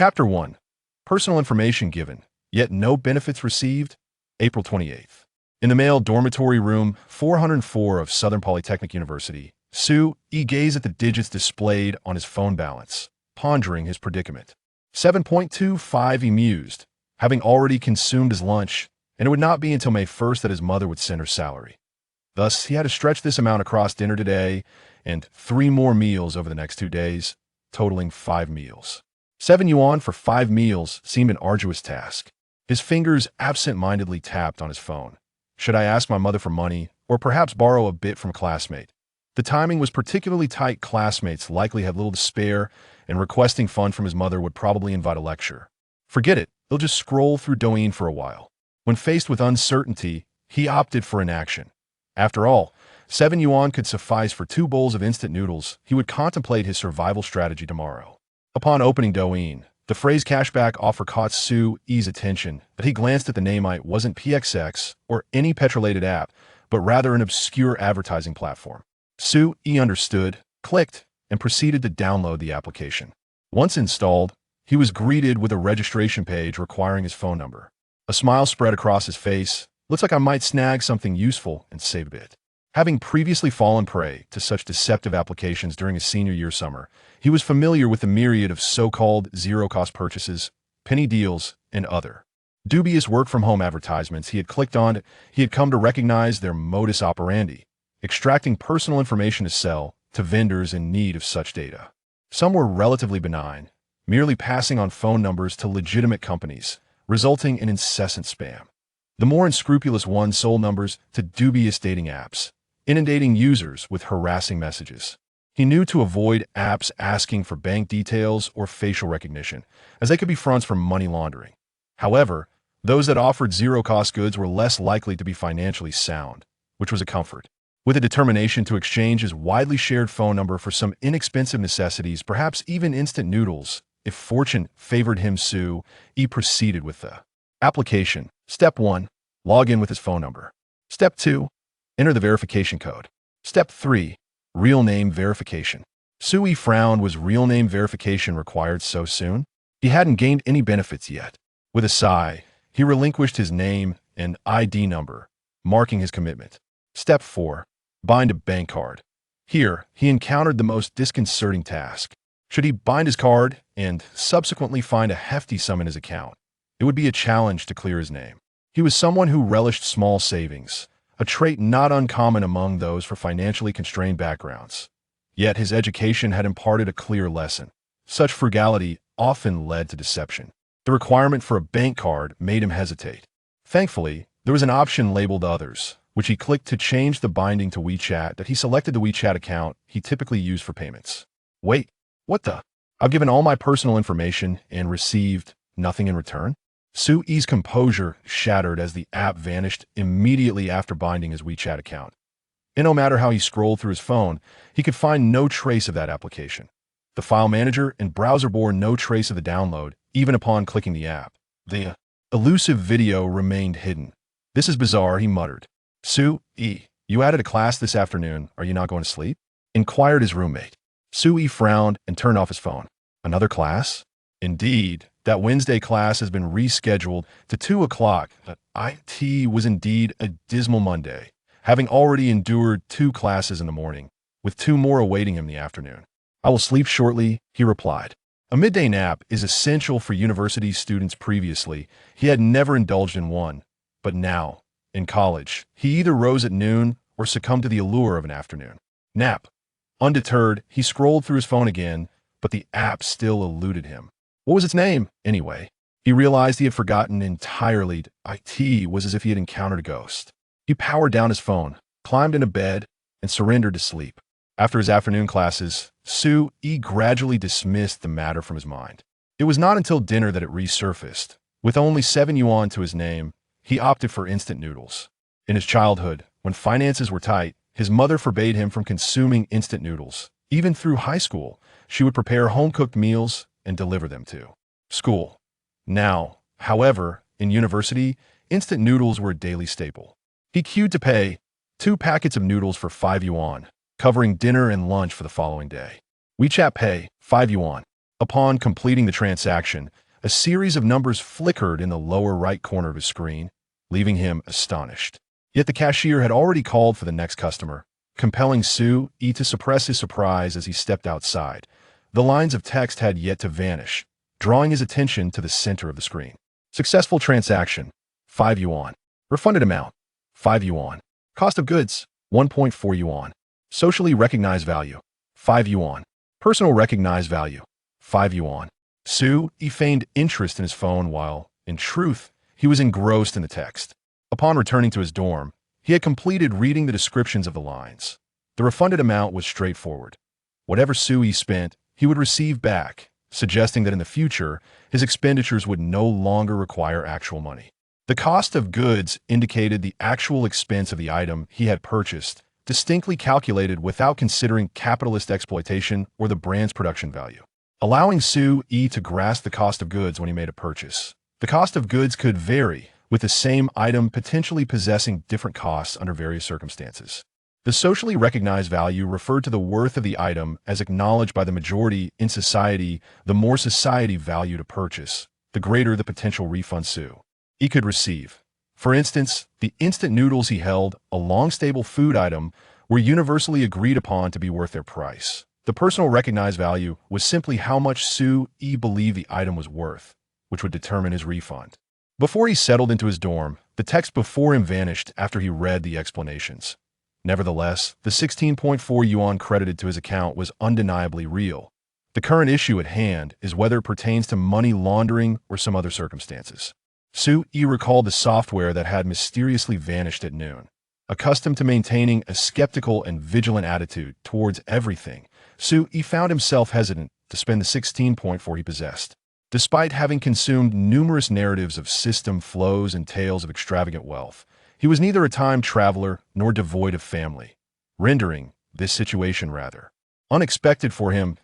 Chapter 1. Personal information given, yet no benefits received. April 28th. In the male dormitory room 404 of Southern Polytechnic University, Su gazed at the digits displayed on his phone balance, pondering his predicament. 7.25 he mused, having already consumed his lunch, and it would not be until May 1st that his mother would send her salary. Thus, he had to stretch this amount across dinner today and 3 more meals over the next 2 days, totaling 5 meals. 7 yuan for 5 meals seemed an arduous task. His fingers absent-mindedly tapped on his phone. Should I ask my mother for money, or perhaps borrow a bit from a classmate? The timing was particularly tight. Classmates likely had little to spare, and requesting funds from his mother would probably invite a lecture. Forget it, he'll just scroll through Douyin for a while. When faced with uncertainty, he opted for inaction. After all, 7 yuan could suffice for 2 bowls of instant noodles. He would contemplate his survival strategy tomorrow. Upon opening Douyin, the phrase cashback offer caught Su's attention, but he glanced at the name. It wasn't PXX or any petrolated app, but rather an obscure advertising platform. Su understood, clicked, and proceeded to download the application. Once installed, he was greeted with a registration page requiring his phone number. A smile spread across his face. Looks like I might snag something useful and save a bit. Having previously fallen prey to such deceptive applications during his senior year summer, he was familiar with the myriad of so-called zero-cost purchases, penny deals, and other dubious work-from-home advertisements he had clicked on. He had come to recognize their modus operandi, extracting personal information to sell to vendors in need of such data. Some were relatively benign, merely passing on phone numbers to legitimate companies, resulting in incessant spam. The more unscrupulous ones sold numbers to dubious dating apps, inundating users with harassing messages. He knew to avoid apps asking for bank details or facial recognition, as they could be fronts for money laundering. However, those that offered zero-cost goods were less likely to be financially sound, which was a comfort. With a determination to exchange his widely shared phone number for some inexpensive necessities, perhaps even instant noodles, if fortune favored him, Su proceeded with the application. Step 1. Log in with his phone number. Step 2. Enter the verification code. Step 3. Real name verification. Su frowned. Was real name verification required so soon? He hadn't gained any benefits yet. With a sigh, he relinquished his name and ID number, marking his commitment. Step 4. Bind a bank card. Here, he encountered the most disconcerting task. Should he bind his card and subsequently find a hefty sum in his account? It would be a challenge to clear his name. He was someone who relished small savings, a trait not uncommon among those for financially constrained backgrounds. Yet his education had imparted a clear lesson. Such frugality often led to deception. The requirement for a bank card made him hesitate. Thankfully, there was an option labeled Others, which he clicked to change the binding to WeChat. That he selected the WeChat account he typically used for payments. Wait, what the? I've given all my personal information and received nothing in return? Su's composure shattered as the app vanished immediately after binding his WeChat account. And no matter how he scrolled through his phone, he could find no trace of that application. The file manager and browser bore no trace of the download, even upon clicking the app. The elusive video remained hidden. This is bizarre, he muttered. Su, you added a class this afternoon. Are you not going to sleep? Inquired his roommate. Su frowned and turned off his phone. Another class? Indeed, that Wednesday class has been rescheduled to 2 o'clock. IT was indeed a dismal Monday, having already endured 2 classes in the morning, with 2 more awaiting him in the afternoon. I will sleep shortly, he replied. A midday nap is essential for university students. Previously, he had never indulged in one, but now, in college, he either rose at noon or succumbed to the allure of an afternoon nap. Undeterred, he scrolled through his phone again, but the app still eluded him. What was its name, anyway? He realized he had forgotten entirely. It was as if he had encountered a ghost. He powered down his phone, climbed into bed, and surrendered to sleep. After his afternoon classes, Su gradually dismissed the matter from his mind. It was not until dinner that it resurfaced. With only 7 yuan to his name, he opted for instant noodles. In his childhood, when finances were tight, his mother forbade him from consuming instant noodles. Even through high school, she would prepare home-cooked meals and deliver them to school. Now, however, in university, instant noodles were a daily staple. He queued to pay 2 packets of noodles for 5 yuan, covering dinner and lunch for the following day. WeChat Pay, 5 yuan. Upon completing the transaction, a series of numbers flickered in the lower right corner of his screen, leaving him astonished. Yet the cashier had already called for the next customer, compelling Su Yi to suppress his surprise as he stepped outside. The lines of text had yet to vanish, drawing his attention to the center of the screen. Successful transaction, 5 yuan. Refunded amount, 5 yuan. Cost of goods, 1.4 yuan. Socially recognized value, 5 yuan. Personal recognized value, 5 yuan. Su Yi feigned interest in his phone while, in truth, he was engrossed in the text. Upon returning to his dorm, he had completed reading the descriptions of the lines. The refunded amount was straightforward. Whatever Su Yi spent, he would receive back, suggesting that in the future, his expenditures would no longer require actual money. The cost of goods indicated the actual expense of the item he had purchased, distinctly calculated without considering capitalist exploitation or the brand's production value, allowing Su Yi to grasp the cost of goods when he made a purchase. The cost of goods could vary, with the same item potentially possessing different costs under various circumstances. The socially recognized value referred to the worth of the item as acknowledged by the majority in society. The more society valued a purchase, the greater the potential refund Su Yi could receive. For instance, the instant noodles he held, a long-stable food item, were universally agreed upon to be worth their price. The personal recognized value was simply how much Su Yi believed the item was worth, which would determine his refund. Before he settled into his dorm, the text before him vanished after he read the explanations. Nevertheless, the 16.4 yuan credited to his account was undeniably real. The current issue at hand is whether it pertains to money laundering or some other circumstances. Su Yi recalled the software that had mysteriously vanished at noon. Accustomed to maintaining a skeptical and vigilant attitude towards everything, Su Yi found himself hesitant to spend the 16.4 he possessed. Despite having consumed numerous narratives of system flows and tales of extravagant wealth, he was neither a time traveler nor devoid of family, rendering this situation rather unexpected for him.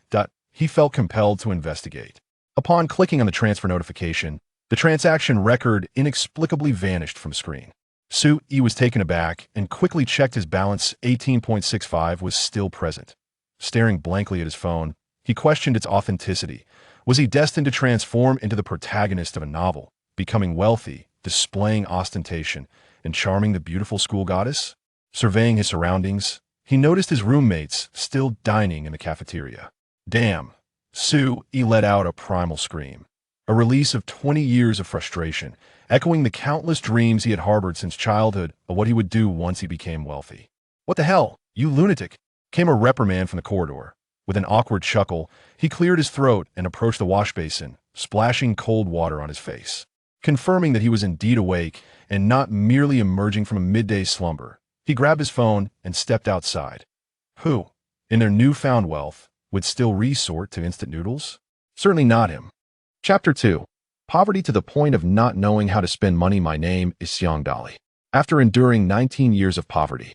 He felt compelled to investigate. Upon clicking on the transfer notification, the transaction record inexplicably vanished from screen. Su Yi was taken aback and quickly checked his balance. 18.65 was still present. Staring blankly at his phone, he questioned its authenticity. Was he destined to transform into the protagonist of a novel, becoming wealthy, displaying ostentation, and charming the beautiful school goddess? Surveying his surroundings, he noticed his roommates still dining in the cafeteria. Damn! Su Yi let out a primal scream, a release of 20 years of frustration, echoing the countless dreams he had harbored since childhood of what he would do once he became wealthy. "What the hell, you lunatic!" came a reprimand from the corridor. With an awkward chuckle, he cleared his throat and approached the wash basin, splashing cold water on his face. Confirming that he was indeed awake and not merely emerging from a midday slumber, he grabbed his phone and stepped outside. Who, in their newfound wealth, would still resort to instant noodles? Certainly not him. Chapter 2. Poverty to the point of not knowing how to spend money. My name is Xiang Dali. After enduring 19 years of poverty,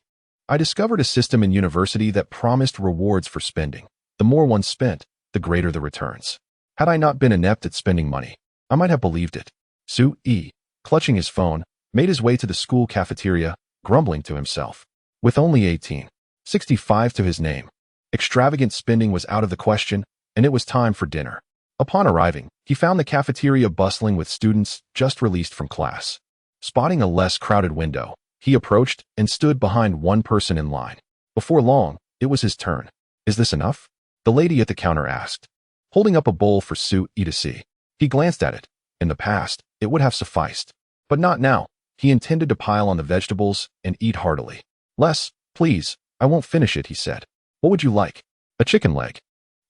I discovered a system in university that promised rewards for spending. The more one spent, the greater the returns. Had I not been inept at spending money, I might have believed it. Su Yi, clutching his phone, made his way to the school cafeteria, grumbling to himself. With only 18.65 to his name, extravagant spending was out of the question, and it was time for dinner. Upon arriving, he found the cafeteria bustling with students just released from class. Spotting a less crowded window, he approached and stood behind one person in line. Before long, it was his turn. "Is this enough?" the lady at the counter asked, holding up a bowl for Su Yi to see. He glanced at it. In the past, it would have sufficed. But not now. He intended to pile on the vegetables and eat heartily. "Less, please. I won't finish it," he said. "What would you like?" "A chicken leg."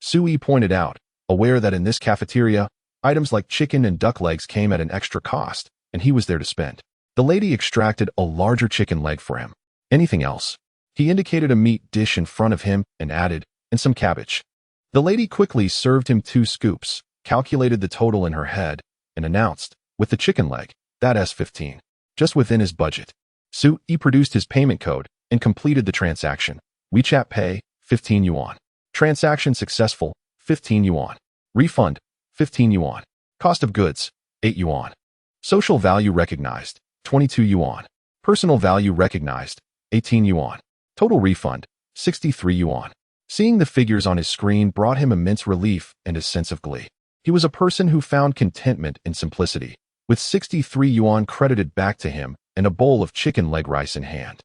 Su Yi pointed out, aware that in this cafeteria, items like chicken and duck legs came at an extra cost, and he was there to spend. The lady extracted a larger chicken leg for him. "Anything else?" He indicated a meat dish in front of him and added, "and some cabbage." The lady quickly served him 2 scoops, calculated the total in her head, and announced, with the chicken leg, that's 15. Just within his budget. Su Yi produced his payment code and completed the transaction. WeChat Pay, 15 yuan. Transaction successful, 15 yuan. Refund, 15 yuan. Cost of goods, 8 yuan. Social value recognized, 22 yuan. Personal value recognized, 18 yuan. Total refund, 63 yuan. Seeing the figures on his screen brought him immense relief and a sense of glee. He was a person who found contentment in simplicity, with 63 yuan credited back to him and a bowl of chicken leg rice in hand.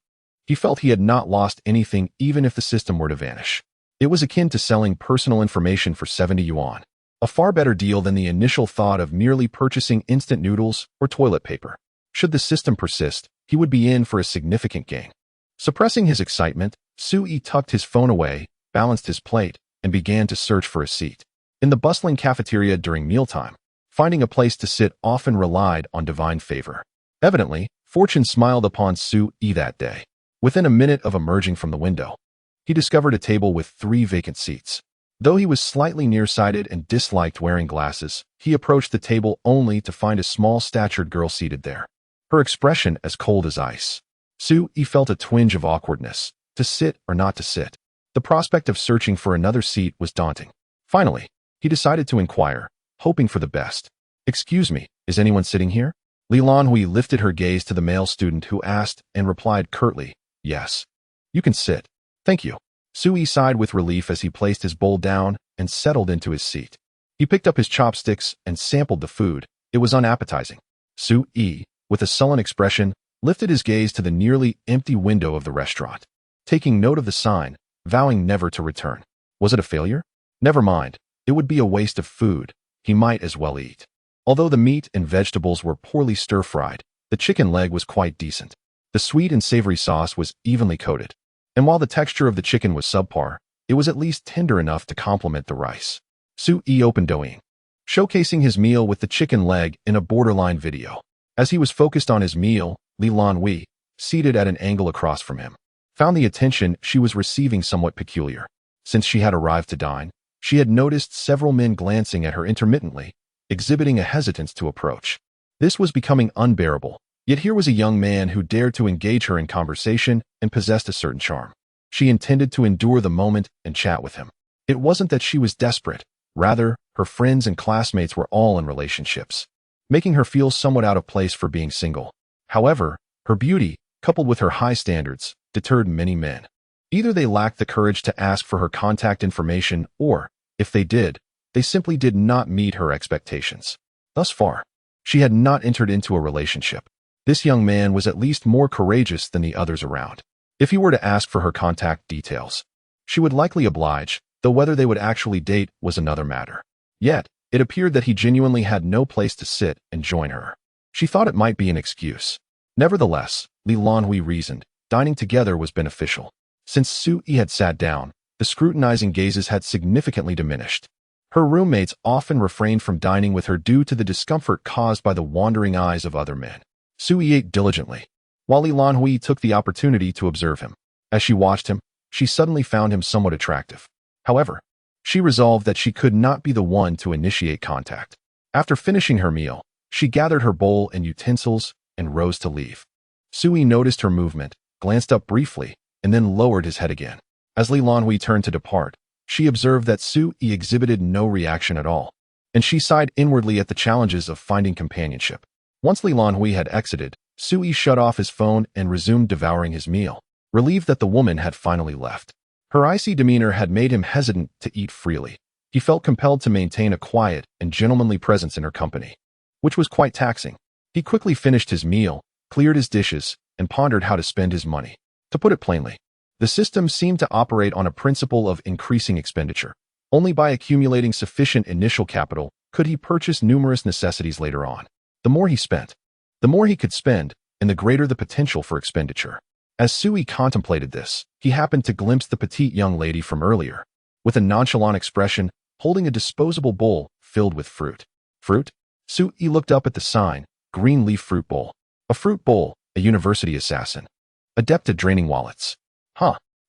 He felt he had not lost anything even if the system were to vanish. It was akin to selling personal information for 70 yuan, a far better deal than the initial thought of merely purchasing instant noodles or toilet paper. Should the system persist, he would be in for a significant gain. Suppressing his excitement, Sui tucked his phone away, balanced his plate, and began to search for a seat. In the bustling cafeteria during mealtime, finding a place to sit often relied on divine favor. Evidently, fortune smiled upon Sui that day. Within a minute of emerging from the window, he discovered a table with 3 vacant seats. Though he was slightly nearsighted and disliked wearing glasses, he approached the table only to find a small-statured girl seated there, her expression as cold as ice. Sui felt a twinge of awkwardness. To sit or not to sit? The prospect of searching for another seat was daunting. Finally, he decided to inquire, hoping for the best. "Excuse me, is anyone sitting here?" Lan Hui lifted her gaze to the male student who asked and replied curtly, "Yes. You can sit. Thank you." Sui sighed with relief as he placed his bowl down and settled into his seat. He picked up his chopsticks and sampled the food. It was unappetizing. Sui, with a sullen expression, lifted his gaze to the nearly empty window of the restaurant, taking note of the sign, vowing never to return. Was it a failure? Never mind. It would be a waste of food. He might as well eat. Although the meat and vegetables were poorly stir-fried, the chicken leg was quite decent. The sweet and savory sauce was evenly coated, and while the texture of the chicken was subpar, it was at least tender enough to complement the rice. Sui opened Douyin, showcasing his meal with the chicken leg in a borderline video. As he was focused on his meal, Lan Hui, seated at an angle across from him, found the attention she was receiving somewhat peculiar. Since she had arrived to dine, she had noticed several men glancing at her intermittently, exhibiting a hesitance to approach. This was becoming unbearable, yet here was a young man who dared to engage her in conversation and possessed a certain charm. She intended to endure the moment and chat with him. It wasn't that she was desperate. Rather, her friends and classmates were all in relationships, making her feel somewhat out of place for being single. However, her beauty, coupled with her high standards, deterred many men. Either they lacked the courage to ask for her contact information or, if they did, they simply did not meet her expectations. Thus far, she had not entered into a relationship. This young man was at least more courageous than the others around. If he were to ask for her contact details, she would likely oblige, though whether they would actually date was another matter. Yet, it appeared that he genuinely had no place to sit and join her. She thought it might be an excuse. Nevertheless, Lan Hui reasoned, dining together was beneficial. Since Sui had sat down, the scrutinizing gazes had significantly diminished. Her roommates often refrained from dining with her due to the discomfort caused by the wandering eyes of other men. Sui ate diligently, while Lan Hui took the opportunity to observe him. As she watched him, she suddenly found him somewhat attractive. However, she resolved that she could not be the one to initiate contact. After finishing her meal, she gathered her bowl and utensils and rose to leave. Sui noticed her movement, glanced up briefly, and then lowered his head again. As Lan Hui turned to depart, she observed that Sui exhibited no reaction at all, and she sighed inwardly at the challenges of finding companionship. Once Lan Hui had exited, Sui shut off his phone and resumed devouring his meal, relieved that the woman had finally left. Her icy demeanor had made him hesitant to eat freely. He felt compelled to maintain a quiet and gentlemanly presence in her company, which was quite taxing. He quickly finished his meal, cleared his dishes, and pondered how to spend his money. To put it plainly, the system seemed to operate on a principle of increasing expenditure. Only by accumulating sufficient initial capital could he purchase numerous necessities later on. The more he spent, the more he could spend, and the greater the potential for expenditure. As Sui contemplated this, he happened to glimpse the petite young lady from earlier, with a nonchalant expression, holding a disposable bowl filled with fruit. Fruit? Sui looked up at the sign, green leaf fruit bowl. A fruit bowl, a university assassin. Adept at draining wallets.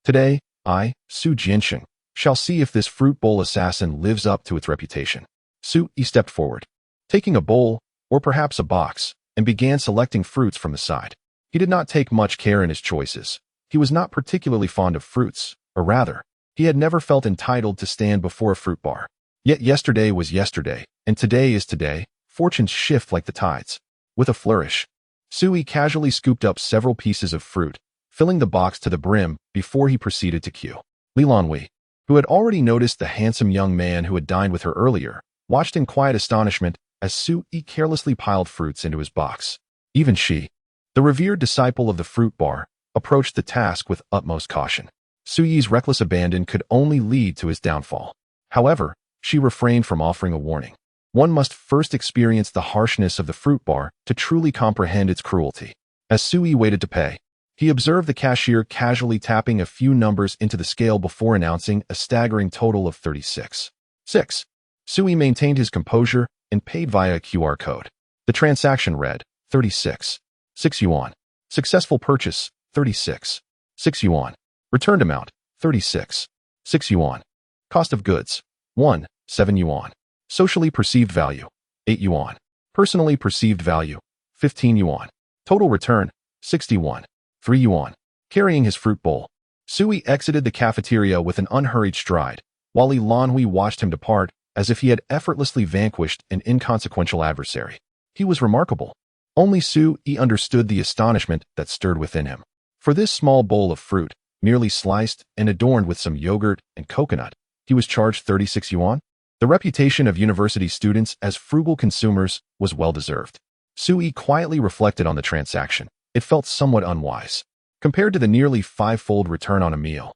Today, I, Su Jiansheng, shall see if this fruit bowl assassin lives up to its reputation. Sui stepped forward, taking a bowl, or perhaps a box, and began selecting fruits from the side. He did not take much care in his choices. He was not particularly fond of fruits, or rather, he had never felt entitled to stand before a fruit bar. Yet yesterday was yesterday, and today is today. Fortunes shift like the tides. With a flourish, Sui casually scooped up several pieces of fruit, filling the box to the brim before he proceeded to queue. Lan Hui, who had already noticed the handsome young man who had dined with her earlier, watched in quiet astonishment as Sui carelessly piled fruits into his box. Even she, the revered disciple of the fruit bar, approached the task with utmost caution. Sui's reckless abandon could only lead to his downfall. However, she refrained from offering a warning. One must first experience the harshness of the fruit bar to truly comprehend its cruelty. As Sui waited to pay, he observed the cashier casually tapping a few numbers into the scale before announcing a staggering total of 36. 6. Sui maintained his composure and paid via a QR code. The transaction read, 36. 6 yuan. Successful purchase, 36. 6 yuan. Returned amount, 36. 6 yuan. Cost of goods, 1. 7 yuan. Socially perceived value, 8 yuan. Personally perceived value, 15 yuan. Total return, 61. 3 yuan. Carrying his fruit bowl, Sui exited the cafeteria with an unhurried stride, while Lan Hui watched him depart as if he had effortlessly vanquished an inconsequential adversary. He was remarkable. Only Sui understood the astonishment that stirred within him. For this small bowl of fruit, merely sliced and adorned with some yogurt and coconut, he was charged 36 yuan. The reputation of university students as frugal consumers was well-deserved. Sui quietly reflected on the transaction. It felt somewhat unwise. Compared to the nearly five-fold return on a meal,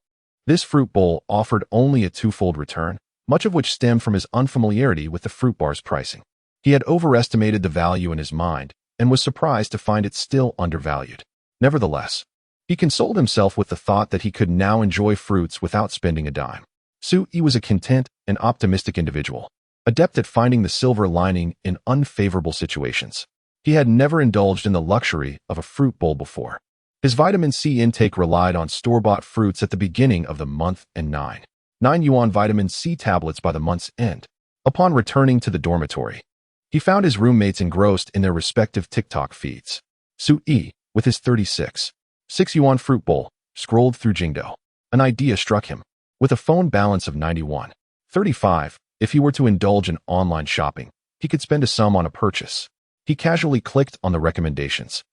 this fruit bowl offered only a two-fold return, much of which stemmed from his unfamiliarity with the fruit bar's pricing. He had overestimated the value in his mind and was surprised to find it still undervalued. Nevertheless, he consoled himself with the thought that he could now enjoy fruits without spending a dime. Sui was a content and optimistic individual, adept at finding the silver lining in unfavorable situations. He had never indulged in the luxury of a fruit bowl before. His vitamin C intake relied on store-bought fruits at the beginning of the month and 9 yuan vitamin C tablets by the month's end. Upon returning to the dormitory, he found his roommates engrossed in their respective TikTok feeds. Sui, with his 36. 6 yuan fruit bowl, scrolled through Jingdo. An idea struck him. With a phone balance of 91. 35, if he were to indulge in online shopping, he could spend a sum on a purchase. He casually clicked on the recommendations,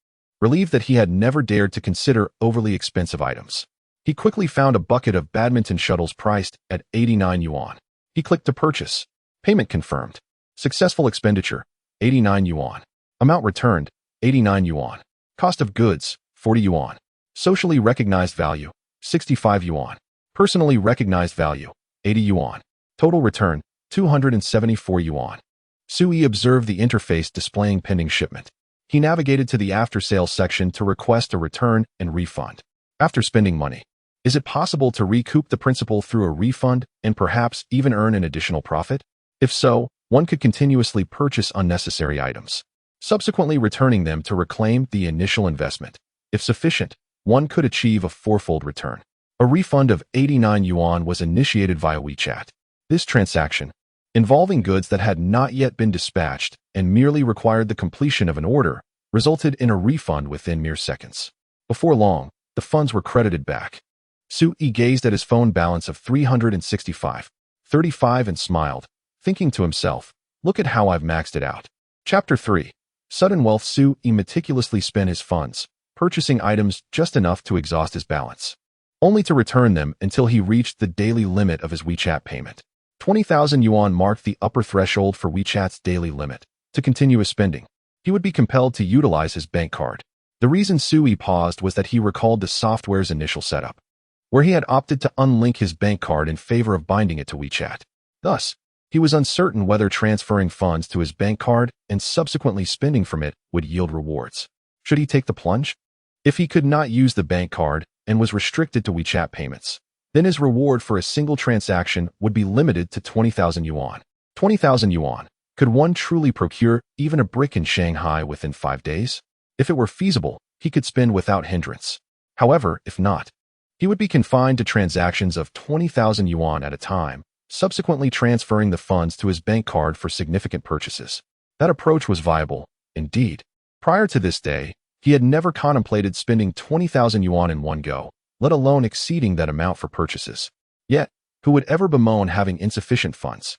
relieved that he had never dared to consider overly expensive items. He quickly found a bucket of badminton shuttles priced at 89 yuan. He clicked to purchase. Payment confirmed. Successful expenditure, 89 yuan. Amount returned, 89 yuan. Cost of goods, 40 yuan. Socially recognized value, 65 yuan. Personally recognized value, 80 yuan. Total return, 274 yuan. Sui observed the interface displaying pending shipment. He navigated to the after-sales section to request a return and refund. After spending money, is it possible to recoup the principal through a refund and perhaps even earn an additional profit? If so, one could continuously purchase unnecessary items, subsequently returning them to reclaim the initial investment. If sufficient, one could achieve a fourfold return. A refund of 89 yuan was initiated via WeChat. This transaction, involving goods that had not yet been dispatched and merely required the completion of an order, resulted in a refund within mere seconds. Before long, the funds were credited back. Sui gazed at his phone balance of 365.35 and smiled, thinking to himself, look at how I've maxed it out. Chapter 3. Sudden wealth. Sui meticulously spent his funds, purchasing items just enough to exhaust his balance, only to return them until he reached the daily limit of his WeChat payment. 20,000 yuan marked the upper threshold for WeChat's daily limit. To continue his spending, he would be compelled to utilize his bank card. The reason Sui paused was that he recalled the software's initial setup, where he had opted to unlink his bank card in favor of binding it to WeChat. Thus, he was uncertain whether transferring funds to his bank card and subsequently spending from it would yield rewards. Should he take the plunge? If he could not use the bank card and was restricted to WeChat payments, then his reward for a single transaction would be limited to 20,000 yuan. 20,000 yuan. Could one truly procure even a brick in Shanghai within 5 days? If it were feasible, he could spend without hindrance. However, if not, he would be confined to transactions of 20,000 yuan at a time, subsequently transferring the funds to his bank card for significant purchases. That approach was viable, indeed. Prior to this day, he had never contemplated spending 20,000 yuan in one go, let alone exceeding that amount for purchases. Yet, who would ever bemoan having insufficient funds?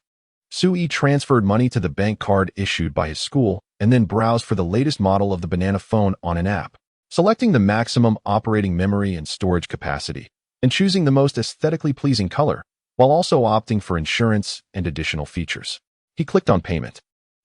Sui transferred money to the bank card issued by his school and then browsed for the latest model of the banana phone on an app, selecting the maximum operating memory and storage capacity, and choosing the most aesthetically pleasing color. while also opting for insurance and additional features. He clicked on payment,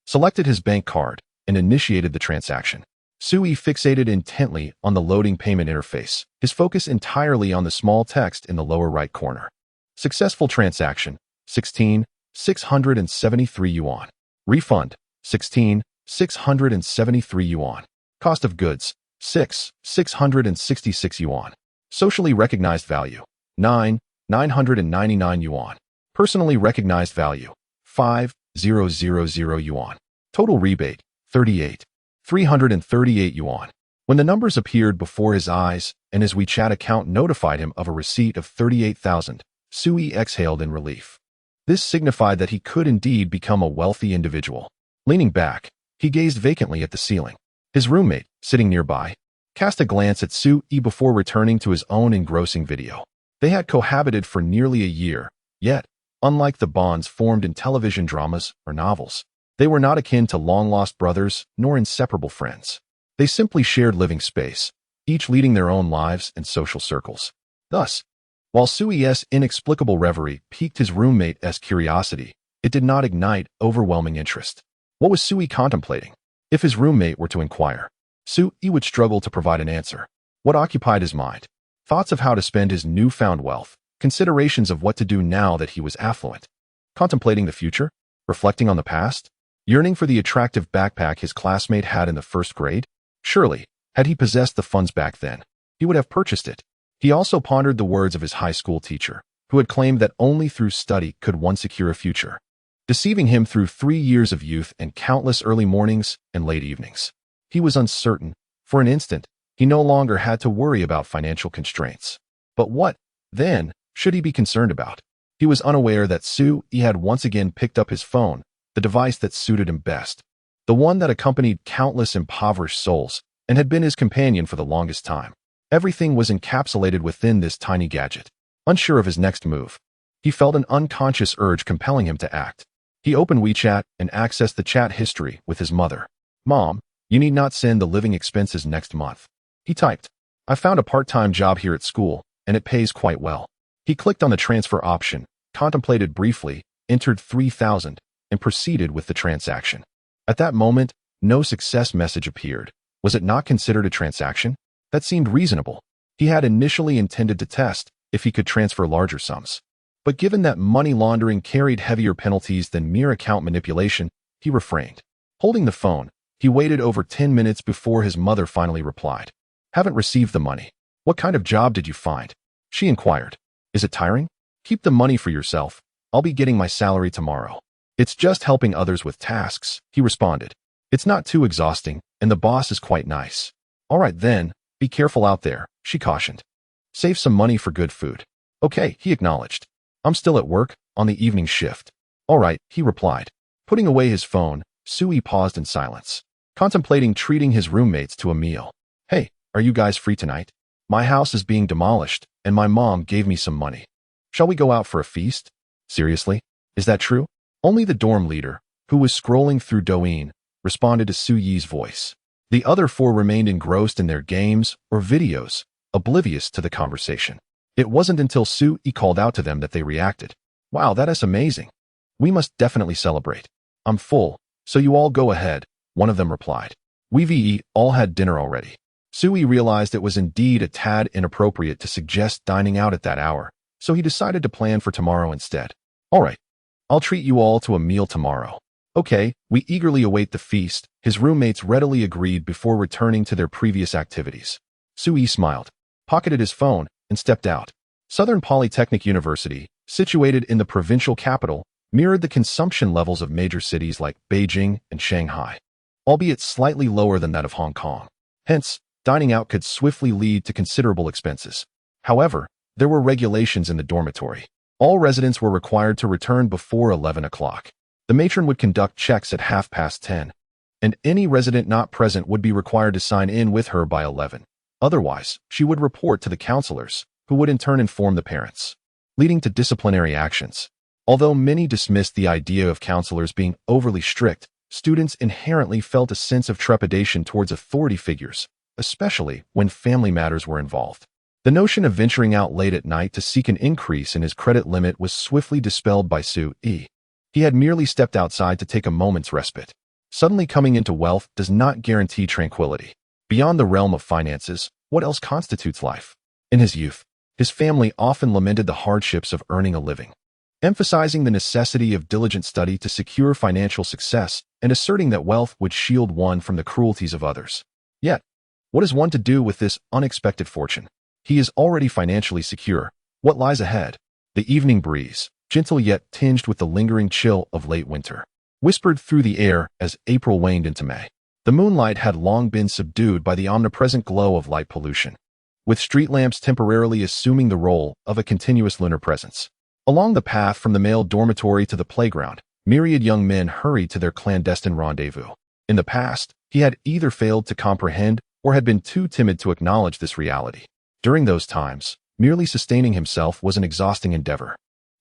selected his bank card, and initiated the transaction. Sui fixated intently on the loading payment interface, his focus entirely on the small text in the lower right corner. Successful transaction, 16,673 yuan. Refund, 16,673 yuan. Cost of goods, 6,666 yuan. Socially recognized value, 9,999 yuan. Personally recognized value, 5,000 yuan. Total rebate, 38,338 yuan. When the numbers appeared before his eyes and his WeChat account notified him of a receipt of 38,000, Sui exhaled in relief. This signified that he could indeed become a wealthy individual. Leaning back, he gazed vacantly at the ceiling. His roommate, sitting nearby, cast a glance at Sui before returning to his own engrossing video. They had cohabited for nearly a year, yet, unlike the bonds formed in television dramas or novels, they were not akin to long-lost brothers nor inseparable friends. They simply shared living space, each leading their own lives and social circles. Thus, while Sui's inexplicable reverie piqued his roommate's curiosity, it did not ignite overwhelming interest. What was Sui contemplating? If his roommate were to inquire, Sui would struggle to provide an answer. What occupied his mind? Thoughts of how to spend his newfound wealth, considerations of what to do now that he was affluent. Contemplating the future? Reflecting on the past? Yearning for the attractive backpack his classmate had in the first grade? Surely, had he possessed the funds back then, he would have purchased it. He also pondered the words of his high school teacher, who had claimed that only through study could one secure a future, deceiving him through 3 years of youth and countless early mornings and late evenings. He was uncertain. For an instant, he no longer had to worry about financial constraints. But what, then, should he be concerned about? He was unaware that Sui had once again picked up his phone, the device that suited him best, the one that accompanied countless impoverished souls and had been his companion for the longest time. Everything was encapsulated within this tiny gadget. Unsure of his next move, he felt an unconscious urge compelling him to act. He opened WeChat and accessed the chat history with his mother. "Mom, you need not send the living expenses next month." He typed, "I found a part-time job here at school, and it pays quite well." He clicked on the transfer option, contemplated briefly, entered 3,000, and proceeded with the transaction. At that moment, no success message appeared. Was it not considered a transaction? That seemed reasonable. He had initially intended to test if he could transfer larger sums. But given that money laundering carried heavier penalties than mere account manipulation, he refrained. Holding the phone, he waited over 10 minutes before his mother finally replied. "Haven't received the money. What kind of job did you find?" She inquired. "Is it tiring? Keep the money for yourself. I'll be getting my salary tomorrow." "It's just helping others with tasks," he responded. "It's not too exhausting, and the boss is quite nice." "All right then, be careful out there," she cautioned. "Save some money for good food." "Okay," he acknowledged. "I'm still at work, on the evening shift." "All right," he replied. Putting away his phone, Sui paused in silence, contemplating treating his roommates to a meal. "Hey, are you guys free tonight? My house is being demolished, and my mom gave me some money. Shall we go out for a feast?" "Seriously? Is that true?" Only the dorm leader, who was scrolling through Douyin, responded to Sui's voice. The other 4 remained engrossed in their games or videos, oblivious to the conversation. It wasn't until Sui called out to them that they reacted. "Wow, that is amazing. We must definitely celebrate." "I'm full, so you all go ahead," one of them replied. "We all had dinner already." Sui realized it was indeed a tad inappropriate to suggest dining out at that hour, so he decided to plan for tomorrow instead. "All right. I'll treat you all to a meal tomorrow." "Okay," we eagerly await the feast, his roommates readily agreed before returning to their previous activities. Sui smiled, pocketed his phone, and stepped out. Southern Polytechnic University, situated in the provincial capital, mirrored the consumption levels of major cities like Beijing and Shanghai, albeit slightly lower than that of Hong Kong. Hence, dining out could swiftly lead to considerable expenses. However, there were regulations in the dormitory. All residents were required to return before 11 o'clock. The matron would conduct checks at 10:30, and any resident not present would be required to sign in with her by 11. Otherwise, she would report to the counselors, who would in turn inform the parents, leading to disciplinary actions. Although many dismissed the idea of counselors being overly strict, students inherently felt a sense of trepidation towards authority figures, especially when family matters were involved. The notion of venturing out late at night to seek an increase in his credit limit was swiftly dispelled by Sui. He had merely stepped outside to take a moment's respite. Suddenly coming into wealth does not guarantee tranquility. Beyond the realm of finances, what else constitutes life? In his youth, his family often lamented the hardships of earning a living, emphasizing the necessity of diligent study to secure financial success and asserting that wealth would shield one from the cruelties of others. Yet, what is one to do with this unexpected fortune? He is already financially secure. What lies ahead? The evening breeze, gentle yet tinged with the lingering chill of late winter, whispered through the air as April waned into May. The moonlight had long been subdued by the omnipresent glow of light pollution, with street lamps temporarily assuming the role of a continuous lunar presence. Along the path from the male dormitory to the playground, myriad young men hurried to their clandestine rendezvous. In the past, he had either failed to comprehend or had been too timid to acknowledge this reality. During those times, merely sustaining himself was an exhausting endeavor.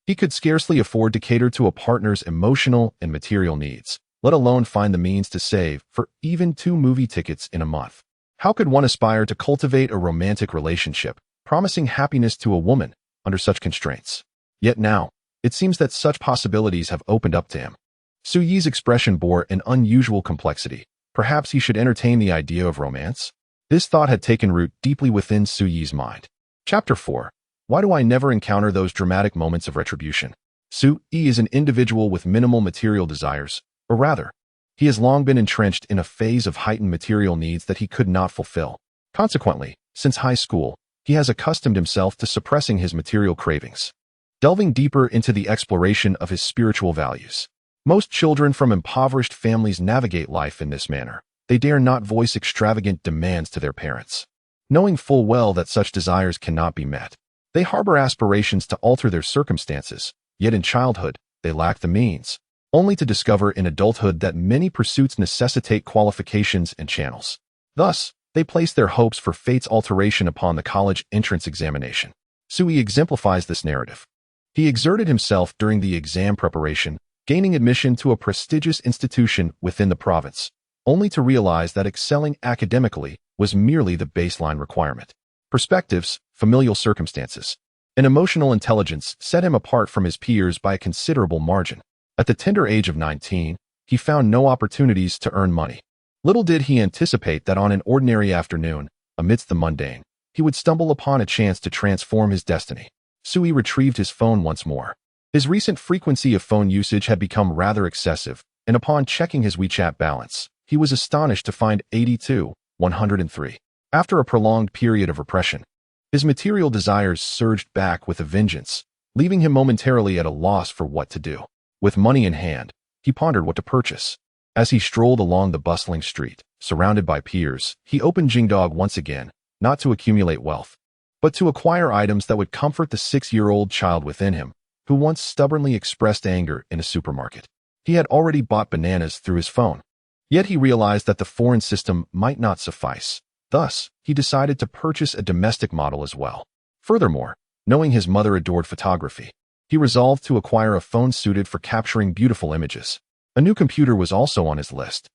He could scarcely afford to cater to a partner's emotional and material needs, let alone find the means to save for even 2 movie tickets in a month. How could one aspire to cultivate a romantic relationship, promising happiness to a woman, under such constraints? Yet now, it seems that such possibilities have opened up to him. Suyi's expression bore an unusual complexity. Perhaps he should entertain the idea of romance? This thought had taken root deeply within Suyi's mind. Chapter 4. Why do I never encounter those dramatic moments of retribution? Suyi is an individual with minimal material desires, or rather, he has long been entrenched in a phase of heightened material needs that he could not fulfill. Consequently, since high school, he has accustomed himself to suppressing his material cravings, delving deeper into the exploration of his spiritual values. Most children from impoverished families navigate life in this manner. They dare not voice extravagant demands to their parents, knowing full well that such desires cannot be met. They harbor aspirations to alter their circumstances, yet in childhood, they lack the means, only to discover in adulthood that many pursuits necessitate qualifications and channels. Thus, they place their hopes for fate's alteration upon the college entrance examination. Suyi exemplifies this narrative. He exerted himself during the exam preparation, gaining admission to a prestigious institution within the province, only to realize that excelling academically was merely the baseline requirement. Perspectives, familial circumstances, and emotional intelligence set him apart from his peers by a considerable margin. At the tender age of 19, he found no opportunities to earn money. Little did he anticipate that on an ordinary afternoon, amidst the mundane, he would stumble upon a chance to transform his destiny. Suyi retrieved his phone once more. His recent frequency of phone usage had become rather excessive, and upon checking his WeChat balance, he was astonished to find 103. After a prolonged period of repression, his material desires surged back with a vengeance, leaving him momentarily at a loss for what to do. With money in hand, he pondered what to purchase. As he strolled along the bustling street, surrounded by peers, he opened Jingdog once again, not to accumulate wealth, but to acquire items that would comfort the 6-year-old child within him, who once stubbornly expressed anger in a supermarket. He had already bought bananas through his phone. Yet he realized that the foreign system might not suffice. Thus, he decided to purchase a domestic model as well. Furthermore, knowing his mother adored photography, he resolved to acquire a phone suited for capturing beautiful images. A new computer was also on his list.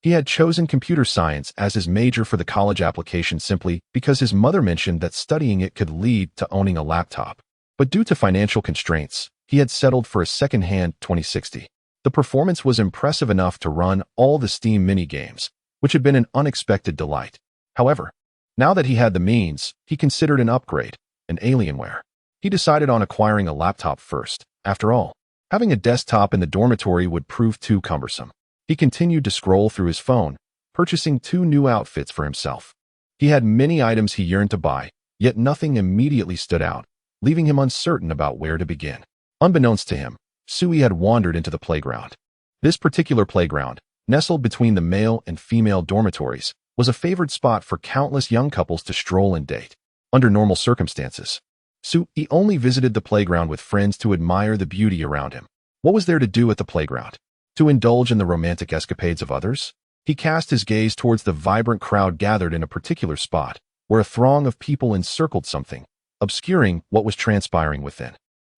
He had chosen computer science as his major for the college application simply because his mother mentioned that studying it could lead to owning a laptop. But due to financial constraints, he had settled for a second-hand 2060. The performance was impressive enough to run all the Steam mini-games, which had been an unexpected delight. However, now that he had the means, he considered an upgrade, an Alienware. He decided on acquiring a laptop first. After all, having a desktop in the dormitory would prove too cumbersome. He continued to scroll through his phone, purchasing 2 new outfits for himself. He had many items he yearned to buy, yet nothing immediately stood out, leaving him uncertain about where to begin. Unbeknownst to him, Suyi had wandered into the playground. This particular playground, nestled between the male and female dormitories, was a favored spot for countless young couples to stroll and date. Under normal circumstances, Suyi only visited the playground with friends to admire the beauty around him. What was there to do at the playground? To indulge in the romantic escapades of others? He cast his gaze towards the vibrant crowd gathered in a particular spot, where a throng of people encircled something, obscuring what was transpiring within.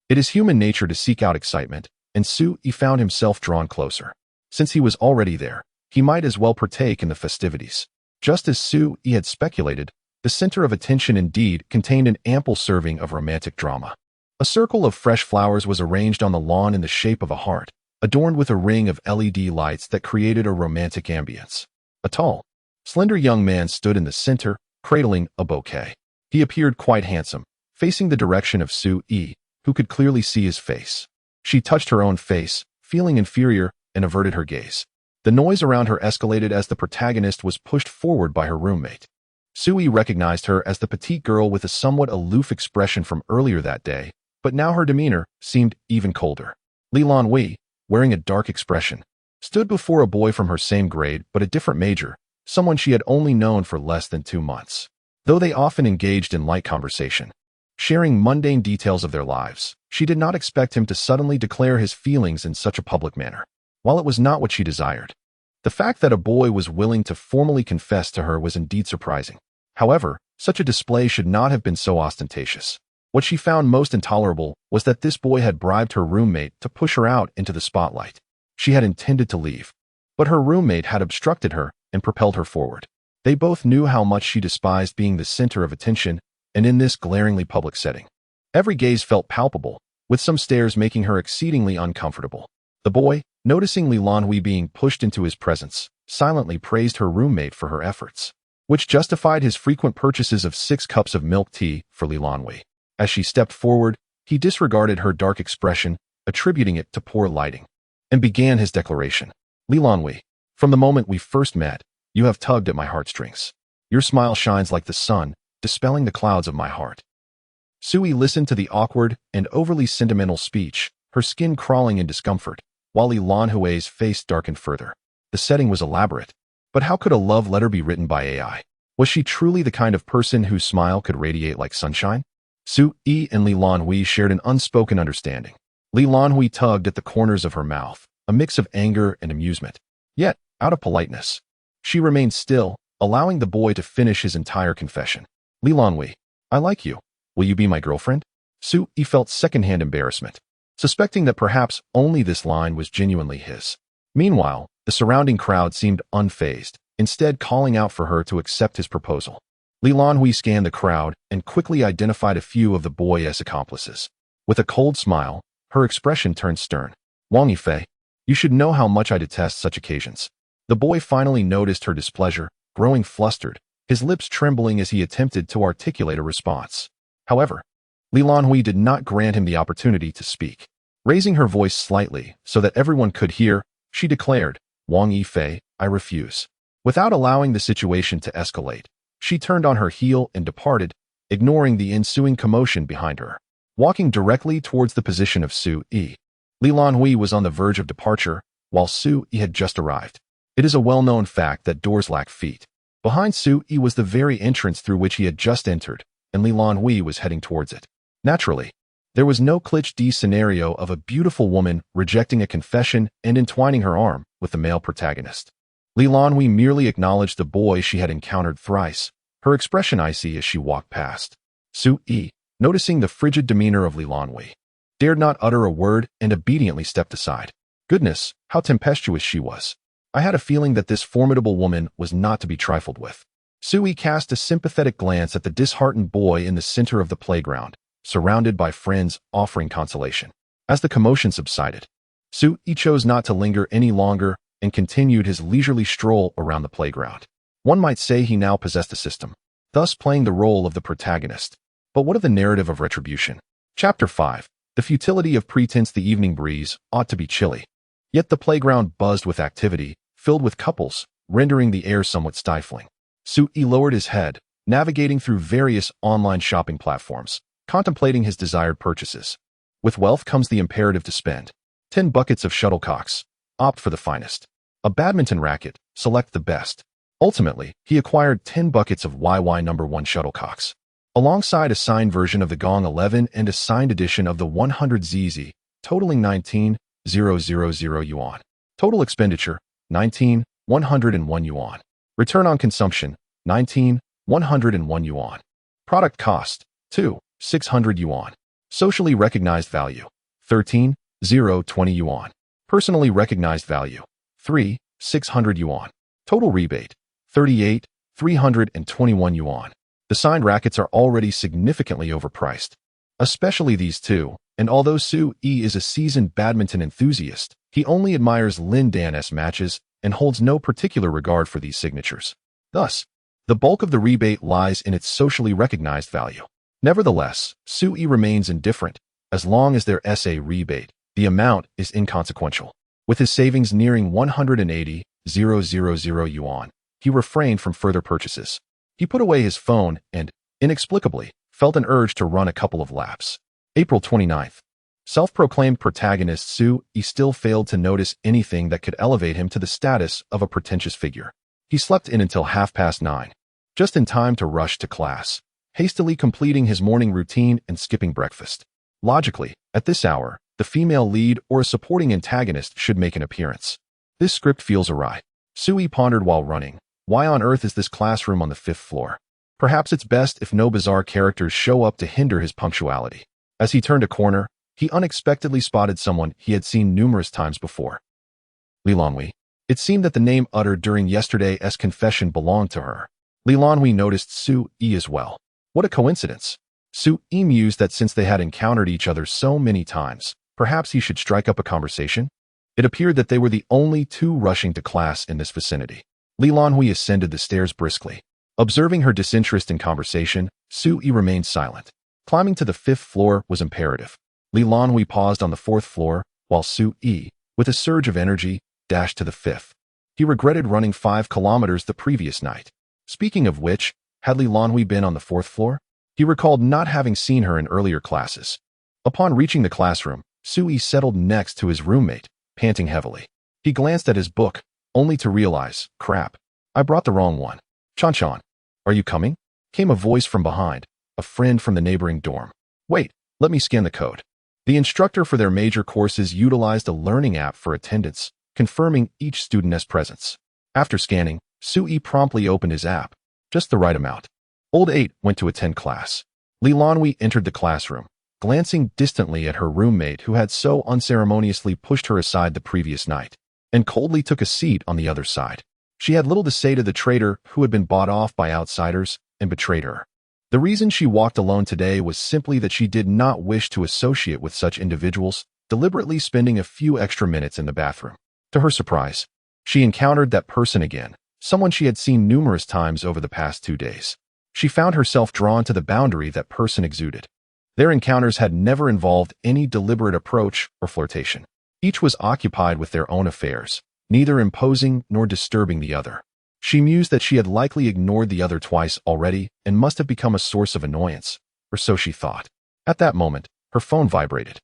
It is human nature to seek out excitement, and Suyi found himself drawn closer. Since he was already there, he might as well partake in the festivities. Just as Suyi had speculated, The center of attention indeed contained an ample serving of romantic drama. A circle of fresh flowers was arranged on the lawn in the shape of a heart, adorned with a ring of LED lights that created a romantic ambience. A tall, slender young man stood in the center, cradling a bouquet. He appeared quite handsome, facing the direction of Su-yi, who could clearly see his face. She touched her own face, feeling inferior, and averted her gaze. The noise around her escalated as the protagonist was pushed forward by her roommate. Su-yi recognized her as the petite girl with a somewhat aloof expression from earlier that day, but now her demeanor seemed even colder. Lan Hui, wearing a dark expression, stood before a boy from her same grade but a different major, someone she had only known for less than 2 months. Though they often engaged in light conversation, sharing mundane details of their lives, she did not expect him to suddenly declare his feelings in such a public manner. While it was not what she desired, the fact that a boy was willing to formally confess to her was indeed surprising. However, such a display should not have been so ostentatious. What she found most intolerable was that this boy had bribed her roommate to push her out into the spotlight. She had intended to leave, but her roommate had obstructed her and propelled her forward. They both knew how much she despised being the center of attention, and in this glaringly public setting, every gaze felt palpable, with some stares making her exceedingly uncomfortable. The boy, noticing Lan Hui being pushed into his presence, silently praised her roommate for her efforts, which justified his frequent purchases of 6 cups of milk tea for Lan Hui. As she stepped forward, he disregarded her dark expression, attributing it to poor lighting, and began his declaration. Lan Hui, from the moment we first met, you have tugged at my heartstrings. Your smile shines like the sun, dispelling the clouds of my heart. Su-yi listened to the awkward and overly sentimental speech, her skin crawling in discomfort, while Lan Hui's face darkened further. The setting was elaborate, but how could a love letter be written by AI? Was she truly the kind of person whose smile could radiate like sunshine? Su-yi and Lan Hui shared an unspoken understanding. Lan Hui tugged at the corners of her mouth, a mix of anger and amusement. Yet, out of politeness, she remained still, allowing the boy to finish his entire confession. Lan Hui, I like you. Will you be my girlfriend? Su-yi felt secondhand embarrassment, suspecting that perhaps only this line was genuinely his. Meanwhile, the surrounding crowd seemed unfazed, instead calling out for her to accept his proposal. Lan Hui scanned the crowd and quickly identified a few of the boy as accomplices. With a cold smile, her expression turned stern. Wang Yifei, you should know how much I detest such occasions. The boy finally noticed her displeasure, growing flustered, his lips trembling as he attempted to articulate a response. However, Lan Hui did not grant him the opportunity to speak. Raising her voice slightly so that everyone could hear, she declared, Wang Yifei, I refuse. Without allowing the situation to escalate, she turned on her heel and departed, ignoring the ensuing commotion behind her. Walking directly towards the position of Su-yi, Lan Hui was on the verge of departure, while Su-yi had just arrived. It is a well-known fact that doors lack feet. Behind Su-yi was the very entrance through which he had just entered, and Lan Hui was heading towards it. Naturally, there was no cliché scenario of a beautiful woman rejecting a confession and entwining her arm with the male protagonist. Lan Hui merely acknowledged the boy she had encountered thrice, her expression icy as she walked past. Su-yi, noticing the frigid demeanor of Lan Hui, dared not utter a word and obediently stepped aside. Goodness, how tempestuous she was. I had a feeling that this formidable woman was not to be trifled with. Su-yi cast a sympathetic glance at the disheartened boy in the center of the playground, surrounded by friends offering consolation. As the commotion subsided, Su-yi chose not to linger any longer and continued his leisurely stroll around the playground. One might say he now possessed a system, thus playing the role of the protagonist. But what of the narrative of retribution? Chapter 5. The futility of pretense. The evening breeze ought to be chilly. Yet the playground buzzed with activity, filled with couples, rendering the air somewhat stifling. Su-yi lowered his head, navigating through various online shopping platforms, contemplating his desired purchases. With wealth comes the imperative to spend. 10 buckets of shuttlecocks. Opt for the finest. A badminton racket. Select the best. Ultimately, he acquired 10 buckets of YY No. 1 shuttlecocks, alongside a signed version of the Gong 11 and a signed edition of the 100 ZZ, totaling 19,000 yuan. Total expenditure, 19,101 yuan. Return on consumption, 19,101 yuan. Product cost, 2,600 yuan. Socially recognized value, 13,020 yuan. Personally recognized value, 3,600 yuan. Total rebate, 38,321 yuan. The signed rackets are already significantly overpriced, especially these two, and although Su-yi is a seasoned badminton enthusiast, he only admires Lin Dan's matches and holds no particular regard for these signatures. Thus, the bulk of the rebate lies in its socially recognized value. Nevertheless, Su-yi remains indifferent. As long as there is a rebate, the amount is inconsequential. With his savings nearing 180,000 yuan, he refrained from further purchases. He put away his phone and, inexplicably, felt an urge to run a couple of laps. April 29th. Self-proclaimed protagonist Su-yi still failed to notice anything that could elevate him to the status of a pretentious figure. He slept in until 9:30, just in time to rush to class, hastily completing his morning routine and skipping breakfast. Logically, at this hour, the female lead or a supporting antagonist should make an appearance. This script feels awry. Su-yi pondered while running. Why on earth is this classroom on the 5th floor? Perhaps it's best if no bizarre characters show up to hinder his punctuality. As he turned a corner, he unexpectedly spotted someone he had seen numerous times before. Lan Hui. It seemed that the name uttered during yesterday's confession belonged to her. Lan Hui noticed Su-yi as well. What a coincidence. Su-yi mused that since they had encountered each other so many times, perhaps he should strike up a conversation. It appeared that they were the only two rushing to class in this vicinity. Lan Hui ascended the stairs briskly. Observing her disinterest in conversation, Su-yi remained silent. Climbing to the 5th floor was imperative. Lan Hui paused on the 4th floor, while Su-yi, with a surge of energy, dashed to the 5th. He regretted running 5 kilometers the previous night. Speaking of which, had Lan Hui been on the 4th floor? He recalled not having seen her in earlier classes. Upon reaching the classroom, Su-yi settled next to his roommate, panting heavily. He glanced at his book, only to realize, crap, I brought the wrong one. Chan, are you coming? Came a voice from behind, a friend from the neighboring dorm. Wait, let me scan the code. The instructor for their major courses utilized a learning app for attendance, confirming each student's presence. After scanning, Su-yi promptly opened his app. Just the right amount. Old 8 went to attend class. Lan Hui entered the classroom, glancing distantly at her roommate who had so unceremoniously pushed her aside the previous night, and coldly took a seat on the other side. She had little to say to the traitor who had been bought off by outsiders and betrayed her. The reason she walked alone today was simply that she did not wish to associate with such individuals, deliberately spending a few extra minutes in the bathroom. To her surprise, she encountered that person again, someone she had seen numerous times over the past 2 days. She found herself drawn to the boundary that person exuded. Their encounters had never involved any deliberate approach or flirtation. Each was occupied with their own affairs, neither imposing nor disturbing the other. She mused that she had likely ignored the other twice already and must have become a source of annoyance, or so she thought. At that moment, her phone vibrated.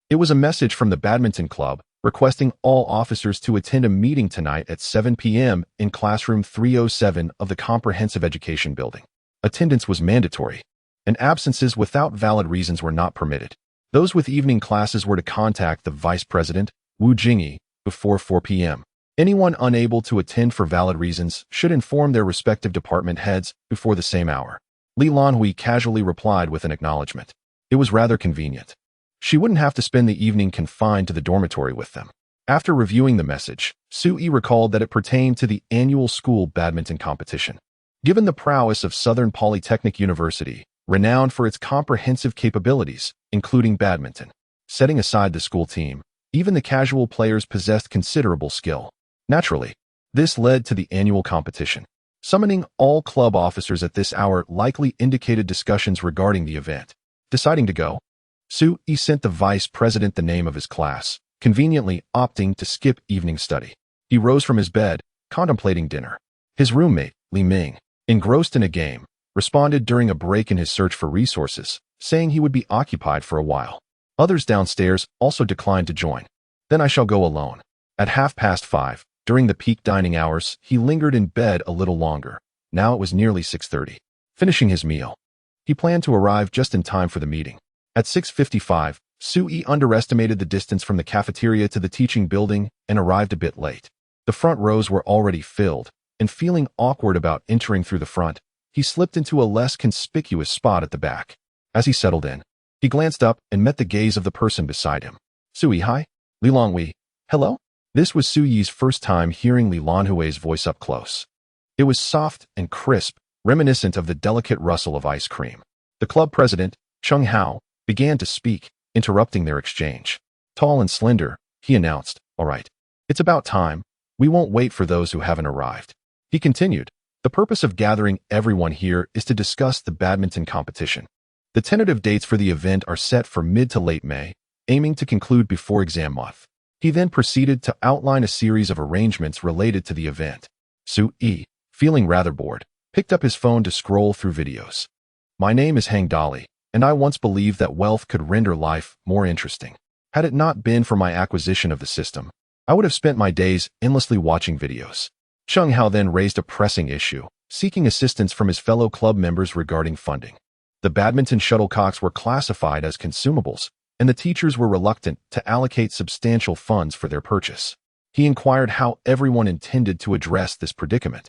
It was a message from the badminton club requesting all officers to attend a meeting tonight at 7 p.m. in classroom 307 of the Comprehensive Education Building. Attendance was mandatory, and absences without valid reasons were not permitted. Those with evening classes were to contact the vice president, Wu Jingyi, before 4 p.m. Anyone unable to attend for valid reasons should inform their respective department heads before the same hour. Lan Hui casually replied with an acknowledgement. It was rather convenient. She wouldn't have to spend the evening confined to the dormitory with them. After reviewing the message, Su-yi recalled that it pertained to the annual school badminton competition. Given the prowess of Southern Polytechnic University, renowned for its comprehensive capabilities, including badminton, setting aside the school team, even the casual players possessed considerable skill. Naturally, this led to the annual competition. Summoning all club officers at this hour likely indicated discussions regarding the event. Deciding to go, Su-yi sent the vice president the name of his class, conveniently opting to skip evening study. He rose from his bed, contemplating dinner. His roommate, Li Ming, engrossed in a game, responded during a break in his search for resources, saying he would be occupied for a while. Others downstairs also declined to join. Then I shall go alone. At 5:30, during the peak dining hours, he lingered in bed a little longer. Now it was nearly 6:30. Finishing his meal, he planned to arrive just in time for the meeting. At 6:55, Su-yi underestimated the distance from the cafeteria to the teaching building and arrived a bit late. The front rows were already filled, and feeling awkward about entering through the front, he slipped into a less conspicuous spot at the back. As he settled in, he glanced up and met the gaze of the person beside him. Su-yi, hi. Lan Hui. Hello? This was Su-yi's first time hearing Lan Hui's voice up close. It was soft and crisp, reminiscent of the delicate rustle of ice cream. The club president, Chung Hao, began to speak, interrupting their exchange. Tall and slender, he announced, "All right. It's about time. We won't wait for those who haven't arrived." He continued, "The purpose of gathering everyone here is to discuss the badminton competition. The tentative dates for the event are set for mid to late May, aiming to conclude before exam month." He then proceeded to outline a series of arrangements related to the event. Su-yi, feeling rather bored, picked up his phone to scroll through videos. "My name is Hang Dali, and I once believed that wealth could render life more interesting. Had it not been for my acquisition of the system, I would have spent my days endlessly watching videos." Chung Hao then raised a pressing issue, seeking assistance from his fellow club members regarding funding. The badminton shuttlecocks were classified as consumables, and the teachers were reluctant to allocate substantial funds for their purchase. He inquired how everyone intended to address this predicament.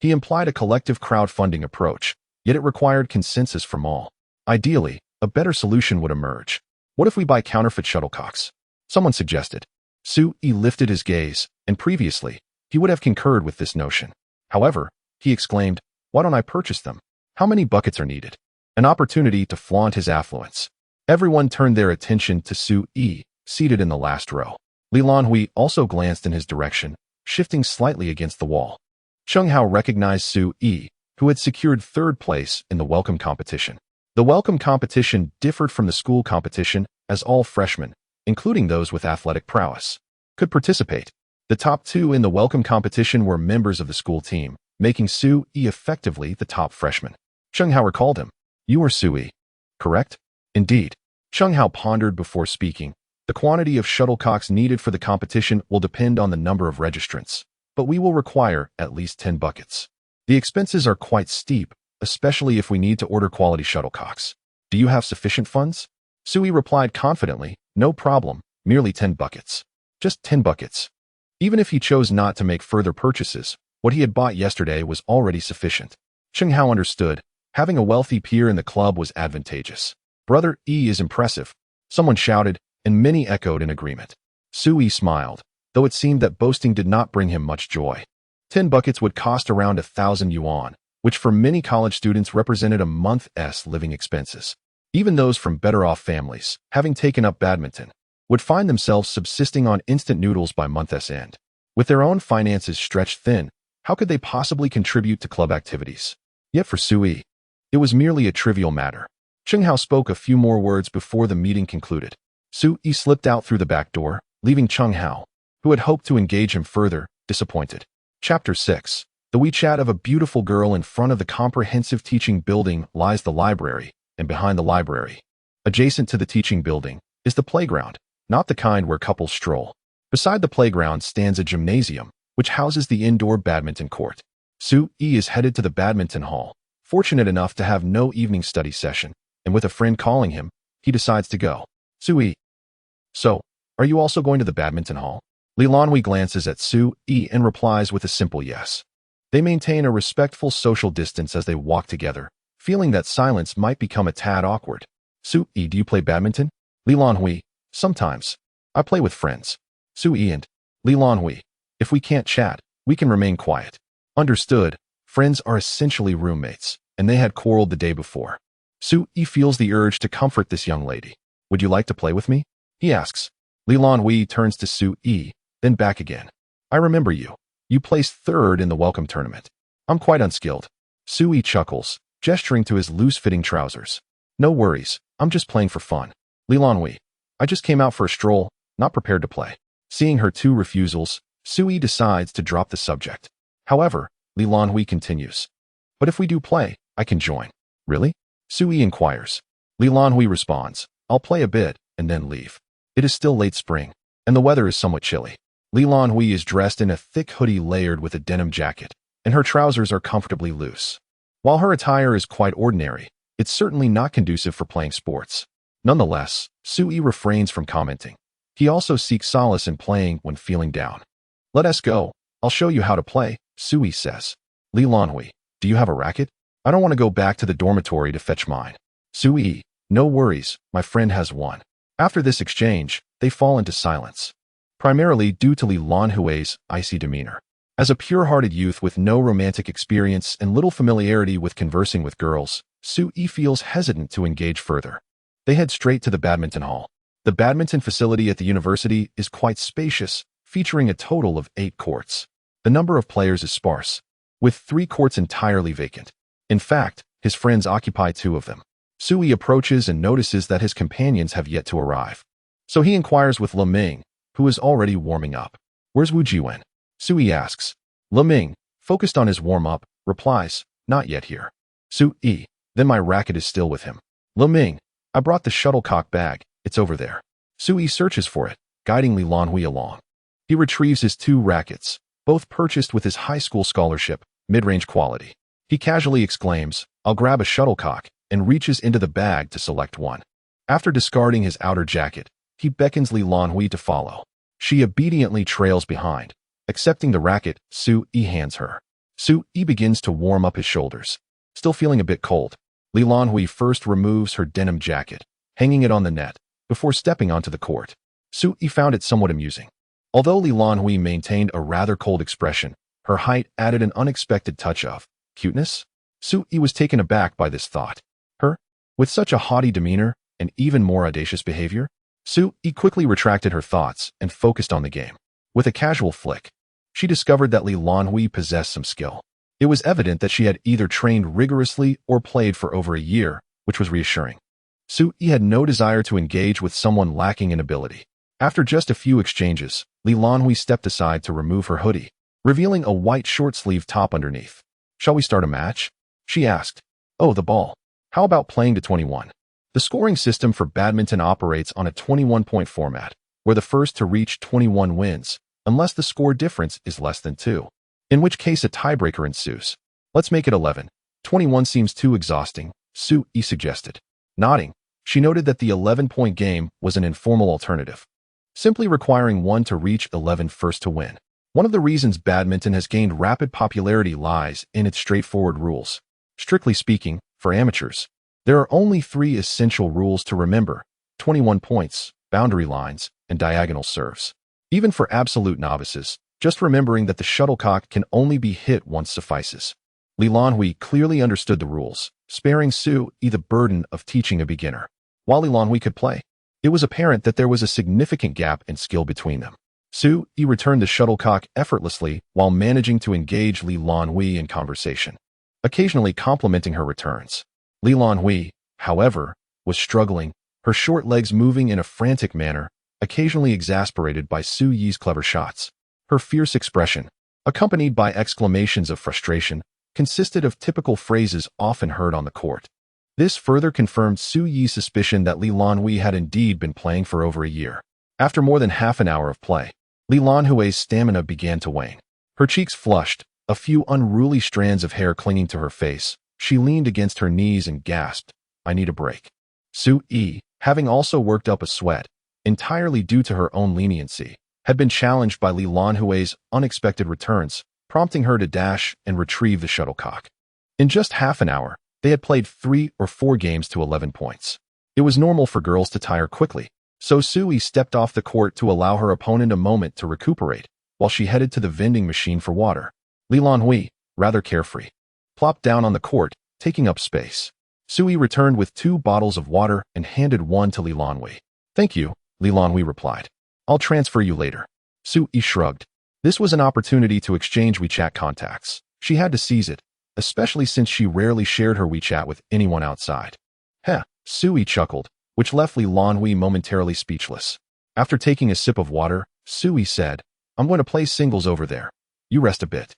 He implied a collective crowdfunding approach, yet it required consensus from all. Ideally, a better solution would emerge. "What if we buy counterfeit shuttlecocks?" someone suggested. Su-yi lifted his gaze, and previously, he would have concurred with this notion. However, he exclaimed, "Why don't I purchase them? How many buckets are needed?" An opportunity to flaunt his affluence. Everyone turned their attention to Su-yi, seated in the last row. Lan Hui also glanced in his direction, shifting slightly against the wall. Chung Hao recognized Su-yi, who had secured third place in the welcome competition. The welcome competition differed from the school competition, as all freshmen, including those with athletic prowess, could participate. The top two in the welcome competition were members of the school team, making Su-yi effectively the top freshman. Chung Hao recalled him. "You are Su-yi, correct?" "Indeed." Chung Hao pondered before speaking. "The quantity of shuttlecocks needed for the competition will depend on the number of registrants, but we will require at least 10 buckets. The expenses are quite steep, especially if we need to order quality shuttlecocks. Do you have sufficient funds?" Su-yi replied confidently, "No problem, merely 10 buckets. Just 10 buckets." Even if he chose not to make further purchases, what he had bought yesterday was already sufficient. Chung Hao understood. Having a wealthy peer in the club was advantageous. "Brother E is impressive," someone shouted, and many echoed in agreement. Su-yi smiled, though it seemed that boasting did not bring him much joy. 10 buckets would cost around 1,000 yuan, which for many college students represented a month's living expenses. Even those from better-off families, having taken up badminton, would find themselves subsisting on instant noodles by month's end. With their own finances stretched thin, how could they possibly contribute to club activities? Yet for Su-yi, it was merely a trivial matter. Chung Hao spoke a few more words before the meeting concluded. Su-yi slipped out through the back door, leaving Chung Hao, who had hoped to engage him further, disappointed. Chapter 6. The WeChat of a beautiful girl. In front of the comprehensive teaching building lies the library, and behind the library, adjacent to the teaching building, is the playground, not the kind where couples stroll. Beside the playground stands a gymnasium, which houses the indoor badminton court. Su-yi is headed to the badminton hall, fortunate enough to have no evening study session, and with a friend calling him, he decides to go. Su-yi. "So, are you also going to the badminton hall?" Lan Hui glances at Su-yi and replies with a simple yes. They maintain a respectful social distance as they walk together, feeling that silence might become a tad awkward. "Su-yi, do you play badminton?" Lan Hui. "Sometimes. I play with friends." Su-yi and Lan Hui. "If we can't chat, we can remain quiet." Understood. Friends are essentially roommates, and they had quarreled the day before. Su-yi feels the urge to comfort this young lady. "Would you like to play with me?" he asks. Lan Hui turns to Su-yi, then back again. "I remember you. You placed third in the welcome tournament." "I'm quite unskilled." Su-yi chuckles, gesturing to his loose-fitting trousers. "No worries, I'm just playing for fun." Lan Hui. "I just came out for a stroll, not prepared to play." Seeing her two refusals, Su-yi decides to drop the subject. However, Lan Hui continues. "But if we do play, I can join." "Really?" Su-yi inquires. Lan Hui responds, "I'll play a bit, and then leave." It is still late spring, and the weather is somewhat chilly. Lan Hui is dressed in a thick hoodie layered with a denim jacket, and her trousers are comfortably loose. While her attire is quite ordinary, it's certainly not conducive for playing sports. Nonetheless, Su-yi refrains from commenting. He also seeks solace in playing when feeling down. "Let us go. I'll show you how to play," Su-yi says. Lan Hui. "Do you have a racket? I don't want to go back to the dormitory to fetch mine." Su-yi. "No worries, my friend has one." After this exchange, they fall into silence, primarily due to Lan Hui's icy demeanor. As a pure-hearted youth with no romantic experience and little familiarity with conversing with girls, Su Yi feels hesitant to engage further. They head straight to the badminton hall. The badminton facility at the university is quite spacious, featuring a total of 8 courts. The number of players is sparse, with 3 courts entirely vacant. In fact, his friends occupy 2 of them. Su Yi approaches and notices that his companions have yet to arrive. So he inquires with Le Ming, who is already warming up. "Where's Wu Jiwen?" Su Yi asks. Le Ming, focused on his warm-up, replies, "Not yet here." Su Yi, "Then my racket is still with him." Le Ming, "I brought the shuttlecock bag. It's over there." Su Yi searches for it, guiding Lan Hui along. He retrieves his 2 rackets, both purchased with his high school scholarship, mid-range quality. He casually exclaims, "I'll grab a shuttlecock," and reaches into the bag to select one. After discarding his outer jacket, he beckons Lan Hui to follow. She obediently trails behind. Accepting the racket, Su Yi hands her. Su Yi begins to warm up his shoulders. Still feeling a bit cold, Lan Hui first removes her denim jacket, hanging it on the net, before stepping onto the court. Su Yi found it somewhat amusing. Although Lan Hui maintained a rather cold expression, her height added an unexpected touch of cuteness. Su Yi was taken aback by this thought. Her? With such a haughty demeanor and even more audacious behavior? Su Yi quickly retracted her thoughts and focused on the game. With a casual flick, she discovered that Lan Hui possessed some skill. It was evident that she had either trained rigorously or played for over a year, which was reassuring. Su Yi had no desire to engage with someone lacking in ability. After just a few exchanges, Lan Hui stepped aside to remove her hoodie, revealing a white short-sleeved top underneath. "Shall we start a match?" she asked. "Oh, the ball. How about playing to 21? The scoring system for badminton operates on a 21-point format, where the first to reach 21 wins, unless the score difference is less than 2, in which case a tiebreaker ensues. "Let's make it 11. 21 seems too exhausting," Su Yi suggested. Nodding, she noted that the 11-point game was an informal alternative, simply requiring one to reach 11 first to win. One of the reasons badminton has gained rapid popularity lies in its straightforward rules. Strictly speaking, for amateurs, there are only 3 essential rules to remember: 21 points, boundary lines, and diagonal serves. Even for absolute novices, just remembering that the shuttlecock can only be hit once suffices. Lan Hui clearly understood the rules, sparing Su Yi the burden of teaching a beginner. While Lan Hui could play, it was apparent that there was a significant gap in skill between them. Su Yi returned the shuttlecock effortlessly while managing to engage Lan Hui in conversation, occasionally complimenting her returns. Lan Hui, however, was struggling, her short legs moving in a frantic manner, occasionally exasperated by Su Yi's clever shots. Her fierce expression, accompanied by exclamations of frustration, consisted of typical phrases often heard on the court. This further confirmed Su Yi's suspicion that Lan Hui had indeed been playing for over a year. After more than half an hour of play, Lan Hui's stamina began to wane. Her cheeks flushed, a few unruly strands of hair clinging to her face. She leaned against her knees and gasped, "I need a break." Su Yi, having also worked up a sweat, entirely due to her own leniency, had been challenged by Lan Hui's unexpected returns, prompting her to dash and retrieve the shuttlecock. In just half an hour, they had played 3 or 4 games to 11 points. It was normal for girls to tire quickly, so Su Yi stepped off the court to allow her opponent a moment to recuperate, while she headed to the vending machine for water. Lan Hui, rather carefree, plopped down on the court, taking up space. Su Yi returned with 2 bottles of water and handed one to Lan Hui. "Thank you," Lan Hui replied. "I'll transfer you later." Su Yi shrugged. This was an opportunity to exchange WeChat contacts. She had to seize it, especially since she rarely shared her WeChat with anyone outside. "Heh," Su Yi chuckled, which left Lan Hui momentarily speechless. After taking a sip of water, Su Yi said, "I'm going to play singles over there. You rest a bit."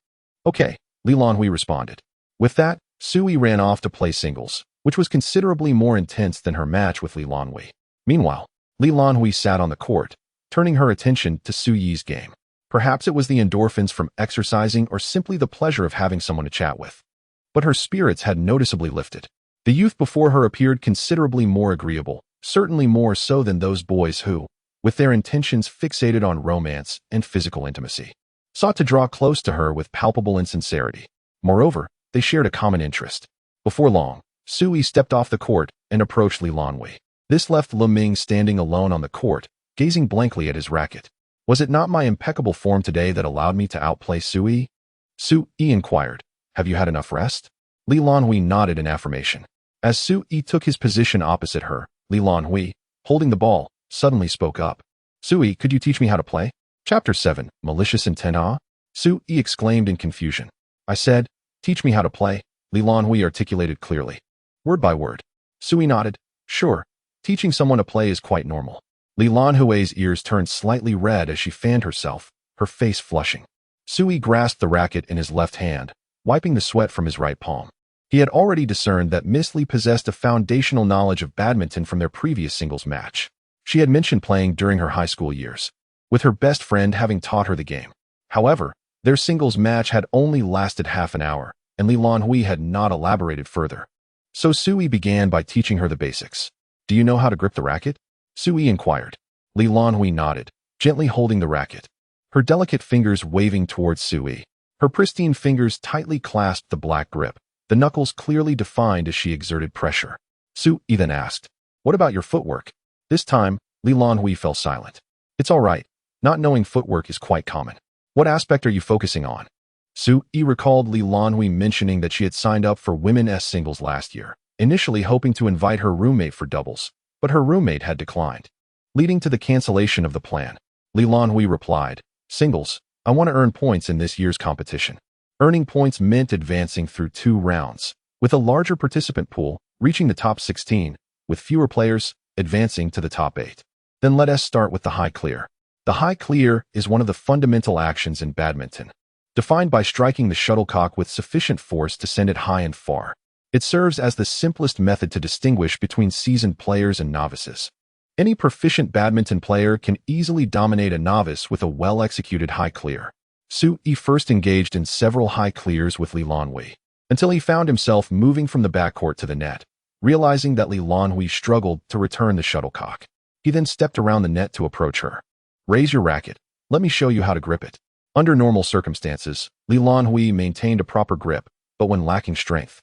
"Okay," Lan Hui responded. With that, Su Yi ran off to play singles, which was considerably more intense than her match with Lan Hui. Meanwhile, Lan Hui sat on the court, turning her attention to Su Yi's game. Perhaps it was the endorphins from exercising or simply the pleasure of having someone to chat with. But her spirits had noticeably lifted. The youth before her appeared considerably more agreeable, certainly more so than those boys who, with their intentions fixated on romance and physical intimacy, sought to draw close to her with palpable insincerity. Moreover, they shared a common interest. Before long, Su Yi stepped off the court and approached Lan Hui. This left Le Ming standing alone on the court, gazing blankly at his racket. Was it not my impeccable form today that allowed me to outplay Sui? Sui inquired. Have you had enough rest? Lan Hui nodded in affirmation. As Sui took his position opposite her, Lan Hui, holding the ball, suddenly spoke up. Sui, could you teach me how to play? Chapter 7, Malicious Intent. Sui exclaimed in confusion. I said, teach me how to play, Lan Hui articulated clearly. Word by word. Sui nodded. Sure, teaching someone to play is quite normal. Lan Hui's ears turned slightly red as she fanned herself, her face flushing. Sui grasped the racket in his left hand, wiping the sweat from his right palm. He had already discerned that Miss Li possessed a foundational knowledge of badminton from their previous singles match. She had mentioned playing during her high school years, with her best friend having taught her the game. However, their singles match had only lasted half an hour, and Lan Hui had not elaborated further. So Sui began by teaching her the basics. Do you know how to grip the racket? Sui inquired. Lan Hui nodded, gently holding the racket, her delicate fingers waving towards Sui. Her pristine fingers tightly clasped the black grip, the knuckles clearly defined as she exerted pressure. Sui then asked, what about your footwork? This time, Lan Hui fell silent. It's all right. Not knowing footwork is quite common. What aspect are you focusing on? Sui recalled Lan Hui mentioning that she had signed up for women's singles last year, initially hoping to invite her roommate for doubles, but her roommate had declined, leading to the cancellation of the plan. Lan Hui replied, singles, I want to earn points in this year's competition. Earning points meant advancing through 2 rounds, with a larger participant pool, reaching the top 16, with fewer players, advancing to the top 8. Then let us start with the high clear. The high clear is one of the fundamental actions in badminton, defined by striking the shuttlecock with sufficient force to send it high and far. It serves as the simplest method to distinguish between seasoned players and novices. Any proficient badminton player can easily dominate a novice with a well-executed high clear. Sui first engaged in several high clears with Lan Hui, until he found himself moving from the backcourt to the net, realizing that Lan Hui struggled to return the shuttlecock. He then stepped around the net to approach her. Raise your racket. Let me show you how to grip it. Under normal circumstances, Lan Hui maintained a proper grip, but when lacking strength,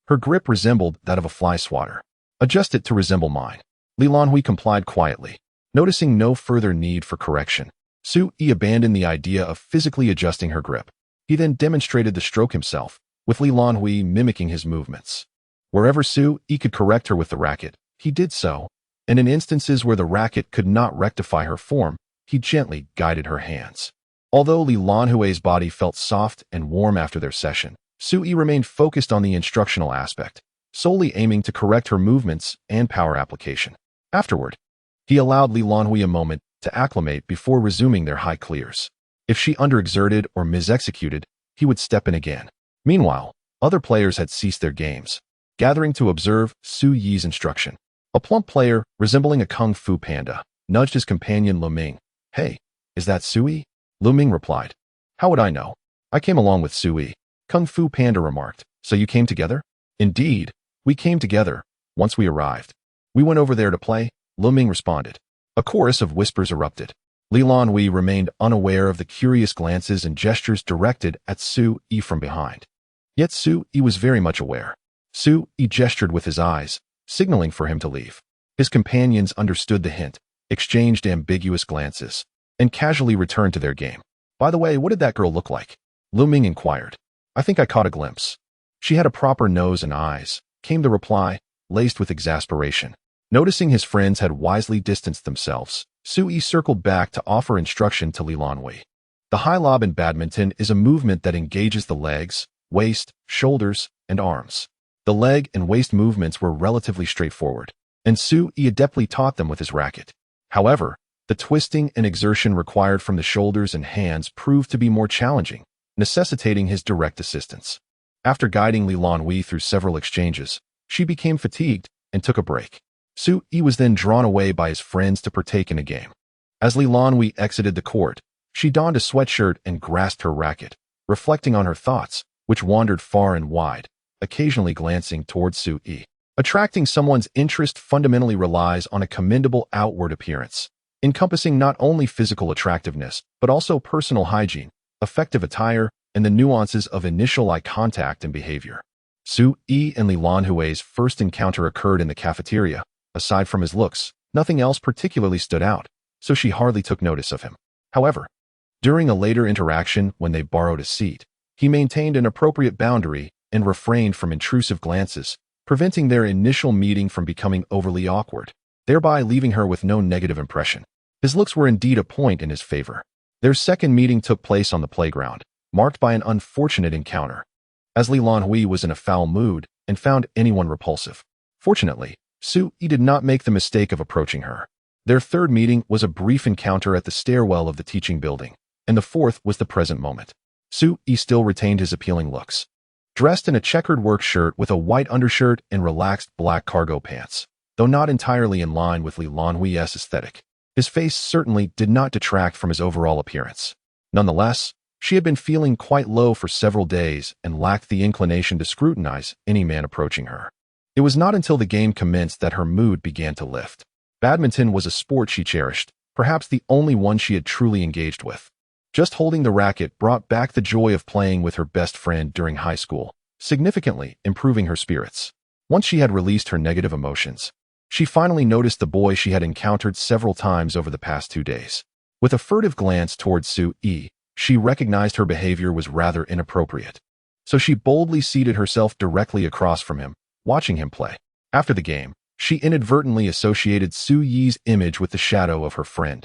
her grip resembled that of a fly swatter. Adjust it to resemble mine. Lan Hui complied quietly. Noticing no further need for correction, Sui abandoned the idea of physically adjusting her grip. He then demonstrated the stroke himself, with Lan Hui mimicking his movements. Wherever Sui could correct her with the racket, he did so, and in instances where the racket could not rectify her form, he gently guided her hands. Although Lan Hui's body felt soft and warm after their session, Sui remained focused on the instructional aspect, solely aiming to correct her movements and power application. Afterward, he allowed Lan Hui a moment to acclimate before resuming their high clears. If she underexerted or misexecuted, he would step in again. Meanwhile, other players had ceased their games, gathering to observe Sui's instruction. A plump player, resembling a kung fu panda, nudged his companion Lu Ming. Hey, is that Sui? Lu Ming replied. How would I know? I came along with Sui. Kung Fu Panda remarked. So you came together? Indeed, we came together, once we arrived. We went over there to play, Lu Ming responded. A chorus of whispers erupted. Lan Hui remained unaware of the curious glances and gestures directed at Sui from behind. Yet Sui was very much aware. Sui gestured with his eyes, signaling for him to leave. His companions understood the hint, exchanged ambiguous glances, and casually returned to their game. By the way, what did that girl look like? Lu Ming inquired. I think I caught a glimpse. She had a proper nose and eyes, came the reply, laced with exasperation. Noticing his friends had wisely distanced themselves, Sui circled back to offer instruction to Lan Hui. The high lob in badminton is a movement that engages the legs, waist, shoulders, and arms. The leg and waist movements were relatively straightforward, and Sui adeptly taught them with his racket. However, the twisting and exertion required from the shoulders and hands proved to be more challenging, necessitating his direct assistance. After guiding Lan Hui through several exchanges, she became fatigued and took a break. Sui was then drawn away by his friends to partake in a game. As Lan Hui exited the court, she donned a sweatshirt and grasped her racket, reflecting on her thoughts, which wandered far and wide, occasionally glancing towards Sui. Attracting someone's interest fundamentally relies on a commendable outward appearance, encompassing not only physical attractiveness, but also personal hygiene, effective attire, and the nuances of initial eye contact and behavior. Sui and Lan Hui's first encounter occurred in the cafeteria. Aside from his looks, nothing else particularly stood out, so she hardly took notice of him. However, during a later interaction when they borrowed a seat, he maintained an appropriate boundary and refrained from intrusive glances, preventing their initial meeting from becoming overly awkward, thereby leaving her with no negative impression. His looks were indeed a point in his favor. Their second meeting took place on the playground, marked by an unfortunate encounter, as Lan Hui was in a foul mood and found anyone repulsive. Fortunately, Su-yi did not make the mistake of approaching her. Their third meeting was a brief encounter at the stairwell of the teaching building, and the fourth was the present moment. Su-yi still retained his appealing looks. Dressed in a checkered work shirt with a white undershirt and relaxed black cargo pants, though not entirely in line with Lan Hui's aesthetic, his face certainly did not detract from his overall appearance. Nonetheless, she had been feeling quite low for several days and lacked the inclination to scrutinize any man approaching her. It was not until the game commenced that her mood began to lift. Badminton was a sport she cherished, perhaps the only one she had truly engaged with. Just holding the racket brought back the joy of playing with her best friend during high school, significantly improving her spirits. Once she had released her negative emotions, she finally noticed the boy she had encountered several times over the past 2 days. With a furtive glance towards Su-yi, she recognized her behavior was rather inappropriate. So she boldly seated herself directly across from him, watching him play. After the game, she inadvertently associated Su-yi's image with the shadow of her friend,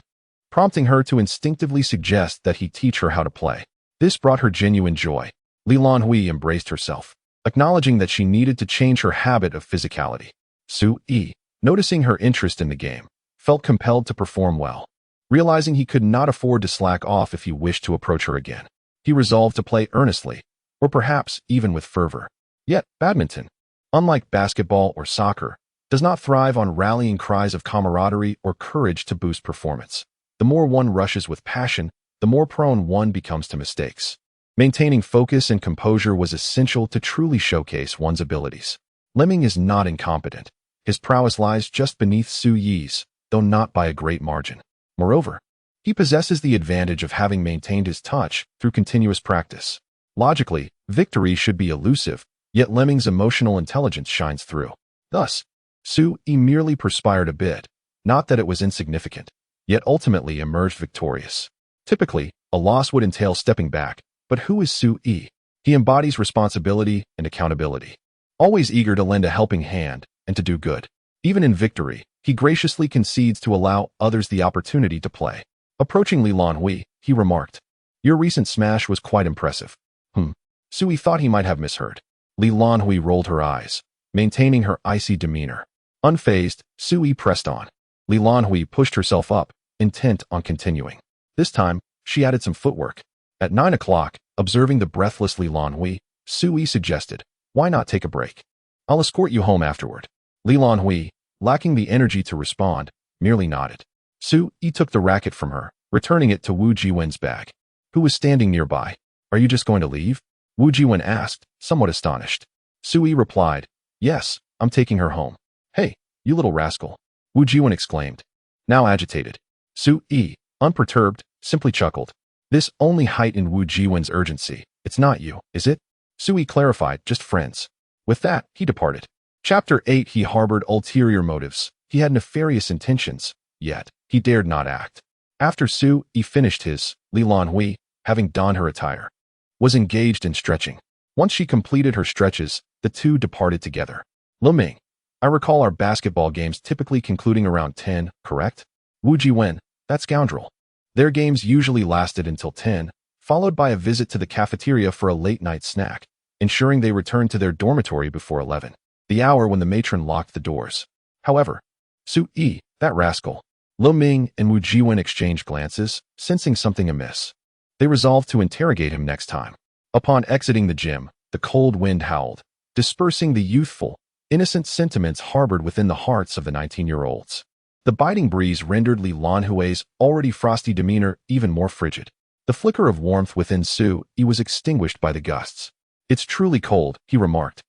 prompting her to instinctively suggest that he teach her how to play. This brought her genuine joy. Lan Hui embraced herself, acknowledging that she needed to change her habit of physicality. Su-yi, noticing her interest in the game, felt compelled to perform well. Realizing he could not afford to slack off if he wished to approach her again, he resolved to play earnestly, or perhaps even with fervor. Yet, badminton, unlike basketball or soccer, does not thrive on rallying cries of camaraderie or courage to boost performance. The more one rushes with passion, the more prone one becomes to mistakes. Maintaining focus and composure was essential to truly showcase one's abilities. Lemming is not incompetent. His prowess lies just beneath Su-yi's, though not by a great margin. Moreover, he possesses the advantage of having maintained his touch through continuous practice. Logically, victory should be elusive, yet Lemming's emotional intelligence shines through. Thus, Su-yi merely perspired a bit, not that it was insignificant, yet ultimately emerged victorious. Typically, a loss would entail stepping back, but who is Su-yi? He embodies responsibility and accountability, always eager to lend a helping hand and to do good. Even in victory, he graciously concedes to allow others the opportunity to play. Approaching Lan Hui, he remarked, "Your recent smash was quite impressive." Su-yi thought he might have misheard. Lan Hui rolled her eyes, maintaining her icy demeanor. Unfazed, Su-yi pressed on. Lan Hui pushed herself up, intent on continuing. This time, she added some footwork. At 9 o'clock, observing the breathless Lan Hui, Su-yi suggested, "Why not take a break? I'll escort you home afterward." Lan Hui, lacking the energy to respond, merely nodded. Su-yi took the racket from her, returning it to Wu Jiwen's bag, who was standing nearby. "Are you just going to leave?" Wu Jiwen asked, somewhat astonished. Su-yi replied, "Yes, I'm taking her home." "Hey, you little rascal," Wu Jiwen exclaimed, now agitated. Su-yi, unperturbed, simply chuckled. This only heightened Wu Jiwen's urgency. "It's not you, is it?" Su-yi clarified, "Just friends." With that, he departed. Chapter 8. He harbored ulterior motives. He had nefarious intentions, yet he dared not act. After Su-yi finished his, Lan Hui, having donned her attire, was engaged in stretching. Once she completed her stretches, the two departed together. "Luming, I recall our basketball games typically concluding around 10, correct?" Wu Jiwen, that scoundrel. Their games usually lasted until 10, followed by a visit to the cafeteria for a late-night snack, ensuring they returned to their dormitory before 11, the hour when the matron locked the doors. However, Su-yi, that rascal. Luming and Wu Jiwen exchanged glances, sensing something amiss. They resolved to interrogate him next time. Upon exiting the gym, the cold wind howled, dispersing the youthful, innocent sentiments harbored within the hearts of the 19-year-olds. The biting breeze rendered Lan Hui's already frosty demeanor even more frigid. The flicker of warmth within Su-yi was extinguished by the gusts. "It's truly cold," he remarked,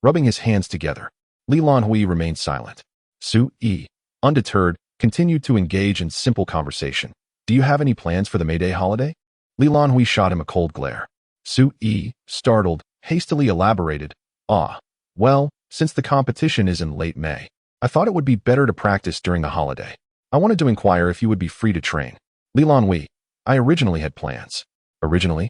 rubbing his hands together. Lan Hui remained silent. Su-yi, undeterred, continued to engage in simple conversation. "Do you have any plans for the May Day holiday?" Lan Hui shot him a cold glare. Su-yi, startled, hastily elaborated, "Well, since the competition is in late May, I thought it would be better to practice during the holiday. I wanted to inquire if you would be free to train." Lan Hui, I originally had plans. Originally?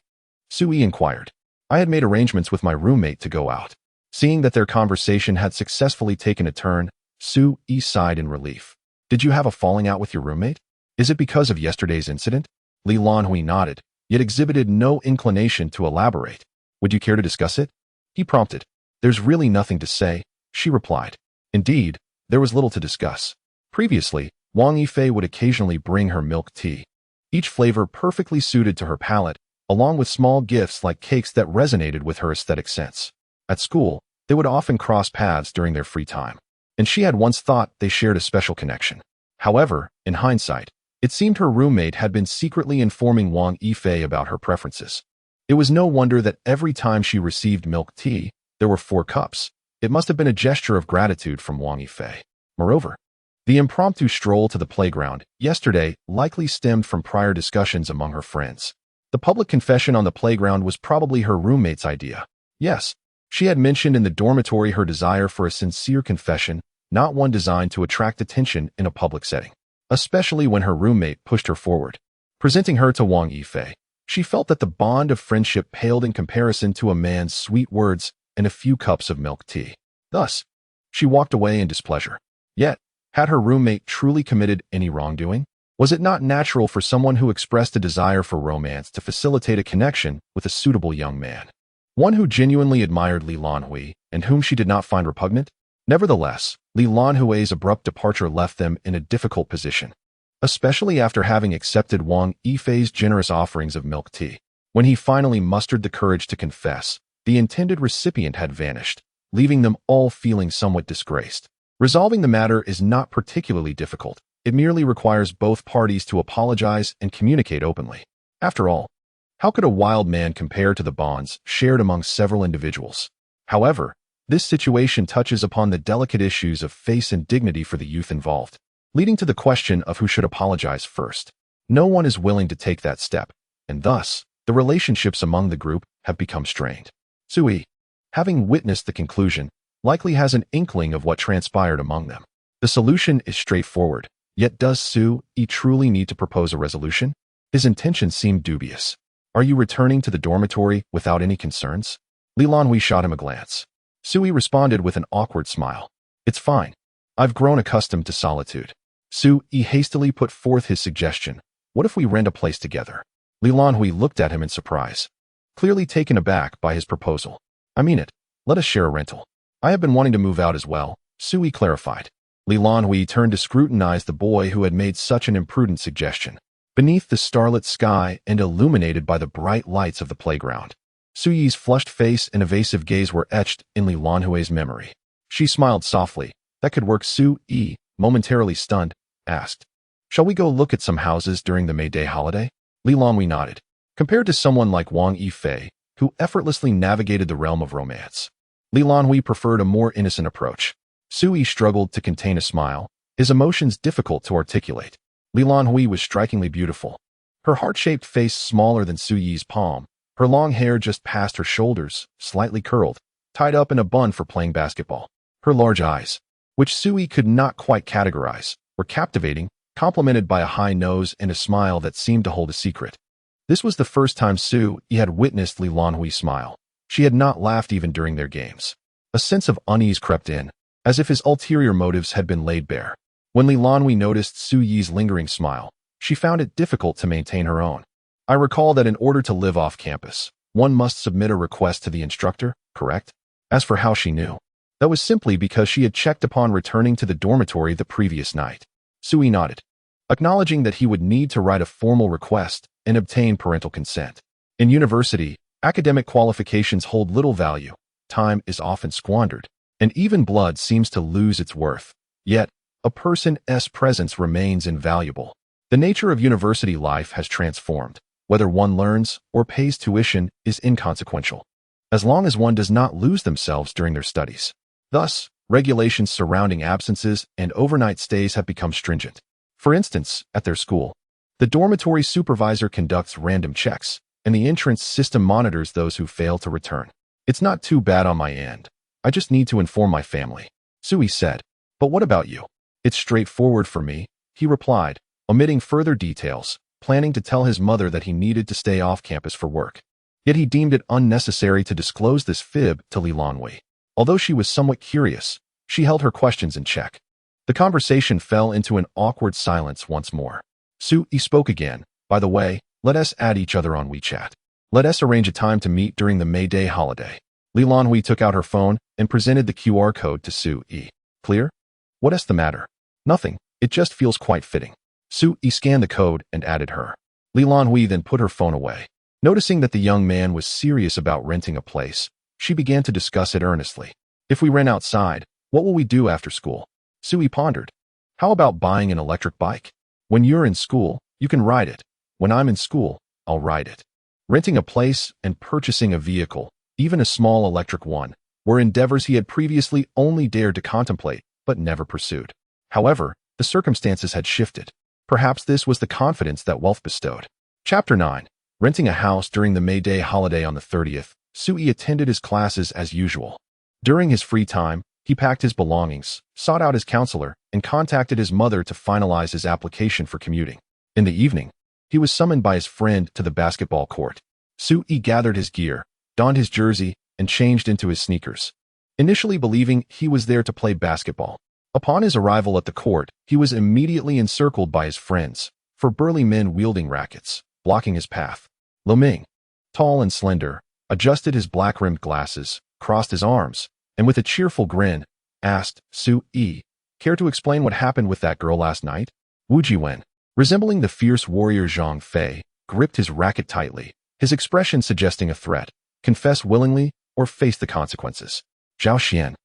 Sui inquired. I had made arrangements with my roommate to go out. Seeing that their conversation had successfully taken a turn, Sui sighed in relief. Did you have a falling out with your roommate? Is it because of yesterday's incident? Lan Hui nodded, yet exhibited no inclination to elaborate. Would you care to discuss it? He prompted. There's really nothing to say, she replied. Indeed, there was little to discuss. Previously, Wang Yifei would occasionally bring her milk tea, each flavor perfectly suited to her palate, along with small gifts like cakes that resonated with her aesthetic sense. At school, they would often cross paths during their free time, and she had once thought they shared a special connection. However, in hindsight, it seemed her roommate had been secretly informing Wang Yifei about her preferences. It was no wonder that every time she received milk tea, there were 4 cups. It must have been a gesture of gratitude from Wang Yifei. Moreover, the impromptu stroll to the playground yesterday likely stemmed from prior discussions among her friends. The public confession on the playground was probably her roommate's idea. Yes, she had mentioned in the dormitory her desire for a sincere confession, not one designed to attract attention in a public setting, especially when her roommate pushed her forward. Presenting her to Wang Yifei, she felt that the bond of friendship paled in comparison to a man's sweet words and a few cups of milk tea. Thus, she walked away in displeasure. Yet, had her roommate truly committed any wrongdoing? Was it not natural for someone who expressed a desire for romance to facilitate a connection with a suitable young man? One who genuinely admired Lan Hui and whom she did not find repugnant? Nevertheless, Lan Hui's abrupt departure left them in a difficult position, especially after having accepted Wang Yifei's generous offerings of milk tea. When he finally mustered the courage to confess, the intended recipient had vanished, leaving them all feeling somewhat disgraced. Resolving the matter is not particularly difficult. It merely requires both parties to apologize and communicate openly. After all, how could a wild man compare to the bonds shared among several individuals? However, this situation touches upon the delicate issues of face and dignity for the youth involved, leading to the question of who should apologize first. No one is willing to take that step, and thus, the relationships among the group have become strained. Sui, having witnessed the conclusion, likely has an inkling of what transpired among them. The solution is straightforward, yet does Sui truly need to propose a resolution? His intentions seem dubious. Are you returning to the dormitory without any concerns? Lan Hui shot him a glance. Sui responded with an awkward smile. It's fine. I've grown accustomed to solitude. Sui hastily put forth his suggestion. What if we rent a place together? Lan Hui looked at him in surprise, clearly taken aback by his proposal. I mean it. Let us share a rental. I have been wanting to move out as well, Sui clarified. Lan Hui turned to scrutinize the boy who had made such an imprudent suggestion. Beneath the starlit sky and illuminated by the bright lights of the playground, Sui's flushed face and evasive gaze were etched in Lan Hui's memory. She smiled softly. That could work. Sui, momentarily stunned, asked, Shall we go look at some houses during the May Day holiday? Lan Hui nodded. Compared to someone like Wang Yifei, who effortlessly navigated the realm of romance, Lan Hui preferred a more innocent approach. Sui struggled to contain a smile, his emotions difficult to articulate. Lan Hui was strikingly beautiful. Her heart-shaped face smaller than Sui's palm, her long hair just past her shoulders, slightly curled, tied up in a bun for playing basketball. Her large eyes, which Sui could not quite categorize, were captivating, complemented by a high nose and a smile that seemed to hold a secret. This was the first time Sui had witnessed Lan Hui smile. She had not laughed even during their games. A sense of unease crept in, as if his ulterior motives had been laid bare. When Lan Hui noticed Sui's lingering smile, she found it difficult to maintain her own. I recall that in order to live off campus, one must submit a request to the instructor, correct? As for how she knew, that was simply because she had checked upon returning to the dormitory the previous night. Sui nodded, acknowledging that he would need to write a formal request and obtain parental consent. In university, academic qualifications hold little value, time is often squandered, and even blood seems to lose its worth. Yet, a person's presence remains invaluable. The nature of university life has transformed. Whether one learns or pays tuition is inconsequential, as long as one does not lose themselves during their studies. Thus, regulations surrounding absences and overnight stays have become stringent. For instance, at their school, the dormitory supervisor conducts random checks, and the entrance system monitors those who fail to return. It's not too bad on my end. I just need to inform my family, Sui said. But what about you? It's straightforward for me, he replied, omitting further details. planning to tell his mother that he needed to stay off campus for work. Yet he deemed it unnecessary to disclose this fib to Lan Hui. Although she was somewhat curious, she held her questions in check. The conversation fell into an awkward silence once more. Su-yi spoke again. By the way, let us add each other on WeChat. Let us arrange a time to meet during the May Day holiday. Lan Hui took out her phone and presented the QR code to Su-yi. Clear? What's the matter? Nothing. It just feels quite fitting. Su-yi scanned the code and added her. Lan Hui then put her phone away. Noticing that the young man was serious about renting a place, she began to discuss it earnestly. If we rent outside, what will we do after school? Su-yi pondered. How about buying an electric bike? When you're in school, you can ride it. When I'm in school, I'll ride it. Renting a place and purchasing a vehicle, even a small electric one, were endeavors he had previously only dared to contemplate, but never pursued. However, the circumstances had shifted. Perhaps this was the confidence that wealth bestowed. Chapter 9. Renting a house during the May Day holiday on the 30th, Su-yi attended his classes as usual. During his free time, he packed his belongings, sought out his counselor, and contacted his mother to finalize his application for commuting. In the evening, he was summoned by his friend to the basketball court. Su-yi gathered his gear, donned his jersey, and changed into his sneakers. Initially believing he was there to play basketball. Upon his arrival at the court, he was immediately encircled by his friends, for burly men wielding rackets, blocking his path. Lo Ming, tall and slender, adjusted his black-rimmed glasses, crossed his arms, and with a cheerful grin, asked, Su-yi, care to explain what happened with that girl last night? Wu Jiwen, resembling the fierce warrior Zhang Fei, gripped his racket tightly, his expression suggesting a threat, confess willingly or face the consequences. Zhao Xian,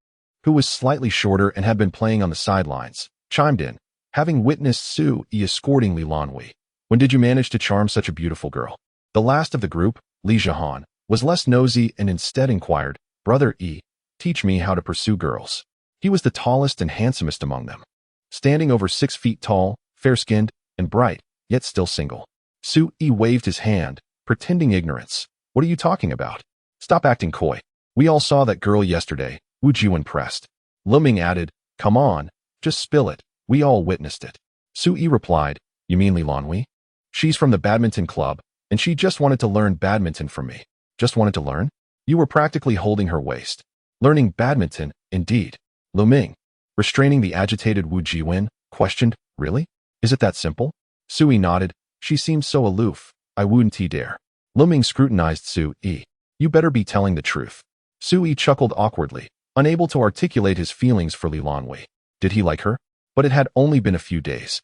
who was slightly shorter and had been playing on the sidelines, chimed in, having witnessed Su-yi escorting Lan Hui. When did you manage to charm such a beautiful girl? The last of the group, Li Zhihan, was less nosy and instead inquired, Brother Yi, teach me how to pursue girls. He was the tallest and handsomest among them. Standing over 6 feet tall, fair-skinned, and bright, yet still single. Su-yi waved his hand, pretending ignorance. What are you talking about? Stop acting coy. We all saw that girl yesterday, Wu Jiwen pressed. Lo Ming added, come on, just spill it. We all witnessed it. Su-yi replied, you mean Lan Hui? She's from the badminton club, and she just wanted to learn badminton from me. Just wanted to learn? You were practically holding her waist. Learning badminton, indeed. Lo Ming, restraining the agitated Wu Jiwen, questioned, really? Is it that simple? Su-yi nodded. She seemed so aloof. I wouldn't dare. Lo Ming scrutinized Su-yi. You better be telling the truth. Su-yi chuckled awkwardly, unable to articulate his feelings for Lan Hui. Did he like her? But it had only been a few days.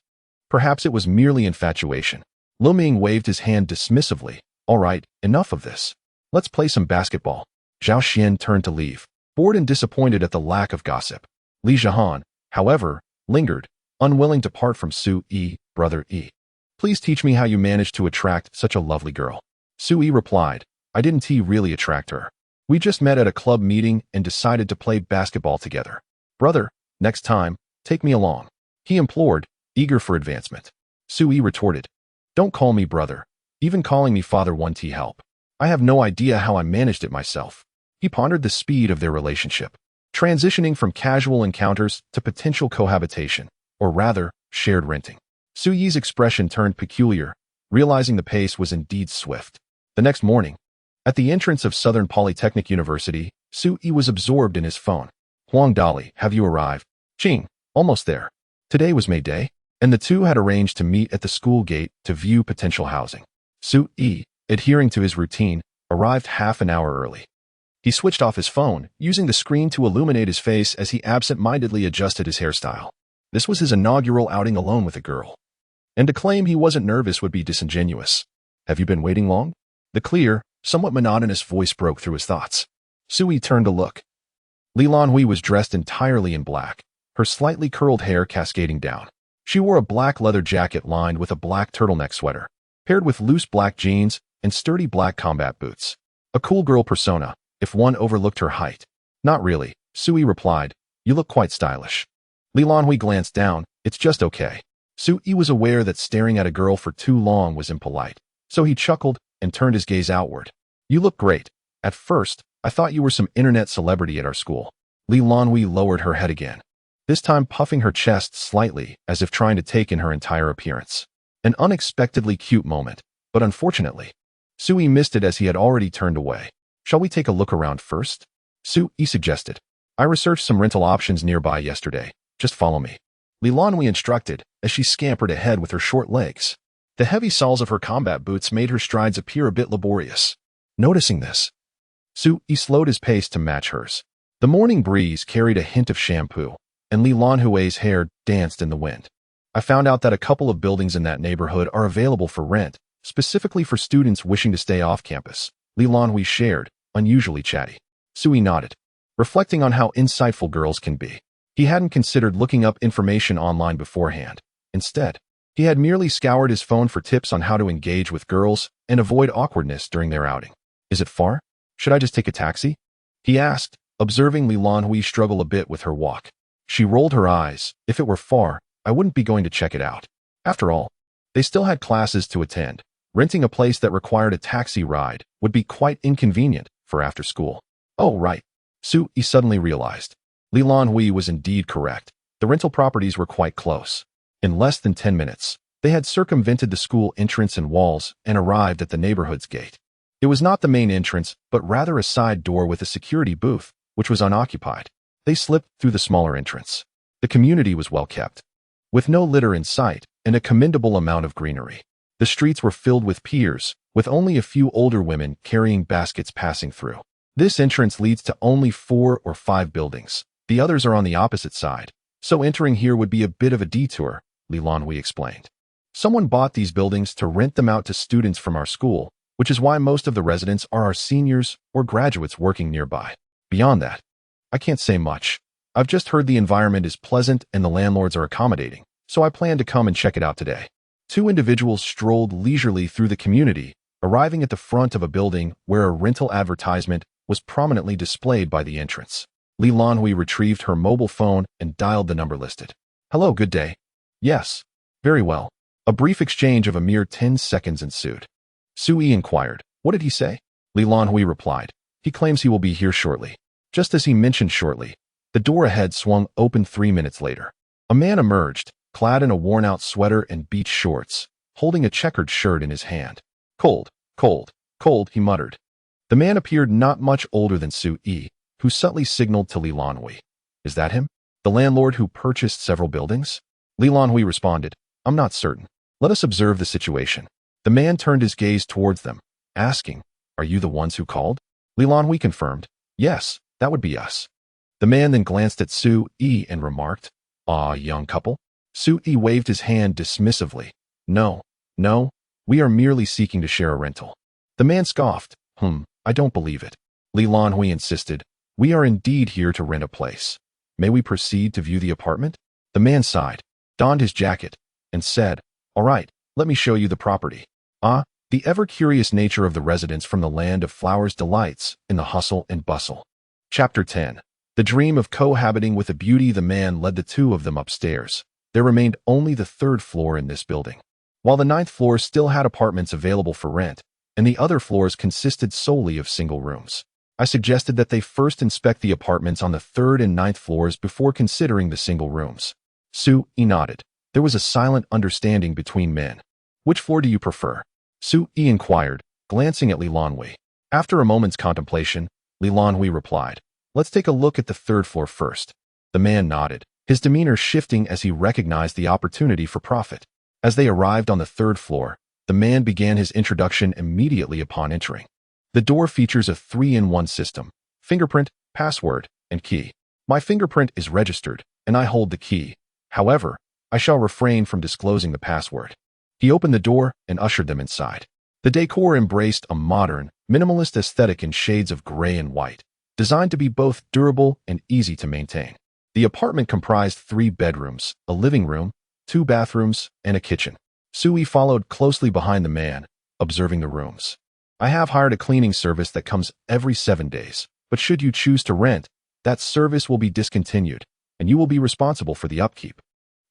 Perhaps it was merely infatuation. Lo Ming waved his hand dismissively. All right, enough of this. Let's play some basketball. Zhao Xian turned to leave, bored and disappointed at the lack of gossip. Li Zhihan, however, lingered, unwilling to part from Su-yi, Brother Yi. Please teach me how you managed to attract such a lovely girl. Su-yi replied, I didn't really attract her. We just met at a club meeting and decided to play basketball together. Brother, next time, take me along. He implored, eager for advancement. Su-yi retorted, don't call me brother. Even calling me father won't help. I have no idea how I managed it myself. He pondered the speed of their relationship, transitioning from casual encounters to potential cohabitation, or rather, shared renting. Su-yi's expression turned peculiar, realizing the pace was indeed swift. The next morning, at the entrance of Southern Polytechnic University, Su-yi was absorbed in his phone. Huang Dali, have you arrived? Jing, almost there. Today was May Day, and the two had arranged to meet at the school gate to view potential housing. Su-yi, adhering to his routine, arrived half an hour early. He switched off his phone, using the screen to illuminate his face as he absent-mindedly adjusted his hairstyle. This was his inaugural outing alone with a girl. And to claim he wasn't nervous would be disingenuous. Have you been waiting long? The clear, somewhat monotonous voice broke through his thoughts. Su-yi turned to look. Lan Hui was dressed entirely in black, her slightly curled hair cascading down. She wore a black leather jacket lined with a black turtleneck sweater, paired with loose black jeans and sturdy black combat boots. A cool girl persona, if one overlooked her height. Not really, Su-yi replied. You look quite stylish. Lan Hui glanced down. It's just okay. Su-yi was aware that staring at a girl for too long was impolite, so he chuckled and turned his gaze outward. You look great. At first, I thought you were some internet celebrity at our school. Lan Hui lowered her head again, this time puffing her chest slightly as if trying to take in her entire appearance. An unexpectedly cute moment, but unfortunately, Sui missed it as he had already turned away. Shall we take a look around first? Sui suggested. I researched some rental options nearby yesterday. Just follow me. Lan Hui instructed as she scampered ahead with her short legs. The heavy soles of her combat boots made her strides appear a bit laborious. Noticing this, Sui slowed his pace to match hers. The morning breeze carried a hint of shampoo, and Lan Hui's hair danced in the wind. I found out that a couple of buildings in that neighborhood are available for rent, specifically for students wishing to stay off campus. Lan Hui shared, unusually chatty. Sui nodded, reflecting on how insightful girls can be. He hadn't considered looking up information online beforehand. Instead, he had merely scoured his phone for tips on how to engage with girls and avoid awkwardness during their outing. Is it far? Should I just take a taxi? He asked, observing Lan Hui struggle a bit with her walk. She rolled her eyes. If it were far, I wouldn't be going to check it out. After all, they still had classes to attend. Renting a place that required a taxi ride would be quite inconvenient for after school. Oh, right. Sui suddenly realized. Lan Hui was indeed correct. The rental properties were quite close. In less than 10 minutes, they had circumvented the school entrance and walls and arrived at the neighborhood's gate. It was not the main entrance, but rather a side door with a security booth, which was unoccupied. They slipped through the smaller entrance. The community was well kept, with no litter in sight and a commendable amount of greenery. The streets were filled with peers, with only a few older women carrying baskets passing through. This entrance leads to only 4 or 5 buildings. The others are on the opposite side, so entering here would be a bit of a detour, Lan Hui explained. Someone bought these buildings to rent them out to students from our school, which is why most of the residents are our seniors or graduates working nearby. Beyond that, I can't say much. I've just heard the environment is pleasant and the landlords are accommodating, so I plan to come and check it out today. 2 individuals strolled leisurely through the community, arriving at the front of a building where a rental advertisement was prominently displayed by the entrance. Lan Hui retrieved her mobile phone and dialed the number listed. Hello, good day. Yes. Very well. A brief exchange of a mere 10 seconds ensued. Sui inquired, what did he say? Lan Hui replied, he claims he will be here shortly. Just as he mentioned shortly, the door ahead swung open 3 minutes later. A man emerged, clad in a worn-out sweater and beach shorts, holding a checkered shirt in his hand. Cold, cold, cold, he muttered. The man appeared not much older than Sui, who subtly signaled to Lan Hui. Is that him? The landlord who purchased several buildings? Lan Hui responded, I'm not certain. Let us observe the situation. The man turned his gaze towards them, asking, Are you the ones who called? Lan Hui confirmed, Yes, that would be us. The man then glanced at Sui and remarked, Ah, young couple? Sui waved his hand dismissively. No, we are merely seeking to share a rental. The man scoffed, I don't believe it. Lan Hui insisted, We are indeed here to rent a place. May we proceed to view the apartment? The man sighed, donned his jacket, and said, All right, let me show you the property. The ever-curious nature of the residents from the land of flowers delights in the hustle and bustle. Chapter 10. The dream of cohabiting with a beauty. The man led the 2 of them upstairs. There remained only the 3rd floor in this building, while the 9th floor still had apartments available for rent, and the other floors consisted solely of single rooms. I suggested that they first inspect the apartments on the 3rd and 9th floors before considering the single rooms. Sui nodded. There was a silent understanding between men. Which floor do you prefer? Sui inquired, glancing at Lan Hui. After a moment's contemplation, Lan Hui replied, Let's take a look at the 3rd floor first. The man nodded, his demeanor shifting as he recognized the opportunity for profit. As they arrived on the 3rd floor, the man began his introduction immediately upon entering. The door features a 3-in-1 system: fingerprint, password, and key. My fingerprint is registered, and I hold the key. However, I shall refrain from disclosing the password. He opened the door and ushered them inside. The decor embraced a modern, minimalist aesthetic in shades of gray and white, designed to be both durable and easy to maintain. The apartment comprised 3 bedrooms, a living room, 2 bathrooms, and a kitchen. Sui followed closely behind the man, observing the rooms. I have hired a cleaning service that comes every 7 days, but should you choose to rent, that service will be discontinued, and you will be responsible for the upkeep.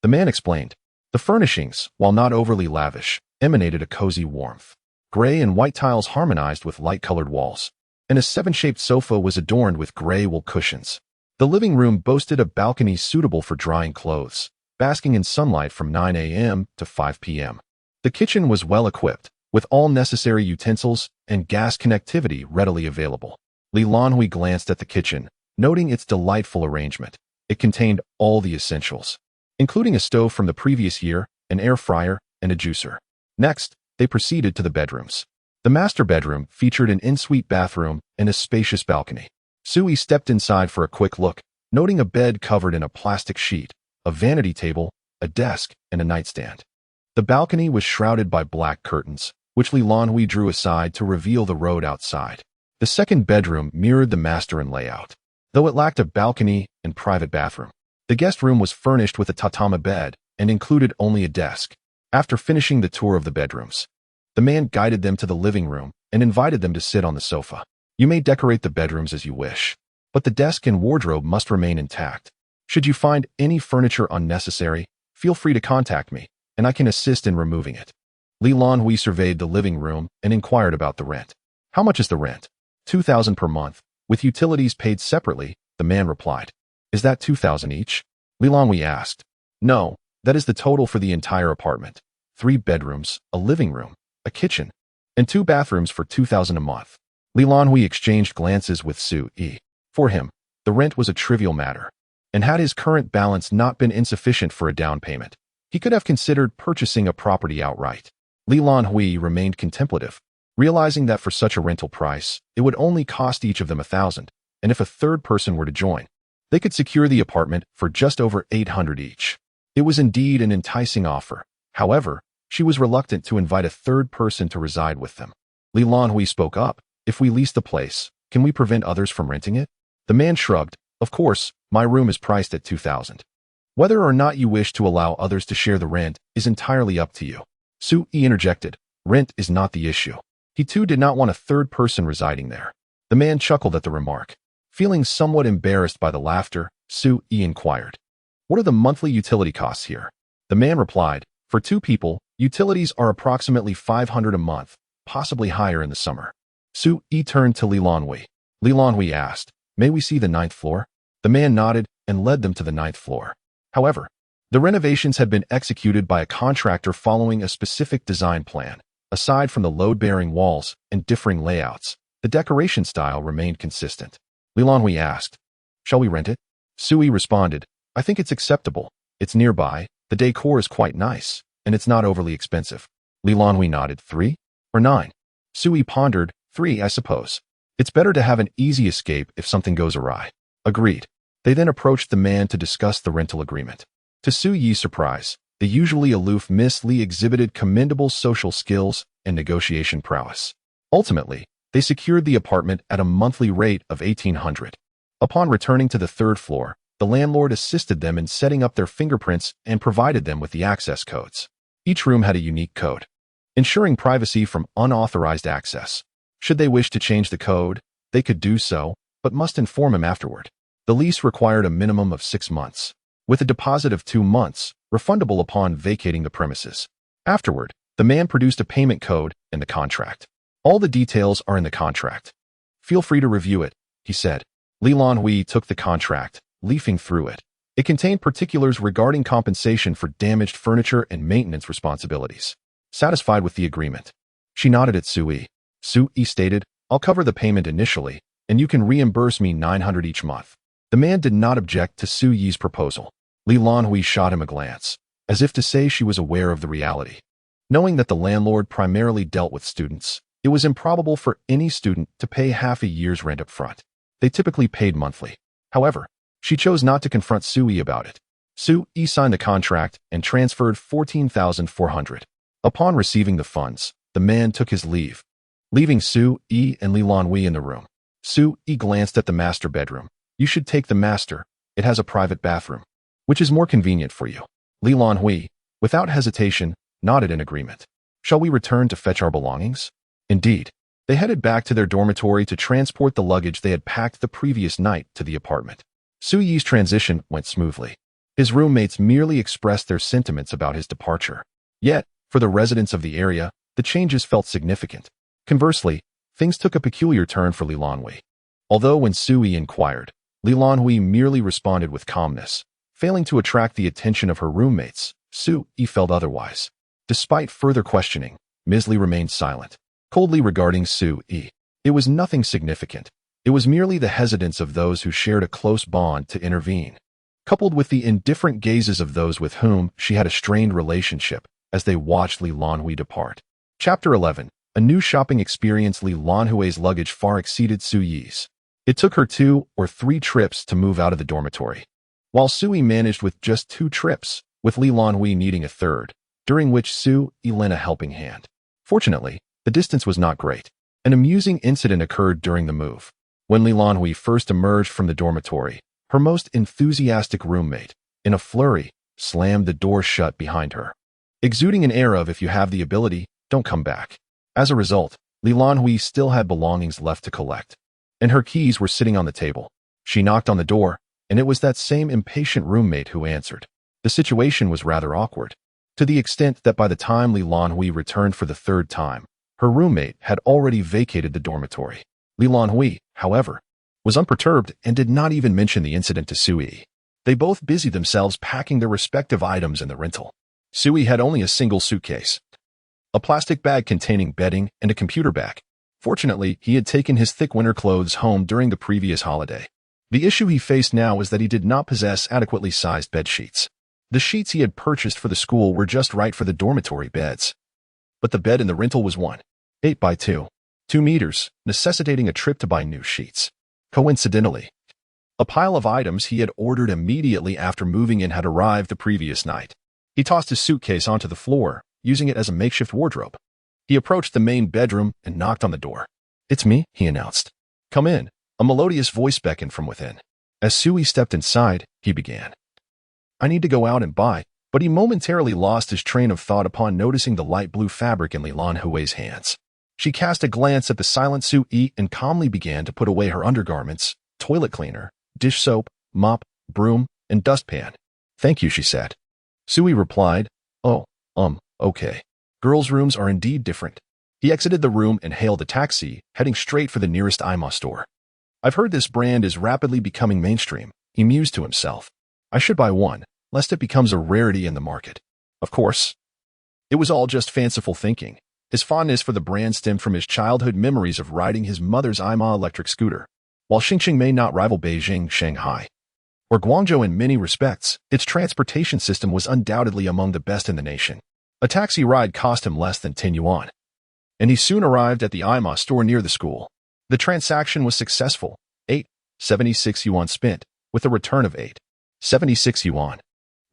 The man explained. The furnishings, while not overly lavish, emanated a cozy warmth. Gray and white tiles harmonized with light-colored walls, and a 7-shaped sofa was adorned with gray wool cushions. The living room boasted a balcony suitable for drying clothes, basking in sunlight from 9 a.m. to 5 p.m. The kitchen was well equipped, with all necessary utensils and gas connectivity readily available. Lan Hui glanced at the kitchen, noting its delightful arrangement. It contained all the essentials, including a stove from the previous year, an air fryer, and a juicer. Next, they proceeded to the bedrooms. The master bedroom featured an ensuite bathroom and a spacious balcony. Sui stepped inside for a quick look, noting a bed covered in a plastic sheet, a vanity table, a desk, and a nightstand. The balcony was shrouded by black curtains, which Lan Hui drew aside to reveal the road outside. The second bedroom mirrored the master in layout, though it lacked a balcony and private bathroom. The guest room was furnished with a tatami bed and included only a desk. After finishing the tour of the bedrooms, the man guided them to the living room and invited them to sit on the sofa. You may decorate the bedrooms as you wish, but the desk and wardrobe must remain intact. Should you find any furniture unnecessary, feel free to contact me, and I can assist in removing it. Lan Hui surveyed the living room and inquired about the rent. How much is the rent? 2,000 per month, with utilities paid separately, the man replied. Is that 2,000 each? Lan Hui asked. No, that is the total for the entire apartment. 3 bedrooms, a living room, a kitchen, and 2 bathrooms for 2,000 a month. Lan Hui exchanged glances with Sui. For him, the rent was a trivial matter, and had his current balance not been insufficient for a down payment, he could have considered purchasing a property outright. Lan Hui remained contemplative, realizing that for such a rental price, it would only cost each of them 1,000, and if a third person were to join, they could secure the apartment for just over 800 each. It was indeed an enticing offer. However, she was reluctant to invite a third person to reside with them. Lan Hui spoke up. If we lease the place, can we prevent others from renting it? The man shrugged. Of course, my room is priced at 2,000. Whether or not you wish to allow others to share the rent is entirely up to you. Sui interjected. Rent is not the issue. He too did not want a third person residing there. The man chuckled at the remark. Feeling somewhat embarrassed by the laughter, Sui inquired. What are the monthly utility costs here? The man replied. For 2 people, utilities are approximately 500 a month, possibly higher in the summer. Sui turned to Lan Hui. Lan Hui asked, may we see the 9th floor? The man nodded and led them to the 9th floor. However, the renovations had been executed by a contractor following a specific design plan. Aside from the load-bearing walls and differing layouts, the decoration style remained consistent. Lan Hui asked, shall we rent it? Sui responded, I think it's acceptable. It's nearby, the decor is quite nice, and it's not overly expensive. Lan Hui nodded. 3 or 9? Sui pondered. 3, I suppose. It's better to have an easy escape if something goes awry. Agreed. They then approached the man to discuss the rental agreement. To Sui's surprise, the usually aloof Miss Li exhibited commendable social skills and negotiation prowess. Ultimately, they secured the apartment at a monthly rate of 1,800. Upon returning to the 3rd floor, the landlord assisted them in setting up their fingerprints and provided them with the access codes. Each room had a unique code, ensuring privacy from unauthorized access. Should they wish to change the code, they could do so, but must inform him afterward. The lease required a minimum of 6 months, with a deposit of 2 months, refundable upon vacating the premises. Afterward, the man produced a payment code and the contract. All the details are in the contract. Feel free to review it, he said. Lan Hui took the contract, leafing through it. It contained particulars regarding compensation for damaged furniture and maintenance responsibilities. Satisfied with the agreement, she nodded at Sui. Sui stated, I'll cover the payment initially, and you can reimburse me 900 each month. The man did not object to Sui's proposal. Lan Hui shot him a glance, as if to say she was aware of the reality. Knowing that the landlord primarily dealt with students, it was improbable for any student to pay half a year's rent up front. They typically paid monthly. However, she chose not to confront Sui about it. Sui signed the contract and transferred 14,400. Upon receiving the funds, the man took his leave, leaving Sui and Lan Hui in the room. Sui glanced at the master bedroom. You should take the master. It has a private bathroom, which is more convenient for you. Lan Hui, without hesitation, nodded in agreement. Shall we return to fetch our belongings? Indeed. They headed back to their dormitory to transport the luggage they had packed the previous night to the apartment. Sui's transition went smoothly. His roommates merely expressed their sentiments about his departure. Yet, for the residents of the area, the changes felt significant. Conversely, things took a peculiar turn for Lan Hui. Although when Sui inquired, Lan Hui merely responded with calmness, failing to attract the attention of her roommates. Sui felt otherwise. Despite further questioning, Ms. Li remained silent, coldly regarding Su Yi. It was nothing significant. It was merely the hesitance of those who shared a close bond to intervene, coupled with the indifferent gazes of those with whom she had a strained relationship as they watched Lan Hui depart. Chapter 11. A new shopping experience. Lan Hui's luggage far exceeded Su Yi's. It took her 2 or 3 trips to move out of the dormitory, while Su Yi managed with just 2 trips, with Lan Hui needing a third, during which Su Yi lent a helping hand. Fortunately, the distance was not great. An amusing incident occurred during the move. When Lan Hui first emerged from the dormitory, her most enthusiastic roommate, in a flurry, slammed the door shut behind her, exuding an air of, "If you have the ability, don't come back." As a result, Lan Hui still had belongings left to collect, and her keys were sitting on the table. She knocked on the door, and it was that same impatient roommate who answered. The situation was rather awkward, to the extent that by the time Lan Hui returned for the 3rd time, her roommate had already vacated the dormitory. Lan Hui, however, was unperturbed and did not even mention the incident to Su Yi. They both busied themselves packing their respective items in the rental. Su Yi had only a single suitcase, a plastic bag containing bedding, and a computer bag. Fortunately, he had taken his thick winter clothes home during the previous holiday. The issue he faced now was that he did not possess adequately sized bed sheets. The sheets he had purchased for the school were just right for the dormitory beds, but the bed in the rental was 1.8 by 2 meters, necessitating a trip to buy new sheets. Coincidentally, a pile of items he had ordered immediately after moving in had arrived the previous night. He tossed his suitcase onto the floor, using it as a makeshift wardrobe. He approached the main bedroom and knocked on the door. "It's me," he announced. "Come in." A melodious voice beckoned from within. As Su Yi stepped inside, he began. "I need to go out and buy," but he momentarily lost his train of thought upon noticing the light blue fabric in Lan Hui's hands. She cast a glance at the silent Su Yi and calmly began to put away her undergarments, toilet cleaner, dish soap, mop, broom, and dustpan. "Thank you," she said. Su Yi replied, "Oh, okay. Girls' rooms are indeed different." He exited the room and hailed a taxi, heading straight for the nearest IMA store. "I've heard this brand is rapidly becoming mainstream," he mused to himself. "I should buy one, lest it becomes a rarity in the market." Of course, it was all just fanciful thinking. His fondness for the brand stemmed from his childhood memories of riding his mother's IMA electric scooter. While Xinjiang may not rival Beijing, Shanghai, or Guangzhou in many respects, its transportation system was undoubtedly among the best in the nation. A taxi ride cost him less than 10 yuan, and he soon arrived at the IMA store near the school. The transaction was successful. 8.76 yuan spent, with a return of 8.76 yuan.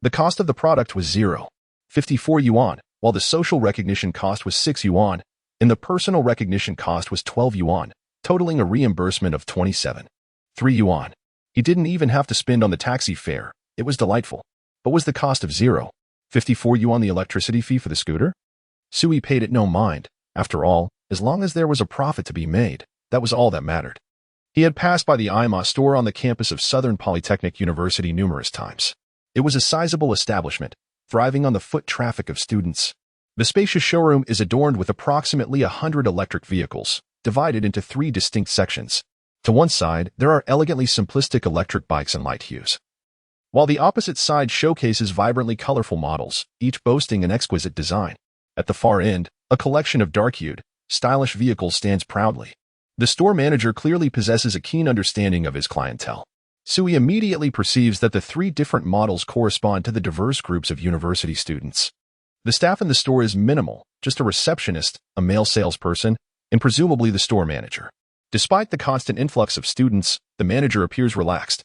The cost of the product was 0.54 yuan, while the social recognition cost was 6 yuan, and the personal recognition cost was 12 yuan, totaling a reimbursement of 27.3 yuan. He didn't even have to spend on the taxi fare. It was delightful. But was the cost of 0.54 yuan the electricity fee for the scooter? Su Yi paid it no mind. After all, as long as there was a profit to be made, that was all that mattered. He had passed by the IMA store on the campus of Southern Polytechnic University numerous times. It was a sizable establishment, thriving on the foot traffic of students. The spacious showroom is adorned with approximately 100 electric vehicles, divided into 3 distinct sections. To one side, there are elegantly simplistic electric bikes in light hues, while the opposite side showcases vibrantly colorful models, each boasting an exquisite design. At the far end, a collection of dark-hued, stylish vehicles stands proudly. The store manager clearly possesses a keen understanding of his clientele. Su Yi immediately perceives that the 3 different models correspond to the diverse groups of university students. The staff in the store is minimal, just a receptionist, a male salesperson, and presumably the store manager. Despite the constant influx of students, the manager appears relaxed,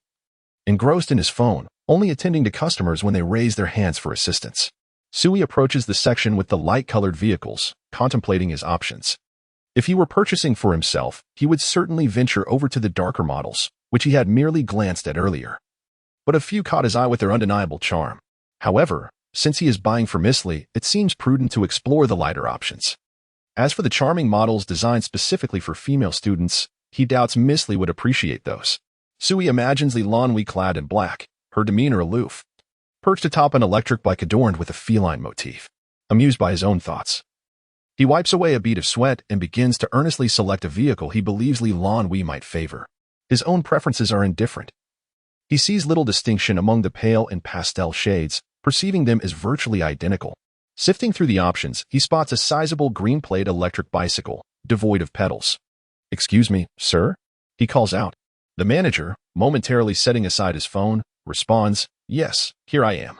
engrossed in his phone, only attending to customers when they raise their hands for assistance. Su Yi approaches the section with the light-colored vehicles, contemplating his options. If he were purchasing for himself, he would certainly venture over to the darker models, which he had merely glanced at earlier. But a few caught his eye with their undeniable charm. However, since he is buying for Miss Li, it seems prudent to explore the lighter options. As for the charming models designed specifically for female students, he doubts Miss Li would appreciate those. Su Yi imagines Lan Hui clad in black, her demeanor aloof, perched atop an electric bike adorned with a feline motif. Amused by his own thoughts, he wipes away a bead of sweat and begins to earnestly select a vehicle he believes Lan Hui might favor. His own preferences are indifferent. He sees little distinction among the pale and pastel shades, perceiving them as virtually identical. Sifting through the options, he spots a sizable green-plate electric bicycle, devoid of pedals. "Excuse me, sir?" he calls out. The manager, momentarily setting aside his phone, responds, "Yes, here I am."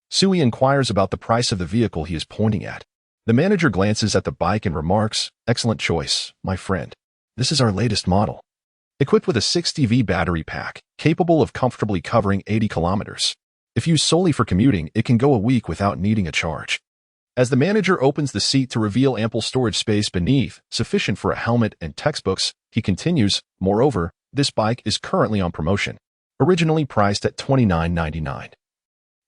Sui inquires about the price of the vehicle he is pointing at. The manager glances at the bike and remarks, "Excellent choice, my friend. This is our latest model. Equipped with a 60V battery pack, capable of comfortably covering 80 kilometers. If used solely for commuting, it can go a week without needing a charge." As the manager opens the seat to reveal ample storage space beneath, sufficient for a helmet and textbooks, he continues, "Moreover, this bike is currently on promotion, originally priced at $29.99.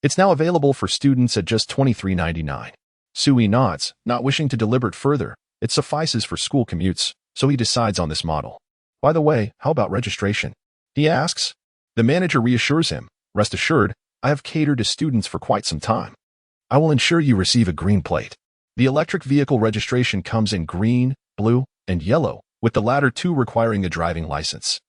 It's now available for students at just $23.99. Sui nods, not wishing to deliberate further. It suffices for school commutes, so he decides on this model. "By the way, how about registration?" he asks. The manager reassures him, "Rest assured, I have catered to students for quite some time. I will ensure you receive a green plate." The electric vehicle registration comes in green, blue, and yellow, with the latter two requiring a driving license,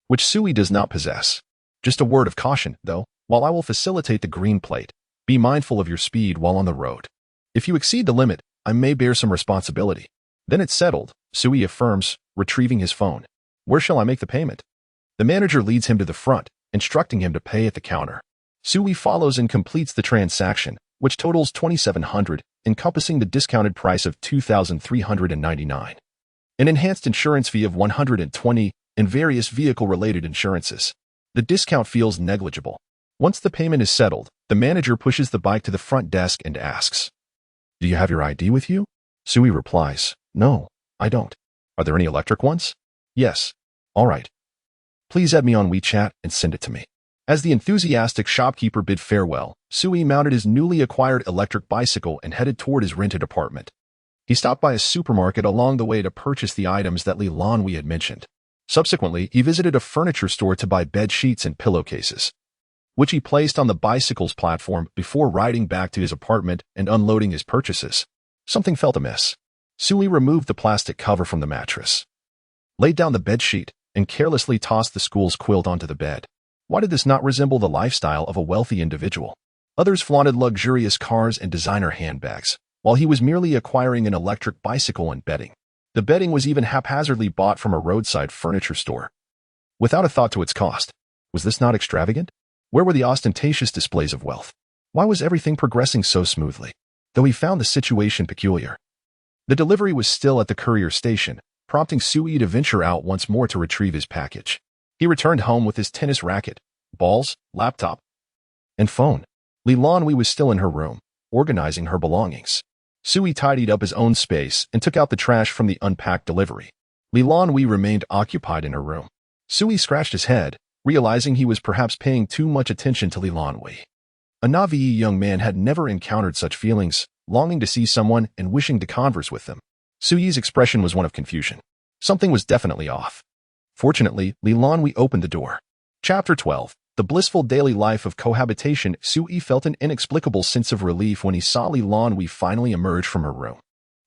which Sui does not possess. Just a word of caution, though, while I will facilitate the green plate, be mindful of your speed while on the road. If you exceed the limit, I may bear some responsibility. "Then it's settled," Sui affirms, retrieving his phone. "Where shall I make the payment?" The manager leads him to the front, instructing him to pay at the counter. Sui follows and completes the transaction, which totals $2,700, encompassing the discounted price of $2,399. An enhanced insurance fee of $120, and various vehicle-related insurances. The discount feels negligible. Once the payment is settled, the manager pushes the bike to the front desk and asks, "Do you have your ID with you?" Sui replies, "No, I don't. Are there any electric ones?" "Yes." "All right. Please add me on WeChat and send it to me." As the enthusiastic shopkeeper bid farewell, Sui mounted his newly acquired electric bicycle and headed toward his rented apartment. He stopped by a supermarket along the way to purchase the items that Lan Hui had mentioned. Subsequently, he visited a furniture store to buy bed sheets and pillowcases, which he placed on the bicycle's platform before riding back to his apartment and unloading his purchases. Something felt amiss. Sui removed the plastic cover from the mattress, laid down the bed sheet, and carelessly tossed the school's quilt onto the bed. Why did this not resemble the lifestyle of a wealthy individual? Others flaunted luxurious cars and designer handbags, while he was merely acquiring an electric bicycle and bedding. The bedding was even haphazardly bought from a roadside furniture store, without a thought to its cost. Was this not extravagant? Where were the ostentatious displays of wealth? Why was everything progressing so smoothly? Though he found the situation peculiar. The delivery was still at the courier station, prompting Sui to venture out once more to retrieve his package. He returned home with his tennis racket, balls, laptop, and phone. Lan Hui was still in her room, organizing her belongings. Sui tidied up his own space and took out the trash from the unpacked delivery. Lan Hui remained occupied in her room. Sui scratched his head, realizing he was perhaps paying too much attention to Lan Hui. A Navi young man had never encountered such feelings, longing to see someone and wishing to converse with them. Sui's expression was one of confusion. Something was definitely off. Fortunately, Lan Hui opened the door. Chapter 12. The blissful daily life of cohabitation. Sui felt an inexplicable sense of relief when he saw Lan Hui finally emerge from her room.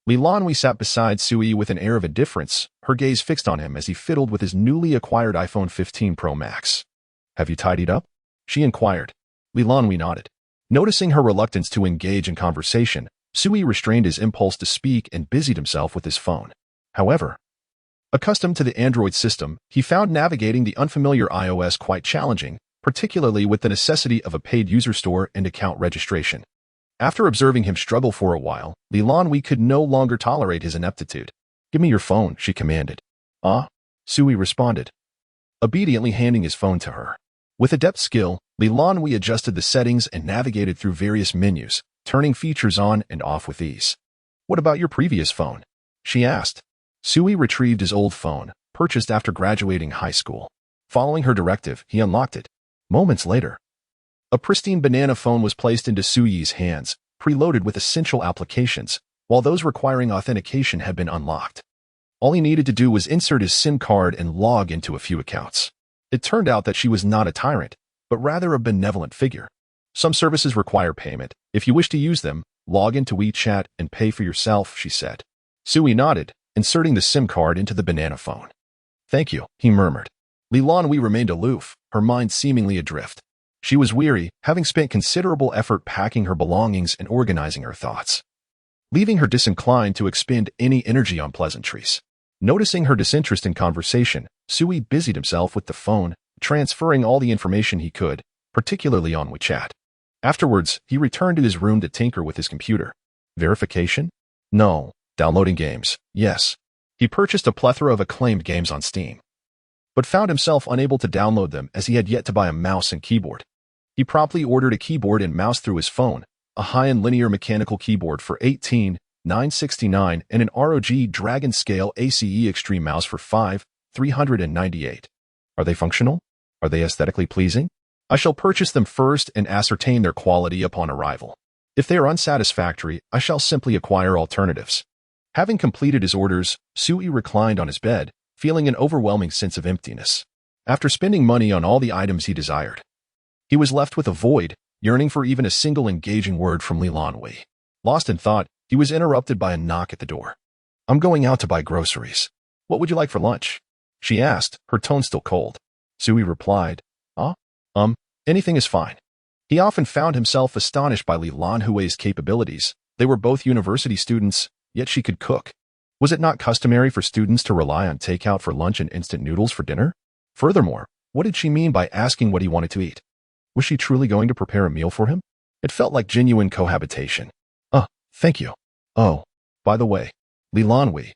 Lan Hui sat beside Sui with an air of indifference, her gaze fixed on him as he fiddled with his newly acquired iPhone 15 Pro Max. "Have you tidied up?" she inquired. Lan Hui nodded. Noticing her reluctance to engage in conversation, Sui restrained his impulse to speak and busied himself with his phone. However, accustomed to the Android system, he found navigating the unfamiliar iOS quite challenging, particularly with the necessity of a paid user store and account registration. After observing him struggle for a while, Lan Hui could no longer tolerate his ineptitude. "Give me your phone," she commanded. "Ah?" Sui responded, obediently handing his phone to her. With adept skill, Lan Hui adjusted the settings and navigated through various menus, turning features on and off with ease. "What about your previous phone?" she asked. Sui retrieved his old phone, purchased after graduating high school. Following her directive, he unlocked it. Moments later, a pristine banana phone was placed into Sui's hands, preloaded with essential applications, while those requiring authentication had been unlocked. All he needed to do was insert his SIM card and log into a few accounts. It turned out that she was not a tyrant, but rather a benevolent figure. "Some services require payment. If you wish to use them, log into WeChat and pay for yourself," she said. Sui nodded, inserting the SIM card into the banana phone. "Thank you," he murmured. Lan Hui remained aloof, her mind seemingly adrift. She was weary, having spent considerable effort packing her belongings and organizing her thoughts, leaving her disinclined to expend any energy on pleasantries. Noticing her disinterest in conversation, Sui busied himself with the phone, transferring all the information he could, particularly on WeChat. Afterwards, he returned to his room to tinker with his computer. Verification? No. Downloading games? Yes. He purchased a plethora of acclaimed games on Steam, but found himself unable to download them as he had yet to buy a mouse and keyboard. He promptly ordered a keyboard and mouse through his phone, a high-end linear mechanical keyboard for $18,969 and an ROG Dragon Scale ACE Extreme mouse for $5,398. Are they functional? Are they aesthetically pleasing? I shall purchase them first and ascertain their quality upon arrival. If they are unsatisfactory, I shall simply acquire alternatives. Having completed his orders, Sui reclined on his bed, feeling an overwhelming sense of emptiness. After spending money on all the items he desired, he was left with a void, yearning for even a single engaging word from Lan Hui. Lost in thought, he was interrupted by a knock at the door. I'm going out to buy groceries. What would you like for lunch? She asked, her tone still cold. Sui replied, anything is fine. He often found himself astonished by Lan Hui's capabilities. They were both university students, yet she could cook. Was it not customary for students to rely on takeout for lunch and instant noodles for dinner? Furthermore, what did she mean by asking what he wanted to eat? Was she truly going to prepare a meal for him? It felt like genuine cohabitation. Thank you. Oh, by the way, Lan Hui,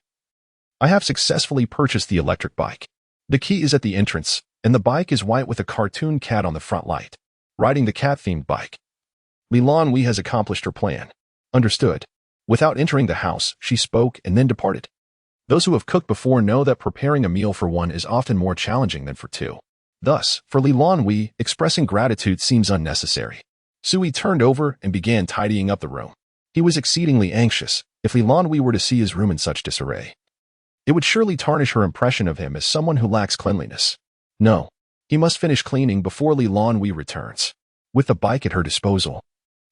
I have successfully purchased the electric bike. The key is at the entrance, and the bike is white with a cartoon cat on the front light. Riding the cat-themed bike. Lan Hui has accomplished her plan. Understood. Without entering the house, she spoke and then departed. Those who have cooked before know that preparing a meal for one is often more challenging than for two. Thus, for Lan Hui, expressing gratitude seems unnecessary. Sui turned over and began tidying up the room. He was exceedingly anxious. If Lan Hui were to see his room in such disarray, it would surely tarnish her impression of him as someone who lacks cleanliness. No, he must finish cleaning before Lan Hui returns. With the bike at her disposal,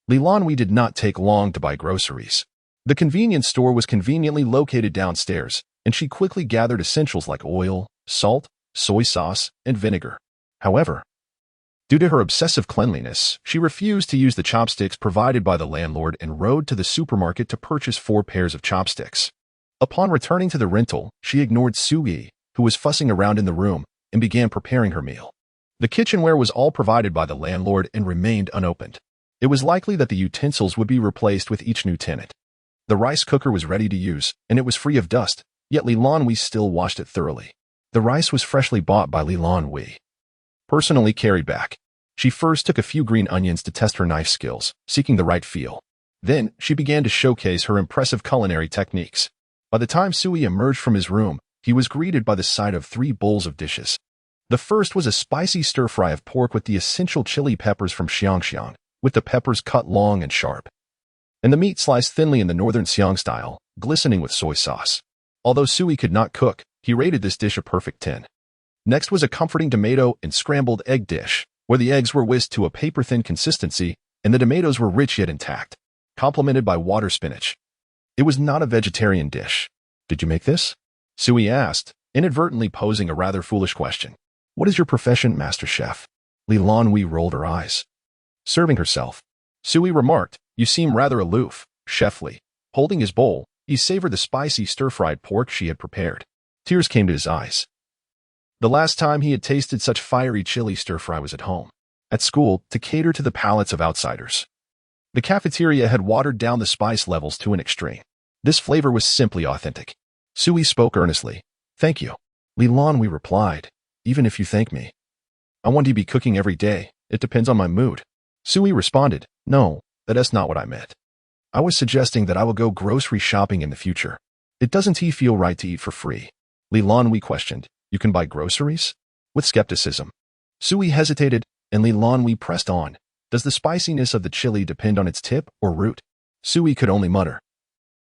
Lan Hui did not take long to buy groceries. The convenience store was conveniently located downstairs, and she quickly gathered essentials like oil, salt, soy sauce, and vinegar. However, due to her obsessive cleanliness, she refused to use the chopsticks provided by the landlord and rode to the supermarket to purchase 4 pairs of chopsticks. Upon returning to the rental, she ignored Sui, who was fussing around in the room, and began preparing her meal. The kitchenware was all provided by the landlord and remained unopened. It was likely that the utensils would be replaced with each new tenant. The rice cooker was ready to use, and it was free of dust, yet Lan Hui still washed it thoroughly. The rice was freshly bought by Lan Hui, personally carried back. She first took a few green onions to test her knife skills, seeking the right feel. Then, she began to showcase her impressive culinary techniques. By the time Sui emerged from his room, he was greeted by the sight of 3 bowls of dishes. The first was a spicy stir-fry of pork with the essential chili peppers from Xiangxiang, with the peppers cut long and sharp, and the meat sliced thinly in the northern Xiang style, glistening with soy sauce. Although Sui could not cook, he rated this dish a perfect 10. Next was a comforting tomato and scrambled egg dish, where the eggs were whisked to a paper-thin consistency and the tomatoes were rich yet intact, complemented by water spinach. It was not a vegetarian dish. Did you make this? Sui asked, inadvertently posing a rather foolish question. What is your profession, Master Chef? Lan Hui rolled her eyes. Serving herself. Sui remarked, you seem rather aloof, chefly. Holding his bowl, he savored the spicy stir-fried pork she had prepared. Tears came to his eyes. The last time he had tasted such fiery chili stir-fry was at home, at school, to cater to the palates of outsiders. The cafeteria had watered down the spice levels to an extreme. This flavor was simply authentic. Sui spoke earnestly. Thank you. Lan Hui replied. Even if you thank me, I want to be cooking every day. It depends on my mood. Sui responded. No, that is not what I meant. I was suggesting that I will go grocery shopping in the future. It doesn't feel right to eat for free. Lan Hui questioned. You can buy groceries? With skepticism. Sui hesitated, and Lan Hui pressed on. Does the spiciness of the chili depend on its tip or root? Sui could only mutter.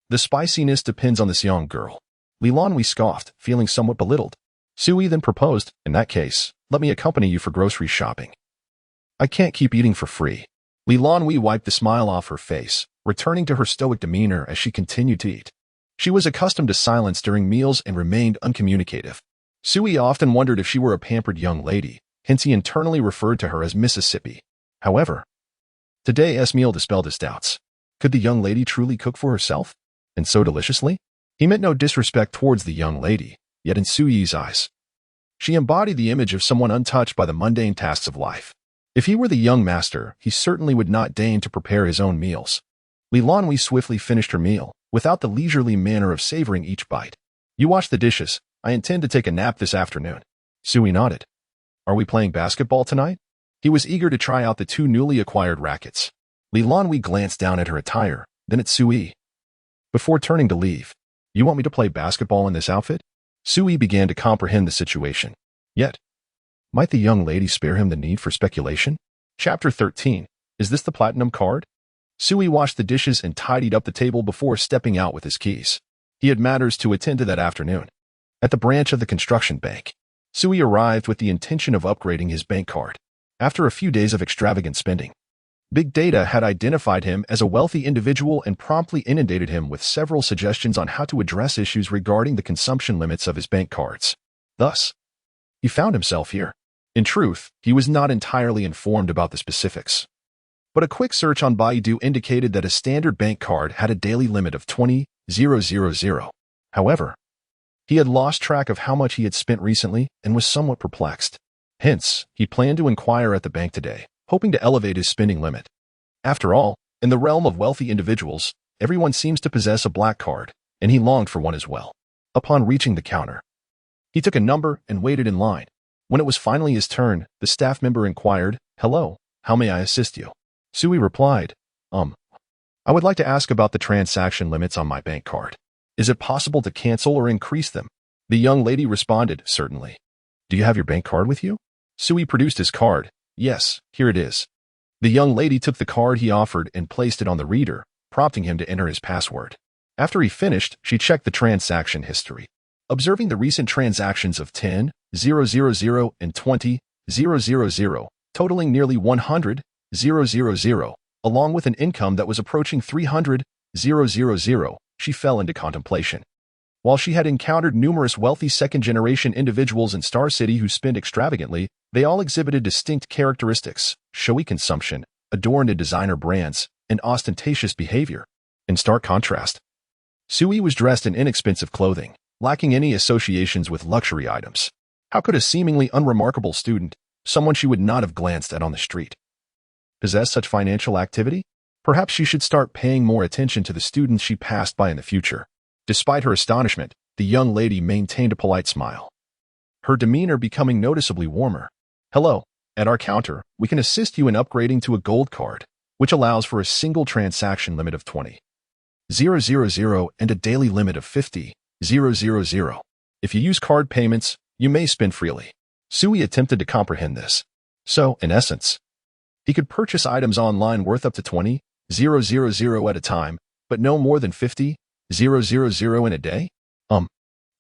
The spiciness depends on this young girl. Lan Hui scoffed, feeling somewhat belittled. Sui then proposed, in that case, let me accompany you for grocery shopping. I can't keep eating for free. Lan Hui wiped the smile off her face, returning to her stoic demeanor as she continued to eat. She was accustomed to silence during meals and remained uncommunicative. Sui often wondered if she were a pampered young lady, hence he internally referred to her as Mississippi. However, today's meal dispelled his doubts. Could the young lady truly cook for herself? And so deliciously? He meant no disrespect towards the young lady, yet in Suyi's eyes, she embodied the image of someone untouched by the mundane tasks of life. If he were the young master, he certainly would not deign to prepare his own meals. Lan Hui swiftly finished her meal, without the leisurely manner of savoring each bite. You wash the dishes. I intend to take a nap this afternoon. Suyi nodded. Are we playing basketball tonight? He was eager to try out the two newly acquired rackets. Lan Hui glanced down at her attire, then at Suyi. Before turning to leave, you want me to play basketball in this outfit? Suyi began to comprehend the situation. Yet, might the young lady spare him the need for speculation? Chapter 13. Is this the platinum card? Suyi washed the dishes and tidied up the table before stepping out with his keys. He had matters to attend to that afternoon. At the branch of the construction bank, Suyi arrived with the intention of upgrading his bank card. After a few days of extravagant spending, Big Data had identified him as a wealthy individual and promptly inundated him with several suggestions on how to address issues regarding the consumption limits of his bank cards. Thus, he found himself here. In truth, he was not entirely informed about the specifics. But a quick search on Baidu indicated that a standard bank card had a daily limit of 20,000. However, he had lost track of how much he had spent recently and was somewhat perplexed. Hence, he planned to inquire at the bank today, hoping to elevate his spending limit. After all, in the realm of wealthy individuals, everyone seems to possess a black card, and he longed for one as well. Upon reaching the counter, he took a number and waited in line. When it was finally his turn, the staff member inquired, "Hello, how may I assist you?" Suyi replied, I would like to ask about the transaction limits on my bank card. Is it possible to cancel or increase them? The young lady responded, "Certainly." Do you have your bank card with you? Suyi produced his card. Yes, here it is. The young lady took the card he offered and placed it on the reader, prompting him to enter his password. After he finished, she checked the transaction history. Observing the recent transactions of 10,000 and 20,000, totaling nearly 100,000, along with an income that was approaching 300,000, she fell into contemplation. While she had encountered numerous wealthy second-generation individuals in Star City who spent extravagantly, they all exhibited distinct characteristics: showy consumption, adorned in designer brands, and ostentatious behavior. In stark contrast, Suyi was dressed in inexpensive clothing, lacking any associations with luxury items. How could a seemingly unremarkable student, someone she would not have glanced at on the street, possess such financial activity? Perhaps she should start paying more attention to the students she passed by in the future. Despite her astonishment, the young lady maintained a polite smile, her demeanor becoming noticeably warmer. Hello, at our counter, we can assist you in upgrading to a gold card, which allows for a single transaction limit of 20,000 and a daily limit of 50,000. If you use card payments, you may spend freely. Suyi attempted to comprehend this. So, in essence, he could purchase items online worth up to 20,000 at a time, but no more than 50,000 in a day?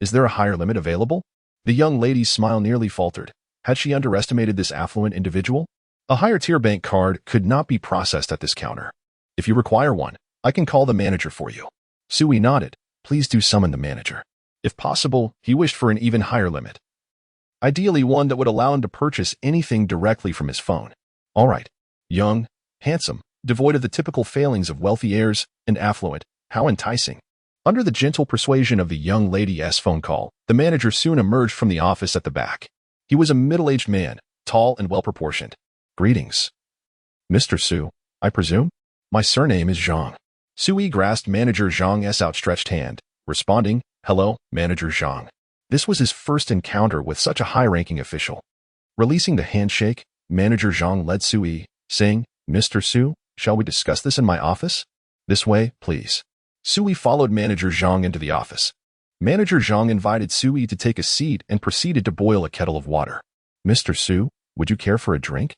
Is there a higher limit available? The young lady's smile nearly faltered. Had she underestimated this affluent individual? A higher-tier bank card could not be processed at this counter. If you require one, I can call the manager for you. Suyi nodded. Please do summon the manager. If possible, he wished for an even higher limit. Ideally one that would allow him to purchase anything directly from his phone. All right. Young, handsome, devoid of the typical failings of wealthy heirs, and affluent. How enticing. Under the gentle persuasion of the young lady's phone call, the manager soon emerged from the office at the back. He was a middle-aged man, tall and well-proportioned. Greetings. Mr. Su, I presume? My surname is Zhang. Suyi grasped Manager Zhang's outstretched hand, responding, Hello, Manager Zhang. This was his first encounter with such a high-ranking official. Releasing the handshake, Manager Zhang led Suyi, saying, Mr. Su, shall we discuss this in my office? This way, please. Suyi followed Manager Zhang into the office. Manager Zhang invited Suyi to take a seat and proceeded to boil a kettle of water. Mr. Su, would you care for a drink?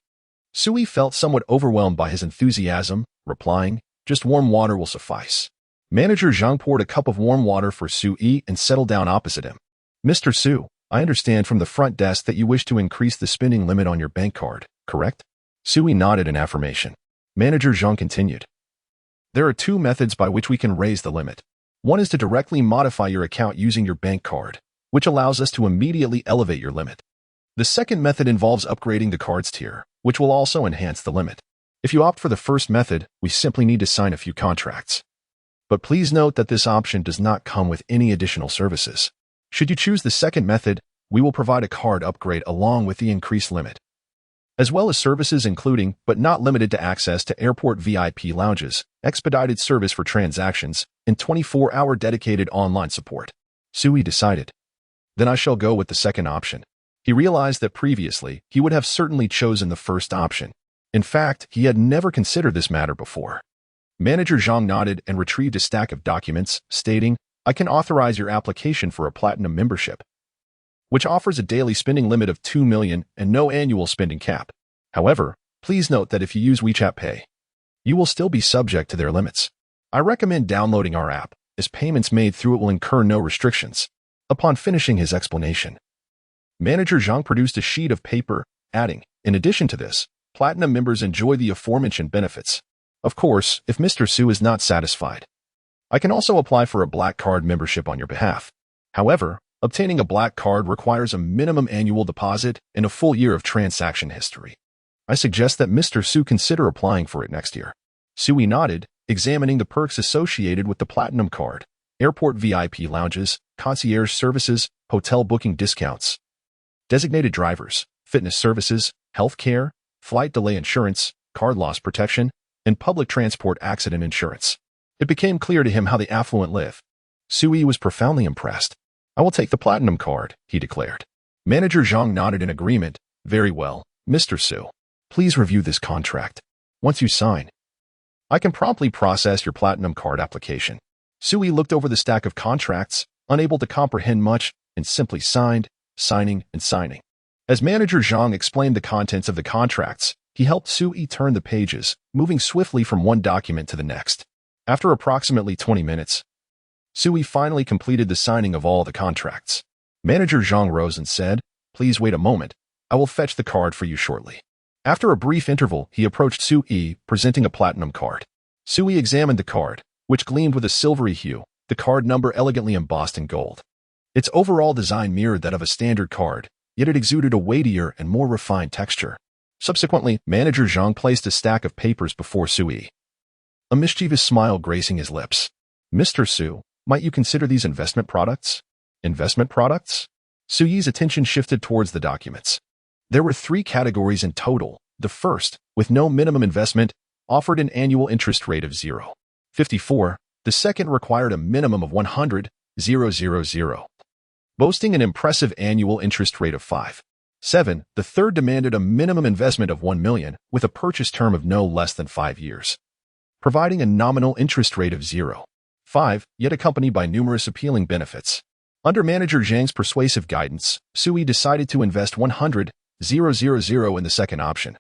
Suyi felt somewhat overwhelmed by his enthusiasm, replying, Just warm water will suffice. Manager Zhang poured a cup of warm water for Suyi and settled down opposite him. Mr. Su, I understand from the front desk that you wish to increase the spending limit on your bank card, correct? Suyi nodded in affirmation. Manager Zhang continued. There are two methods by which we can raise the limit. One is to directly modify your account using your bank card, which allows us to immediately elevate your limit. The second method involves upgrading the card's tier, which will also enhance the limit. If you opt for the first method, we simply need to sign a few contracts. But please note that this option does not come with any additional services. Should you choose the second method, we will provide a card upgrade along with the increased limit, as well as services including, but not limited to, access to airport VIP lounges, expedited service for transactions, and 24-hour dedicated online support. Sui decided. Then I shall go with the second option. He realized that previously, he would have certainly chosen the first option. In fact, he had never considered this matter before. Manager Zhang nodded and retrieved a stack of documents, stating, "I can authorize your application for a platinum membership, which offers a daily spending limit of 2 million and no annual spending cap. However, please note that if you use WeChat Pay, you will still be subject to their limits. I recommend downloading our app, as payments made through it will incur no restrictions." Upon finishing his explanation, Manager Zhang produced a sheet of paper, adding, "In addition to this, platinum members enjoy the aforementioned benefits. Of course, if Mr. Su is not satisfied, I can also apply for a black card membership on your behalf. However, obtaining a black card requires a minimum annual deposit and a full year of transaction history. I suggest that Mr. Su consider applying for it next year." Sui nodded, examining the perks associated with the platinum card: airport VIP lounges, concierge services, hotel booking discounts, designated drivers, fitness services, health care, flight delay insurance, card loss protection, and public transport accident insurance. It became clear to him how the affluent live. Sui was profoundly impressed. "I will take the platinum card," he declared. Manager Zhang nodded in agreement. "Very well, Mr. Su. Please review this contract. Once you sign, I can promptly process your platinum card application." Sui looked over the stack of contracts, unable to comprehend much, and simply signed, signing, and signing. As Manager Zhang explained the contents of the contracts, he helped Sui turn the pages, moving swiftly from one document to the next. After approximately 20 minutes, Sui finally completed the signing of all the contracts. Manager Zhang rose and said, "Please wait a moment. I will fetch the card for you shortly." After a brief interval, he approached Sui, presenting a platinum card. Sui examined the card, which gleamed with a silvery hue, the card number elegantly embossed in gold. Its overall design mirrored that of a standard card, yet it exuded a weightier and more refined texture. Subsequently, Manager Zhang placed a stack of papers before Sui, a mischievous smile gracing his lips. "Mr. Su, might you consider these investment products?" "Investment products?" Sui's attention shifted towards the documents. There were 3 categories in total. The first, with no minimum investment, offered an annual interest rate of 0.54. The second required a minimum of 100,000, boasting an impressive annual interest rate of 5.7. The third demanded a minimum investment of 1 million, with a purchase term of no less than 5 years, providing a nominal interest rate of 0.5, yet accompanied by numerous appealing benefits. Under Manager Zhang's persuasive guidance, Sui decided to invest 100,000 in the second option,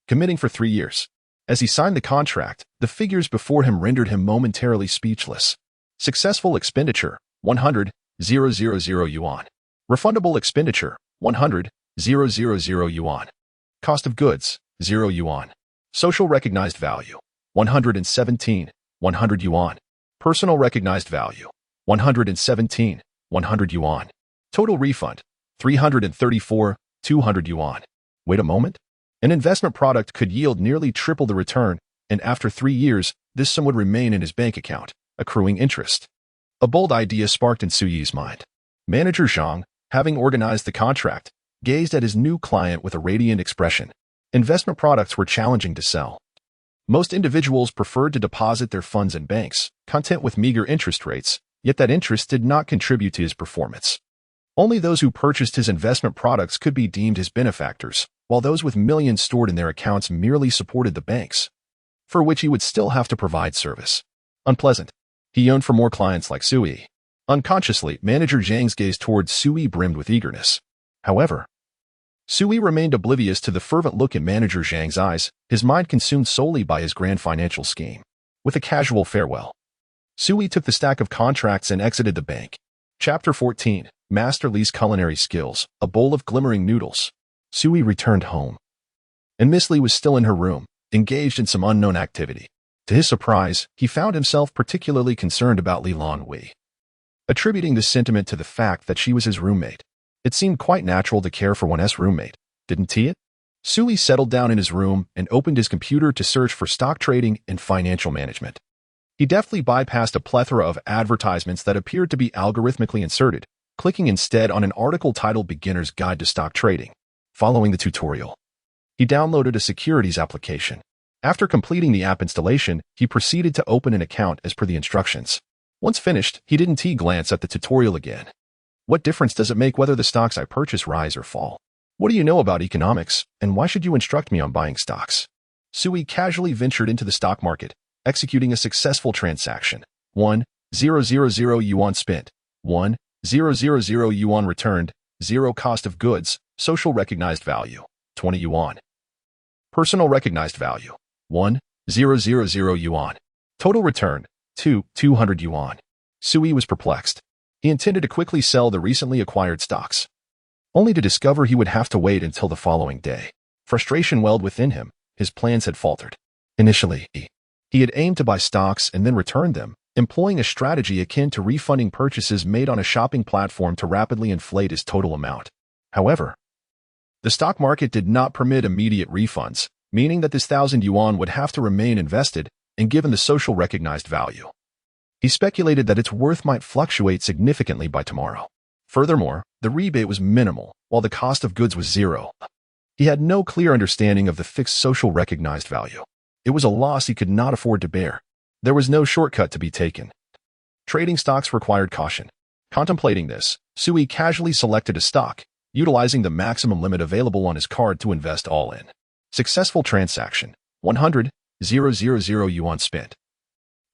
committing for 3 years. As he signed the contract, the figures before him rendered him momentarily speechless. Successful expenditure, 100,000 yuan. Refundable expenditure, 100,000 yuan. Cost of goods, 0 yuan. Social recognized value, 117,100 yuan. Personal recognized value, 117,100 yuan. Total refund, 334,200 yuan. Wait a moment. An investment product could yield nearly triple the return, and after 3 years, this sum would remain in his bank account, accruing interest. A bold idea sparked in Suyi's mind. Manager Zhang, having organized the contract, gazed at his new client with a radiant expression. Investment products were challenging to sell. Most individuals preferred to deposit their funds in banks, content with meager interest rates, yet that interest did not contribute to his performance. Only those who purchased his investment products could be deemed his benefactors, while those with millions stored in their accounts merely supported the banks, for which he would still have to provide service. Unpleasant. He yearned for more clients like Sui. Unconsciously, Manager Zhang's gaze towards Sui brimmed with eagerness. However, Sui remained oblivious to the fervent look in Manager Zhang's eyes, his mind consumed solely by his grand financial scheme. With a casual farewell, Sui took the stack of contracts and exited the bank. Chapter 14. Master Li's Culinary Skills, a Bowl of Glimmering Noodles. Sui returned home, and Miss Li was still in her room, engaged in some unknown activity. To his surprise, he found himself particularly concerned about Lan Hui, attributing this sentiment to the fact that she was his roommate. It seemed quite natural to care for one's roommate, didn't it? Sui settled down in his room and opened his computer to search for stock trading and financial management. He deftly bypassed a plethora of advertisements that appeared to be algorithmically inserted, clicking instead on an article titled Beginner's Guide to Stock Trading. Following the tutorial, he downloaded a securities application. After completing the app installation, he proceeded to open an account as per the instructions. Once finished, he didn't glance at the tutorial again. What difference does it make whether the stocks I purchase rise or fall? What do you know about economics, and why should you instruct me on buying stocks? Sui casually ventured into the stock market, executing a successful transaction. 1,000 yuan spent. 1,000 yuan returned. 0 cost of goods. Social recognized value. 20 yuan. Personal recognized value. 1,000 yuan. Total return. 200 yuan. Sui was perplexed. He intended to quickly sell the recently acquired stocks, only to discover he would have to wait until the following day. Frustration welled within him. His plans had faltered. Initially, he had aimed to buy stocks and then return them, employing a strategy akin to refunding purchases made on a shopping platform to rapidly inflate his total amount. However, the stock market did not permit immediate refunds, meaning that this 1,000 yuan would have to remain invested and given the social recognized value. He speculated that its worth might fluctuate significantly by tomorrow. Furthermore, the rebate was minimal, while the cost of goods was 0. He had no clear understanding of the fixed social recognized value. It was a loss he could not afford to bear. There was no shortcut to be taken. Trading stocks required caution. Contemplating this, Sui casually selected a stock, utilizing the maximum limit available on his card to invest all in. Successful transaction. 100,000 yuan spent.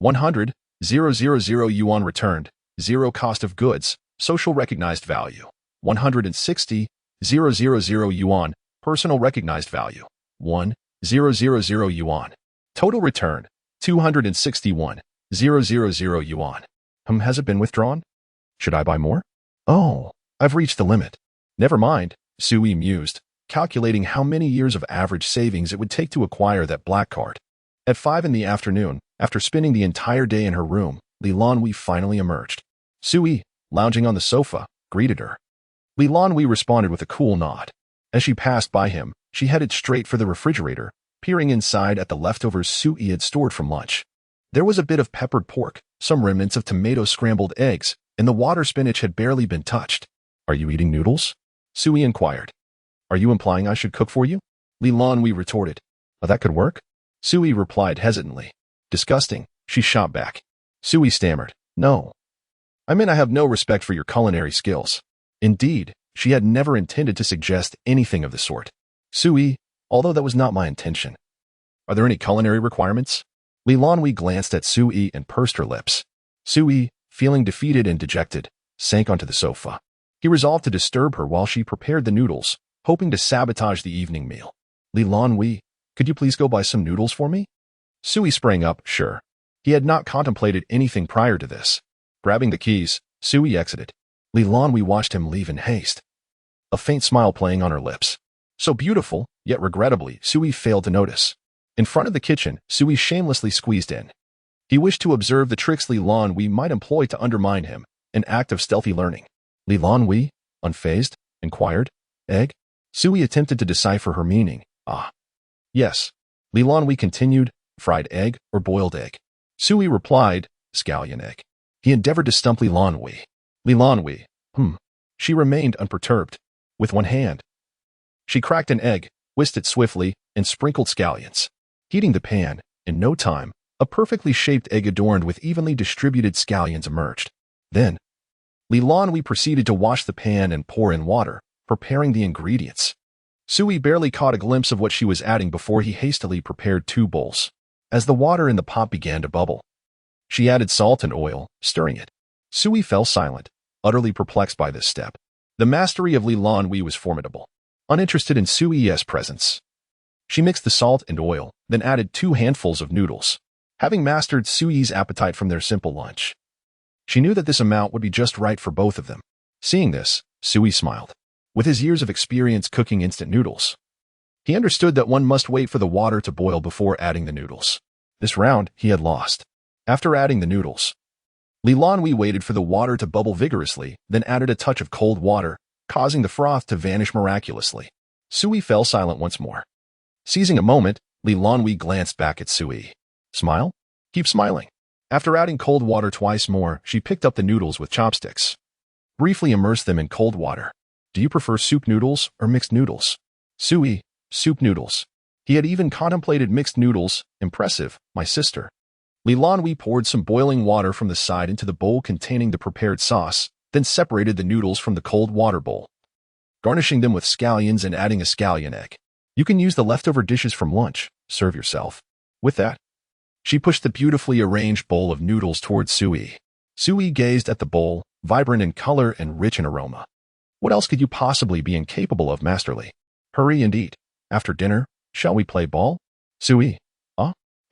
100,000 yuan returned. 0 cost of goods. Social recognized value. 160,000 yuan. Personal recognized value. 1,000 yuan. Total return. 261,000 yuan. Has it been withdrawn? Should I buy more? Oh, I've reached the limit. Never mind, Sui mused, calculating how many years of average savings it would take to acquire that black card. At 5 in the afternoon, after spending the entire day in her room, Lan Hui finally emerged. Sui, lounging on the sofa, greeted her. Lan Hui responded with a cool nod. As she passed by him, she headed straight for the refrigerator, peering inside at the leftovers Sui had stored from lunch. There was a bit of peppered pork, some remnants of tomato scrambled eggs, and the water spinach had barely been touched. Are you eating noodles? Sui inquired. Are you implying I should cook for you? Lan Hui retorted. That could work? Sui replied hesitantly. Disgusting, she shot back. Sui stammered. No. I mean, I have no respect for your culinary skills. Indeed, she had never intended to suggest anything of the sort. Sui, although that was not my intention. Are there any culinary requirements? Lan Hui glanced at Sui and pursed her lips. Sui, feeling defeated and dejected, sank onto the sofa. He resolved to disturb her while she prepared the noodles, hoping to sabotage the evening meal. Lan Hui, could you please go buy some noodles for me? Sui sprang up, sure. He had not contemplated anything prior to this. Grabbing the keys, Sui exited. Lan Hui watched him leave in haste, a faint smile playing on her lips. So beautiful, yet regrettably, Sui failed to notice. In front of the kitchen, Sui shamelessly squeezed in. He wished to observe the tricks Lan Hui might employ to undermine him, an act of stealthy learning. Lan Hui, unfazed, inquired. Egg? Sui attempted to decipher her meaning. Ah. Yes. Lan Hui continued, fried egg or boiled egg. Sui replied, scallion egg. He endeavored to stump Lan Hui. Lan Hui, She remained unperturbed. With one hand, she cracked an egg, whisked it swiftly, and sprinkled scallions. Heating the pan, in no time, a perfectly shaped egg adorned with evenly distributed scallions emerged. Then, Lan Hui proceeded to wash the pan and pour in water, preparing the ingredients. Sui barely caught a glimpse of what she was adding before he hastily prepared 2 bowls. As the water in the pot began to bubble, she added salt and oil, stirring it. Sui fell silent, utterly perplexed by this step. The mastery of Lan Hui was formidable. Uninterested in Sui's presence, she mixed the salt and oil, then added 2 handfuls of noodles. Having mastered Sui's appetite from their simple lunch, she knew that this amount would be just right for both of them. Seeing this, Sui smiled. With his years of experience cooking instant noodles, he understood that one must wait for the water to boil before adding the noodles. This round, he had lost. After adding the noodles, Lan Hui waited for the water to bubble vigorously, then added a touch of cold water, causing the froth to vanish miraculously. Sui fell silent once more. Seizing a moment, Lan Hui glanced back at Sui. Smile? Keep smiling. After adding cold water twice more, she picked up the noodles with chopsticks. Briefly immerse them in cold water. Do you prefer soup noodles or mixed noodles? Sui, soup noodles. He had even contemplated mixed noodles. Impressive, my sister. Lan Hui poured some boiling water from the side into the bowl containing the prepared sauce, then separated the noodles from the cold water bowl, garnishing them with scallions and adding a scallion egg. You can use the leftover dishes from lunch. Serve yourself. With that, she pushed the beautifully arranged bowl of noodles towards Sui. Sui gazed at the bowl, vibrant in color and rich in aroma. What else could you possibly be incapable of, masterly? Hurry and eat. After dinner, shall we play ball? Sui.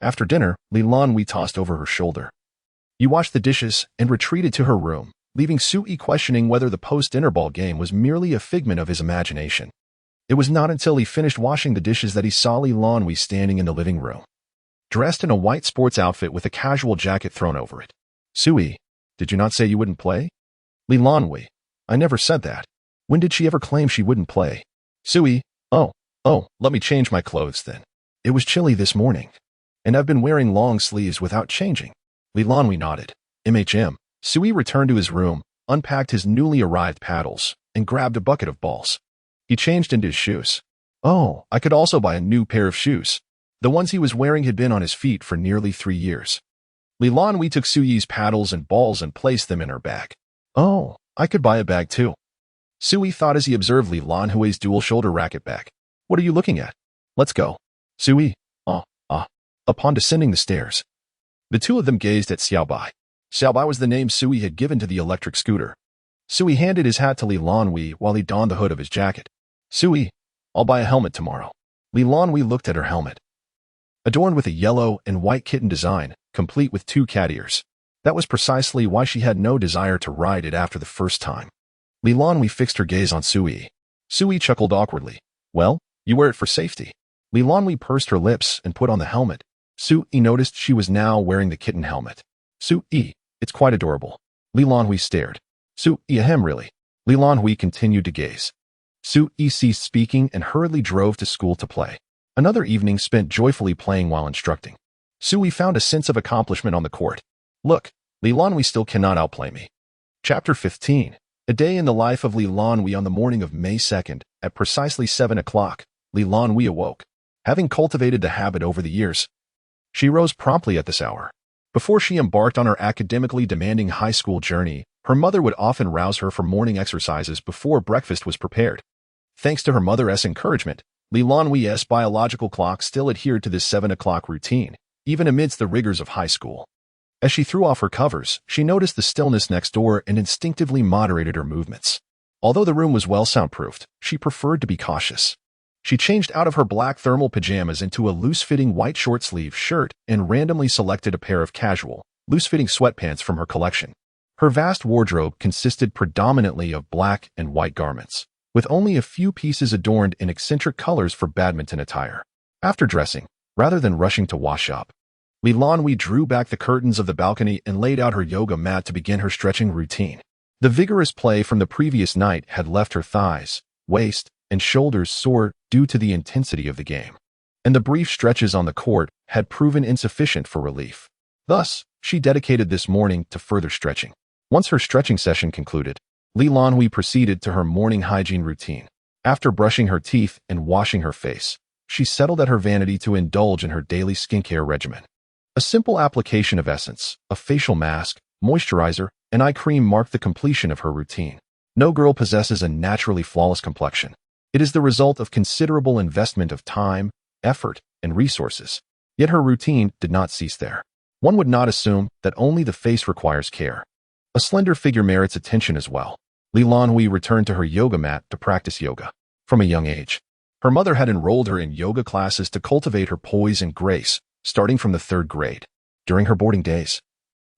After dinner, Lan Hui tossed over her shoulder. You washed the dishes and retreated to her room, leaving Sui questioning whether the post-dinner ball game was merely a figment of his imagination. It was not until he finished washing the dishes that he saw Lan Hui standing in the living room, dressed in a white sports outfit with a casual jacket thrown over it. Sui, did you not say you wouldn't play? Lan Hui, I never said that. When did she ever claim she wouldn't play? Sui, let me change my clothes then. It was chilly this morning, and I've been wearing long sleeves without changing. Lan Hui nodded. Sui returned to his room, unpacked his newly arrived paddles, and grabbed a bucket of balls. He changed into his shoes. Oh, I could also buy a new pair of shoes. The ones he was wearing had been on his feet for nearly 3 years. Lan Hui took Sui's paddles and balls and placed them in her bag. Oh, I could buy a bag too. Sui thought as he observed Lan Hui's dual-shoulder racket bag. What are you looking at? Let's go. Sui. Upon descending the stairs, the two of them gazed at Xiaobai. Xiaobai was the name Sui had given to the electric scooter. Sui handed his hat to Lan Hui while he donned the hood of his jacket. Sui, I'll buy a helmet tomorrow. Lan Hui looked at her helmet, adorned with a yellow and white kitten design, complete with 2 cat ears. That was precisely why she had no desire to ride it after the first time. Lan Hui fixed her gaze on Sui. Sui chuckled awkwardly. Well, you wear it for safety. Lan Hui pursed her lips and put on the helmet. Sui noticed she was now wearing the kitten helmet. Sui, it's quite adorable. Lan Hui stared. Sui, really. Lan Hui continued to gaze. Sui ceased speaking and hurriedly drove to school to play. Another evening spent joyfully playing while instructing. Sui found a sense of accomplishment on the court. Look, Lan Hui still cannot outplay me. Chapter 15. A day in the life of Lan Hui on the morning of May 2nd, at precisely 7 o'clock, Lan Hui awoke. Having cultivated the habit over the years, she rose promptly at this hour. Before she embarked on her academically demanding high school journey, her mother would often rouse her for morning exercises before breakfast was prepared. Thanks to her mother's encouragement, Lan Hui's biological clock still adhered to this 7 o'clock routine, even amidst the rigors of high school. As she threw off her covers, she noticed the stillness next door and instinctively moderated her movements. Although the room was well soundproofed, she preferred to be cautious. She changed out of her black thermal pajamas into a loose-fitting white short-sleeve shirt and randomly selected a pair of casual, loose-fitting sweatpants from her collection. Her vast wardrobe consisted predominantly of black and white garments, with only a few pieces adorned in eccentric colors for badminton attire. After dressing, rather than rushing to wash up, Lan Hui drew back the curtains of the balcony and laid out her yoga mat to begin her stretching routine. The vigorous play from the previous night had left her thighs, waist, and shoulders sore due to the intensity of the game, and the brief stretches on the court had proven insufficient for relief. Thus, she dedicated this morning to further stretching. Once her stretching session concluded, Lan Hui proceeded to her morning hygiene routine. After brushing her teeth and washing her face, she settled at her vanity to indulge in her daily skincare regimen. A simple application of essence, a facial mask, moisturizer, and eye cream marked the completion of her routine. No girl possesses a naturally flawless complexion. It is the result of considerable investment of time, effort, and resources. Yet her routine did not cease there. One would not assume that only the face requires care. A slender figure merits attention as well. Lan Hui returned to her yoga mat to practice yoga. From a young age, her mother had enrolled her in yoga classes to cultivate her poise and grace, starting from the 3rd grade. During her boarding days,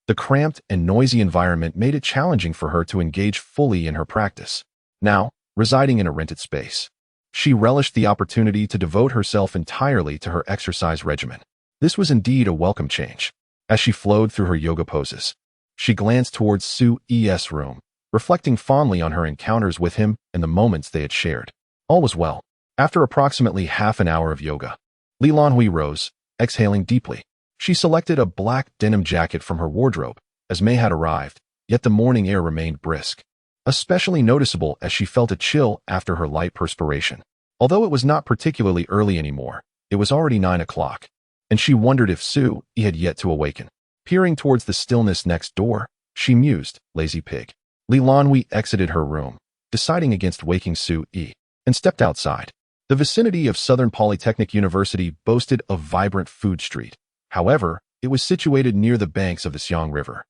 the cramped and noisy environment made it challenging for her to engage fully in her practice. Now, residing in a rented space, she relished the opportunity to devote herself entirely to her exercise regimen. This was indeed a welcome change. As she flowed through her yoga poses, she glanced towards Sui's room, reflecting fondly on her encounters with him and the moments they had shared. All was well. After approximately half an hour of yoga, Lan Hui rose, exhaling deeply. She selected a black denim jacket from her wardrobe, as May had arrived, yet the morning air remained brisk, especially noticeable as she felt a chill after her light perspiration. Although it was not particularly early anymore, it was already 9 o'clock, and she wondered if Su-yi had yet to awaken. Peering towards the stillness next door, she mused, lazy pig. Lan Hui exited her room, deciding against waking Su-yi, and stepped outside. The vicinity of Southern Polytechnic University boasted a vibrant food street. However, it was situated near the banks of the Xiang River,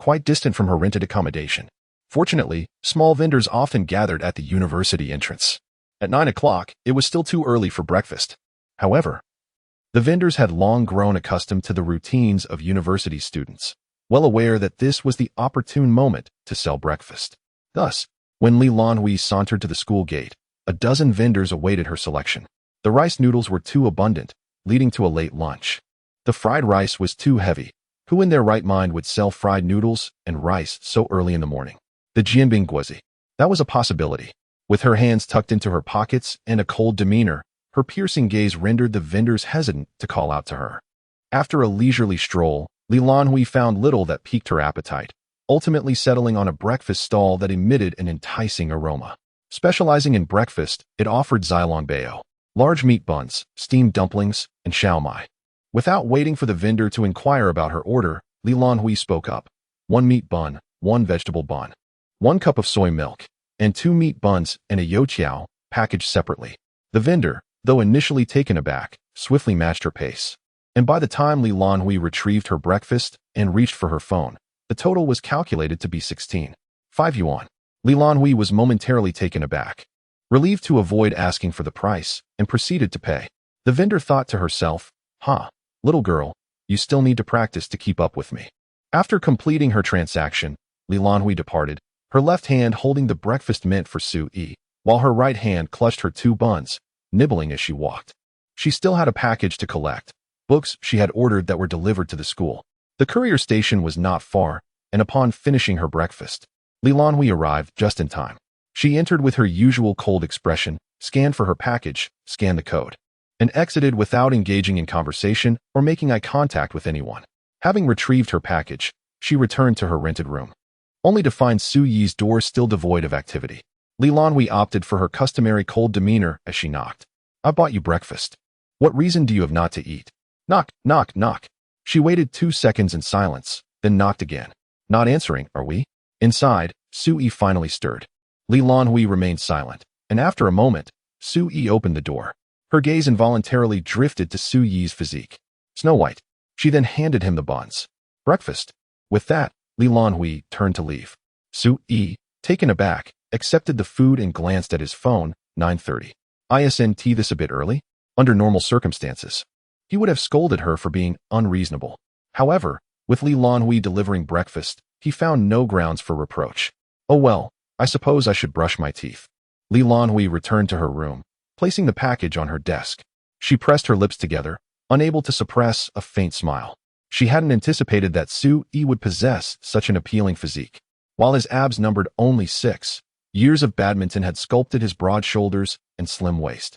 quite distant from her rented accommodation. Fortunately, small vendors often gathered at the university entrance. At 9 o'clock, it was still too early for breakfast. However, the vendors had long grown accustomed to the routines of university students, well aware that this was the opportune moment to sell breakfast. Thus, when Lan Hui sauntered to the school gate, a dozen vendors awaited her selection. The rice noodles were too abundant, leading to a late lunch. The fried rice was too heavy. Who in their right mind would sell fried noodles and rice so early in the morning? The Jianbing Guozi. That was a possibility. With her hands tucked into her pockets and a cold demeanor, her piercing gaze rendered the vendors hesitant to call out to her. After a leisurely stroll, Lan Hui found little that piqued her appetite, ultimately settling on a breakfast stall that emitted an enticing aroma. Specializing in breakfast, it offered Xilong Bao, large meat buns, steamed dumplings, and xiaomai. Without waiting for the vendor to inquire about her order, Lan Hui spoke up. 1 meat bun, 1 vegetable bun, 1 cup of soy milk, and 2 meat buns and a youtiao, packaged separately. The vendor, though initially taken aback, swiftly matched her pace. And by the time Lan Hui retrieved her breakfast and reached for her phone, the total was calculated to be 16.5 yuan. Lan Hui was momentarily taken aback, relieved to avoid asking for the price, and proceeded to pay. The vendor thought to herself, little girl, you still need to practice to keep up with me. After completing her transaction, Lan Hui departed, her left hand holding the breakfast meant for Su-yi, while her right hand clutched her 2 buns, nibbling as she walked. She still had a package to collect, books she had ordered that were delivered to the school. The courier station was not far, and upon finishing her breakfast, Lan Hui arrived just in time. She entered with her usual cold expression, scanned for her package, scanned the code, and exited without engaging in conversation or making eye contact with anyone. Having retrieved her package, she returned to her rented room, only to find Su-yi's door still devoid of activity. Lan Hui opted for her customary cold demeanor as she knocked. I bought you breakfast. What reason do you have not to eat? Knock, knock, knock. She waited 2 seconds in silence, then knocked again. Not answering, are we? Inside, Su-yi finally stirred. Lan Hui remained silent, and after a moment, Su-yi opened the door. Her gaze involuntarily drifted to Su-yi's physique. Snow White. She then handed him the buns. Breakfast. With that, Lan Hui turned to leave. Su-yi, taken aback, accepted the food and glanced at his phone. 9:30. Isn't this a bit early? Under normal circumstances, he would have scolded her for being unreasonable. However, with Lan Hui delivering breakfast, he found no grounds for reproach. Oh well, I suppose I should brush my teeth. Lan Hui returned to her room, placing the package on her desk. She pressed her lips together, unable to suppress a faint smile. She hadn't anticipated that Su-yi would possess such an appealing physique. While his abs numbered only 6, years of badminton had sculpted his broad shoulders and slim waist,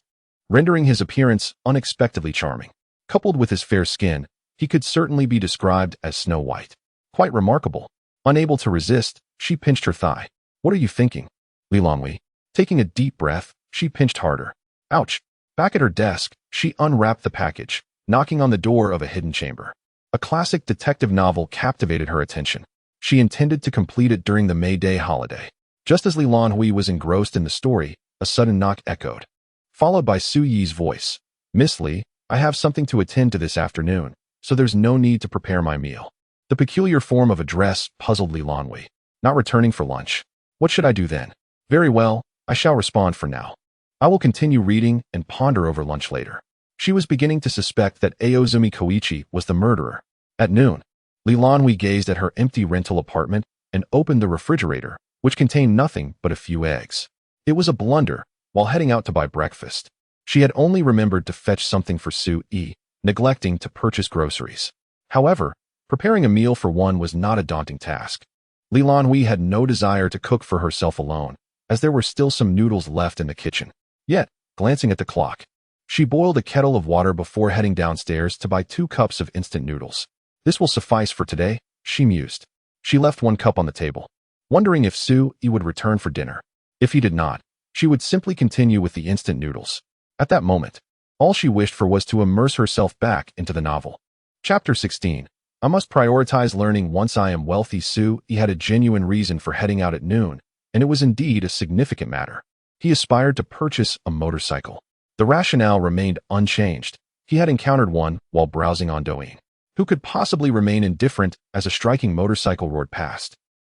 rendering his appearance unexpectedly charming. Coupled with his fair skin, he could certainly be described as Snow White. Quite remarkable. Unable to resist, she pinched her thigh. What are you thinking? Lan Hui. Taking a deep breath, she pinched harder. Ouch. Back at her desk, she unwrapped the package, knocking on the door of a hidden chamber. A classic detective novel captivated her attention. She intended to complete it during the May Day holiday. Just as Lan Hui was engrossed in the story, a sudden knock echoed, followed by Su-yi's voice. Miss Li, I have something to attend to this afternoon, so there's no need to prepare my meal. The peculiar form of address puzzled Lan Hui. Not returning for lunch. What should I do then? Very well, I shall respond for now. I will continue reading and ponder over lunch later. She was beginning to suspect that Aozumi Koichi was the murderer. At noon, Lan Hui gazed at her empty rental apartment and opened the refrigerator, which contained nothing but a few eggs. It was a blunder. While heading out to buy breakfast, she had only remembered to fetch something for Su-yi, neglecting to purchase groceries. However, preparing a meal for one was not a daunting task. Lan Hui had no desire to cook for herself alone, as there were still some noodles left in the kitchen. Yet, glancing at the clock. She boiled a kettle of water before heading downstairs to buy 2 cups of instant noodles. This will suffice for today, she mused. She left 1 cup on the table, wondering if Sue-yi would return for dinner. If he did not, she would simply continue with the instant noodles. At that moment, all she wished for was to immerse herself back into the novel. Chapter 16. I must prioritize learning once I am wealthy. Sue-yi had a genuine reason for heading out at noon, and it was indeed a significant matter. He aspired to purchase a motorcycle. The rationale remained unchanged. He had encountered one while browsing on Douyin. Who could possibly remain indifferent as a striking motorcycle roared past?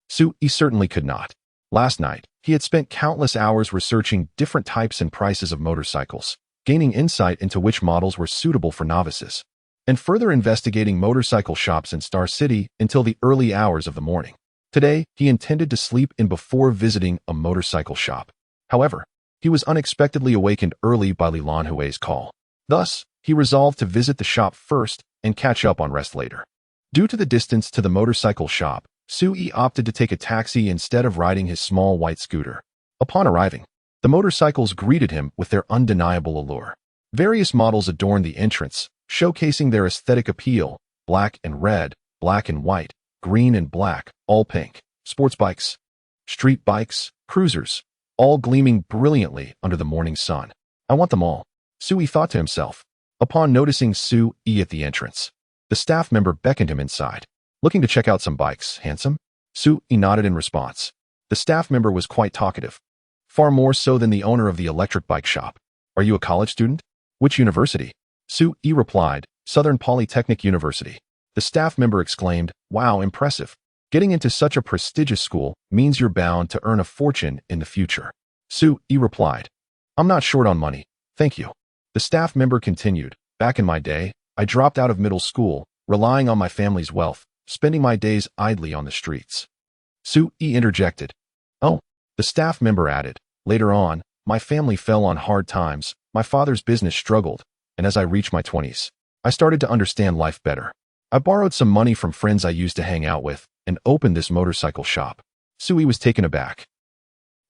Sue-yi certainly could not. Last night, he had spent countless hours researching different types and prices of motorcycles, gaining insight into which models were suitable for novices, and further investigating motorcycle shops in Star City until the early hours of the morning. Today, he intended to sleep in before visiting a motorcycle shop. However, he was unexpectedly awakened early by Lan Hui's call. Thus, he resolved to visit the shop first and catch up on rest later. Due to the distance to the motorcycle shop, Sue-yi opted to take a taxi instead of riding his small white scooter. Upon arriving, the motorcycles greeted him with their undeniable allure. Various models adorned the entrance, showcasing their aesthetic appeal: black and red, black and white, green and black, all pink, sports bikes, street bikes, cruisers, all gleaming brilliantly under the morning sun. I want them all, Sue-yi thought to himself. Upon noticing Sue-yi at the entrance, the staff member beckoned him inside. Looking to check out some bikes, handsome? Sue-yi nodded in response. The staff member was quite talkative, far more so than the owner of the electric bike shop. Are you a college student? Which university? Sue-yi replied, Southern Polytechnic University. The staff member exclaimed, wow, impressive. Getting into such a prestigious school means you're bound to earn a fortune in the future. Sue-yi replied, I'm not short on money, thank you. The staff member continued, back in my day, I dropped out of middle school, relying on my family's wealth, spending my days idly on the streets. Sue-yi interjected. Oh, the staff member added, later on, my family fell on hard times, my father's business struggled, and as I reached my 20s, I started to understand life better. I borrowed some money from friends I used to hang out with and opened this motorcycle shop. Sue-yi was taken aback.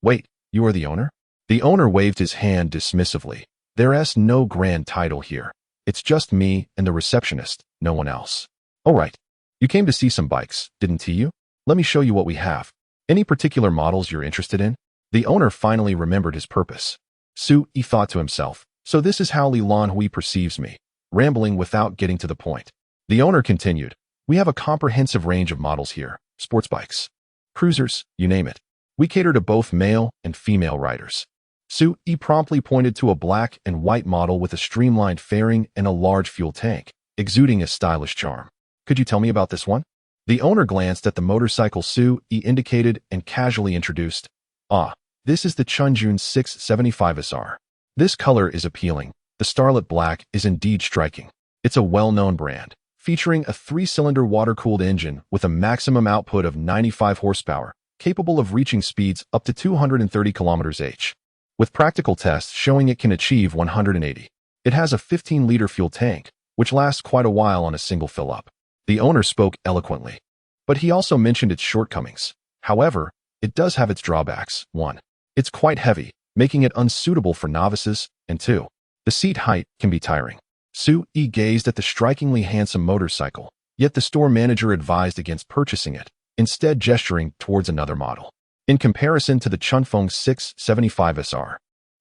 Wait, you are the owner? The owner waved his hand dismissively. There's no grand title here. It's just me and the receptionist, no one else. All right. You came to see some bikes, didn't you? Let me show you what we have. Any particular models you're interested in? The owner finally remembered his purpose. Sue-yi thought to himself, so this is how Lan Hui perceives me, rambling without getting to the point. The owner continued, we have a comprehensive range of models here, sports bikes, cruisers, you name it. We cater to both male and female riders. Sue-yi promptly pointed to a black and white model with a streamlined fairing and a large fuel tank, exuding a stylish charm. Could you tell me about this one? The owner glanced at the motorcycle Sue-yi indicated and casually introduced. Ah, this is the Chunjun 675 SR. This color is appealing. The starlit black is indeed striking. It's a well-known brand, featuring a 3-cylinder water-cooled engine with a maximum output of 95 horsepower, capable of reaching speeds up to 230 km/h. With practical tests showing it can achieve 180. It has a 15-liter fuel tank, which lasts quite a while on a single fill-up. The owner spoke eloquently, but he also mentioned its shortcomings. However, it does have its drawbacks. 1. It's quite heavy, making it unsuitable for novices, and 2. The seat height can be tiring. Sue-yi gazed at the strikingly handsome motorcycle, yet the store manager advised against purchasing it, instead gesturing towards another model. In comparison to the Chunfeng 675 SR,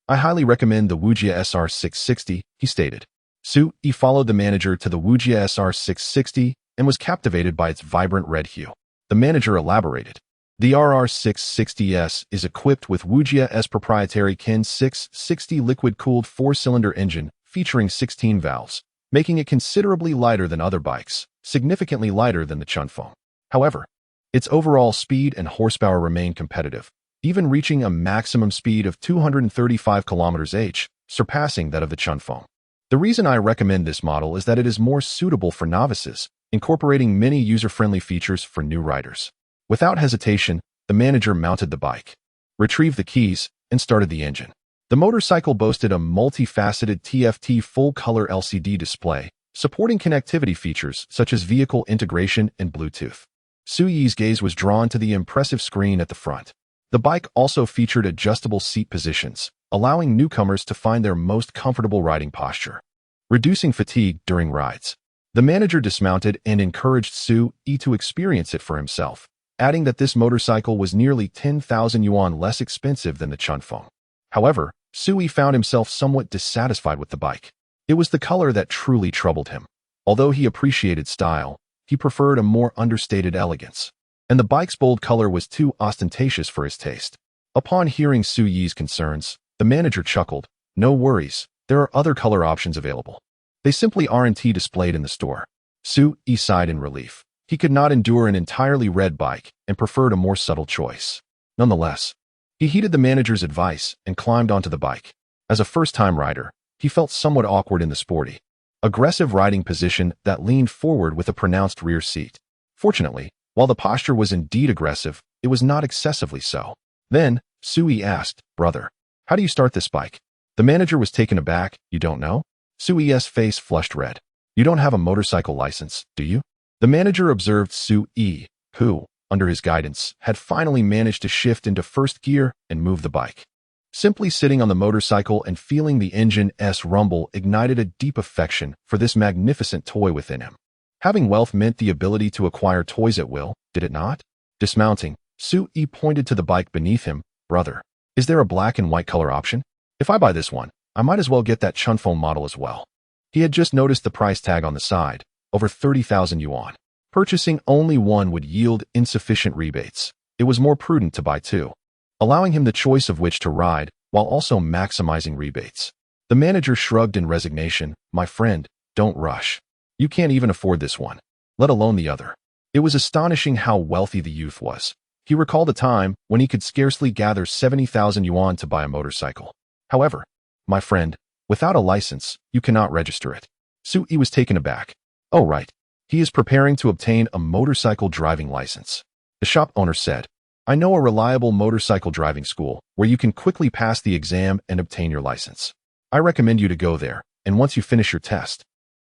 I highly recommend the Wujia SR 660, he stated. Sue-yi followed the manager to the Wujia SR 660 and was captivated by its vibrant red hue. The manager elaborated. The RR660S is equipped with Wujia's proprietary Ken 660 liquid-cooled 4-cylinder engine featuring 16 valves, making it considerably lighter than other bikes, significantly lighter than the Chunfeng. However, its overall speed and horsepower remain competitive, even reaching a maximum speed of 235 km/h, surpassing that of the Chunfeng. The reason I recommend this model is that it is more suitable for novices, incorporating many user-friendly features for new riders. Without hesitation, the manager mounted the bike, retrieved the keys, and started the engine. The motorcycle boasted a multifaceted TFT full-color LCD display, supporting connectivity features such as vehicle integration and Bluetooth. Sue-yi's gaze was drawn to the impressive screen at the front. The bike also featured adjustable seat positions, allowing newcomers to find their most comfortable riding posture, reducing fatigue during rides. The manager dismounted and encouraged Su-yi to experience it for himself, adding that this motorcycle was nearly 10,000 yuan less expensive than the Chunfeng. However, Su-yi found himself somewhat dissatisfied with the bike. It was the color that truly troubled him. Although he appreciated style, he preferred a more understated elegance, and the bike's bold color was too ostentatious for his taste. Upon hearing Su-yi's concerns, the manager chuckled. "No worries, there are other color options available. They simply aren't displayed in the store." Su-yi sighed in relief. He could not endure an entirely red bike and preferred a more subtle choice. Nonetheless, he heeded the manager's advice and climbed onto the bike. As a first-time rider, he felt somewhat awkward in the sporty, aggressive riding position that leaned forward with a pronounced rear seat. Fortunately, while the posture was indeed aggressive, it was not excessively so. Then, Su-yi asked, "Brother, how do you start this bike?" The manager was taken aback. "You don't know?" Su-yi's face flushed red. "You don't have a motorcycle license, do you?" The manager observed Su-yi, who, under his guidance, had finally managed to shift into first gear and move the bike. Simply sitting on the motorcycle and feeling the engine's rumble ignited a deep affection for this magnificent toy within him. Having wealth meant the ability to acquire toys at will, did it not? Dismounting, Su-yi pointed to the bike beneath him. "Brother, is there a black and white color option? If I buy this one, I might as well get that Chunfeng model as well." He had just noticed the price tag on the side, over 30,000 yuan. Purchasing only one would yield insufficient rebates. It was more prudent to buy two, allowing him the choice of which to ride while also maximizing rebates. The manager shrugged in resignation. "My friend, don't rush. You can't even afford this one, let alone the other." It was astonishing how wealthy the youth was. He recalled a time when he could scarcely gather 70,000 yuan to buy a motorcycle. "However, my friend, without a license, you cannot register it." Su-yi was taken aback. "Oh right, he is preparing to obtain a motorcycle driving license." The shop owner said, "I know a reliable motorcycle driving school where you can quickly pass the exam and obtain your license. I recommend you to go there, and once you finish your test,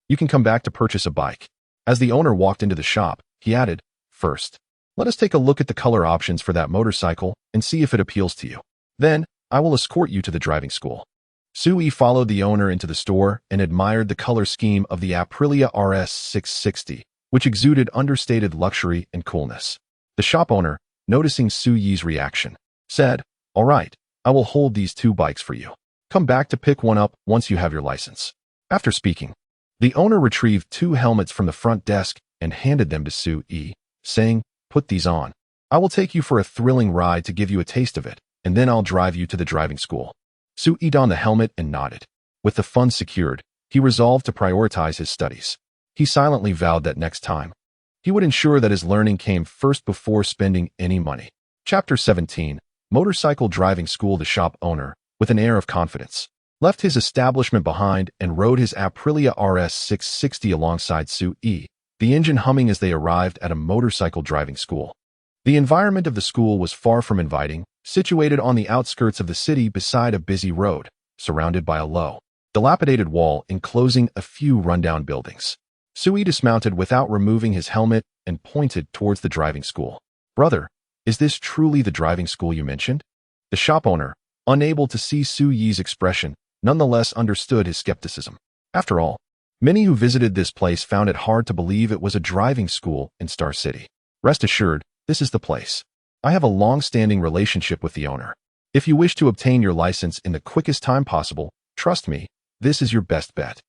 you can come back to purchase a bike." As the owner walked into the shop, he added, "First, let us take a look at the color options for that motorcycle and see if it appeals to you. Then, I will escort you to the driving school." Su-yi followed the owner into the store and admired the color scheme of the Aprilia RS 660, which exuded understated luxury and coolness. The shop owner, noticing Su-yi's reaction, said, "All right, I will hold these two bikes for you. Come back to pick one up once you have your license." After speaking, the owner retrieved two helmets from the front desk and handed them to Su-yi, saying, "Put these on. I will take you for a thrilling ride to give you a taste of it, and then I'll drive you to the driving school." Su-yi donned the helmet and nodded. With the funds secured, he resolved to prioritize his studies. He silently vowed that next time, he would ensure that his learning came first before spending any money. Chapter 17, Motorcycle Driving School. The shop owner, with an air of confidence, left his establishment behind and rode his Aprilia RS 660 alongside Su-yi, the engine humming as they arrived at a motorcycle driving school. The environment of the school was far from inviting, situated on the outskirts of the city beside a busy road, surrounded by a low, dilapidated wall enclosing a few rundown buildings. Su-yi dismounted without removing his helmet and pointed towards the driving school. "Brother, is this truly the driving school you mentioned?" The shop owner, unable to see Su-yi's expression, nonetheless understood his skepticism. After all, many who visited this place found it hard to believe it was a driving school in Star City. "Rest assured, this is the place. I have a long-standing relationship with the owner. If you wish to obtain your license in the quickest time possible, trust me, this is your best bet."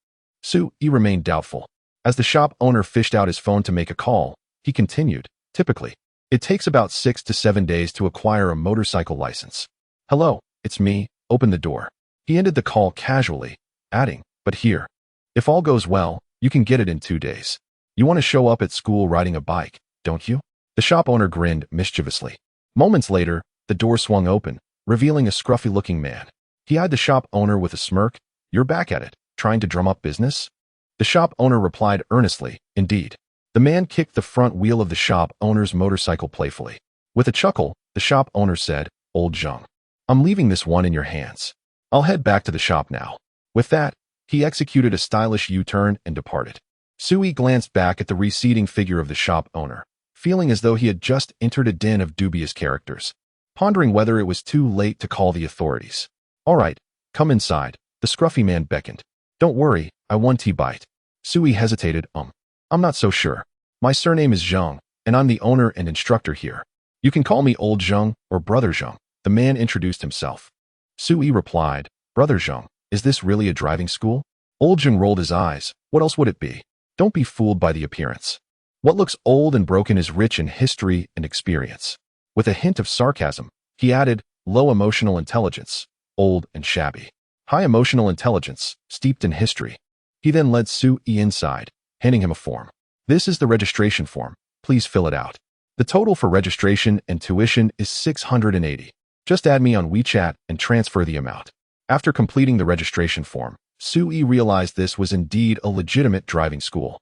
Su-yi remained doubtful. As the shop owner fished out his phone to make a call, he continued, "Typically, it takes about 6 to 7 days to acquire a motorcycle license. Hello, it's me, open the door." He ended the call casually, adding, "But here, if all goes well, you can get it in 2 days. You want to show up at school riding a bike, don't you?" The shop owner grinned mischievously. Moments later, the door swung open, revealing a scruffy-looking man. He eyed the shop owner with a smirk. "You're back at it, trying to drum up business?" The shop owner replied earnestly, "Indeed." The man kicked the front wheel of the shop owner's motorcycle playfully. With a chuckle, the shop owner said, "Old Zheng, I'm leaving this one in your hands. I'll head back to the shop now." With that, he executed a stylish U-turn and departed. Su-yi glanced back at the receding figure of the shop owner, feeling as though he had just entered a den of dubious characters. pondering whether it was too late to call the authorities. "All right, come inside," the scruffy man beckoned. "Don't worry, I won T-Bite." Sui hesitated. I'm not so sure. My surname is Zhang, and I'm the owner and instructor here. You can call me Old Zhang or Brother Zhang," the man introduced himself. Sui replied, "Brother Zhang, is this really a driving school?" Old Zhang rolled his eyes. "What else would it be? Don't be fooled by the appearance. What looks old and broken is rich in history and experience." With a hint of sarcasm, he added, "Low emotional intelligence, old and shabby. High emotional intelligence, steeped in history." He then led Sui inside, handing him a form. "This is the registration form. Please fill it out. The total for registration and tuition is 680. Just add me on WeChat and transfer the amount." After completing the registration form, Sui realized this was indeed a legitimate driving school.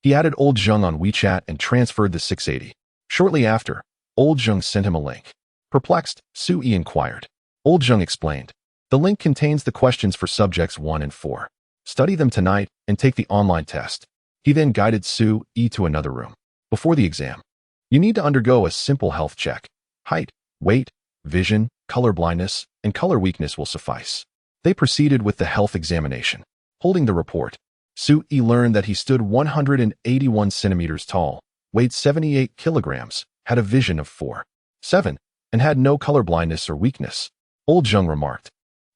He added Old Zhang on WeChat and transferred the 680. Shortly after, Old Zhang sent him a link. Perplexed, Sui inquired. Old Zhang explained, "The link contains the questions for subjects 1 and 4. Study them tonight and take the online test." He then guided Sui to another room. Before the exam, you need to undergo a simple health check. Height, weight, vision, color blindness, and color weakness will suffice. They proceeded with the health examination. Holding the report, Sui learned that he stood 181 centimeters tall, weighed 78 kilograms, had a vision of 4.7, and had no color blindness or weakness. Old Zhang remarked,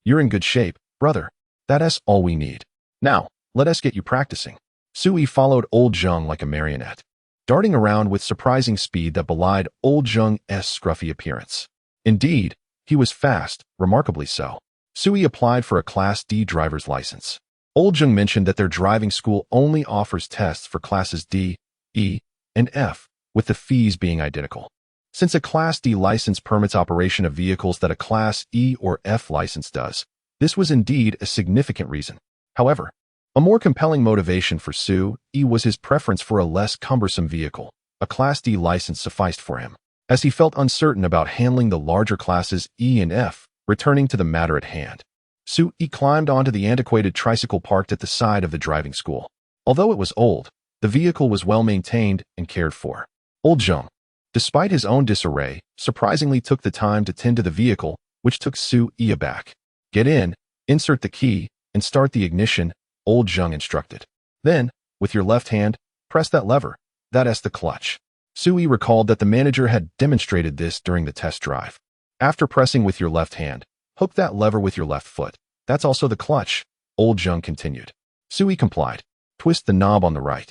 "You're in good shape, brother. That's all we need. Now, let us get you practicing." Sui followed Old Zhang like a marionette, darting around with surprising speed that belied Old Zhang's scruffy appearance. Indeed, he was fast, remarkably so. Sui applied for a Class D driver's license. Old Zhang mentioned that their driving school only offers tests for classes D, E, and F, with the fees being identical. Since a Class D license permits operation of vehicles that a Class E or F license does, this was indeed a significant reason. However, a more compelling motivation for Sui was his preference for a less cumbersome vehicle. A Class D license sufficed for him, as he felt uncertain about handling the larger classes E and F. Returning to the matter at hand, Sui climbed onto the antiquated tricycle parked at the side of the driving school. Although it was old, the vehicle was well maintained and cared for. Old Zhang, despite his own disarray, surprisingly took the time to tend to the vehicle, which took Sui aback. "Get in, insert the key, and start the ignition," Old Zhang instructed. "Then, with your left hand, press that lever. That's the clutch." Sui recalled that the manager had demonstrated this during the test drive. "After pressing with your left hand, hook that lever with your left foot. That's also the clutch," Old Zhang continued. Sui complied. "Twist the knob on the right.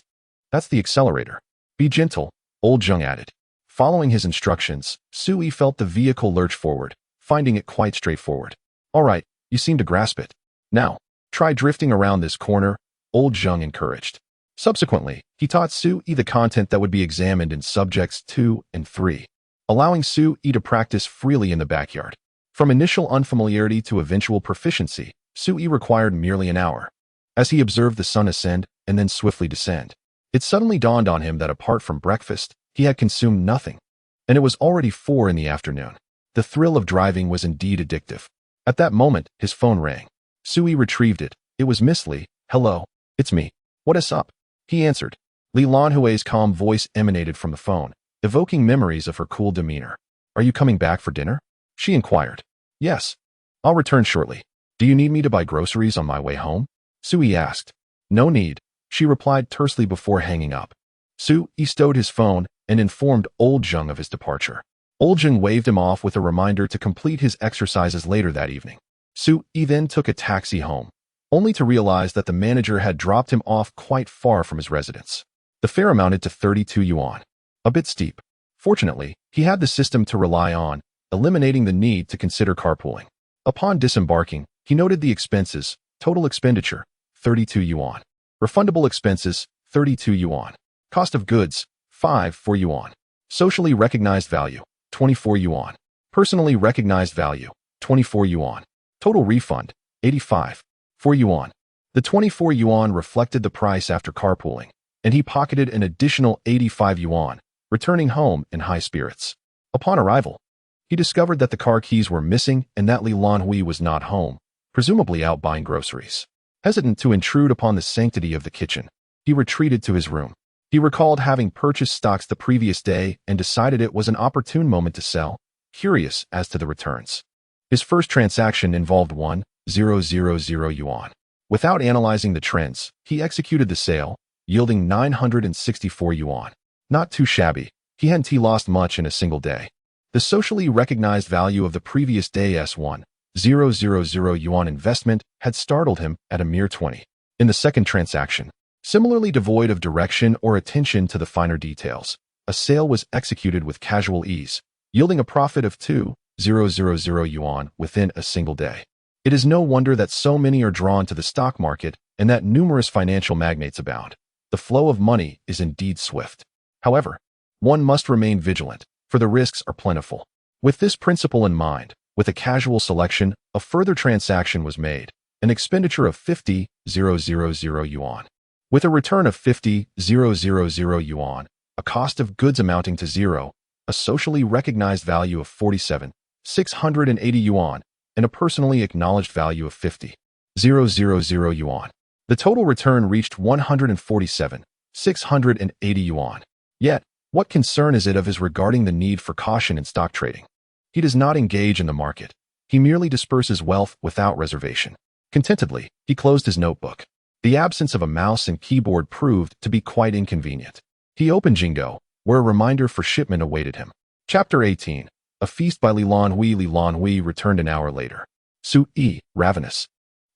That's the accelerator. Be gentle," Old Zhang added. Following his instructions, Sui felt the vehicle lurch forward, finding it quite straightforward. "All right, you seem to grasp it. Now, try drifting around this corner," Old Zhang encouraged. Subsequently, he taught Sui the content that would be examined in subjects 2 and 3. Allowing Sui to practice freely in the backyard. From initial unfamiliarity to eventual proficiency, Sui required merely an hour. As he observed the sun ascend and then swiftly descend, it suddenly dawned on him that apart from breakfast, he had consumed nothing, and it was already 4 in the afternoon. The thrill of driving was indeed addictive. At that moment, his phone rang. Sui retrieved it. It was Miss Li. "Hello, it's me. What is up?" he answered. Lan Hui's calm voice emanated from the phone, evoking memories of her cool demeanor. "Are you coming back for dinner?" she inquired. "Yes. I'll return shortly. Do you need me to buy groceries on my way home?" Sui asked. "No need," she replied tersely before hanging up. Sui stowed his phone and informed Old Zhang of his departure. Old Zhang waved him off with a reminder to complete his exercises later that evening. Sui then took a taxi home, only to realize that the manager had dropped him off quite far from his residence. The fare amounted to 32 yuan. A bit steep. Fortunately, he had the system to rely on, eliminating the need to consider carpooling. Upon disembarking, he noted the expenses: total expenditure, 32 yuan. Refundable expenses, 32 yuan. Cost of goods, 4 yuan. Socially recognized value, 24 yuan. Personally recognized value, 24 yuan. Total refund, 4 yuan. The 24 yuan reflected the price after carpooling, and he pocketed an additional 85 yuan, returning home in high spirits. Upon arrival, he discovered that the car keys were missing and that Lan Hui was not home, presumably out buying groceries. Hesitant to intrude upon the sanctity of the kitchen, he retreated to his room. He recalled having purchased stocks the previous day and decided it was an opportune moment to sell, curious as to the returns. His first transaction involved 1,000 yuan. Without analyzing the trends, he executed the sale, yielding 964 yuan. Not too shabby. He hadn't lost much in a single day. The socially recognized value of the previous day's 1,000 yuan investment had startled him at a mere 20. In the second transaction, similarly devoid of direction or attention to the finer details, a sale was executed with casual ease, yielding a profit of 2,000 yuan within a single day. It is no wonder that so many are drawn to the stock market and that numerous financial magnates abound. The flow of money is indeed swift. However, one must remain vigilant, for the risks are plentiful. With this principle in mind, with a casual selection, a further transaction was made, an expenditure of 50,000 yuan. With a return of 50,000 yuan, a cost of goods amounting to 0, a socially recognized value of 47,680 yuan, and a personally acknowledged value of 50,000 yuan. The total return reached 147,680 yuan. Yet, what concern is it of his regarding the need for caution in stock trading? He does not engage in the market. He merely disperses wealth without reservation. Contentedly, he closed his notebook. The absence of a mouse and keyboard proved to be quite inconvenient. He opened Jingo, where a reminder for shipment awaited him. Chapter 18. A feast by Lan Hui. Lan Hui returned an hour later. Su-yi, ravenous,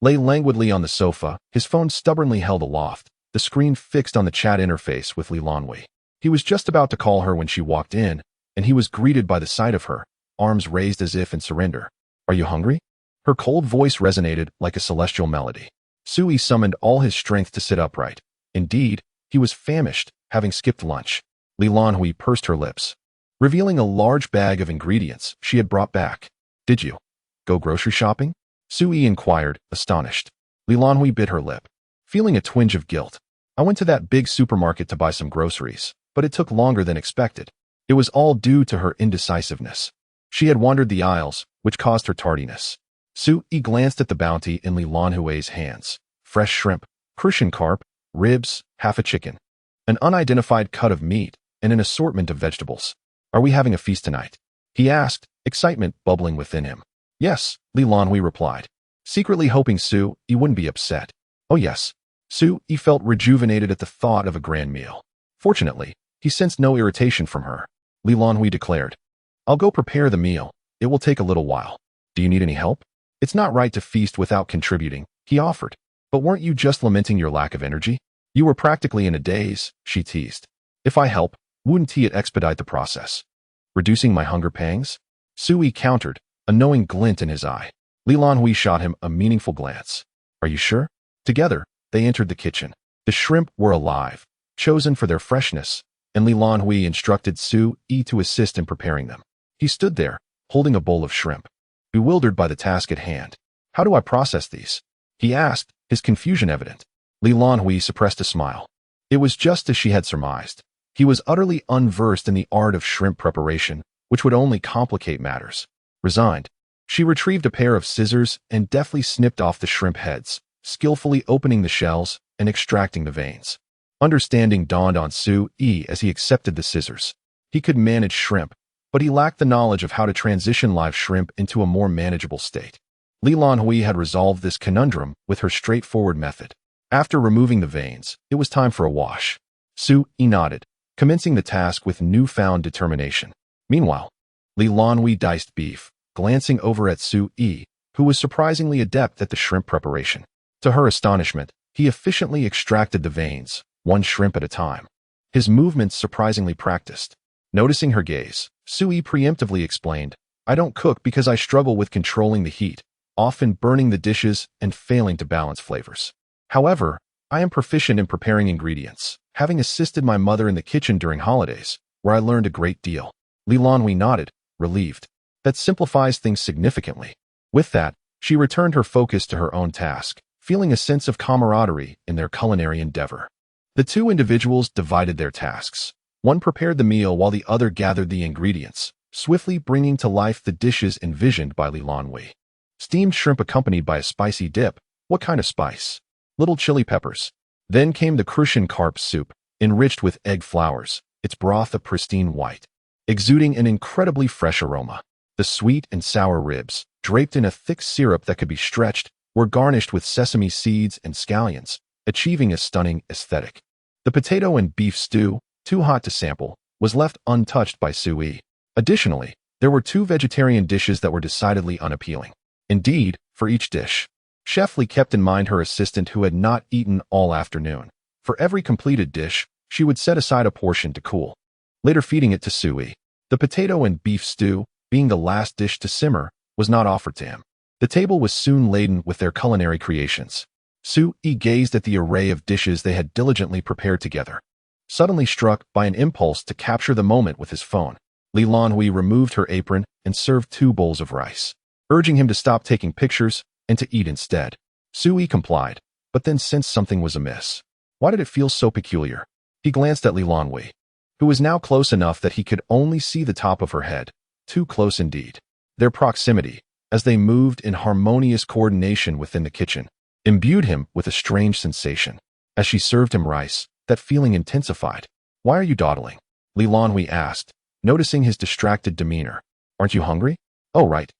lay languidly on the sofa, his phone stubbornly held aloft, the screen fixed on the chat interface with Lan Hui. He was just about to call her when she walked in, and he was greeted by the sight of her, arms raised as if in surrender. "Are you hungry?" Her cold voice resonated like a celestial melody. Su-yi summoned all his strength to sit upright. Indeed, he was famished, having skipped lunch. Lan Hui pursed her lips, revealing a large bag of ingredients she had brought back. "Did you go grocery shopping?" Su-yi inquired, astonished. Lan Hui bit her lip, feeling a twinge of guilt. "I went to that big supermarket to buy some groceries, but it took longer than expected." It was all due to her indecisiveness. She had wandered the aisles, which caused her tardiness. Su-yi glanced at the bounty in Lan Hui's hands. Fresh shrimp, Crucian carp, ribs, half a chicken, an unidentified cut of meat, and an assortment of vegetables. "Are we having a feast tonight?" he asked, excitement bubbling within him. "Yes," Lan Hui replied, secretly hoping Su-yi wouldn't be upset. "Oh yes." Su-yi felt rejuvenated at the thought of a grand meal. Fortunately, he sensed no irritation from her. Lan Hui declared, "I'll go prepare the meal. It will take a little while. Do you need any help?" "It's not right to feast without contributing," he offered. "But weren't you just lamenting your lack of energy? You were practically in a daze," she teased. "If I help, wouldn't it expedite the process? Reducing my hunger pangs?" Su-yi countered, a knowing glint in his eye. Lan Hui shot him a meaningful glance. "Are you sure?" Together, they entered the kitchen. The shrimp were alive, chosen for their freshness, and Lan Hui instructed Su-yi to assist in preparing them. He stood there, holding a bowl of shrimp, bewildered by the task at hand. "How do I process these?" he asked, his confusion evident. Lan Hui suppressed a smile. It was just as she had surmised. He was utterly unversed in the art of shrimp preparation, which would only complicate matters. Resigned, she retrieved a pair of scissors and deftly snipped off the shrimp heads, skillfully opening the shells and extracting the veins. Understanding dawned on Su-yi as he accepted the scissors. He could manage shrimp, but he lacked the knowledge of how to transition live shrimp into a more manageable state. Lan Hui had resolved this conundrum with her straightforward method. After removing the veins, it was time for a wash. Su-yi nodded, commencing the task with newfound determination. Meanwhile, Lan Hui diced beef, glancing over at Su-yi, who was surprisingly adept at the shrimp preparation. To her astonishment, he efficiently extracted the veins, one shrimp at a time. His movements surprisingly practiced. Noticing her gaze, Su-yi preemptively explained, "I don't cook because I struggle with controlling the heat, often burning the dishes and failing to balance flavors. However, I am proficient in preparing ingredients, having assisted my mother in the kitchen during holidays, where I learned a great deal." Lan Hui nodded, relieved. That simplifies things significantly. With that, she returned her focus to her own task, feeling a sense of camaraderie in their culinary endeavor. The two individuals divided their tasks. One prepared the meal while the other gathered the ingredients, swiftly bringing to life the dishes envisioned by Lan Hui. Steamed shrimp accompanied by a spicy dip. What kind of spice? Little chili peppers. Then came the Crucian carp soup, enriched with egg flowers, its broth a pristine white, exuding an incredibly fresh aroma. The sweet and sour ribs, draped in a thick syrup that could be stretched, were garnished with sesame seeds and scallions, achieving a stunning aesthetic. The potato and beef stew, too hot to sample, was left untouched by Sui. Additionally, there were 2 vegetarian dishes that were decidedly unappealing. Indeed, for each dish, Chef Li kept in mind her assistant who had not eaten all afternoon. For every completed dish, she would set aside a portion to cool, later feeding it to Sui. The potato and beef stew, being the last dish to simmer, was not offered to him. The table was soon laden with their culinary creations. Sui gazed at the array of dishes they had diligently prepared together. Suddenly struck by an impulse to capture the moment with his phone, Lan Hui removed her apron and served 2 bowls of rice, urging him to stop taking pictures and to eat instead. Sui complied, but then sensed something was amiss. Why did it feel so peculiar? He glanced at Lan Hui, who was now close enough that he could only see the top of her head. Too close indeed. Their proximity, as they moved in harmonious coordination within the kitchen, imbued him with a strange sensation. As she served him rice, that feeling intensified. Why are you dawdling? Lan Hui asked, noticing his distracted demeanor. Aren't you hungry? Oh, right.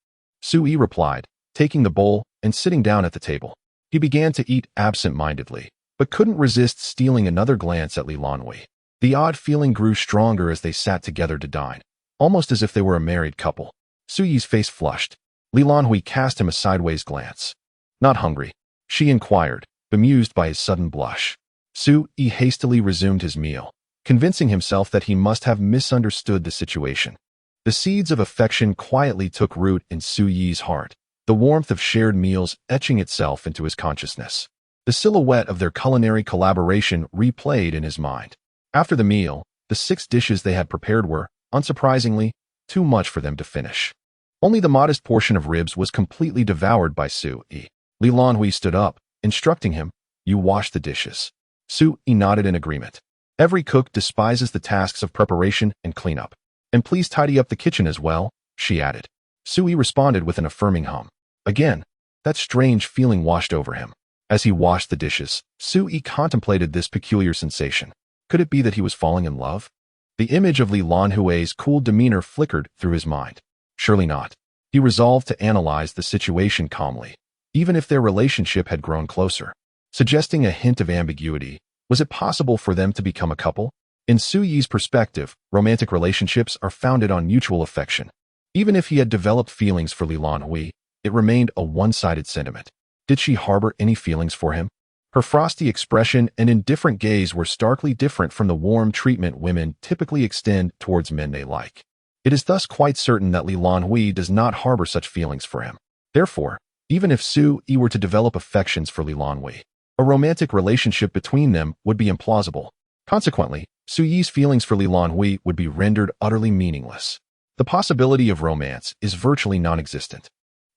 Sui replied, taking the bowl and sitting down at the table. He began to eat absent-mindedly, but couldn't resist stealing another glance at Lan Hui. The odd feeling grew stronger as they sat together to dine, almost as if they were a married couple. Sui's face flushed. Lan Hui cast him a sideways glance. Not hungry? She inquired, bemused by his sudden blush. Sui hastily resumed his meal, convincing himself that he must have misunderstood the situation. The seeds of affection quietly took root in Sui's heart, the warmth of shared meals etching itself into his consciousness. The silhouette of their culinary collaboration replayed in his mind. After the meal, the 6 dishes they had prepared were, unsurprisingly, too much for them to finish. Only the modest portion of ribs was completely devoured by Sui. Lan Hui stood up, instructing him, "You wash the dishes." Sui nodded in agreement. Every cook despises the tasks of preparation and cleanup. And please tidy up the kitchen as well, she added. Sui responded with an affirming hum. Again, that strange feeling washed over him. As he washed the dishes, Sui contemplated this peculiar sensation. Could it be that he was falling in love? The image of Lan Hui's cool demeanor flickered through his mind. Surely not. He resolved to analyze the situation calmly, even if their relationship had grown closer. Suggesting a hint of ambiguity, was it possible for them to become a couple? In Sui's perspective, romantic relationships are founded on mutual affection. Even if he had developed feelings for Lan Hui, it remained a one-sided sentiment. Did she harbor any feelings for him? Her frosty expression and indifferent gaze were starkly different from the warm treatment women typically extend towards men they like. It is thus quite certain that Lan Hui does not harbor such feelings for him. Therefore, even if Sui were to develop affections for Lan Hui, a romantic relationship between them would be implausible. Consequently, Sui's feelings for Lan Hui would be rendered utterly meaningless. The possibility of romance is virtually non-existent.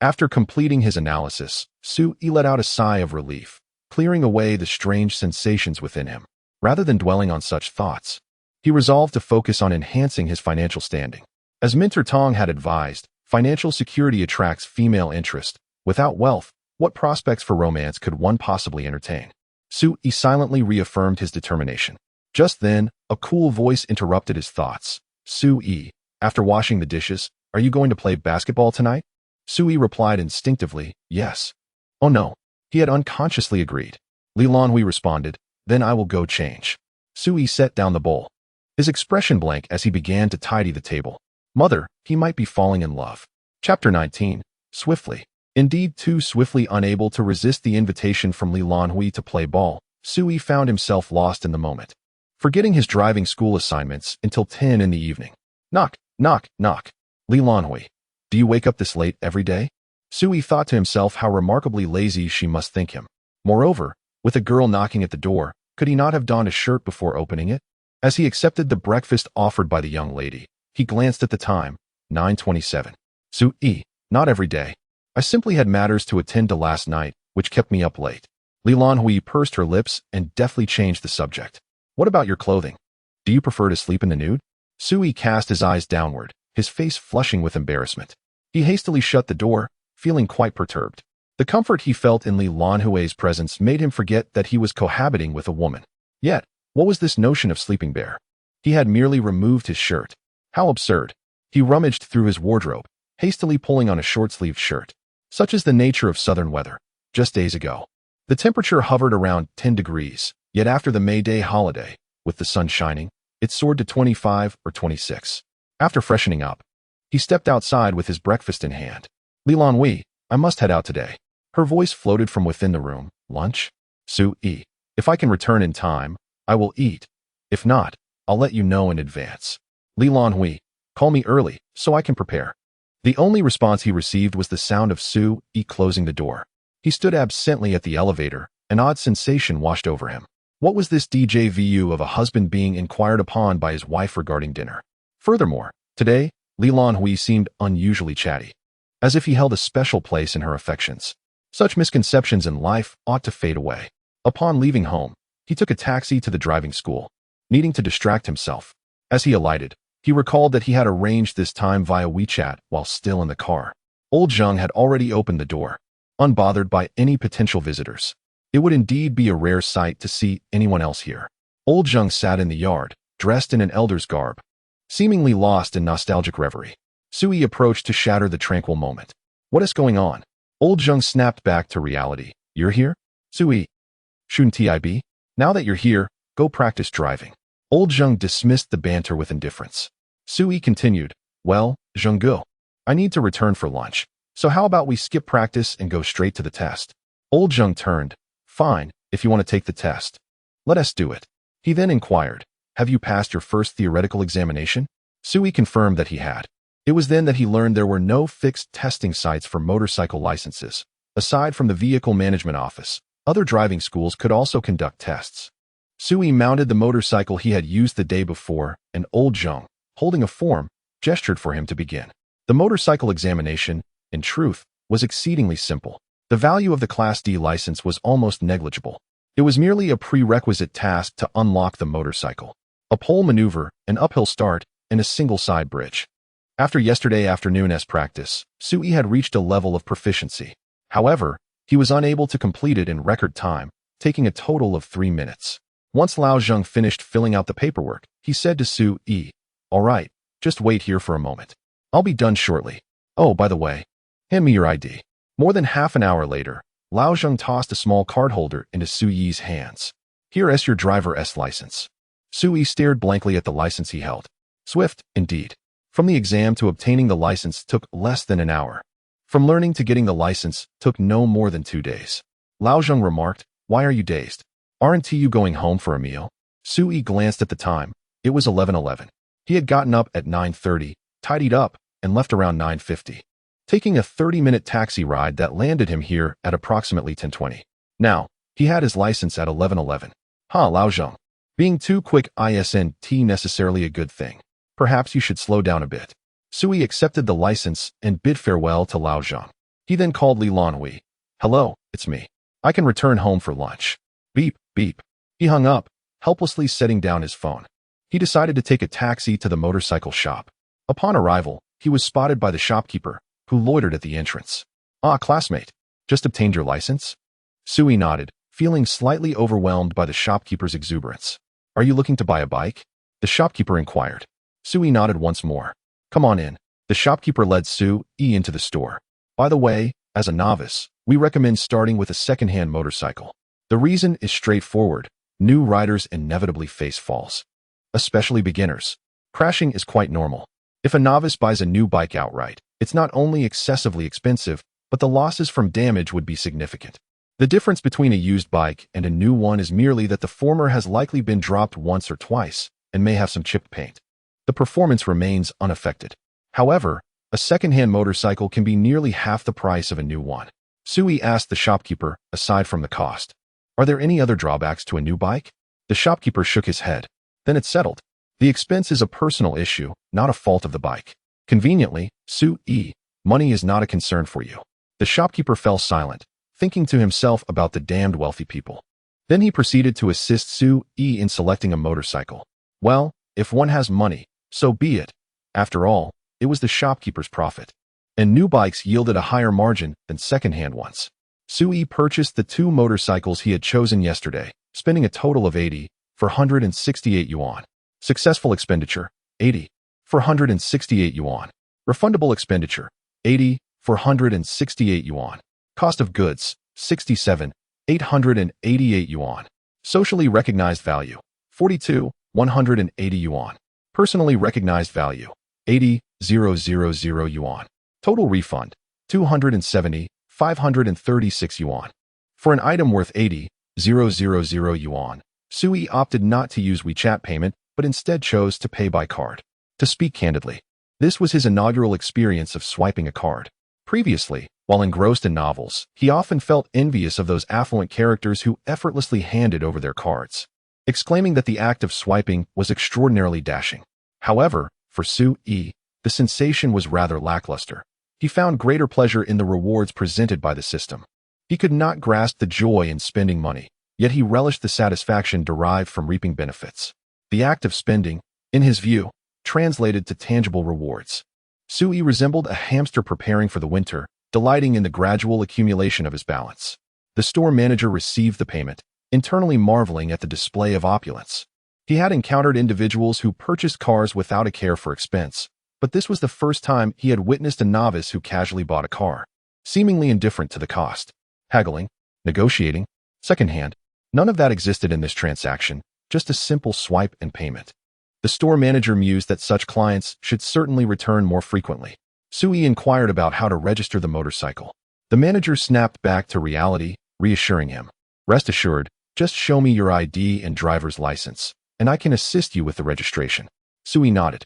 After completing his analysis, Sui let out a sigh of relief, clearing away the strange sensations within him. Rather than dwelling on such thoughts, he resolved to focus on enhancing his financial standing. As Minter Tong had advised, financial security attracts female interest. Without wealth, what prospects for romance could one possibly entertain? Sui silently reaffirmed his determination. Just then, a cool voice interrupted his thoughts. Sui, after washing the dishes, are you going to play basketball tonight? Sui replied instinctively, yes. Oh no, he had unconsciously agreed. Lan Hui responded, then I will go change. Sui set down the bowl, his expression blank as he began to tidy the table. Mother, he might be falling in love. Chapter 19, Swiftly. Indeed, too swiftly unable to resist the invitation from Lan Hui to play ball, Sui found himself lost in the moment, forgetting his driving school assignments until 10 in the evening. Knock, knock, knock. Lan Hui, do you wake up this late every day? Sui thought to himself how remarkably lazy she must think him. Moreover, with a girl knocking at the door, could he not have donned a shirt before opening it? As he accepted the breakfast offered by the young lady, he glanced at the time, 9:27. Sui, not every day. I simply had matters to attend to last night, which kept me up late. Lan Hui pursed her lips and deftly changed the subject. What about your clothing? Do you prefer to sleep in the nude? Sui cast his eyes downward, his face flushing with embarrassment. He hastily shut the door, feeling quite perturbed. The comfort he felt in Lan Hui's presence made him forget that he was cohabiting with a woman. Yet, what was this notion of sleeping bare? He had merely removed his shirt. How absurd. He rummaged through his wardrobe, hastily pulling on a short-sleeved shirt. Such is the nature of southern weather. Just days ago, the temperature hovered around 10 degrees, yet after the May Day holiday, with the sun shining, it soared to 25 or 26. After freshening up, he stepped outside with his breakfast in hand. Lan Hui, I must head out today. Her voice floated from within the room. Lunch? Sui. If I can return in time, I will eat. If not, I'll let you know in advance. Lan Hui, call me early, so I can prepare. The only response he received was the sound of Sui closing the door. He stood absently at the elevator. An odd sensation washed over him. What was this déjà vu of a husband being inquired upon by his wife regarding dinner? Furthermore, today, Lan Hui seemed unusually chatty, as if he held a special place in her affections. Such misconceptions in life ought to fade away. Upon leaving home, he took a taxi to the driving school, needing to distract himself. As he alighted, he recalled that he had arranged this time via WeChat while still in the car. Old Zheng had already opened the door, unbothered by any potential visitors. It would indeed be a rare sight to see anyone else here. Old Zheng sat in the yard, dressed in an elder's garb, seemingly lost in nostalgic reverie. Sui approached to shatter the tranquil moment. What is going on? Old Zheng snapped back to reality. You're here? Sui. Shouldn't I be? Now that you're here, go practice driving. Old Zheng dismissed the banter with indifference. Sui continued, well, Zhenggu, I need to return for lunch, so how about we skip practice and go straight to the test? Old Zheng turned, fine, if you want to take the test. Let us do it. He then inquired, have you passed your first theoretical examination? Sui confirmed that he had. It was then that he learned there were no fixed testing sites for motorcycle licenses. Aside from the Vehicle Management Office, other driving schools could also conduct tests. Sui mounted the motorcycle he had used the day before, and Old Zheng, holding a form, gestured for him to begin. The motorcycle examination, in truth, was exceedingly simple. The value of the Class D license was almost negligible. It was merely a prerequisite task to unlock the motorcycle. A pole maneuver, an uphill start, and a single side bridge. After yesterday afternoon's practice, Sui had reached a level of proficiency. However, he was unable to complete it in record time, taking a total of 3 minutes. Once Lao Zheng finished filling out the paperwork, he said to Sui, all right, just wait here for a moment. I'll be done shortly. Oh, by the way, hand me your ID. More than half an hour later, Lao Zheng tossed a small card holder into Sui's hands. Here is your driver's license. Sui stared blankly at the license he held. Swift, indeed. From the exam to obtaining the license took less than an hour. From learning to getting the license took no more than 2 days. Lao Zheng remarked, why are you dazed? Aren't you going home for a meal? Sui glanced at the time. It was 11:11. He had gotten up at 9:30, tidied up, and left around 9:50, taking a 30-minute taxi ride that landed him here at approximately 10:20. Now, he had his license at 11:11. Lao Zheng. Being too quick isn't necessarily a good thing. Perhaps you should slow down a bit. Sui accepted the license and bid farewell to Lao Zheng. He then called Lan Hui. Hello, it's me. I can return home for lunch. Beep, beep. He hung up, helplessly setting down his phone. He decided to take a taxi to the motorcycle shop. Upon arrival, he was spotted by the shopkeeper, who loitered at the entrance. Classmate, just obtained your license? Sui nodded, feeling slightly overwhelmed by the shopkeeper's exuberance. Are you looking to buy a bike? The shopkeeper inquired. Sui nodded once more. Come on in. The shopkeeper led Sui into the store. By the way, as a novice, we recommend starting with a second-hand motorcycle. The reason is straightforward. New riders inevitably face falls. Especially beginners. Crashing is quite normal. If a novice buys a new bike outright, it's not only excessively expensive, but the losses from damage would be significant. The difference between a used bike and a new one is merely that the former has likely been dropped once or twice and may have some chipped paint. The performance remains unaffected. However, a second-hand motorcycle can be nearly half the price of a new one. Sui asked the shopkeeper, aside from the cost, are there any other drawbacks to a new bike? The shopkeeper shook his head. Then it's settled. The expense is a personal issue, not a fault of the bike. Conveniently, Sui, money is not a concern for you. The shopkeeper fell silent, thinking to himself about the damned wealthy people. Then he proceeded to assist Sui in selecting a motorcycle. Well, if one has money, so be it. After all, it was the shopkeeper's profit. And new bikes yielded a higher margin than second-hand ones. Sui purchased the 2 motorcycles he had chosen yesterday, spending a total of 80 for 168 yuan. Successful expenditure, 80 for 168 yuan. Refundable expenditure, 80, 468 yuan. Cost of goods, 67, 888 yuan. Socially recognized value, 42, 180 yuan. Personally recognized value, 80, 000 yuan. Total refund, 270, 536 yuan. For an item worth 80, 000 yuan, Sui opted not to use WeChat payment, but instead chose to pay by card. To speak candidly, this was his inaugural experience of swiping a card. Previously, while engrossed in novels, he often felt envious of those affluent characters who effortlessly handed over their cards, exclaiming that the act of swiping was extraordinarily dashing. However, for Sui, the sensation was rather lackluster. He found greater pleasure in the rewards presented by the system. He could not grasp the joy in spending money, yet he relished the satisfaction derived from reaping benefits. The act of spending, in his view, translated to tangible rewards. Sui resembled a hamster preparing for the winter, delighting in the gradual accumulation of his balance. The store manager received the payment, internally marveling at the display of opulence. He had encountered individuals who purchased cars without a care for expense, but this was the first time he had witnessed a novice who casually bought a car, seemingly indifferent to the cost. Haggling, negotiating, secondhand, none of that existed in this transaction, just a simple swipe and payment. The store manager mused that such clients should certainly return more frequently. Sui inquired about how to register the motorcycle. The manager snapped back to reality, reassuring him. Rest assured, just show me your ID and driver's license, and I can assist you with the registration. Sui nodded.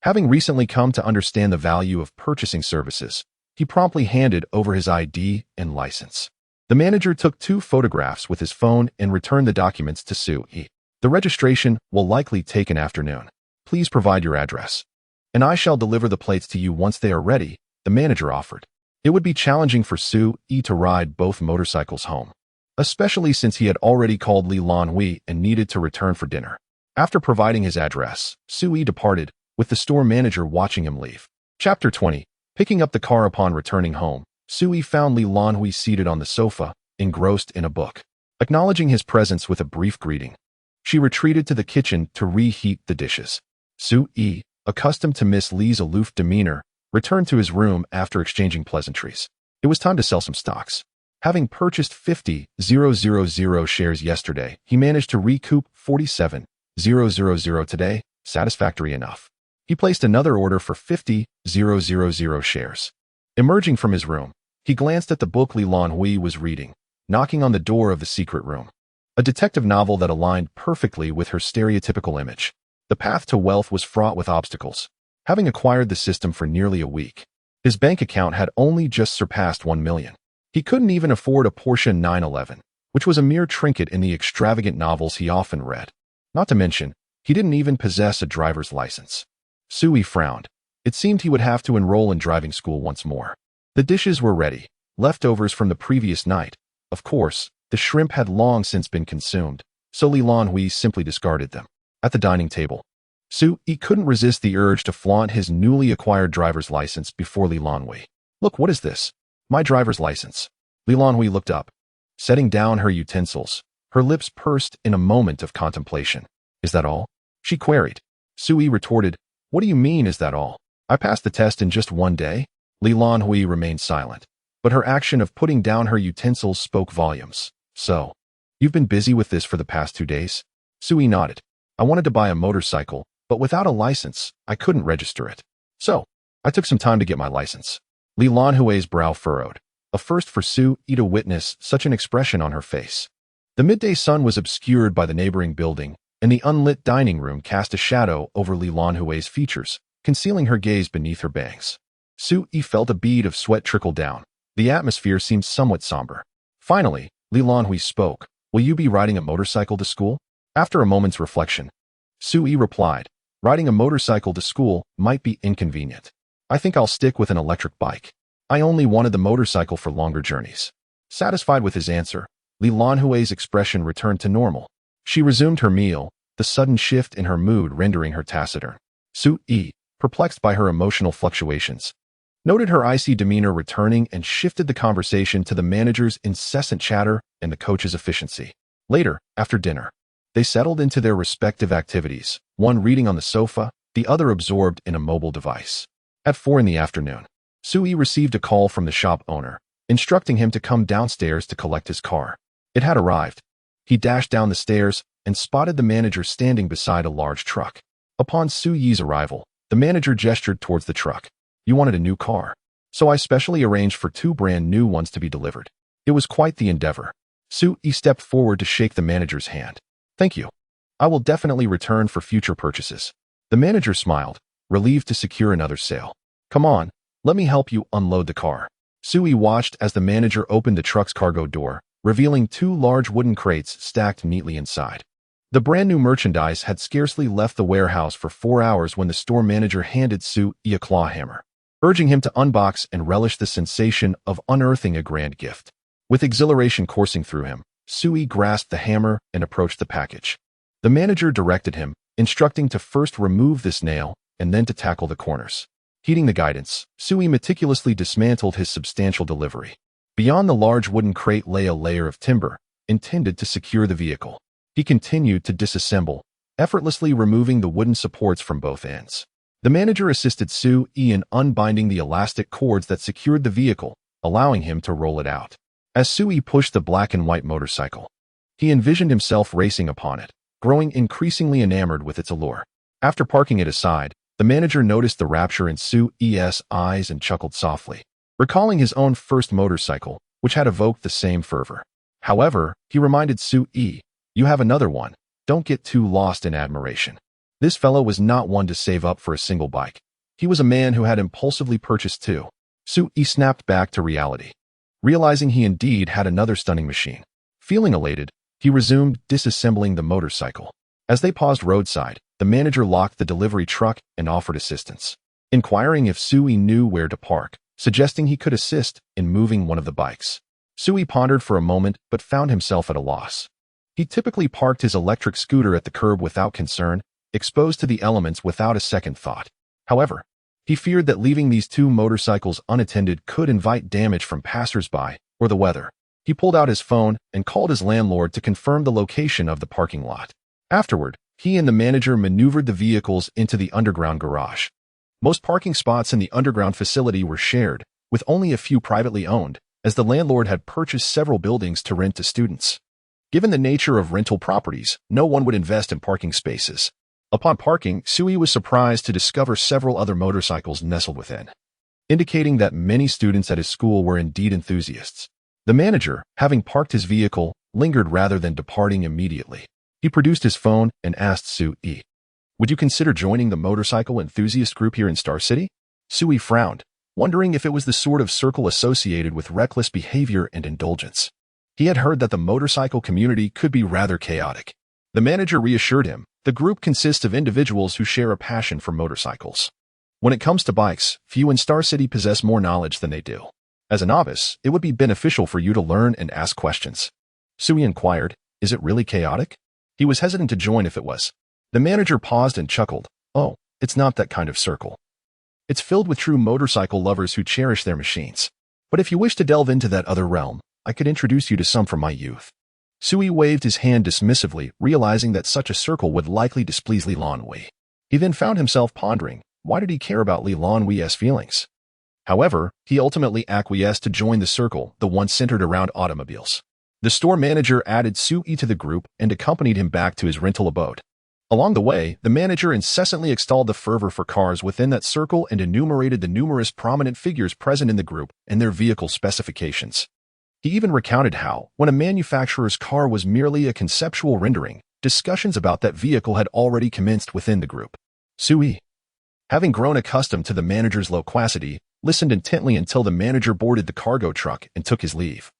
Having recently come to understand the value of purchasing services, he promptly handed over his ID and license. The manager took 2 photographs with his phone and returned the documents to Sui. The registration will likely take an afternoon. Please provide your address, and I shall deliver the plates to you once they are ready, the manager offered. It would be challenging for Sui to ride both motorcycles home, especially since he had already called Lan Hui and needed to return for dinner. After providing his address, Sui departed, with the store manager watching him leave. Chapter 20. Picking up the car upon returning home, Sui found Lan Hui seated on the sofa, engrossed in a book. Acknowledging his presence with a brief greeting, she retreated to the kitchen to reheat the dishes. Sui, accustomed to Miss Li's aloof demeanor, returned to his room after exchanging pleasantries. It was time to sell some stocks. Having purchased 50,000 shares yesterday, he managed to recoup 47,000 today, satisfactory enough. He placed another order for 50,000 shares. Emerging from his room, he glanced at the book Lan Hui was reading, knocking on the door of the secret room. A detective novel that aligned perfectly with her stereotypical image. The path to wealth was fraught with obstacles. Having acquired the system for nearly a week, his bank account had only just surpassed 1 million. He couldn't even afford a Porsche 911, which was a mere trinket in the extravagant novels he often read. Not to mention, he didn't even possess a driver's license. Sui frowned. It seemed he would have to enroll in driving school once more. The dishes were ready, leftovers from the previous night. Of course, the shrimp had long since been consumed, so Lan Hui simply discarded them. At the dining table, Sui couldn't resist the urge to flaunt his newly acquired driver's license before Lan Hui. Look, what is this? My driver's license. Lan Hui looked up, setting down her utensils. Her lips pursed in a moment of contemplation. Is that all? She queried. Sui retorted, what do you mean, is that all? I passed the test in just 1 day. Lan Hui remained silent, but her action of putting down her utensils spoke volumes. So, you've been busy with this for the past 2 days? Sui nodded. I wanted to buy a motorcycle, but without a license, I couldn't register it. So, I took some time to get my license. Lan Hui's brow furrowed, a first for Sui to witness such an expression on her face. The midday sun was obscured by the neighboring building, and the unlit dining room cast a shadow over Lan Hui's features, concealing her gaze beneath her bangs. Sui felt a bead of sweat trickle down. The atmosphere seemed somewhat somber. Finally, Lan Hui spoke. Will you be riding a motorcycle to school? After a moment's reflection, Sui replied, riding a motorcycle to school might be inconvenient. I think I'll stick with an electric bike. I only wanted the motorcycle for longer journeys. Satisfied with his answer, Lan Hui's expression returned to normal. She resumed her meal, the sudden shift in her mood rendering her taciturn. Sui, perplexed by her emotional fluctuations, noted her icy demeanor returning and shifted the conversation to the manager's incessant chatter and the coach's efficiency. Later, after dinner, they settled into their respective activities, one reading on the sofa, the other absorbed in a mobile device. At 4 in the afternoon, Sui received a call from the shop owner, instructing him to come downstairs to collect his car. It had arrived. He dashed down the stairs and spotted the manager standing beside a large truck. Upon Sui's arrival, the manager gestured towards the truck. You wanted a new car, so I specially arranged for 2 brand new ones to be delivered. It was quite the endeavor. Sui stepped forward to shake the manager's hand. Thank you. I will definitely return for future purchases. The manager smiled, relieved to secure another sale. Come on, let me help you unload the car. Sui watched as the manager opened the truck's cargo door, revealing 2 large wooden crates stacked neatly inside. The brand new merchandise had scarcely left the warehouse for 4 hours when the store manager handed Sui a claw hammer, urging him to unbox and relish the sensation of unearthing a grand gift. With exhilaration coursing through him, Sui grasped the hammer and approached the package. The manager directed him, instructing to first remove this nail and then to tackle the corners. Heeding the guidance, Sui meticulously dismantled his substantial delivery. Beyond the large wooden crate lay a layer of timber, intended to secure the vehicle. He continued to disassemble, effortlessly removing the wooden supports from both ends. The manager assisted Sui in unbinding the elastic cords that secured the vehicle, allowing him to roll it out. As Sui pushed the black and white motorcycle, he envisioned himself racing upon it, growing increasingly enamored with its allure. After parking it aside, the manager noticed the rapture in Sui's eyes and chuckled softly, recalling his own first motorcycle, which had evoked the same fervor. However, he reminded Sui, you have another one, don't get too lost in admiration. This fellow was not one to save up for a single bike. He was a man who had impulsively purchased 2. Sui snapped back to reality, realizing he indeed had another stunning machine. Feeling elated, he resumed disassembling the motorcycle. As they paused roadside, the manager locked the delivery truck and offered assistance, inquiring if Sui knew where to park, suggesting he could assist in moving one of the bikes. Sui pondered for a moment but found himself at a loss. He typically parked his electric scooter at the curb without concern, exposed to the elements without a second thought. However, he feared that leaving these 2 motorcycles unattended could invite damage from passers-by or the weather. He pulled out his phone and called his landlord to confirm the location of the parking lot. Afterward, he and the manager maneuvered the vehicles into the underground garage. Most parking spots in the underground facility were shared, with only a few privately owned, as the landlord had purchased several buildings to rent to students. Given the nature of rental properties, no one would invest in parking spaces. Upon parking, Sui was surprised to discover several other motorcycles nestled within, indicating that many students at his school were indeed enthusiasts. The manager, having parked his vehicle, lingered rather than departing immediately. He produced his phone and asked Sui, would you consider joining the motorcycle enthusiast group here in Star City? Sui frowned, wondering if it was the sort of circle associated with reckless behavior and indulgence. He had heard that the motorcycle community could be rather chaotic. The manager reassured him, the group consists of individuals who share a passion for motorcycles. When it comes to bikes, few in Star City possess more knowledge than they do. As a novice, it would be beneficial for you to learn and ask questions. Sui inquired, is it really chaotic? He was hesitant to join if it was. The manager paused and chuckled. Oh, it's not that kind of circle. It's filled with true motorcycle lovers who cherish their machines. But if you wish to delve into that other realm, I could introduce you to some from my youth. Sui waved his hand dismissively, realizing that such a circle would likely displease Lan Hui. He then found himself pondering, why did he care about Lan Hui's feelings? However, he ultimately acquiesced to join the circle, the one centered around automobiles. The store manager added Sui to the group and accompanied him back to his rental abode. Along the way, the manager incessantly extolled the fervor for cars within that circle and enumerated the numerous prominent figures present in the group and their vehicle specifications. He even recounted how, when a manufacturer's car was merely a conceptual rendering, discussions about that vehicle had already commenced within the group. Sui, having grown accustomed to the manager's loquacity, listened intently until the manager boarded the cargo truck and took his leave.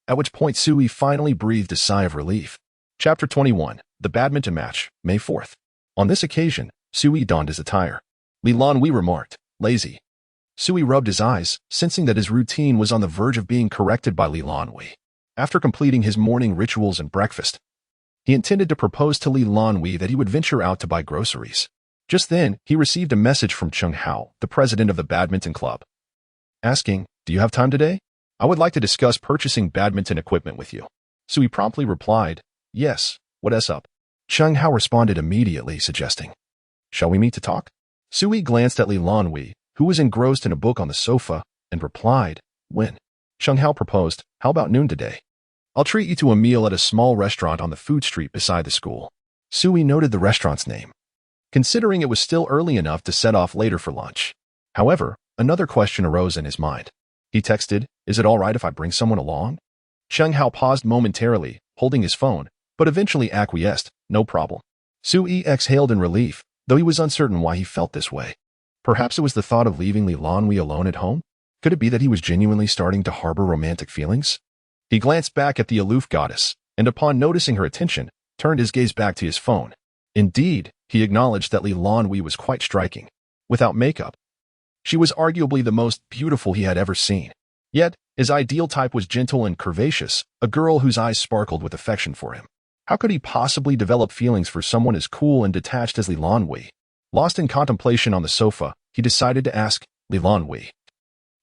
At which point Sui finally breathed a sigh of relief. Chapter 21, The Badminton Match, May 4th. On this occasion, Sui donned his attire. Lan Hui remarked, lazy. Sui rubbed his eyes, sensing that his routine was on the verge of being corrected by Lan Hui. After completing his morning rituals and breakfast, he intended to propose to Lan Hui that he would venture out to buy groceries. Just then, he received a message from Cheng Hao, the president of the badminton club, asking, do you have time today? I would like to discuss purchasing badminton equipment with you. Sui promptly replied, yes, what's up? Cheng Hao responded immediately, suggesting, shall we meet to talk? Sui glanced at Lan Hui, who was engrossed in a book on the sofa, and replied, "When?" Chung Hao proposed, "How about noon today? I'll treat you to a meal at a small restaurant on the food street beside the school." Sui noted the restaurant's name, considering it was still early enough to set off later for lunch. However, another question arose in his mind. He texted, "Is it all right if I bring someone along?" Chung Hao paused momentarily, holding his phone, but eventually acquiesced, "No problem." Sui exhaled in relief, though he was uncertain why he felt this way. Perhaps it was the thought of leaving Lan Hui alone at home? Could it be that he was genuinely starting to harbor romantic feelings? He glanced back at the aloof goddess, and upon noticing her attention, turned his gaze back to his phone. Indeed, he acknowledged that Lan Hui was quite striking. Without makeup, she was arguably the most beautiful he had ever seen. Yet, his ideal type was gentle and curvaceous, a girl whose eyes sparkled with affection for him. How could he possibly develop feelings for someone as cool and detached as Lan Hui? Lost in contemplation on the sofa, he decided to ask, "Lan Hui,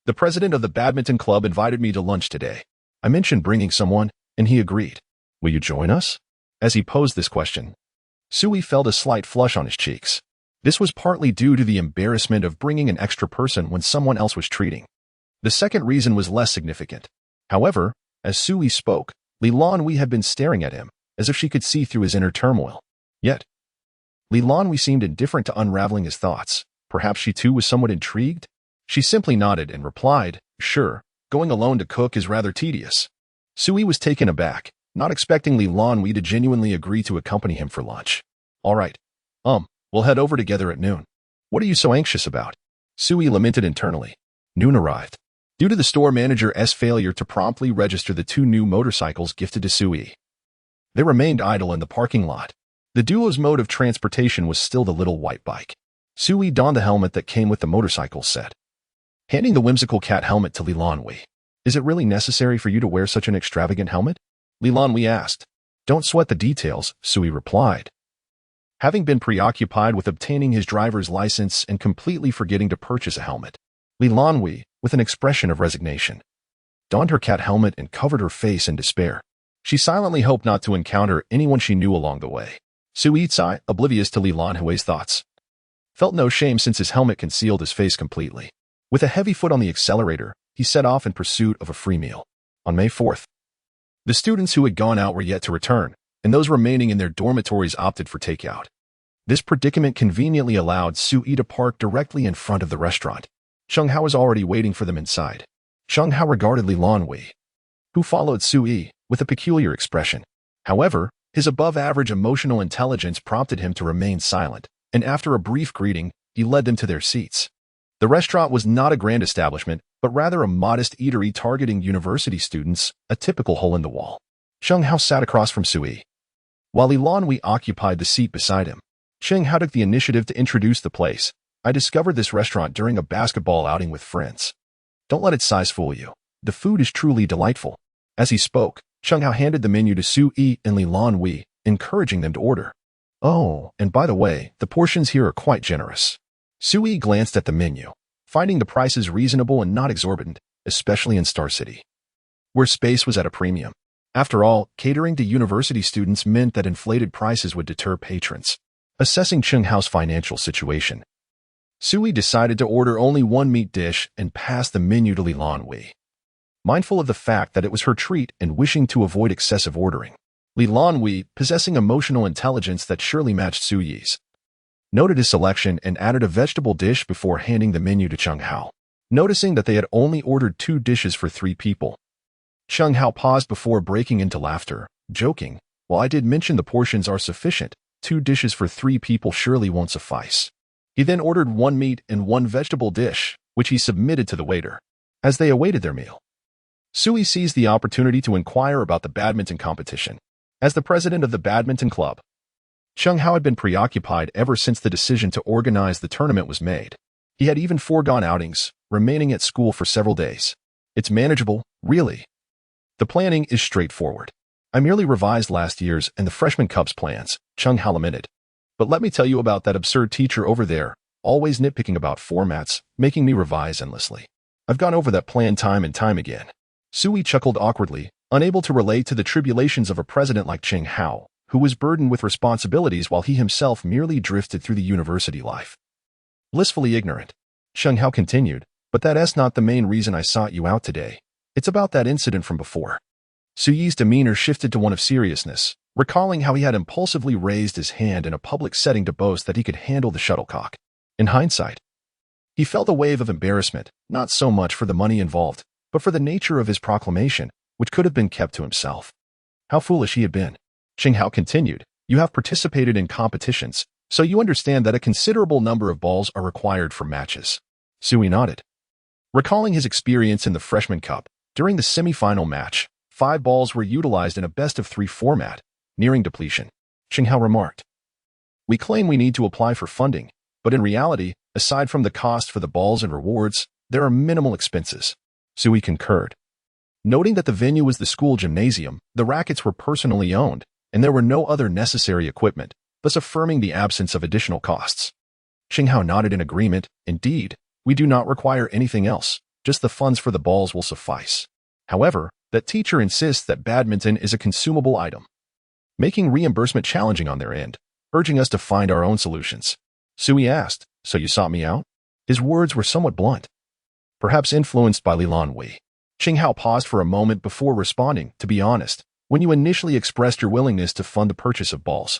the president of the badminton club invited me to lunch today. I mentioned bringing someone, and he agreed. Will you join us?" As he posed this question, Sui felt a slight flush on his cheeks. This was partly due to the embarrassment of bringing an extra person when someone else was treating. The second reason was less significant. However, as Sui spoke, Lan Hui had been staring at him, as if she could see through his inner turmoil. Yet, Lan Hui seemed indifferent to unraveling his thoughts. Perhaps she too was somewhat intrigued? She simply nodded and replied, "Sure, going alone to cook is rather tedious." Sui was taken aback, not expecting Lan Hui to genuinely agree to accompany him for lunch. "All right. We'll head over together at noon. What are you so anxious about?" Sui lamented internally. Noon arrived. Due to the store manager's failure to promptly register the 2 new motorcycles gifted to Sui, they remained idle in the parking lot. The duo's mode of transportation was still the little white bike. Sui donned the helmet that came with the motorcycle set, handing the whimsical cat helmet to Lan Hui. "Is it really necessary for you to wear such an extravagant helmet?" Lan Hui asked. "Don't sweat the details," Sui replied. Having been preoccupied with obtaining his driver's license and completely forgetting to purchase a helmet, Lan Hui, with an expression of resignation, donned her cat helmet and covered her face in despair. She silently hoped not to encounter anyone she knew along the way. Sui Tsai, oblivious to Lan Hui's thoughts, felt no shame since his helmet concealed his face completely. With a heavy foot on the accelerator, he set off in pursuit of a free meal. On May 4th, the students who had gone out were yet to return, and those remaining in their dormitories opted for takeout. This predicament conveniently allowed Sui to park directly in front of the restaurant. Chung Hao was already waiting for them inside. Chung Hao regarded Lan Hui, who followed Sui, with a peculiar expression. However, his above-average emotional intelligence prompted him to remain silent, and after a brief greeting, he led them to their seats. The restaurant was not a grand establishment, but rather a modest eatery targeting university students, a typical hole-in-the-wall. Chung Hao sat across from Sui, while Lan Hui occupied the seat beside him. Chung Hao took the initiative to introduce the place. "I discovered this restaurant during a basketball outing with friends. Don't let its size fool you. The food is truly delightful." As he spoke, Chung Hao handed the menu to Sui and Lan Hui, encouraging them to order. "Oh, and by the way, the portions here are quite generous." Sui glanced at the menu, finding the prices reasonable and not exorbitant, especially in Star City, where space was at a premium. After all, catering to university students meant that inflated prices would deter patrons. Assessing Chung Hao's financial situation, Sui decided to order only one meat dish and pass the menu to Lan Hui. Mindful of the fact that it was her treat and wishing to avoid excessive ordering, Lan Hui, possessing emotional intelligence that surely matched Sui's, noted his selection and added a vegetable dish before handing the menu to Chung Hao. Noticing that they had only ordered 2 dishes for 3 people, Chung Hao paused before breaking into laughter, joking, "While I did mention the portions are sufficient, 2 dishes for 3 people surely won't suffice." He then ordered 1 meat and 1 vegetable dish, which he submitted to the waiter. As they awaited their meal, Sui seized the opportunity to inquire about the badminton competition. As the president of the badminton club, Chung Hao had been preoccupied ever since the decision to organize the tournament was made. He had even foregone outings, remaining at school for several days. "It's manageable, really. The planning is straightforward. I merely revised last year's and the freshman cup's plans," Chung Hao lamented. "But let me tell you about that absurd teacher over there, always nitpicking about formats, making me revise endlessly. I've gone over that plan time and time again." Sui chuckled awkwardly, unable to relate to the tribulations of a president like Chung Hao, who was burdened with responsibilities while he himself merely drifted through the university life, blissfully ignorant. Sheng Hao continued, but that's not the main reason I sought you out today. It's about that incident from before. Su Yi's demeanor shifted to one of seriousness, recalling how he had impulsively raised his hand in a public setting to boast that he could handle the shuttlecock. In hindsight, he felt a wave of embarrassment, not so much for the money involved, but for the nature of his proclamation, which could have been kept to himself. How foolish he had been. Sheng Hao continued, you have participated in competitions, so you understand that a considerable number of balls are required for matches. Su Yi nodded. Recalling his experience in the Freshman Cup, during the semi-final match, 5 balls were utilized in a best-of-3 format, nearing depletion. Sheng Hao remarked, we claim we need to apply for funding, but in reality, aside from the cost for the balls and rewards, there are minimal expenses. Su Yi concurred. Noting that the venue was the school gymnasium, the rackets were personally owned, and there were no other necessary equipment, thus affirming the absence of additional costs. Sheng Hao nodded in agreement. Indeed, we do not require anything else, just the funds for the balls will suffice. However, that teacher insists that badminton is a consumable item, making reimbursement challenging on their end, urging us to find our own solutions. Su Yi asked, so you sought me out? His words were somewhat blunt, perhaps influenced by Lan Hui. Sheng Hao paused for a moment before responding, to be honest, when you initially expressed your willingness to fund the purchase of balls,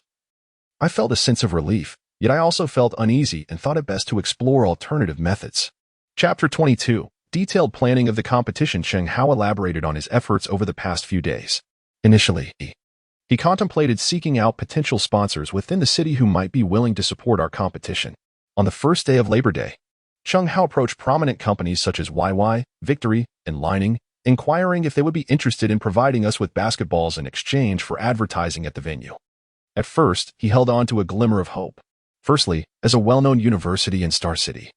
I felt a sense of relief, yet I also felt uneasy and thought it best to explore alternative methods. Chapter 22. Detailed planning of the competition. Sheng Hao elaborated on his efforts over the past few days. Initially, he contemplated seeking out potential sponsors within the city who might be willing to support our competition. On the first day of Labor Day, Sheng Hao approached prominent companies such as YY, Victory, and Lining, inquiring if they would be interested in providing us with basketballs in exchange for advertising at the venue. At first, he held on to a glimmer of hope. Firstly, as a well-known university in Star City,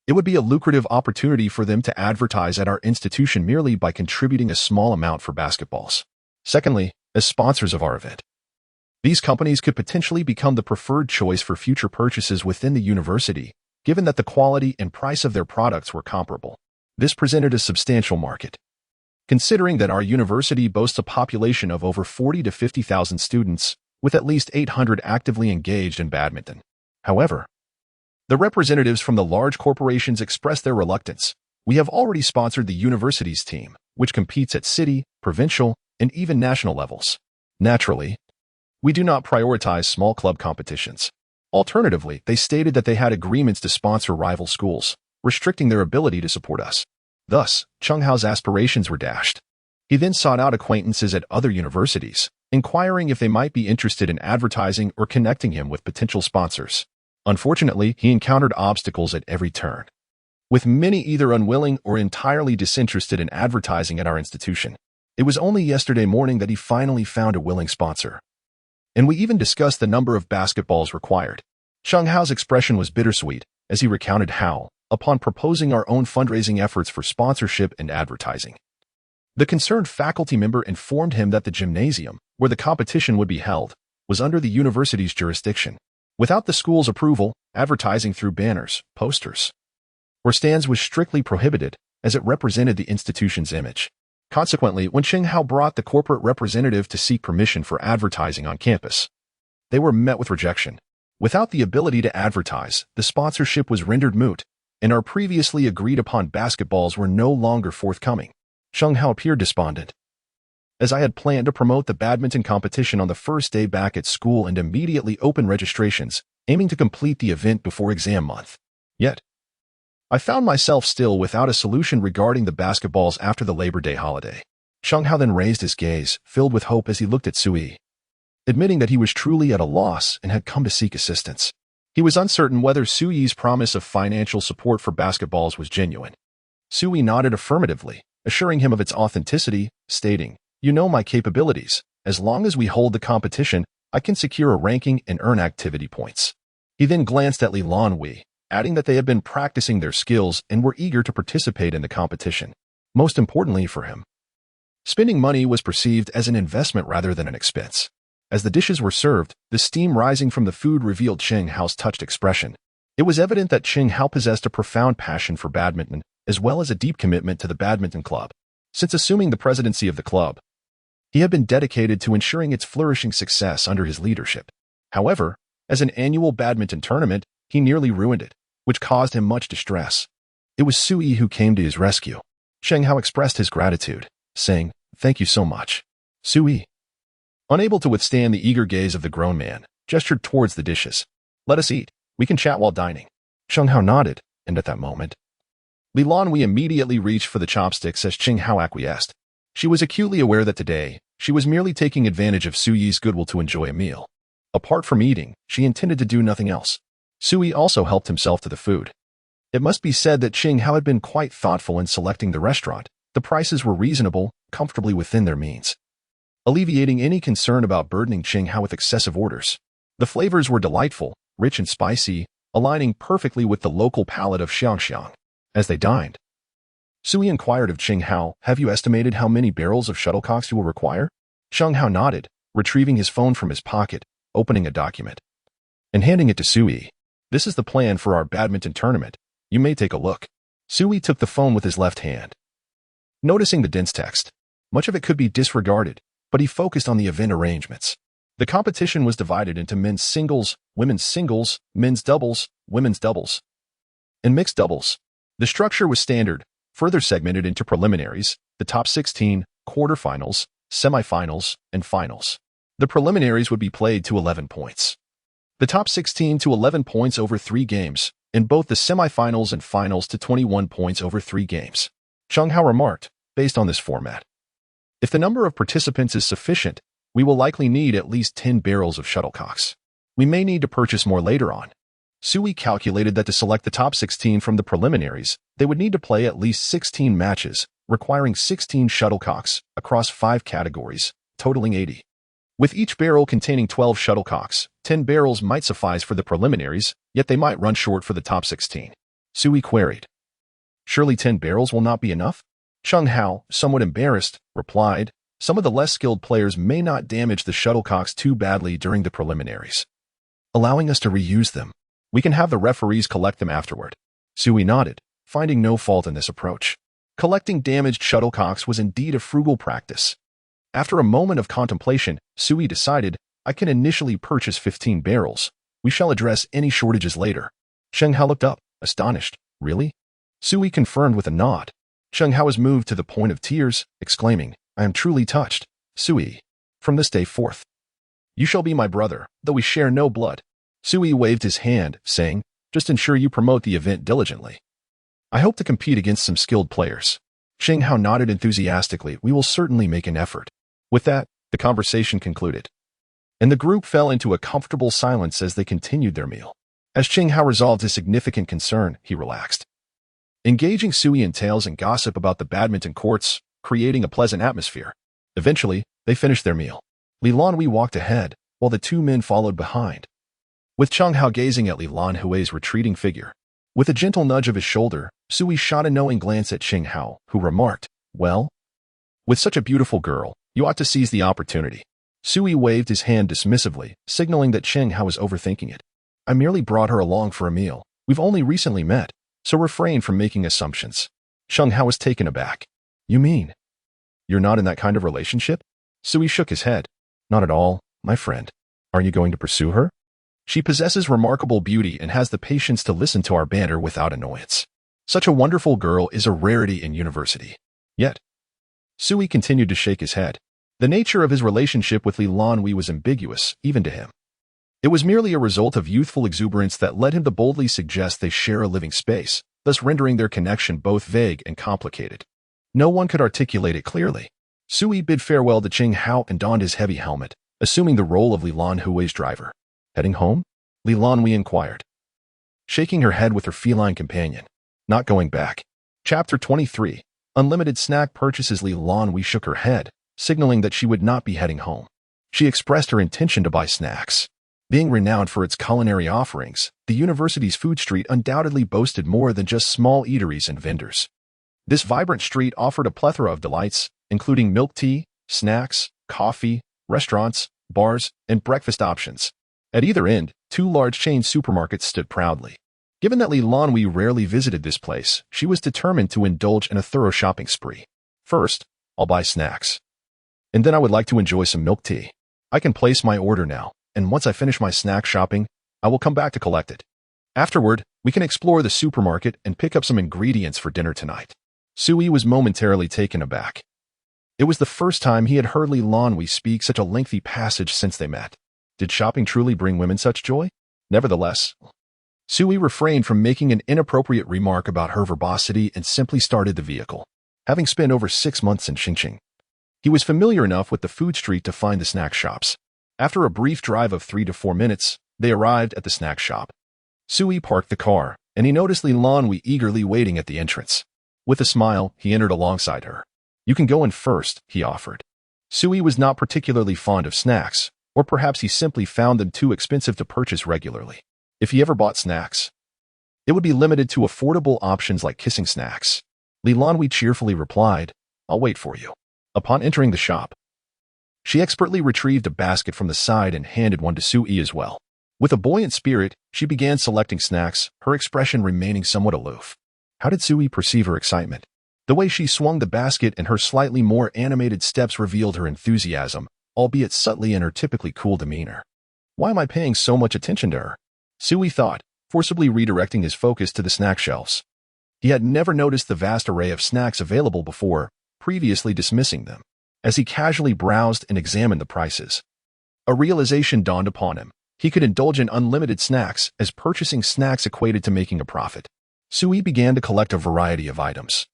it would be a lucrative opportunity for them to advertise at our institution merely by contributing a small amount for basketballs. Secondly, as sponsors of our event, these companies could potentially become the preferred choice for future purchases within the university, given that the quality and price of their products were comparable. This presented a substantial market. Considering that our university boasts a population of over 40 to 50,000 students, with at least 800 actively engaged in badminton. However, the representatives from the large corporations expressed their reluctance. We have already sponsored the university's team, which competes at city, provincial, and even national levels. Naturally, we do not prioritize small club competitions. Alternatively, they stated that they had agreements to sponsor rival schools, restricting their ability to support us. Thus, Sheng Hao's aspirations were dashed. He then sought out acquaintances at other universities, inquiring if they might be interested in advertising or connecting him with potential sponsors. Unfortunately, he encountered obstacles at every turn, with many either unwilling or entirely disinterested in advertising at our institution. It was only yesterday morning that he finally found a willing sponsor, and we even discussed the number of basketballs required. Sheng Hao's expression was bittersweet as he recounted how, upon proposing our own fundraising efforts for sponsorship and advertising, the concerned faculty member informed him that the gymnasium, where the competition would be held, was under the university's jurisdiction. Without the school's approval, advertising through banners, posters, or stands was strictly prohibited, as it represented the institution's image. Consequently, when Sheng Hao brought the corporate representative to seek permission for advertising on campus, they were met with rejection. Without the ability to advertise, the sponsorship was rendered moot, and our previously agreed-upon basketballs were no longer forthcoming. Sheng Hao appeared despondent, as I had planned to promote the badminton competition on the first day back at school and immediately open registrations, aiming to complete the event before exam month. Yet, I found myself still without a solution regarding the basketballs after the Labor Day holiday. Sheng Hao then raised his gaze, filled with hope as he looked at Su Yi, admitting that he was truly at a loss and had come to seek assistance. He was uncertain whether Su Yi's promise of financial support for basketballs was genuine. Su Yi nodded affirmatively, assuring him of its authenticity, stating, "You know my capabilities. As long as we hold the competition, I can secure a ranking and earn activity points." He then glanced at Lan Hui, adding that they had been practicing their skills and were eager to participate in the competition. Most importantly for him, spending money was perceived as an investment rather than an expense. As the dishes were served, the steam rising from the food revealed Sheng Hao's touched expression. It was evident that Sheng Hao possessed a profound passion for badminton, as well as a deep commitment to the badminton club. Since assuming the presidency of the club, he had been dedicated to ensuring its flourishing success under his leadership. However, as an annual badminton tournament, he nearly ruined it. which caused him much distress. It was Sui who came to his rescue. Cheng Hao expressed his gratitude, saying, "Thank you so much." Sui, unable to withstand the eager gaze of the grown man, gestured towards the dishes. "Let us eat. We can chat while dining." Cheng Hao nodded, and at that moment, Lan Hui immediately reached for the chopsticks as Cheng Hao acquiesced. She was acutely aware that today, she was merely taking advantage of Sui's goodwill to enjoy a meal. Apart from eating, she intended to do nothing else. Sui also helped himself to the food. It must be said that Cheng Hao had been quite thoughtful in selecting the restaurant. The prices were reasonable, comfortably within their means, alleviating any concern about burdening Cheng Hao with excessive orders. The flavors were delightful, rich and spicy, aligning perfectly with the local palate of Xiangxiang. As they dined, Sui inquired of Cheng Hao, "Have you estimated how many barrels of shuttlecocks you will require?" Cheng Hao nodded, retrieving his phone from his pocket, opening a document, and handing it to Sui. "This is the plan for our badminton tournament. You may take a look." Sui took the phone with his left hand. Noticing the dense text, much of it could be disregarded, but he focused on the event arrangements. The competition was divided into men's singles, men's doubles, women's doubles, and mixed doubles. The structure was standard, further segmented into preliminaries, the top 16, quarterfinals, semifinals, and finals. The preliminaries would be played to 11 points. The top 16 to 11 points over 3 games, and both the semifinals and finals to 21 points over 3 games. Cheng Hao remarked, "Based on this format, if the number of participants is sufficient, we will likely need at least 10 barrels of shuttlecocks. We may need to purchase more later on." Sui calculated that to select the top 16 from the preliminaries, they would need to play at least 16 matches, requiring 16 shuttlecocks across 5 categories, totaling 80. With each barrel containing 12 shuttlecocks, 10 barrels might suffice for the preliminaries, yet they might run short for the top 16. Sui queried, "Surely 10 barrels will not be enough?" Cheng Hao, somewhat embarrassed, replied, "Some of the less skilled players may not damage the shuttlecocks too badly during the preliminaries, allowing us to reuse them. We can have the referees collect them afterward." Sui nodded, finding no fault in this approach. Collecting damaged shuttlecocks was indeed a frugal practice. After a moment of contemplation, Sui decided, "I can initially purchase 15 barrels. We shall address any shortages later." Cheng Hao looked up, astonished. "Really?" Sui confirmed with a nod. Cheng Hao was moved to the point of tears, exclaiming, "I am truly touched. Sui, from this day forth, you shall be my brother, though we share no blood." Sui waved his hand, saying, "Just ensure you promote the event diligently. I hope to compete against some skilled players." Cheng Hao nodded enthusiastically. "We will certainly make an effort." With that, the conversation concluded, and the group fell into a comfortable silence as they continued their meal. As Cheng Hao resolved his significant concern, he relaxed, engaging Sui in tales and gossip about the badminton courts, creating a pleasant atmosphere. Eventually, they finished their meal. Lan Hui walked ahead, while the 2 men followed behind, with Cheng Hao gazing at Lan Hui's retreating figure. With a gentle nudge of his shoulder, Sui shot a knowing glance at Cheng Hao, who remarked, "Well, with such a beautiful girl, you ought to seize the opportunity." Sui waved his hand dismissively, signaling that Cheng Hao was overthinking it. "I merely brought her along for a meal. We've only recently met, so refrain from making assumptions." Cheng Hao was taken aback. "You mean you're not in that kind of relationship?" Sui shook his head. "Not at all, my friend. Are you going to pursue her? She possesses remarkable beauty and has the patience to listen to our banter without annoyance. Such a wonderful girl is a rarity in university." Yet, Sui continued to shake his head. The nature of his relationship with Lan Hui was ambiguous, even to him. It was merely a result of youthful exuberance that led him to boldly suggest they share a living space, thus rendering their connection both vague and complicated. No one could articulate it clearly. Sui bid farewell to Cheng Hao and donned his heavy helmet, assuming the role of Lan Hui's driver. "Heading home?" Lan Hui inquired, shaking her head with her feline companion. "Not going back." Chapter 23. Unlimited snack purchases. Lan Hui shook her head, signaling that she would not be heading home. She expressed her intention to buy snacks. Being renowned for its culinary offerings, the university's food street undoubtedly boasted more than just small eateries and vendors. This vibrant street offered a plethora of delights, including milk tea, snacks, coffee, restaurants, bars, and breakfast options. At either end, 2 large chain supermarkets stood proudly. Given that Lan Hui rarely visited this place, she was determined to indulge in a thorough shopping spree. "First, I'll buy snacks. And then I would like to enjoy some milk tea. I can place my order now, and once I finish my snack shopping, I will come back to collect it." Afterward, we can explore the supermarket and pick up some ingredients for dinner tonight. Sui was momentarily taken aback. It was the first time he had heard Lan Hui speak such a lengthy passage since they met. Did shopping truly bring women such joy? Nevertheless, Sui refrained from making an inappropriate remark about her verbosity and simply started the vehicle. Having spent over 6 months in Xinjiang, he was familiar enough with the food street to find the snack shops. After a brief drive of 3 to 4 minutes, they arrived at the snack shop. Sui parked the car, and he noticed Lan Hui eagerly waiting at the entrance. With a smile, he entered alongside her. You can go in first, he offered. Sui was not particularly fond of snacks, or perhaps he simply found them too expensive to purchase regularly. If he ever bought snacks, it would be limited to affordable options like kissing snacks. Lan Hui cheerfully replied, I'll wait for you. Upon entering the shop, she expertly retrieved a basket from the side and handed one to Sui as well. With a buoyant spirit, she began selecting snacks, her expression remaining somewhat aloof. How did Sui perceive her excitement? The way she swung the basket and her slightly more animated steps revealed her enthusiasm, albeit subtly in her typically cool demeanor. Why am I paying so much attention to her? Sui thought, forcibly redirecting his focus to the snack shelves. He had never noticed the vast array of snacks available before, previously dismissing them. As he casually browsed and examined the prices, a realization dawned upon him. He could indulge in unlimited snacks, as purchasing snacks equated to making a profit. Sui began to collect a variety of items,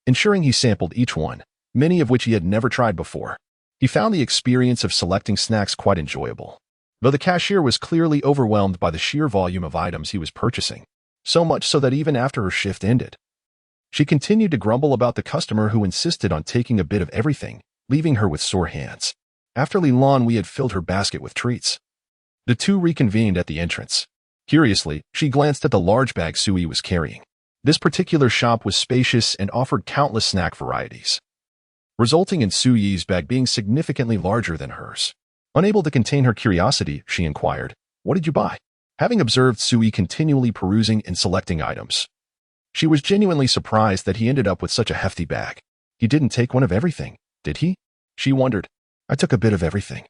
ensuring he sampled each one, many of which he had never tried before. He found the experience of selecting snacks quite enjoyable, though the cashier was clearly overwhelmed by the sheer volume of items he was purchasing, so much so that even after her shift ended, she continued to grumble about the customer who insisted on taking a bit of everything, leaving her with sore hands. After Lan Hui had filled her basket with treats, the two reconvened at the entrance. Curiously, she glanced at the large bag Sui was carrying. This particular shop was spacious and offered countless snack varieties, resulting in Sui's bag being significantly larger than hers. Unable to contain her curiosity, she inquired, What did you buy? Having observed Sui continually perusing and selecting items, she was genuinely surprised that he ended up with such a hefty bag. He didn't take one of everything, did he? She wondered. I took a bit of everything,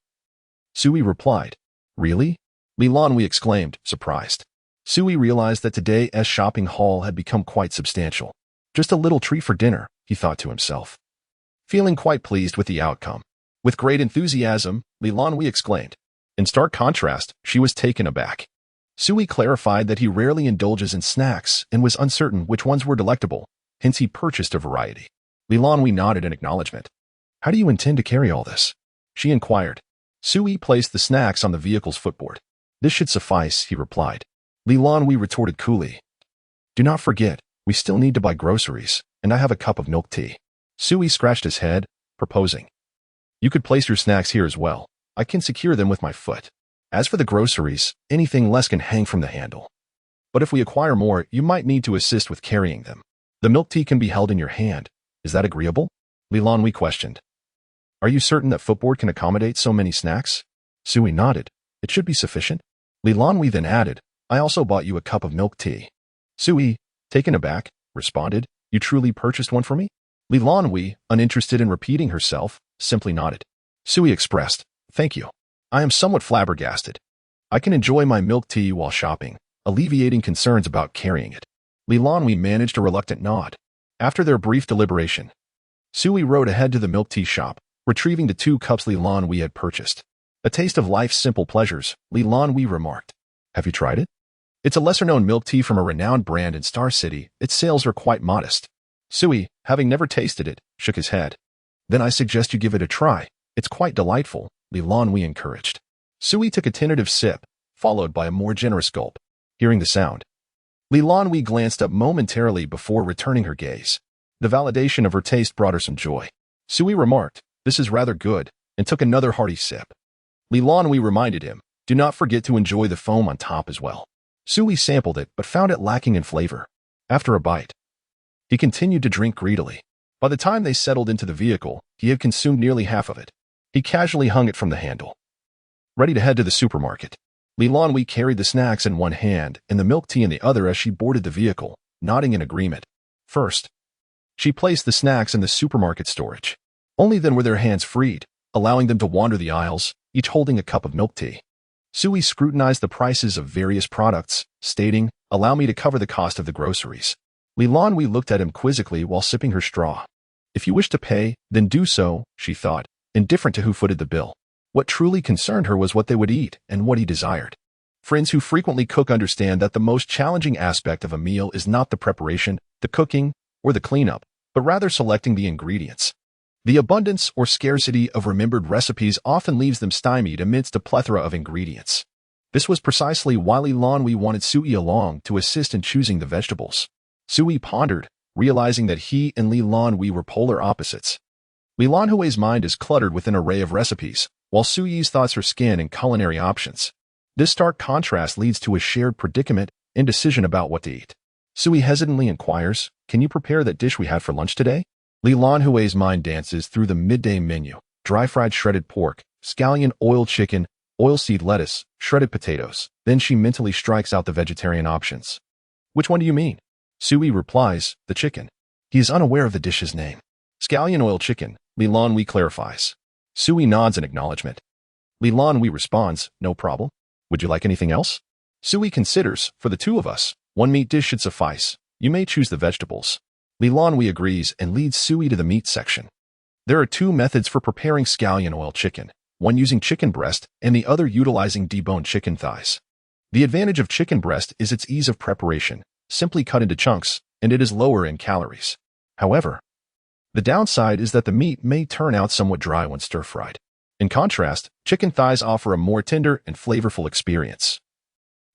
Sui replied. Really? Lan Hui exclaimed, surprised. Sui realized that today's shopping haul had become quite substantial. Just a little treat for dinner, he thought to himself, feeling quite pleased with the outcome. With great enthusiasm, Lan Hui exclaimed. In stark contrast, she was taken aback. Sui clarified that he rarely indulges in snacks and was uncertain which ones were delectable, hence he purchased a variety. Lan Hui nodded in acknowledgement. How do you intend to carry all this? She inquired. Sui placed the snacks on the vehicle's footboard. This should suffice, he replied. Lan Hui retorted coolly. Do not forget, we still need to buy groceries, and I have a cup of milk tea. Sui scratched his head, proposing. You could place your snacks here as well. I can secure them with my foot. As for the groceries, anything less can hang from the handle. But if we acquire more, you might need to assist with carrying them. The milk tea can be held in your hand. Is that agreeable? Lan Hui questioned. Are you certain that footboard can accommodate so many snacks? Sui nodded. It should be sufficient. Lan Hui then added, I also bought you a cup of milk tea. Sui, taken aback, responded, You truly purchased one for me? Lan Hui, uninterested in repeating herself, simply nodded. Sui expressed, Thank you. I am somewhat flabbergasted. I can enjoy my milk tea while shopping, alleviating concerns about carrying it. Lan Hui managed a reluctant nod. After their brief deliberation, Sui rode ahead to the milk tea shop, retrieving the 2 cups Lan Hui had purchased. A taste of life's simple pleasures, Lan Hui remarked. Have you tried it? It's a lesser-known milk tea from a renowned brand in Star City. Its sales are quite modest. Sui, having never tasted it, shook his head. Then I suggest you give it a try. It's quite delightful, Lan Hui encouraged. Sui took a tentative sip, followed by a more generous gulp. Hearing the sound, Lan Hui glanced up momentarily before returning her gaze. The validation of her taste brought her some joy. Sui remarked, This is rather good, and took another hearty sip. Lan Hui reminded him, Do not forget to enjoy the foam on top as well. Sui sampled it but found it lacking in flavor. After a bite, he continued to drink greedily. By the time they settled into the vehicle, he had consumed nearly half of it. He casually hung it from the handle, ready to head to the supermarket. Lan Hui carried the snacks in one hand and the milk tea in the other as she boarded the vehicle, nodding in agreement. First, she placed the snacks in the supermarket storage. Only then were their hands freed, allowing them to wander the aisles, each holding a cup of milk tea. Sui scrutinized the prices of various products, stating, "Allow me to cover the cost of the groceries." Lan Hui looked at him quizzically while sipping her straw. "If you wish to pay, then do so," she thought, indifferent to who footed the bill. What truly concerned her was what they would eat and what he desired. Friends who frequently cook understand that the most challenging aspect of a meal is not the preparation, the cooking, or the cleanup, but rather selecting the ingredients. The abundance or scarcity of remembered recipes often leaves them stymied amidst a plethora of ingredients. This was precisely why Lan Hui wanted Sui along to assist in choosing the vegetables. Sui pondered, realizing that he and Lan Hui were polar opposites. Lan Hui's mind is cluttered with an array of recipes, while Sui's thoughts are skin and culinary options. This stark contrast leads to a shared predicament, indecision about what to eat. Sui hesitantly inquires, "Can you prepare that dish we had for lunch today?" Lan Hui's mind dances through the midday menu: dry-fried shredded pork, scallion oiled chicken, oilseed lettuce, shredded potatoes. Then she mentally strikes out the vegetarian options. "Which one do you mean?" Sui replies, "The chicken." He is unaware of the dish's name. "Scallion oiled chicken," Lan Hui clarifies. Sui nods in acknowledgement. Lan Hui responds, "No problem. Would you like anything else?" Sui considers, "For the two of us, one meat dish should suffice. You may choose the vegetables." Lan Hui agrees and leads Sui to the meat section. There are two methods for preparing scallion oil chicken, one using chicken breast and the other utilizing deboned chicken thighs. The advantage of chicken breast is its ease of preparation, simply cut into chunks, and it is lower in calories. However, the downside is that the meat may turn out somewhat dry when stir-fried. In contrast, chicken thighs offer a more tender and flavorful experience.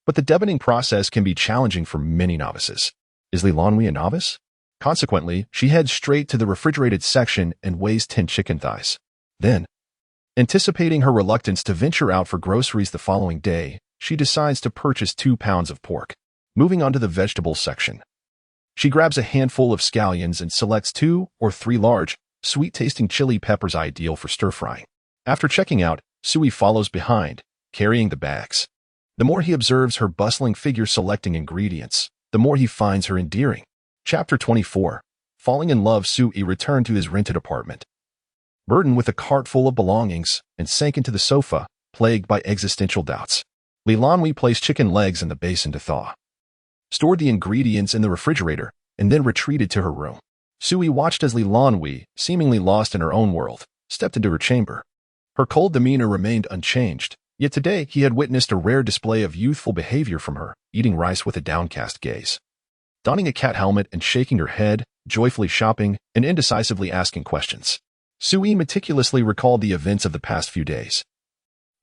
But the deboning process can be challenging for many novices. Is Lan Hui a novice? Consequently, she heads straight to the refrigerated section and weighs 10 chicken thighs. Then, anticipating her reluctance to venture out for groceries the following day, she decides to purchase 2 pounds of pork. Moving on to the vegetables section. She grabs a handful of scallions and selects 2 or 3 large, sweet-tasting chili peppers ideal for stir-frying. After checking out, Sui follows behind, carrying the bags. The more he observes her bustling figure selecting ingredients, the more he finds her endearing. Chapter 24. Falling in love, Sui returned to his rented apartment, burdened with a cart full of belongings, and sank into the sofa, plagued by existential doubts. Lan Hui placed chicken legs in the basin to thaw, stored the ingredients in the refrigerator, and then retreated to her room. Sui watched as Lan Hui, seemingly lost in her own world, stepped into her chamber. Her cold demeanor remained unchanged, yet today he had witnessed a rare display of youthful behavior from her, eating rice with a downcast gaze, donning a cat helmet and shaking her head, joyfully shopping and indecisively asking questions. Sui meticulously recalled the events of the past few days.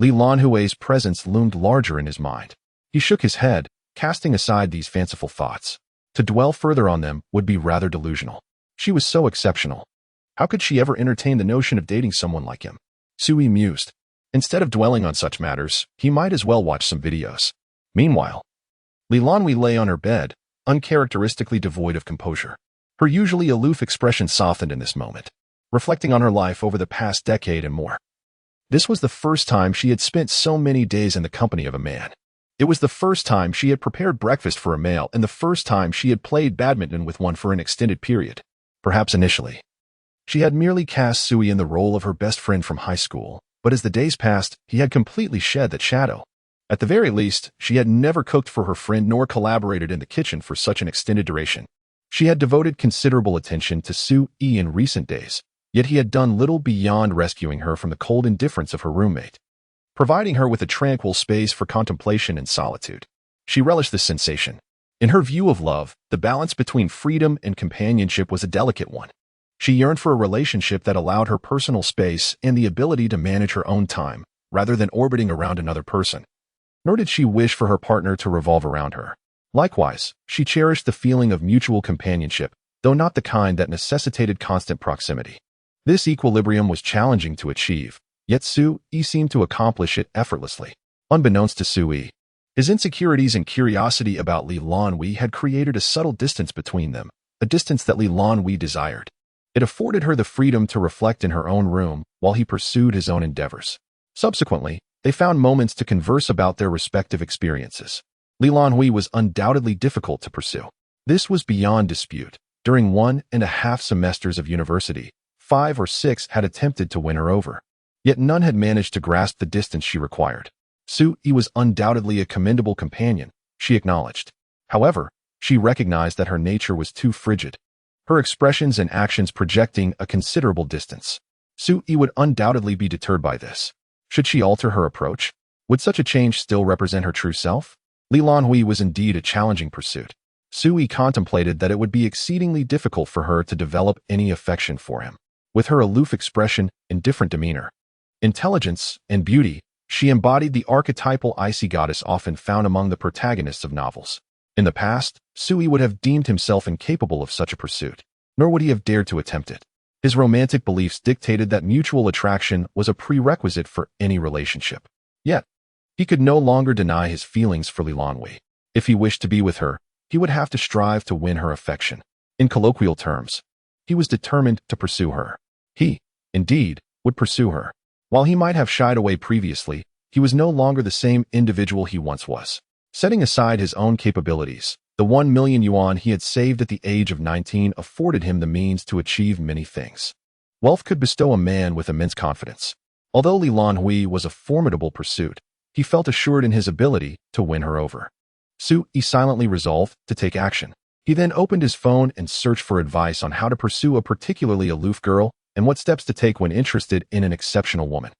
Lan Hui's presence loomed larger in his mind. He shook his head, casting aside these fanciful thoughts. To dwell further on them would be rather delusional. She was so exceptional. How could she ever entertain the notion of dating someone like him? Sui mused. Instead of dwelling on such matters, he might as well watch some videos. Meanwhile, Lan Hui lay on her bed, uncharacteristically devoid of composure. Her usually aloof expression softened in this moment, reflecting on her life over the past decade and more. This was the first time she had spent so many days in the company of a man. It was the first time she had prepared breakfast for a male and the first time she had played badminton with one for an extended period. Perhaps initially, she had merely cast Sui in the role of her best friend from high school, but as the days passed, he had completely shed that shadow. At the very least, she had never cooked for her friend nor collaborated in the kitchen for such an extended duration. She had devoted considerable attention to Sui in recent days, yet he had done little beyond rescuing her from the cold indifference of her roommate, providing her with a tranquil space for contemplation and solitude. She relished this sensation. In her view of love, the balance between freedom and companionship was a delicate one. She yearned for a relationship that allowed her personal space and the ability to manage her own time, rather than orbiting around another person. Nor did she wish for her partner to revolve around her. Likewise, she cherished the feeling of mutual companionship, though not the kind that necessitated constant proximity. This equilibrium was challenging to achieve, yet Sui seemed to accomplish it effortlessly. Unbeknownst to Sui, his insecurities and curiosity about Lan Hui had created a subtle distance between them, a distance that Lan Hui desired. It afforded her the freedom to reflect in her own room while he pursued his own endeavors. Subsequently, they found moments to converse about their respective experiences. Lan Hui was undoubtedly difficult to pursue. This was beyond dispute. During 1.5 semesters of university, 5 or 6 had attempted to win her over. Yet none had managed to grasp the distance she required. Su Yi was undoubtedly a commendable companion, she acknowledged. However, she recognized that her nature was too frigid, her expressions and actions projecting a considerable distance. Su Yi would undoubtedly be deterred by this. Should she alter her approach? Would such a change still represent her true self? Lan Hui was indeed a challenging pursuit. Su Yi contemplated that it would be exceedingly difficult for her to develop any affection for him. With her aloof expression, indifferent demeanor, intelligence, and beauty, she embodied the archetypal icy goddess often found among the protagonists of novels. In the past, Su Yi would have deemed himself incapable of such a pursuit, nor would he have dared to attempt it. His romantic beliefs dictated that mutual attraction was a prerequisite for any relationship. Yet, he could no longer deny his feelings for Lan Hui. If he wished to be with her, he would have to strive to win her affection. In colloquial terms, he was determined to pursue her. He, indeed, would pursue her. While he might have shied away previously, he was no longer the same individual he once was. Setting aside his own capabilities, the 1 million yuan he had saved at the age of 19 afforded him the means to achieve many things. Wealth could bestow a man with immense confidence. Although Lan Hui was a formidable pursuit, he felt assured in his ability to win her over. Su Yi silently resolved to take action. He then opened his phone and searched for advice on how to pursue a particularly aloof girl and what steps to take when interested in an exceptional woman.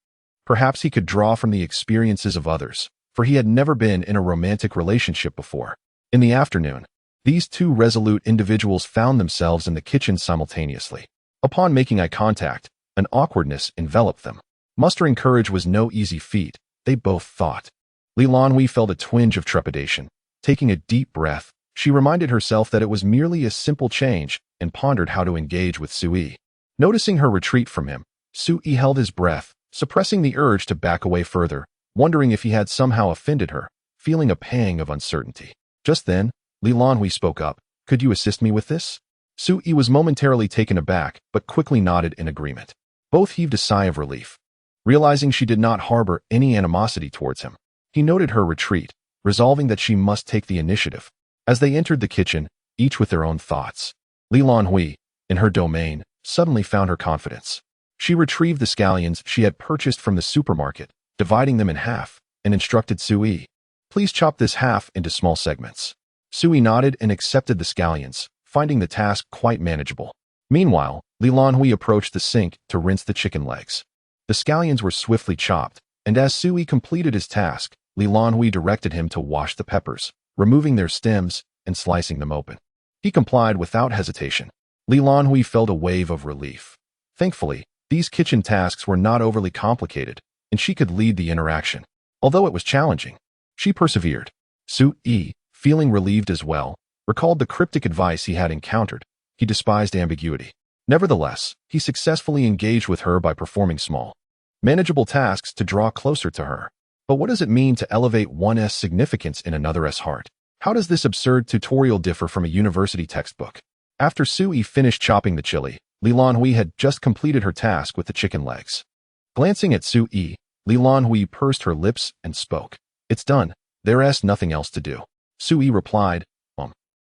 Perhaps he could draw from the experiences of others, for he had never been in a romantic relationship before. In the afternoon, these two resolute individuals found themselves in the kitchen simultaneously. Upon making eye contact, an awkwardness enveloped them. Mustering courage was no easy feat, they both thought. Lan Hui felt a twinge of trepidation. Taking a deep breath, she reminded herself that it was merely a simple change and pondered how to engage with Su Yi. Noticing her retreat from him, Su Yi held his breath, suppressing the urge to back away further, wondering if he had somehow offended her, feeling a pang of uncertainty. Just then, Lan Hui spoke up. "Could you assist me with this?" Su Yi was momentarily taken aback, but quickly nodded in agreement. Both heaved a sigh of relief. Realizing she did not harbor any animosity towards him, he noted her retreat, resolving that she must take the initiative. As they entered the kitchen, each with their own thoughts, Lan Hui, in her domain, suddenly found her confidence. She retrieved the scallions she had purchased from the supermarket, dividing them in half, and instructed Su Yi, "Please chop this half into small segments." Su Yi nodded and accepted the scallions, finding the task quite manageable. Meanwhile, Lan Hui approached the sink to rinse the chicken legs. The scallions were swiftly chopped, and as Su Yi completed his task, Lan Hui directed him to wash the peppers, removing their stems and slicing them open. He complied without hesitation. Lan Hui felt a wave of relief. Thankfully, these kitchen tasks were not overly complicated, and she could lead the interaction. Although it was challenging, she persevered. Su Yi, feeling relieved as well, recalled the cryptic advice he had encountered. He despised ambiguity. Nevertheless, he successfully engaged with her by performing small, manageable tasks to draw closer to her. But what does it mean to elevate one's significance in another's heart? How does this absurd tutorial differ from a university textbook? After Su Yi finished chopping the chili, Lan Hui had just completed her task with the chicken legs. Glancing at Su Yi, Lan Hui pursed her lips and spoke. "It's done. There's nothing else to do." Su Yi replied,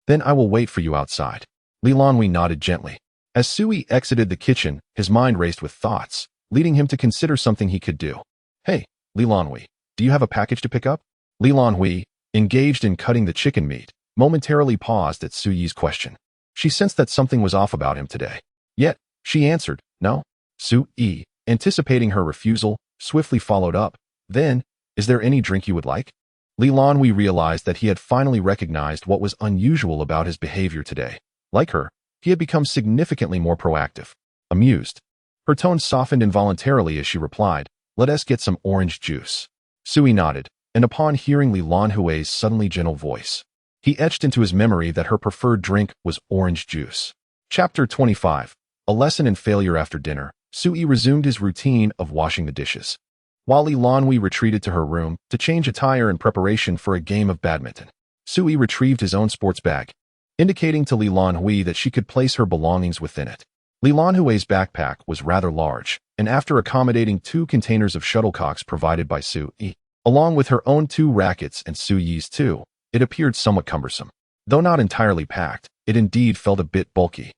"Then I will wait for you outside." Lan Hui nodded gently. As Su Yi exited the kitchen, his mind raced with thoughts, leading him to consider something he could do. "Hey, Lan Hui, do you have a package to pick up?" Lan Hui, engaged in cutting the chicken meat, momentarily paused at Su Yi's question. She sensed that something was off about him today. Yet, she answered, "No." Su Yi, anticipating her refusal, swiftly followed up, "Then, is there any drink you would like?" Lan Hui realized that he had finally recognized what was unusual about his behavior today. Like her, he had become significantly more proactive. Amused, her tone softened involuntarily as she replied, "Let us get some orange juice." Su Yi nodded, and upon hearing Lan Hui's suddenly gentle voice, he etched into his memory that her preferred drink was orange juice. Chapter 25. A lesson in failure. After dinner, Su Yi resumed his routine of washing the dishes, while Lan Hui retreated to her room to change attire in preparation for a game of badminton. Su Yi retrieved his own sports bag, indicating to Lan Hui that she could place her belongings within it. Lan Hui's backpack was rather large, and after accommodating 2 containers of shuttlecocks provided by Su Yi, along with her own 2 rackets and Su Yi's 2, it appeared somewhat cumbersome. Though not entirely packed, it indeed felt a bit bulky,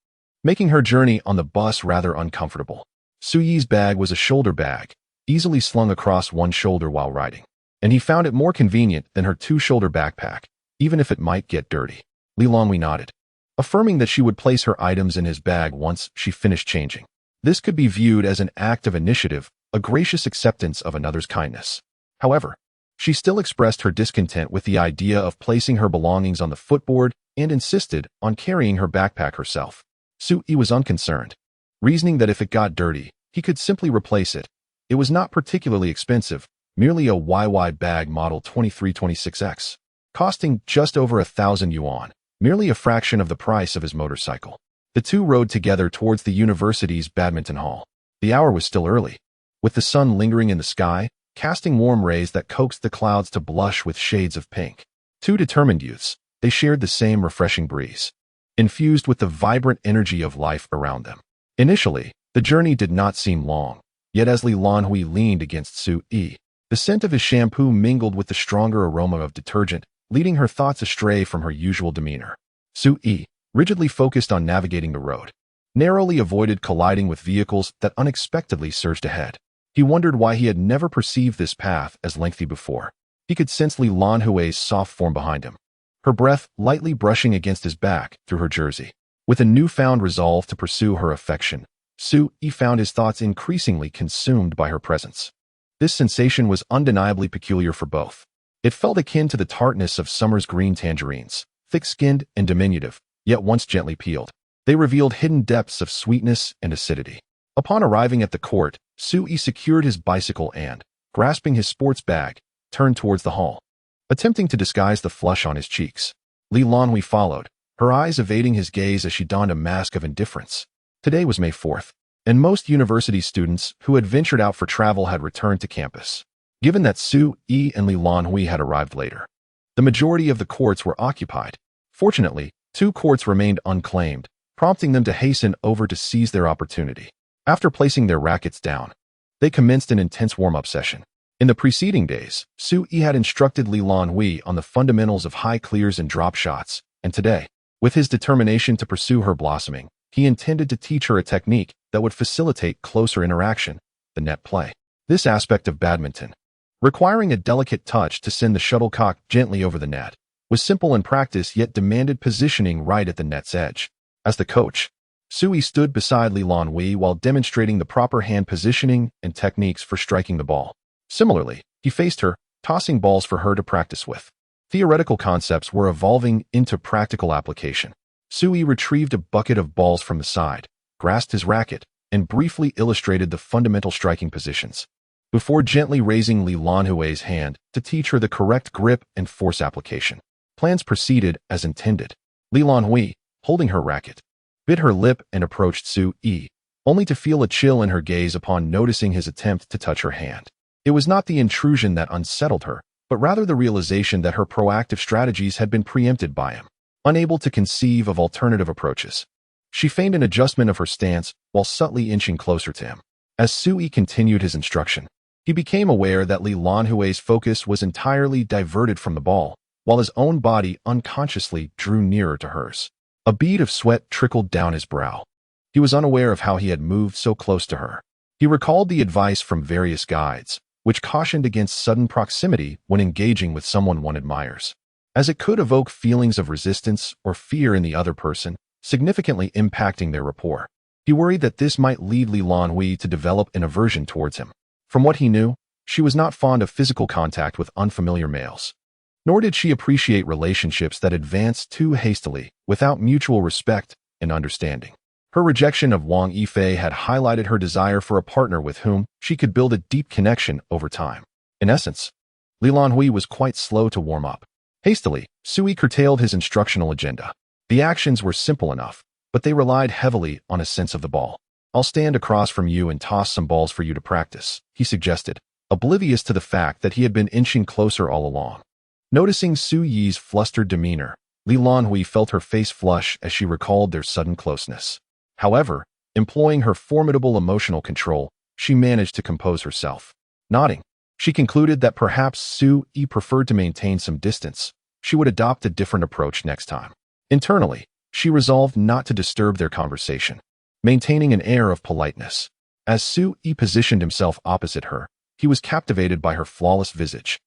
making her journey on the bus rather uncomfortable. Su Yi's bag was a shoulder bag, easily slung across one shoulder while riding. and he found it more convenient than her two-shoulder backpack, even if it might get dirty. Lan Hui nodded, affirming that she would place her items in his bag once she finished changing. This could be viewed as an act of initiative, a gracious acceptance of another's kindness. However, she still expressed her discontent with the idea of placing her belongings on the footboard and insisted on carrying her backpack herself. Sui was unconcerned, reasoning that if it got dirty, he could simply replace it. It was not particularly expensive, merely a YY bag model 2326X, costing just over 1,000 yuan, merely a fraction of the price of his motorcycle. The two rode together towards the university's badminton hall. The hour was still early, with the sun lingering in the sky, casting warm rays that coaxed the clouds to blush with shades of pink. Two determined youths, they shared the same refreshing breeze, infused with the vibrant energy of life around them. Initially, the journey did not seem long, yet as Lan Hui leaned against Sui, the scent of his shampoo mingled with the stronger aroma of detergent, leading her thoughts astray from her usual demeanor. Sui, rigidly focused on navigating the road, narrowly avoided colliding with vehicles that unexpectedly surged ahead. He wondered why he had never perceived this path as lengthy before. He could sense Lan Hui's soft form behind him, her breath lightly brushing against his back through her jersey. With a newfound resolve to pursue her affection, Sui found his thoughts increasingly consumed by her presence. This sensation was undeniably peculiar for both. It felt akin to the tartness of summer's green tangerines, thick-skinned and diminutive, yet once gently peeled. They revealed hidden depths of sweetness and acidity. Upon arriving at the court, Sui secured his bicycle and, grasping his sports bag, turned towards the hall, attempting to disguise the flush on his cheeks. Lan Hui followed, her eyes evading his gaze as she donned a mask of indifference. Today was May 4th, and most university students who had ventured out for travel had returned to campus. Given that Sui and Lan Hui had arrived later, the majority of the courts were occupied. Fortunately, 2 courts remained unclaimed, prompting them to hasten over to seize their opportunity. After placing their rackets down, they commenced an intense warm-up session. In the preceding days, Sui had instructed Lan Hui on the fundamentals of high clears and drop shots, and today, with his determination to pursue her blossoming, he intended to teach her a technique that would facilitate closer interaction, the net play. This aspect of badminton, requiring a delicate touch to send the shuttlecock gently over the net, was simple in practice yet demanded positioning right at the net's edge. As the coach, Sui stood beside Lan Hui while demonstrating the proper hand positioning and techniques for striking the ball. Similarly, he faced her, tossing balls for her to practice with. Theoretical concepts were evolving into practical application. Sui retrieved a bucket of balls from the side, grasped his racket, and briefly illustrated the fundamental striking positions, before gently raising Lan Hui's hand to teach her the correct grip and force application. Plans proceeded as intended. Lan Hui, holding her racket, bit her lip and approached Sui, only to feel a chill in her gaze upon noticing his attempt to touch her hand. It was not the intrusion that unsettled her, but rather the realization that her proactive strategies had been preempted by him. Unable to conceive of alternative approaches, she feigned an adjustment of her stance while subtly inching closer to him. As Sui continued his instruction, he became aware that Lan Hui's focus was entirely diverted from the ball, while his own body unconsciously drew nearer to hers. A bead of sweat trickled down his brow. He was unaware of how he had moved so close to her. He recalled the advice from various guides, which cautioned against sudden proximity when engaging with someone one admires, as it could evoke feelings of resistance or fear in the other person, significantly impacting their rapport. He worried that this might lead Lan Hui to develop an aversion towards him. From what he knew, she was not fond of physical contact with unfamiliar males. Nor did she appreciate relationships that advanced too hastily, without mutual respect and understanding. Her rejection of Wang Yifei had highlighted her desire for a partner with whom she could build a deep connection over time. In essence, Lan Hui was quite slow to warm up. Hastily, Sui curtailed his instructional agenda. The actions were simple enough, but they relied heavily on a sense of the ball. "I'll stand across from you and toss some balls for you to practice," he suggested, oblivious to the fact that he had been inching closer all along. Noticing Sui's flustered demeanor, Lan Hui felt her face flush as she recalled their sudden closeness. However, employing her formidable emotional control, she managed to compose herself. Nodding, she concluded that perhaps Sui preferred to maintain some distance. She would adopt a different approach next time. Internally, she resolved not to disturb their conversation, maintaining an air of politeness. As Sui positioned himself opposite her, he was captivated by her flawless visage,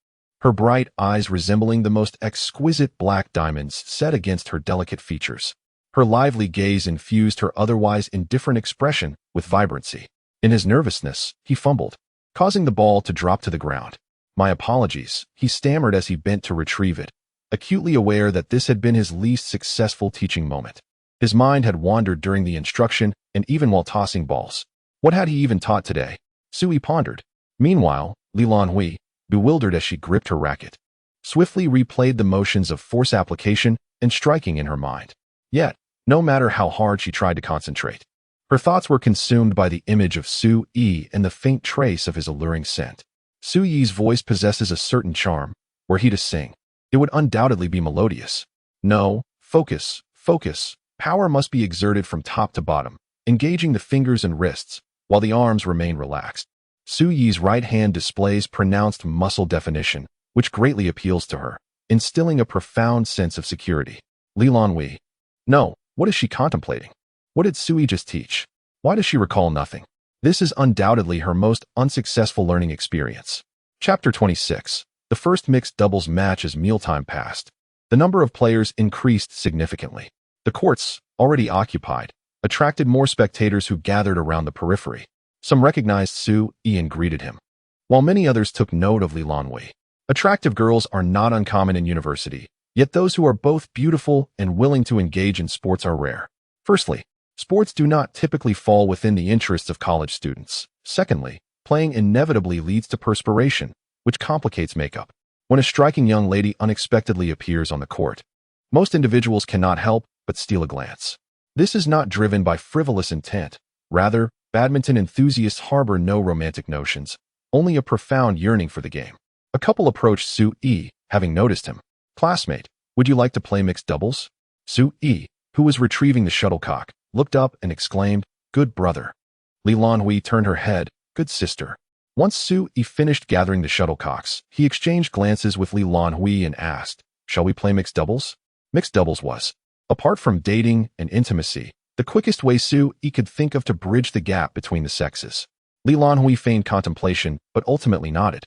her bright eyes resembling the most exquisite black diamonds set against her delicate features. Her lively gaze infused her otherwise indifferent expression with vibrancy. In his nervousness, he fumbled, causing the ball to drop to the ground. "My apologies," he stammered as he bent to retrieve it, acutely aware that this had been his least successful teaching moment. His mind had wandered during the instruction and even while tossing balls. What had he even taught today? Sui pondered. Meanwhile, Lan Hui, bewildered as she gripped her racket, swiftly replayed the motions of force application and striking in her mind. Yet, no matter how hard she tried to concentrate, her thoughts were consumed by the image of Sui and the faint trace of his alluring scent. Sui's voice possesses a certain charm. Were he to sing, it would undoubtedly be melodious. No, focus, focus. Power must be exerted from top to bottom, engaging the fingers and wrists, while the arms remain relaxed. Sui's right hand displays pronounced muscle definition, which greatly appeals to her, instilling a profound sense of security. Lan Hui. No, what is she contemplating? What did Sui just teach? Why does she recall nothing? This is undoubtedly her most unsuccessful learning experience. Chapter 26. The first mixed doubles match as mealtime passed. The number of players increased significantly. The courts, already occupied, attracted more spectators who gathered around the periphery. Some recognized Sui and greeted him, while many others took note of Lan Hui. Attractive girls are not uncommon in university, yet those who are both beautiful and willing to engage in sports are rare. Firstly, sports do not typically fall within the interests of college students. Secondly, playing inevitably leads to perspiration, which complicates makeup. When a striking young lady unexpectedly appears on the court, most individuals cannot help but steal a glance. This is not driven by frivolous intent. Rather, badminton enthusiasts harbor no romantic notions, only a profound yearning for the game. A couple approached Sui, having noticed him. "Classmate, would you like to play mixed doubles?" Sui, who was retrieving the shuttlecock, looked up and exclaimed, "Good brother." Lan Hui turned her head, "Good sister." Once Sui finished gathering the shuttlecocks, he exchanged glances with Lan Hui and asked, "Shall we play mixed doubles?" Mixed doubles was, apart from dating and intimacy, the quickest way Sui could think of to bridge the gap between the sexes. Lan Hui feigned contemplation, but ultimately nodded.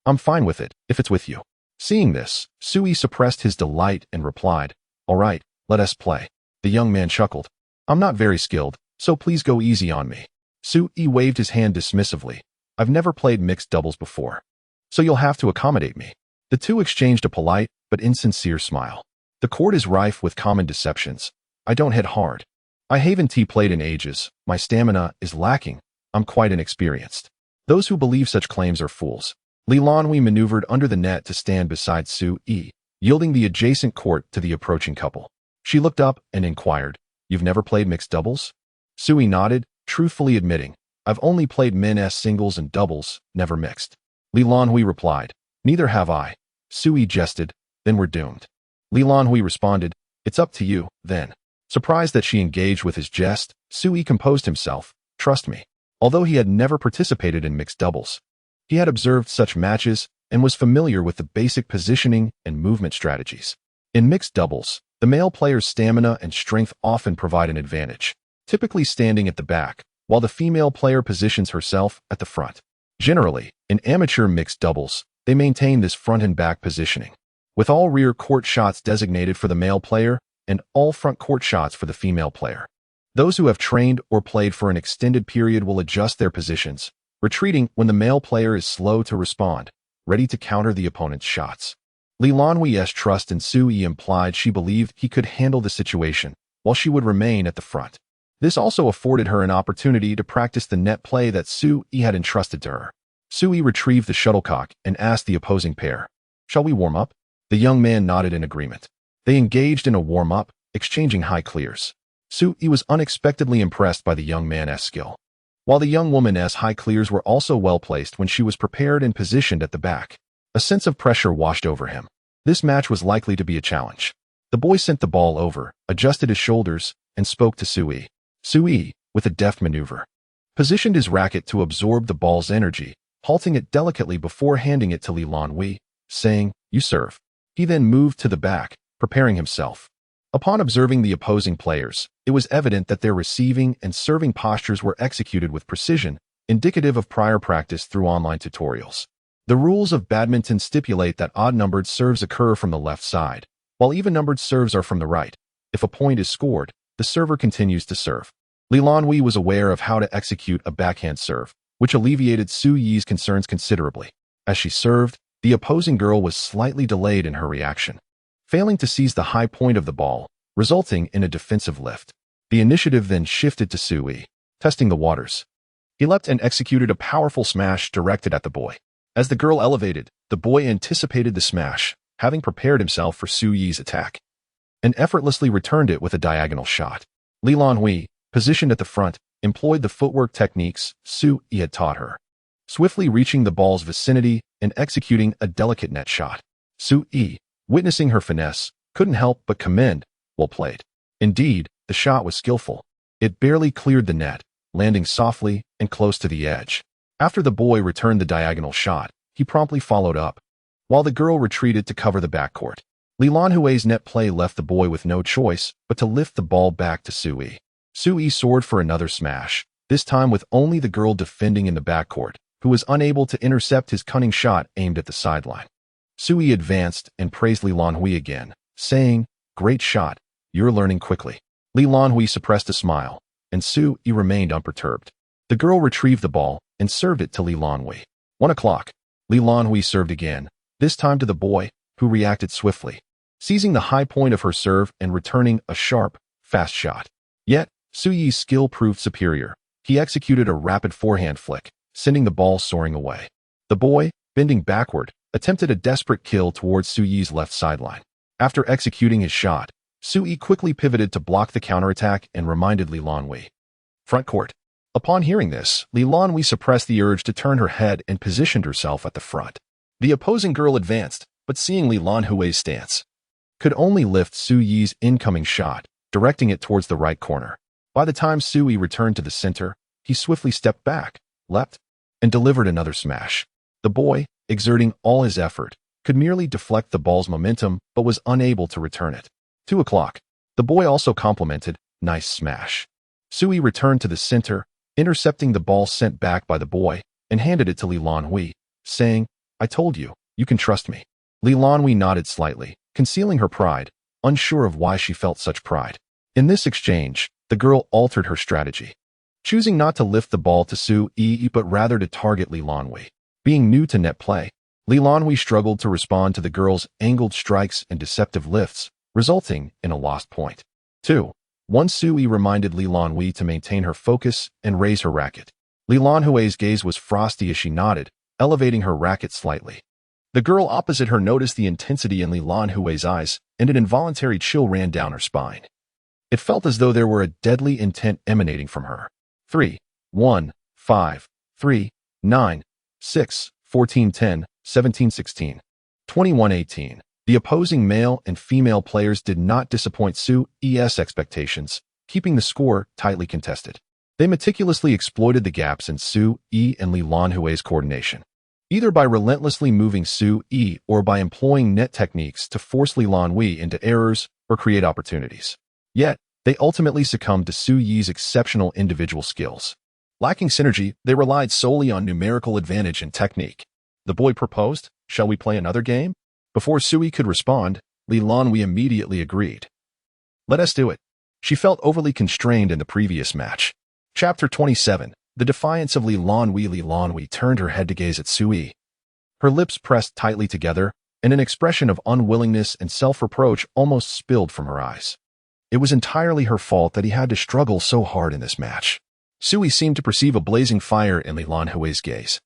"I'm fine with it, if it's with you." Seeing this, Sui suppressed his delight and replied, "All right, let us play." The young man chuckled. "I'm not very skilled, so please go easy on me." Sui waved his hand dismissively. "I've never played mixed doubles before, so you'll have to accommodate me." The two exchanged a polite but insincere smile. "The court is rife with common deceptions. I don't hit hard. I haven't played in ages. My stamina is lacking. I'm quite inexperienced." Those who believe such claims are fools. Lan Hui maneuvered under the net to stand beside Sui, yielding the adjacent court to the approaching couple. She looked up and inquired, "You've never played mixed doubles?" Sui nodded, truthfully admitting, "I've only played men's singles and doubles, never mixed." Lan Hui replied, "Neither have I." Sui jested, "Then we're doomed." Lan Hui responded, "It's up to you, then." Surprised that she engaged with his jest, Sui composed himself. "Trust me." Although he had never participated in mixed doubles, he had observed such matches and was familiar with the basic positioning and movement strategies. In mixed doubles, the male player's stamina and strength often provide an advantage, typically standing at the back, while the female player positions herself at the front. Generally, in amateur mixed doubles, they maintain this front and back positioning, with all rear court shots designated for the male player and all front court shots for the female player. Those who have trained or played for an extended period will adjust their positions, retreating when the male player is slow to respond, ready to counter the opponent's shots. Lan Hui's trust in Sui implied she believed he could handle the situation, while she would remain at the front. This also afforded her an opportunity to practice the net play that Sui had entrusted to her. Sui retrieved the shuttlecock and asked the opposing pair, "Shall we warm up?" The young man nodded in agreement. They engaged in a warm-up, exchanging high clears. Sui was unexpectedly impressed by the young man's skill, while the young woman's high clears were also well-placed when she was prepared and positioned at the back. A sense of pressure washed over him. This match was likely to be a challenge. The boy sent the ball over, adjusted his shoulders, and spoke to Sui. Sui, with a deft maneuver, positioned his racket to absorb the ball's energy, halting it delicately before handing it to Lan Hui, saying, "You serve." He then moved to the back, preparing himself. Upon observing the opposing players, it was evident that their receiving and serving postures were executed with precision, indicative of prior practice through online tutorials. The rules of badminton stipulate that odd-numbered serves occur from the left side, while even-numbered serves are from the right. If a point is scored, the server continues to serve. Lan Hui was aware of how to execute a backhand serve, which alleviated Su Yi's concerns considerably. As she served, the opposing girl was slightly delayed in her reaction, failing to seize the high point of the ball, resulting in a defensive lift. The initiative then shifted to Su Yi, testing the waters. He leapt and executed a powerful smash directed at the boy. As the girl elevated, the boy anticipated the smash, having prepared himself for Su Yi's attack, and effortlessly returned it with a diagonal shot. Lan Hui, positioned at the front, employed the footwork techniques Su Yi had taught her, swiftly reaching the ball's vicinity and executing a delicate net shot. Su Yi, witnessing her finesse, couldn't help but commend, well played. Indeed, the shot was skillful. It barely cleared the net, landing softly and close to the edge. After the boy returned the diagonal shot, he promptly followed up, while the girl retreated to cover the backcourt. Lan Hui's net play left the boy with no choice but to lift the ball back to Su Yi. Su Yi soared for another smash, this time with only the girl defending in the backcourt, who was unable to intercept his cunning shot aimed at the sideline. Su Yi advanced and praised Lan Hui again, saying, "Great shot, you're learning quickly." Lan Hui suppressed a smile, and Su Yi remained unperturbed. The girl retrieved the ball and served it to Lan Hui. 1 o'clock. Lan Hui served again, this time to the boy, who reacted swiftly, seizing the high point of her serve and returning a sharp, fast shot. Yet, Su Yi's skill proved superior. He executed a rapid forehand flick, sending the ball soaring away. The boy, bending backward, attempted a desperate kill towards Su Yi's left sideline. After executing his shot, Su Yi quickly pivoted to block the counterattack and reminded Lan Hui. Front court. Upon hearing this, Lan Hui suppressed the urge to turn her head and positioned herself at the front. The opposing girl advanced, but seeing Lan Hui's stance, could only lift Su Yi's incoming shot, directing it towards the right corner. By the time Su Yi returned to the center, he swiftly stepped back, leapt, and delivered another smash. The boy, exerting all his effort, could merely deflect the ball's momentum but was unable to return it. 2 o'clock. The boy also complimented, "Nice smash." Su Yi returned to the center, intercepting the ball sent back by the boy, and handed it to Lan Hui, saying, "I told you, you can trust me." Lan Hui nodded slightly, concealing her pride, unsure of why she felt such pride. In this exchange, the girl altered her strategy, choosing not to lift the ball to Su Yi but rather to target Lan Hui. Being new to net play, Lan Hui struggled to respond to the girl's angled strikes and deceptive lifts, resulting in a lost point. 2. Once Su Yi reminded Lan Hui to maintain her focus and raise her racket. Lan Hui's gaze was frosty as she nodded, elevating her racket slightly. The girl opposite her noticed the intensity in Lan Hui's eyes, and an involuntary chill ran down her spine. It felt as though there were a deadly intent emanating from her. 3, 1, 5, 3, 9, 6, 14, 10, 17, 16, 21, 18. The opposing male and female players did not disappoint Su Yi's expectations, keeping the score tightly contested. They meticulously exploited the gaps in Su Yi and Lan Hui's coordination, either by relentlessly moving Su Yi or by employing net techniques to force Lan Hui into errors or create opportunities. Yet, they ultimately succumbed to Su Yi's exceptional individual skills. Lacking synergy, they relied solely on numerical advantage and technique. The boy proposed, "Shall we play another game?" Before Su Yi could respond, Lan Hui immediately agreed. "Let us do it." She felt overly constrained in the previous match. Chapter 27. The defiance of Lan Hui. Lan Hui turned her head to gaze at Su Yi. Her lips pressed tightly together, and an expression of unwillingness and self-reproach almost spilled from her eyes. It was entirely her fault that he had to struggle so hard in this match. Su Yi seemed to perceive a blazing fire in Lan Hui's gaze.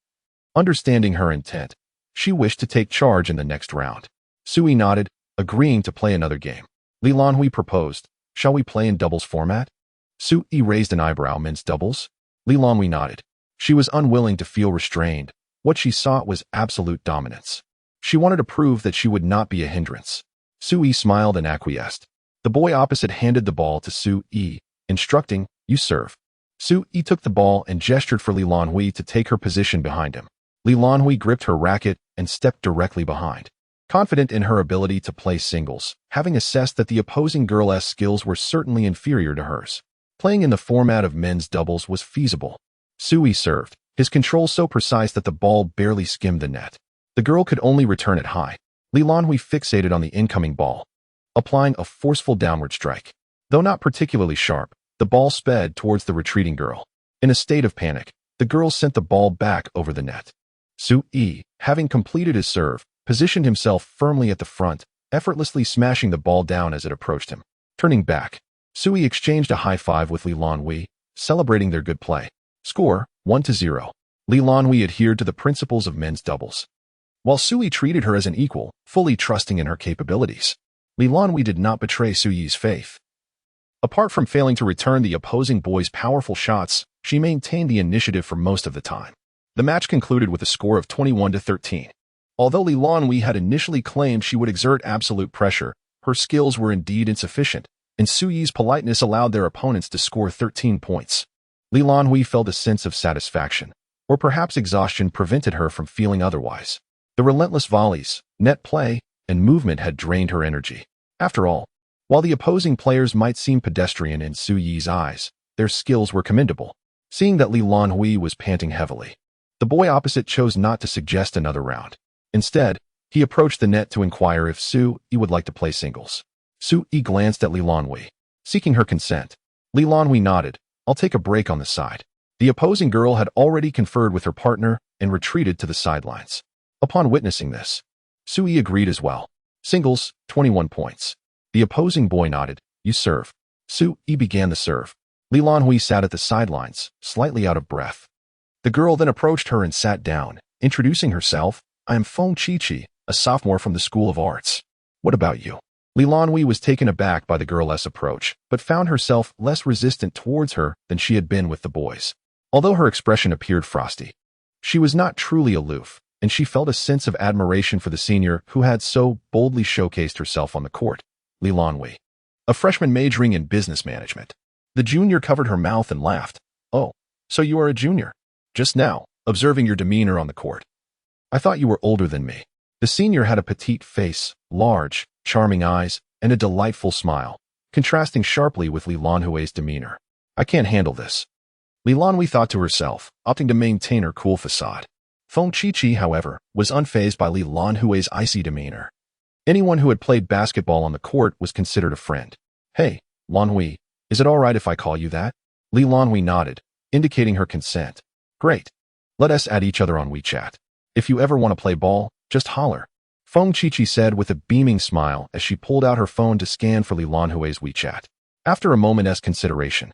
Understanding her intent, she wished to take charge in the next round. Su Yi nodded, agreeing to play another game. Lan Hui proposed, "Shall we play in doubles format?" Su Yi raised an eyebrow. "Men's doubles?" Lan Hui nodded. She was unwilling to feel restrained. What she sought was absolute dominance. She wanted to prove that she would not be a hindrance. Su Yi smiled and acquiesced. The boy opposite handed the ball to Su Yi, instructing, "You serve." Su Yi took the ball and gestured for Lan Hui to take her position behind him. Lan Hui gripped her racket and stepped directly behind. Confident in her ability to play singles, having assessed that the opposing girl's skills were certainly inferior to hers, playing in the format of men's doubles was feasible. Su Yi served, his control so precise that the ball barely skimmed the net. The girl could only return it high. Lan Hui fixated on the incoming ball, applying a forceful downward strike. Though not particularly sharp, the ball sped towards the retreating girl. In a state of panic, the girl sent the ball back over the net. Su-yi, having completed his serve, positioned himself firmly at the front, effortlessly smashing the ball down as it approached him. Turning back, Su-yi exchanged a high five with Lan Hui, celebrating their good play. Score, 1-0. Lan Hui adhered to the principles of men's doubles, while Su-yi treated her as an equal, fully trusting in her capabilities. Lan Hui did not betray Su-yi's faith. Apart from failing to return the opposing boy's powerful shots, she maintained the initiative for most of the time. The match concluded with a score of 21-13. Although Lan Hui had initially claimed she would exert absolute pressure, her skills were indeed insufficient, and Su-yi's politeness allowed their opponents to score 13 points. Lan Hui felt a sense of satisfaction, or perhaps exhaustion prevented her from feeling otherwise. The relentless volleys, net play, and movement had drained her energy. After all, while the opposing players might seem pedestrian in Su-yi's eyes, their skills were commendable. Seeing that Lan Hui was panting heavily, the boy opposite chose not to suggest another round. Instead, he approached the net to inquire if Su-yi would like to play singles. Su-yi glanced at Lan Hui, seeking her consent. Lan Hui nodded. "I'll take a break on the side." The opposing girl had already conferred with her partner and retreated to the sidelines. Upon witnessing this, Su-yi agreed as well. Singles, 21 points. The opposing boy nodded. "You serve." Su-yi began the serve. Lan Hui sat at the sidelines, slightly out of breath. The girl then approached her and sat down, introducing herself. "I am Feng Chi-Chi, a sophomore from the School of Arts. What about you?" Lan Hui was taken aback by the girl's approach, but found herself less resistant towards her than she had been with the boys. Although her expression appeared frosty, she was not truly aloof, and she felt a sense of admiration for the senior who had so boldly showcased herself on the court. Lan Hui, a freshman majoring in business management. The junior covered her mouth and laughed. "Oh, so you are a junior?" "Just now, observing your demeanor on the court. I thought you were older than me." The senior had a petite face, large, charming eyes, and a delightful smile, contrasting sharply with Lan Hui's demeanor. "I can't handle this." Lan Hui thought to herself, opting to maintain her cool facade. Feng Chi-Chi, however, was unfazed by Lan Hui's icy demeanor. Anyone who had played basketball on the court was considered a friend. "Hey, Lan Hui, is it all right if I call you that?" Lan Hui nodded, indicating her consent. "Great. Let us add each other on WeChat. If you ever want to play ball, just holler." Feng Chi-Chi said with a beaming smile as she pulled out her phone to scan for Lan Hui's WeChat. After a moment's consideration,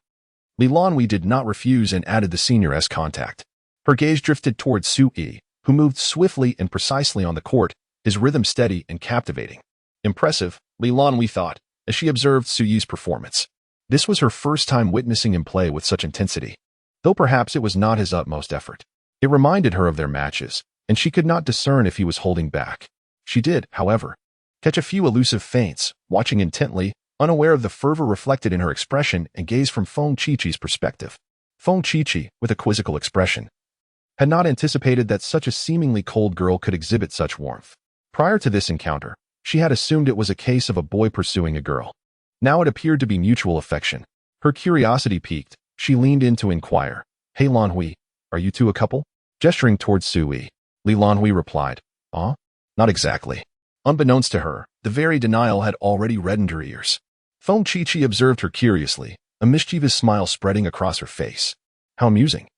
Lan Hui did not refuse and added the senior's contact. Her gaze drifted towards Su-yi, who moved swiftly and precisely on the court, his rhythm steady and captivating. Impressive, Lan Hui thought, as she observed Su-yi's performance. This was her first time witnessing him play with such intensity, though perhaps it was not his utmost effort. It reminded her of their matches, and she could not discern if he was holding back. She did, however, catch a few elusive feints, watching intently, unaware of the fervor reflected in her expression and gaze from Feng Chi-Chi's perspective. Feng Chi-Chi, with a quizzical expression, had not anticipated that such a seemingly cold girl could exhibit such warmth. Prior to this encounter, she had assumed it was a case of a boy pursuing a girl. Now it appeared to be mutual affection. Her curiosity piqued. She leaned in to inquire, "Hey Lan Hui, are you two a couple?" Gesturing towards Su-yi, Lan Hui replied, Not exactly." Unbeknownst to her, the very denial had already reddened her ears. Feng Chi-Chi observed her curiously, a mischievous smile spreading across her face. How amusing.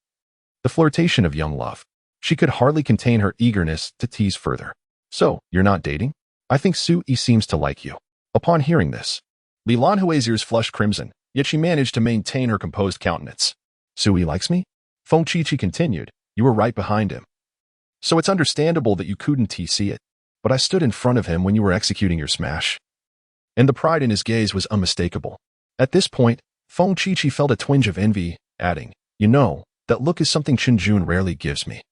The flirtation of young love. She could hardly contain her eagerness to tease further. "So, you're not dating? I think Su-yi seems to like you." Upon hearing this, Lan Hui's ears flushed crimson, yet she managed to maintain her composed countenance. "Su-yi likes me?" Feng Chi-Chi continued. "You were right behind him. So it's understandable that you couldn't see it. But I stood in front of him when you were executing your smash." And the pride in his gaze was unmistakable. At this point, Feng Chi-Chi felt a twinge of envy, adding, "You know, that look is something Chunjun rarely gives me.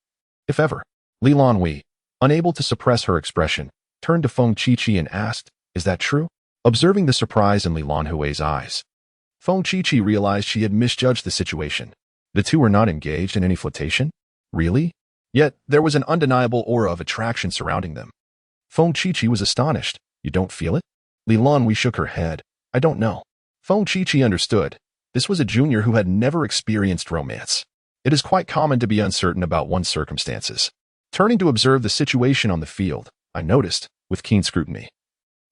If ever." Lan Hui, unable to suppress her expression, turned to Feng Chi-Chi and asked, "Is that true?" Observing the surprise in Lan Hui's eyes, Feng Chi-Chi realized she had misjudged the situation. The two were not engaged in any flirtation? Really? Yet, there was an undeniable aura of attraction surrounding them. Feng Chi-Chi was astonished. "You don't feel it?" Lan Hui shook her head. "I don't know." Feng Chi-Chi understood. This was a junior who had never experienced romance. It is quite common to be uncertain about one's circumstances. Turning to observe the situation on the field, I noticed, with keen scrutiny,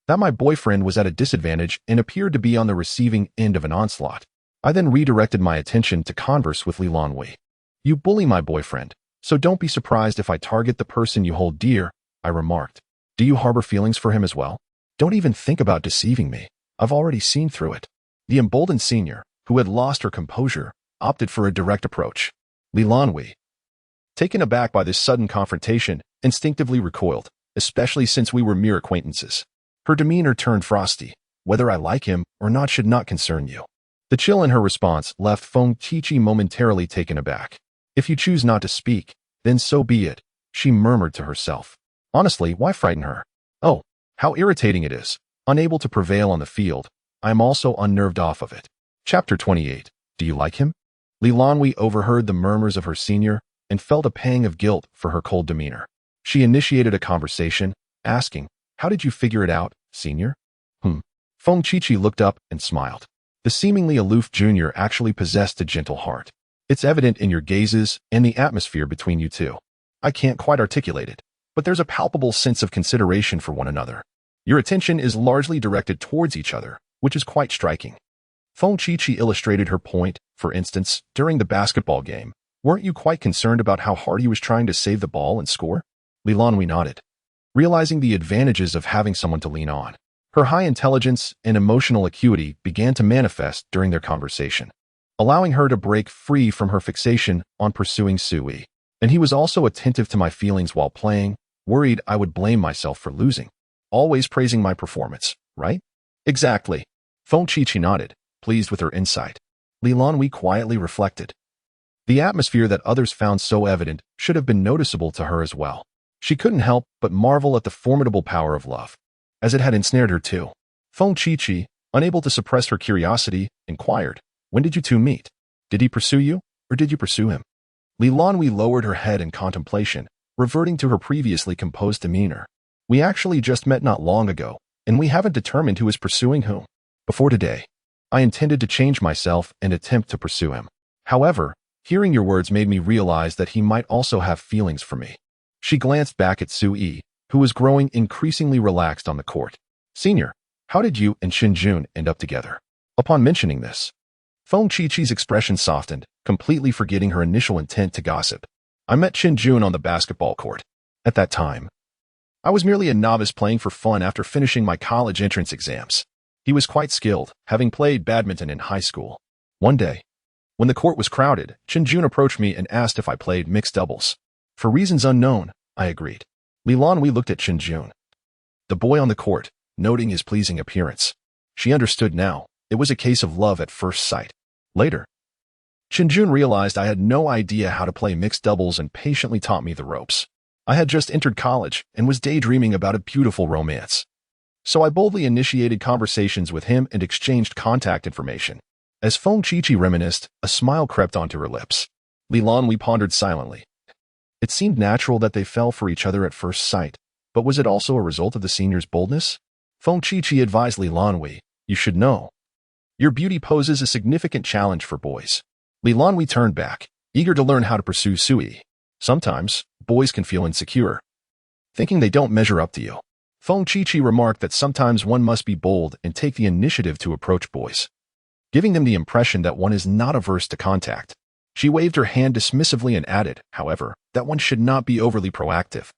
that my boyfriend was at a disadvantage and appeared to be on the receiving end of an onslaught. I then redirected my attention to converse with Lan Hui. You bully my boyfriend, so don't be surprised if I target the person you hold dear, I remarked. Do you harbor feelings for him as well? Don't even think about deceiving me. I've already seen through it. The emboldened senior, who had lost her composure, opted for a direct approach. Lan Hui, taken aback by this sudden confrontation, instinctively recoiled, especially since we were mere acquaintances. Her demeanor turned frosty. Whether I like him or not should not concern you. The chill in her response left Feng Qiqi momentarily taken aback. If you choose not to speak, then so be it, she murmured to herself. Honestly, why frighten her? Oh, how irritating it is. Unable to prevail on the field, I am also unnerved off of it. Chapter 28. Do you like him? Lan Hui overheard the murmurs of her senior and felt a pang of guilt for her cold demeanor. She initiated a conversation, asking, how did you figure it out, senior? Feng Qiqi looked up and smiled. The seemingly aloof junior actually possessed a gentle heart. It's evident in your gazes and the atmosphere between you two. I can't quite articulate it, but there's a palpable sense of consideration for one another. Your attention is largely directed towards each other, which is quite striking. Feng Qiqi illustrated her point. For instance, during the basketball game, weren't you quite concerned about how hard he was trying to save the ball and score? Lan Hui nodded, realizing the advantages of having someone to lean on. Her high intelligence and emotional acuity began to manifest during their conversation, allowing her to break free from her fixation on pursuing Sui. And he was also attentive to my feelings while playing, worried I would blame myself for losing. Always praising my performance, right? Exactly. Feng Qiqi nodded, pleased with her insight. Lan Hui quietly reflected. The atmosphere that others found so evident should have been noticeable to her as well. She couldn't help but marvel at the formidable power of love, as it had ensnared her too. Feng Qiqi, unable to suppress her curiosity, inquired, when did you two meet? Did he pursue you, or did you pursue him? Lan Hui lowered her head in contemplation, reverting to her previously composed demeanor. We actually just met not long ago, and we haven't determined who is pursuing whom. Before today, I intended to change myself and attempt to pursue him. However, hearing your words made me realize that he might also have feelings for me. She glanced back at Sui, who was growing increasingly relaxed on the court. Senior, how did you and Xinjun end up together? Upon mentioning this, Feng Qiqi's expression softened, completely forgetting her initial intent to gossip. I met Xinjun on the basketball court. At that time, I was merely a novice playing for fun after finishing my college entrance exams. He was quite skilled, having played badminton in high school. One day, when the court was crowded, Xinjun approached me and asked if I played mixed doubles. For reasons unknown, I agreed. Lan Hui looked at Xinjun, the boy on the court, noting his pleasing appearance. She understood now. It was a case of love at first sight. Later, Xinjun realized I had no idea how to play mixed doubles and patiently taught me the ropes. I had just entered college and was daydreaming about a beautiful romance. So I boldly initiated conversations with him and exchanged contact information. As Feng Qiqi reminisced, a smile crept onto her lips. Lan Hui pondered silently. It seemed natural that they fell for each other at first sight, but was it also a result of the senior's boldness? Feng Qiqi advised Lan Hui, you should know. Your beauty poses a significant challenge for boys. Lan Hui turned back, eager to learn how to pursue Sui. Sometimes, boys can feel insecure, thinking they don't measure up to you. Feng Qiqi remarked that sometimes one must be bold and take the initiative to approach boys, giving them the impression that one is not averse to contact. She waved her hand dismissively and added, however, that one should not be overly proactive,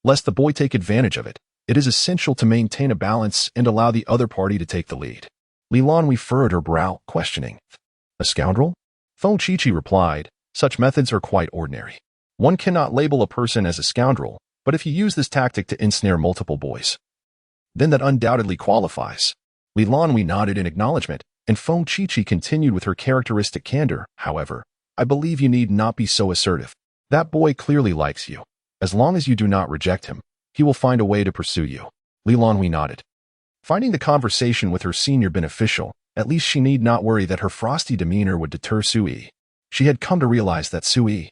lest the boy take advantage of it. It is essential to maintain a balance and allow the other party to take the lead. Lan Hui furrowed her brow, questioning. A scoundrel? Feng Qiqi replied, such methods are quite ordinary. One cannot label a person as a scoundrel, but if you use this tactic to ensnare multiple boys, then that undoubtedly qualifies. Lan Hui nodded in acknowledgement, and Feng Qiqi continued with her characteristic candor. However, I believe you need not be so assertive. That boy clearly likes you. As long as you do not reject him, he will find a way to pursue you. Lan Hui nodded. Finding the conversation with her senior beneficial, at least she need not worry that her frosty demeanor would deter Sui. She had come to realize that Sui,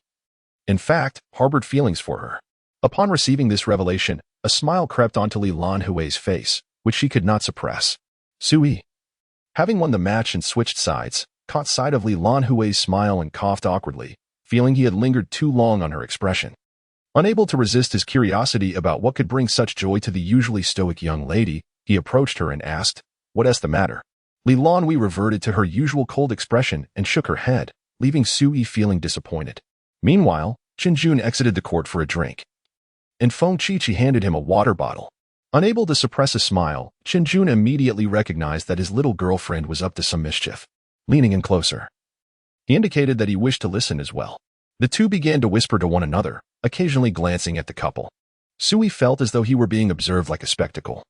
in fact, harbored feelings for her. Upon receiving this revelation, a smile crept onto Lan Hui's face, which she could not suppress. Sui, having won the match and switched sides, caught sight of Lan Hui's smile and coughed awkwardly, feeling he had lingered too long on her expression. Unable to resist his curiosity about what could bring such joy to the usually stoic young lady, he approached her and asked, "What's the matter?" Lan Hui reverted to her usual cold expression and shook her head, leaving Sui feeling disappointed. Meanwhile, Jun exited the court for a drink, and Feng Qiqi handed him a water bottle. Unable to suppress a smile, Jun immediately recognized that his little girlfriend was up to some mischief. Leaning in closer, he indicated that he wished to listen as well. The two began to whisper to one another, occasionally glancing at the couple. Sui felt as though he were being observed like a spectacle.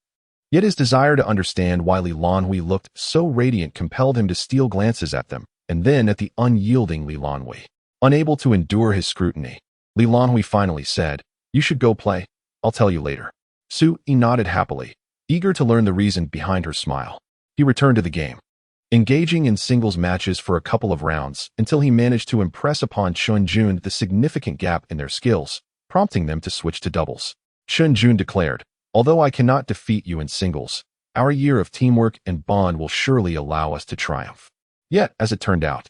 Yet his desire to understand why Lan Hui looked so radiant compelled him to steal glances at them, and then at the unyielding Lan Hui. Unable to endure his scrutiny, Lan Hui finally said, "You should go play. I'll tell you later." Sui nodded happily, eager to learn the reason behind her smile. He returned to the game, engaging in singles matches for a couple of rounds until he managed to impress upon Jun the significant gap in their skills, prompting them to switch to doubles. Jun declared, "Although I cannot defeat you in singles, our year of teamwork and bond will surely allow us to triumph." Yet, as it turned out,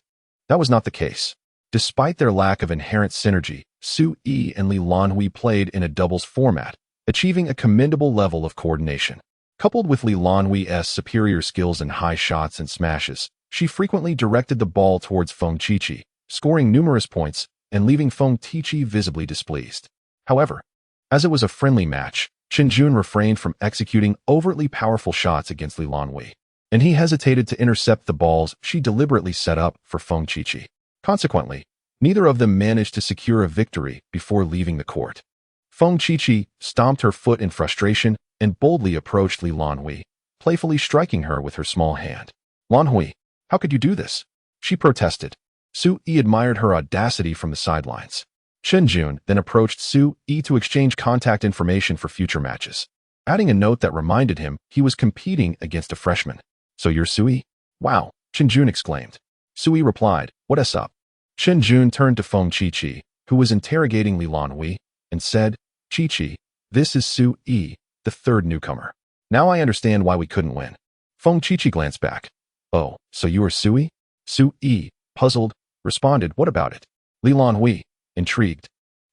that was not the case. Despite their lack of inherent synergy, Sui and Lan Hui played in a doubles format, achieving a commendable level of coordination. Coupled with Lan Hui's superior skills in high shots and smashes, she frequently directed the ball towards Feng Qiqi, scoring numerous points and leaving Feng Qiqi visibly displeased. However, as it was a friendly match, Jun refrained from executing overtly powerful shots against Lan Hui, and he hesitated to intercept the balls she deliberately set up for Feng Qiqi. Consequently, neither of them managed to secure a victory before leaving the court. Feng Qiqi stomped her foot in frustration and boldly approached Lan Hui, playfully striking her with her small hand. "Lan Hui, how could you do this?" she protested. Sui admired her audacity from the sidelines. Jun then approached Sui to exchange contact information for future matches, adding a note that reminded him he was competing against a freshman. "So you're Sui?" "Wow," Jun exclaimed. Sui replied, "What's up?" Jun turned to Feng Qiqi, who was interrogating Lan Hui, and said, "Qiqi, this is Sui, the third newcomer. Now I understand why we couldn't win." Feng Qiqi glanced back. "Oh, so you are Sui?" Sui, puzzled, responded, "What about it?" Lan Hui, intrigued,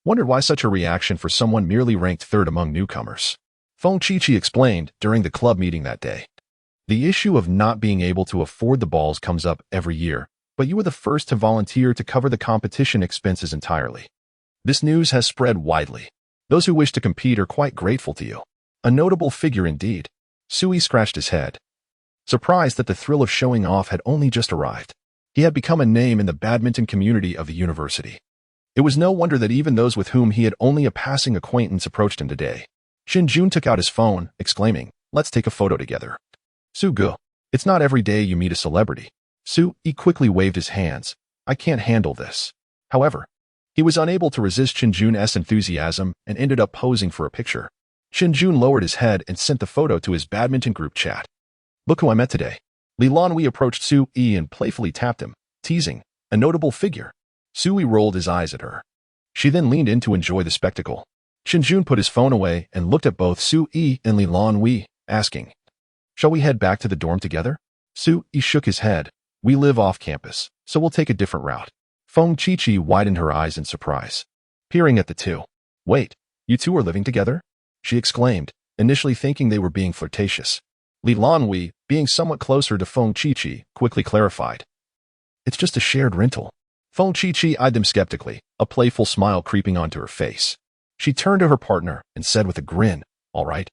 wondered why such a reaction for someone merely ranked third among newcomers. Feng Qiqi explained during the club meeting that day. "The issue of not being able to afford the balls comes up every year, but you were the first to volunteer to cover the competition expenses entirely. This news has spread widely. Those who wish to compete are quite grateful to you. A notable figure indeed." Sui scratched his head, surprised that the thrill of showing off had only just arrived. He had become a name in the badminton community of the university. It was no wonder that even those with whom he had only a passing acquaintance approached him today. Jun took out his phone, exclaiming, "Let's take a photo together." "Sugu, it's not every day you meet a celebrity." Sui quickly waved his hands. "I can't handle this." However, he was unable to resist Jun's enthusiasm and ended up posing for a picture. Jun lowered his head and sent the photo to his badminton group chat. "Look who I met today." Lan Hui approached Sui and playfully tapped him, teasing, "A notable figure." Sui rolled his eyes at her. She then leaned in to enjoy the spectacle. Jun put his phone away and looked at both Sui and Lan Hui, asking, "Shall we head back to the dorm together?" Sui shook his head. "We live off campus, so we'll take a different route." Feng Qiqi widened her eyes in surprise, peering at the two. "Wait, you two are living together?" she exclaimed, initially thinking they were being flirtatious. Lan Hui, being somewhat closer to Feng Qiqi, quickly clarified, "It's just a shared rental." Feng Qiqi eyed them skeptically, a playful smile creeping onto her face. She turned to her partner and said with a grin, "All right.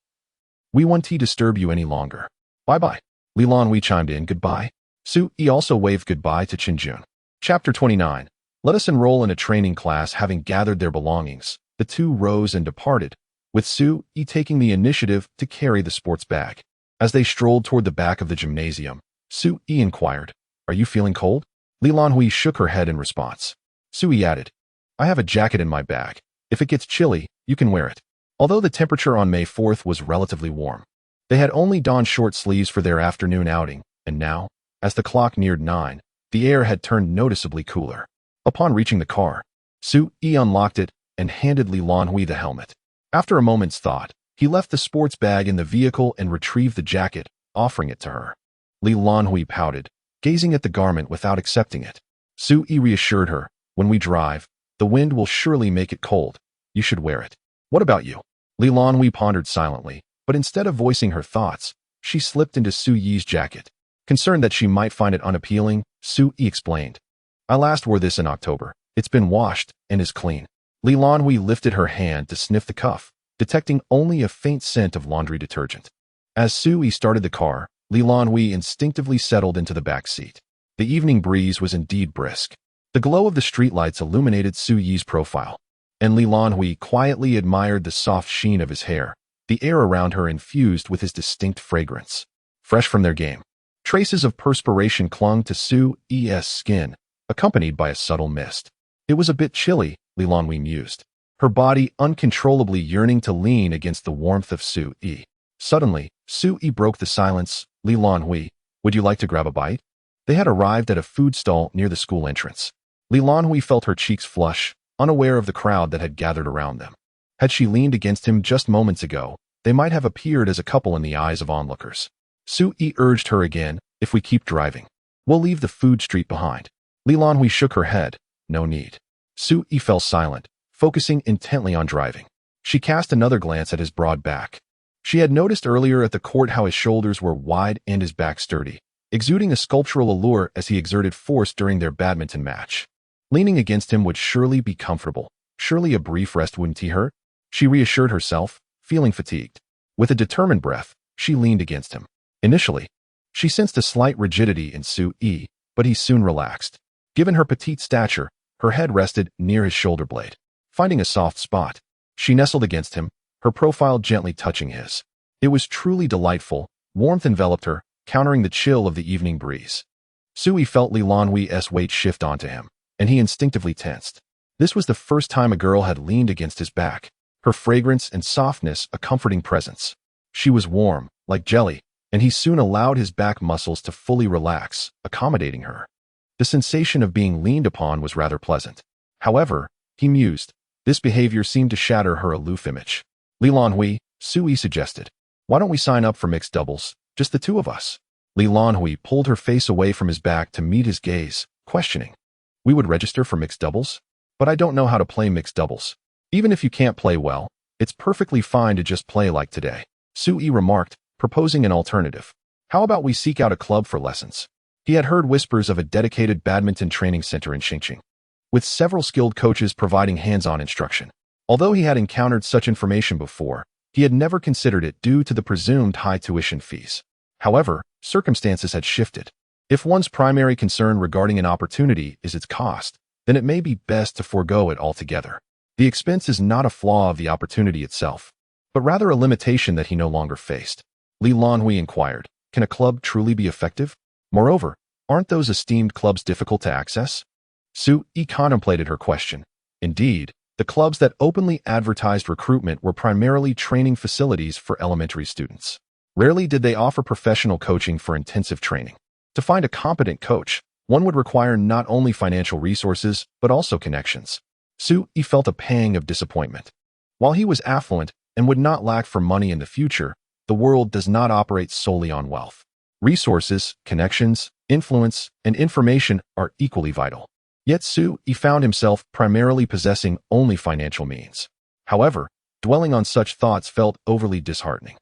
We won't disturb you any longer. Bye-bye." Lan Hui chimed in, "Goodbye." Sui also waved goodbye to Jun. Chapter 29. Let us enroll in a training class. Having gathered their belongings, the two rose and departed, with Sui taking the initiative to carry the sports bag. As they strolled toward the back of the gymnasium, Sui inquired, "Are you feeling cold?" Lan Hui shook her head in response. Sui added, "I have a jacket in my bag. If it gets chilly, you can wear it." Although the temperature on May 4th was relatively warm, they had only donned short sleeves for their afternoon outing, and now, as the clock neared 9, the air had turned noticeably cooler. Upon reaching the car, Sui unlocked it and handed Lan Hui the helmet. After a moment's thought, he left the sports bag in the vehicle and retrieved the jacket, offering it to her. Lan Hui pouted, gazing at the garment without accepting it. Sui reassured her, "When we drive, the wind will surely make it cold. You should wear it. What about you? Lan Hui pondered silently, but instead of voicing her thoughts, she slipped into Su Yi's jacket. Concerned that she might find it unappealing, Su Yi explained. I last wore this in October. It's been washed and is clean. Lan Hui lifted her hand to sniff the cuff, detecting only a faint scent of laundry detergent. As Su Yi started the car, Lan Hui instinctively settled into the back seat. The evening breeze was indeed brisk. The glow of the streetlights illuminated Su Yi's profile, and Lan Hui quietly admired the soft sheen of his hair, the air around her infused with his distinct fragrance. Fresh from their game, traces of perspiration clung to Su Yi's skin, accompanied by a subtle mist. It was a bit chilly, Lan Hui mused, her body uncontrollably yearning to lean against the warmth of Su Yi. Suddenly, Su Yi broke the silence. Lan Hui, would you like to grab a bite? They had arrived at a food stall near the school entrance. Lan Hui felt her cheeks flush, unaware of the crowd that had gathered around them. Had she leaned against him just moments ago, they might have appeared as a couple in the eyes of onlookers. Su Yi urged her again, if we keep driving, we'll leave the food street behind. Lan Hui shook her head, no need. Su Yi fell silent, focusing intently on driving. She cast another glance at his broad back. She had noticed earlier at the court how his shoulders were wide and his back sturdy, exuding a sculptural allure as he exerted force during their badminton match. Leaning against him would surely be comfortable. Surely a brief rest wouldn't he hurt? She reassured herself, feeling fatigued. With a determined breath, she leaned against him. Initially, she sensed a slight rigidity in Su Yi, but he soon relaxed. Given her petite stature, her head rested near his shoulder blade. Finding a soft spot, she nestled against him, her profile gently touching his. It was truly delightful. Warmth enveloped her, countering the chill of the evening breeze. Su Yi felt Lan Hui's weight shift onto him, and he instinctively tensed. This was the first time a girl had leaned against his back, her fragrance and softness a comforting presence. She was warm, like jelly, and he soon allowed his back muscles to fully relax, accommodating her. The sensation of being leaned upon was rather pleasant. However, he mused, this behavior seemed to shatter her aloof image. Lan Hui, Su Yi suggested, why don't we sign up for mixed doubles, just the two of us? Lan Hui pulled her face away from his back to meet his gaze, questioning. We would register for mixed doubles? But I don't know how to play mixed doubles. Even if you can't play well, it's perfectly fine to just play like today. Su Yi remarked, proposing an alternative. How about we seek out a club for lessons? He had heard whispers of a dedicated badminton training center in Xinjiang, with several skilled coaches providing hands-on instruction. Although he had encountered such information before, he had never considered it due to the presumed high tuition fees. However, circumstances had shifted. If one's primary concern regarding an opportunity is its cost, then it may be best to forego it altogether. The expense is not a flaw of the opportunity itself, but rather a limitation that he no longer faced. Lan Hui inquired, can a club truly be effective? Moreover, aren't those esteemed clubs difficult to access? Su Yi contemplated her question. Indeed, the clubs that openly advertised recruitment were primarily training facilities for elementary students. Rarely did they offer professional coaching for intensive training. To find a competent coach, one would require not only financial resources, but also connections. Su Yi felt a pang of disappointment. While he was affluent and would not lack for money in the future, the world does not operate solely on wealth. Resources, connections, influence, and information are equally vital. Yet Su Yi found himself primarily possessing only financial means. However, dwelling on such thoughts felt overly disheartening.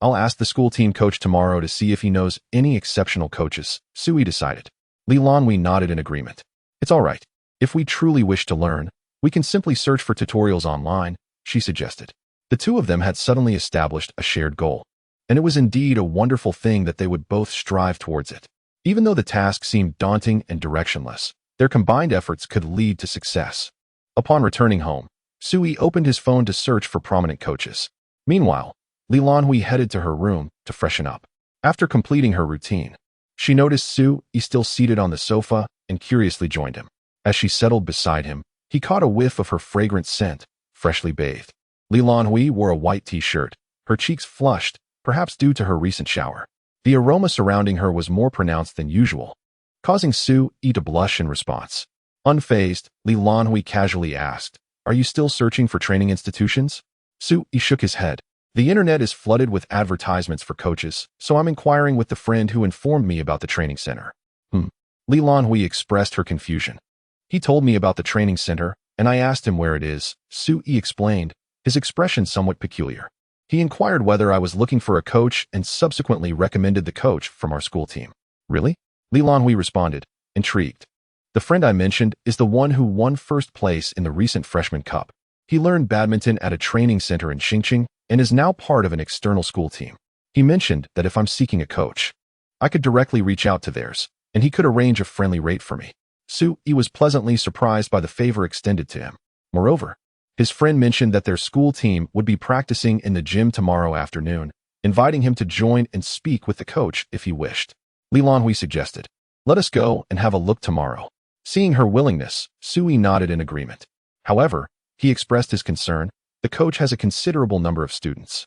I'll ask the school team coach tomorrow to see if he knows any exceptional coaches, Su Yi decided. Lan Hui nodded in agreement. It's all right. If we truly wish to learn, we can simply search for tutorials online, she suggested. The two of them had suddenly established a shared goal, and it was indeed a wonderful thing that they would both strive towards it. Even though the task seemed daunting and directionless, their combined efforts could lead to success. Upon returning home, Su Yi opened his phone to search for prominent coaches. Meanwhile, Lan Hui headed to her room to freshen up. After completing her routine, she noticed Su Yi still seated on the sofa and curiously joined him. As she settled beside him, he caught a whiff of her fragrant scent, freshly bathed. Lan Hui wore a white t-shirt, her cheeks flushed, perhaps due to her recent shower. The aroma surrounding her was more pronounced than usual, causing Su Yi to blush in response. Unfazed, Lan Hui casually asked, are you still searching for training institutions? Su Yi shook his head. The internet is flooded with advertisements for coaches, so I'm inquiring with the friend who informed me about the training center. Lan Hui expressed her confusion. He told me about the training center, and I asked him where it is. Su Yi explained, his expression somewhat peculiar. He inquired whether I was looking for a coach and subsequently recommended the coach from our school team. Really? Lan Hui responded, intrigued. The friend I mentioned is the one who won first place in the recent Freshman Cup. He learned badminton at a training center in Xingqing and is now part of an external school team. He mentioned that if I'm seeking a coach, I could directly reach out to theirs, and he could arrange a friendly rate for me. Su Yi was pleasantly surprised by the favor extended to him. Moreover, his friend mentioned that their school team would be practicing in the gym tomorrow afternoon, inviting him to join and speak with the coach if he wished. Lan Hui suggested, "Let us go and have a look tomorrow." Seeing her willingness, Su Yi nodded in agreement. However, he expressed his concern. The coach has a considerable number of students,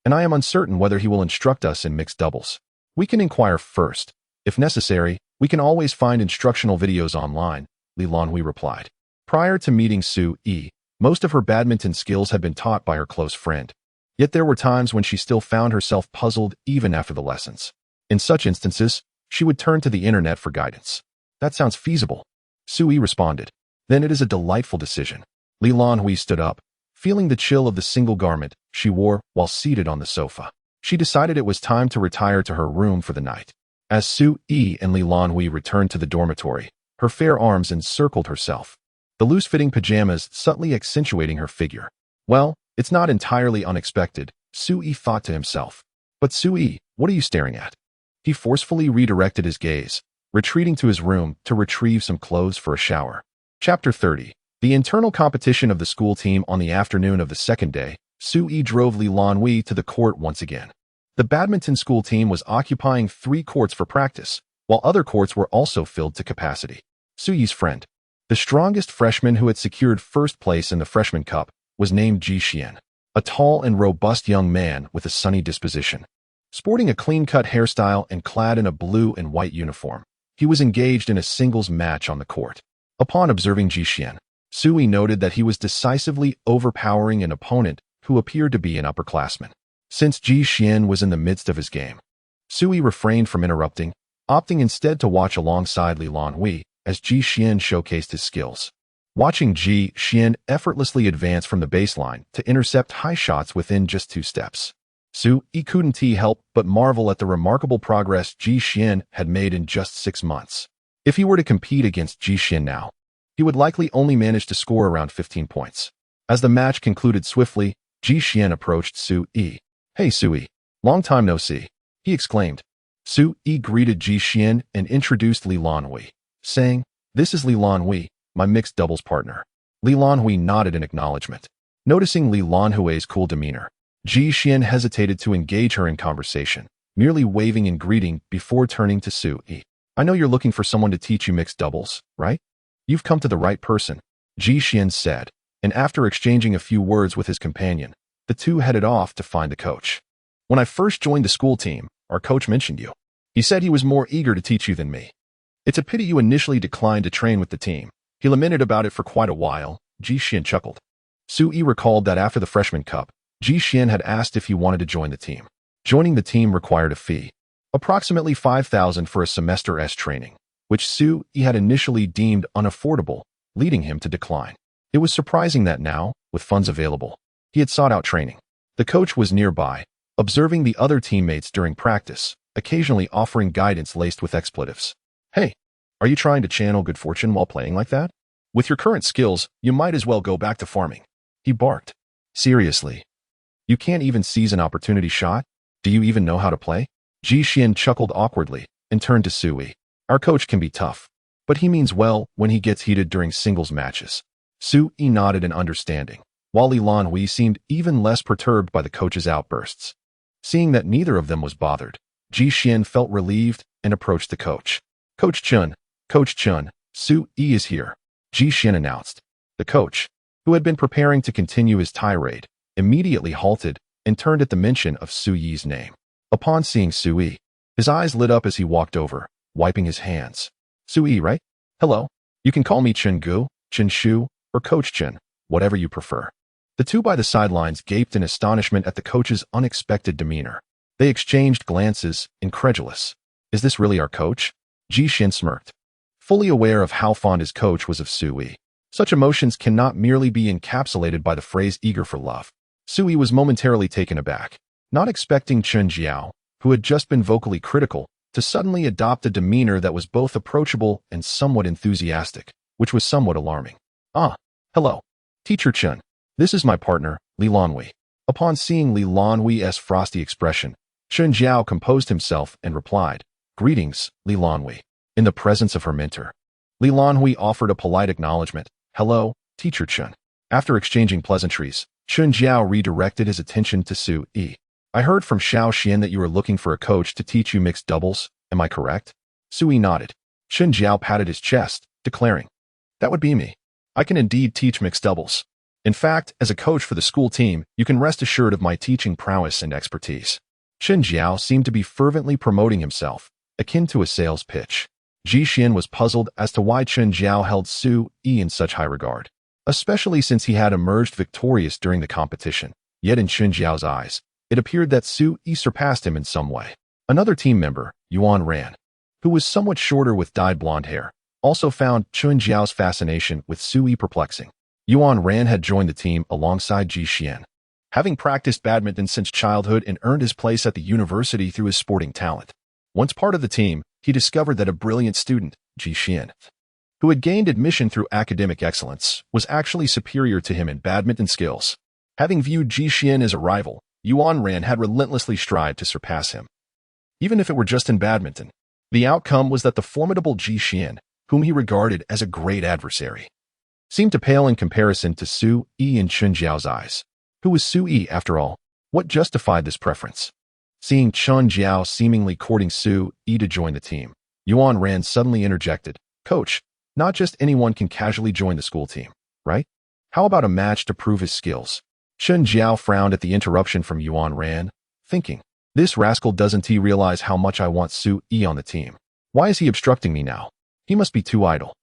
and I am uncertain whether he will instruct us in mixed doubles. We can inquire first. If necessary, we can always find instructional videos online, Lan Hui replied. Prior to meeting Su Yi, most of her badminton skills had been taught by her close friend. Yet there were times when she still found herself puzzled even after the lessons. In such instances, she would turn to the internet for guidance. That sounds feasible, Su Yi responded. Then it is a delightful decision. Lan Hui stood up, feeling the chill of the single garment she wore while seated on the sofa. She decided it was time to retire to her room for the night. As Su Yi and Lan Hui returned to the dormitory, her fair arms encircled herself, the loose-fitting pajamas subtly accentuating her figure. Well, it's not entirely unexpected, Su Yi thought to himself. But Su Yi, what are you staring at? He forcefully redirected his gaze, retreating to his room to retrieve some clothes for a shower. Chapter 30. The internal competition of the school team. On the afternoon of the second day, Su Yi drove Lan Hui to the court once again. The badminton school team was occupying 3 courts for practice, while other courts were also filled to capacity. Su Yi's friend, the strongest freshman who had secured first place in the Freshman Cup, was named Ji Xian, a tall and robust young man with a sunny disposition. Sporting a clean-cut hairstyle and clad in a blue and white uniform, he was engaged in a singles match on the court. Upon observing Ji Xian, Su Yi noted that he was decisively overpowering an opponent who appeared to be an upperclassman. Since Ji Xian was in the midst of his game, Su Yi refrained from interrupting, opting instead to watch alongside Lan Hui as Ji Xian showcased his skills. Watching Ji Xian effortlessly advance from the baseline to intercept high shots within just 2 steps, Su Yi couldn't help but marvel at the remarkable progress Ji Xian had made in just 6 months. If he were to compete against Ji Xian now, he would likely only manage to score around 15 points. As the match concluded swiftly, Ji Xian approached Su Yi. "Hey Su Yi, long time no see," he exclaimed. Su Yi greeted Ji Xian and introduced Lan Hui, saying, "This is Lan Hui, my mixed doubles partner." Lan Hui nodded in acknowledgement. Noticing Lan Hui's cool demeanor, Ji Xian hesitated to engage her in conversation, merely waving in greeting before turning to Su Yi. "I know you're looking for someone to teach you mixed doubles, right? You've come to the right person," Ji Xian said, and after exchanging a few words with his companion, the two headed off to find the coach. "When I first joined the school team, our coach mentioned you. He said he was more eager to teach you than me. It's a pity you initially declined to train with the team. He lamented about it for quite a while," Ji Xian chuckled. Su Yi recalled that after the Freshman Cup, Ji Xian had asked if he wanted to join the team. Joining the team required a fee, approximately 5,000 for a semester's training, which Su Yi had initially deemed unaffordable, leading him to decline. It was surprising that now, with funds available, he had sought out training. The coach was nearby, observing the other teammates during practice, occasionally offering guidance laced with expletives. "Hey, are you trying to channel good fortune while playing like that? With your current skills, you might as well go back to farming," he barked. "Seriously? You can't even seize an opportunity shot? Do you even know how to play?" Ji Xian chuckled awkwardly and turned to Su Yi. "Our coach can be tough, but he means well when he gets heated during singles matches." Su Yi nodded in understanding, while Lan Hui seemed even less perturbed by the coach's outbursts. Seeing that neither of them was bothered, Ji Xian felt relieved and approached the coach. Coach Chun, Su Yi is here," Ji Xian announced. The coach, who had been preparing to continue his tirade, immediately halted and turned at the mention of Su Yi's name. Upon seeing Su Yi, his eyes lit up as he walked over, wiping his hands. "Su Yi, right? Hello. You can call me Chen Gu, Chen Shu, or Coach Chen, whatever you prefer." The two by the sidelines gaped in astonishment at the coach's unexpected demeanor. They exchanged glances, incredulous. "Is this really our coach?" Ji Xian smirked, fully aware of how fond his coach was of Su Yi. Such emotions cannot merely be encapsulated by the phrase eager for love. Sui was momentarily taken aback, not expecting Chen Jiao, who had just been vocally critical, to suddenly adopt a demeanor that was both approachable and somewhat enthusiastic, which was somewhat alarming. "Ah, hello. Teacher Chen. This is my partner, Lan Hui." Upon seeing Lan Hui's frosty expression, Chen Jiao composed himself and replied, "Greetings, Lan Hui." In the presence of her mentor, Lan Hui offered a polite acknowledgement, "Hello, Teacher Chen." After exchanging pleasantries, Chen Jiao redirected his attention to Sui. "I heard from Xiao Xian that you are looking for a coach to teach you mixed doubles, am I correct?" Sui nodded. Chen Jiao patted his chest, declaring, "That would be me. I can indeed teach mixed doubles. In fact, as a coach for the school team, you can rest assured of my teaching prowess and expertise." Chen Jiao seemed to be fervently promoting himself, akin to a sales pitch. Ji Xian was puzzled as to why Chen Jiao held Sui in such high regard, especially since he had emerged victorious during the competition. Yet in Chen Jiao's eyes, it appeared that Sui surpassed him in some way. Another team member, Unrestrained, who was somewhat shorter with dyed blonde hair, also found Chen Jiao's fascination with Sui perplexing. Unrestrained had joined the team alongside Ji Xian, having practiced badminton since childhood and earned his place at the university through his sporting talent. Once part of the team, he discovered that a brilliant student, Ji Xian, who had gained admission through academic excellence, was actually superior to him in badminton skills. Having viewed Ji Xian as a rival, Unrestrained had relentlessly strived to surpass him. Even if it were just in badminton, the outcome was that the formidable Ji Xian, whom he regarded as a great adversary, seemed to pale in comparison to Sui in Chen Jiao's eyes. Who was Sui, after all? What justified this preference? Seeing Chen Jiao seemingly courting Sui to join the team, Unrestrained suddenly interjected, "Coach, not just anyone can casually join the school team, right? How about a match to prove his skills?" Chen Jiao frowned at the interruption from Unrestrained, thinking, "This rascal doesn't he realize how much I want Sui on the team? Why is he obstructing me now? He must be too idle."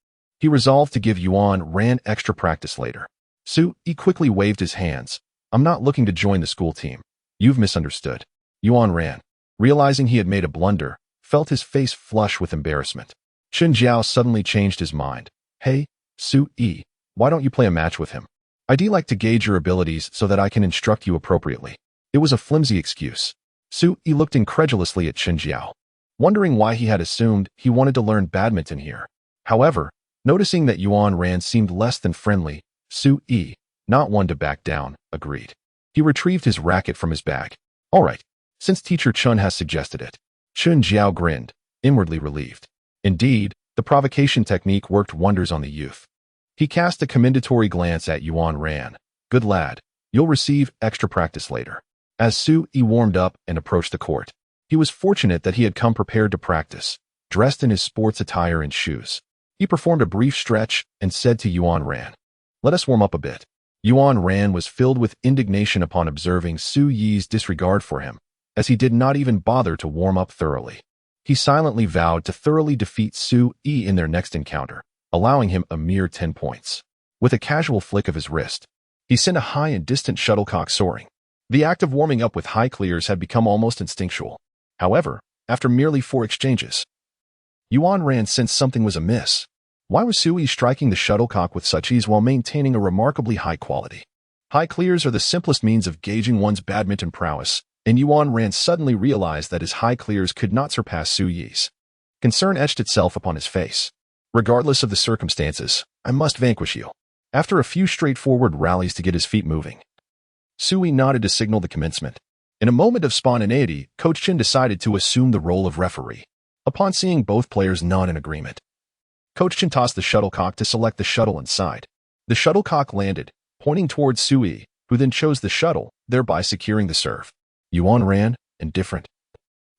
He resolved to give Unrestrained extra practice later. Sui quickly waved his hands. "I'm not looking to join the school team. You've misunderstood." Unrestrained, realizing he had made a blunder, felt his face flush with embarrassment. Chen Jiao suddenly changed his mind. "Hey, Sui, why don't you play a match with him? I'd like to gauge your abilities so that I can instruct you appropriately." It was a flimsy excuse. Sui looked incredulously at Chen Jiao, wondering why he had assumed he wanted to learn badminton here. However, noticing that Unrestrained seemed less than friendly, Sui, not one to back down, agreed. He retrieved his racket from his bag. "All right, since Teacher Chen has suggested it." Chen Jiao grinned, inwardly relieved. Indeed, the provocation technique worked wonders on the youth. He cast a commendatory glance at Unrestrained. "Good lad, you'll receive extra practice later." As Sui warmed up and approached the court, he was fortunate that he had come prepared to practice, dressed in his sports attire and shoes. He performed a brief stretch and said to Unrestrained, "Let us warm up a bit." Unrestrained was filled with indignation upon observing Sui's disregard for him, as he did not even bother to warm up thoroughly. He silently vowed to thoroughly defeat Sui in their next encounter, allowing him a mere 10 points. With a casual flick of his wrist, he sent a high and distant shuttlecock soaring. The act of warming up with high clears had become almost instinctual. However, after merely 4 exchanges, Unrestrained sensed something was amiss. Why was Sui striking the shuttlecock with such ease while maintaining a remarkably high quality? High clears are the simplest means of gauging one's badminton prowess, and Unrestrained suddenly realized that his high clears could not surpass Sui's. Concern etched itself upon his face. "Regardless of the circumstances, I must vanquish you." After a few straightforward rallies to get his feet moving, Sui nodded to signal the commencement. In a moment of spontaneity, Coach Chen decided to assume the role of referee. Upon seeing both players nod in agreement, Coach Chen tossed the shuttlecock to select the shuttle inside. The shuttlecock landed, pointing towards Sui, who then chose the shuttle, thereby securing the serve. Unrestrained, indifferent,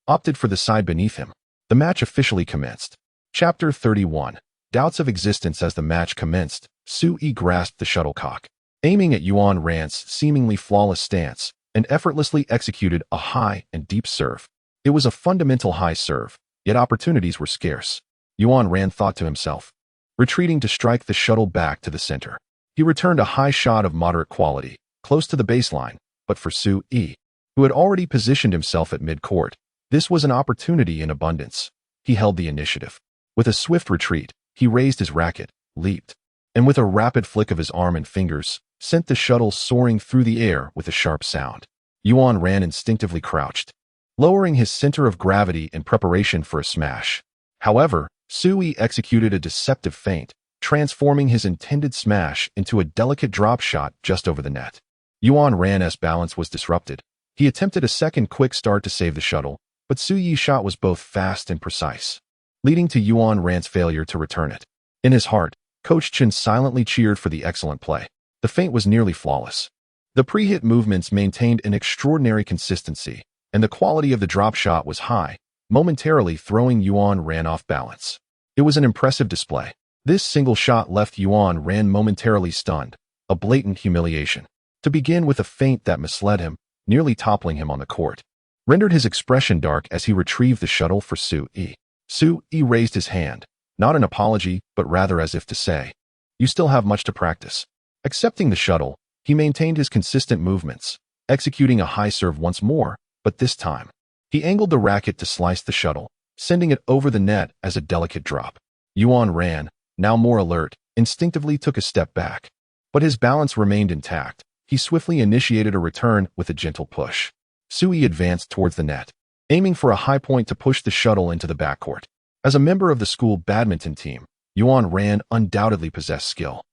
opted for the side beneath him. The match officially commenced. Chapter 31. Doubts of existence. As the match commenced, Sui grasped the shuttlecock, aiming at Unrestraind's seemingly flawless stance, and effortlessly executed a high and deep serve. It was a fundamental high serve, yet opportunities were scarce. Unrestrained thought to himself, retreating to strike the shuttle back to the center. He returned a high shot of moderate quality, close to the baseline, but for Sui, who had already positioned himself at mid-court, this was an opportunity in abundance. He held the initiative. With a swift retreat, he raised his racket, leaped, and with a rapid flick of his arm and fingers, sent the shuttle soaring through the air with a sharp sound. Yuan Ran instinctively crouched, lowering his center of gravity in preparation for a smash. However, Sui executed a deceptive feint, transforming his intended smash into a delicate drop shot just over the net. Yuan Ran's balance was disrupted. He attempted a second quick start to save the shuttle, but Suyi's shot was both fast and precise, leading to Yuan Ran's failure to return it. In his heart, Coach Chen silently cheered for the excellent play. The feint was nearly flawless. The pre-hit movements maintained an extraordinary consistency, and the quality of the drop shot was high, momentarily throwing Yuan Ran off balance. It was an impressive display. This single shot left Yuan Ran momentarily stunned, a blatant humiliation. To begin with a feint that misled him, nearly toppling him on the court, rendered his expression dark as he retrieved the shuttle for Sui. Sui raised his hand, not an apology, but rather as if to say, "You still have much to practice." Accepting the shuttle, he maintained his consistent movements, executing a high serve once more, but this time, he angled the racket to slice the shuttle, sending it over the net as a delicate drop. Yuan Ran, now more alert, instinctively took a step back. But his balance remained intact. He swiftly initiated a return with a gentle push. Sui advanced towards the net, aiming for a high point to push the shuttle into the backcourt. As a member of the school badminton team, Yuan Ran undoubtedly possessed skill.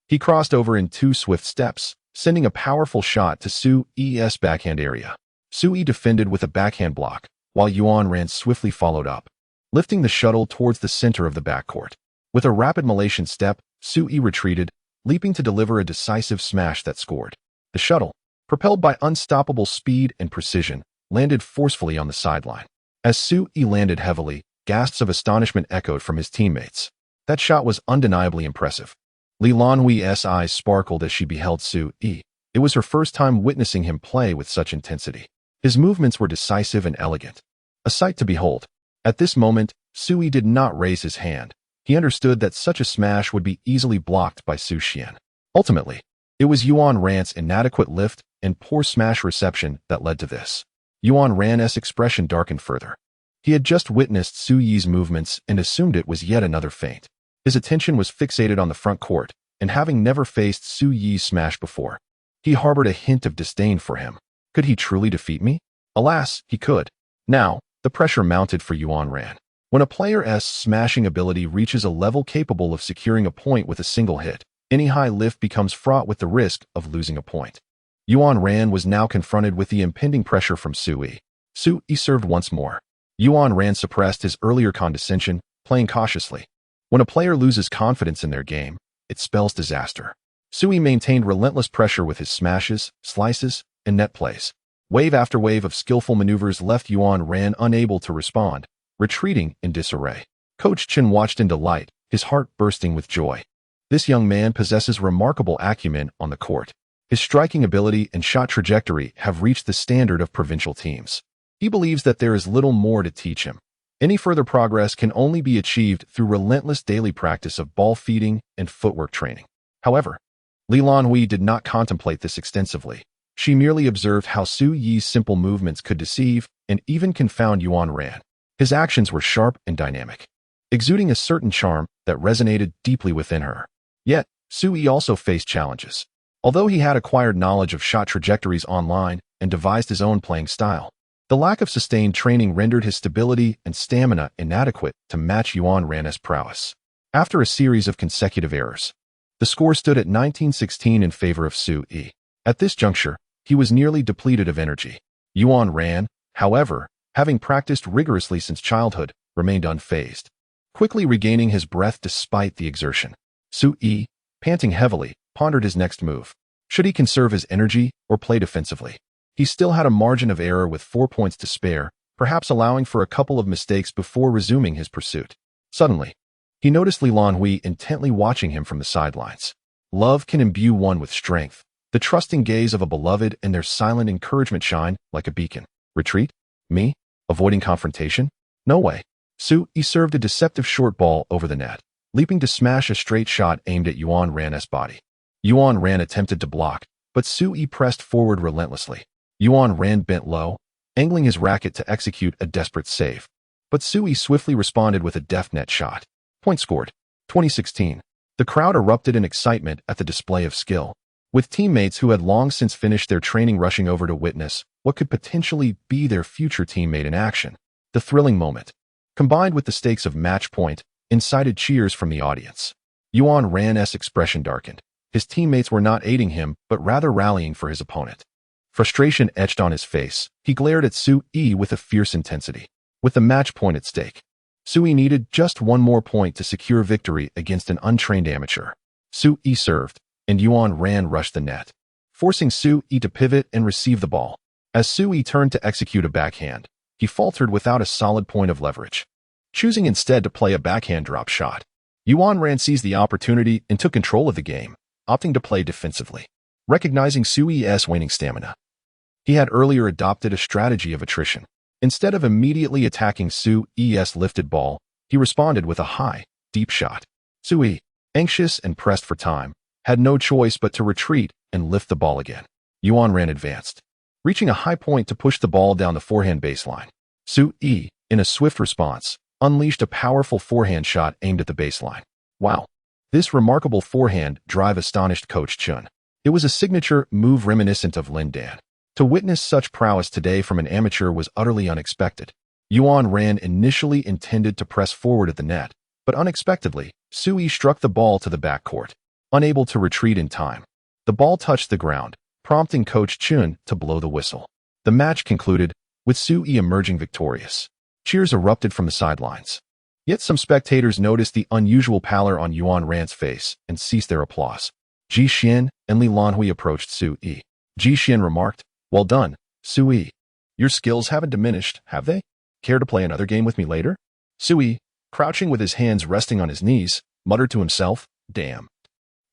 He crossed over in 2 swift steps, sending a powerful shot to Sui's backhand area. Sui defended with a backhand block, while Yuan Ran swiftly followed up, lifting the shuttle towards the center of the backcourt. With a rapid Malaysian step, Sui retreated, leaping to deliver a decisive smash that scored. The shuttle, propelled by unstoppable speed and precision, landed forcefully on the sideline. As Sui landed heavily, gasps of astonishment echoed from his teammates. That shot was undeniably impressive. Lan Hui's eyes sparkled as she beheld Sui. It was her first time witnessing him play with such intensity. His movements were decisive and elegant, a sight to behold. At this moment, Sui did not raise his hand. He understood that such a smash would be easily blocked by Su Xian. Ultimately, it was Yuan Ran's inadequate lift and poor smash reception that led to this. Yuan Ran's expression darkened further. He had just witnessed Sui's movements and assumed it was yet another feint. His attention was fixated on the front court, and having never faced Sui's smash before, he harbored a hint of disdain for him. Could he truly defeat me? Alas, he could. Now, the pressure mounted for Yuan Ran. When a player's smashing ability reaches a level capable of securing a point with a single hit, any high lift becomes fraught with the risk of losing a point. Yuan Ran was now confronted with the impending pressure from Sui. Sui served once more. Yuan Ran suppressed his earlier condescension, playing cautiously. When a player loses confidence in their game, it spells disaster. Sui maintained relentless pressure with his smashes, slices, and net plays. Wave after wave of skillful maneuvers left Yuan Ran unable to respond, retreating in disarray. Coach Chen watched in delight, his heart bursting with joy. This young man possesses remarkable acumen on the court. His striking ability and shot trajectory have reached the standard of provincial teams. He believes that there is little more to teach him. Any further progress can only be achieved through relentless daily practice of ball feeding and footwork training. However, Lan Hui did not contemplate this extensively. She merely observed how Sui's simple movements could deceive and even confound Yuan Ran. His actions were sharp and dynamic, exuding a certain charm that resonated deeply within her. Yet, Sui also faced challenges. Although he had acquired knowledge of shot trajectories online and devised his own playing style, the lack of sustained training rendered his stability and stamina inadequate to match Yuan Ran's prowess. After a series of consecutive errors, the score stood at 19-16 in favor of Sui. At this juncture, he was nearly depleted of energy. Yuan Ran, however, having practiced rigorously since childhood, remained unfazed, quickly regaining his breath despite the exertion. Sui, panting heavily, pondered his next move. Should he conserve his energy or play defensively? He still had a margin of error with 4 points to spare, perhaps allowing for a couple of mistakes before resuming his pursuit. Suddenly, he noticed Lan Hui intently watching him from the sidelines. Love can imbue one with strength. The trusting gaze of a beloved and their silent encouragement shine like a beacon. Retreat? Me? Avoiding confrontation? No way. Sui served a deceptive short ball over the net, leaping to smash a straight shot aimed at Yuan Ran's body. Yuan Ran attempted to block, but Sui pressed forward relentlessly. Yuan Ran bent low, angling his racket to execute a desperate save. But Sui swiftly responded with a deft net shot. Point scored. 20-16. The crowd erupted in excitement at the display of skill, with teammates who had long since finished their training rushing over to witness what could potentially be their future teammate in action. The thrilling moment, combined with the stakes of match point, incited cheers from the audience. Yuan Ran's expression darkened. His teammates were not aiding him, but rather rallying for his opponent. Frustration etched on his face. He glared at Sui with a fierce intensity. With the match point at stake, Sui needed just one more point to secure victory against an untrained amateur. Sui served, and Yuan Ran rushed the net, forcing Sui to pivot and receive the ball. As Sui turned to execute a backhand, he faltered without a solid point of leverage, choosing instead to play a backhand drop shot. Yuan Ran seized the opportunity and took control of the game, opting to play defensively, recognizing Sui's waning stamina. He had earlier adopted a strategy of attrition. Instead of immediately attacking Sui's lifted ball, he responded with a high, deep shot. Sui, anxious and pressed for time, had no choice but to retreat and lift the ball again. Yuan Ran advanced, reaching a high point to push the ball down the forehand baseline. Sui, in a swift response, unleashed a powerful forehand shot aimed at the baseline. Wow! This remarkable forehand drive astonished Coach Chun. It was a signature move reminiscent of Lin Dan. To witness such prowess today from an amateur was utterly unexpected. Yuan Ran initially intended to press forward at the net, but unexpectedly, Sui struck the ball to the backcourt. Unable to retreat in time, the ball touched the ground, prompting Coach Chun to blow the whistle. The match concluded, with Sui emerging victorious. Cheers erupted from the sidelines. Yet some spectators noticed the unusual pallor on Yuan Ran's face and ceased their applause. Ji Xian and Lan Hui approached Sui. Ji Xian remarked, "Well done, Sui. Your skills haven't diminished, have they? Care to play another game with me later?" Sui, crouching with his hands resting on his knees, muttered to himself, "Damn.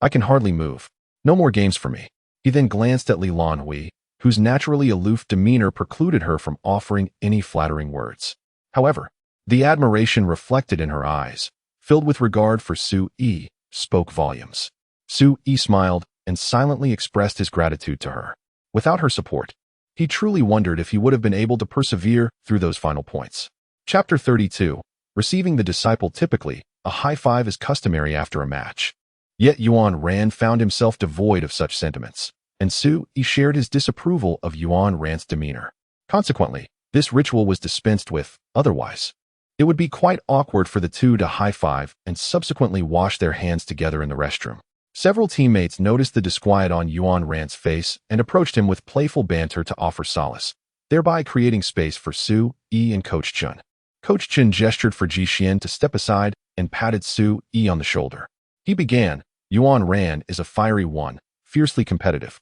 I can hardly move. No more games for me." He then glanced at Lan Hui, whose naturally aloof demeanor precluded her from offering any flattering words. However, the admiration reflected in her eyes, filled with regard for Sui, spoke volumes. Sui smiled and silently expressed his gratitude to her. Without her support, he truly wondered if he would have been able to persevere through those final points. Chapter 32. Receiving the disciple. Typically, a high five is customary after a match. Yet Yuan Ran found himself devoid of such sentiments, and Sui shared his disapproval of Yuan Ran's demeanor. Consequently, this ritual was dispensed with. Otherwise, it would be quite awkward for the two to high-five and subsequently wash their hands together in the restroom. Several teammates noticed the disquiet on Yuan Ran's face and approached him with playful banter to offer solace, thereby creating space for Sui and Coach Chun. Coach Chun gestured for Ji Xian to step aside and patted Sui on the shoulder. He began, "Yuan Ran is a fiery one, fiercely competitive.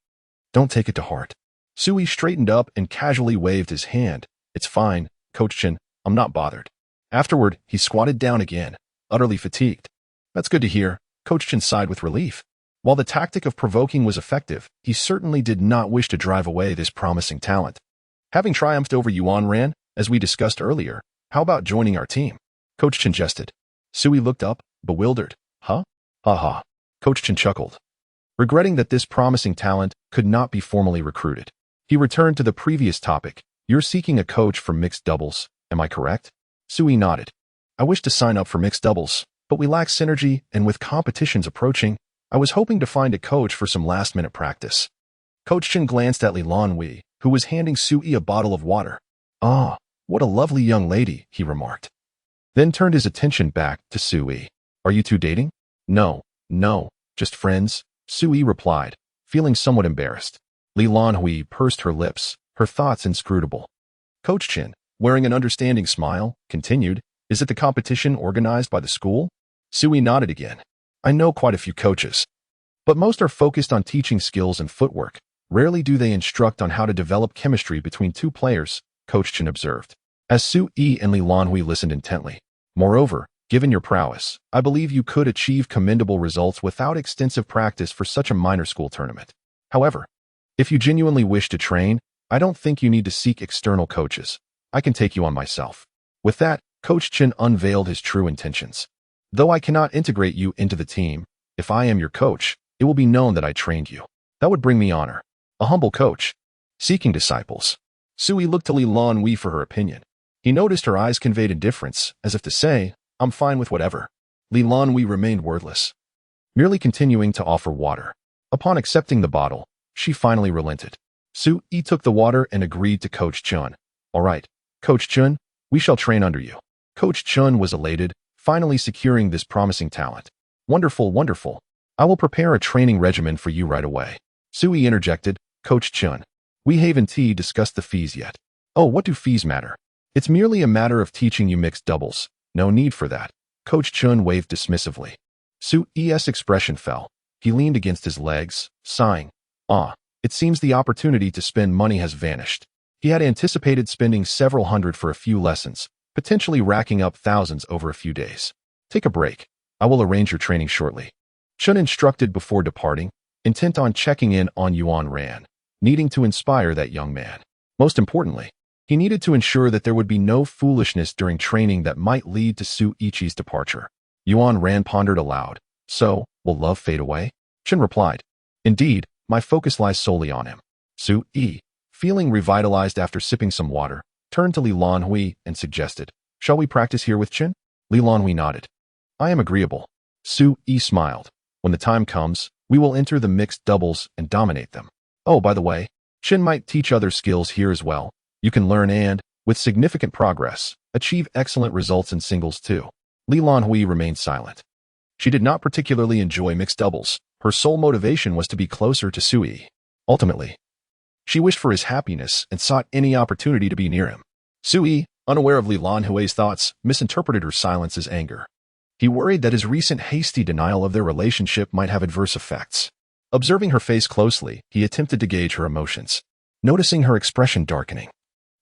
Don't take it to heart." Sui straightened up and casually waved his hand. "It's fine, Coach Chun, I'm not bothered." Afterward, he squatted down again, utterly fatigued. "That's good to hear." Coach Chun sighed with relief. While the tactic of provoking was effective, he certainly did not wish to drive away this promising talent. "Having triumphed over Yuan Ran, as we discussed earlier, how about joining our team?" Coach Chun jested. Sui looked up, bewildered. "Huh? Ha ha." Coach Chun chuckled, regretting that this promising talent could not be formally recruited. He returned to the previous topic. "You're seeking a coach for mixed doubles, am I correct?" Sui nodded. "I wish to sign up for mixed doubles, but we lack synergy, and with competitions approaching, I was hoping to find a coach for some last-minute practice." Coach Chun glanced at Lan Hui, who was handing Sui a bottle of water. "Ah, what a lovely young lady," he remarked. Then turned his attention back to Sui. "Are you two dating?" No, just friends," Sui replied, feeling somewhat embarrassed. Lan Hui pursed her lips, her thoughts inscrutable. Coach Chun, wearing an understanding smile, continued, "Is it the competition organized by the school?" Sui nodded again. "I know quite a few coaches, but most are focused on teaching skills and footwork. Rarely do they instruct on how to develop chemistry between two players," Coach Chun observed, as Sui and Lan Hui listened intently. "Moreover, given your prowess, I believe you could achieve commendable results without extensive practice for such a minor school tournament. However, if you genuinely wish to train, I don't think you need to seek external coaches. I can take you on myself." With that, Coach Chun unveiled his true intentions. "Though I cannot integrate you into the team, if I am your coach, it will be known that I trained you. That would bring me honor. A humble coach, seeking disciples." Sui looked to Lan Hui for her opinion. He noticed her eyes conveyed indifference, as if to say, "I'm fine with whatever." Lan Hui remained wordless. merely continuing to offer water. Upon accepting the bottle, she finally relented. Su-yi took the water and agreed to Coach Chun. All right, Coach Chun, we shall train under you. Coach Chun was elated, finally securing this promising talent. Wonderful, wonderful. I will prepare a training regimen for you right away. Su-yi interjected, Coach Chun. We haven't discussed the fees yet. Oh, what do fees matter? It's merely a matter of teaching you mixed doubles. No need for that. Coach Chun waved dismissively. Su-yi's expression fell. He leaned against his legs, sighing. It seems the opportunity to spend money has vanished. He had anticipated spending several hundred for a few lessons, potentially racking up thousands over a few days. Take a break. I will arrange your training shortly. Chun instructed before departing, intent on checking in on Yuan Ran, needing to inspire that young man. Most importantly, he needed to ensure that there would be no foolishness during training that might lead to Su-i's departure. Yuan Ran pondered aloud. So, will love fade away? Chun replied. Indeed, my focus lies solely on him. Su-i, feeling revitalized after sipping some water, turned to Lan Hui and suggested, shall we practice here with Chin? Lan Hui nodded. I am agreeable. Su-i smiled. When the time comes, we will enter the mixed doubles and dominate them. Oh, by the way, Chin might teach other skills here as well. You can learn and, with significant progress, achieve excellent results in singles too. Lan Hui remained silent. She did not particularly enjoy mixed doubles. Her sole motivation was to be closer to Su-i. Ultimately, she wished for his happiness and sought any opportunity to be near him. Su-i, unaware of Lan Hui's thoughts, misinterpreted her silence as anger. He worried that his recent hasty denial of their relationship might have adverse effects. Observing her face closely, he attempted to gauge her emotions. Noticing her expression darkening,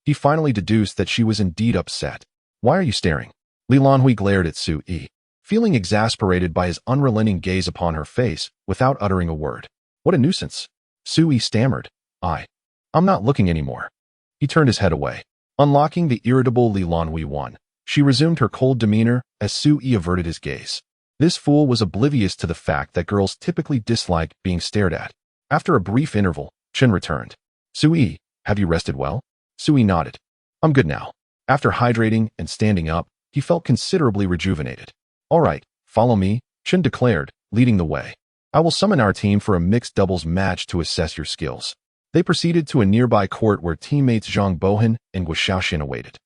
he finally deduced that she was indeed upset. Why are you staring? Lan Hui glared at Su-i, feeling exasperated by his unrelenting gaze upon her face without uttering a word. What a nuisance. Su-i stammered. I'm not looking anymore. He turned his head away. Unlocking the irritable Lan Hui won. She resumed her cold demeanor as Su-i averted his gaze. This fool was oblivious to the fact that girls typically dislike being stared at. After a brief interval, Chin returned. Su-i, have you rested well? Su-i nodded. I'm good now. After hydrating and standing up, he felt considerably rejuvenated. All right, follow me, Chin declared, leading the way. I will summon our team for a mixed doubles match to assess your skills. They proceeded to a nearby court where teammates Zhang Bohan and Guo Xiaoxin awaited.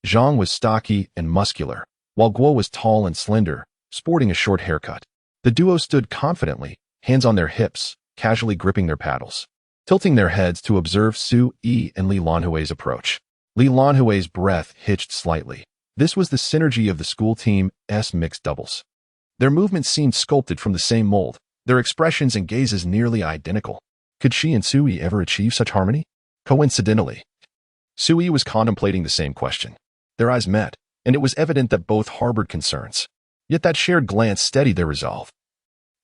Zhang was stocky and muscular, while Guo was tall and slender, sporting a short haircut. The duo stood confidently, hands on their hips, casually gripping their paddles, tilting their heads to observe Su-i and Lan Hui's approach. Lan Hui's breath hitched slightly. This was the synergy of the school team's mixed doubles. Their movements seemed sculpted from the same mold, their expressions and gazes nearly identical. Could she and Su-i ever achieve such harmony? Coincidentally, Su-i was contemplating the same question. Their eyes met, and it was evident that both harbored concerns. Yet that shared glance steadied their resolve.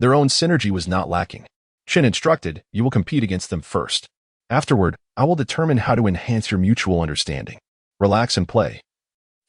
Their own synergy was not lacking. Chin instructed, you will compete against them first. Afterward, I will determine how to enhance your mutual understanding. Relax and play.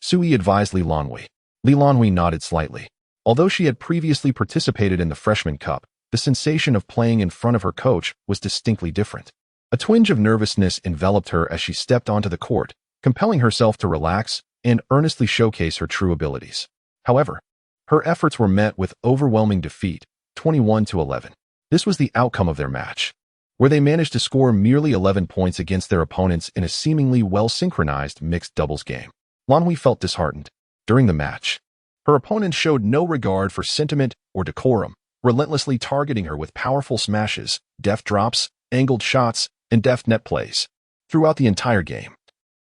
Su-i advised Lan Hui. Lan Hui nodded slightly. Although she had previously participated in the Freshman Cup, the sensation of playing in front of her coach was distinctly different. A twinge of nervousness enveloped her as she stepped onto the court, compelling herself to relax and earnestly showcase her true abilities. However, her efforts were met with overwhelming defeat, 21-11. This was the outcome of their match, where they managed to score merely 11 points against their opponents in a seemingly well-synchronized mixed doubles game. Lan Hui felt disheartened. During the match, her opponent showed no regard for sentiment or decorum, relentlessly targeting her with powerful smashes, deft drops, angled shots, and deft net plays. Throughout the entire game,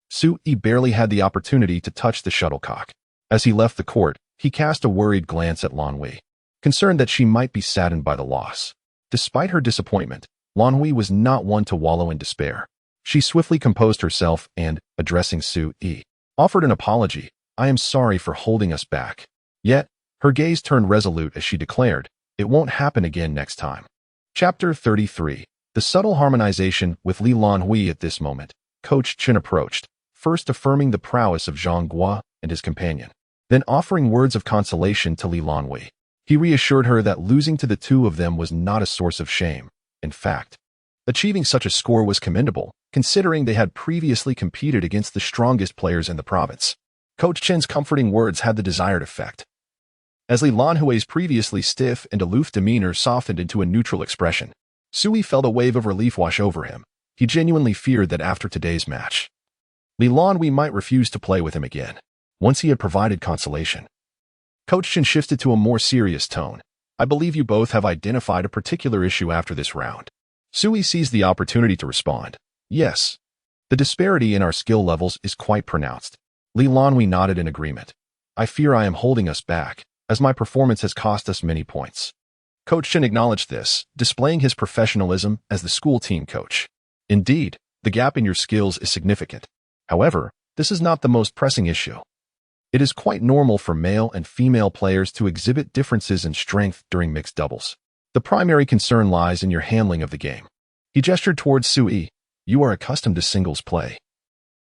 Su-i barely had the opportunity to touch the shuttlecock. As he left the court, he cast a worried glance at Lan Hui, concerned that she might be saddened by the loss. Despite her disappointment, Lan Hui was not one to wallow in despair. She swiftly composed herself and, addressing Su-i, offered an apology. I am sorry for holding us back. Yet, her gaze turned resolute as she declared, it won't happen again next time. Chapter 33. The subtle harmonization with Lan Hui. At this moment, Coach Chin approached, first affirming the prowess of Zhang Guo and his companion, then offering words of consolation to Lan Hui. He reassured her that losing to the two of them was not a source of shame. In fact, achieving such a score was commendable, considering they had previously competed against the strongest players in the province. Coach Chin's comforting words had the desired effect. As Lan Hui's previously stiff and aloof demeanor softened into a neutral expression, Sui felt a wave of relief wash over him. He genuinely feared that after today's match, Lan Hui might refuse to play with him again, once he had provided consolation. Coach Chen shifted to a more serious tone. I believe you both have identified a particular issue after this round. Sui seized the opportunity to respond. Yes. The disparity in our skill levels is quite pronounced. Lan Hui nodded in agreement. I fear I am holding us back, as my performance has cost us many points. Coach Chen acknowledged this, displaying his professionalism as the school team coach. Indeed, the gap in your skills is significant. However, this is not the most pressing issue. It is quite normal for male and female players to exhibit differences in strength during mixed doubles. The primary concern lies in your handling of the game. He gestured towards Sui. You are accustomed to singles play,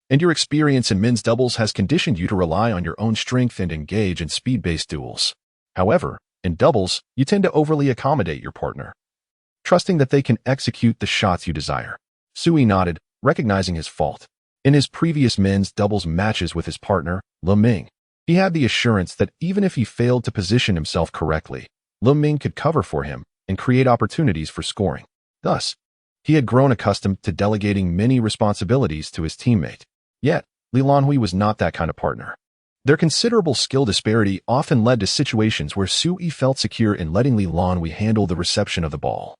and your experience in men's doubles has conditioned you to rely on your own strength and engage in speed-based duels. However, in doubles, you tend to overly accommodate your partner, trusting that they can execute the shots you desire. Sui nodded, recognizing his fault. In his previous men's doubles matches with his partner, Le Ming, he had the assurance that even if he failed to position himself correctly, Le Ming could cover for him and create opportunities for scoring. Thus, he had grown accustomed to delegating many responsibilities to his teammate. Yet, Lan Hui was not that kind of partner. Their considerable skill disparity often led to situations where Sui felt secure in letting Lan Hui handle the reception of the ball,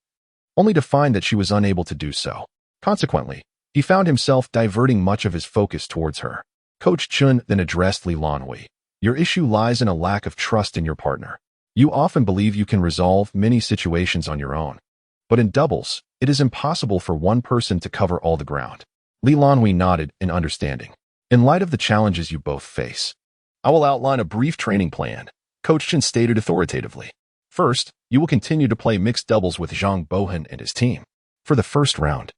only to find that she was unable to do so. Consequently, he found himself diverting much of his focus towards her. Coach Chun then addressed Lan Hui. Your issue lies in a lack of trust in your partner. You often believe you can resolve many situations on your own. But in doubles, it is impossible for one person to cover all the ground. Lan Hui nodded in understanding. In light of the challenges you both face, I will outline a brief training plan, Coach Chen stated authoritatively. First, you will continue to play mixed doubles with Zhang Bohan and his team. For the first round,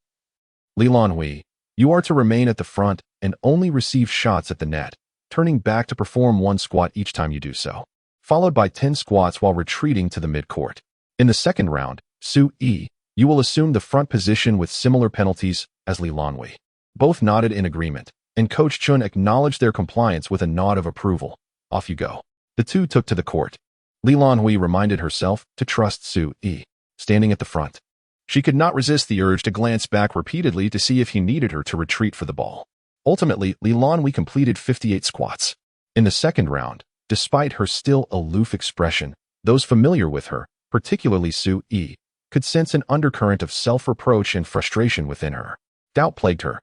Lan Hui, you are to remain at the front and only receive shots at the net, turning back to perform 1 squat each time you do so, followed by 10 squats while retreating to the mid-court. In the second round, Sui, you will assume the front position with similar penalties as Lan Hui. Both nodded in agreement, and Coach Chun acknowledged their compliance with a nod of approval. Off you go. The two took to the court. Lan Hui reminded herself to trust Sui, standing at the front. She could not resist the urge to glance back repeatedly to see if he needed her to retreat for the ball. Ultimately, Lan Hui completed 58 squats. In the second round, despite her still aloof expression, those familiar with her, particularly Sui, could sense an undercurrent of self-reproach and frustration within her. Doubt plagued her,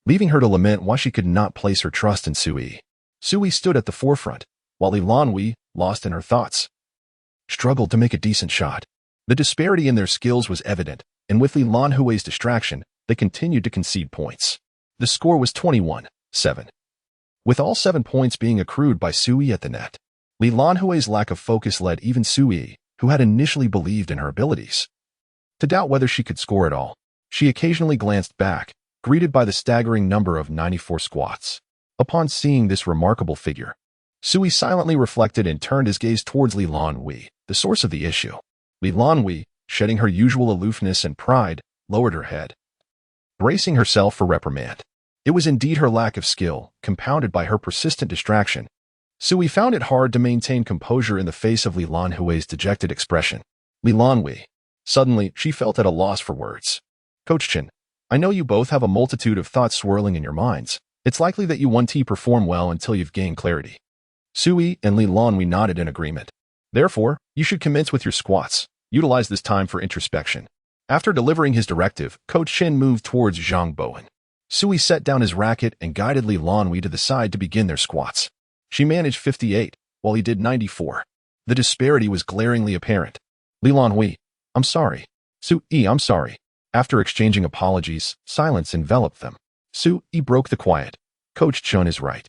leaving her to lament why she could not place her trust in Sui. Sui stood at the forefront, while Lan Hui, lost in her thoughts, struggled to make a decent shot. The disparity in their skills was evident, and with Lan Hui's distraction, they continued to concede points. The score was 21-7. With all 7 points being accrued by Sui at the net, Lan Hui's lack of focus led even Sui, who had initially believed in her abilities, to doubt whether she could score at all. She occasionally glanced back, greeted by the staggering number of 94 squats. Upon seeing this remarkable figure, Sui silently reflected and turned his gaze towards Lan Hui, the source of the issue. Lan Hui, shedding her usual aloofness and pride, lowered her head, bracing herself for reprimand. It was indeed her lack of skill, compounded by her persistent distraction. Sui found it hard to maintain composure in the face of Lan Hui's dejected expression. Lan Hui. Suddenly, she felt at a loss for words. Coach Chen, I know you both have a multitude of thoughts swirling in your minds. It's likely that you won't perform well until you've gained clarity. Sui and Lan Hui nodded in agreement. Therefore, you should commence with your squats. Utilize this time for introspection. After delivering his directive, Coach Chen moved towards Zhang Bohan. Sui set down his racket and guided Lan Hui to the side to begin their squats. She managed 58, while he did 94. The disparity was glaringly apparent. Lan Hui, I'm sorry. Sui, I'm sorry. After exchanging apologies, silence enveloped them. Sui broke the quiet. Coach Chun is right.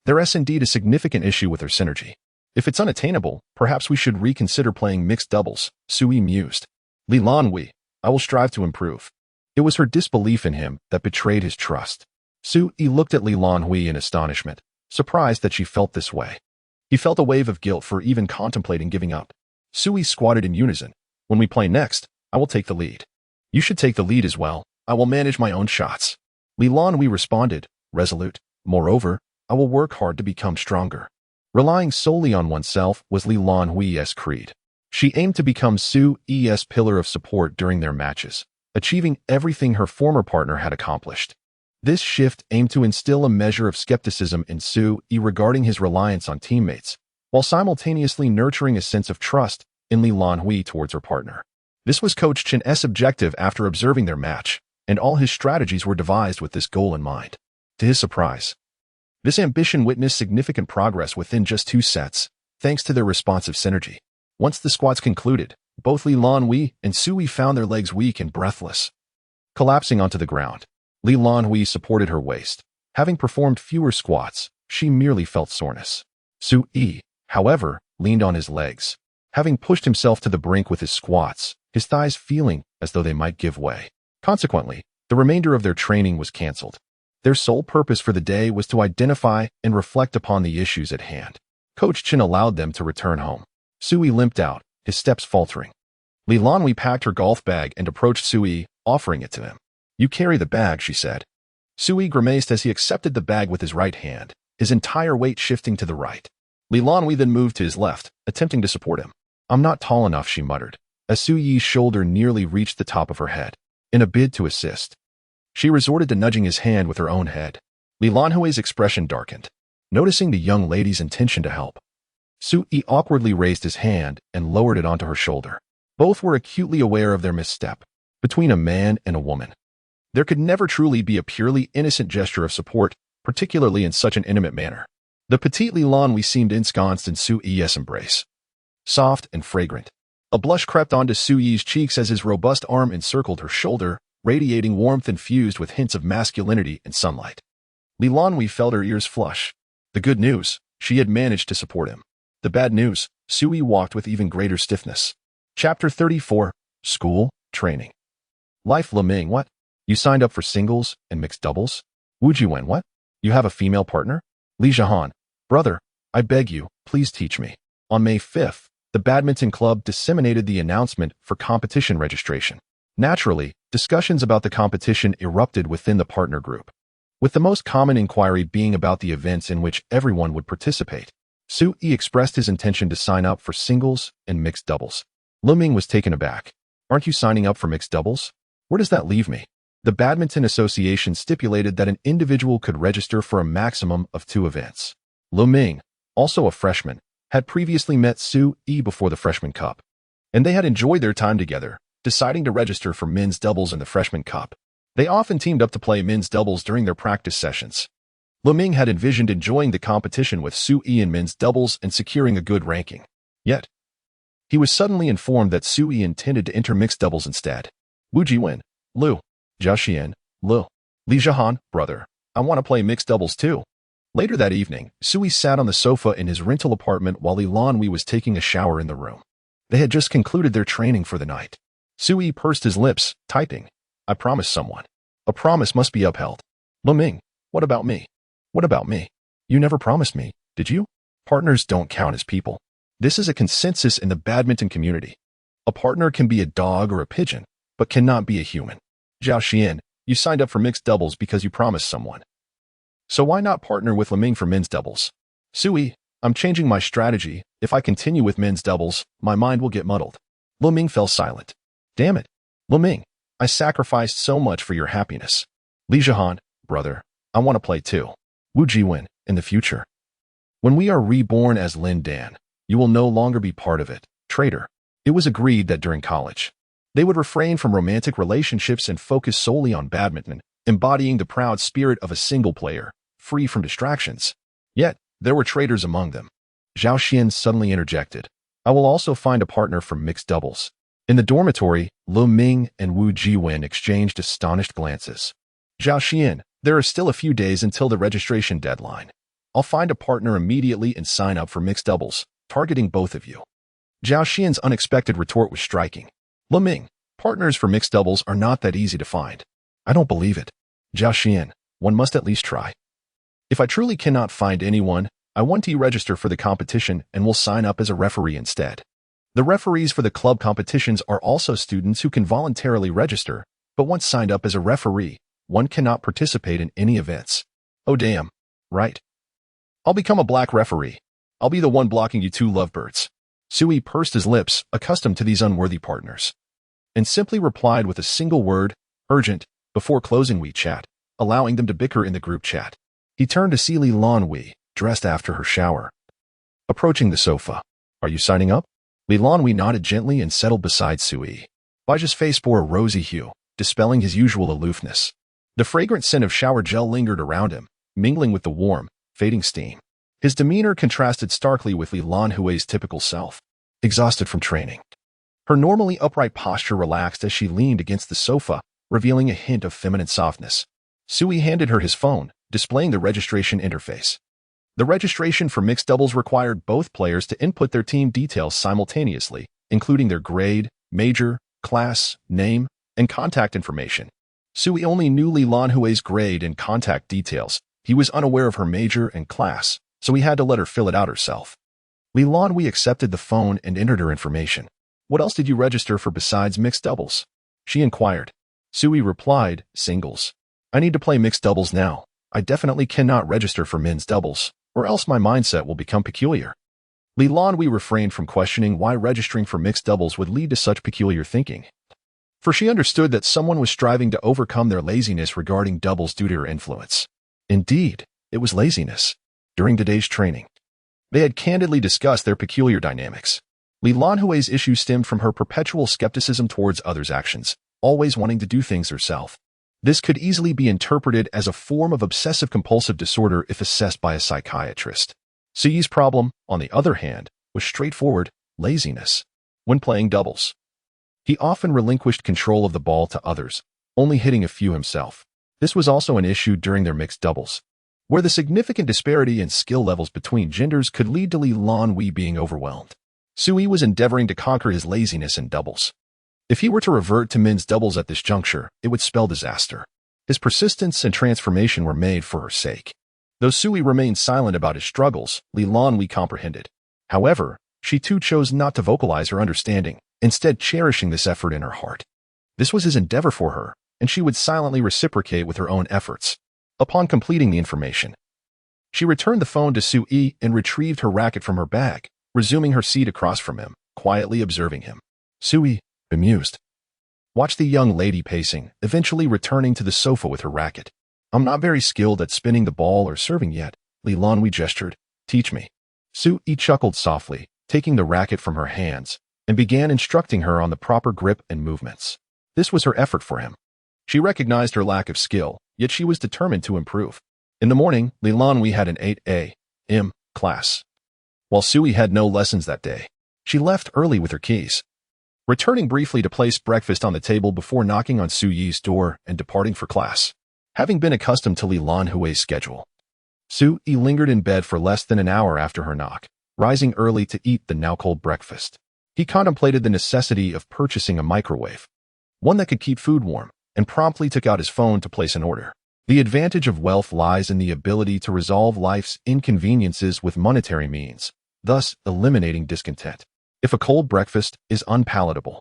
There is indeed a significant issue with our synergy. If it's unattainable, perhaps we should reconsider playing mixed doubles, Sui mused. Lan Hui, I will strive to improve. It was her disbelief in him that betrayed his trust. Sui looked at Lan Hui in astonishment, surprised that she felt this way. He felt a wave of guilt for even contemplating giving up. Sui squatted in unison. When we play next, I will take the lead. You should take the lead as well. I will manage my own shots. Lan Hui responded, resolute. Moreover, I will work hard to become stronger. Relying solely on oneself was Lan Hui's creed. She aimed to become Su's pillar of support during their matches, achieving everything her former partner had accomplished. This shift aimed to instill a measure of skepticism in Su regarding his reliance on teammates, while simultaneously nurturing a sense of trust in Lan Hui towards her partner. This was Coach Chen's objective after observing their match, and all his strategies were devised with this goal in mind. To his surprise, this ambition witnessed significant progress within just 2 sets, thanks to their responsive synergy. Once the squats concluded, both Lan Hui and Su found their legs weak and breathless. Collapsing onto the ground, Lan Hui supported her waist. Having performed fewer squats, she merely felt soreness. Su, however, leaned on his legs, having pushed himself to the brink with his squats, his thighs feeling as though they might give way. Consequently, the remainder of their training was cancelled. Their sole purpose for the day was to identify and reflect upon the issues at hand. Coach Chen allowed them to return home. Su limped out, his steps faltering. Lan Hui packed her golf bag and approached Su, offering it to him. "You carry the bag," she said. Su grimaced as he accepted the bag with his right hand, his entire weight shifting to the right. Lan Hui then moved to his left, attempting to support him. "I'm not tall enough," she muttered, as Su's shoulder nearly reached the top of her head. In a bid to assist, she resorted to nudging his hand with her own head. Lan Hui's expression darkened, noticing the young lady's intention to help. Su awkwardly raised his hand and lowered it onto her shoulder. Both were acutely aware of their misstep. Between a man and a woman, there could never truly be a purely innocent gesture of support, particularly in such an intimate manner. The petite Lan Hui seemed ensconced in Su's embrace. Soft and fragrant, a blush crept onto Su's cheeks as his robust arm encircled her shoulder, radiating warmth infused with hints of masculinity and sunlight. Lan Hui felt her ears flush. The good news, she had managed to support him. The bad news, Su walked with even greater stiffness. Chapter 34, School, Training. Life. Leming, what? You signed up for singles and mixed doubles? Wu Jiwen, what? You have a female partner? Li Zhihan, brother, I beg you, please teach me. On May 5th, the badminton club disseminated the announcement for competition registration. Naturally, discussions about the competition erupted within the partner group, with the most common inquiry being about the events in which everyone would participate. Su expressed his intention to sign up for singles and mixed doubles. Leming was taken aback. Aren't you signing up for mixed doubles? Where does that leave me? The Badminton Association stipulated that an individual could register for a maximum of 2 events. Leming, also a freshman, had previously met Su before the Freshman Cup, and they had enjoyed their time together, deciding to register for men's doubles in the Freshman Cup. They often teamed up to play men's doubles during their practice sessions. Leming had envisioned enjoying the competition with Su in men's doubles and securing a good ranking. Yet, he was suddenly informed that Su intended to enter mixed doubles instead. Wu Jiwen, Lu, Jiaxian, Lu, Li Zhihan, brother, I want to play mixed doubles too. Later that evening, Su sat on the sofa in his rental apartment while Lan Hui was taking a shower in the room. They had just concluded their training for the night. Su pursed his lips, typing, I promised someone. A promise must be upheld. Leming, what about me? What about me? You never promised me, did you? Partners don't count as people. This is a consensus in the badminton community. A partner can be a dog or a pigeon, but cannot be a human. Zhao Xian, you signed up for mixed doubles because you promised someone. So why not partner with Leming for men's doubles? Su, I'm changing my strategy. If I continue with men's doubles, my mind will get muddled. Leming fell silent. Damn it. Leming, I sacrificed so much for your happiness. Li Zhihan, brother, I want to play too. Wu Jiwen, in the future. When we are reborn as Lin Dan, you will no longer be part of it, traitor. It was agreed that during college, they would refrain from romantic relationships and focus solely on badminton, embodying the proud spirit of a single player, free from distractions. Yet, there were traitors among them. Zhao Xian suddenly interjected. I will also find a partner for mixed doubles. In the dormitory, Leming and Wu Jiwen exchanged astonished glances. Zhao Xian, there are still a few days until the registration deadline. I'll find a partner immediately and sign up for mixed doubles, targeting both of you. Zhao Xian's unexpected retort was striking. Leming, partners for mixed doubles are not that easy to find. I don't believe it. Zhao Xian, one must at least try. If I truly cannot find anyone, I want to register for the competition and will sign up as a referee instead. The referees for the club competitions are also students who can voluntarily register, but once signed up as a referee, one cannot participate in any events. Oh damn. Right. I'll become a black referee. I'll be the one blocking you two lovebirds. Sui pursed his lips, accustomed to these unworthy partners, and simply replied with a single word, urgent, before closing WeChat, allowing them to bicker in the group chat. He turned to see Lan Hui, dressed after her shower, approaching the sofa. Are you signing up? Lan Hui nodded gently and settled beside Sui. Baiji's face bore a rosy hue, dispelling his usual aloofness. The fragrant scent of shower gel lingered around him, mingling with the warm, fading steam. His demeanor contrasted starkly with Lan Hui's typical self, exhausted from training. Her normally upright posture relaxed as she leaned against the sofa, revealing a hint of feminine softness. Sui handed her his phone, displaying the registration interface. The registration for mixed doubles required both players to input their team details simultaneously, including their grade, major, class, name, and contact information. Sui only knew Lan Hui's grade and contact details. He was unaware of her major and class, so he had to let her fill it out herself. Lan Hui accepted the phone and entered her information. What else did you register for besides mixed doubles? She inquired. Sui replied, singles. I need to play mixed doubles now. I definitely cannot register for men's doubles, or else my mindset will become peculiar. Lan Hui refrained from questioning why registering for mixed doubles would lead to such peculiar thinking, for she understood that someone was striving to overcome their laziness regarding doubles due to her influence. Indeed, it was laziness. During today's training, they had candidly discussed their peculiar dynamics. Lan Hui's issue stemmed from her perpetual skepticism towards others' actions, always wanting to do things herself. This could easily be interpreted as a form of obsessive-compulsive disorder if assessed by a psychiatrist. Sui's problem, on the other hand, was straightforward laziness. When playing doubles, he often relinquished control of the ball to others, only hitting a few himself. This was also an issue during their mixed doubles, where the significant disparity in skill levels between genders could lead to Lan Hui being overwhelmed. Sui was endeavoring to conquer his laziness in doubles. If he were to revert to men's doubles at this juncture, it would spell disaster. His persistence and transformation were made for her sake. Though Sui remained silent about his struggles, Lan Hui comprehended. However, she too chose not to vocalize her understanding, instead cherishing this effort in her heart. This was his endeavor for her, and she would silently reciprocate with her own efforts. Upon completing the information, she returned the phone to Sui and retrieved her racket from her bag, resuming her seat across from him, quietly observing him. Sui, bemused, watched the young lady pacing, eventually returning to the sofa with her racket. I'm not very skilled at spinning the ball or serving yet, Lan Hui gestured. Teach me. Sui chuckled softly, taking the racket from her hands, and began instructing her on the proper grip and movements. This was her effort for him. She recognized her lack of skill, yet she was determined to improve. In the morning, Lan Hui had an 8 A.M. class. While Sui had no lessons that day, she left early with her keys, returning briefly to place breakfast on the table before knocking on Sui's door and departing for class. Having been accustomed to Lan Hui's schedule, Sui lingered in bed for less than an hour after her knock, rising early to eat the now-cold breakfast. He contemplated the necessity of purchasing a microwave, one that could keep food warm, and promptly took out his phone to place an order. The advantage of wealth lies in the ability to resolve life's inconveniences with monetary means, thus eliminating discontent. If a cold breakfast is unpalatable,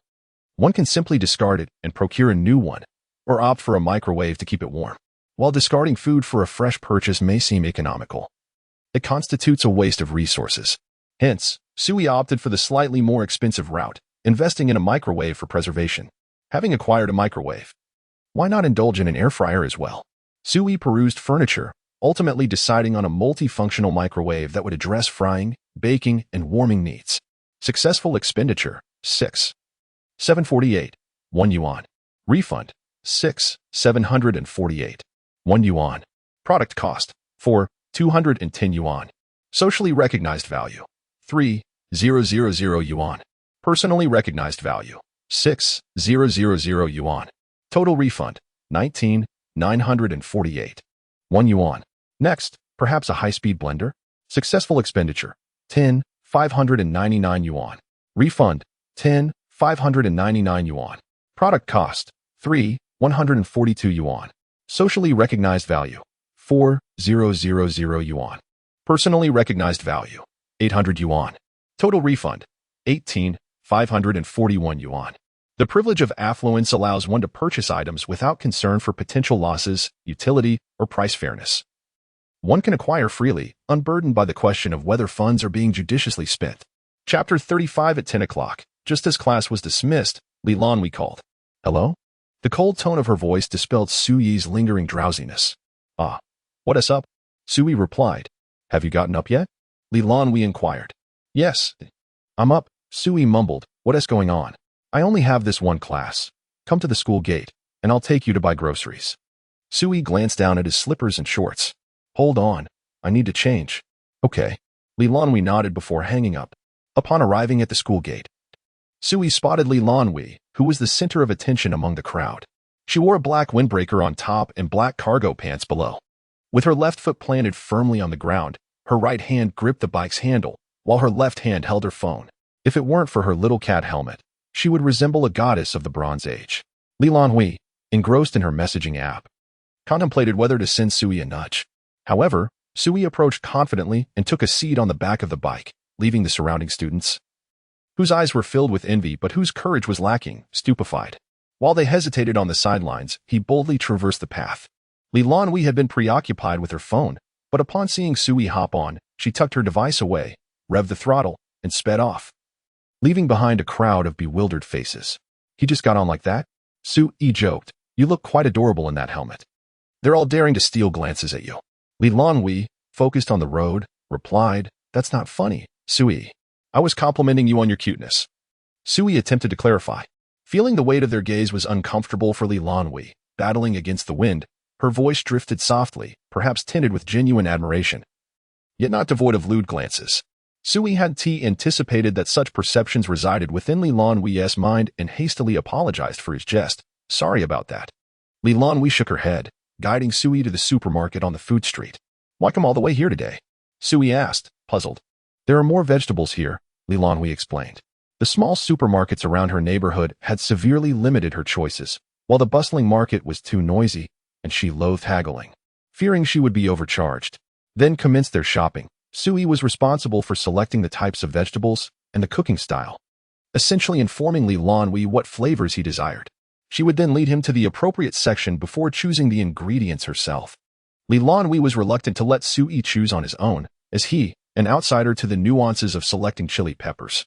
one can simply discard it and procure a new one, or opt for a microwave to keep it warm. While discarding food for a fresh purchase may seem economical, it constitutes a waste of resources. Hence, Sui opted for the slightly more expensive route, investing in a microwave for preservation. Having acquired a microwave, why not indulge in an air fryer as well? Sui perused furniture, ultimately deciding on a multifunctional microwave that would address frying, baking, and warming needs. Successful expenditure, 748, 1 yuan. Refund, 748, 1 yuan. Product cost, 210 yuan. Socially recognized value, 3,000 yuan. Personally recognized value, 6,000 yuan. Total refund, 19,948, 1 yuan. Next, perhaps a high-speed blender? Successful expenditure, 10,599 yuan. Refund, 10,599 yuan. Product cost, 3,142 yuan. Socially recognized value, 4,000 yuan. Personally recognized value, 800 yuan. Total refund, 18,541 yuan. The privilege of affluence allows one to purchase items without concern for potential losses, utility, or price fairness. one can acquire freely, unburdened by the question of whether funds are being judiciously spent. Chapter 35 at 10 o'clock. Just as class was dismissed, Lan Hui called. Hello? The cold tone of her voice dispelled Su Yi's lingering drowsiness. Ah, what is up? Su Yi replied. Have you gotten up yet? Lan Hui inquired. Yes, I'm up, Su Yi mumbled. What is going on? I only have this one class. Come to the school gate, and I'll take you to buy groceries. Su Yi glanced down at his slippers and shorts. Hold on, I need to change. Okay. Lan Hui nodded before hanging up. Upon arriving at the school gate, Su Yi spotted Lan Hui, who was the center of attention among the crowd. She wore a black windbreaker on top and black cargo pants below. With her left foot planted firmly on the ground, her right hand gripped the bike's handle, while her left hand held her phone. If it weren't for her little cat helmet, she would resemble a goddess of the Bronze Age. Lan Hui, engrossed in her messaging app, contemplated whether to send Su Yi a nudge. However, Su Yi approached confidently and took a seat on the back of the bike, leaving the surrounding students, whose eyes were filled with envy but whose courage was lacking, stupefied. While they hesitated on the sidelines, he boldly traversed the path. Lan Hui had been preoccupied with her phone, but upon seeing Su Yi hop on, she tucked her device away, revved the throttle, and sped off, leaving behind a crowd of bewildered faces. He just got on like that? Su Yi joked. You look quite adorable in that helmet. They're all daring to steal glances at you. Lan Hui, focused on the road, replied, That's not funny, Su Yi. I was complimenting you on your cuteness. Su Yi attempted to clarify. Feeling the weight of their gaze was uncomfortable for Lan Hui, battling against the wind, her voice drifted softly, perhaps tinted with genuine admiration, yet not devoid of lewd glances. Su Yi had anticipated that such perceptions resided within Lan Hui's mind and hastily apologized for his jest. Sorry about that. Lan Hui shook her head, guiding Su Yi to the supermarket on the food street. Why come all the way here today? Su Yi asked, puzzled. There are more vegetables here, Lan Hui explained. The small supermarkets around her neighborhood had severely limited her choices, while the bustling market was too noisy, and she loathed haggling, fearing she would be overcharged. Then commenced their shopping. Su Yi was responsible for selecting the types of vegetables and the cooking style, essentially informing Lan Hui what flavors he desired. She would then lead him to the appropriate section before choosing the ingredients herself. Lan Hui was reluctant to let Su Yi choose on his own, as he, an outsider to the nuances of selecting chili peppers,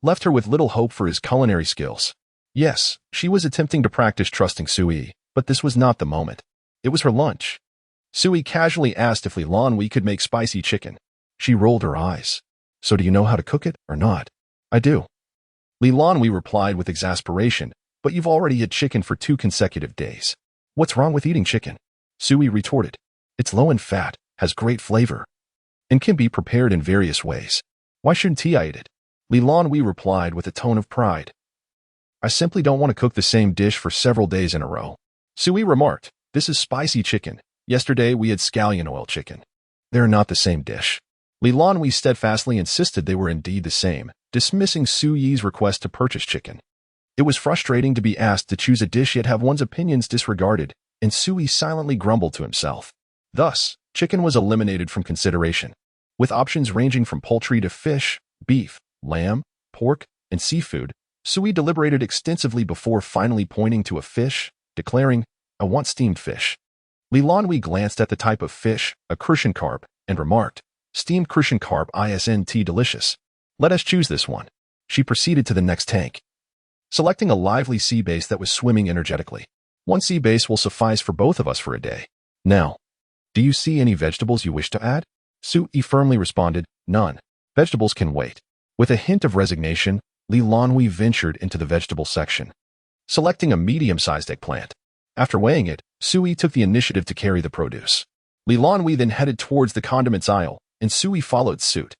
left her with little hope for his culinary skills. Yes, she was attempting to practice trusting Su Yi, but this was not the moment. It was her lunch. Su Yi casually asked if Lan Hui could make spicy chicken. She rolled her eyes. So do you know how to cook it or not? I do. Lan Hui replied with exasperation, but you've already had chicken for 2 consecutive days. What's wrong with eating chicken? Su Yi retorted. It's low in fat, has great flavor, and can be prepared in various ways. Why shouldn't I eat it? Lan Hui replied with a tone of pride. I simply don't want to cook the same dish for several days in a row. Su Yi remarked, this is spicy chicken. Yesterday we had scallion oil chicken. They're not the same dish. Lan Hui steadfastly insisted they were indeed the same, dismissing Su Yi's request to purchase chicken. It was frustrating to be asked to choose a dish yet have one's opinions disregarded, and Su Yi silently grumbled to himself. Thus, chicken was eliminated from consideration, with options ranging from poultry to fish, beef, lamb, pork, and seafood. Su Yi deliberated extensively before finally pointing to a fish, declaring, I want steamed fish. Lan Hui glanced at the type of fish, a crucian carp, and remarked, steamed crucian carp isn't delicious. Let us choose this one. She proceeded to the next tank, selecting a lively sea bass that was swimming energetically. One sea bass will suffice for both of us for a day. Now, do you see any vegetables you wish to add? Su Yi firmly responded, none. Vegetables can wait. With a hint of resignation, Lan Hui ventured into the vegetable section, selecting a medium-sized eggplant. After weighing it, Su Yi took the initiative to carry the produce. Lan Hui then headed towards the condiments aisle, and Su Yi followed suit.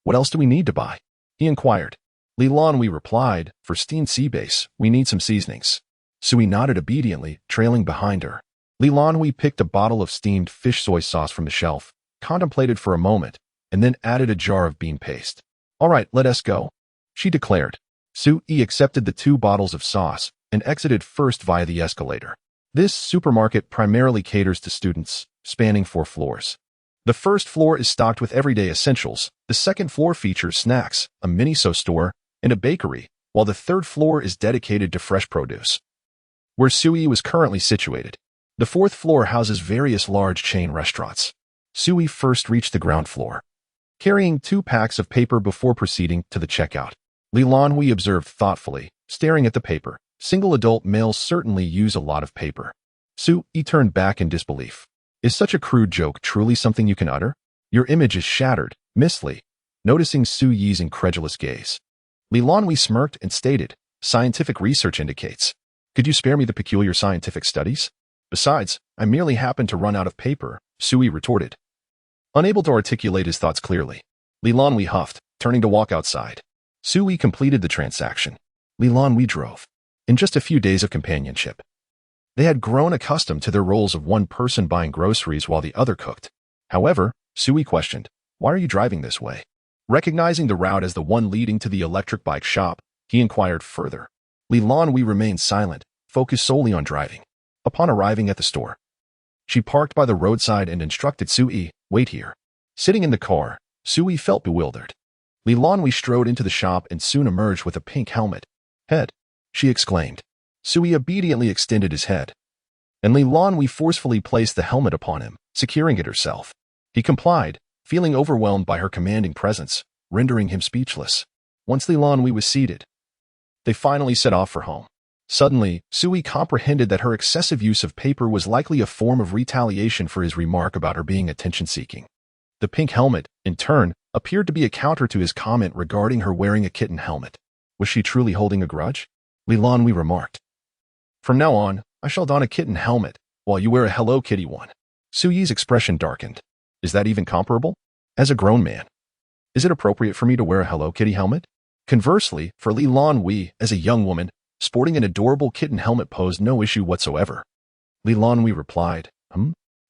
What else do we need to buy? He inquired. Lan Hui replied, for steamed sea bass, we need some seasonings. Su Yi nodded obediently, trailing behind her. Lan Hui picked a bottle of steamed fish soy sauce from the shelf, contemplated for a moment, and then added a jar of bean paste. All right, let us go, she declared. Su Yi accepted the 2 bottles of sauce and exited first via the escalator. This supermarket primarily caters to students, spanning 4 floors. The first floor is stocked with everyday essentials, the second floor features snacks, a mini-so store, and a bakery, while the third floor is dedicated to fresh produce, where Su Yi was currently situated. The 4th floor houses various large chain restaurants. Sui first reached the ground floor, carrying 2 packs of paper before proceeding to the checkout. Lan Hui observed thoughtfully, staring at the paper. Single adult males certainly use a lot of paper. Sui turned back in disbelief. Is such a crude joke truly something you can utter? Your image is shattered, Miss Li. Noticing Suyi's incredulous gaze, Lan Hui smirked and stated, scientific research indicates. Could you spare me the peculiar scientific studies? Besides, I merely happened to run out of paper, Sui retorted. Unable to articulate his thoughts clearly, Lan Hui huffed, turning to walk outside. Sui completed the transaction. Lan Hui drove. In just a few days of companionship, they had grown accustomed to their roles of one person buying groceries while the other cooked. However, Sui questioned, why are you driving this way? Recognizing the route as the one leading to the electric bike shop, he inquired further. Lan Hui remained silent, focused solely on driving. Upon arriving at the store, she parked by the roadside and instructed Sui, wait here. Sitting in the car, Sui felt bewildered. Lan Hui strode into the shop and soon emerged with a pink helmet. Head, she exclaimed. Sui obediently extended his head, and Lan Hui forcefully placed the helmet upon him, securing it herself. He complied, feeling overwhelmed by her commanding presence, rendering him speechless. Once Lan Hui was seated, they finally set off for home. Suddenly, Sui comprehended that her excessive use of paper was likely a form of retaliation for his remark about her being attention-seeking. The pink helmet, in turn, appeared to be a counter to his comment regarding her wearing a kitten helmet. Was she truly holding a grudge? Lan Hui remarked. From now on, I shall don a kitten helmet, while you wear a Hello Kitty one. Suyi's expression darkened. Is that even comparable? As a grown man, is it appropriate for me to wear a Hello Kitty helmet? Conversely, for Lan Hui, as a young woman, sporting an adorable kitten helmet posed no issue whatsoever. Lan Hui replied,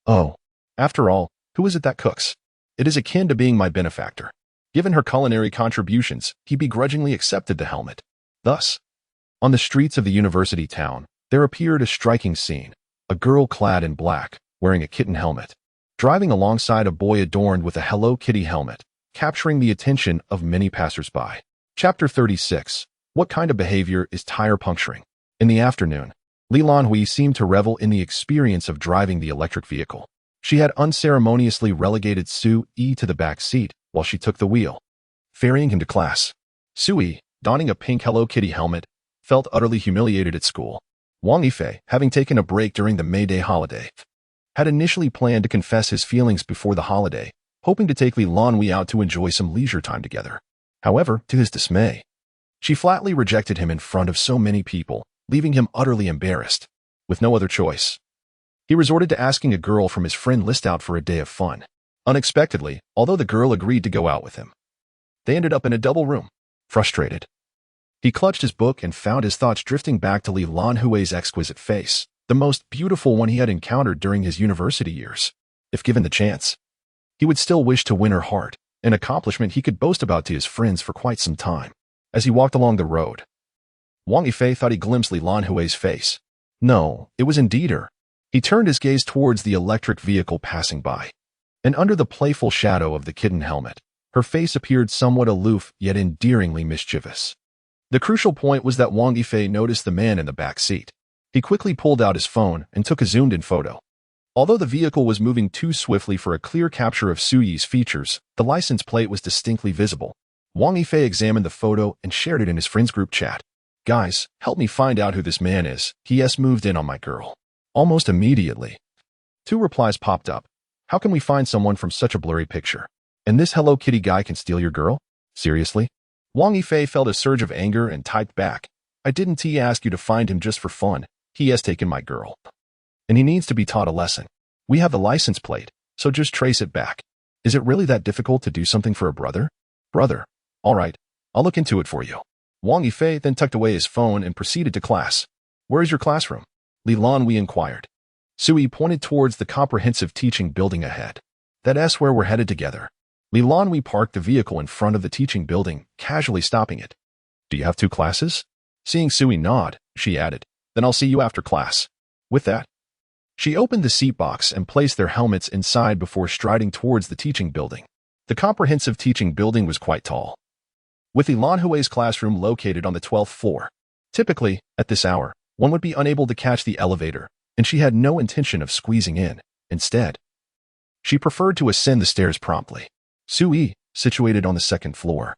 Oh. After all, who is it that cooks? It is akin to being my benefactor. Given her culinary contributions, he begrudgingly accepted the helmet. Thus, on the streets of the university town, there appeared a striking scene. A girl clad in black, wearing a kitten helmet, driving alongside a boy adorned with a Hello Kitty helmet, capturing the attention of many passers-by. Chapter 36. What kind of behavior is tire puncturing? In the afternoon, Lan Hui seemed to revel in the experience of driving the electric vehicle. She had unceremoniously relegated Sui to the back seat while she took the wheel, ferrying him to class. Sui, donning a pink Hello Kitty helmet, felt utterly humiliated at school. Wang Yifei, having taken a break during the May Day holiday, had initially planned to confess his feelings before the holiday, hoping to take Lan Hui out to enjoy some leisure time together. However, to his dismay, she flatly rejected him in front of so many people, leaving him utterly embarrassed. With no other choice, he resorted to asking a girl from his friend list out for a day of fun. Unexpectedly, although the girl agreed to go out with him, they ended up in a double room. Frustrated, he clutched his book and found his thoughts drifting back to Lan Hui's exquisite face, the most beautiful one he had encountered during his university years. If given the chance, he would still wish to win her heart, an accomplishment he could boast about to his friends for quite some time. As he walked along the road, Wang Yifei thought he glimpsed Lan Hui's face. No, it was indeed her. He turned his gaze towards the electric vehicle passing by, and under the playful shadow of the kitten helmet, her face appeared somewhat aloof yet endearingly mischievous. The crucial point was that Wang Yifei noticed the man in the back seat. He quickly pulled out his phone and took a zoomed-in photo. Although the vehicle was moving too swiftly for a clear capture of Suyi's features, the license plate was distinctly visible. Wang Yifei examined the photo and shared it in his friend's group chat. Guys, help me find out who this man is. He moved in on my girl. Almost immediately, 2 replies popped up. How can we find someone from such a blurry picture? And this Hello Kitty guy can steal your girl? Seriously? Wang Yifei felt a surge of anger and typed back. I didn't ask you to find him just for fun. He has taken my girl, and he needs to be taught a lesson. We have the license plate, so just trace it back. Is it really that difficult to do something for a brother? Brother. All right, I'll look into it for you. Wang Yifei then tucked away his phone and proceeded to class. Where is your classroom? Lan Hui inquired. Sui pointed towards the comprehensive teaching building ahead. That's where we're headed together. Lan Hui parked the vehicle in front of the teaching building, casually stopping it. Do you have 2 classes? Seeing Sui nod, she added, then I'll see you after class. With that, she opened the seat box and placed their helmets inside before striding towards the teaching building. The comprehensive teaching building was quite tall, with Lan Hui's classroom located on the 12th floor. Typically, at this hour, one would be unable to catch the elevator, and she had no intention of squeezing in. Instead, She preferred to ascend the stairs promptly. Sui, situated on the second floor,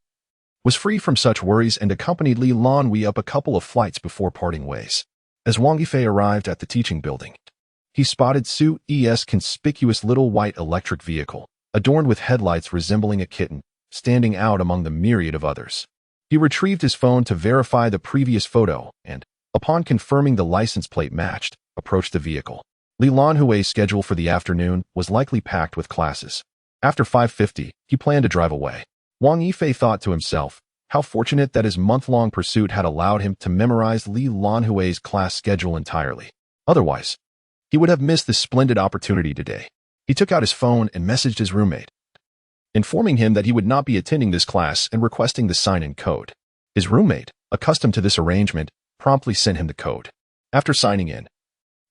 was free from such worries and accompanied Lan Hui up a couple of flights before parting ways. As Wang Yifei arrived at the teaching building, he spotted Sui's conspicuous little white electric vehicle, adorned with headlights resembling a kitten, standing out among the myriad of others. He retrieved his phone to verify the previous photo and, upon confirming the license plate matched, approached the vehicle. Lan Hui's schedule for the afternoon was likely packed with classes. After 5:50, he planned to drive away. Wang Yifei thought to himself, how fortunate that his month-long pursuit had allowed him to memorize Lan Hui's class schedule entirely. Otherwise, he would have missed this splendid opportunity today. He took out his phone and messaged his roommate, informing him that he would not be attending this class and requesting the sign-in code. His roommate, accustomed to this arrangement, promptly sent him the code. After signing in,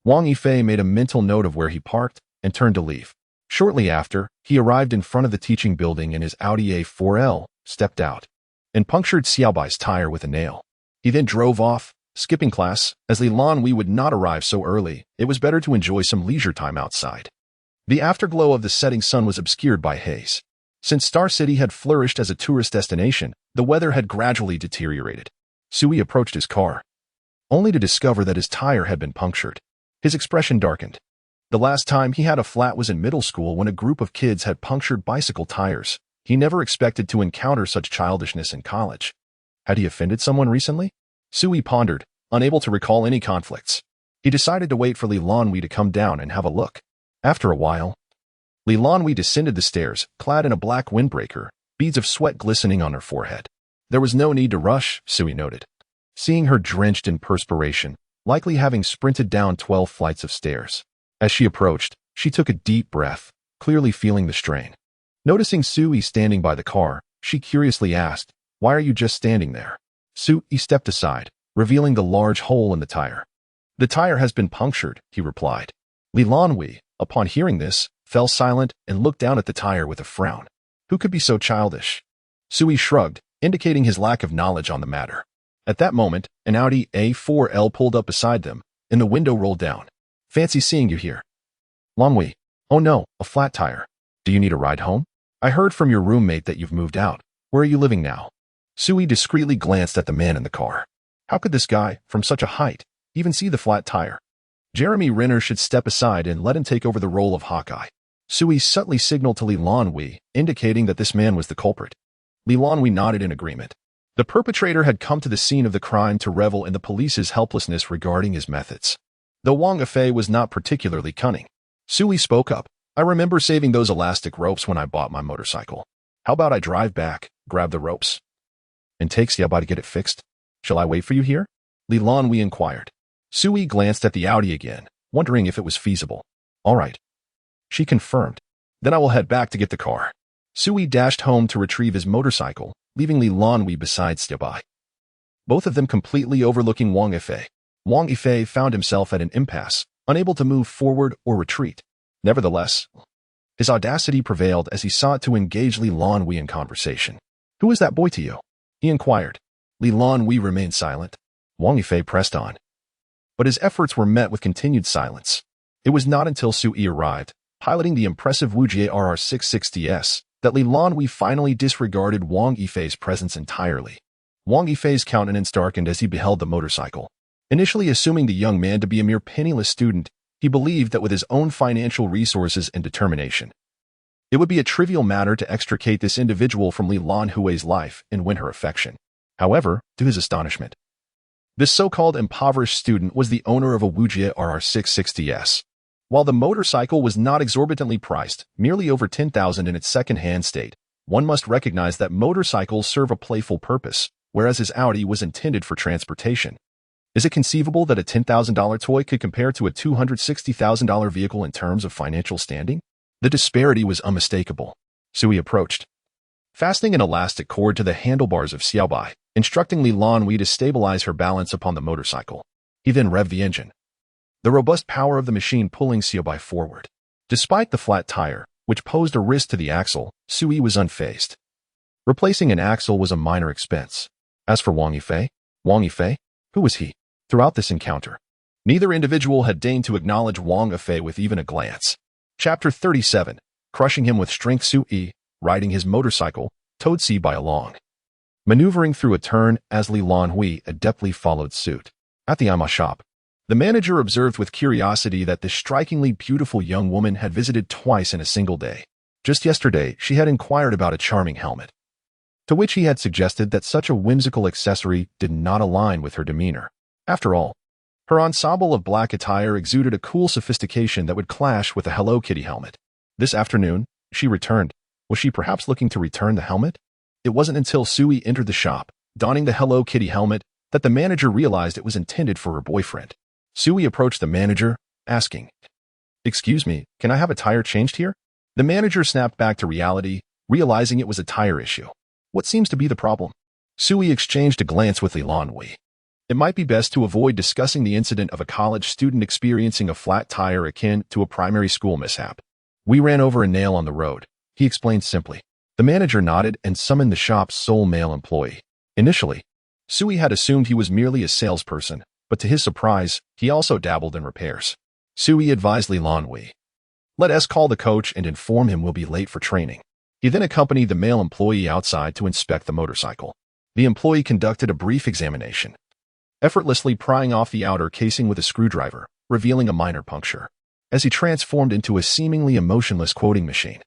Wang Yifei made a mental note of where he parked and turned to leave. Shortly after, he arrived in front of the teaching building and his Audi A4L stepped out and punctured Xiaobai's tire with a nail. He then drove off, skipping class. As Lan Hui would not arrive so early, it was better to enjoy some leisure time outside. The afterglow of the setting sun was obscured by haze. Since Star City had flourished as a tourist destination, the weather had gradually deteriorated. Sui approached his car, only to discover that his tire had been punctured. His expression darkened. The last time he had a flat was in middle school when a group of kids had punctured bicycle tires. He never expected to encounter such childishness in college. Had he offended someone recently? Sui pondered, unable to recall any conflicts. He decided to wait for Lan Hui to come down and have a look. After a while, Lan Hui descended the stairs, clad in a black windbreaker, beads of sweat glistening on her forehead. There was no need to rush, Sui noted, seeing her drenched in perspiration, likely having sprinted down 12 flights of stairs. As she approached, she took a deep breath, clearly feeling the strain. Noticing Sui standing by the car, she curiously asked, "Why are you just standing there?" Sui stepped aside, revealing the large hole in the tire. "The tire has been punctured," he replied. Lan Hui, upon hearing this, fell silent and looked down at the tire with a frown. Who could be so childish? Sui shrugged, indicating his lack of knowledge on the matter. At that moment, an Audi A4L pulled up beside them, and the window rolled down. "Fancy seeing you here." Lan Hui, "Oh no, a flat tire. Do you need a ride home? I heard from your roommate that you've moved out. Where are you living now?" Sui discreetly glanced at the man in the car. How could this guy, from such a height, even see the flat tire? Jeremy Renner should step aside and let him take over the role of Hawkeye. Sui subtly signaled to Lan Hui, indicating that this man was the culprit. Lan Hui nodded in agreement. The perpetrator had come to the scene of the crime to revel in the police's helplessness regarding his methods. Though Wang Yifei was not particularly cunning, Sui spoke up. "I remember saving those elastic ropes when I bought my motorcycle. How about I drive back, grab the ropes, and take Xiaobai to get it fixed? Shall I wait for you here?" Lan Hui inquired. Sui glanced at the Audi again, wondering if it was feasible. "All right," she confirmed. "Then I will head back to get the car." Sui dashed home to retrieve his motorcycle, leaving Lan Hui beside Xiaobai, both of them completely overlooking Wang Yifei. Wang Yifei found himself at an impasse, unable to move forward or retreat. Nevertheless, his audacity prevailed as he sought to engage Lan Hui in conversation. "Who is that boy to you?" he inquired. Lan Hui remained silent. Wang Yifei pressed on, but his efforts were met with continued silence. It was not until Sui arrived, piloting the impressive Wujie RR660S, that Lan Hui finally disregarded Wang Yifei's presence entirely. Wang Yifei's countenance darkened as he beheld the motorcycle. Initially assuming the young man to be a mere penniless student, he believed that with his own financial resources and determination, it would be a trivial matter to extricate this individual from Lan Hui's life and win her affection. However, to his astonishment, this so-called impoverished student was the owner of a Wujie RR660S. While the motorcycle was not exorbitantly priced, merely over 10,000 in its second-hand state, one must recognize that motorcycles serve a playful purpose, whereas his Audi was intended for transportation. Is it conceivable that a $10,000 toy could compare to a $260,000 vehicle in terms of financial standing? The disparity was unmistakable. Sui approached, fastening an elastic cord to the handlebars of Xiaobai, instructing Lan Hui to stabilize her balance upon the motorcycle. He then revved the engine, the robust power of the machine pulling Xiaobai forward. Despite the flat tire, which posed a risk to the axle, Sui was unfazed. Replacing an axle was a minor expense. As for Wang Yifei, who was he? Throughout this encounter, neither individual had deigned to acknowledge Wang Yifei with even a glance. Chapter 37. crushing him with strength. Sui, riding his motorcycle, towed By along. Maneuvering through a turn as Lan Hui adeptly followed suit. At the IMA shop, the manager observed with curiosity that this strikingly beautiful young woman had visited twice in a single day. Just yesterday, she had inquired about a charming helmet, to which he had suggested that such a whimsical accessory did not align with her demeanor. After all, her ensemble of black attire exuded a cool sophistication that would clash with a Hello Kitty helmet. This afternoon, she returned. Was she perhaps looking to return the helmet? It wasn't until Sui entered the shop, donning the Hello Kitty helmet, that the manager realized it was intended for her boyfriend. Sui approached the manager, asking, "Excuse me, can I have a tire changed here?" The manager snapped back to reality, realizing it was a tire issue. What seems to be the problem? Sui exchanged a glance with Lan Hui. It might be best to avoid discussing the incident of a college student experiencing a flat tire akin to a primary school mishap. "We ran over a nail on the road," he explained simply. The manager nodded and summoned the shop's sole male employee. Initially, Sui had assumed he was merely a salesperson, but to his surprise, he also dabbled in repairs. Sui advised Lan Hui, "Let us call the coach and inform him we'll be late for training." He then accompanied the male employee outside to inspect the motorcycle. The employee conducted a brief examination, effortlessly prying off the outer casing with a screwdriver, revealing a minor puncture. As he transformed into a seemingly emotionless quoting machine,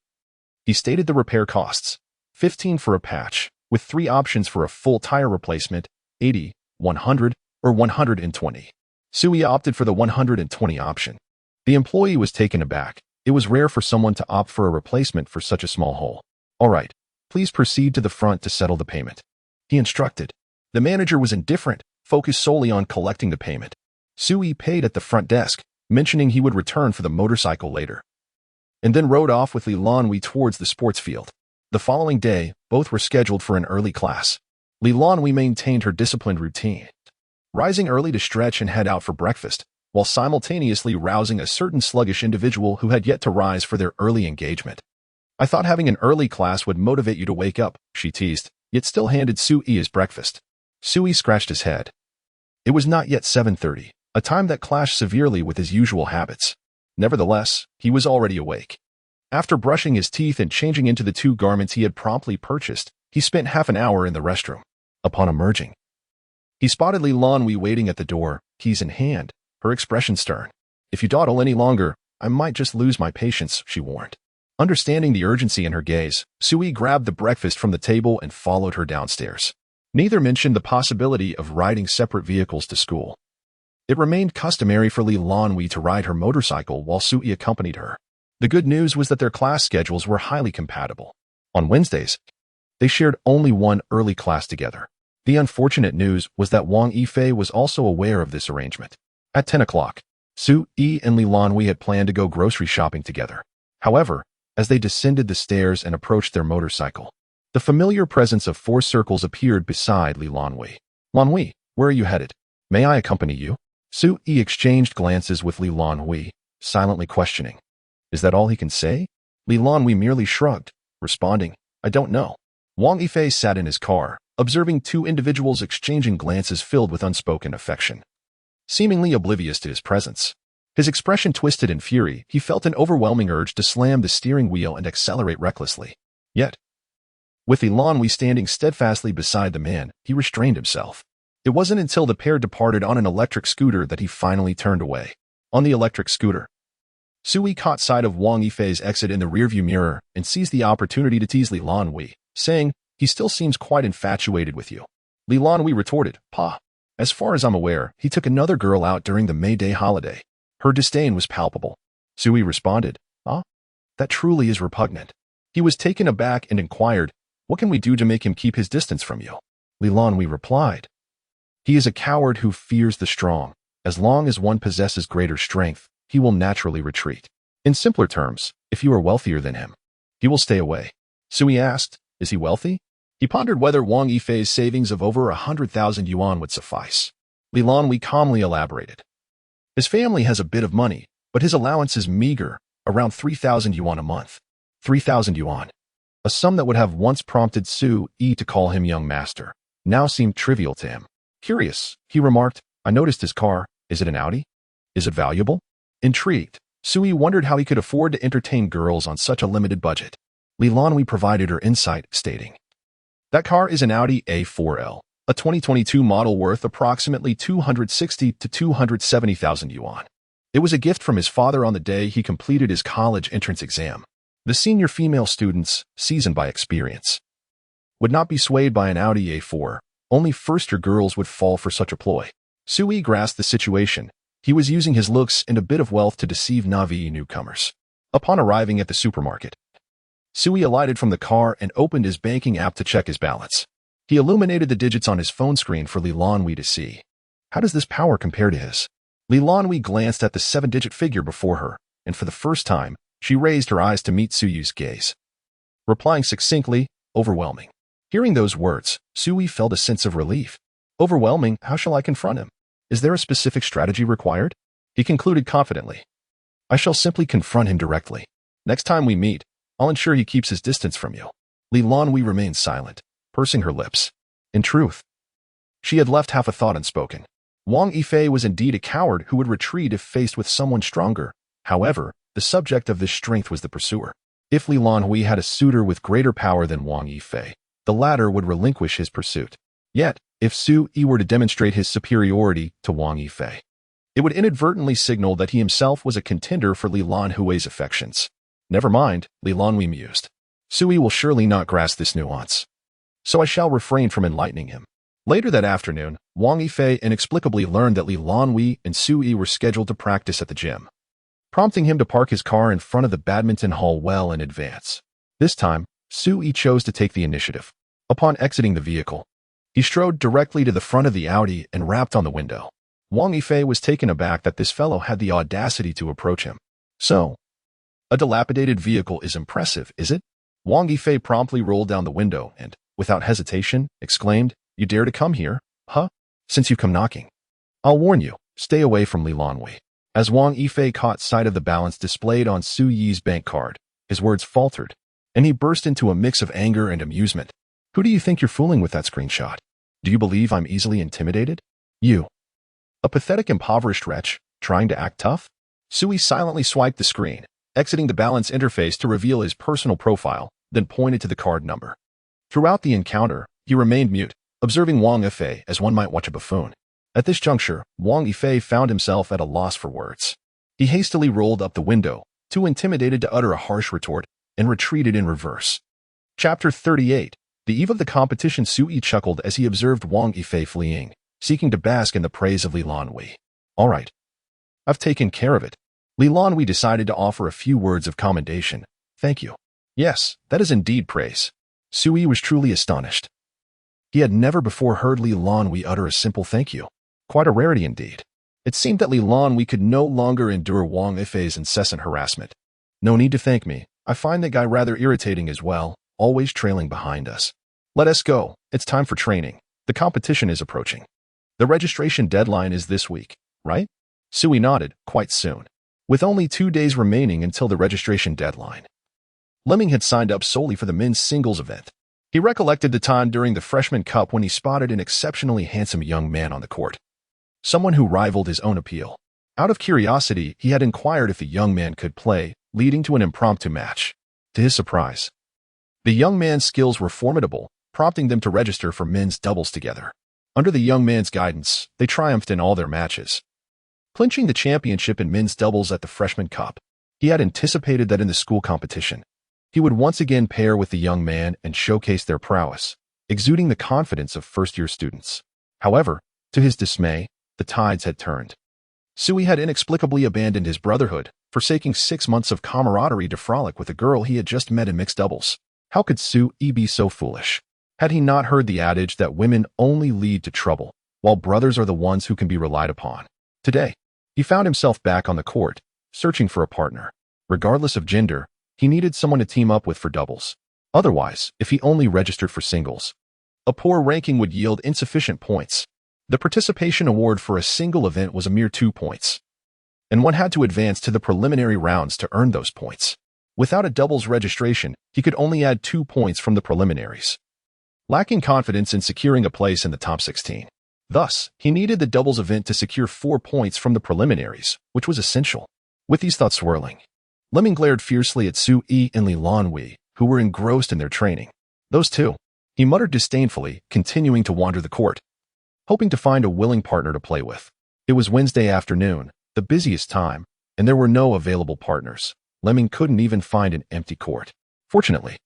he stated the repair costs: 15 for a patch, with 3 options for a full tire replacement, 80, 100, or 120. Sui opted for the 120 option. The employee was taken aback. It was rare for someone to opt for a replacement for such a small hole. "All right, please proceed to the front to settle the payment," he instructed. The manager was indifferent, focused solely on collecting the payment. Sui paid at the front desk, mentioning he would return for the motorcycle later, and then rode off with Lan Hui towards the sports field. The following day, both were scheduled for an early class. Lan Hui maintained her disciplined routine, rising early to stretch and head out for breakfast, while simultaneously rousing a certain sluggish individual who had yet to rise for their early engagement. "I thought having an early class would motivate you to wake up," she teased, yet still handed Sui his breakfast. Sui scratched his head. It was not yet 7:30, a time that clashed severely with his usual habits. Nevertheless, he was already awake. After brushing his teeth and changing into the 2 garments he had promptly purchased, he spent half an hour in the restroom. Upon emerging, he spotted Lan Hui waiting at the door, keys in hand, her expression stern. "If you dawdle any longer, I might just lose my patience," she warned. Understanding the urgency in her gaze, Sui grabbed the breakfast from the table and followed her downstairs. Neither mentioned the possibility of riding separate vehicles to school. It remained customary for Lan Hui to ride her motorcycle while Sui accompanied her. The good news was that their class schedules were highly compatible. On Wednesdays, they shared only one early class together. The unfortunate news was that Wang Yifei was also aware of this arrangement. At 10 o'clock, Sui and Lan Hui had planned to go grocery shopping together. However, as they descended the stairs and approached their motorcycle, the familiar presence of 4 circles appeared beside Lan Hui. "Lan Hui, where are you headed? May I accompany you?" Sui exchanged glances with Lan Hui, silently questioning. Is that all he can say? Lan Hui merely shrugged, responding, "I don't know." Wang Yifei sat in his car, observing 2 individuals exchanging glances filled with unspoken affection. Seemingly oblivious to his presence, his expression twisted in fury, he felt an overwhelming urge to slam the steering wheel and accelerate recklessly. Yet, with Lan Hui standing steadfastly beside the man, he restrained himself. It wasn't until the pair departed on an electric scooter that he finally turned away. On the electric scooter, Sui caught sight of Wang Yifei's exit in the rearview mirror and seized the opportunity to tease Lan Hui, saying, "He still seems quite infatuated with you." Lan Hui retorted, "Pa, as far as I'm aware, he took another girl out during the May Day holiday." Her disdain was palpable. Sui responded, "Ah, that truly is repugnant." He was taken aback and inquired, "What can we do to make him keep his distance from you?" Lan Hui replied, "He is a coward who fears the strong. As long as one possesses greater strength, he will naturally retreat. In simpler terms, if you are wealthier than him, he will stay away." Sui asked, "Is he wealthy?" He pondered whether Wang Yifei's savings of over 100,000 yuan would suffice. Lan Hui calmly elaborated. "His family has a bit of money, but his allowance is meager, around 3,000 yuan a month." 3,000 yuan. A sum that would have once prompted Sui to call him young master, now seemed trivial to him. "Curious," he remarked. "I noticed his car. Is it an Audi? Is it valuable?" Intrigued, Sui wondered how he could afford to entertain girls on such a limited budget. Lan Hui provided her insight, stating, "That car is an Audi A4L, a 2022 model worth approximately 260 to 270,000 yuan. It was a gift from his father on the day he completed his college entrance exam. The senior female students, seasoned by experience, would not be swayed by an Audi A4. Only first-year girls would fall for such a ploy." Sui grasped the situation. He was using his looks and a bit of wealth to deceive Navi newcomers. Upon arriving at the supermarket, Sui alighted from the car and opened his banking app to check his balance. He illuminated the digits on his phone screen for Lan Hui to see. How does this power compare to his? Lan Hui glanced at the 7-digit figure before her, and for the first time, she raised her eyes to meet Suyu's gaze, replying succinctly, "Overwhelming." Hearing those words, Sui felt a sense of relief. Overwhelming? How shall I confront him? Is there a specific strategy required? He concluded confidently. I shall simply confront him directly. Next time we meet, I'll ensure he keeps his distance from you. Lan Hui remained silent, pursing her lips. In truth, she had left half a thought unspoken. Wang Yifei was indeed a coward who would retreat if faced with someone stronger. However, the subject of this strength was the pursuer. If Lan Hui had a suitor with greater power than Wang Yifei, the latter would relinquish his pursuit. Yet, if Sui were to demonstrate his superiority to Wang Yifei, it would inadvertently signal that he himself was a contender for Lan Hui's affections. Never mind, Lan Hui mused. Sui will surely not grasp this nuance, so I shall refrain from enlightening him. Later that afternoon, Wang Yifei inexplicably learned that Lan Hui and Sui were scheduled to practice at the gym, prompting him to park his car in front of the badminton hall well in advance. This time, Sui chose to take the initiative. Upon exiting the vehicle, he strode directly to the front of the Audi and rapped on the window. Wang Yifei was taken aback that this fellow had the audacity to approach him. So, a dilapidated vehicle is impressive, is it? Wang Yifei promptly rolled down the window and, without hesitation, exclaimed, "You dare to come here, huh? Since you come knocking, I'll warn you, stay away from Lan Hui." As Wang Yifei caught sight of the balance displayed on Suyu's bank card, his words faltered, and he burst into a mix of anger and amusement. Who do you think you're fooling with that screenshot? Do you believe I'm easily intimidated? You, a pathetic, impoverished wretch, trying to act tough? Sui silently swiped the screen, exiting the balance interface to reveal his personal profile, then pointed to the card number. Throughout the encounter, he remained mute, observing Wang Yifei as one might watch a buffoon. At this juncture, Wang Yifei found himself at a loss for words. He hastily rolled up the window, too intimidated to utter a harsh retort, and retreated in reverse. Chapter 38. The eve of the competition, Sui chuckled as he observed Wang Yifei fleeing, seeking to bask in the praise of Lan Hui. All right, I've taken care of it. Lan Hui decided to offer a few words of commendation. Thank you. Yes, that is indeed praise. Sui was truly astonished. He had never before heard Lan Hui utter a simple thank you. Quite a rarity indeed. It seemed that Lan Hui could no longer endure Wang Yifei's incessant harassment. No need to thank me. I find that guy rather irritating as well, always trailing behind us. Let us go. It's time for training. The competition is approaching. The registration deadline is this week, right? Sui nodded, quite soon. With only 2 days remaining until the registration deadline, Lemming had signed up solely for the men's singles event. He recollected the time during the Freshman Cup when he spotted an exceptionally handsome young man on the court, someone who rivaled his own appeal. Out of curiosity, he had inquired if the young man could play, leading to an impromptu match. To his surprise, the young man's skills were formidable, prompting them to register for men's doubles together. Under the young man's guidance, they triumphed in all their matches, clinching the championship in men's doubles at the Freshman Cup. He had anticipated that in the school competition, he would once again pair with the young man and showcase their prowess, exuding the confidence of first-year students. However, to his dismay, the tides had turned. Sui had inexplicably abandoned his brotherhood, forsaking 6 months of camaraderie to frolic with a girl he had just met in mixed doubles. How could Sui be so foolish? Had he not heard the adage that women only lead to trouble, while brothers are the ones who can be relied upon? Today, he found himself back on the court, searching for a partner. Regardless of gender, he needed someone to team up with for doubles. Otherwise, if he only registered for singles, a poor ranking would yield insufficient points. The participation award for a single event was a mere 2 points, and one had to advance to the preliminary rounds to earn those points. Without a doubles registration, he could only add 2 points from the preliminaries, lacking confidence in securing a place in the top 16. Thus, he needed the doubles event to secure 4 points from the preliminaries, which was essential. With these thoughts swirling, Leming glared fiercely at Su Yi and Lan Hui, who were engrossed in their training. Those two, he muttered disdainfully, continuing to wander the court, hoping to find a willing partner to play with. It was Wednesday afternoon, the busiest time, and there were no available partners. Leming couldn't even find an empty court. Fortunately,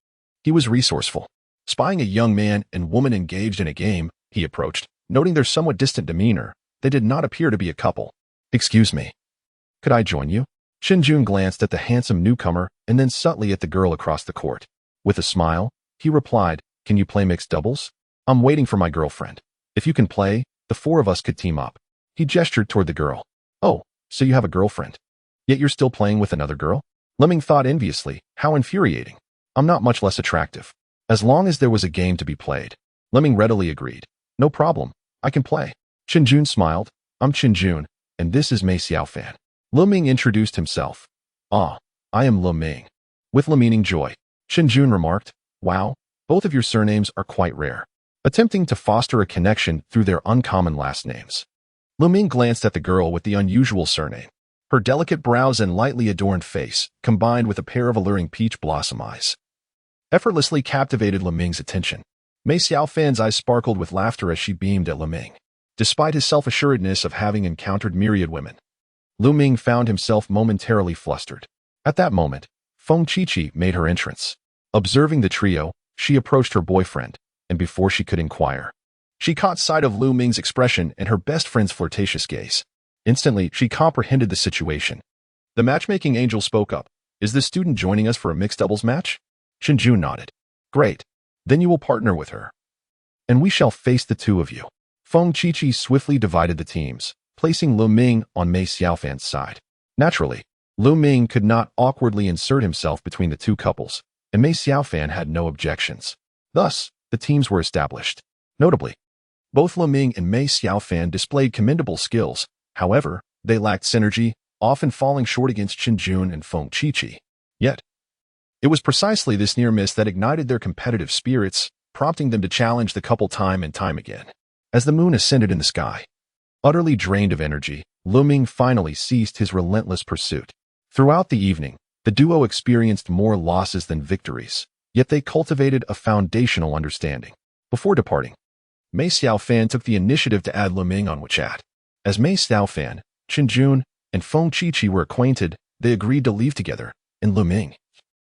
he was resourceful. Spying a young man and woman engaged in a game, he approached, noting their somewhat distant demeanor. They did not appear to be a couple. "Excuse me. Could I join you?" Qinjun glanced at the handsome newcomer and then subtly at the girl across the court. With a smile, he replied, "Can you play mixed doubles? I'm waiting for my girlfriend. If you can play, the four of us could team up." He gestured toward the girl. "Oh, so you have a girlfriend? Yet you're still playing with another girl?" Leming thought enviously, how infuriating. "I'm not much less attractive. As long as there was a game to be played." Leming readily agreed. "No problem. I can play." Qinjun smiled. "I'm Qinjun, and this is Mei Xiaofan." Leming introduced himself. "Ah, I am Leming." With meaning joy, Qinjun remarked, "Wow, both of your surnames are quite rare," attempting to foster a connection through their uncommon last names. Leming glanced at the girl with the unusual surname. Her delicate brows and lightly adorned face, combined with a pair of alluring peach blossom eyes, effortlessly captivated Leming's attention. Mei Xiaofan's eyes sparkled with laughter as she beamed at Leming. Despite his self-assuredness of having encountered myriad women, Leming found himself momentarily flustered. At that moment, Feng Qiqi made her entrance. Observing the trio, she approached her boyfriend, and before she could inquire, she caught sight of Leming's expression and her best friend's flirtatious gaze. Instantly, she comprehended the situation. The matchmaking angel spoke up. "Is this student joining us for a mixed doubles match?" Qinjun nodded. "Great. Then you will partner with her, and we shall face the two of you." Feng Qiqi swiftly divided the teams, placing Leming on Mei Xiaofan's side. Naturally, Leming could not awkwardly insert himself between the two couples, and Mei Xiaofan had no objections. Thus, the teams were established. Notably, both Leming and Mei Xiaofan displayed commendable skills. However, they lacked synergy, often falling short against Qinjun and Feng Qiqi. Yet, it was precisely this near miss that ignited their competitive spirits, prompting them to challenge the couple time and time again. As the moon ascended in the sky, utterly drained of energy, Leming finally ceased his relentless pursuit. Throughout the evening, the duo experienced more losses than victories, yet they cultivated a foundational understanding. Before departing, Mei Xiaofan took the initiative to add Leming on WeChat. As Mei Xiaofan, Qinjun, and Feng Qiqi were acquainted, they agreed to leave together, and Leming,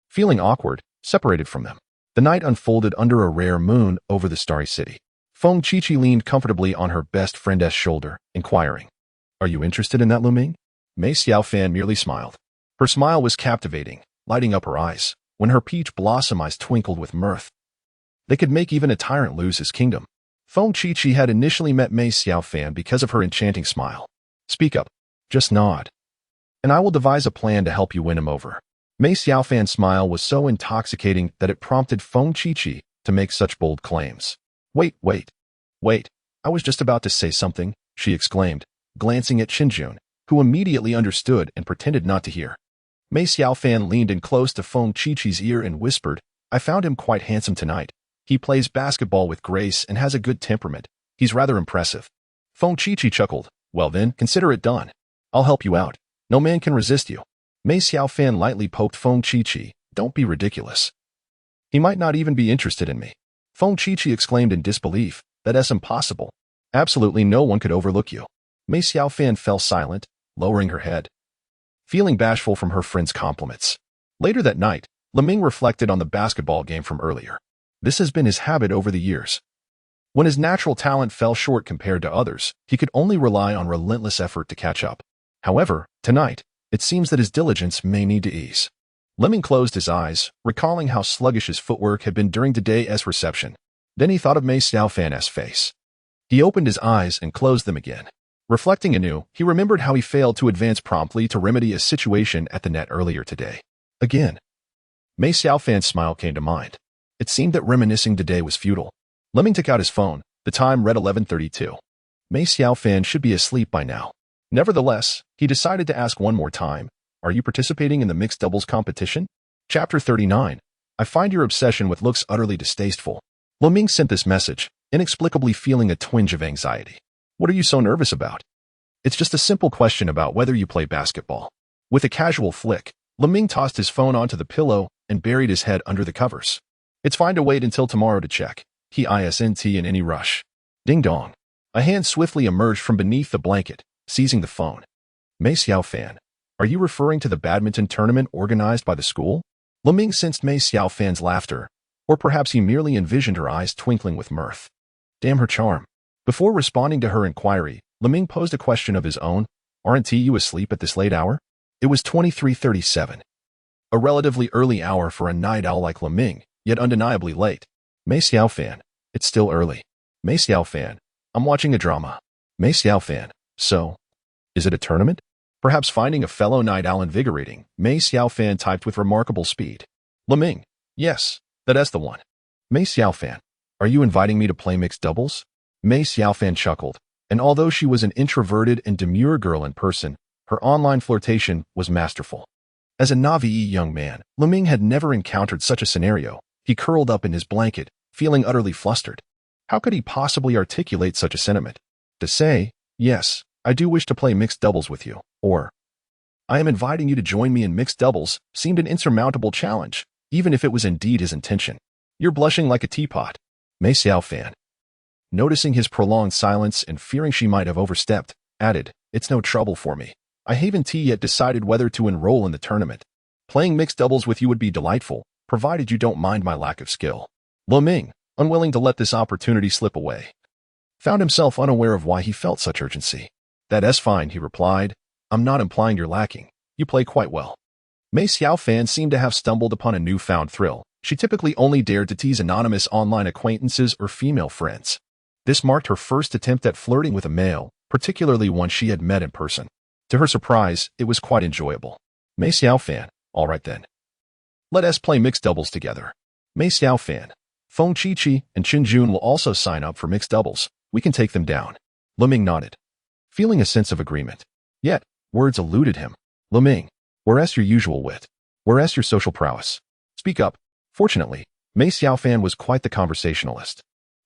feeling awkward, separated from them. The night unfolded under a rare moon over the starry city. Feng Qiqi leaned comfortably on her best friend's shoulder, inquiring, "Are you interested in that, Leming?" Mei Xiaofan merely smiled. Her smile was captivating, lighting up her eyes, when her peach blossom eyes twinkled with mirth. They could make even a tyrant lose his kingdom. Feng Qiqi had initially met Mei Xiaofan because of her enchanting smile. "Speak up. Just nod, and I will devise a plan to help you win him over." Mei Xiaofan's smile was so intoxicating that it prompted Feng Qiqi to make such bold claims. Wait, I was just about to say something," she exclaimed, glancing at Qinjun, who immediately understood and pretended not to hear. Mei Xiaofan leaned in close to Feng Qiqi's ear and whispered, "I found him quite handsome tonight. He plays basketball with grace and has a good temperament. He's rather impressive." Feng Qiqi chuckled. "Well then, consider it done. I'll help you out. No man can resist you." Mei Xiaofan lightly poked Feng Qiqi. "Don't be ridiculous. He might not even be interested in me." Feng Qiqi exclaimed in disbelief. "That's impossible. Absolutely no one could overlook you." Mei Xiaofan fell silent, lowering her head, feeling bashful from her friend's compliments. Later that night, Leming reflected on the basketball game from earlier. This has been his habit over the years. When his natural talent fell short compared to others, he could only rely on relentless effort to catch up. However, tonight, it seems that his diligence may need to ease. Leming closed his eyes, recalling how sluggish his footwork had been during today's reception. Then he thought of Mei Xiaofan's face. He opened his eyes and closed them again. Reflecting anew, he remembered how he failed to advance promptly to remedy a situation at the net earlier today. Again, Mei Xiaofan's smile came to mind. It seemed that reminiscing today was futile. Leming took out his phone. The time read 11:32. Mei Xiaofan should be asleep by now. Nevertheless, he decided to ask one more time, "Are you participating in the mixed doubles competition?" Chapter 39. I find your obsession with looks utterly distasteful. Leming sent this message, inexplicably feeling a twinge of anxiety. "What are you so nervous about?" "It's just a simple question about whether you play basketball." With a casual flick, Leming tossed his phone onto the pillow and buried his head under the covers. It's fine to wait until tomorrow to check. He isn't in any rush. Ding dong. A hand swiftly emerged from beneath the blanket, seizing the phone. Mei Xiaofan, are you referring to the badminton tournament organized by the school? Leming sensed Mei Xiaofan's laughter, or perhaps he merely envisioned her eyes twinkling with mirth. Damn her charm. Before responding to her inquiry, Leming posed a question of his own. Aren't you asleep at this late hour? It was 23:37. A relatively early hour for a night owl like Leming, yet undeniably late. Mei Xiaofan, it's still early. Mei Xiaofan, I'm watching a drama. Mei Xiaofan, so, is it a tournament? Perhaps finding a fellow night owl invigorating, Mei Xiaofan typed with remarkable speed. Leming, yes, that's the one. Mei Xiaofan, are you inviting me to play mixed doubles? Mei Xiaofan chuckled, and although she was an introverted and demure girl in person, her online flirtation was masterful. As a naive young man, Leming had never encountered such a scenario. He curled up in his blanket, feeling utterly flustered. How could he possibly articulate such a sentiment? To say, yes, I do wish to play mixed doubles with you, or I am inviting you to join me in mixed doubles, seemed an insurmountable challenge, even if it was indeed his intention. You're blushing like a teapot. Mei Xiaofan, noticing his prolonged silence and fearing she might have overstepped, added, it's no trouble for me. I haven't yet decided whether to enroll in the tournament. Playing mixed doubles with you would be delightful, provided you don't mind my lack of skill. Leming, unwilling to let this opportunity slip away, found himself unaware of why he felt such urgency. That's fine, he replied. I'm not implying you're lacking. You play quite well. Mei Xiaofan seemed to have stumbled upon a newfound thrill. She typically only dared to tease anonymous online acquaintances or female friends. This marked her first attempt at flirting with a male, particularly one she had met in person. To her surprise, it was quite enjoyable. Mei Xiaofan, all right then. Let us play mixed doubles together. Mei Xiaofan, Feng Qiqi and Qin Jun will also sign up for mixed doubles. We can take them down. Leming nodded, feeling a sense of agreement. Yet, words eluded him. Leming, whereas your usual wit? Whereas your social prowess? Speak up. Fortunately, Mei Xiaofan was quite the conversationalist.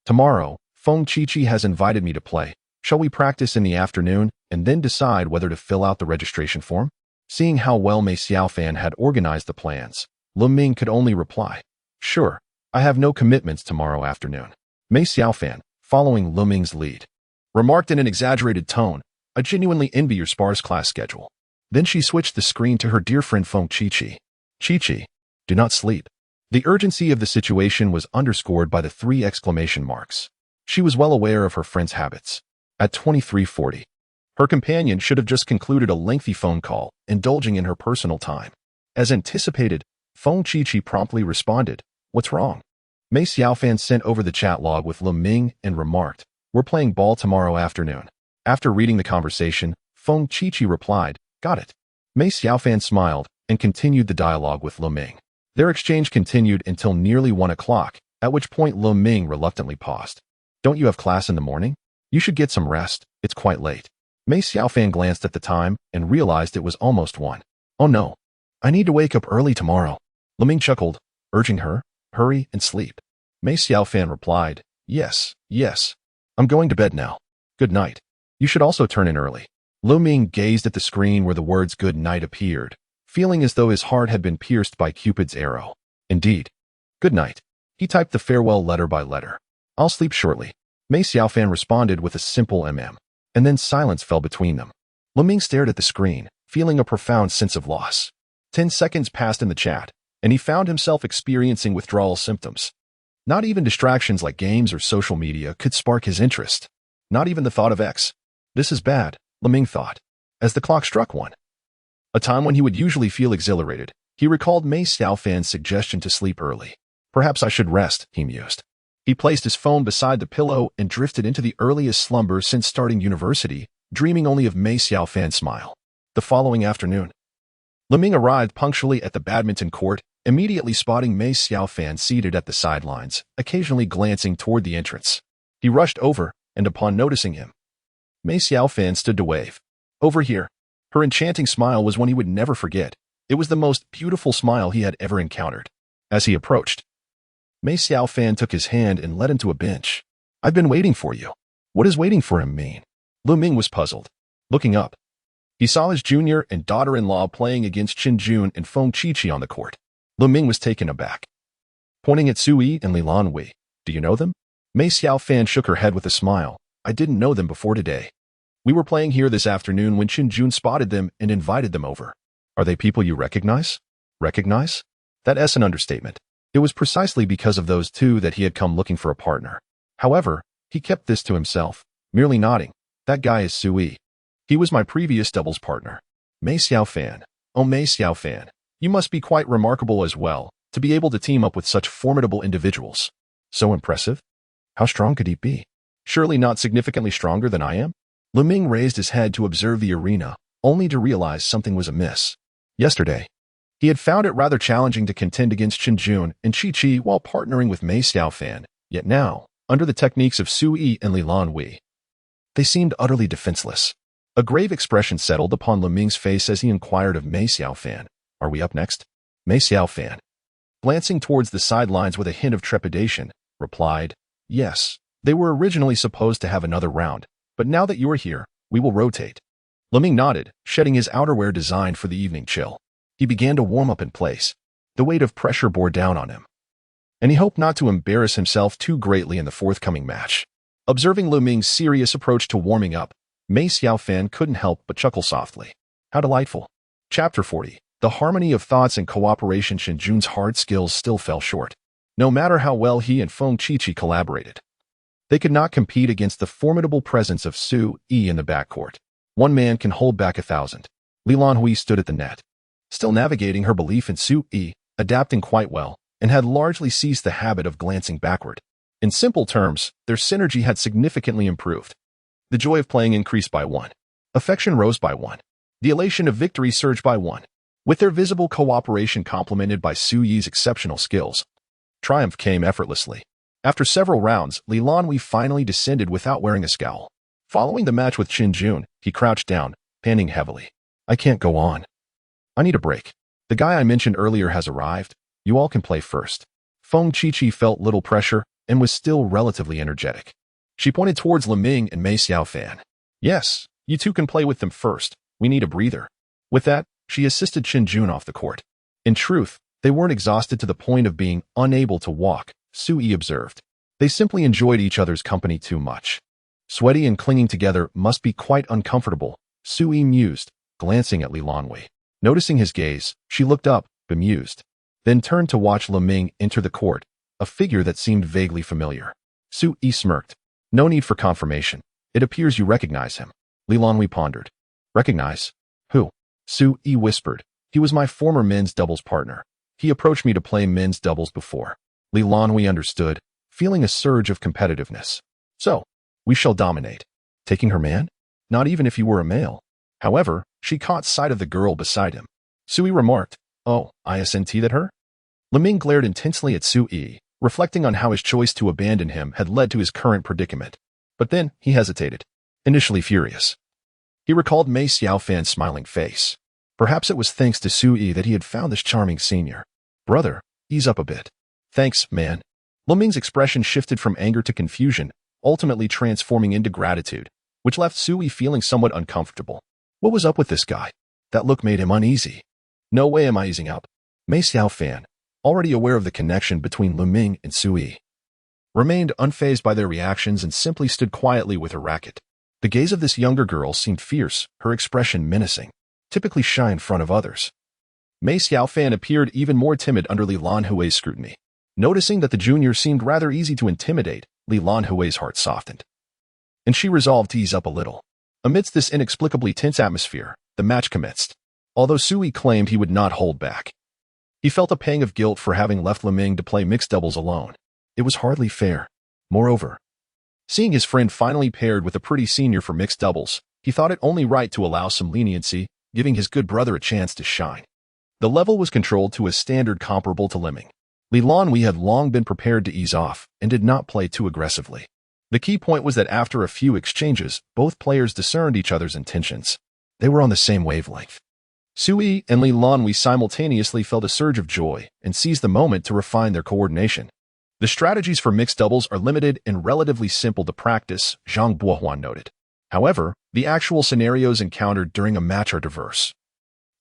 Tomorrow, Feng Qiqi has invited me to play. Shall we practice in the afternoon and then decide whether to fill out the registration form? Seeing how well Mei Xiaofan had organized the plans, Leming could only reply, sure, I have no commitments tomorrow afternoon. Mei Xiaofan, following Leming's lead, remarked in an exaggerated tone, I genuinely envy your sparse class schedule. Then she switched the screen to her dear friend Feng Qiqi. Qiqi, do not sleep. The urgency of the situation was underscored by the 3 exclamation marks. She was well aware of her friend's habits. At 23:40, her companion should have just concluded a lengthy phone call, indulging in her personal time. As anticipated, Feng Qiqi promptly responded, what's wrong? Mei Xiaofan sent over the chat log with Leming and remarked, we're playing ball tomorrow afternoon. After reading the conversation, Feng Qiqi replied, got it. Mei Xiaofan smiled and continued the dialogue with Leming. Their exchange continued until nearly 1 o'clock, at which point Leming reluctantly paused. Don't you have class in the morning? You should get some rest, it's quite late. Mei Xiaofan glanced at the time and realized it was almost 1. Oh no, I need to wake up early tomorrow. Leming chuckled, urging her, hurry and sleep. Mei Xiaofan replied, yes, I'm going to bed now. Good night. You should also turn in early. Leming gazed at the screen where the words good night appeared, feeling as though his heart had been pierced by Cupid's arrow. Indeed. Good night. He typed the farewell letter by letter. I'll sleep shortly. Mei Xiaofan responded with a simple mm, and then silence fell between them. Leming stared at the screen, feeling a profound sense of loss. 10 seconds passed in the chat, and he found himself experiencing withdrawal symptoms. Not even distractions like games or social media could spark his interest. Not even the thought of X. This is bad, Leming thought, as the clock struck 1. A time when he would usually feel exhilarated, he recalled Mei Xiaofan's suggestion to sleep early. Perhaps I should rest, he mused. He placed his phone beside the pillow and drifted into the earliest slumber since starting university, dreaming only of Mei Xiaofan's smile. The following afternoon, Leming arrived punctually at the badminton court, immediately spotting Mei Xiaofan seated at the sidelines, occasionally glancing toward the entrance. He rushed over, and upon noticing him, Mei Xiaofan stood to wave. Over here. Her enchanting smile was one he would never forget. It was the most beautiful smile he had ever encountered. As he approached, Mei Xiaofan took his hand and led him to a bench. I've been waiting for you. What does waiting for him mean? Leming was puzzled. Looking up, He saw his junior and daughter-in-law playing against Qin Jun and Feng Qiqi on the court. Lu Ming was taken aback. Pointing at Su Yi and Lan Hui, "Do you know them?" Mei Xiaofan shook her head with a smile. "I didn't know them before today. We were playing here this afternoon when Qin Jun spotted them and invited them over." "Are they people you recognize?" "Recognize? That's an understatement. It was precisely because of those two that he had come looking for a partner. However, he kept this to himself, merely nodding. That guy is Su Yi. He was my previous doubles partner." Mei Xiaofan. "Oh, Mei Xiaofan, you must be quite remarkable as well, to be able to team up with such formidable individuals." "So impressive? How strong could he be?" "Surely not significantly stronger than I am?" Lu Ming raised his head to observe the arena, only to realize something was amiss. Yesterday, he had found it rather challenging to contend against Qin Jun and Qiqi while partnering with Mei Xiaofan, yet now, under the techniques of Su Yi and Lan Hui, they seemed utterly defenseless. A grave expression settled upon Lu Ming's face as he inquired of Mei Xiaofan, "Are we up next?" Mei Xiaofan, glancing towards the sidelines with a hint of trepidation, replied, "Yes, they were originally supposed to have another round, but now that you are here, we will rotate." Lu Ming nodded, shedding his outerwear designed for the evening chill. He began to warm up in place. The weight of pressure bore down on him, and he hoped not to embarrass himself too greatly in the forthcoming match. Observing Lu Ming's serious approach to warming up, Mei Xiaofan couldn't help but chuckle softly. How delightful. Chapter 40. The harmony of thoughts and cooperation. Qin Jun's hard skills still fell short. No matter how well he and Feng Qiqi collaborated, they could not compete against the formidable presence of Su Yi in the backcourt. One man can hold back 1,000. Lan Hui stood at the net, still navigating her belief in Su Yi, adapting quite well, and had largely ceased the habit of glancing backward. In simple terms, their synergy had significantly improved. The joy of playing increased by 1. Affection rose by 1. The elation of victory surged by 1. With their visible cooperation complemented by Su Yi's exceptional skills, triumph came effortlessly. After several rounds, Lan Hui finally descended without wearing a scowl. Following the match with Qin Jun, he crouched down, panting heavily. "I can't go on. I need a break. The guy I mentioned earlier has arrived. You all can play first." Feng Qiqi felt little pressure and was still relatively energetic. She pointed towards Lu Ming and Mei Xiaofan. "Yes, you two can play with them first. We need a breather." With that, she assisted Qin Jun off the court. In truth, they weren't exhausted to the point of being unable to walk, Su Yi observed. They simply enjoyed each other's company too much. Sweaty and clinging together must be quite uncomfortable, Su Yi mused, glancing at Lan Hui. Noticing his gaze, she looked up, bemused, then turned to watch Lu Ming enter the court, a figure that seemed vaguely familiar. Su Yi smirked. "No need for confirmation. It appears you recognize him." Lan Hui pondered. "Recognize? Who?" Su Yi whispered. "He was my former men's doubles partner. He approached me to play men's doubles before." Lan Hui understood, feeling a surge of competitiveness. "So, we shall dominate." Taking her man? Not even if he were a male. However, she caught sight of the girl beside him. Su Yi remarked, "Oh, isn't that her?" Lu Ming glared intensely at Su Yi, reflecting on how his choice to abandon him had led to his current predicament. But then he hesitated, initially furious. He recalled Mei Xiaofan's smiling face. Perhaps it was thanks to Su Yi that he had found this charming senior. "Brother, ease up a bit." "Thanks, man." Lu Ming's expression shifted from anger to confusion, ultimately transforming into gratitude, which left Su Yi feeling somewhat uncomfortable. What was up with this guy? That look made him uneasy. "No way am I easing up." Mei Xiaofan, already aware of the connection between Lu Ming and Su Yi, remained unfazed by their reactions and simply stood quietly with her racket. The gaze of this younger girl seemed fierce, her expression menacing, typically shy in front of others. Mei Xiaofan appeared even more timid under Lan Hui's scrutiny. Noticing that the junior seemed rather easy to intimidate, Lan Hui's heart softened, and she resolved to ease up a little. Amidst this inexplicably tense atmosphere, the match commenced. Although Su Yi claimed he would not hold back, he felt a pang of guilt for having left Lu Ming to play mixed doubles alone. It was hardly fair. Moreover, seeing his friend finally paired with a pretty senior for mixed doubles, he thought it only right to allow some leniency, giving his good brother a chance to shine. The level was controlled to a standard comparable to lemming. Lan Hui had long been prepared to ease off and did not play too aggressively. The key point was that after a few exchanges, both players discerned each other's intentions. They were on the same wavelength. Su Yi and Lan Hui simultaneously felt a surge of joy and seized the moment to refine their coordination. The strategies for mixed doubles are limited and relatively simple to practice, Zhang Buohuan noted. However, the actual scenarios encountered during a match are diverse,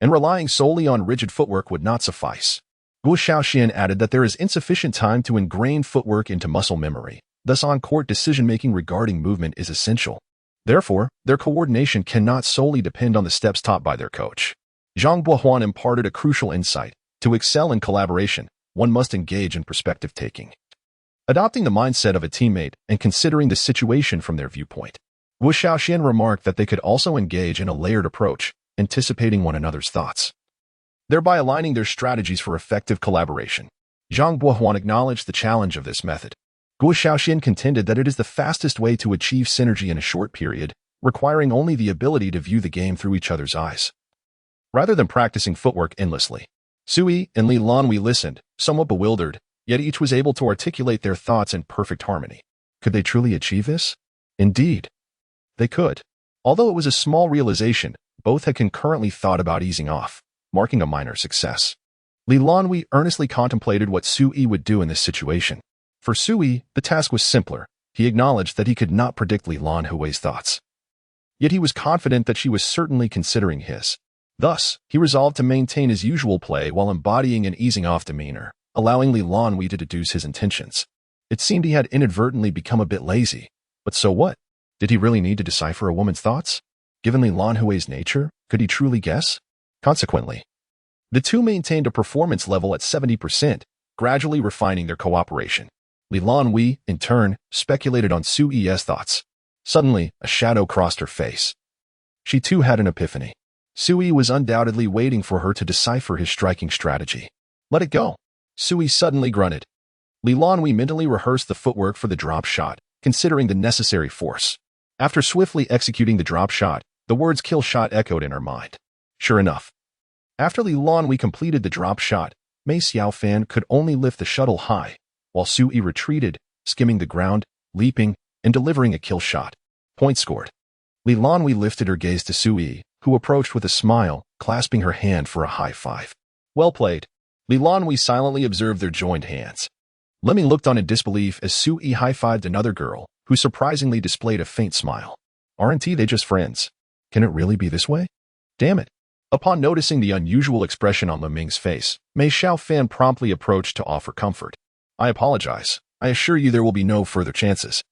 and relying solely on rigid footwork would not suffice. Guo Xiaoxian added that there is insufficient time to ingrain footwork into muscle memory, thus on-court decision-making regarding movement is essential. Therefore, their coordination cannot solely depend on the steps taught by their coach. Zhang Buohuan imparted a crucial insight. To excel in collaboration, one must engage in perspective-taking, adopting the mindset of a teammate and considering the situation from their viewpoint. Guo Xiaoxian remarked that they could also engage in a layered approach, anticipating one another's thoughts, thereby aligning their strategies for effective collaboration. Zhang Buohuan acknowledged the challenge of this method. Guo Xiaoxian contended that it is the fastest way to achieve synergy in a short period, requiring only the ability to view the game through each other's eyes, rather than practicing footwork endlessly. Sui and Lan Hui listened, somewhat bewildered, yet each was able to articulate their thoughts in perfect harmony. Could they truly achieve this? Indeed, they could. Although it was a small realization, both had concurrently thought about easing off, marking a minor success. Lan Hui earnestly contemplated what Sui would do in this situation. For Sui, the task was simpler. He acknowledged that he could not predict Lan Hui's thoughts, yet he was confident that she was certainly considering his. Thus, he resolved to maintain his usual play while embodying an easing-off demeanor, allowing Lan Hui to deduce his intentions. It seemed he had inadvertently become a bit lazy. But so what? Did he really need to decipher a woman's thoughts? Given Lan Hui's nature, could he truly guess? Consequently, the two maintained a performance level at 70%, gradually refining their cooperation. Lan Hui, in turn, speculated on Sui's thoughts. Suddenly, a shadow crossed her face. She too had an epiphany. Sui was undoubtedly waiting for her to decipher his striking strategy. Let it go. Sui suddenly grunted. Lan Hui mentally rehearsed the footwork for the drop shot, considering the necessary force. After swiftly executing the drop shot, the words kill shot echoed in her mind. Sure enough, after Lan Hui completed the drop shot, Mei Xiaofan could only lift the shuttle high, while Sui retreated, skimming the ground, leaping, and delivering a kill shot. Point scored. Lan Hui lifted her gaze to Sui, who approached with a smile, clasping her hand for a high five. Well played. Lan Hui silently observed their joined hands. Leming looked on in disbelief as Sui high-fived another girl, who surprisingly displayed a faint smile. Aren't they just friends? Can it really be this way? Damn it. Upon noticing the unusual expression on Leming's face, Mei Xiaofan promptly approached to offer comfort. I apologize. I assure you there will be no further chances.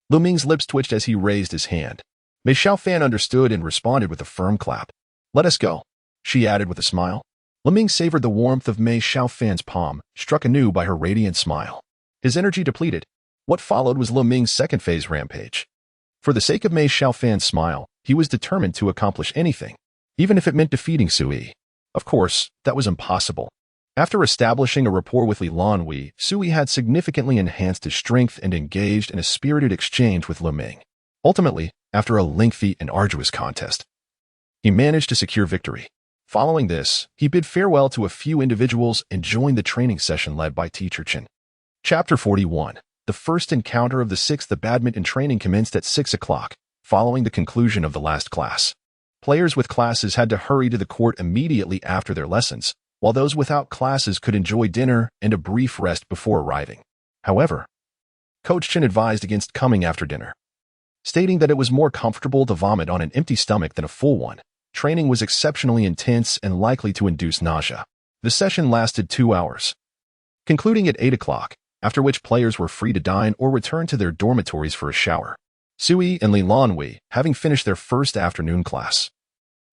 Leming's lips twitched as he raised his hand. Mei Xiaofan understood and responded with a firm clap. Let us go, she added with a smile. Leming savored the warmth of Mei Xiaofan's palm, struck anew by her radiant smile. His energy depleted. What followed was Leming's second phase rampage. For the sake of Mei Xiaofan's smile, he was determined to accomplish anything, even if it meant defeating Sui. Of course, that was impossible. After establishing a rapport with Lan Hui, Sui had significantly enhanced his strength and engaged in a spirited exchange with Leming. Ultimately, after a lengthy and arduous contest, he managed to secure victory. Following this, he bid farewell to a few individuals and joined the training session led by Teacher Chen. Chapter 41. The first encounter of the sixth. The badminton training commenced at 6 o'clock, following the conclusion of the last class. Players with classes had to hurry to the court immediately after their lessons, while those without classes could enjoy dinner and a brief rest before arriving. However, Coach Chen advised against coming after dinner, stating that it was more comfortable to vomit on an empty stomach than a full one. Training was exceptionally intense and likely to induce nausea. The session lasted 2 hours, concluding at 8 o'clock, after which players were free to dine or return to their dormitories for a shower. Sui and Lan Hui, having finished their first afternoon class,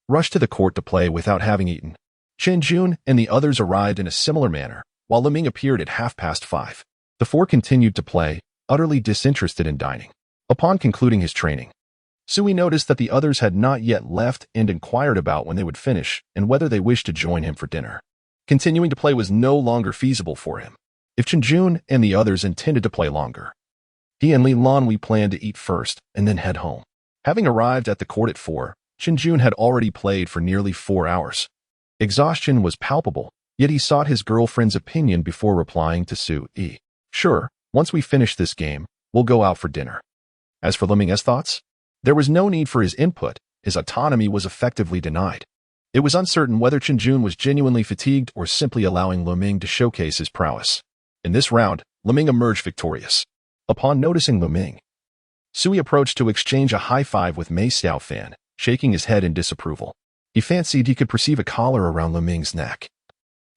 rushed to the court to play without having eaten. Chen Jun and the others arrived in a similar manner, while Leming appeared at 5:30. The four continued to play, utterly disinterested in dining. Upon concluding his training, Sui noticed that the others had not yet left and inquired about when they would finish and whether they wished to join him for dinner. Continuing to play was no longer feasible for him. If Chen Jun and the others intended to play longer, he and Lan Hui planned to eat first and then head home. Having arrived at the court at 4, Chen Jun had already played for nearly 4 hours. Exhaustion was palpable, yet he sought his girlfriend's opinion before replying to Sui. Sure, once we finish this game, we'll go out for dinner. As for Leming's thoughts, there was no need for his input. His autonomy was effectively denied. It was uncertain whether Chen Jun was genuinely fatigued or simply allowing Leming to showcase his prowess. In this round, Leming emerged victorious. Upon noticing Leming, Sui approached to exchange a high-five with Mei Xiaofan, shaking his head in disapproval. He fancied he could perceive a collar around Leming's neck,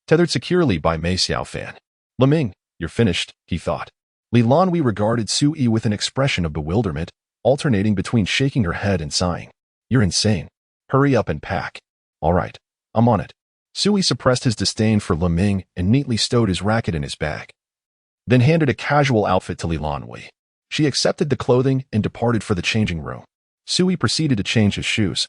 tethered securely by Mei Xiaofan. Leming, you're finished, he thought. Lan Hui regarded Sui with an expression of bewilderment, alternating between shaking her head and sighing. You're insane. Hurry up and pack. All right, I'm on it. Sui suppressed his disdain for Leming and neatly stowed his racket in his bag, then handed a casual outfit to Lan Hui. She accepted the clothing and departed for the changing room. Sui proceeded to change his shoes,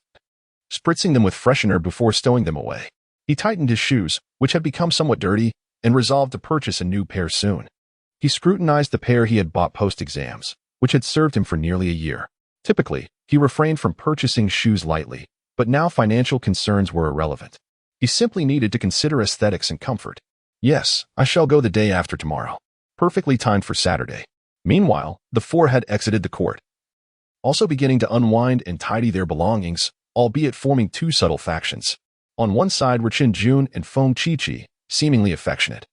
spritzing them with freshener before stowing them away. He tightened his shoes, which had become somewhat dirty, and resolved to purchase a new pair soon. He scrutinized the pair he had bought post-exams, which had served him for nearly a year. Typically, he refrained from purchasing shoes lightly, but now financial concerns were irrelevant. He simply needed to consider aesthetics and comfort. Yes, I shall go the day after tomorrow. Perfectly timed for Saturday. Meanwhile, the four had exited the court, also beginning to unwind and tidy their belongings, albeit forming two subtle factions. On one side were Qin Jun and Feng Qiqi, seemingly affectionate,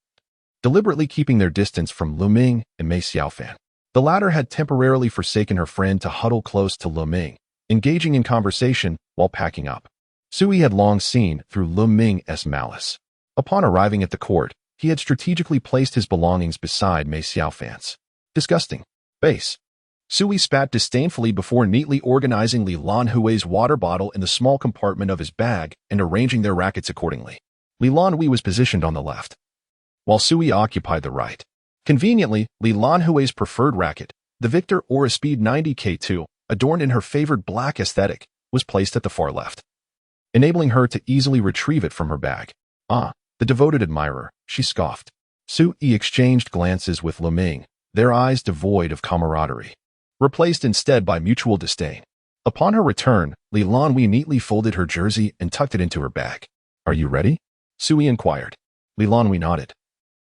deliberately keeping their distance from Lu Ming and Mei Xiaofan. The latter had temporarily forsaken her friend to huddle close to Lu Ming, engaging in conversation while packing up. Sui had long seen through Lu Ming's malice. Upon arriving at the court, he had strategically placed his belongings beside Mei Xiaofan's. Disgusting. Base. Sui spat disdainfully before neatly organizing Lan Hui's water bottle in the small compartment of his bag and arranging their rackets accordingly. Lan Hui was positioned on the left, while Sui occupied the right. Conveniently, Lan Hui's preferred racket, the Victor Aura Speed 90K2, adorned in her favored black aesthetic, was placed at the far left, enabling her to easily retrieve it from her bag. Ah, the devoted admirer, she scoffed. Sui exchanged glances with Lu Ming, their eyes devoid of camaraderie, replaced instead by mutual disdain. Upon her return, Lan Hui neatly folded her jersey and tucked it into her bag. Are you ready? Sui inquired. Lan Hui nodded.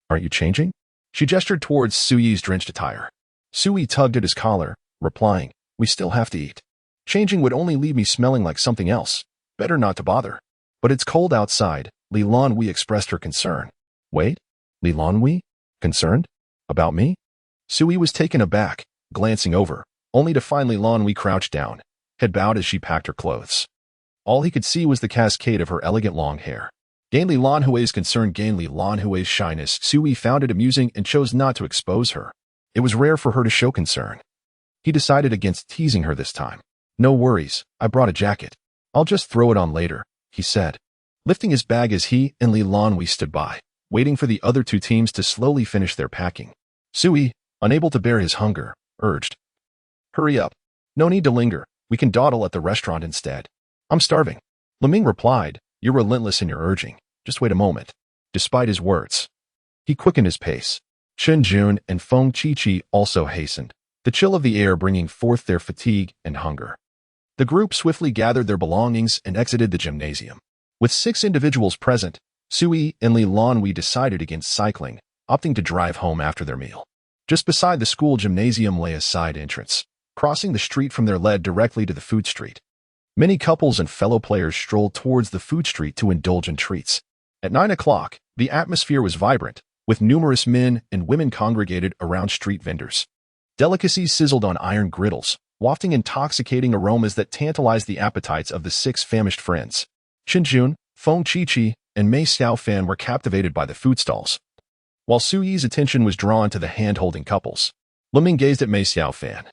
Aren't you changing? She gestured towards Sui's drenched attire. Sui tugged at his collar, replying, we still have to eat. Changing would only leave me smelling like something else. Better not to bother. But it's cold outside, Lan Hui expressed her concern. Wait? Lan Hui? Concerned? About me? Sui was taken aback, glancing over, only to find Lan Hui crouched down, head bowed as she packed her clothes. All he could see was the cascade of her elegant long hair. Gainly Lan Hui's concern, gainly Lan Hui's shyness. Sui found it amusing and chose not to expose her. It was rare for her to show concern. He decided against teasing her this time. No worries, I brought a jacket. I'll just throw it on later, he said, lifting his bag as he and Lan Hui stood by, waiting for the other two teams to slowly finish their packing. Sui, unable to bear his hunger, urged. Hurry up. No need to linger. We can dawdle at the restaurant instead. I'm starving. Leming replied, you're relentless in your urging. Just wait a moment. Despite his words, he quickened his pace. Qin Jun and Feng Qiqi also hastened, the chill of the air bringing forth their fatigue and hunger. The group swiftly gathered their belongings and exited the gymnasium. With 6 individuals present, Sui and Lan Hui decided against cycling, opting to drive home after their meal. Just beside the school gymnasium lay a side entrance, crossing the street from there led directly to the food street. Many couples and fellow players strolled towards the food street to indulge in treats. At 9 o'clock, the atmosphere was vibrant, with numerous men and women congregated around street vendors. Delicacies sizzled on iron griddles, wafting intoxicating aromas that tantalized the appetites of the 6 famished friends. Qin Jun, Feng Qiqi, and Mei Xiaofan were captivated by the food stalls, while Sui's attention was drawn to the hand-holding couples. Leming gazed at Mei Xiaofan.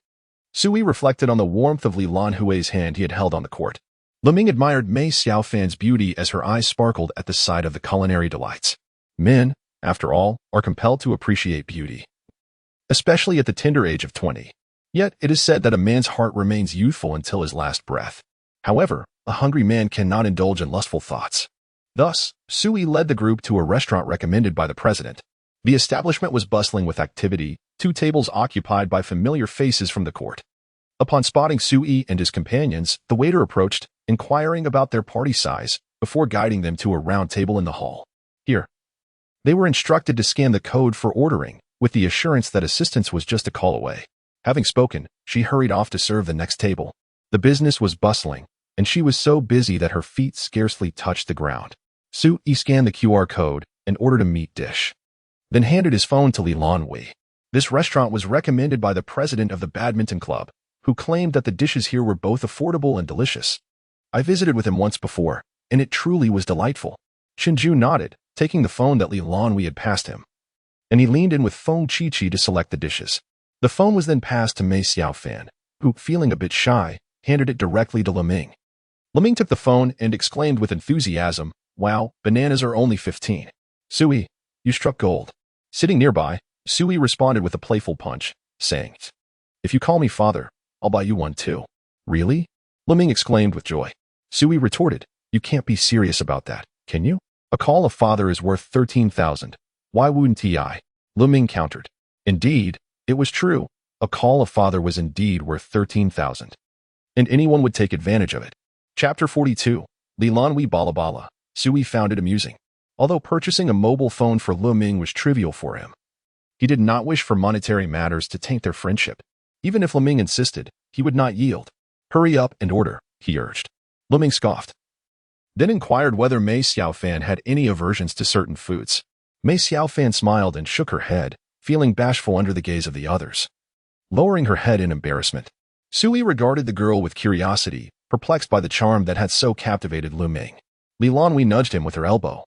Sui reflected on the warmth of Lan Hui's hand he had held on the court. Leming admired Mei Xiaofan's beauty as her eyes sparkled at the sight of the culinary delights. Men, after all, are compelled to appreciate beauty, especially at the tender age of 20. Yet it is said that a man's heart remains youthful until his last breath. However, a hungry man cannot indulge in lustful thoughts. Thus, Sui led the group to a restaurant recommended by the president. The establishment was bustling with activity, 2 tables occupied by familiar faces from the court. Upon spotting Sui and his companions, the waiter approached, inquiring about their party size, before guiding them to a round table in the hall. Here. They were instructed to scan the code for ordering, with the assurance that assistance was just a call away. Having spoken, she hurried off to serve the next table. The business was bustling, and she was so busy that her feet scarcely touched the ground. Sui scanned the QR code and ordered a meat dish, then handed his phone to Lan Hui. This restaurant was recommended by the president of the badminton club, who claimed that the dishes here were both affordable and delicious. I visited with him once before, and it truly was delightful. Chinju nodded, taking the phone that Lan Hui had passed him. And he leaned in with Feng Qiqi to select the dishes. The phone was then passed to Mei Xiaofan, who, feeling a bit shy, handed it directly to Leming. Leming took the phone and exclaimed with enthusiasm, "Wow, bananas are only 15. Sui, you struck gold." Sitting nearby, Sui responded with a playful punch, saying, "If you call me father, I'll buy you one too." "Really?" Leming exclaimed with joy. Sui retorted, "You can't be serious about that, can you? A call a father is worth 13,000. Why wouldn't I?" Leming countered. Indeed, it was true. A call a father was indeed worth 13,000. And anyone would take advantage of it. Chapter 42. Lan Hui Bala Bala. Sui found it amusing. Although purchasing a mobile phone for Leming was trivial for him, he did not wish for monetary matters to taint their friendship. Even if Leming insisted, he would not yield. "Hurry up and order," he urged. Leming scoffed, then inquired whether Mei Xiaofan had any aversions to certain foods. Mei Xiaofan smiled and shook her head, feeling bashful under the gaze of the others. Lowering her head in embarrassment, Sui regarded the girl with curiosity, perplexed by the charm that had so captivated Leming. Lan Hui nudged him with her elbow,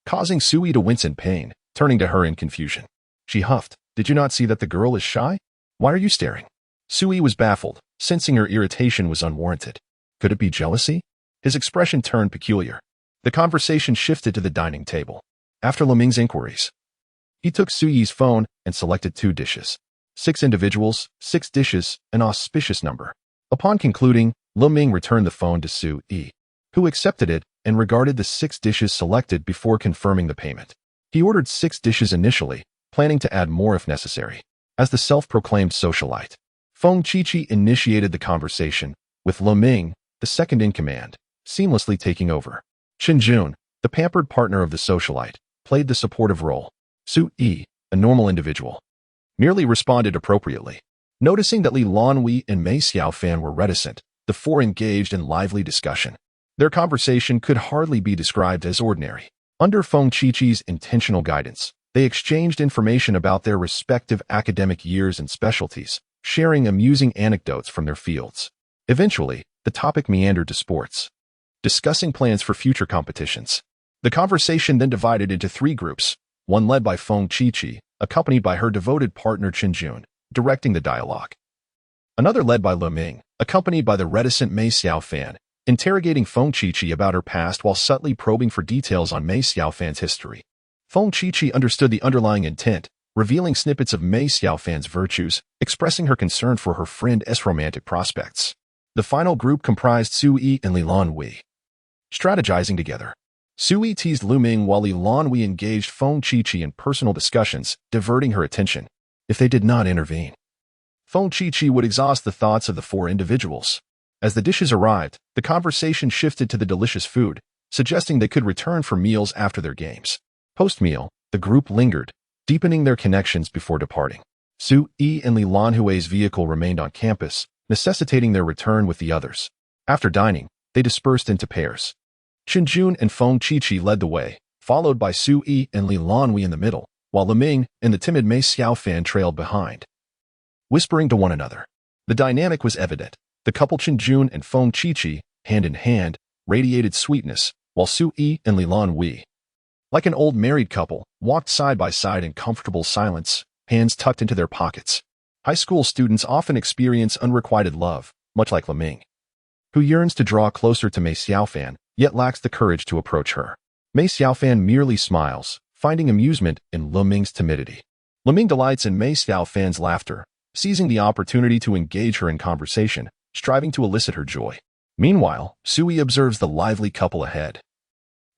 causing Sui to wince in pain, turning to her in confusion. She huffed, "Did you not see that the girl is shy? Why are you staring?" Sui was baffled, sensing her irritation was unwarranted. Could it be jealousy? His expression turned peculiar. The conversation shifted to the dining table. After Leming's inquiries, he took Sui's phone and selected 2 dishes. 6 individuals, 6 dishes, an auspicious number. Upon concluding, Leming returned the phone to Sui, who accepted it and regarded the 6 dishes selected before confirming the payment. He ordered 6 dishes initially, planning to add more if necessary. As the self-proclaimed socialite, Feng Qiqi initiated the conversation, with Leming, the second in command, seamlessly taking over. Chinjun, the pampered partner of the socialite, played the supportive role. Sui, a normal individual, merely responded appropriately. Noticing that Lan Hui and Mei Xiaofan were reticent, the 4 engaged in lively discussion. Their conversation could hardly be described as ordinary. Under Feng Qiqi's intentional guidance, they exchanged information about their respective academic years and specialties, sharing amusing anecdotes from their fields. Eventually, the topic meandered to sports, discussing plans for future competitions. The conversation then divided into 3 groups, one led by Feng Qiqi, accompanied by her devoted partner Chinjun, directing the dialogue. Another led by Leming, accompanied by the reticent Mei Xiaofan, interrogating Feng Qiqi about her past while subtly probing for details on Mei Xiaofan's history. Feng Qiqi understood the underlying intent, revealing snippets of Mei Xiaofan's virtues, expressing her concern for her friend's romantic prospects. The final group comprised Sui and Lan Hui, strategizing together. Sui teased Leming while Lan Hui engaged Feng Qiqi in personal discussions, diverting her attention. If they did not intervene, Feng Qiqi would exhaust the thoughts of the 4 individuals. As the dishes arrived, the conversation shifted to the delicious food, suggesting they could return for meals after their games. Post-meal, the group lingered, deepening their connections before departing. Sui and Lan Hui's vehicle remained on campus, necessitating their return with the others. After dining, they dispersed into pairs. Chinjun and Feng Qiqi led the way, followed by Sui and Lan Hui in the middle, while Leming and the timid Mei Xiaofan trailed behind, whispering to one another. The dynamic was evident. The couple Chinjun and Feng Qiqi, hand in hand, radiated sweetness, while Sui and Lan Hui, like an old married couple, walked side by side in comfortable silence, hands tucked into their pockets. High school students often experience unrequited love, much like Leming, who yearns to draw closer to Mei Xiaofan, yet lacks the courage to approach her. Mei Xiaofan merely smiles, finding amusement in Leming's timidity. Leming delights in Mei Xiaofan's laughter, seizing the opportunity to engage her in conversation, striving to elicit her joy. Meanwhile, Sui observes the lively couple ahead,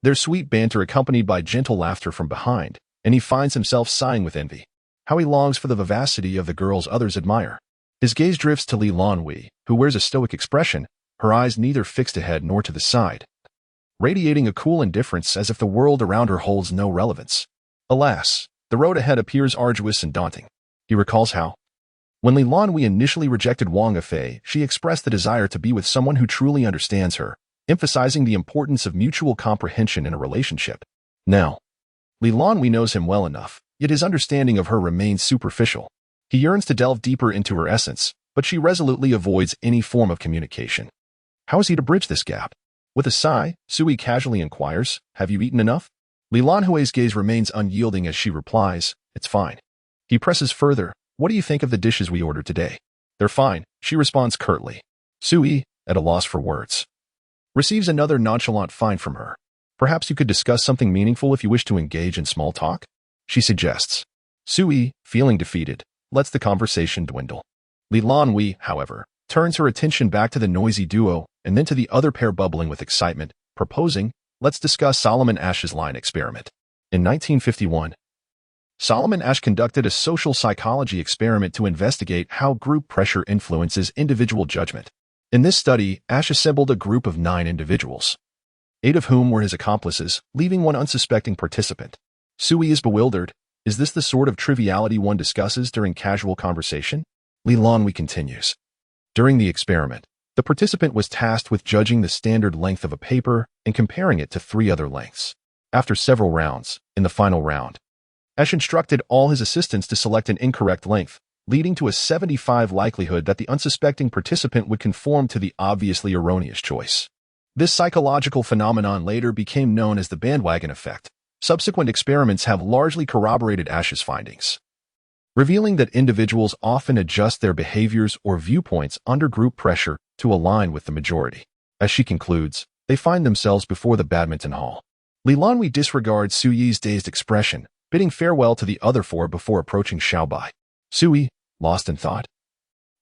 their sweet banter accompanied by gentle laughter from behind, and he finds himself sighing with envy. How he longs for the vivacity of the girls others admire. His gaze drifts to Lan Hui, who wears a stoic expression, her eyes neither fixed ahead nor to the side, radiating a cool indifference as if the world around her holds no relevance. Alas, the road ahead appears arduous and daunting. He recalls how, when Lan Hui initially rejected Wang Fei, she expressed the desire to be with someone who truly understands her, emphasizing the importance of mutual comprehension in a relationship. Now, Lan Hui knows him well enough, yet his understanding of her remains superficial. He yearns to delve deeper into her essence, but she resolutely avoids any form of communication. How is he to bridge this gap? With a sigh, Sui casually inquires, "Have you eaten enough?" Lan Hui's gaze remains unyielding as she replies, "It's fine." He presses further, "What do you think of the dishes we ordered today?" "They're fine," she responds curtly. Sui, at a loss for words, receives another nonchalant fine from her. "Perhaps you could discuss something meaningful if you wish to engage in small talk," she suggests. Sui, feeling defeated, lets the conversation dwindle. Lan Hui, however, turns her attention back to the noisy duo and then to the other pair bubbling with excitement, proposing, "Let's discuss Solomon Asch's line experiment." In 1951, Solomon Asch conducted a social psychology experiment to investigate how group pressure influences individual judgment. In this study, Asch assembled a group of 9 individuals, 8 of whom were his accomplices, leaving one unsuspecting participant. Sui is bewildered. Is this the sort of triviality one discusses during casual conversation? Lan Hui continues. During the experiment, the participant was tasked with judging the standard length of a paper and comparing it to 3 other lengths. After several rounds, in the final round, Asch instructed all his assistants to select an incorrect length, leading to a 75% likelihood that the unsuspecting participant would conform to the obviously erroneous choice. This psychological phenomenon later became known as the bandwagon effect. Subsequent experiments have largely corroborated Asch's findings, revealing that individuals often adjust their behaviors or viewpoints under group pressure to align with the majority. As she concludes, they find themselves before the badminton hall. Lan Hui disregards Sui's dazed expression, bidding farewell to the other 4 before approaching Xiaobai. Sui, lost in thought,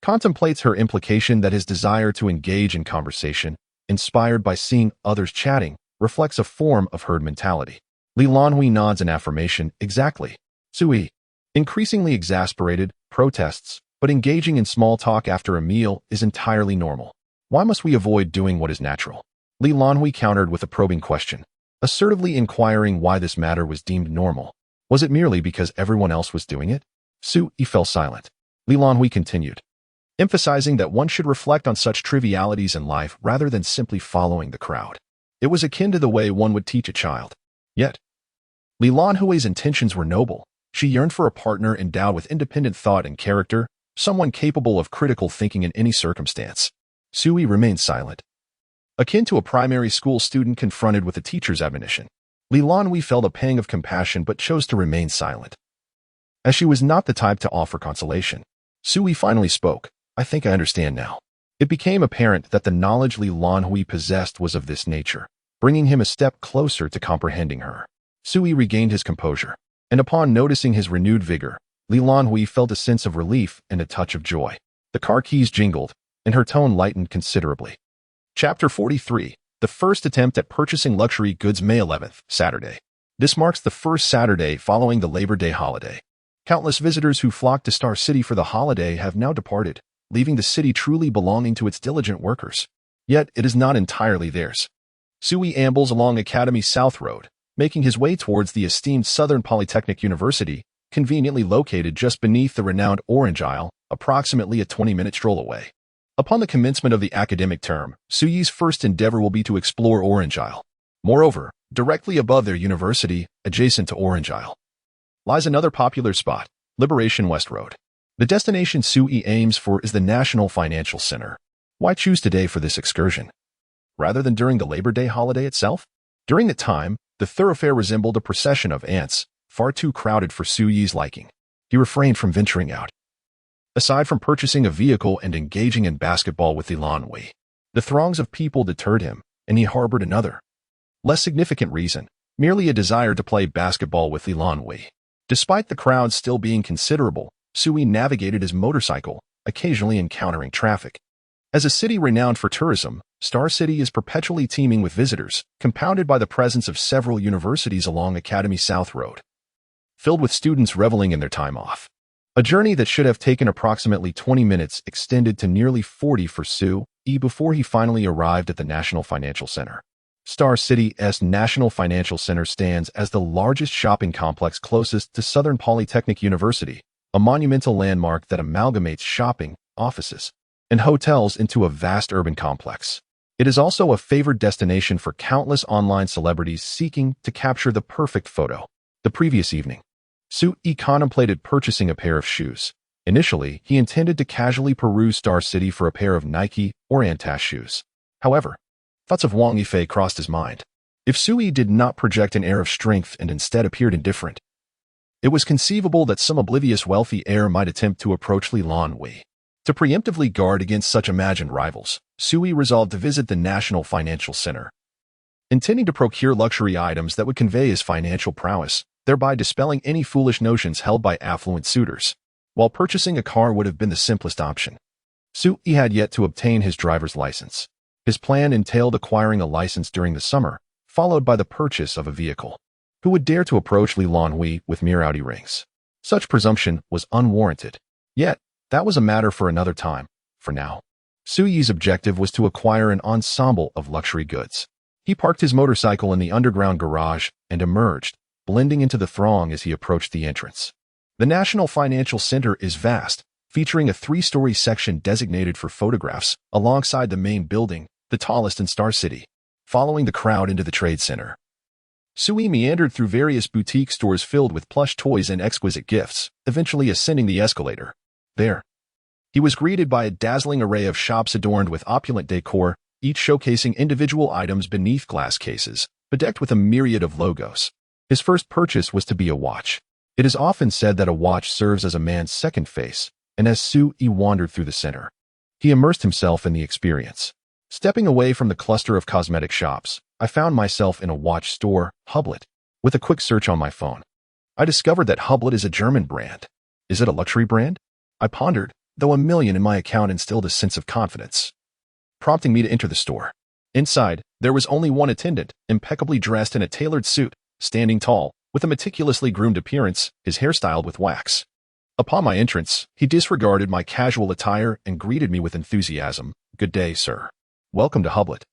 contemplates her implication that his desire to engage in conversation, inspired by seeing others chatting, reflects a form of herd mentality. Lan Hui nods in affirmation, "Exactly." Sui, increasingly exasperated, protests, "But engaging in small talk after a meal is entirely normal. Why must we avoid doing what is natural?" Lan Hui countered with a probing question, assertively inquiring why this matter was deemed normal. Was it merely because everyone else was doing it? Sui fell silent. Lan Hui continued, emphasizing that one should reflect on such trivialities in life rather than simply following the crowd. It was akin to the way one would teach a child. Yet, Lan Hui's intentions were noble. She yearned for a partner endowed with independent thought and character, someone capable of critical thinking in any circumstance. Sui remained silent, akin to a primary school student confronted with a teacher's admonition. Lan Hui felt a pang of compassion but chose to remain silent, as she was not the type to offer consolation. Sui finally spoke, "I think I understand now." It became apparent that the knowledge Lan Hui possessed was of this nature, bringing him a step closer to comprehending her. Sui regained his composure, and upon noticing his renewed vigor, Lan Hui felt a sense of relief and a touch of joy. The car keys jingled, and her tone lightened considerably. Chapter 43. The first attempt at purchasing luxury goods. May 11th, Saturday. This marks the first Saturday following the Labor Day holiday. Countless visitors who flocked to Star City for the holiday have now departed, leaving the city truly belonging to its diligent workers. Yet it is not entirely theirs. Sui ambles along Academy South Road, making his way towards the esteemed Southern Polytechnic University, conveniently located just beneath the renowned Orange Isle, approximately a 20-minute stroll away. Upon the commencement of the academic term, Sui's first endeavor will be to explore Orange Isle. Moreover, directly above their university, adjacent to Orange Isle, lies another popular spot, Liberation West Road. The destination Sui aims for is the National Financial Center. Why choose today for this excursion, rather than during the Labor Day holiday itself? During the time, the thoroughfare resembled a procession of ants, far too crowded for Sui's liking. He refrained from venturing out. Aside from purchasing a vehicle and engaging in basketball with Lan Hui, the throngs of people deterred him, and he harbored another, less significant reason, merely a desire to play basketball with Lan Hui. Despite the crowd still being considerable, Sui navigated his motorcycle, occasionally encountering traffic. As a city renowned for tourism, Star City is perpetually teeming with visitors, compounded by the presence of several universities along Academy South Road, filled with students reveling in their time off. A journey that should have taken approximately 20 minutes extended to nearly 40 for Sui before he finally arrived at the National Financial Center. Star City's National Financial Center stands as the largest shopping complex closest to Southern Polytechnic University, a monumental landmark that amalgamates shopping, offices, and hotels into a vast urban complex. It is also a favored destination for countless online celebrities seeking to capture the perfect photo. The previous evening, Sui contemplated purchasing a pair of shoes, Initially, he intended to casually peruse Star City for a pair of Nike or Antas shoes. However, thoughts of Wang Yifei crossed his mind. If Sui did not project an air of strength and instead appeared indifferent, it was conceivable that some oblivious wealthy heir might attempt to approach Lan Hui. To preemptively guard against such imagined rivals, Sui resolved to visit the National Financial Center, intending to procure luxury items that would convey his financial prowess, thereby dispelling any foolish notions held by affluent suitors. While purchasing a car would have been the simplest option, Sui had yet to obtain his driver's license. His plan entailed acquiring a license during the summer, followed by the purchase of a vehicle. Who would dare to approach Lan Hui with mere Audi rings? Such presumption was unwarranted. Yet, that was a matter for another time. For now, Sui's objective was to acquire an ensemble of luxury goods. He parked his motorcycle in the underground garage and emerged, blending into the throng as he approached the entrance. The National Financial Center is vast, featuring a 3-story section designated for photographs, alongside the main building, the tallest in Star City. Following the crowd into the trade center, Sui meandered through various boutique stores filled with plush toys and exquisite gifts, eventually ascending the escalator. There, he was greeted by a dazzling array of shops adorned with opulent decor, each showcasing individual items beneath glass cases, bedecked with a myriad of logos. His first purchase was to be a watch. It is often said that a watch serves as a man's second face, and as Sui wandered through the center, he immersed himself in the experience. Stepping away from the cluster of cosmetic shops, I found myself in a watch store, Hublot. With a quick search on my phone, I discovered that Hublot is a German brand. Is it a luxury brand? I pondered, though $1 million in my account instilled a sense of confidence, prompting me to enter the store. Inside, there was only one attendant, impeccably dressed in a tailored suit, standing tall, with a meticulously groomed appearance, his hair styled with wax. Upon my entrance, he disregarded my casual attire and greeted me with enthusiasm. "Good day, sir. Welcome to Hublot."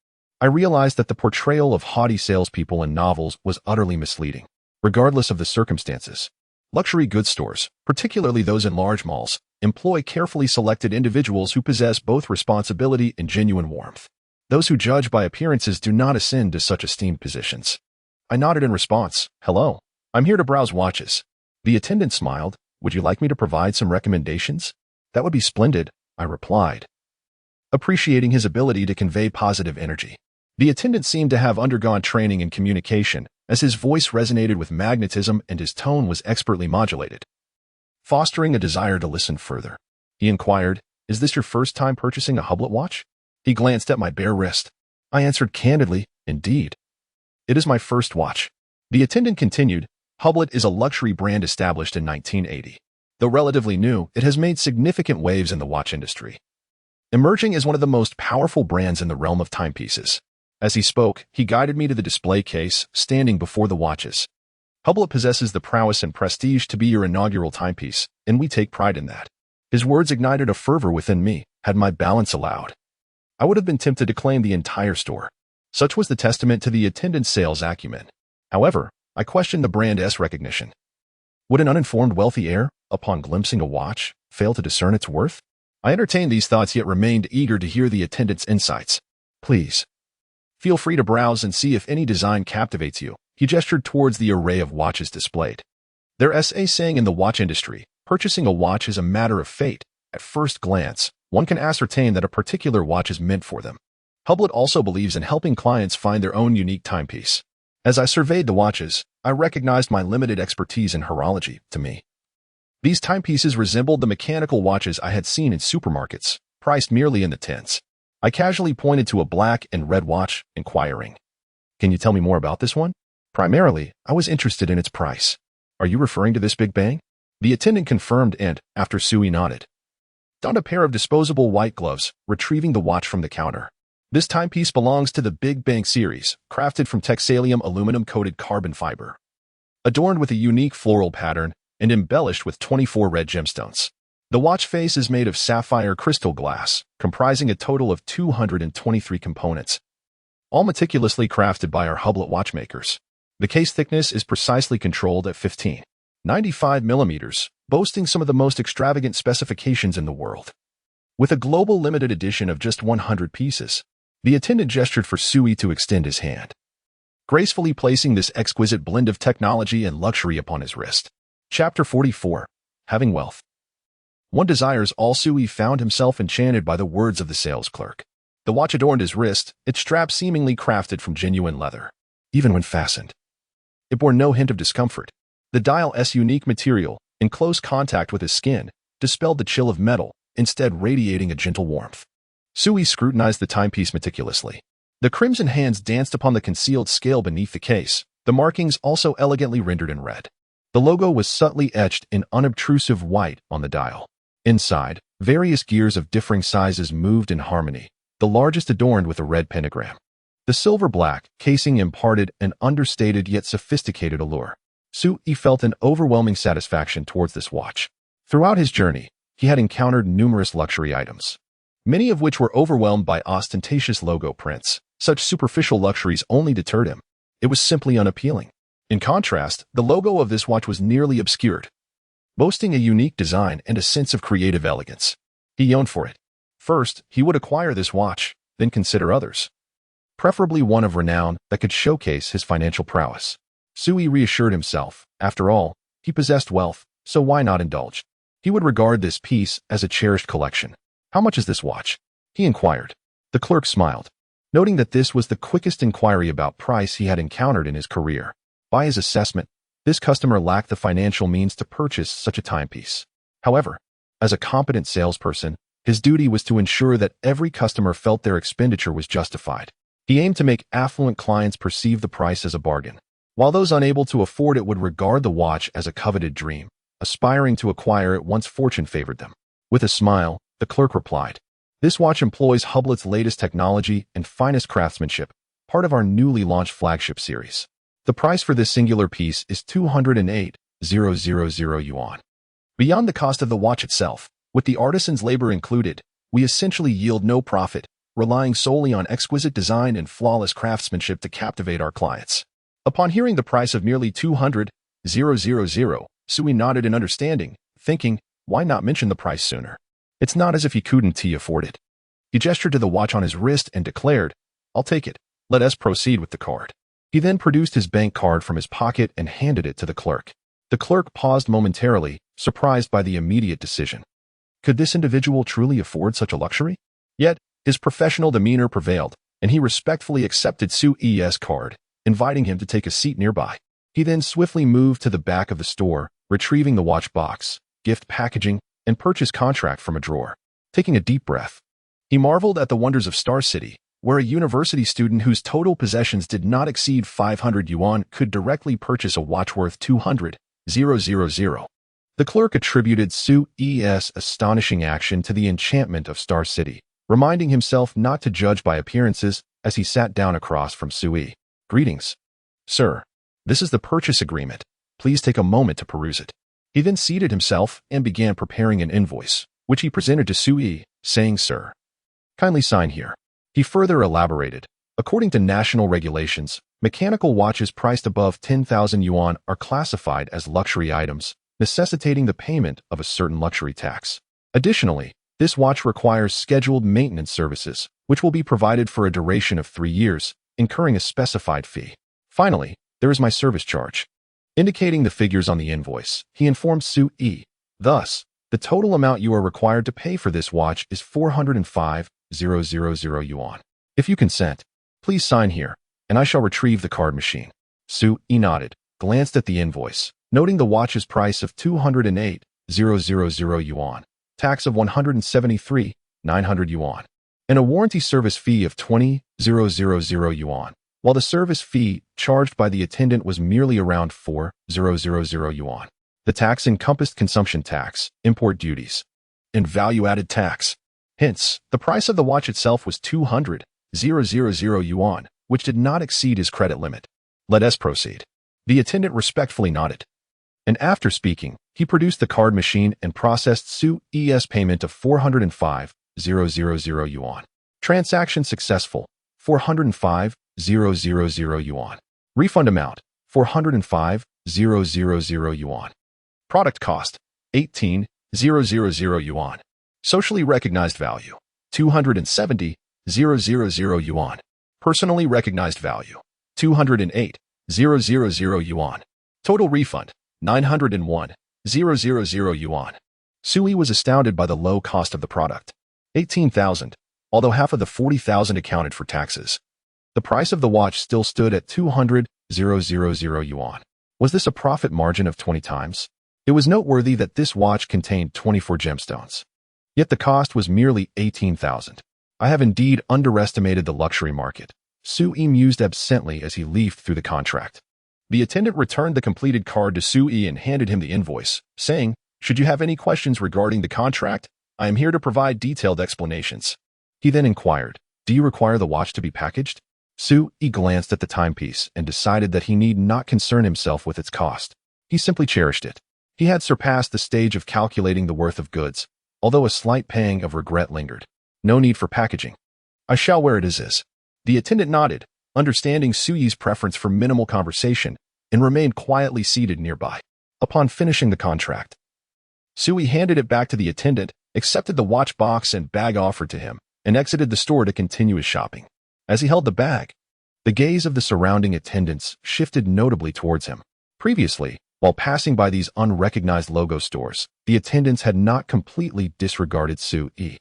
I realized that the portrayal of haughty salespeople in novels was utterly misleading. Regardless of the circumstances, luxury goods stores, particularly those in large malls, employ carefully selected individuals who possess both responsibility and genuine warmth. Those who judge by appearances do not ascend to such esteemed positions. I nodded in response. "Hello. I'm here to browse watches." The attendant smiled. "Would you like me to provide some recommendations?" "That would be splendid," I replied, appreciating his ability to convey positive energy. The attendant seemed to have undergone training in communication, as his voice resonated with magnetism and his tone was expertly modulated, fostering a desire to listen further. He inquired, "Is this your first time purchasing a Hublot watch?" He glanced at my bare wrist. I answered candidly, "Indeed. It is my first watch." The attendant continued, "Hublot is a luxury brand established in 1980. Though relatively new, it has made significant waves in the watch industry, emerging as one of the most powerful brands in the realm of timepieces." As he spoke, he guided me to the display case, standing before the watches. "Hublot possesses the prowess and prestige to be your inaugural timepiece, and we take pride in that." His words ignited a fervor within me. Had my balance allowed, I would have been tempted to claim the entire store. Such was the testament to the attendant's sales acumen. However, I questioned the brand's recognition. Would an uninformed wealthy heir, upon glimpsing a watch, fail to discern its worth? I entertained these thoughts yet remained eager to hear the attendant's insights. "Please, feel free to browse and see if any design captivates you." He gestured towards the array of watches displayed. There's a saying in the watch industry, purchasing a watch is a matter of fate. At first glance, one can ascertain that a particular watch is meant for them. Hublot also believes in helping clients find their own unique timepiece. As I surveyed the watches, I recognized my limited expertise in horology. To me, these timepieces resembled the mechanical watches I had seen in supermarkets, priced merely in the tens. I casually pointed to a black and red watch, inquiring, "Can you tell me more about this one?" Primarily, I was interested in its price. "Are you referring to this Big Bang?" The attendant confirmed and, after Sui nodded, donned a pair of disposable white gloves, retrieving the watch from the counter. This timepiece belongs to the Big Bang series, crafted from Texalium aluminum-coated carbon fiber, adorned with a unique floral pattern and embellished with 24 red gemstones. The watch face is made of sapphire crystal glass, comprising a total of 223 components, all meticulously crafted by our Hublot watchmakers. The case thickness is precisely controlled at 15.95 millimeters, boasting some of the most extravagant specifications in the world. With a global limited edition of just 100 pieces, the attendant gestured for Sui to extend his hand, gracefully placing this exquisite blend of technology and luxury upon his wrist. Chapter 44. Having Wealth. One desires all. Sui found himself enchanted by the words of the sales clerk. The watch adorned his wrist, its strap seemingly crafted from genuine leather. Even when fastened, it bore no hint of discomfort. The dial's unique material, in close contact with his skin, dispelled the chill of metal, instead radiating a gentle warmth. Sui scrutinized the timepiece meticulously. The crimson hands danced upon the concealed scale beneath the case, the markings also elegantly rendered in red. The logo was subtly etched in unobtrusive white on the dial. Inside, various gears of differing sizes moved in harmony, the largest adorned with a red pentagram. The silver-black casing imparted an understated yet sophisticated allure. Sui felt an overwhelming satisfaction towards this watch. Throughout his journey, he had encountered numerous luxury items, many of which were overwhelmed by ostentatious logo prints. Such superficial luxuries only deterred him. It was simply unappealing. In contrast, the logo of this watch was nearly obscured, boasting a unique design and a sense of creative elegance. He yearned for it. First, he would acquire this watch, then consider others, preferably one of renown that could showcase his financial prowess. Sui reassured himself. After all, he possessed wealth, so why not indulge? He would regard this piece as a cherished collection. How much is this watch? He inquired. The clerk smiled, noting that this was the quickest inquiry about price he had encountered in his career. By his assessment, this customer lacked the financial means to purchase such a timepiece. However, as a competent salesperson, his duty was to ensure that every customer felt their expenditure was justified. He aimed to make affluent clients perceive the price as a bargain, while those unable to afford it would regard the watch as a coveted dream, aspiring to acquire it once fortune favored them. With a smile, the clerk replied, "This watch employs Hublett's latest technology and finest craftsmanship, part of our newly launched flagship series. The price for this singular piece is 208,000 yuan. Beyond the cost of the watch itself, with the artisan's labor included, we essentially yield no profit, relying solely on exquisite design and flawless craftsmanship to captivate our clients." Upon hearing the price of merely 200,000, Sui nodded in understanding, thinking, why not mention the price sooner? It's not as if he couldn't afford it. He gestured to the watch on his wrist and declared, "I'll take it. Let us proceed with the card." He then produced his bank card from his pocket and handed it to the clerk. The clerk paused momentarily, surprised by the immediate decision. Could this individual truly afford such a luxury? Yet, his professional demeanor prevailed, and he respectfully accepted Sui's card, inviting him to take a seat nearby. He then swiftly moved to the back of the store, retrieving the watch box, gift packaging, and purchase contract from a drawer. Taking a deep breath, he marveled at the wonders of Star City, where a university student whose total possessions did not exceed 500 yuan could directly purchase a watch worth 200,000. The clerk attributed Sui's astonishing action to the enchantment of Star City, reminding himself not to judge by appearances as he sat down across from Sui. "Greetings, sir. This is the purchase agreement. Please take a moment to peruse it." He then seated himself and began preparing an invoice, which he presented to Sui, saying, "Sir, kindly sign here." He further elaborated, according to national regulations, mechanical watches priced above 10,000 yuan are classified as luxury items, necessitating the payment of a certain luxury tax. Additionally, this watch requires scheduled maintenance services, which will be provided for a duration of 3 years, incurring a specified fee. Finally, there is my service charge. Indicating the figures on the invoice, he informed Sui, "Thus, the total amount you are required to pay for this watch is 405,000 yuan. If you consent, please sign here, and I shall retrieve the card machine." Sui nodded, glanced at the invoice, noting the watch's price of 208,000 yuan, tax of 173,900 yuan, and a warranty service fee of 20,000 yuan, while the service fee charged by the attendant was merely around 4,000 yuan. The tax encompassed consumption tax, import duties, and value-added tax. Hence, the price of the watch itself was 200,000 yuan, which did not exceed his credit limit. "Let us proceed." The attendant respectfully nodded, and after speaking, he produced the card machine and processed Sui's payment of 405,000 yuan. Transaction successful, 405,000 yuan. Refund amount, 405,000 yuan. Product cost, 18,000 yuan. Socially recognized value, 270,000 yuan. Personally recognized value, 208,000 yuan. Total refund, 901,000 yuan. Sui was astounded by the low cost of the product. 18,000, although half of the 40,000 accounted for taxes. The price of the watch still stood at 200,000 yuan. Was this a profit margin of 20 times? It was noteworthy that this watch contained 24 gemstones. Yet the cost was merely 18,000. I have indeed underestimated the luxury market. Sui mused absently as he leafed through the contract. The attendant returned the completed card to Sui and handed him the invoice, saying, "Should you have any questions regarding the contract, I am here to provide detailed explanations." He then inquired, "Do you require the watch to be packaged?" Sui glanced at the timepiece and decided that he need not concern himself with its cost. He simply cherished it. He had surpassed the stage of calculating the worth of goods, although a slight pang of regret lingered. No need for packaging. I shall wear it as is. The attendant nodded, understanding Sui's preference for minimal conversation, and remained quietly seated nearby. Upon finishing the contract, Sui handed it back to the attendant, accepted the watch box and bag offered to him, and exited the store to continue his shopping. As he held the bag, the gaze of the surrounding attendants shifted notably towards him. Previously, while passing by these unrecognized logo stores, the attendants had not completely disregarded Sui.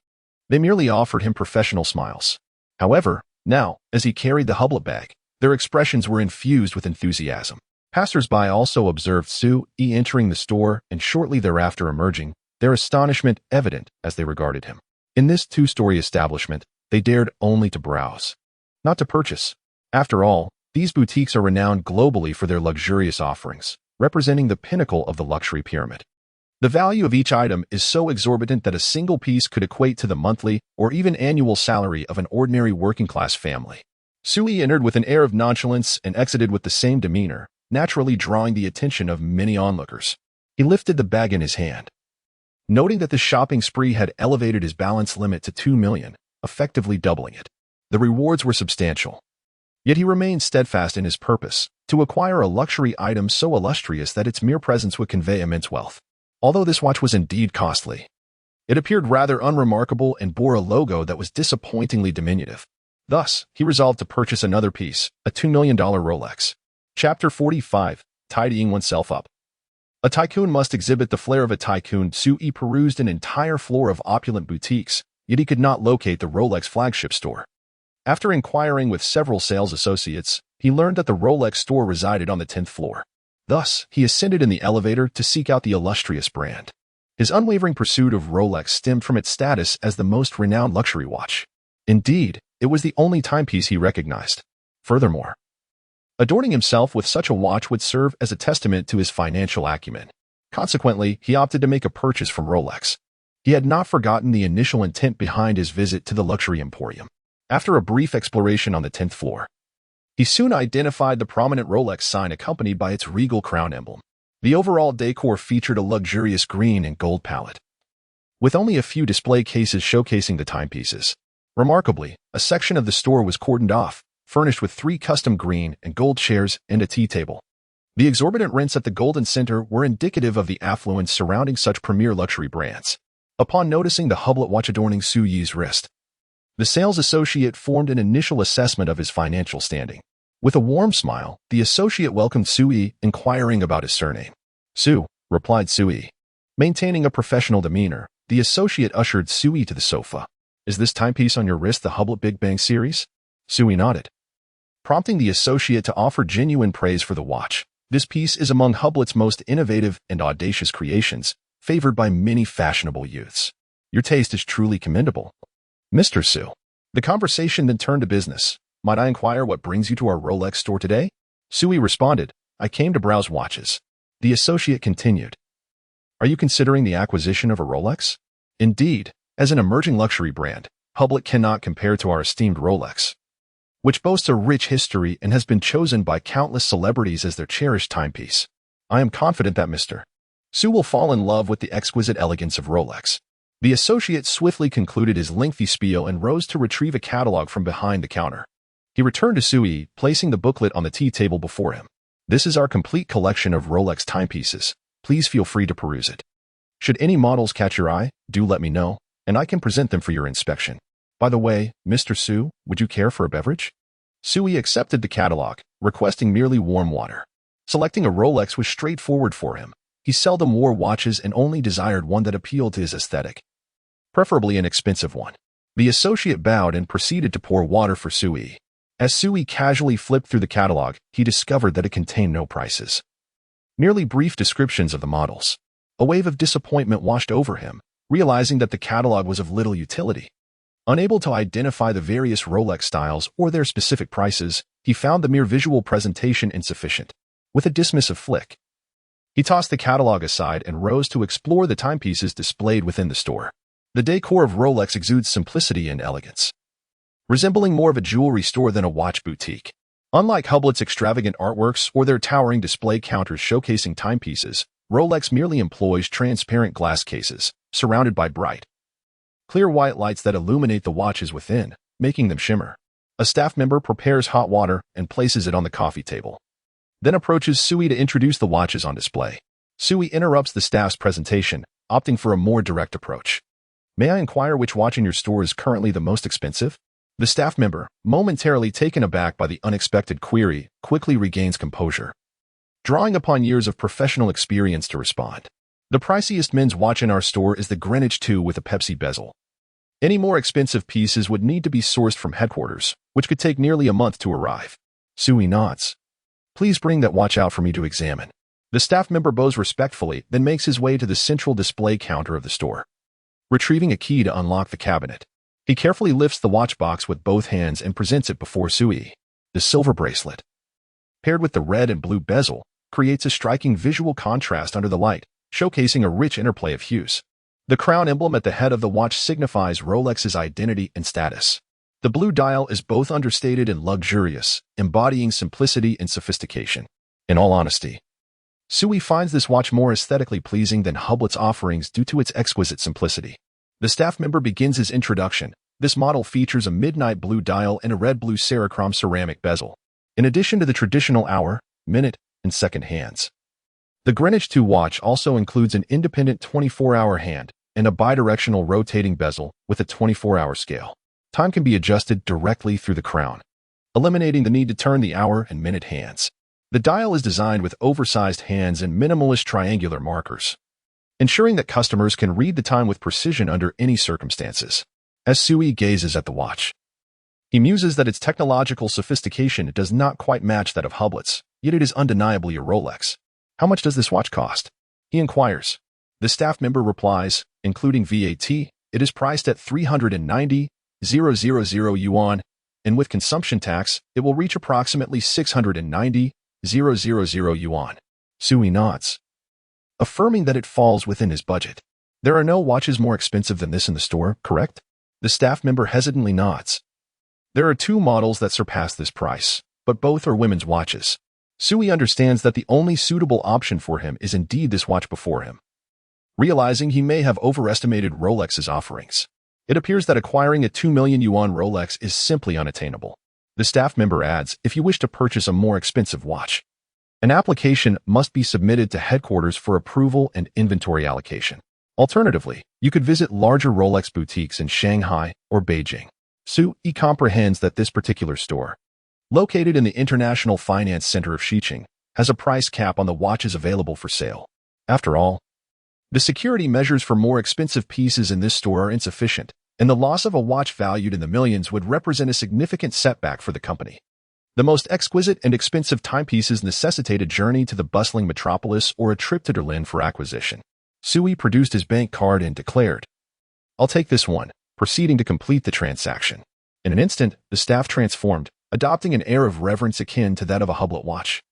They merely offered him professional smiles. However, now, as he carried the hublet bag, their expressions were infused with enthusiasm. Passers-by also observed Sui entering the store and shortly thereafter emerging, their astonishment evident as they regarded him. In this two-story establishment, they dared only to browse, not to purchase. After all, these boutiques are renowned globally for their luxurious offerings, representing the pinnacle of the luxury pyramid. The value of each item is so exorbitant that a single piece could equate to the monthly or even annual salary of an ordinary working-class family. Sui entered with an air of nonchalance and exited with the same demeanor, naturally drawing the attention of many onlookers. He lifted the bag in his hand, noting that the shopping spree had elevated his balance limit to 2 million, effectively doubling it. The rewards were substantial. Yet he remained steadfast in his purpose, to acquire a luxury item so illustrious that its mere presence would convey immense wealth. Although this watch was indeed costly, it appeared rather unremarkable and bore a logo that was disappointingly diminutive. Thus, he resolved to purchase another piece, a $2 million Rolex. Chapter 45, Tidying Oneself Up. A tycoon must exhibit the flair of a tycoon. Sui perused an entire floor of opulent boutiques, yet he could not locate the Rolex flagship store. After inquiring with several sales associates, he learned that the Rolex store resided on the 10th floor. Thus, he ascended in the elevator to seek out the illustrious brand. His unwavering pursuit of Rolex stemmed from its status as the most renowned luxury watch. Indeed, it was the only timepiece he recognized. Furthermore, adorning himself with such a watch would serve as a testament to his financial acumen. Consequently, he opted to make a purchase from Rolex. He had not forgotten the initial intent behind his visit to the luxury emporium. After a brief exploration on the 10th floor, he soon identified the prominent Rolex sign accompanied by its regal crown emblem. The overall decor featured a luxurious green and gold palette, with only a few display cases showcasing the timepieces. Remarkably, a section of the store was cordoned off, furnished with 3 custom green and gold chairs and a tea table. The exorbitant rents at the Golden Center were indicative of the affluence surrounding such premier luxury brands. Upon noticing the hublet watch adorning Sui's wrist, the sales associate formed an initial assessment of his financial standing. With a warm smile, the associate welcomed Sui, inquiring about his surname. "Su," replied Sui. Maintaining a professional demeanor, the associate ushered Sui to the sofa. "Is this timepiece on your wrist the Hublet Big Bang series?" Sui nodded, prompting the associate to offer genuine praise for the watch. "This piece is among Hublet's most innovative and audacious creations, favored by many fashionable youths. Your taste is truly commendable, Mr. Su." The conversation then turned to business. "Might I inquire what brings you to our Rolex store today?" Sui responded, "I came to browse watches." The associate continued, "Are you considering the acquisition of a Rolex?" "Indeed, as an emerging luxury brand, Hublet cannot compare to our esteemed Rolex, which boasts a rich history and has been chosen by countless celebrities as their cherished timepiece. I am confident that Mr. Su will fall in love with the exquisite elegance of Rolex." The associate swiftly concluded his lengthy spiel and rose to retrieve a catalog from behind the counter. He returned to Sui, placing the booklet on the tea table before him. "This is our complete collection of Rolex timepieces. Please feel free to peruse it. Should any models catch your eye, do let me know, and I can present them for your inspection. By the way, Mr. Su, would you care for a beverage?" Sui accepted the catalog, requesting merely warm water. Selecting a Rolex was straightforward for him. He seldom wore watches and only desired one that appealed to his aesthetic, preferably an expensive one. The associate bowed and proceeded to pour water for Sui. As Sui casually flipped through the catalog, he discovered that it contained no prices, merely brief descriptions of the models. A wave of disappointment washed over him, realizing that the catalog was of little utility. Unable to identify the various Rolex styles or their specific prices, he found the mere visual presentation insufficient. With a dismissive flick, he tossed the catalog aside and rose to explore the timepieces displayed within the store. The decor of Rolex exudes simplicity and elegance, resembling more of a jewelry store than a watch boutique. Unlike Hublett's extravagant artworks or their towering display counters showcasing timepieces, Rolex merely employs transparent glass cases, surrounded by bright, clear white lights that illuminate the watches within, making them shimmer. A staff member prepares hot water and places it on the coffee table, then approaches Sui to introduce the watches on display. Sui interrupts the staff's presentation, opting for a more direct approach. "May I inquire which watch in your store is currently the most expensive?" The staff member, momentarily taken aback by the unexpected query, quickly regains composure, drawing upon years of professional experience to respond. "The priciest men's watch in our store is the Greenwich 2 with a Pepsi bezel. Any more expensive pieces would need to be sourced from headquarters, which could take nearly a month to arrive." Sui nods. "Please bring that watch out for me to examine." The staff member bows respectfully, then makes his way to the central display counter of the store. Retrieving a key to unlock the cabinet, he carefully lifts the watch box with both hands and presents it before Sui. The silver bracelet, paired with the red and blue bezel, creates a striking visual contrast under the light, showcasing a rich interplay of hues. The crown emblem at the head of the watch signifies Rolex's identity and status. The blue dial is both understated and luxurious, embodying simplicity and sophistication. In all honesty, Sui finds this watch more aesthetically pleasing than Hublett's offerings due to its exquisite simplicity. The staff member begins his introduction. This model features a midnight blue dial and a red-blue Cerachrom ceramic bezel, in addition to the traditional hour, minute, and second hands. The Greenwich 2 watch also includes an independent 24-hour hand and a bidirectional rotating bezel with a 24-hour scale. Time can be adjusted directly through the crown, eliminating the need to turn the hour and minute hands. The dial is designed with oversized hands and minimalist triangular markers, ensuring that customers can read the time with precision under any circumstances. As Sui gazes at the watch, he muses that its technological sophistication does not quite match that of Hublett's, yet it is undeniably a Rolex. "How much does this watch cost?" he inquires. The staff member replies, "Including VAT, it is priced at 390,000 yuan, and with consumption tax, it will reach approximately 690,000 yuan. Sui nods, affirming that it falls within his budget. "There are no watches more expensive than this in the store, correct?" The staff member hesitantly nods. "There are two models that surpass this price, but both are women's watches." Sui understands that the only suitable option for him is indeed this watch before him. Realizing he may have overestimated Rolex's offerings, it appears that acquiring a 2 million yuan Rolex is simply unattainable. The staff member adds, "If you wish to purchase a more expensive watch, an application must be submitted to headquarters for approval and inventory allocation. Alternatively, you could visit larger Rolex boutiques in Shanghai or Beijing." Sui comprehends that this particular store, located in the International Finance Center of Xiqing, has a price cap on the watches available for sale. After all, the security measures for more expensive pieces in this store are insufficient, and the loss of a watch valued in the millions would represent a significant setback for the company. The most exquisite and expensive timepieces necessitate a journey to the bustling metropolis or a trip to Berlin for acquisition. Sui produced his bank card and declared, "I'll take this one," proceeding to complete the transaction. In an instant, the staff transformed, adopting an air of reverence akin to that of a Hublett watch.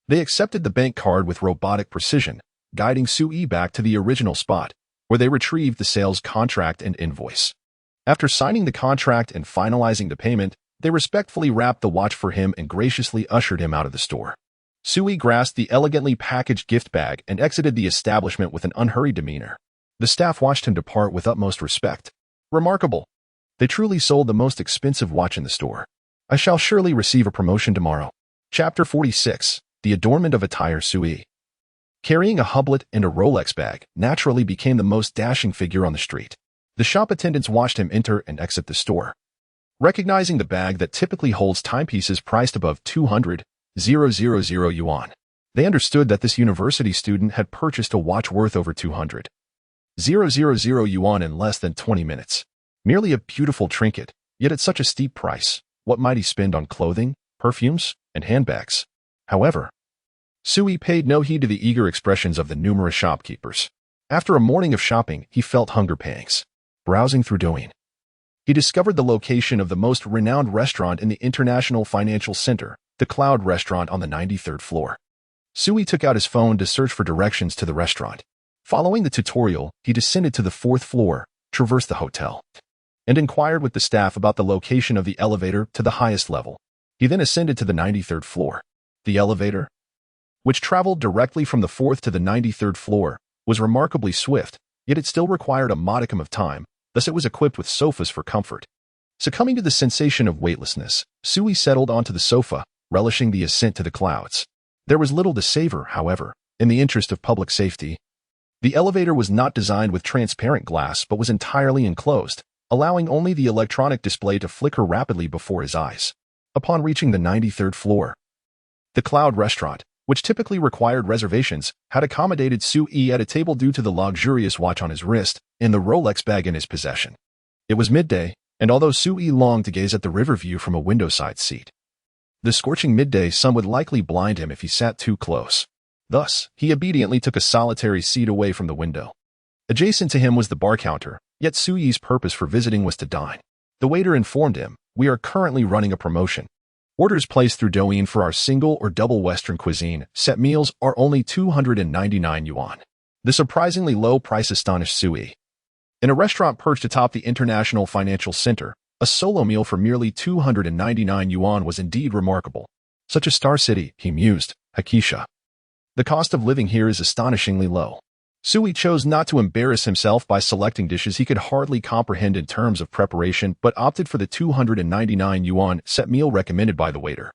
They accepted the bank card with robotic precision, guiding Sui back to the original spot, where they retrieved the sales contract and invoice. After signing the contract and finalizing the payment, they respectfully wrapped the watch for him and graciously ushered him out of the store. Sui grasped the elegantly packaged gift bag and exited the establishment with an unhurried demeanor. The staff watched him depart with utmost respect. "Remarkable. They truly sold the most expensive watch in the store. I shall surely receive a promotion tomorrow." Chapter 46. The Adornment of Attire. Sui, carrying a Hublett and a Rolex bag, naturally became the most dashing figure on the street. The shop attendants watched him enter and exit the store. Recognizing the bag that typically holds timepieces priced above 200,000 yuan, They understood that this university student had purchased a watch worth over 200,000 yuan in less than 20 minutes. Merely a beautiful trinket, yet at such a steep price. What might he spend on clothing, perfumes, and handbags? However, Sui paid no heed to the eager expressions of the numerous shopkeepers. After a morning of shopping, he felt hunger pangs. Browsing through Douyin, he discovered the location of the most renowned restaurant in the International Financial Center, the Cloud Restaurant on the 93rd floor. Sui took out his phone to search for directions to the restaurant. Following the tutorial, he descended to the 4th floor, traversed the hotel, and inquired with the staff about the location of the elevator to the highest level. He then ascended to the 93rd floor. The elevator, which traveled directly from the 4th to the 93rd floor, was remarkably swift, yet it still required a modicum of time, thus it was equipped with sofas for comfort. Succumbing to the sensation of weightlessness, Sui settled onto the sofa, relishing the ascent to the clouds. There was little to savor, however, in the interest of public safety. The elevator was not designed with transparent glass but was entirely enclosed, allowing only the electronic display to flicker rapidly before his eyes. Upon reaching the 93rd floor, the Cloud Restaurant, which typically required reservations, had accommodated Sui at a table due to the luxurious watch on his wrist and the Rolex bag in his possession. It was midday, and although Sui longed to gaze at the river view from a window-side seat, the scorching midday sun would likely blind him if he sat too close. Thus, he obediently took a solitary seat away from the window. Adjacent to him was the bar counter, yet Sui's purpose for visiting was to dine. The waiter informed him, "We are currently running a promotion. Orders placed through Douyin for our single or double Western cuisine set meals are only 299 yuan. The surprisingly low price astonished Sui. In a restaurant perched atop the International Financial Center, a solo meal for merely 299 yuan was indeed remarkable. Such a star city, he mused, Hakisha. The cost of living here is astonishingly low. Sui chose not to embarrass himself by selecting dishes he could hardly comprehend in terms of preparation, but opted for the 299 yuan set meal recommended by the waiter.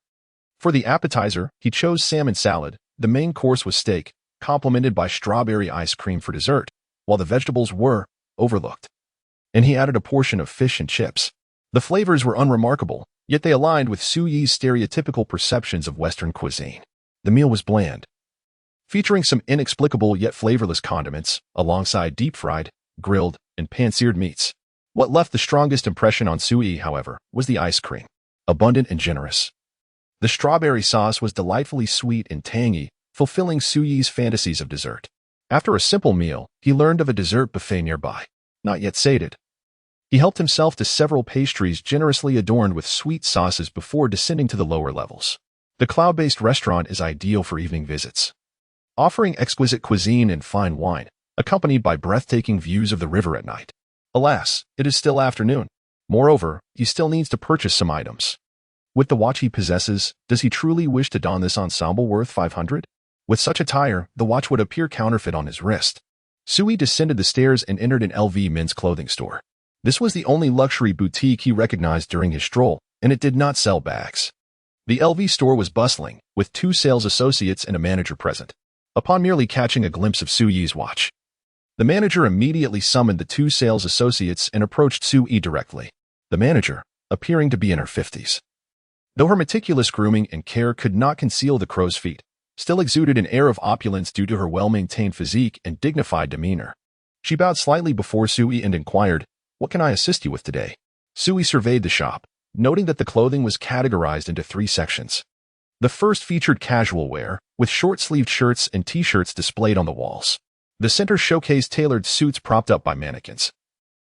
For the appetizer, he chose salmon salad. The main course was steak, complemented by strawberry ice cream for dessert, while the vegetables were overlooked. And he added a portion of fish and chips. The flavors were unremarkable, yet they aligned with Sui's stereotypical perceptions of Western cuisine. The meal was bland, featuring some inexplicable yet flavorless condiments, alongside deep-fried, grilled, and pan-seared meats. What left the strongest impression on Sui, however, was the ice cream, abundant and generous. The strawberry sauce was delightfully sweet and tangy, fulfilling Sui's fantasies of dessert. After a simple meal, he learned of a dessert buffet nearby. Not yet sated, he helped himself to several pastries generously adorned with sweet sauces before descending to the lower levels. The cloud-based restaurant is ideal for evening visits, offering exquisite cuisine and fine wine, accompanied by breathtaking views of the river at night. Alas, it is still afternoon. Moreover, he still needs to purchase some items. With the watch he possesses, does he truly wish to don this ensemble worth 500? With such attire, the watch would appear counterfeit on his wrist. Sui descended the stairs and entered an LV men's clothing store. This was the only luxury boutique he recognized during his stroll, and it did not sell bags. The LV store was bustling, with 2 sales associates and a manager present. Upon merely catching a glimpse of Sui's watch, the manager immediately summoned the 2 sales associates and approached Sui directly. The manager, appearing to be in her 50s, though her meticulous grooming and care could not conceal the crow's feet, still exuded an air of opulence due to her well-maintained physique and dignified demeanor. She bowed slightly before Sui and inquired, "What can I assist you with today?" Sui surveyed the shop, noting that the clothing was categorized into 3 sections. The first featured casual wear, with short-sleeved shirts and t-shirts displayed on the walls. The center showcased tailored suits propped up by mannequins,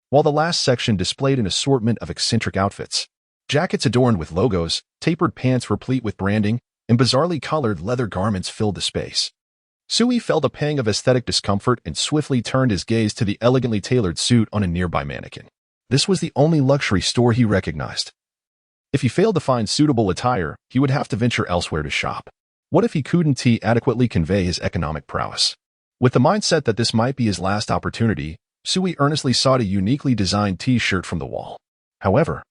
while the last section displayed an assortment of eccentric outfits. Jackets adorned with logos, tapered pants replete with branding, and bizarrely colored leather garments filled the space. Sui felt a pang of aesthetic discomfort and swiftly turned his gaze to the elegantly tailored suit on a nearby mannequin. This was the only luxury store he recognized. If he failed to find suitable attire, he would have to venture elsewhere to shop. What if he couldn't adequately convey his economic prowess? With the mindset that this might be his last opportunity, Sui earnestly sought a uniquely designed t-shirt from the wall. However,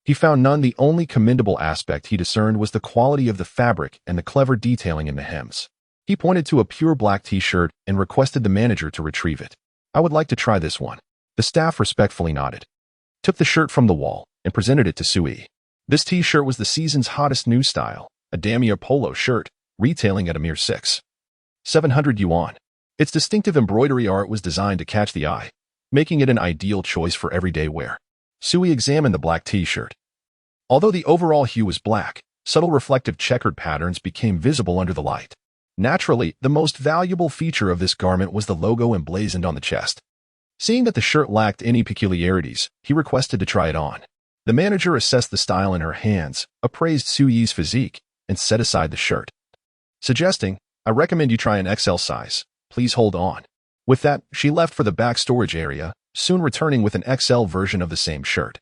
he found none. The only commendable aspect he discerned was the quality of the fabric and the clever detailing in the hems. He pointed to a pure black t-shirt and requested the manager to retrieve it. "I would like to try this one." The staff respectfully nodded, took the shirt from the wall, and presented it to Sui. This t-shirt was the season's hottest new style, a damier polo shirt, retailing at a mere 700 yuan. Its distinctive embroidery art was designed to catch the eye, making it an ideal choice for everyday wear. Sui examined the black t-shirt. Although the overall hue was black, subtle reflective checkered patterns became visible under the light. Naturally, the most valuable feature of this garment was the logo emblazoned on the chest. Seeing that the shirt lacked any peculiarities, he requested to try it on. The manager assessed the style in her hands, appraised Suyi's physique, and set aside the shirt, suggesting, "I recommend you try an XL size. Please hold on." With that, she left for the back storage area, soon returning with an XL version of the same shirt,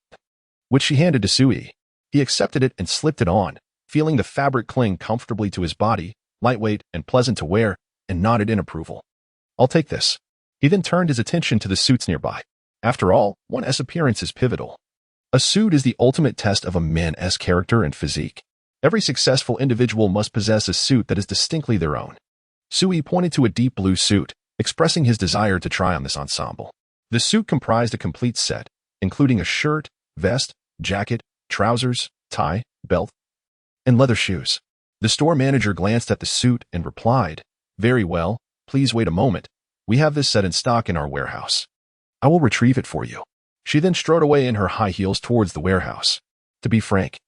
which she handed to Sui. He accepted it and slipped it on, feeling the fabric cling comfortably to his body, lightweight and pleasant to wear, and nodded in approval. "I'll take this." He then turned his attention to the suits nearby. After all, one's appearance is pivotal. A suit is the ultimate test of a man's character and physique. Every successful individual must possess a suit that is distinctly their own. Sui pointed to a deep blue suit, expressing his desire to try on this ensemble. The suit comprised a complete set, including a shirt, vest, jacket, trousers, tie, belt, and leather shoes. The store manager glanced at the suit and replied, "Very well, please wait a moment. We have this set in stock in our warehouse. I will retrieve it for you." She then strode away in her high heels towards the warehouse. To be frank,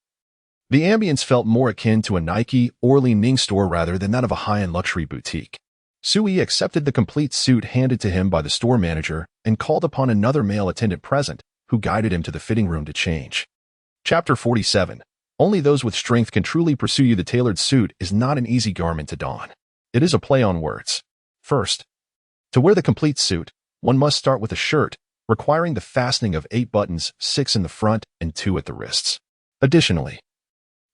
the ambience felt more akin to a Nike or Li Ning store rather than that of a high-end luxury boutique. Sui accepted the complete suit handed to him by the store manager and called upon another male attendant present, who guided him to the fitting room to change. Chapter 47. Only those with strength can truly pursue you. The tailored suit is not an easy garment to don. It is a play on words. First, to wear the complete suit, one must start with a shirt, requiring the fastening of 8 buttons, 6 in the front and 2 at the wrists. Additionally,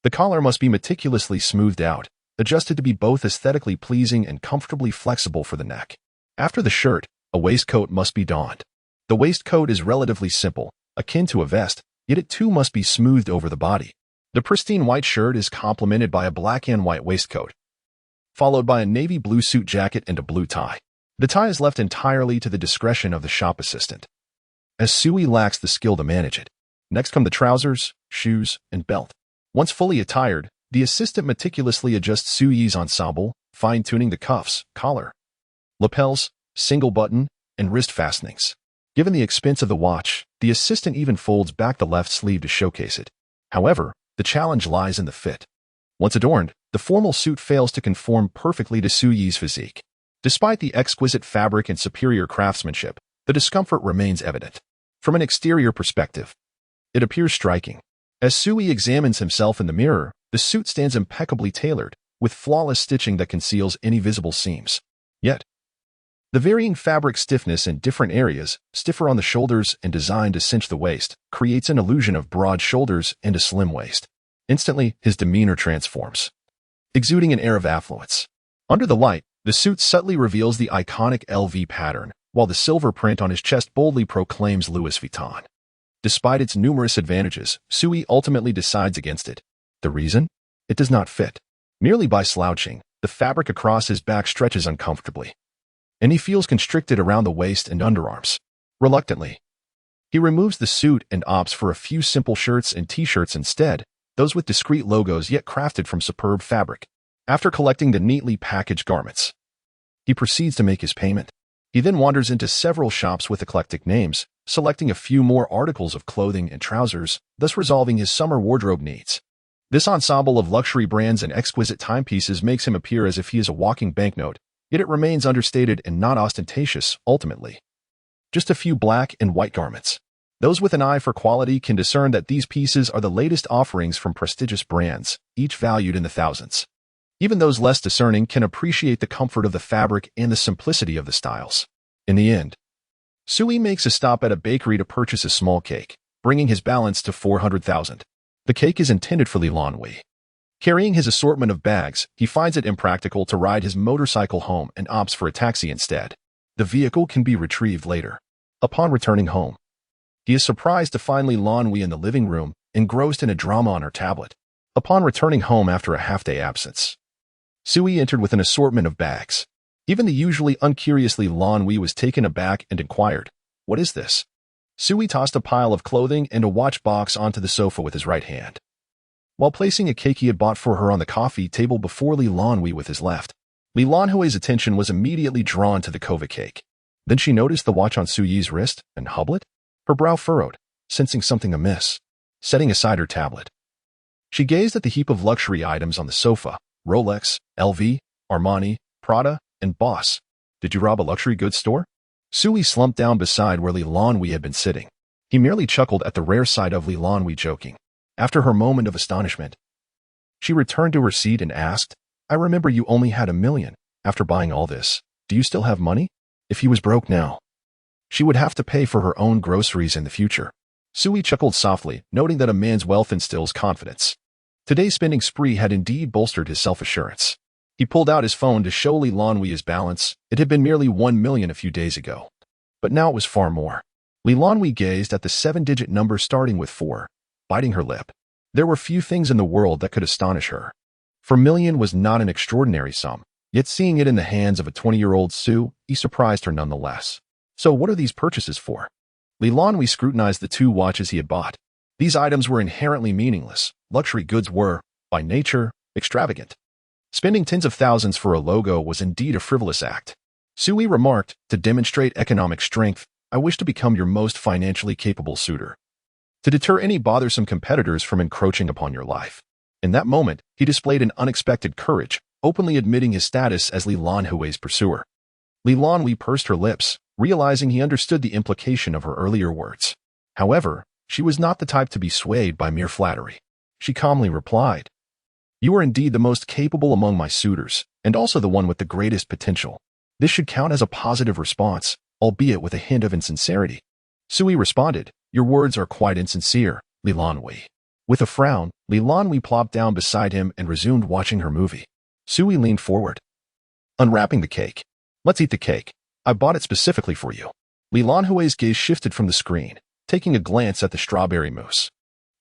the collar must be meticulously smoothed out, adjusted to be both aesthetically pleasing and comfortably flexible for the neck. After the shirt, a waistcoat must be donned. The waistcoat is relatively simple, akin to a vest, yet it too must be smoothed over the body. The pristine white shirt is complemented by a black and white waistcoat, followed by a navy blue suit jacket and a blue tie. The tie is left entirely to the discretion of the shop assistant, as Sui lacks the skill to manage it. Next come the trousers, shoes, and belt. Once fully attired, the assistant meticulously adjusts Suyi's ensemble, fine-tuning the cuffs, collar, lapels, single button, and wrist fastenings. Given the expense of the watch, the assistant even folds back the left sleeve to showcase it. However, the challenge lies in the fit. Once adorned, the formal suit fails to conform perfectly to Suyi's physique. Despite the exquisite fabric and superior craftsmanship, the discomfort remains evident. From an exterior perspective, it appears striking. As Sui examines himself in the mirror, the suit stands impeccably tailored, with flawless stitching that conceals any visible seams. Yet, the varying fabric stiffness in different areas, stiffer on the shoulders and designed to cinch the waist, creates an illusion of broad shoulders and a slim waist. Instantly, his demeanor transforms, exuding an air of affluence. Under the light, the suit subtly reveals the iconic LV pattern, while the silver print on his chest boldly proclaims Louis Vuitton. Despite its numerous advantages, Sui ultimately decides against it. The reason? It does not fit. Merely by slouching, the fabric across his back stretches uncomfortably, and he feels constricted around the waist and underarms. Reluctantly, he removes the suit and opts for a few simple shirts and t-shirts instead, those with discreet logos yet crafted from superb fabric. After collecting the neatly packaged garments, he proceeds to make his payment. He then wanders into several shops with eclectic names, selecting a few more articles of clothing and trousers, thus resolving his summer wardrobe needs. This ensemble of luxury brands and exquisite timepieces makes him appear as if he is a walking banknote, yet it remains understated and not ostentatious, ultimately. Just a few black and white garments. Those with an eye for quality can discern that these pieces are the latest offerings from prestigious brands, each valued in the thousands. Even those less discerning can appreciate the comfort of the fabric and the simplicity of the styles. In the end, Sui makes a stop at a bakery to purchase a small cake, bringing his balance to 400,000. The cake is intended for Lan Hui. Carrying his assortment of bags, he finds it impractical to ride his motorcycle home and opts for a taxi instead. The vehicle can be retrieved later. Upon returning home, he is surprised to find Lan Hui in the living room, engrossed in a drama on her tablet. Upon returning home after a half-day absence, Sui entered with an assortment of bags. Even the usually uncuriously Lan Hui was taken aback and inquired, "What is this?" Sui tossed a pile of clothing and a watch box onto the sofa with his right hand. while placing a cake he had bought for her on the coffee table before Lan Hui with his left. Lan Hui's attention was immediately drawn to the kova cake. Then she noticed the watch on Su Yi's wrist and hublet. Her brow furrowed, sensing something amiss. Setting aside her tablet, she gazed at the heap of luxury items on the sofa: Rolex, LV, Armani, Prada, and Boss. Did you rob a luxury goods store? Su Yi slumped down beside where Lan Hui had been sitting. He merely chuckled at the rare sight of Lan Hui joking. After her moment of astonishment, she returned to her seat and asked, I remember you only had $1 million. After buying all this, do you still have money? If he was broke now, she would have to pay for her own groceries in the future. Su Yi chuckled softly, noting that a man's wealth instills confidence. Today's spending spree had indeed bolstered his self-assurance. He pulled out his phone to show Lan Hui his balance. It had been merely $1 million a few days ago, but now it was far more. Lan Hui gazed at the 7-digit number starting with 4, biting her lip. There were few things in the world that could astonish her. $4 million was not an extraordinary sum, yet seeing it in the hands of a 20-year-old Su Yi surprised her nonetheless. So what are these purchases for? Lan Hui scrutinized the 2 watches he had bought. These items were inherently meaningless. Luxury goods were, by nature, extravagant. Spending tens of thousands for a logo was indeed a frivolous act. Su Yi remarked, to demonstrate economic strength, I wish to become your most financially capable suitor. To deter any bothersome competitors from encroaching upon your life. In that moment, he displayed an unexpected courage, openly admitting his status as Lan Hui's pursuer. Lan Hui pursed her lips, realizing he understood the implication of her earlier words. However, she was not the type to be swayed by mere flattery. She calmly replied, You are indeed the most capable among my suitors, and also the one with the greatest potential. This should count as a positive response, albeit with a hint of insincerity. Su Yi responded, Your words are quite insincere, Lan Hui. With a frown, Lan Hui plopped down beside him and resumed watching her movie. Su Yi leaned forward, unwrapping the cake. Let's eat the cake. I bought it specifically for you. Lan Hui's gaze shifted from the screen, taking a glance at the strawberry mousse.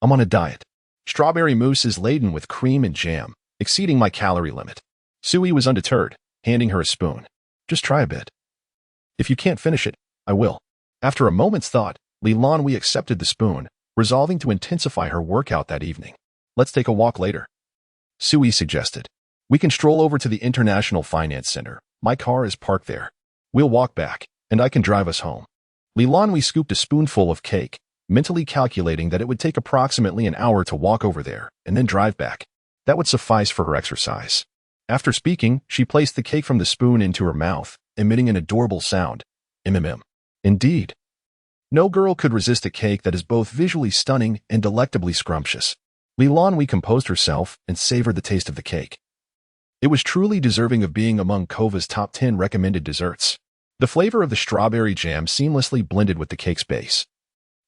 I'm on a diet. Strawberry mousse is laden with cream and jam, exceeding my calorie limit. Su Yi was undeterred, handing her a spoon. Just try a bit. If you can't finish it, I will. After a moment's thought, Lan Hui accepted the spoon, resolving to intensify her workout that evening. Let's take a walk later, Su Yi suggested. We can stroll over to the International Finance Center. My car is parked there. We'll walk back, and I can drive us home. Lan Hui scooped a spoonful of cake, mentally calculating that it would take approximately an hour to walk over there and then drive back. That would suffice for her exercise. After speaking, she placed the cake from the spoon into her mouth, emitting an adorable sound. Mm. Indeed. No girl could resist a cake that is both visually stunning and delectably scrumptious. Lan Hui composed herself and savored the taste of the cake. It was truly deserving of being among Kova's top 10 recommended desserts. The flavor of the strawberry jam seamlessly blended with the cake's base,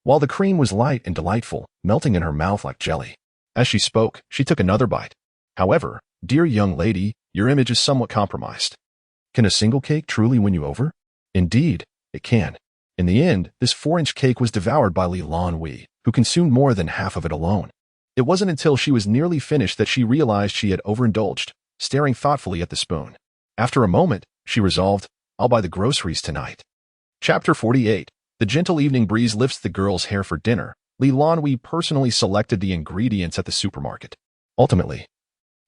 while the cream was light and delightful, melting in her mouth like jelly. As she spoke, she took another bite. However, dear young lady, your image is somewhat compromised. Can a single cake truly win you over? Indeed, it can. In the end, this 4-inch cake was devoured by Lan Hui, who consumed more than half of it alone. It wasn't until she was nearly finished that she realized she had overindulged, staring thoughtfully at the spoon. After a moment, she resolved, I'll buy the groceries tonight. Chapter 48. The gentle evening breeze lifts the girl's hair for dinner. Lan Hui personally selected the ingredients at the supermarket. Ultimately,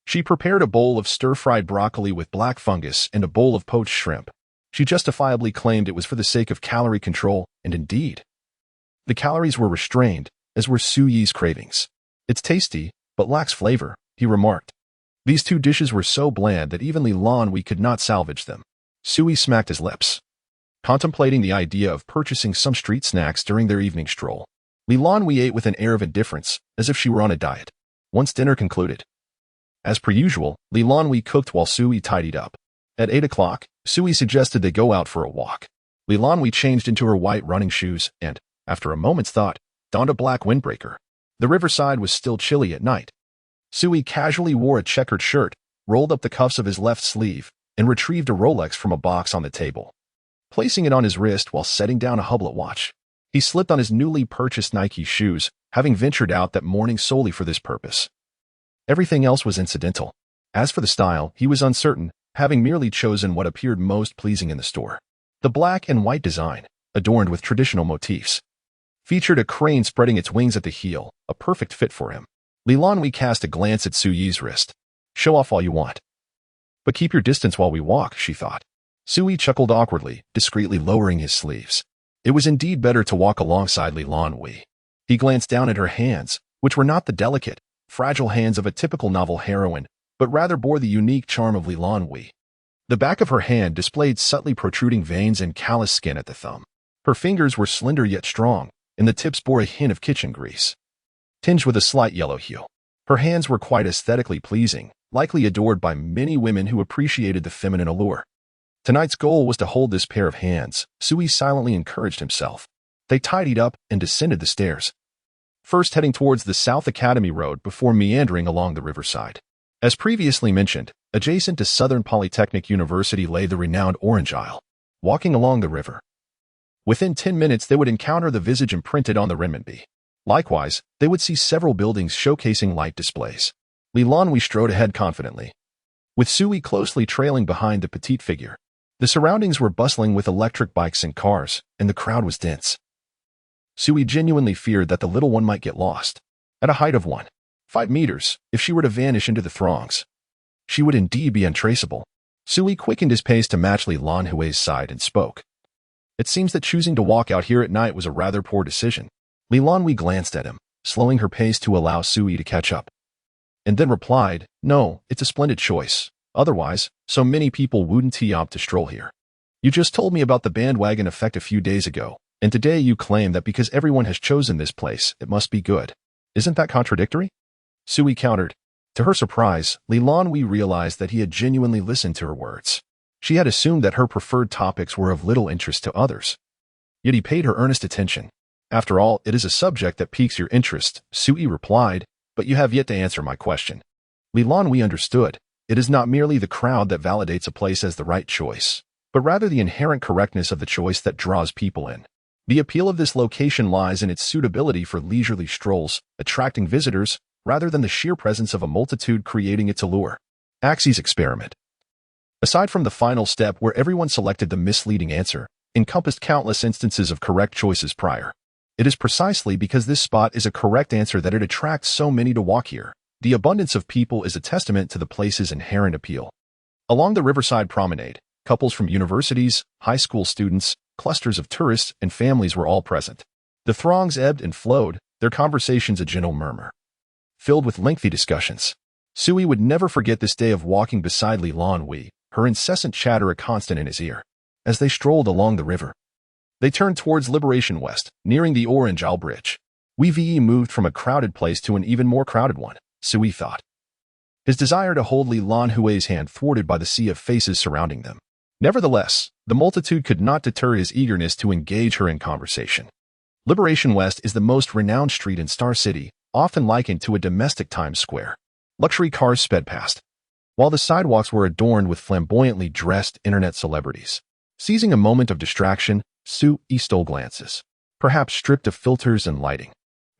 she prepared a bowl of stir-fried broccoli with black fungus and a bowl of poached shrimp. She justifiably claimed it was for the sake of calorie control, and indeed, the calories were restrained, as were Su Yi's cravings. It's tasty, but lacks flavor, he remarked. These 2 dishes were so bland that even Lan Hui could not salvage them. Su Yi smacked his lips, contemplating the idea of purchasing some street snacks during their evening stroll. Lan Hui ate with an air of indifference, as if she were on a diet. Once dinner concluded, as per usual, Lan Hui cooked while Su Yi tidied up. At 8 o'clock, Su Yi suggested they go out for a walk. Lan Hui changed into her white running shoes and, after a moment's thought, donned a black windbreaker. The riverside was still chilly at night. Su Yi casually wore a checkered shirt, rolled up the cuffs of his left sleeve, and retrieved a Rolex from a box on the table, placing it on his wrist while setting down a hublet watch. He slipped on his newly purchased Nike shoes, having ventured out that morning solely for this purpose. Everything else was incidental. As for the style, he was uncertain, having merely chosen what appeared most pleasing in the store. The black and white design, adorned with traditional motifs, featured a crane spreading its wings at the heel, a perfect fit for him. Lan Hui cast a glance at Su Yi's wrist. Show off all you want. But keep your distance while we walk, she thought. Su Yi chuckled awkwardly, discreetly lowering his sleeves. It was indeed better to walk alongside Lan Hui. He glanced down at her hands, which were not the delicate, fragile hands of a typical novel heroine, but rather bore the unique charm of Lan Hui. The back of her hand displayed subtly protruding veins and callous skin at the thumb. Her fingers were slender yet strong, and the tips bore a hint of kitchen grease, tinged with a slight yellow hue. Her hands were quite aesthetically pleasing, likely adored by many women who appreciated the feminine allure. Tonight's goal was to hold this pair of hands, Su Yi silently encouraged himself. They tidied up and descended the stairs, first heading towards the South Academy Road before meandering along the riverside. As previously mentioned, adjacent to Southern Polytechnic University lay the renowned Orange Isle. Walking along the river, within 10 minutes they would encounter the visage imprinted on the renminbi. Likewise, they would see several buildings showcasing light displays. Lan Hui strode ahead confidently, with Su Yi closely trailing behind the petite figure. The surroundings were bustling with electric bikes and cars, and the crowd was dense. Su Yi genuinely feared that the little one might get lost. At a height of 1.5 meters, if she were to vanish into the throngs, she would indeed be untraceable. Su Yi quickened his pace to match Lan Hui's side and spoke. It seems that choosing to walk out here at night was a rather poor decision. Lan Hui glanced at him, slowing her pace to allow Su Yi to catch up, and then replied, No, it's a splendid choice. Otherwise, so many people wouldn't opt to stroll here. You just told me about the bandwagon effect a few days ago, and today you claim that because everyone has chosen this place, it must be good. Isn't that contradictory? Su Yi countered. To her surprise, Lan Hui realized that he had genuinely listened to her words. She had assumed that her preferred topics were of little interest to others. Yet he paid her earnest attention. After all, it is a subject that piques your interest, Su Yi replied, but you have yet to answer my question. Lan Hui understood. It is not merely the crowd that validates a place as the right choice, but rather the inherent correctness of the choice that draws people in. The appeal of this location lies in its suitability for leisurely strolls, attracting visitors, rather than the sheer presence of a multitude creating its allure. Axie's experiment, aside from the final step where everyone selected the misleading answer, encompassed countless instances of correct choices prior. It is precisely because this spot is a correct answer that it attracts so many to walk here. The abundance of people is a testament to the place's inherent appeal. Along the riverside promenade, couples from universities, high school students, clusters of tourists, and families were all present. The throngs ebbed and flowed, their conversations a gentle murmur, filled with lengthy discussions. Su Yi would never forget this day of walking beside Lan Hui, her incessant chatter a constant in his ear. As they strolled along the river, they turned towards Liberation West, nearing the Orange Isle Bridge. Hui moved from a crowded place to an even more crowded one, Su Yi thought, his desire to hold Lan Hui's hand thwarted by the sea of faces surrounding them. Nevertheless, the multitude could not deter his eagerness to engage her in conversation. Liberation West is the most renowned street in Star City, often likened to a domestic Times Square. Luxury cars sped past, while the sidewalks were adorned with flamboyantly dressed internet celebrities. Seizing a moment of distraction, Su Yi stole glances, perhaps stripped of filters and lighting.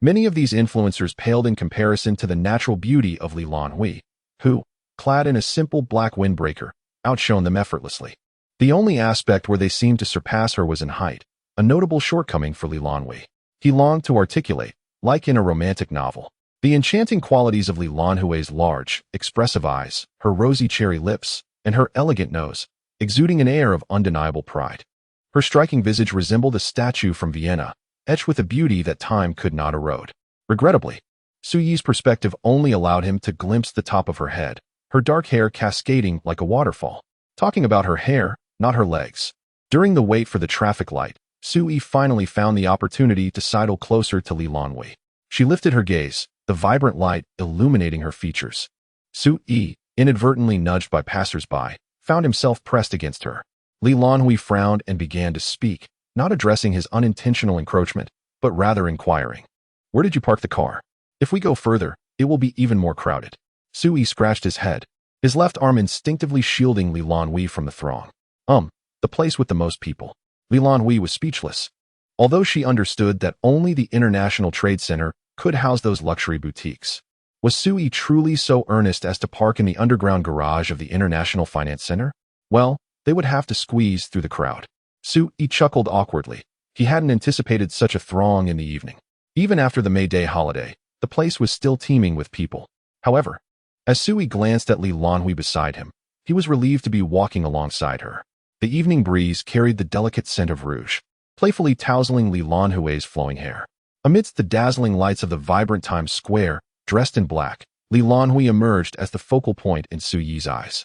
Many of these influencers paled in comparison to the natural beauty of Lan Hui, who, clad in a simple black windbreaker, outshone them effortlessly. The only aspect where they seemed to surpass her was in height, a notable shortcoming for Lan Hui. He longed to articulate, like in a romantic novel, the enchanting qualities of Lan Hui's large, expressive eyes, her rosy cherry lips, and her elegant nose, exuding an air of undeniable pride. Her striking visage resembled a statue from Vienna, etched with a beauty that time could not erode. Regrettably, Su Yi's perspective only allowed him to glimpse the top of her head, her dark hair cascading like a waterfall. Talking about her hair, not her legs. During the wait for the traffic light, Su Yi finally found the opportunity to sidle closer to Lan Hui. She lifted her gaze, the vibrant light illuminating her features. Su Yi, inadvertently nudged by passers-by, found himself pressed against her. Lan Hui frowned and began to speak, not addressing his unintentional encroachment, but rather inquiring. Where did you park the car? If we go further, it will be even more crowded. Su Yi scratched his head, his left arm instinctively shielding Lan Hui from the throng. The place with the most people. Lan Hui was speechless. Although she understood that only the International Trade Center could house those luxury boutiques. Was Su Yi truly so earnest as to park in the underground garage of the International Finance Center? Well, they would have to squeeze through the crowd. Su Yi chuckled awkwardly. He hadn't anticipated such a throng in the evening. Even after the May Day holiday, The place was still teeming with people. However, as Sui glanced at Lan Hui beside him, he was relieved to be walking alongside her. The evening breeze carried the delicate scent of rouge, playfully tousling Lan Hui's flowing hair. Amidst the dazzling lights of the vibrant Times Square, dressed in black, Lan Hui emerged as the focal point in Suyi's eyes.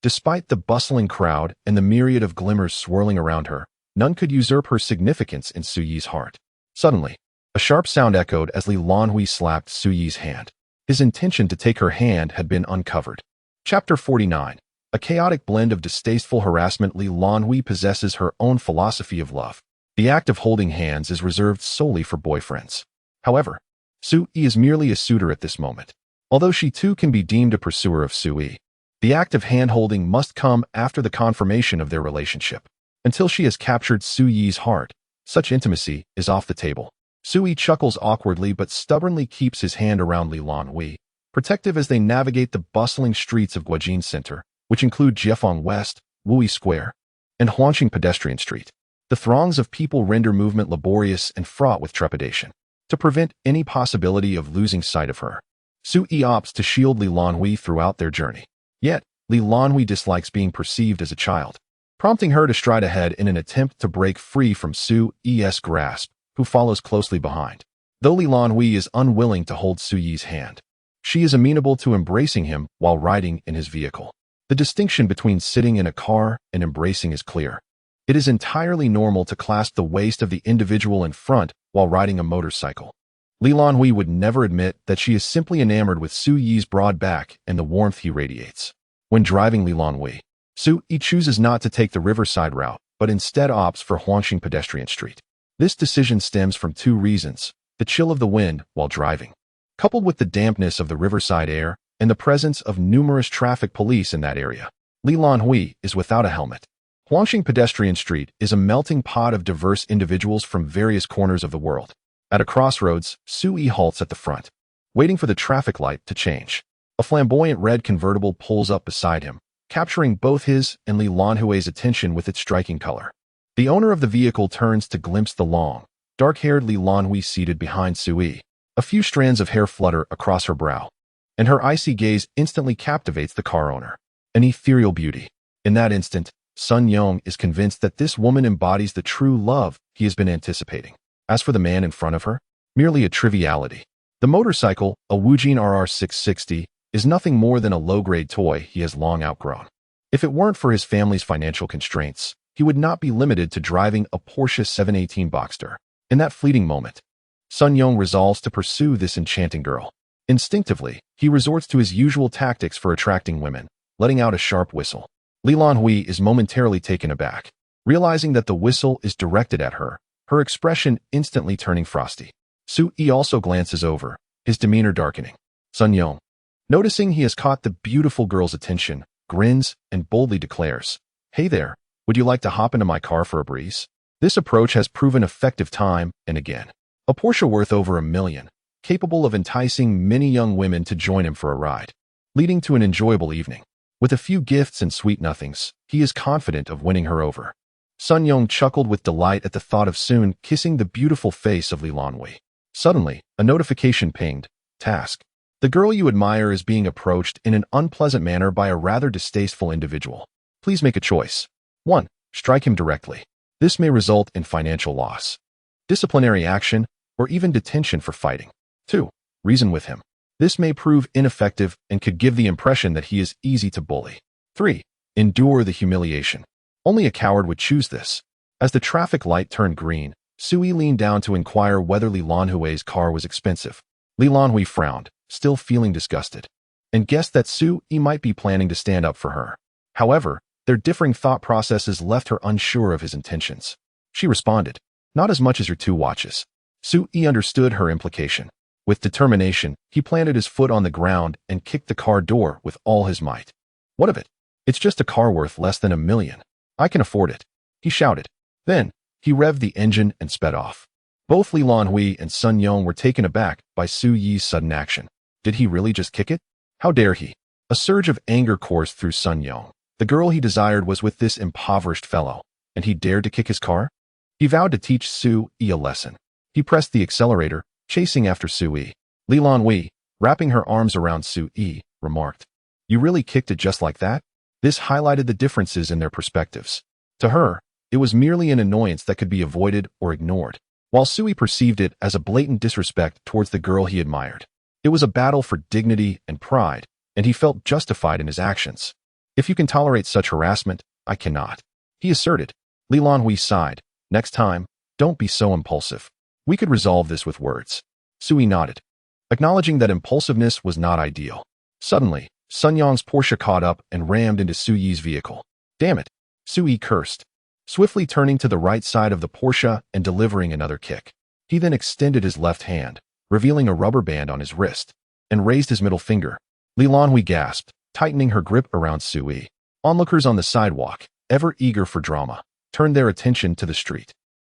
Despite the bustling crowd and the myriad of glimmers swirling around her, none could usurp her significance in Suyi's heart. Suddenly, a sharp sound echoed as Lan Hui slapped Suyi's hand. His intention to take her hand had been uncovered. Chapter 49. A chaotic blend of distasteful harassment. Lan Hui possesses her own philosophy of love. The act of holding hands is reserved solely for boyfriends. However, Sui is merely a suitor at this moment. Although she too can be deemed a pursuer of Sui, the act of hand-holding must come after the confirmation of their relationship. Until she has captured Suyi's heart, such intimacy is off the table. Sui chuckles awkwardly but stubbornly keeps his hand around Lan Hui, protective as they navigate the bustling streets of Guojin Center, which include Jiefeng West, Wui Square, and Huanqing Pedestrian Street. The throngs of people render movement laborious and fraught with trepidation. To prevent any possibility of losing sight of her, Sui opts to shield Lan Hui throughout their journey. Yet, Lan Hui dislikes being perceived as a child, prompting her to stride ahead in an attempt to break free from Sui's grasp, who follows closely behind. Though Lan Hui is unwilling to hold Suyi's hand, she is amenable to embracing him while riding in his vehicle. The distinction between sitting in a car and embracing is clear. It is entirely normal to clasp the waist of the individual in front while riding a motorcycle. Lan Hui would never admit that she is simply enamored with Suyi's broad back and the warmth he radiates. When driving Lan Hui, Sui chooses not to take the riverside route, but instead opts for Huanqing Pedestrian Street. This decision stems from two reasons: the chill of the wind while driving, coupled with the dampness of the riverside air and the presence of numerous traffic police in that area. Lan Hui is without a helmet. Huanqing Pedestrian Street is a melting pot of diverse individuals from various corners of the world. At a crossroads, Sui halts at the front, waiting for the traffic light to change. A flamboyant red convertible pulls up beside him, capturing both his and Lan Hui's attention with its striking color. The owner of the vehicle turns to glimpse the long, dark-haired Lan Hui seated behind Sui. A few strands of hair flutter across her brow, and her icy gaze instantly captivates the car owner. An ethereal beauty. In that instant, Sun Yong is convinced that this woman embodies the true love he has been anticipating. As for the man in front of her, merely a triviality. The motorcycle, a Wujin RR660, is nothing more than a low-grade toy he has long outgrown. If it weren't for his family's financial constraints, he would not be limited to driving a Porsche 718 Boxster. In that fleeting moment, Sun Yong resolves to pursue this enchanting girl. Instinctively, he resorts to his usual tactics for attracting women, letting out a sharp whistle. Lan Hui is momentarily taken aback, realizing that the whistle is directed at her, her expression instantly turning frosty. Sui also glances over, his demeanor darkening. Sun Yong, noticing he has caught the beautiful girl's attention, grins and boldly declares, "Hey there, would you like to hop into my car for a breeze?" This approach has proven effective time and again. A Porsche worth over $1 million, capable of enticing many young women to join him for a ride, leading to an enjoyable evening. With a few gifts and sweet nothings, he is confident of winning her over. Sun Yong chuckled with delight at the thought of soon kissing the beautiful face of Lan Hui. Suddenly, a notification pinged. Task. The girl you admire is being approached in an unpleasant manner by a rather distasteful individual. Please make a choice. 1. Strike him directly. This may result in financial loss, disciplinary action, or even detention for fighting. 2. Reason with him. This may prove ineffective and could give the impression that he is easy to bully. 3. Endure the humiliation. Only a coward would choose this. As the traffic light turned green, Sui leaned down to inquire whether Lan Hui's car was expensive. Lan Hui frowned, still feeling disgusted, and guessed that Sui might be planning to stand up for her. However, their differing thought processes left her unsure of his intentions. She responded, "Not as much as your 2 watches." Sui understood her implication. With determination, he planted his foot on the ground and kicked the car door with all his might. "What of it? It's just a car worth less than $1 million. I can afford it," he shouted. Then, he revved the engine and sped off. Both Lan Hui and Sun Yong were taken aback by Suyi's sudden action. Did he really just kick it? How dare he? A surge of anger coursed through Sun Yong. The girl he desired was with this impoverished fellow, and he dared to kick his car? He vowed to teach Sui a lesson. He pressed the accelerator, chasing after Sui. Lan Hui, wrapping her arms around Su-yi, remarked. You really kicked it just like that? This highlighted the differences in their perspectives. To her, it was merely an annoyance that could be avoided or ignored, while Sui perceived it as a blatant disrespect towards the girl he admired. It was a battle for dignity and pride, and he felt justified in his actions. If you can tolerate such harassment, I cannot, he asserted. Lan Hui sighed. Next time, don't be so impulsive. We could resolve this with words. Sui nodded, acknowledging that impulsiveness was not ideal. Suddenly, Sun Yang's Porsche caught up and rammed into Su-yi's vehicle. Damn it, Su-yi cursed, swiftly turning to the right side of the Porsche and delivering another kick. He then extended his left hand, revealing a rubber band on his wrist, and raised his middle finger. Lan Hui gasped, tightening her grip around Su-yi. Onlookers on the sidewalk, ever eager for drama, turned their attention to the street.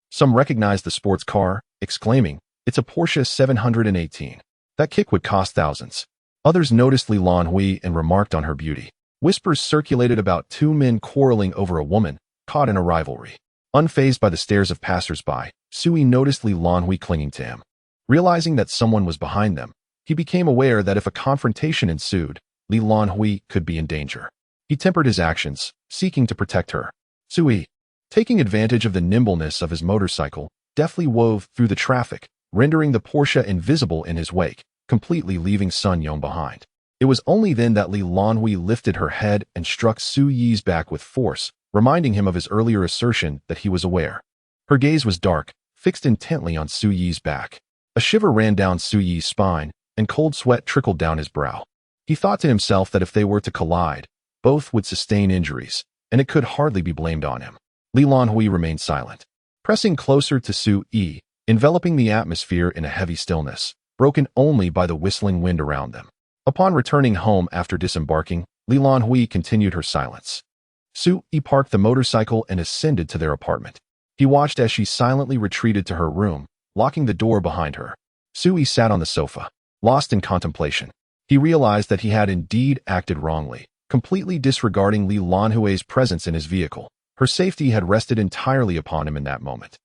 Some recognized the sports car, exclaiming, "It's a Porsche 718. That kick would cost thousands." Others noticed Lan Hui and remarked on her beauty. Whispers circulated about two men quarreling over a woman, caught in a rivalry. Unfazed by the stares of passers-by, Sui noticed Lan Hui clinging to him. Realizing that someone was behind them, he became aware that if a confrontation ensued, Lan Hui could be in danger. He tempered his actions, seeking to protect her. Sui, taking advantage of the nimbleness of his motorcycle, deftly wove through the traffic, rendering the Porsche invisible in his wake, completely leaving Sun Yang behind. It was only then that Lan Hui lifted her head and struck Su-yi's back with force, reminding him of his earlier assertion that he was aware. Her gaze was dark, fixed intently on Su-yi's back. A shiver ran down Su-yi's spine, and cold sweat trickled down his brow. He thought to himself that if they were to collide, both would sustain injuries, and it could hardly be blamed on him. Lan Hui remained silent, pressing closer to Su-yi, enveloping the atmosphere in a heavy stillness, broken only by the whistling wind around them. Upon returning home after disembarking, Lan Hui continued her silence. Su-yi parked the motorcycle and ascended to their apartment. He watched as she silently retreated to her room, locking the door behind her. Su-yi sat on the sofa, lost in contemplation. He realized that he had indeed acted wrongly, completely disregarding Lan Hui's presence in his vehicle. Her safety had rested entirely upon him in that moment.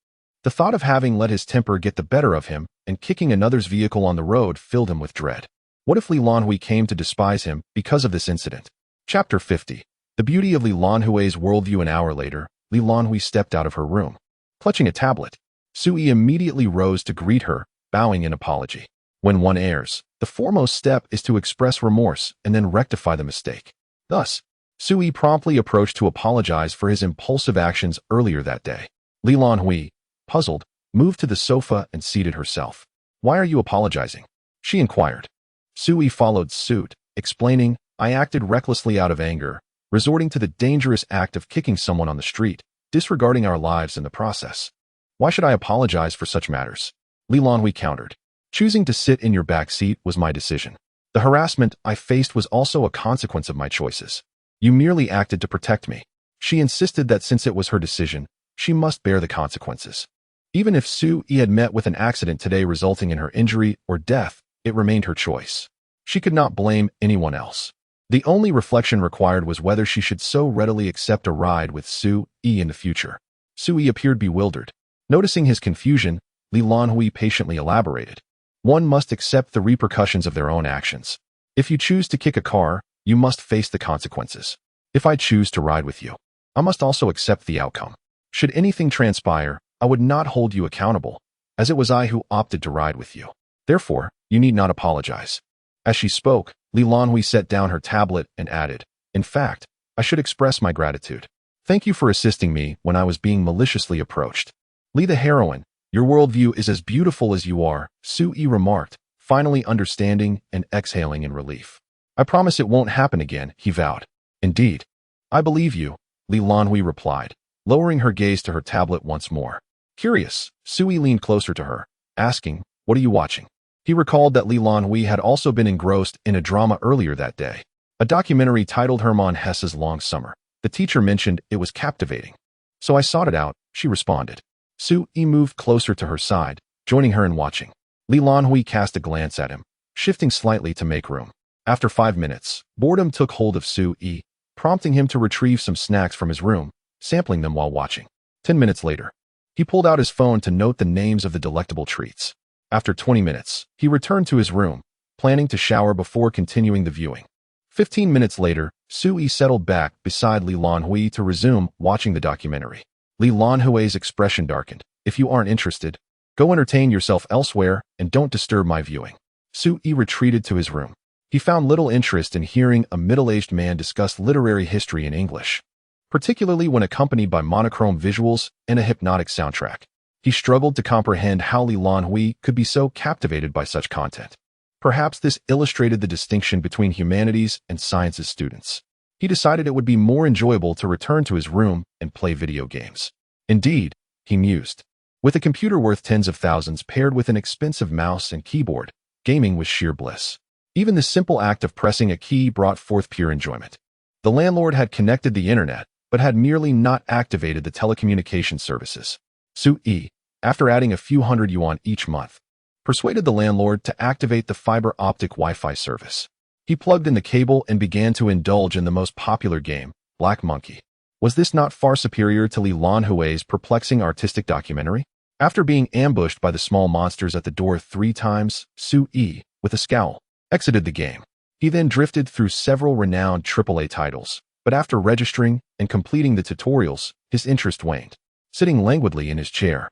The thought of having let his temper get the better of him and kicking another's vehicle on the road filled him with dread. What if Lan Hui came to despise him because of this incident? Chapter 50. The beauty of Lan Hui's worldview. An hour later, Lan Hui stepped out of her room. Clutching a tablet, Sui immediately rose to greet her, bowing in apology. When one errs, the foremost step is to express remorse and then rectify the mistake. Thus, Sui promptly approached to apologize for his impulsive actions earlier that day. Lan Hui, puzzled, moved to the sofa and seated herself. "Why are you apologizing?" she inquired. Sui followed suit, explaining, "I acted recklessly out of anger, resorting to the dangerous act of kicking someone on the street, disregarding our lives in the process. Why should I apologize for such matters?" Lan Hui countered. "Choosing to sit in your back seat was my decision. The harassment I faced was also a consequence of my choices. You merely acted to protect me." She insisted that since it was her decision, she must bear the consequences. Even if Su-yi had met with an accident today resulting in her injury or death, it remained her choice. She could not blame anyone else. The only reflection required was whether she should so readily accept a ride with Su-yi in the future. Su-yi appeared bewildered. Noticing his confusion, Lan Hui patiently elaborated. "One must accept the repercussions of their own actions. If you choose to kick a car, you must face the consequences. If I choose to ride with you, I must also accept the outcome. Should anything transpire, I would not hold you accountable, as it was I who opted to ride with you. Therefore, you need not apologize." As she spoke, Lan Hui set down her tablet and added, "In fact, I should express my gratitude. Thank you for assisting me when I was being maliciously approached." "Li the heroine, your worldview is as beautiful as you are," Su-yi remarked, finally understanding and exhaling in relief. "I promise it won't happen again," he vowed. "Indeed. I believe you," Lan Hui replied, lowering her gaze to her tablet once more. Curious, Sui leaned closer to her, asking, "What are you watching?" He recalled that Lan Hui had also been engrossed in a drama earlier that day, a documentary titled Hermann Hesse's Long Summer. The teacher mentioned it was captivating. "So I sought it out," she responded. Sui moved closer to her side, joining her in watching. Lan Hui cast a glance at him, shifting slightly to make room. After 5 minutes, boredom took hold of Sui, prompting him to retrieve some snacks from his room, sampling them while watching. 10 minutes later, he pulled out his phone to note the names of the delectable treats. After 20 minutes, he returned to his room, planning to shower before continuing the viewing. 15 minutes later, Sui settled back beside Lan Hui to resume watching the documentary. Lan Hui's expression darkened. "If you aren't interested, go entertain yourself elsewhere and don't disturb my viewing." Sui retreated to his room. He found little interest in hearing a middle-aged man discuss literary history in English, particularly when accompanied by monochrome visuals and a hypnotic soundtrack. He struggled to comprehend how Lan Hui could be so captivated by such content. Perhaps this illustrated the distinction between humanities and sciences students. He decided it would be more enjoyable to return to his room and play video games. Indeed, he mused, with a computer worth tens of thousands paired with an expensive mouse and keyboard, gaming was sheer bliss. Even the simple act of pressing a key brought forth pure enjoyment. The landlord had connected the internet, but had merely not activated the telecommunication services. Sui, after adding a few hundred yuan each month, persuaded the landlord to activate the fiber optic Wi-Fi service. He plugged in the cable and began to indulge in the most popular game, Black Monkey. Was this not far superior to Lan Hui's perplexing artistic documentary? After being ambushed by the small monsters at the door 3 times, Sui, with a scowl, exited the game. He then drifted through several renowned AAA titles, but after registering and completing the tutorials, his interest waned. Sitting languidly in his chair,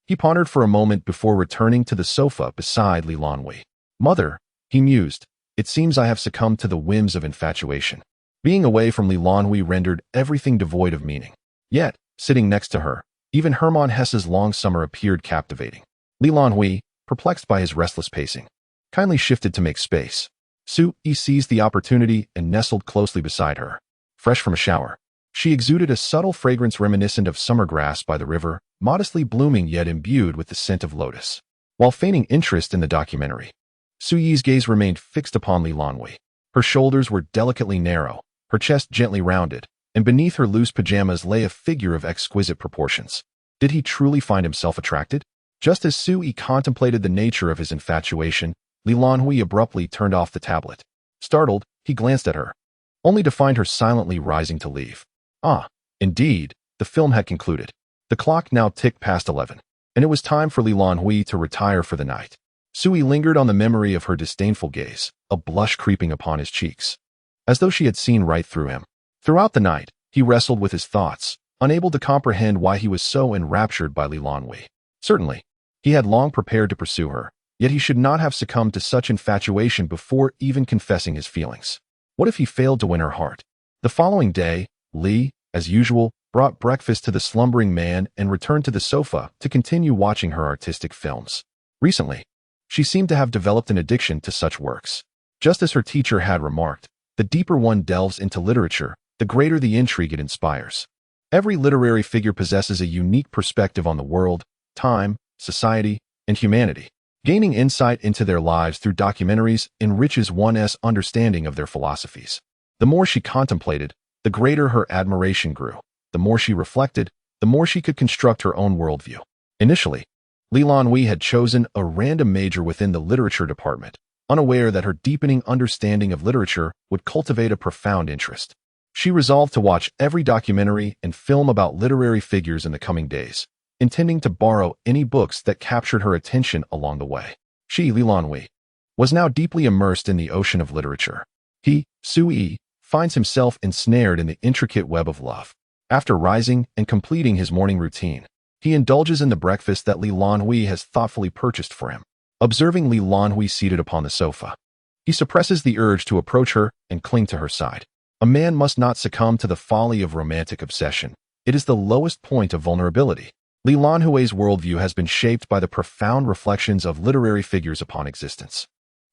he pondered for a moment before returning to the sofa beside Lan Hui. "Mother," he mused, "it seems I have succumbed to the whims of infatuation." Being away from Lan Hui rendered everything devoid of meaning. Yet, sitting next to her, even Hermann Hesse's Long Summer appeared captivating. Lan Hui, perplexed by his restless pacing, kindly shifted to make space. Sui seized the opportunity and nestled closely beside her. Fresh from a shower, she exuded a subtle fragrance reminiscent of summer grass by the river, modestly blooming yet imbued with the scent of lotus. While feigning interest in the documentary, Sui's gaze remained fixed upon Lan Hui. Her shoulders were delicately narrow, her chest gently rounded, and beneath her loose pajamas lay a figure of exquisite proportions. Did he truly find himself attracted? Just as Sui contemplated the nature of his infatuation, Lan Hui abruptly turned off the tablet. Startled, he glanced at her, only to find her silently rising to leave. Ah, indeed, the film had concluded. The clock now ticked past 11, and it was time for Lan Hui to retire for the night. Sui lingered on the memory of her disdainful gaze, a blush creeping upon his cheeks, as though she had seen right through him. Throughout the night, he wrestled with his thoughts, unable to comprehend why he was so enraptured by Lan Hui. Certainly, he had long prepared to pursue her, yet he should not have succumbed to such infatuation before even confessing his feelings. What if he failed to win her heart? The following day, Li, as usual, brought breakfast to the slumbering man and returned to the sofa to continue watching her artistic films. Recently, she seemed to have developed an addiction to such works. Just as her teacher had remarked, the deeper one delves into literature, the greater the intrigue it inspires. Every literary figure possesses a unique perspective on the world, time, society, and humanity. Gaining insight into their lives through documentaries enriches one's understanding of their philosophies. The more she contemplated, the greater her admiration grew. The more she reflected, the more she could construct her own worldview. Initially, Lan Hui had chosen a random major within the literature department, unaware that her deepening understanding of literature would cultivate a profound interest. She resolved to watch every documentary and film about literary figures in the coming days, intending to borrow any books that captured her attention along the way. She, Lan Hui, was now deeply immersed in the ocean of literature. He, Sui, finds himself ensnared in the intricate web of love. After rising and completing his morning routine, he indulges in the breakfast that Lan Hui has thoughtfully purchased for him. Observing Lan Hui seated upon the sofa, he suppresses the urge to approach her and cling to her side. A man must not succumb to the folly of romantic obsession. It is the lowest point of vulnerability. Lan Hui's worldview has been shaped by the profound reflections of literary figures upon existence,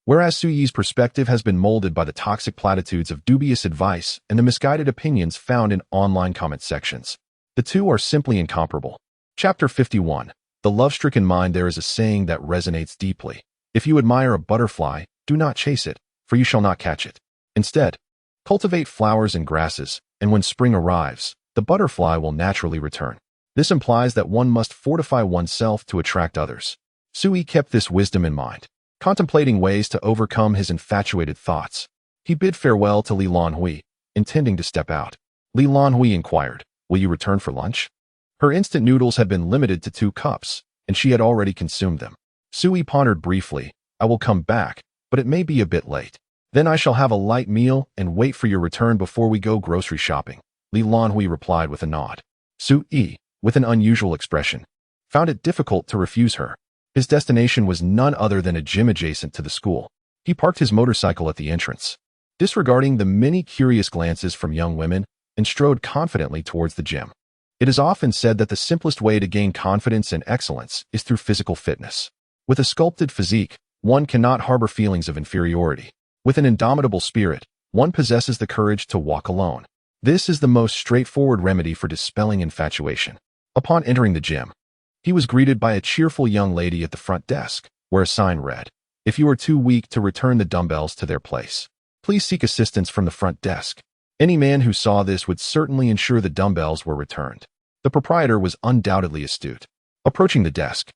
whereas Sui's perspective has been molded by the toxic platitudes of dubious advice and the misguided opinions found in online comment sections. The two are simply incomparable. Chapter 51. The love-stricken mind. There is a saying that resonates deeply. If you admire a butterfly, do not chase it, for you shall not catch it. Instead, cultivate flowers and grasses, and when spring arrives, the butterfly will naturally return. This implies that one must fortify oneself to attract others. Sui kept this wisdom in mind. Contemplating ways to overcome his infatuated thoughts, he bid farewell to Lan Hui, intending to step out. Lan Hui inquired, "Will you return for lunch?" Her instant noodles had been limited to 2 cups, and she had already consumed them. Sui pondered briefly. I will come back, but it may be a bit late. Then I shall have a light meal and wait for your return before we go grocery shopping, Lan Hui replied with a nod. Sui, with an unusual expression, found it difficult to refuse her. His destination was none other than a gym adjacent to the school. He parked his motorcycle at the entrance, disregarding the many curious glances from young women, and strode confidently towards the gym. It is often said that the simplest way to gain confidence and excellence is through physical fitness. With a sculpted physique, one cannot harbor feelings of inferiority. With an indomitable spirit, one possesses the courage to walk alone. This is the most straightforward remedy for dispelling infatuation. Upon entering the gym, he was greeted by a cheerful young lady at the front desk, where a sign read, "If you are too weak to return the dumbbells to their place, please seek assistance from the front desk." Any man who saw this would certainly ensure the dumbbells were returned. The proprietor was undoubtedly astute. Approaching the desk,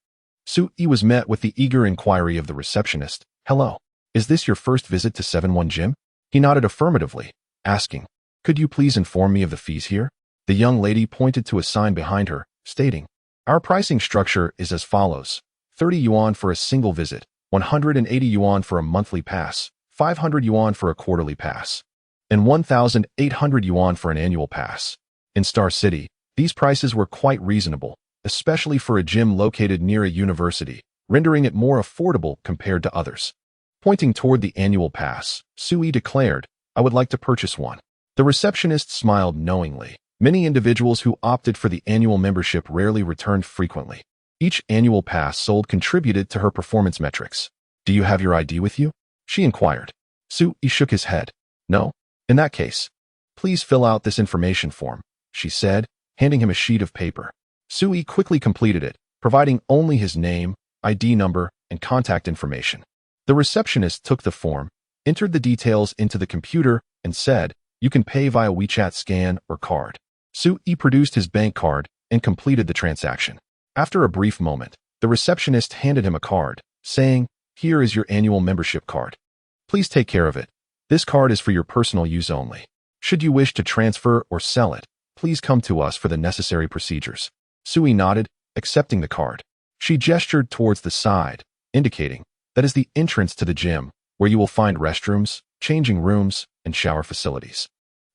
Sui was met with the eager inquiry of the receptionist. "Hello, is this your first visit to 7-1 Gym?" He nodded affirmatively, asking, "Could you please inform me of the fees here?" The young lady pointed to a sign behind her, stating, "Our pricing structure is as follows: 30 yuan for a single visit, 180 yuan for a monthly pass, 500 yuan for a quarterly pass, and 1,800 yuan for an annual pass." In Star City, these prices were quite reasonable, especially for a gym located near a university, rendering it more affordable compared to others. Pointing toward the annual pass, Sui declared, "I would like to purchase one." The receptionist smiled knowingly. Many individuals who opted for the annual membership rarely returned frequently. Each annual pass sold contributed to her performance metrics. "Do you have your ID with you?" she inquired. Sui shook his head. "No. In that case, please fill out this information form," she said, handing him a sheet of paper. Sui quickly completed it, providing only his name, ID number, and contact information. The receptionist took the form, entered the details into the computer, and said, "You can pay via WeChat scan or card." Sui produced his bank card and completed the transaction. After a brief moment, the receptionist handed him a card, saying, "Here is your annual membership card. Please take care of it. This card is for your personal use only. Should you wish to transfer or sell it, please come to us for the necessary procedures." Sui nodded, accepting the card. She gestured towards the side, indicating, "That is the entrance to the gym, where you will find restrooms, changing rooms, and shower facilities."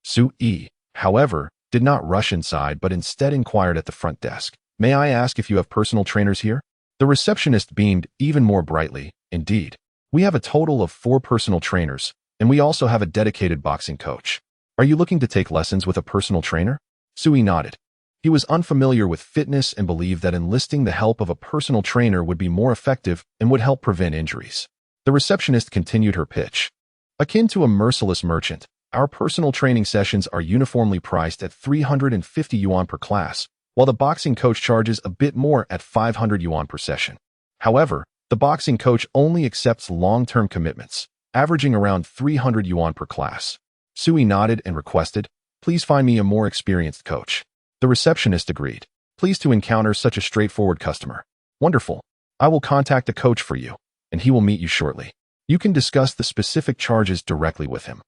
Sui, however, did not rush inside but instead inquired at the front desk, "May I ask if you have personal trainers here?" The receptionist beamed even more brightly. "Indeed. We have a total of 4 personal trainers, and we also have a dedicated boxing coach. Are you looking to take lessons with a personal trainer?" Sui nodded. He was unfamiliar with fitness and believed that enlisting the help of a personal trainer would be more effective and would help prevent injuries. The receptionist continued her pitch. "Akin to a merciless merchant, our personal training sessions are uniformly priced at 350 yuan per class, while the boxing coach charges a bit more at 500 yuan per session. However, the boxing coach only accepts long-term commitments, averaging around 300 yuan per class." Sui nodded and requested, "Please find me a more experienced coach." The receptionist agreed, pleased to encounter such a straightforward customer. "Wonderful. I will contact a coach for you, and he will meet you shortly. You can discuss the specific charges directly with him."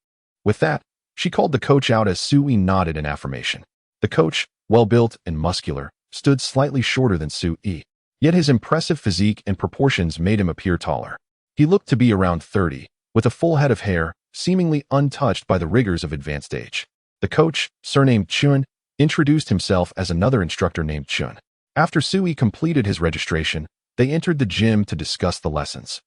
With that, she called the coach out as Sui nodded in affirmation. The coach, well-built and muscular, stood slightly shorter than Sui, yet his impressive physique and proportions made him appear taller. He looked to be around 30, with a full head of hair, seemingly untouched by the rigors of advanced age. The coach, surnamed Chun, introduced himself as another instructor named Chun. After Sui completed his registration, they entered the gym to discuss the lessons.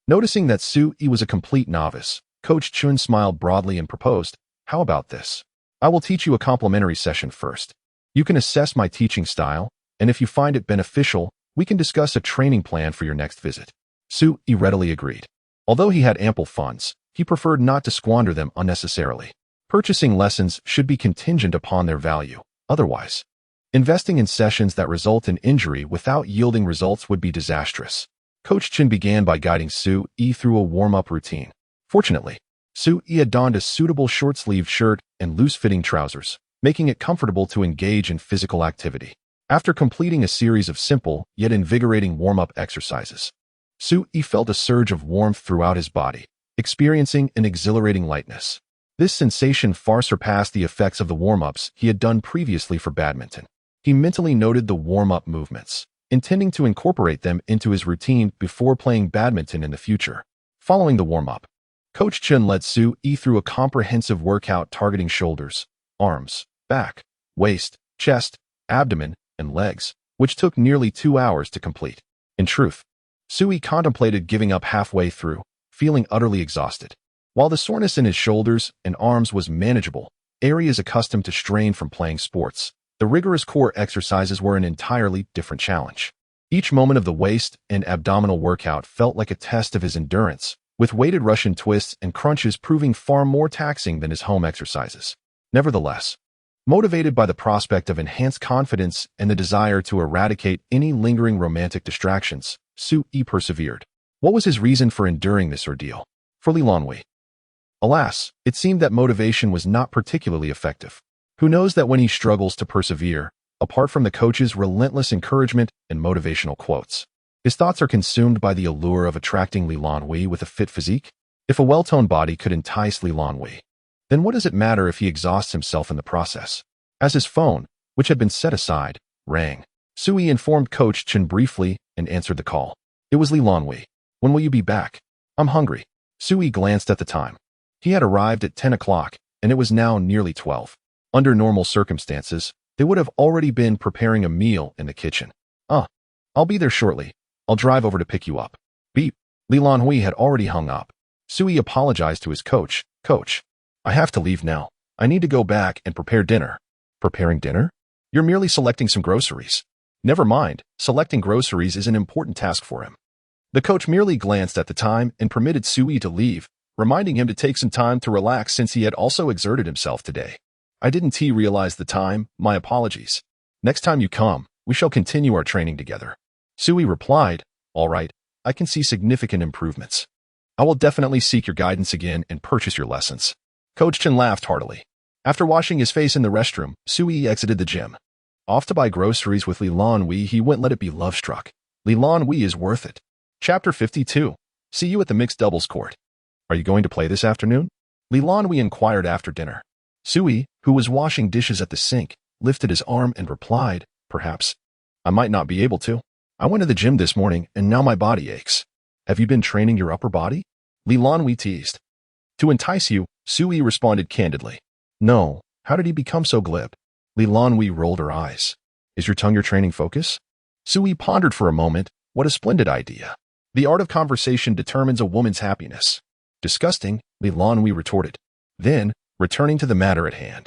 Noticing that Sui was a complete novice, Coach Chun smiled broadly and proposed, "How about this? I will teach you a complimentary session first. You can assess my teaching style, and if you find it beneficial, we can discuss a training plan for your next visit." Sui readily agreed. Although he had ample funds, he preferred not to squander them unnecessarily. Purchasing lessons should be contingent upon their value. Otherwise, investing in sessions that result in injury without yielding results would be disastrous. Coach Chin began by guiding Sui through a warm-up routine. Fortunately, Sui had donned a suitable short-sleeved shirt and loose-fitting trousers, making it comfortable to engage in physical activity. After completing a series of simple yet invigorating warm-up exercises, Sui felt a surge of warmth throughout his body, experiencing an exhilarating lightness. This sensation far surpassed the effects of the warm-ups he had done previously for badminton. He mentally noted the warm-up movements, intending to incorporate them into his routine before playing badminton in the future. Following the warm-up, Coach Chen led Su Yi through a comprehensive workout targeting shoulders, arms, back, waist, chest, abdomen, and legs, which took nearly 2 hours to complete. In truth, Su Yi contemplated giving up halfway through, feeling utterly exhausted. While the soreness in his shoulders and arms was manageable, areas accustomed to strain from playing sports, the rigorous core exercises were an entirely different challenge. Each moment of the waist and abdominal workout felt like a test of his endurance, with weighted Russian twists and crunches proving far more taxing than his home exercises. Nevertheless, motivated by the prospect of enhanced confidence and the desire to eradicate any lingering romantic distractions, Su Yi persevered. What was his reason for enduring this ordeal? For Lan Hui, alas, it seemed that motivation was not particularly effective. Who knows that when he struggles to persevere, apart from the coach's relentless encouragement and motivational quotes, his thoughts are consumed by the allure of attracting Lan Hui with a fit physique? If a well-toned body could entice Lan Hui, then what does it matter if he exhausts himself in the process? As his phone, which had been set aside, rang, Su Yi informed Coach Chen briefly and answered the call. It was Lan Hui. When will you be back? I'm hungry. Su Yi glanced at the time. He had arrived at 10 o'clock, and it was now nearly 12. Under normal circumstances, they would have already been preparing a meal in the kitchen. I'll be there shortly. I'll drive over to pick you up. Beep. Lan Hui had already hung up. Su Yi apologized to his coach. Coach, I have to leave now. I need to go back and prepare dinner. Preparing dinner? You're merely selecting some groceries. Never mind, selecting groceries is an important task for him. The coach merely glanced at the time and permitted Su Yi to leave, reminding him to take some time to relax since he had also exerted himself today. I didn't realize the time, my apologies. Next time you come, we shall continue our training together. Su Yi replied, all right, I can see significant improvements. I will definitely seek your guidance again and purchase your lessons. Coach Chen laughed heartily. After washing his face in the restroom, Su Yi exited the gym. Off to buy groceries with Lan Hui, he went let it be love-struck. Lan Hui is worth it. Chapter 52. See you at the mixed doubles court. Are you going to play this afternoon? Lan Hui inquired after dinner. Su Yi, who was washing dishes at the sink, lifted his arm and replied, perhaps. I might not be able to. I went to the gym this morning and now my body aches. Have you been training your upper body? Lan Hui teased. To entice you, Su Yi responded candidly. No, how did he become so glib? Lan Hui rolled her eyes. Is your tongue your training focus? Su Yi pondered for a moment. What a splendid idea. The art of conversation determines a woman's happiness. Disgusting, Lan Hui retorted. Then, returning to the matter at hand,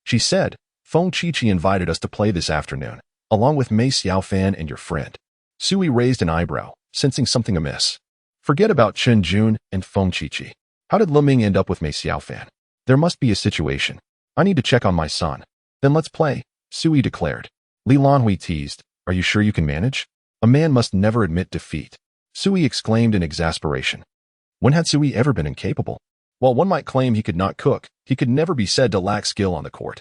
she said, Feng Qiqi invited us to play this afternoon, along with Mei Xiaofan and your friend. Su Yi raised an eyebrow, sensing something amiss. Forget about Chen Jun and Feng Qiqi. How did Lu Ming end up with Mei Xiaofan? There must be a situation. I need to check on my son. Then let's play, Su Yi declared. Lan Hui teased, are you sure you can manage? A man must never admit defeat. Su Yi exclaimed in exasperation. When had Su Yi ever been incapable? While one might claim he could not cook, he could never be said to lack skill on the court.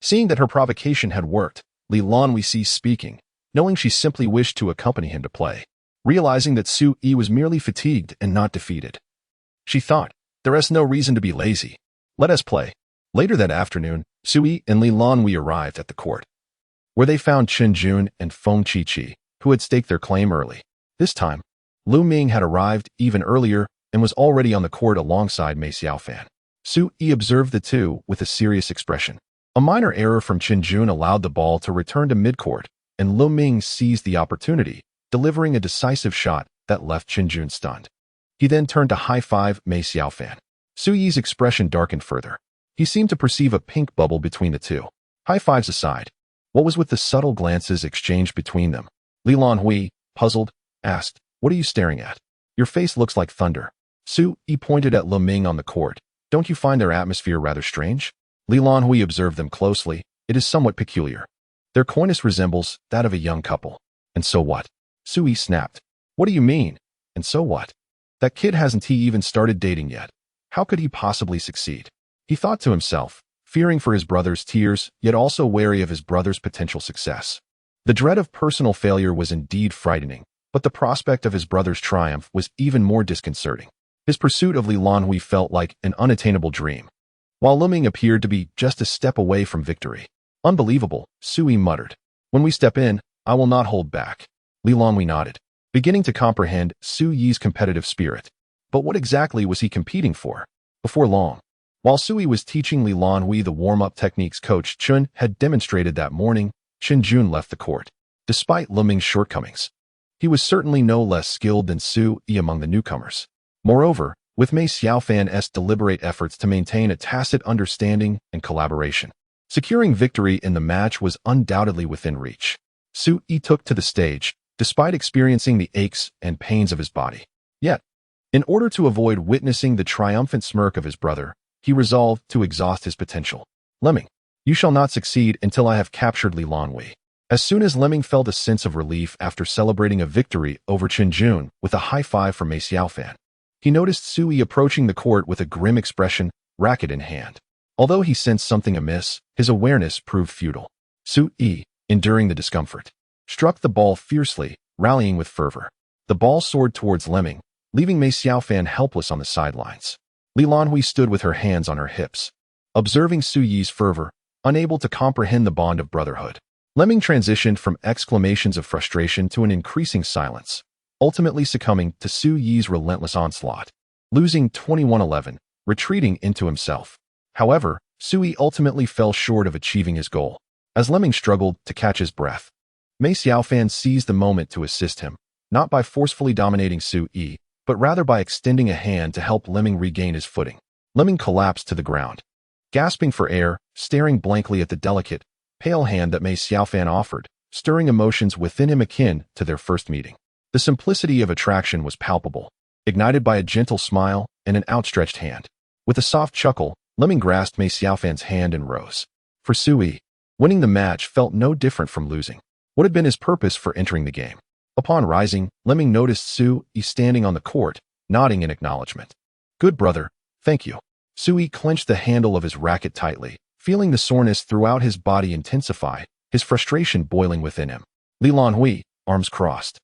Seeing that her provocation had worked, Lan Hui ceased speaking, knowing she simply wished to accompany him to play. Realizing that Su Yi was merely fatigued and not defeated, she thought, there is no reason to be lazy. Let us play. Later that afternoon, Su Yi and Lan Hui arrived at the court, where they found Chen Jun and Feng Qiqi, who had staked their claim early. This time, Lu Ming had arrived even earlier and was already on the court alongside Mei Xiaofan. Su Yi observed the two with a serious expression. A minor error from Chen Jun allowed the ball to return to midcourt, and Lu Ming seized the opportunity, delivering a decisive shot that left Chen Jun stunned. He then turned to high-five Mei Xiaofan. Su Yi's expression darkened further. He seemed to perceive a pink bubble between the two. High-fives aside, what was with the subtle glances exchanged between them? Lan Hui, puzzled, asked, what are you staring at? Your face looks like thunder. Su Yi pointed at Lu Ming on the court. Don't you find their atmosphere rather strange? Lan Hui observed them closely. It is somewhat peculiar. Their coyness resembles that of a young couple. And so what? Su Yi snapped. What do you mean? And so what? That kid hasn't even started dating yet. How could he possibly succeed? He thought to himself, fearing for his brother's tears, yet also wary of his brother's potential success. The dread of personal failure was indeed frightening, but the prospect of his brother's triumph was even more disconcerting. His pursuit of Lan Hui felt like an unattainable dream, while Lu Ming appeared to be just a step away from victory. Unbelievable, Su Yi muttered. When we step in, I will not hold back. Lan Hui nodded, beginning to comprehend Su Yi's competitive spirit. But what exactly was he competing for? Before long, while Sui was teaching Lan Hui the warm-up techniques Coach Chun had demonstrated that morning, Chen Jun left the court. Despite Leming's shortcomings, he was certainly no less skilled than Su Yi among the newcomers. Moreover, with Mei Xiaofan's deliberate efforts to maintain a tacit understanding and collaboration, securing victory in the match was undoubtedly within reach. Su Yi took to the stage, despite experiencing the aches and pains of his body. Yet, in order to avoid witnessing the triumphant smirk of his brother, he resolved to exhaust his potential. Leming, you shall not succeed until I have captured Lan Hui. As soon as Leming felt a sense of relief after celebrating a victory over Chen Jun with a high five from Mei Xiaofan, he noticed Su Yi approaching the court with a grim expression, racket in hand. Although he sensed something amiss, his awareness proved futile. Su Yi, enduring the discomfort, struck the ball fiercely, rallying with fervor. The ball soared towards Leming, leaving Mei Xiaofan helpless on the sidelines. Lan Hui stood with her hands on her hips, observing Su Yi's fervor, unable to comprehend the bond of brotherhood. Leming transitioned from exclamations of frustration to an increasing silence, ultimately succumbing to Su Yi's relentless onslaught, losing 21-11, retreating into himself. However, Su Yi ultimately fell short of achieving his goal. As Leming struggled to catch his breath, Mei Xiaofan seized the moment to assist him, not by forcefully dominating Su Yi, but rather by extending a hand to help Leming regain his footing. Leming collapsed to the ground, gasping for air, staring blankly at the delicate, pale hand that Mei Xiaofan offered, stirring emotions within him akin to their first meeting. The simplicity of attraction was palpable, ignited by a gentle smile and an outstretched hand. With a soft chuckle, Leming grasped Mei Xiaofan's hand and rose. For Su Yi, winning the match felt no different from losing. What had been his purpose for entering the game? Upon rising, Leming noticed Su Yi standing on the court, nodding in acknowledgement. Good brother, thank you. Su Yi clenched the handle of his racket tightly, feeling the soreness throughout his body intensify, his frustration boiling within him. Lan Hui, arms crossed,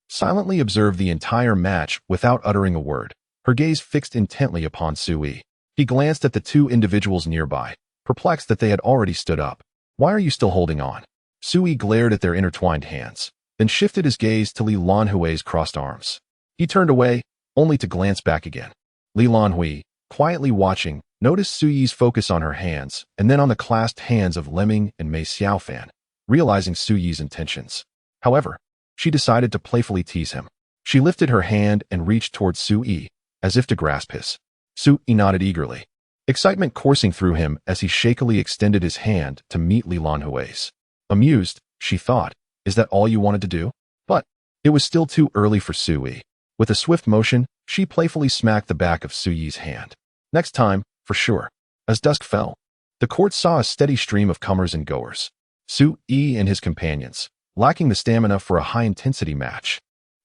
silently observed the entire match without uttering a word, her gaze fixed intently upon Su Yi. He glanced at the two individuals nearby, perplexed that they had already stood up. Why are you still holding on? Su Yi glared at their intertwined hands, then shifted his gaze to Lan Hui's crossed arms. He turned away, only to glance back again. Lan Hui, quietly watching, noticed Su Yi's focus on her hands and then on the clasped hands of Leming and Mei Xiaofan, realizing Su Yi's intentions. However, she decided to playfully tease him. She lifted her hand and reached towards Su Yi, as if to grasp his. Su Yi nodded eagerly, excitement coursing through him as he shakily extended his hand to meet Lan Hui's. Amused, she thought, is that all you wanted to do? But it was still too early for Su Yi. With a swift motion, she playfully smacked the back of Su Yi's hand. Next time, for sure. As dusk fell, the court saw a steady stream of comers and goers. Su Yi and his companions, lacking the stamina for a high-intensity match,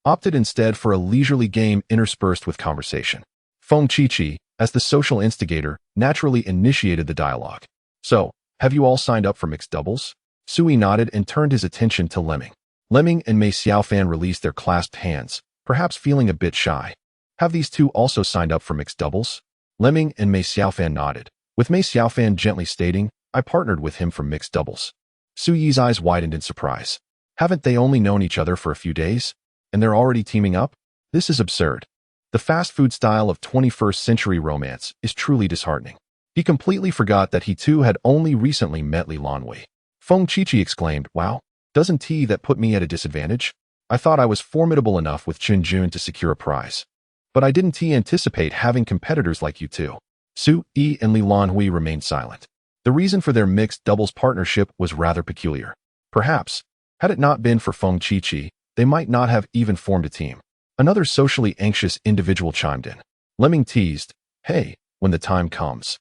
opted instead for a leisurely game interspersed with conversation. Feng Qiqi, as the social instigator, naturally initiated the dialogue. So, have you all signed up for mixed doubles? Su Yi nodded and turned his attention to Leming. Leming and Mei Xiaofan released their clasped hands, perhaps feeling a bit shy. Have these two also signed up for mixed doubles? Leming and Mei Xiaofan nodded, with Mei Xiaofan gently stating, I partnered with him for mixed doubles. Su Yi's eyes widened in surprise. Haven't they only known each other for a few days? And they're already teaming up? This is absurd. The fast food style of 21st century romance is truly disheartening. He completely forgot that he too had only recently met Lan Hui. Feng Qiqi exclaimed, wow, doesn't that put me at a disadvantage? I thought I was formidable enough with Chen Jun to secure a prize. But I didn't anticipate having competitors like you two. Su Yi and Lan Hui remained silent. The reason for their mixed doubles partnership was rather peculiar. Perhaps, had it not been for Feng Qiqi, they might not have even formed a team. Another socially anxious individual chimed in. Leming teased, hey, when the time comes,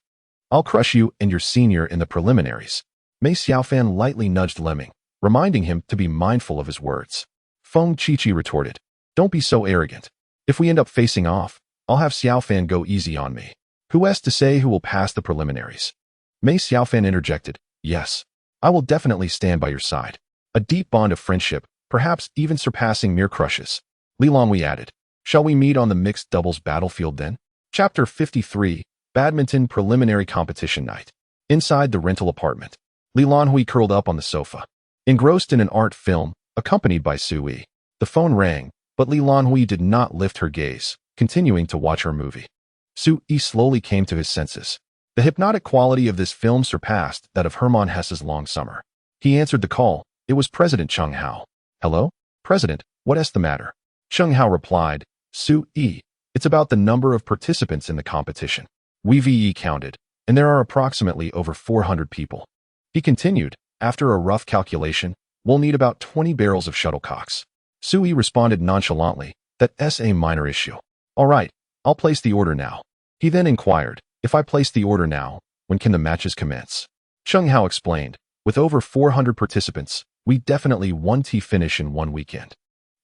I'll crush you and your senior in the preliminaries. Mei Xiaofan lightly nudged Leming, reminding him to be mindful of his words. Feng Qiqi retorted, don't be so arrogant. If we end up facing off, I'll have Xiaofan go easy on me. Who has to say who will pass the preliminaries? Mei Xiaofan interjected, yes, I will definitely stand by your side. A deep bond of friendship, perhaps even surpassing mere crushes. Lan Hui added, shall we meet on the mixed doubles battlefield then? Chapter 53, Badminton Preliminary Competition Night. Inside the rental apartment, Lan Hui curled up on the sofa. Engrossed in an art film, accompanied by Sui. The phone rang, but Lan Hui did not lift her gaze, continuing to watch her movie. Sui slowly came to his senses. The hypnotic quality of this film surpassed that of Hermann Hesse's Long Summer. He answered the call. It was President Cheng Hao. Hello? President, what's the matter? Cheng Hao replied, Sui, it's about the number of participants in the competition. We've counted, and there are approximately over 400 people. He continued, after a rough calculation, we'll need about 20 barrels of shuttlecocks. Sui responded nonchalantly, that's a minor issue. All right, I'll place the order now. He then inquired, if I place the order now, when can the matches commence? Cheng Hao explained, with over 400 participants, we definitely want to finish in one weekend.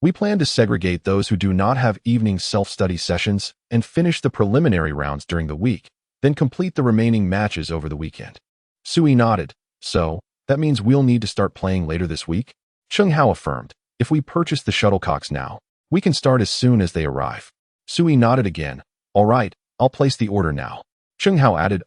We plan to segregate those who do not have evening self-study sessions and finish the preliminary rounds during the week, then complete the remaining matches over the weekend. Sui nodded, so, that means we'll need to start playing later this week? Cheng Hao affirmed, if we purchase the shuttlecocks now, we can start as soon as they arrive. Sui nodded again, all right, I'll place the order now. Cheng Hao added,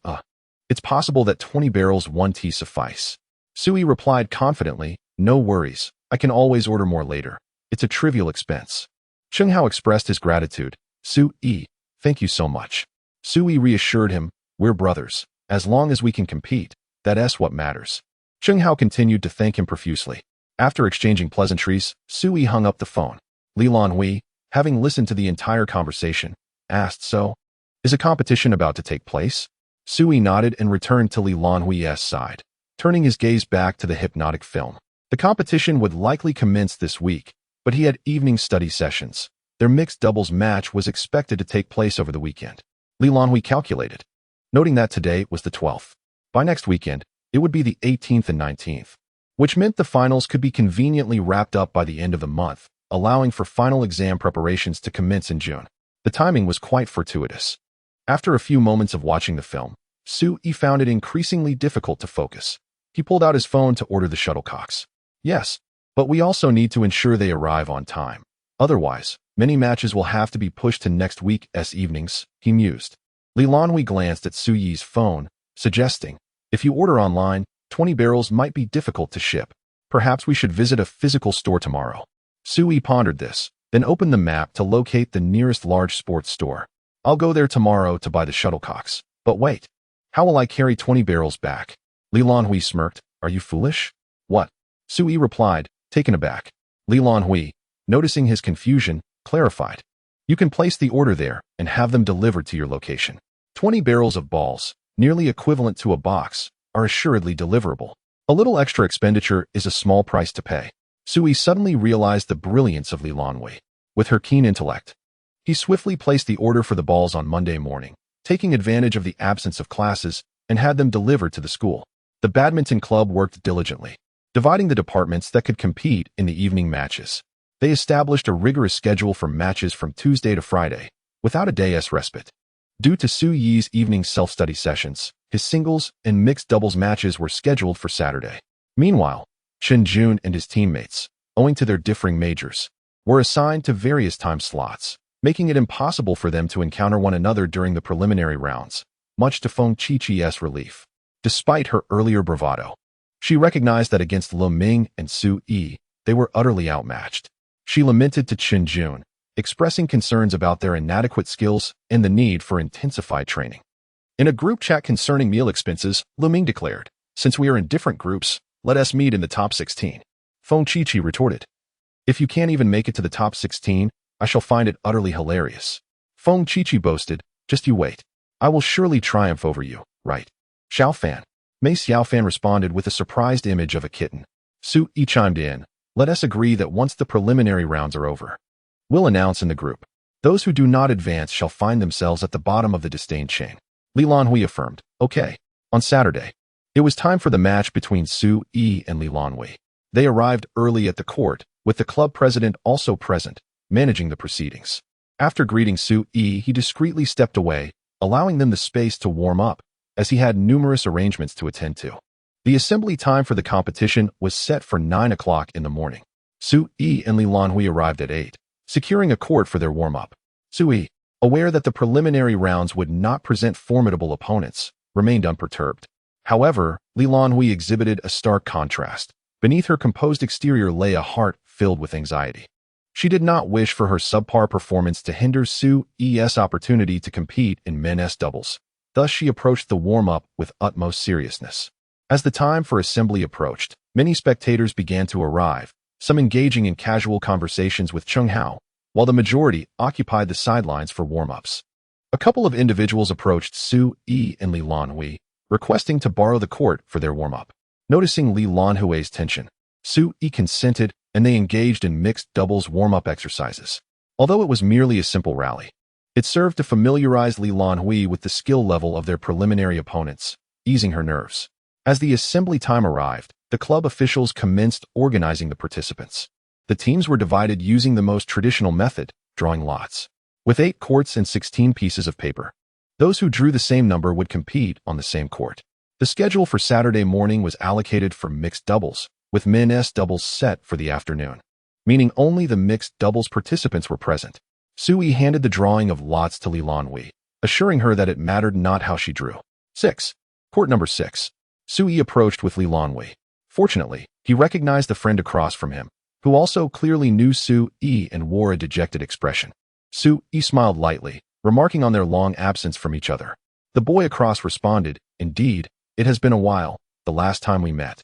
it's possible that 20 barrels won't suffice. Sui replied confidently, no worries, I can always order more later. It's a trivial expense. Cheng Hao expressed his gratitude. Sui, thank you so much. Sui reassured him, we're brothers. As long as we can compete, that's what matters. Cheng Hao continued to thank him profusely. After exchanging pleasantries, Sui hung up the phone. Lan Hui, having listened to the entire conversation, asked, so, is a competition about to take place? Sui nodded and returned to Lan Hui's side, turning his gaze back to the hypnotic film. The competition would likely commence this week, but he had evening study sessions. Their mixed doubles match was expected to take place over the weekend. Lan Hui calculated, noting that today was the 12th. By next weekend, it would be the 18th and 19th, which meant the finals could be conveniently wrapped up by the end of the month, allowing for final exam preparations to commence in June. The timing was quite fortuitous. After a few moments of watching the film, Sui found it increasingly difficult to focus. He pulled out his phone to order the shuttlecocks. Yes, but we also need to ensure they arrive on time. Otherwise, many matches will have to be pushed to next week's evenings, he mused. Lan Hui glanced at Sui's phone, suggesting, if you order online, 20 barrels might be difficult to ship. Perhaps we should visit a physical store tomorrow. Sui pondered this, then opened the map to locate the nearest large sports store. I'll go there tomorrow to buy the shuttlecocks. But wait, how will I carry 20 barrels back? Lan Hui smirked, are you foolish? What? Sui replied, taken aback. Lan Hui, noticing his confusion, clarified. You can place the order there and have them delivered to your location. 20 barrels of balls, nearly equivalent to a box, are assuredly deliverable. A little extra expenditure is a small price to pay. Sui suddenly realized the brilliance of Lan Hui. With her keen intellect, he swiftly placed the order for the balls on Monday morning, taking advantage of the absence of classes, and had them delivered to the school. The badminton club worked diligently, dividing the departments that could compete in the evening matches. They established a rigorous schedule for matches from Tuesday to Friday, without a day's respite. Due to Sui's evening self-study sessions, his singles and mixed doubles matches were scheduled for Saturday. Meanwhile, Chen Jun and his teammates, owing to their differing majors, were assigned to various time slots, making it impossible for them to encounter one another during the preliminary rounds, much to Feng Qiqi's relief. Despite her earlier bravado, she recognized that against Lu Ming and Sui, they were utterly outmatched. She lamented to Chen Jun, expressing concerns about their inadequate skills and the need for intensified training. In a group chat concerning meal expenses, Lu Ming declared, since we are in different groups, let us meet in the top 16. Feng Qiqi retorted, if you can't even make it to the top 16, I shall find it utterly hilarious. Feng Qiqi boasted, just you wait. I will surely triumph over you, right? Xiaofan. Mei Xiaofan responded with a surprised image of a kitten. Sui chimed in, let us agree that once the preliminary rounds are over, we'll announce in the group. Those who do not advance shall find themselves at the bottom of the disdain chain. Lan Hui affirmed, okay. On Saturday, it was time for the match between Sui and Lan Hui. They arrived early at the court, with the club president also present, managing the proceedings. After greeting Sui, he discreetly stepped away, allowing them the space to warm up, as he had numerous arrangements to attend to. The assembly time for the competition was set for 9 o'clock in the morning. Sui and Lan Hui arrived at 8, securing a court for their warm-up. Sui, aware that the preliminary rounds would not present formidable opponents, remained unperturbed. However, Lan Hui exhibited a stark contrast. Beneath her composed exterior lay a heart filled with anxiety. She did not wish for her subpar performance to hinder Su's opportunity to compete in men's doubles. Thus, she approached the warm-up with utmost seriousness. As the time for assembly approached, many spectators began to arrive, some engaging in casual conversations with Chung Hao, while the majority occupied the sidelines for warm-ups. A couple of individuals approached Su Yi and Lan Hui, requesting to borrow the court for their warm-up. Noticing Lan Hui's tension, Su Yi consented, and they engaged in mixed doubles warm-up exercises. Although it was merely a simple rally, it served to familiarize Lan Hui with the skill level of their preliminary opponents, easing her nerves. As the assembly time arrived, the club officials commenced organizing the participants. The teams were divided using the most traditional method, drawing lots. With 8 courts and 16 pieces of paper, those who drew the same number would compete on the same court. The schedule for Saturday morning was allocated for mixed doubles, with men's doubles set for the afternoon, meaning only the mixed doubles participants were present. Sui handed the drawing of lots to Lan Hui, assuring her that it mattered not how she drew. 6. Court number 6. Sui approached with Lan Hui. Fortunately, he recognized the friend across from him, who also clearly knew Sui and wore a dejected expression. Sui smiled lightly, remarking on their long absence from each other. The boy across responded, "Indeed, it has been a while, the last time we met.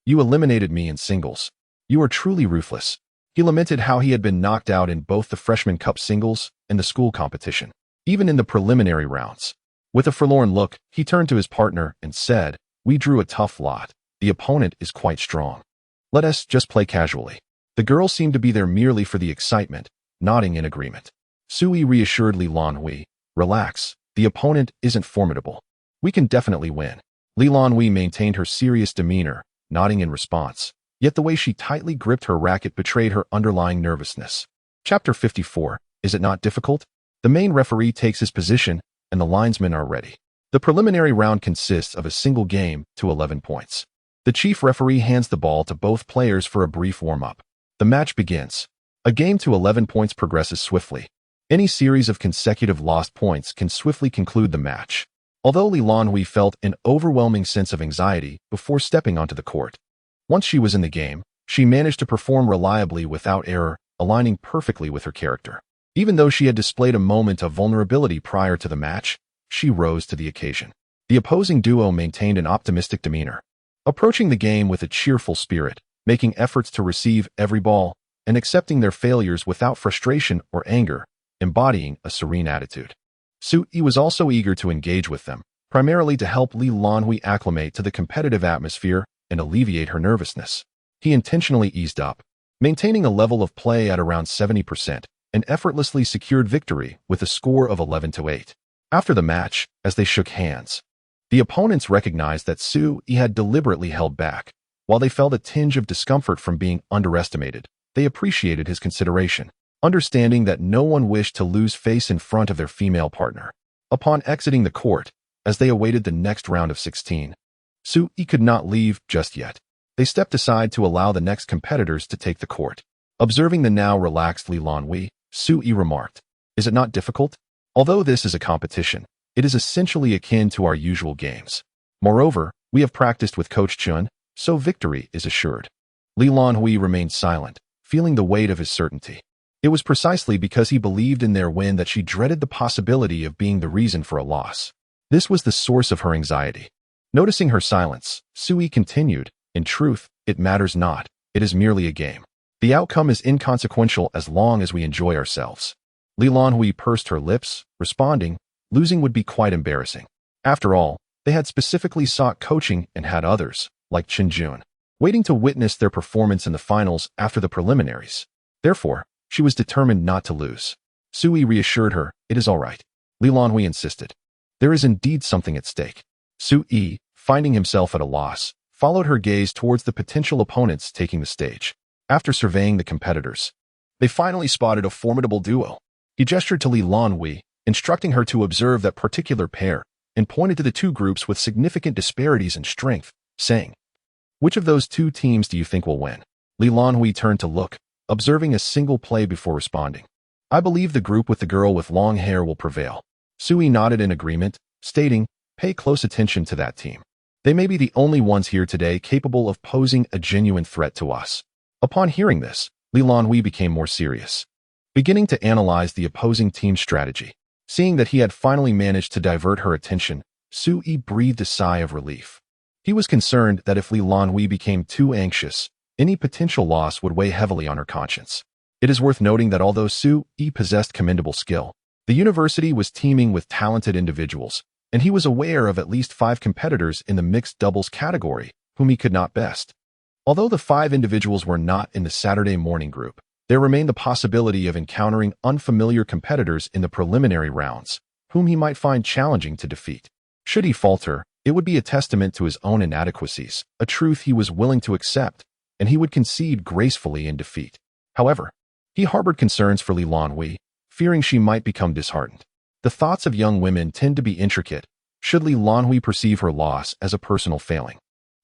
You eliminated me in singles. You are truly ruthless." He lamented how he had been knocked out in both the Freshman Cup singles and the school competition, even in the preliminary rounds. With a forlorn look, he turned to his partner and said, "We drew a tough lot. The opponent is quite strong. Let us just play casually." The girl seemed to be there merely for the excitement, nodding in agreement. Sui reassured Lan Hui, "Relax, the opponent isn't formidable. We can definitely win." Lan Hui maintained her serious demeanor, nodding in response, yet the way she tightly gripped her racket betrayed her underlying nervousness. Chapter 54. Is it not difficult? The main referee takes his position, and the linesmen are ready. The preliminary round consists of a single game to 11 points. The chief referee hands the ball to both players for a brief warm-up. The match begins. A game to 11 points progresses swiftly. Any series of consecutive lost points can swiftly conclude the match. Although Lan Hui felt an overwhelming sense of anxiety before stepping onto the court. Once she was in the game, she managed to perform reliably without error, aligning perfectly with her character. Even though she had displayed a moment of vulnerability prior to the match, she rose to the occasion. The opposing duo maintained an optimistic demeanor, approaching the game with a cheerful spirit, making efforts to receive every ball, and accepting their failures without frustration or anger, embodying a serene attitude. Sui was also eager to engage with them, primarily to help Lan Hui acclimate to the competitive atmosphere and alleviate her nervousness. He intentionally eased up, maintaining a level of play at around 70%, and effortlessly secured victory with a score of 11-8. After the match, as they shook hands, the opponents recognized that Sui had deliberately held back. While they felt a tinge of discomfort from being underestimated, they appreciated his consideration, understanding that no one wished to lose face in front of their female partner. Upon exiting the court, as they awaited the next round of 16, Sui could not leave just yet. They stepped aside to allow the next competitors to take the court. Observing the now relaxed Lan Hui, Sui remarked, "Is it not difficult? Although this is a competition, it is essentially akin to our usual games. Moreover, we have practiced with Coach Chun, so victory is assured." Lan Hui remained silent, feeling the weight of his certainty. It was precisely because he believed in their win that she dreaded the possibility of being the reason for a loss. This was the source of her anxiety. Noticing her silence, Sui continued, "In truth, it matters not. It is merely a game. The outcome is inconsequential as long as we enjoy ourselves." Lan Hui pursed her lips, responding, "Losing would be quite embarrassing. After all, they had specifically sought coaching and had others, like Chen Jun, waiting to witness their performance in the finals after the preliminaries. Therefore, she was determined not to lose." Sui reassured her, "It is all right." Lan Hui insisted, "There is indeed something at stake." Sui, finding himself at a loss, followed her gaze towards the potential opponents taking the stage. After surveying the competitors, they finally spotted a formidable duo. He gestured to Lan Hui, instructing her to observe that particular pair, and pointed to the two groups with significant disparities in strength, saying, "Which of those two teams do you think will win?" Lan Hui turned to look, observing a single play before responding. "I believe the group with the girl with long hair will prevail." Sui nodded in agreement, stating, "Pay close attention to that team. They may be the only ones here today capable of posing a genuine threat to us." Upon hearing this, Lan Hui became more serious, beginning to analyze the opposing team's strategy. Seeing that he had finally managed to divert her attention, Su Yi breathed a sigh of relief. He was concerned that if Lan Hui became too anxious, any potential loss would weigh heavily on her conscience. It is worth noting that although Su Yi possessed commendable skill, the university was teeming with talented individuals, and he was aware of at least 5 competitors in the mixed doubles category whom he could not best. Although the 5 individuals were not in the Saturday morning group, there remained the possibility of encountering unfamiliar competitors in the preliminary rounds, whom he might find challenging to defeat. Should he falter, it would be a testament to his own inadequacies, a truth he was willing to accept, and he would concede gracefully in defeat. However, he harbored concerns for Lan Hui, fearing she might become disheartened. The thoughts of young women tend to be intricate. Should Lan Hui perceive her loss as a personal failing,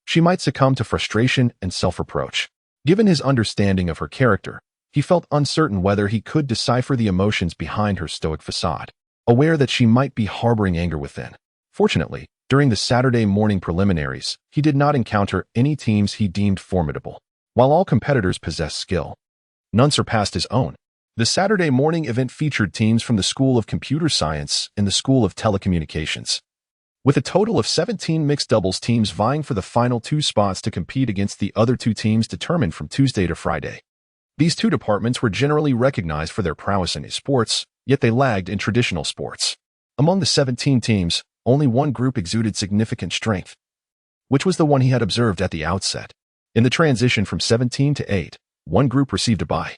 she might succumb to frustration and self-reproach. Given his understanding of her character, he felt uncertain whether he could decipher the emotions behind her stoic facade, aware that she might be harboring anger within. Fortunately, during the Saturday morning preliminaries, he did not encounter any teams he deemed formidable. While all competitors possessed skill, none surpassed his own. The Saturday morning event featured teams from the School of Computer Science and the School of Telecommunications, with a total of 17 mixed doubles teams vying for the final 2 spots to compete against the other 2 teams determined from Tuesday to Friday. These 2 departments were generally recognized for their prowess in sports, yet they lagged in traditional sports. Among the 17 teams, only one group exuded significant strength, which was the one he had observed at the outset. In the transition from 17 to 8, one group received a bye,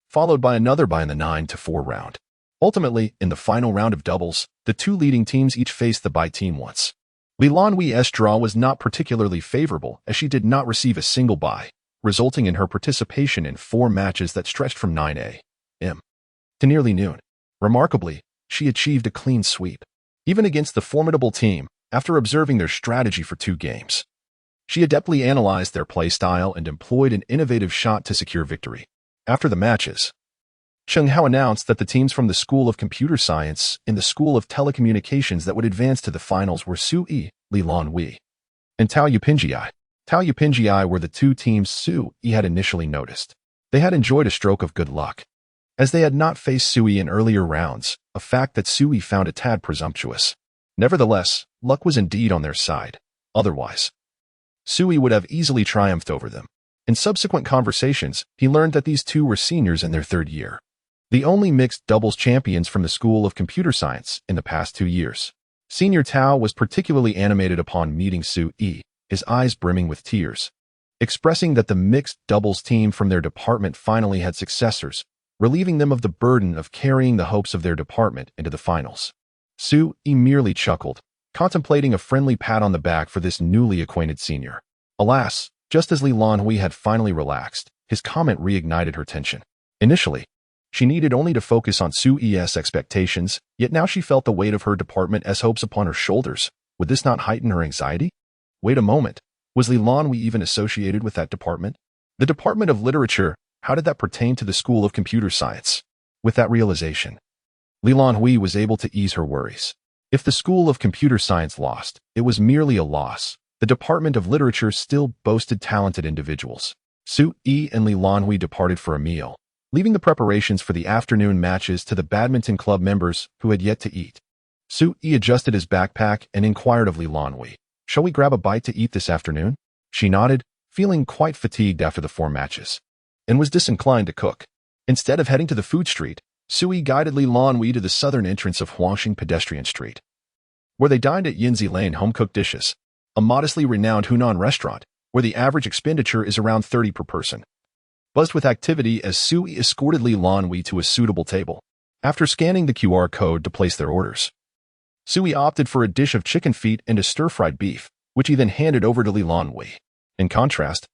followed by another bye in the 9 to 4 round. Ultimately, in the final round of doubles, the 2 leading teams each faced the bye team once. Lan Hui's draw was not particularly favorable as she did not receive a single bye, resulting in her participation in 4 matches that stretched from 9 a.m. to nearly noon. Remarkably, she achieved a clean sweep, even against the formidable team, after observing their strategy for 2 games. She adeptly analyzed their play style and employed an innovative shot to secure victory. After the matches, Cheng Hao announced that the teams from the School of Computer Science and the School of Telecommunications that would advance to the finals were Su Yi, Lan Hui, and Tao Yupinji. Tao Yupinji were the 2 teams Su Yi had initially noticed. They had enjoyed a stroke of good luck, as they had not faced Su Yi in earlier rounds, a fact that Su Yi found a tad presumptuous. Nevertheless, luck was indeed on their side. Otherwise, Su Yi would have easily triumphed over them. In subsequent conversations, he learned that these 2 were seniors in their 3rd year, the only mixed doubles champions from the School of Computer Science in the past 2 years. Senior Tao was particularly animated upon meeting Su Yi, his eyes brimming with tears, expressing that the mixed doubles team from their department finally had successors, relieving them of the burden of carrying the hopes of their department into the finals. Su Yi merely chuckled, contemplating a friendly pat on the back for this newly acquainted senior. Alas, just as Lan Hui had finally relaxed, his comment reignited her tension. Initially, she needed only to focus on Su Yi's expectations, yet now she felt the weight of her department's hopes upon her shoulders. Would this not heighten her anxiety? Wait a moment. Was Lan Hui even associated with that department? The Department of Literature, how did that pertain to the School of Computer Science? With that realization, Lan Hui was able to ease her worries. If the School of Computer Science lost, it was merely a loss. The Department of Literature still boasted talented individuals. Su Yi and Lan Hui departed for a meal, leaving the preparations for the afternoon matches to the badminton club members who had yet to eat. Su Yi adjusted his backpack and inquired of Lan Hui, "Shall we grab a bite to eat this afternoon?" She nodded, feeling quite fatigued after the 4 matches, and was disinclined to cook. Instead of heading to the food street, Su Yi guided Lan Hui to the southern entrance of Huangxing Pedestrian Street, where they dined at Yinzi Lane Home-Cooked Dishes, a modestly renowned Hunan restaurant, where the average expenditure is around 30 per person. Buzzed with activity as Su Yi escorted Lan Hui to a suitable table. After scanning the QR code to place their orders, Su Yi opted for a dish of chicken feet and a stir-fried beef, which he then handed over to Lan Hui. In contrast,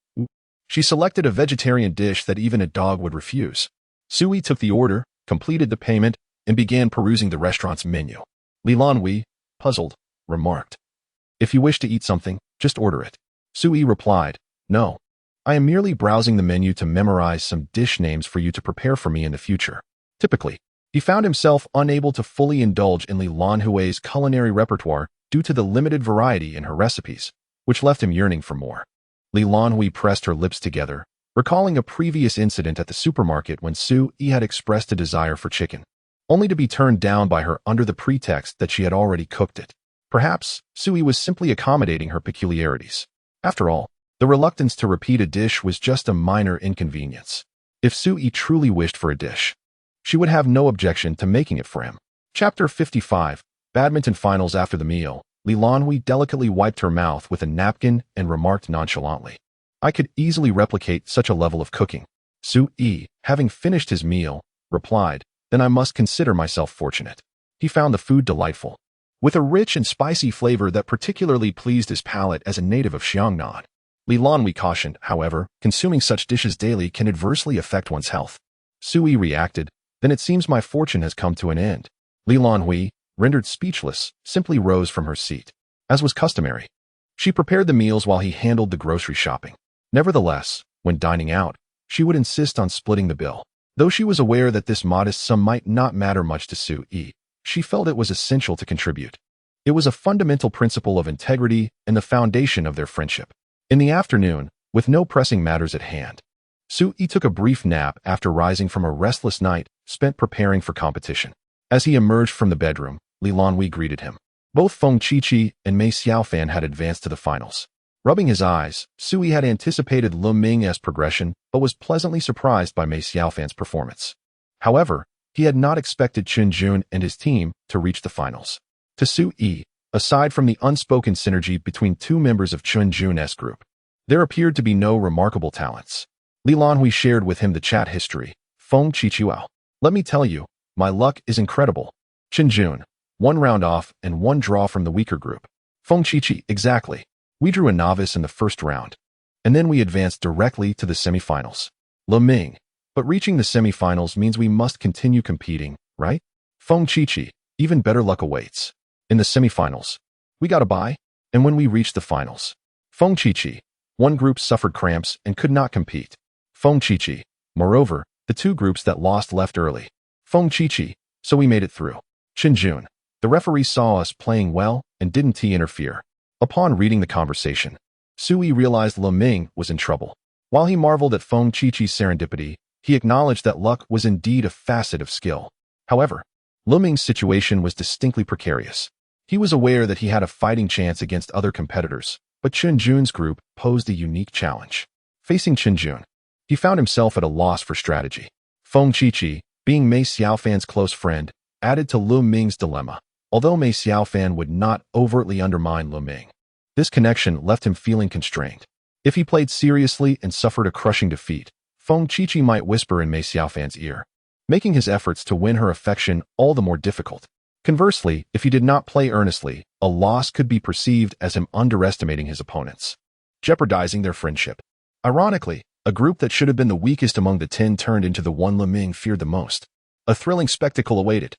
she selected a vegetarian dish that even a dog would refuse. Su Yi took the order, completed the payment, and began perusing the restaurant's menu. Lan Hui, puzzled, remarked, "If you wish to eat something, just order it." Su Yi replied, "No, I am merely browsing the menu to memorize some dish names for you to prepare for me in the future." Typically, he found himself unable to fully indulge in Lan Hui's culinary repertoire due to the limited variety in her recipes, which left him yearning for more. Lan Hui pressed her lips together, recalling a previous incident at the supermarket when Su Yi had expressed a desire for chicken, only to be turned down by her under the pretext that she had already cooked it. Perhaps Su Yi was simply accommodating her peculiarities. After all, the reluctance to repeat a dish was just a minor inconvenience. If Su Yi truly wished for a dish, she would have no objection to making it for him. Chapter 55, Badminton Finals. After the meal, Lan Hui delicately wiped her mouth with a napkin and remarked nonchalantly, "I could easily replicate such a level of cooking." Su Yi, having finished his meal, replied, "Then I must consider myself fortunate." He found the food delightful, with a rich and spicy flavor that particularly pleased his palate as a native of Xiangnan. Lan Hui cautioned, however, consuming such dishes daily can adversely affect one's health. Su Yi reacted, "Then it seems my fortune has come to an end." Lan Hui, rendered speechless, simply rose from her seat. As was customary, she prepared the meals while he handled the grocery shopping. Nevertheless, when dining out, she would insist on splitting the bill. Though she was aware that this modest sum might not matter much to Su Yi, she felt it was essential to contribute. It was a fundamental principle of integrity and the foundation of their friendship. In the afternoon, with no pressing matters at hand, Su Yi took a brief nap after rising from a restless night spent preparing for competition. As he emerged from the bedroom, Lan Hui greeted him. Both Feng Qiqi and Mei Xiaofan had advanced to the finals. Rubbing his eyes, Su Yi had anticipated Lu Ming's progression, but was pleasantly surprised by Mei Xiaofan's performance. However, he had not expected Chen Jun and his team to reach the finals. To Su Yi, aside from the unspoken synergy between two members of Chen Jun's group, there appeared to be no remarkable talents. Lan Hui shared with him the chat history. Feng Qiqiao, "Let me tell you, my luck is incredible. Chen Jun, 1 round off and 1 draw from the weaker group. Feng Qiqi, exactly. We drew a novice in the first round, and then we advanced directly to the semifinals. Lu Ming, but reaching the semifinals means we must continue competing, right? Feng Qiqi, even better luck awaits. In the semifinals, we got a bye, and when we reached the finals, Feng Qiqi, 1 group suffered cramps and could not compete. Feng Qiqi, moreover, the 2 groups that lost left early. Feng Qiqi, so we made it through. Chen Jun, the referee saw us playing well and didn't interfere." Upon reading the conversation, Su Yi realized Lu Ming was in trouble. While he marveled at Feng Qiqi's serendipity, he acknowledged that luck was indeed a facet of skill. However, Lu Ming's situation was distinctly precarious. He was aware that he had a fighting chance against other competitors, but Chen Jun's group posed a unique challenge. Facing Chen Jun, he found himself at a loss for strategy. Feng Qiqi, being Mei Xiaofan's close friend, added to Lu Ming's dilemma, although Mei Xiaofan would not overtly undermine Lu Ming. This connection left him feeling constrained. If he played seriously and suffered a crushing defeat, Feng Qiqi might whisper in Mei Xiaofan's ear, making his efforts to win her affection all the more difficult. Conversely, if he did not play earnestly, a loss could be perceived as him underestimating his opponents, jeopardizing their friendship. Ironically, a group that should have been the weakest among the 10 turned into the one Lu Ming feared the most. A thrilling spectacle awaited.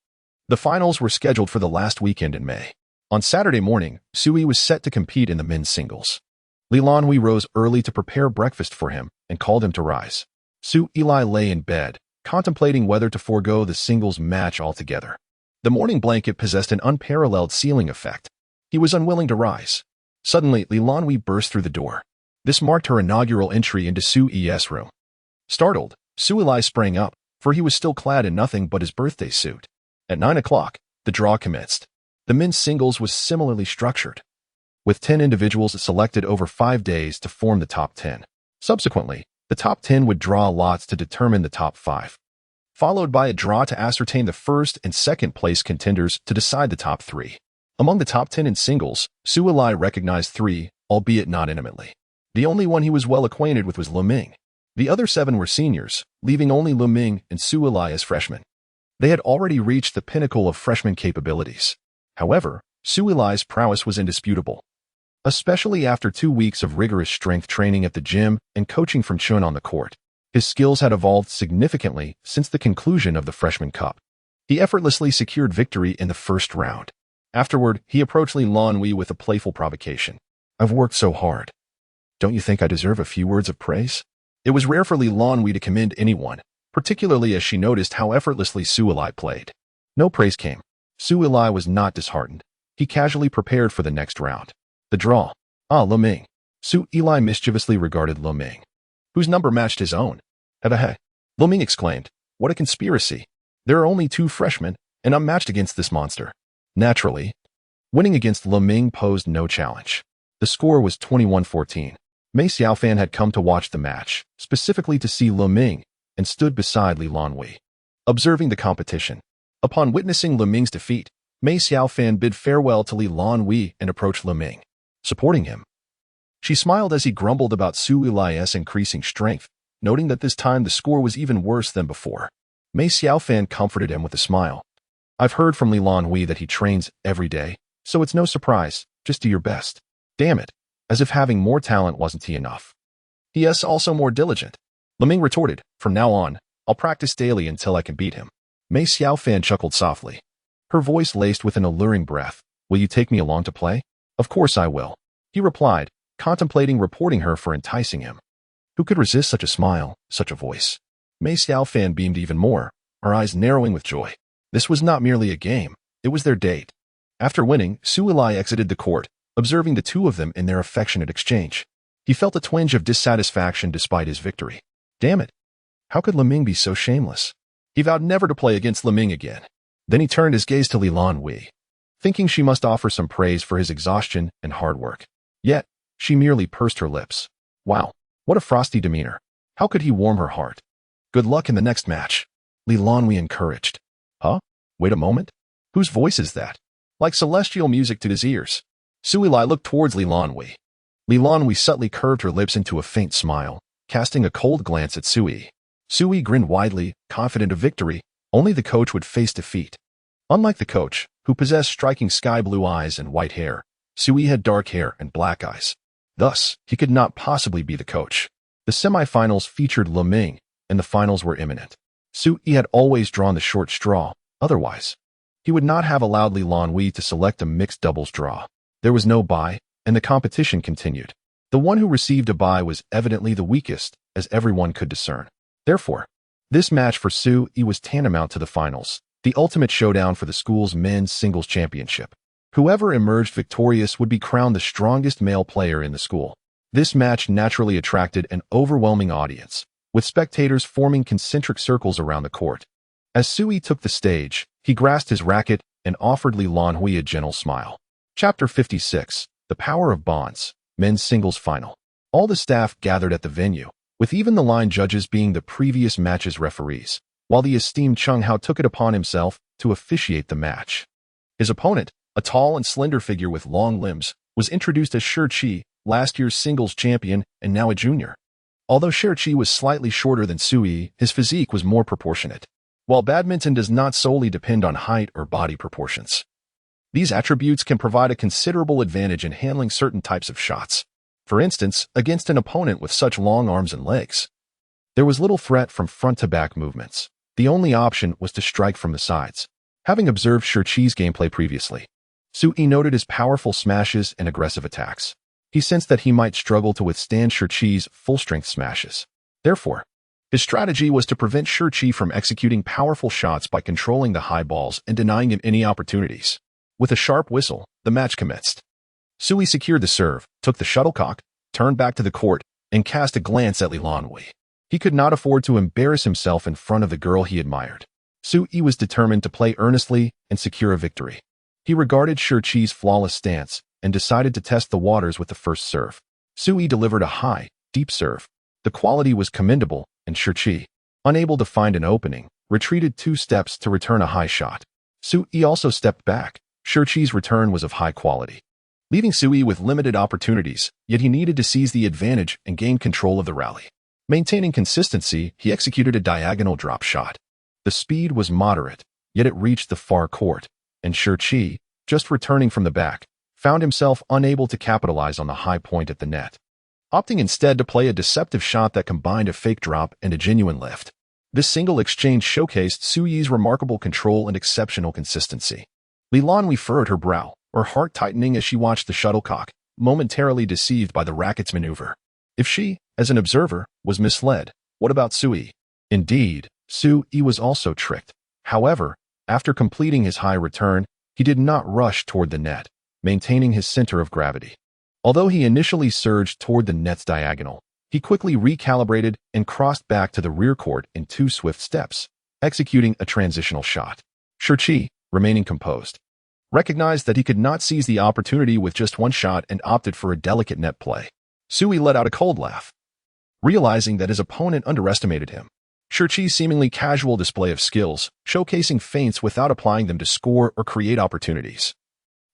The finals were scheduled for the last weekend in May. On Saturday morning, Su Yi was set to compete in the men's singles. Lan Hui rose early to prepare breakfast for him and called him to rise. Su Yi lay in bed, contemplating whether to forego the singles match altogether. The morning blanket possessed an unparalleled ceiling effect. He was unwilling to rise. Suddenly, Lan Hui burst through the door. This marked her inaugural entry into Su Yi's room. Startled, Su Yi sprang up, for he was still clad in nothing but his birthday suit. At 9 o'clock, the draw commenced. The men's singles was similarly structured, with 10 individuals selected over 5 days to form the top 10. Subsequently, the top 10 would draw lots to determine the top 5, followed by a draw to ascertain the first and second place contenders to decide the top 3. Among the top 10 in singles, Su Yi recognized 3, albeit not intimately. The only one he was well acquainted with was Lu Ming. The other 7 were seniors, leaving only Lu Ming and Su Yi as freshmen. They had already reached the pinnacle of freshman capabilities. However, Su Yi's prowess was indisputable, especially after 2 weeks of rigorous strength training at the gym and coaching from Chun on the court. His skills had evolved significantly since the conclusion of the Freshman Cup. He effortlessly secured victory in the first round. Afterward, he approached Lan Hui with a playful provocation. "I've worked so hard. Don't you think I deserve a few words of praise?" It was rare for Lan Hui to commend anyone, particularly as she noticed how effortlessly Su Yi played. No praise came. Su Yi was not disheartened. He casually prepared for the next round. The draw. Lu Ming. Su Yi mischievously regarded Lu Ming. whose number matched his own. Hehe. Lu Ming exclaimed. What a conspiracy. There are only 2 freshmen, and I'm matched against this monster. Naturally, winning against Lu Ming posed no challenge. The score was 21-14. Mei Xiaofan had come to watch the match, specifically to see Lu Ming, and stood beside Lan Hui, observing the competition. Upon witnessing Lu Ming's defeat, Mei Xiaofan bid farewell to Lan Hui and approached Lu Ming, supporting him. She smiled as he grumbled about Su Yi's increasing strength, noting that this time the score was even worse than before. Mei Xiaofan comforted him with a smile. I've heard from Lan Hui that he trains every day, so it's no surprise, just do your best. Damn it, as if having more talent wasn't he enough. He is also more diligent. Lu Ming retorted, from now on, I'll practice daily until I can beat him. Mei Xiaofan chuckled softly, her voice laced with an alluring breath. Will you take me along to play? Of course I will, he replied, contemplating reporting her for enticing him. Who could resist such a smile, such a voice? Mei Xiaofan beamed even more, her eyes narrowing with joy. This was not merely a game, it was their date. After winning, Su Yi exited the court, observing the 2 of them in their affectionate exchange. He felt a twinge of dissatisfaction despite his victory. Damn it. How could Lu Ming be so shameless? He vowed never to play against Lu Ming again. Then he turned his gaze to Lan Hui, thinking she must offer some praise for his exhaustion and hard work. Yet, she merely pursed her lips. Wow, what a frosty demeanor. How could he warm her heart? Good luck in the next match, Lan Hui encouraged. Huh? Wait a moment. Whose voice is that? Like celestial music to his ears. Su Yi looked towards Lan Hui. Lan Hui subtly curved her lips into a faint smile, casting a cold glance at Su Yi. Su Yi grinned widely, confident of victory. Only the coach would face defeat. Unlike the coach, who possessed striking sky-blue eyes and white hair, Su Yi had dark hair and black eyes. Thus, he could not possibly be the coach. The semifinals featured Lu Ming, and the finals were imminent. Su Yi had always drawn the short straw, otherwise, he would not have allowed Lan Hui to select a mixed doubles draw. There was no bye, and the competition continued. The one who received a bye was evidently the weakest, as everyone could discern. Therefore, this match for Su Yi was tantamount to the finals, the ultimate showdown for the school's men's singles championship. Whoever emerged victorious would be crowned the strongest male player in the school. This match naturally attracted an overwhelming audience, with spectators forming concentric circles around the court. As Su Yi took the stage, he grasped his racket and offered Lan Hui a gentle smile. Chapter 56, The Power of Bonds, Men's Singles Final. All the staff gathered at the venue, with even the line judges being the previous match's referees, while the esteemed Chung Hao took it upon himself to officiate the match. His opponent, a tall and slender figure with long limbs, was introduced as Shi Qi, last year's singles champion and now a junior. Although Shi Qi was slightly shorter than Su Yi, his physique was more proportionate. While badminton does not solely depend on height or body proportions, these attributes can provide a considerable advantage in handling certain types of shots. For instance, against an opponent with such long arms and legs, there was little threat from front-to-back movements. The only option was to strike from the sides. Having observed Shi Qi's gameplay previously, Su Yi noted his powerful smashes and aggressive attacks. He sensed that he might struggle to withstand Shi Qi's full-strength smashes. Therefore, his strategy was to prevent Shi Qi from executing powerful shots by controlling the high balls and denying him any opportunities. With a sharp whistle, the match commenced. Su Yi secured the serve, took the shuttlecock, turned back to the court, and cast a glance at Lan Hui. He could not afford to embarrass himself in front of the girl he admired. Su Yi was determined to play earnestly and secure a victory. He regarded Shi Qi's flawless stance and decided to test the waters with the first serve. Su Yi delivered a high, deep serve. The quality was commendable, and Shi Qi, unable to find an opening, retreated 2 steps to return a high shot. Su Yi also stepped back. Shi Qi's return was of high quality, leaving Su Yi with limited opportunities, yet he needed to seize the advantage and gain control of the rally. Maintaining consistency, he executed a diagonal drop shot. The speed was moderate, yet it reached the far court, and Shi Qi, just returning from the back, found himself unable to capitalize on the high point at the net, opting instead to play a deceptive shot that combined a fake drop and a genuine lift. This single exchange showcased Su Yi's remarkable control and exceptional consistency. Lan Hui furrowed her brow, her heart tightening as she watched the shuttlecock, momentarily deceived by the racket's maneuver. If she, as an observer, was misled, what about Su Yi? Indeed, Su Yi was also tricked. However, after completing his high return, he did not rush toward the net, maintaining his center of gravity. Although he initially surged toward the net's diagonal, He quickly recalibrated and crossed back to the rear court in 2 swift steps, executing a transitional shot. Shi, remaining composed, recognized that he could not seize the opportunity with just 1 shot and opted for a delicate net play. Sui let out a cold laugh, realizing that his opponent underestimated him. Shi's seemingly casual display of skills, showcasing feints without applying them to score or create opportunities,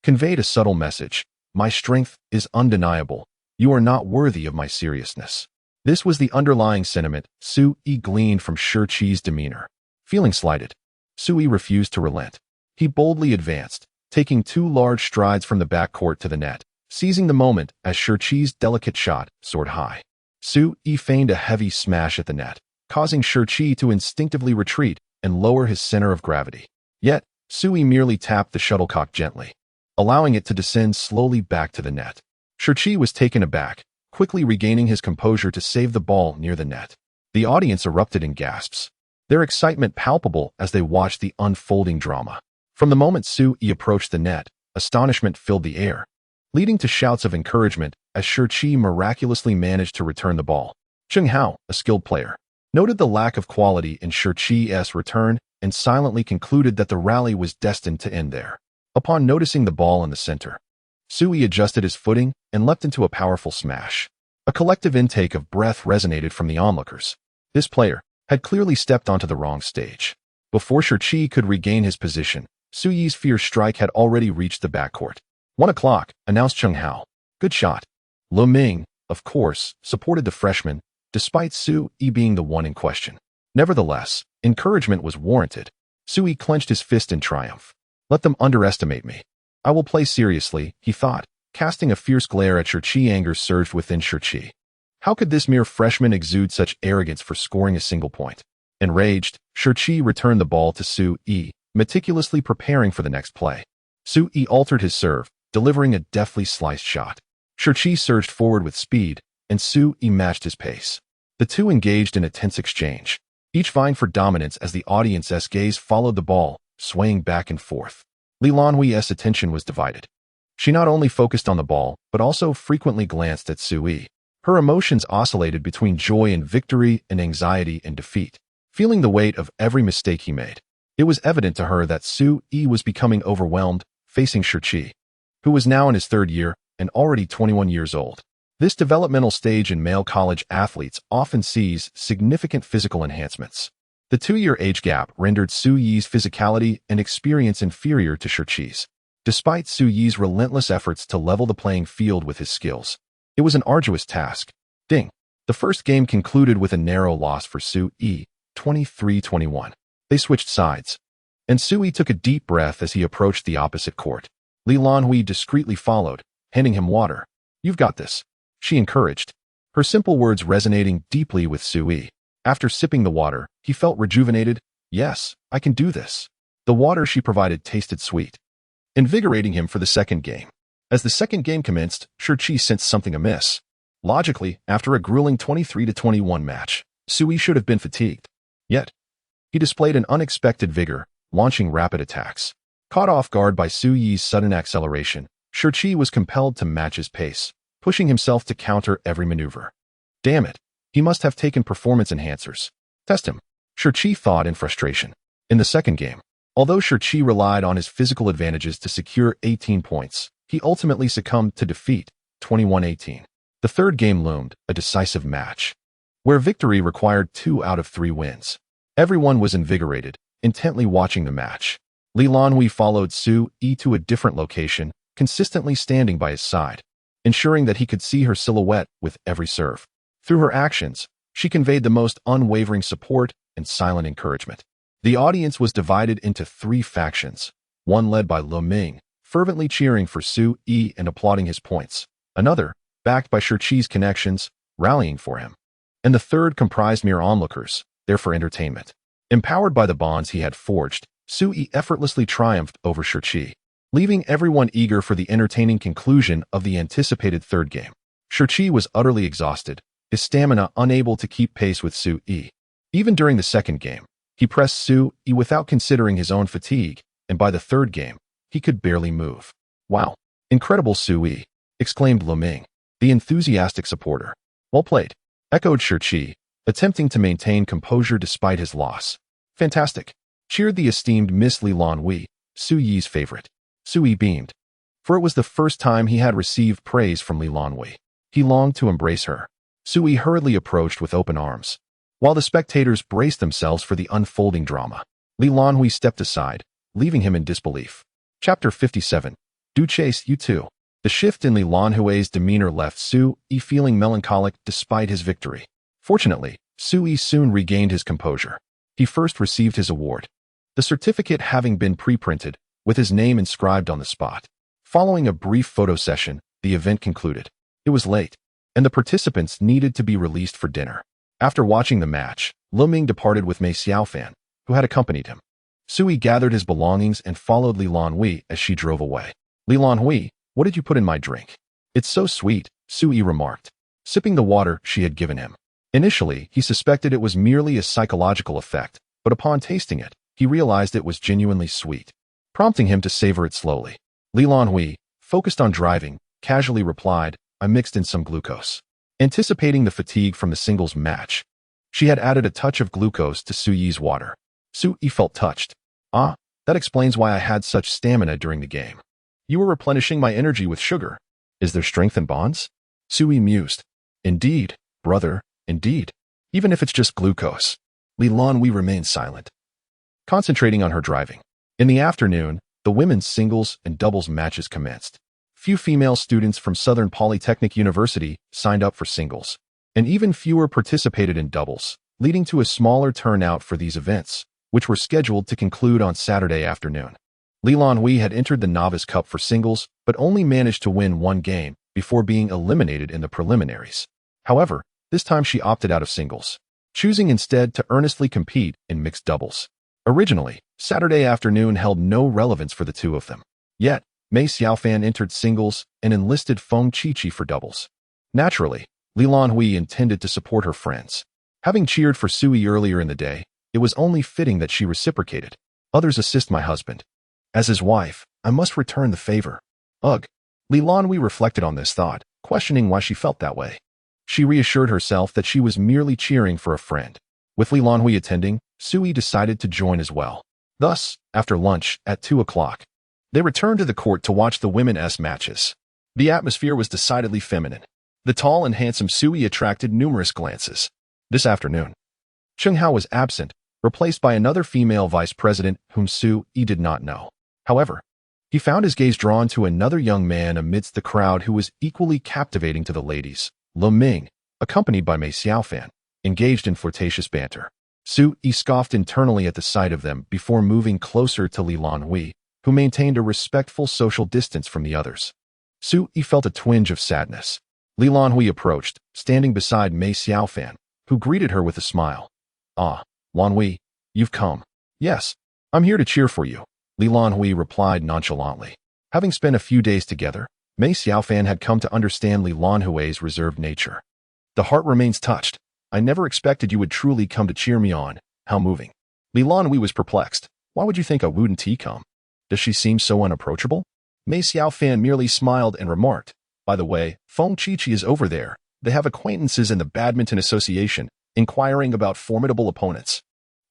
conveyed a subtle message. My strength is undeniable. You are not worthy of my seriousness. This was the underlying sentiment Sui gleaned from Shi's demeanor. Feeling slighted, Sui refused to relent. He boldly advanced, taking 2 large strides from the backcourt to the net, seizing the moment as Shi's delicate shot soared high. Sui feigned a heavy smash at the net, causing Shi to instinctively retreat and lower his center of gravity. Yet, Sui merely tapped the shuttlecock gently, allowing it to descend slowly back to the net. Shi was taken aback, quickly regaining his composure to save the ball near the net. The audience erupted in gasps, their excitement palpable as they watched the unfolding drama. From the moment Sui approached the net, astonishment filled the air, leading to shouts of encouragement as Shi miraculously managed to return the ball. Cheng Hao, a skilled player, noted the lack of quality in Shi's return and silently concluded that the rally was destined to end there. Upon noticing the ball in the center, Sui adjusted his footing and leapt into a powerful smash. A collective intake of breath resonated from the onlookers. This player had clearly stepped onto the wrong stage. Before Shi could regain his position, Sui's fierce strike had already reached the backcourt. 1 o'clock, announced Cheng Hao. Good shot. Lu Ming, of course, supported the freshman, despite Sui being the one in question. Nevertheless, encouragement was warranted. Sui clenched his fist in triumph. Let them underestimate me. I will play seriously, he thought, casting a fierce glare at Shi. Anger surged within Shi. How could this mere freshman exude such arrogance for scoring a single point? Enraged, Shi returned the ball to Sui, meticulously preparing for the next play. Sui altered his serve, delivering a deftly sliced shot. Shi surged forward with speed, and Sui matched his pace. The two engaged in a tense exchange, each vying for dominance as the audience's gaze followed the ball, swaying back and forth. Lan Hui's attention was divided. She not only focused on the ball, but also frequently glanced at Sui. Her emotions oscillated between joy in victory and anxiety in defeat, feeling the weight of every mistake he made. It was evident to her that Sui was becoming overwhelmed, facing Shi, who was now in his 3rd year and already 21 years old. This developmental stage in male college athletes often sees significant physical enhancements. The 2-year age gap rendered Sui's physicality and experience inferior to Shi's. Despite Sui's relentless efforts to level the playing field with his skills, it was an arduous task. Ding. The first game concluded with a narrow loss for Sui, 23-21. They switched sides, and Sui took a deep breath as he approached the opposite court. Lan Hui discreetly followed, handing him water. You've got this, she encouraged, her simple words resonating deeply with Sui. After sipping the water, he felt rejuvenated. Yes, I can do this. The water she provided tasted sweet, invigorating him for the second game. As the second game commenced, Shi sensed something amiss. Logically, after a grueling 23-21 match, Sui should have been fatigued. Yet, he displayed an unexpected vigor, launching rapid attacks. Caught off guard by Sui's sudden acceleration, Shi was compelled to match his pace, pushing himself to counter every maneuver. Damn it. He must have taken performance enhancers. Test him, Shi thought in frustration. In the second game, although Shi relied on his physical advantages to secure 18 points, he ultimately succumbed to defeat, 21-18. The third game loomed, a decisive match, where victory required 2 out of 3 wins. Everyone was invigorated, intently watching the match. Lan Hui followed Sui to a different location, consistently standing by his side, ensuring that he could see her silhouette with every serve. Through her actions, she conveyed the most unwavering support and silent encouragement. The audience was divided into 3 factions, one led by Lu Ming, fervently cheering for Sui and applauding his points, another, backed by Shi's connections, rallying for him, and the third comprised mere onlookers, there for entertainment. Empowered by the bonds he had forged, Sui effortlessly triumphed over Shi, leaving everyone eager for the entertaining conclusion of the anticipated third game. Shi was utterly exhausted, his stamina unable to keep pace with Sui. Even during the second game, he pressed Sui without considering his own fatigue, and by the third game, he could barely move. Wow, incredible Sui, exclaimed Lu Ming, the enthusiastic supporter. Well played. echoed Shi, attempting to maintain composure despite his loss. Fantastic, cheered the esteemed Miss Lan Hui, Su Yi's favorite. Su Yi beamed, for it was the first time he had received praise from Lan Hui. He longed to embrace her. Su Yi hurriedly approached with open arms, while the spectators braced themselves for the unfolding drama. Lan Hui stepped aside, leaving him in disbelief. Chapter 57. Du chase you too. The shift in Lan Hui's demeanor left Su Yi feeling melancholic despite his victory. Fortunately, Su Yi soon regained his composure. He first received his award, the certificate having been pre-printed, with his name inscribed on the spot. Following a brief photo session, the event concluded. It was late, and the participants needed to be released for dinner. After watching the match, Lu Ming departed with Mei Xiaofan, who had accompanied him. Su Yi gathered his belongings and followed Lan Hui as she drove away. Lan Hui, what did you put in my drink? It's so sweet, Su Yi remarked, sipping the water she had given him. Initially, he suspected it was merely a psychological effect, but upon tasting it, he realized it was genuinely sweet, prompting him to savor it slowly. Lan Hui, focused on driving, casually replied, I mixed in some glucose. Anticipating the fatigue from the singles match, she had added a touch of glucose to Su Yi's water. Su Yi felt touched. Ah, that explains why I had such stamina during the game. You were replenishing my energy with sugar. Is there strength in bonds? Su Yi mused. Indeed, brother, indeed. Even if it's just glucose. Lan Hui remained silent, concentrating on her driving. In the afternoon, the women's singles and doubles matches commenced. Few female students from Southern Polytechnic University signed up for singles, and even fewer participated in doubles, leading to a smaller turnout for these events, which were scheduled to conclude on Saturday afternoon. Lan Hui had entered the Novice Cup for singles, but only managed to win one game before being eliminated in the preliminaries. However, this time she opted out of singles, choosing instead to earnestly compete in mixed doubles. Originally, Saturday afternoon held no relevance for the two of them. Yet, Mei Xiaofan entered singles and enlisted Feng Qiqi for doubles. Naturally, Lan Hui intended to support her friends. Having cheered for Su Yi earlier in the day, it was only fitting that she reciprocated. Others assist my husband. As his wife, I must return the favor. Ugh. Lan Hui reflected on this thought, questioning why she felt that way. She reassured herself that she was merely cheering for a friend. With Lan Hui attending, Su Yi decided to join as well. Thus, after lunch, at 2 o'clock, they returned to the court to watch the women's matches. The atmosphere was decidedly feminine. The tall and handsome Su Yi attracted numerous glances. This afternoon, Cheng Hao was absent, replaced by another female vice president whom Su Yi did not know. However, he found his gaze drawn to another young man amidst the crowd who was equally captivating to the ladies. Lu Ming, accompanied by Mei Xiaofan, engaged in flirtatious banter. Su Yi scoffed internally at the sight of them before moving closer to Lan Hui, who maintained a respectful social distance from the others. Su Yi felt a twinge of sadness. Lan Hui approached, standing beside Mei Xiaofan, who greeted her with a smile. Ah, Lan Hui, you've come. Yes, I'm here to cheer for you, Lan Hui replied nonchalantly. Having spent a few days together, Mei Xiaofan had come to understand Lan Hui's reserved nature. The heart remains touched. I never expected you would truly come to cheer me on. How moving. Lan Hui was perplexed. Why would you think I wouldn't come? Does she seem so unapproachable? Mei Xiaofan merely smiled and remarked, by the way, Feng Qiqi is over there. They have acquaintances in the Badminton Association, inquiring about formidable opponents.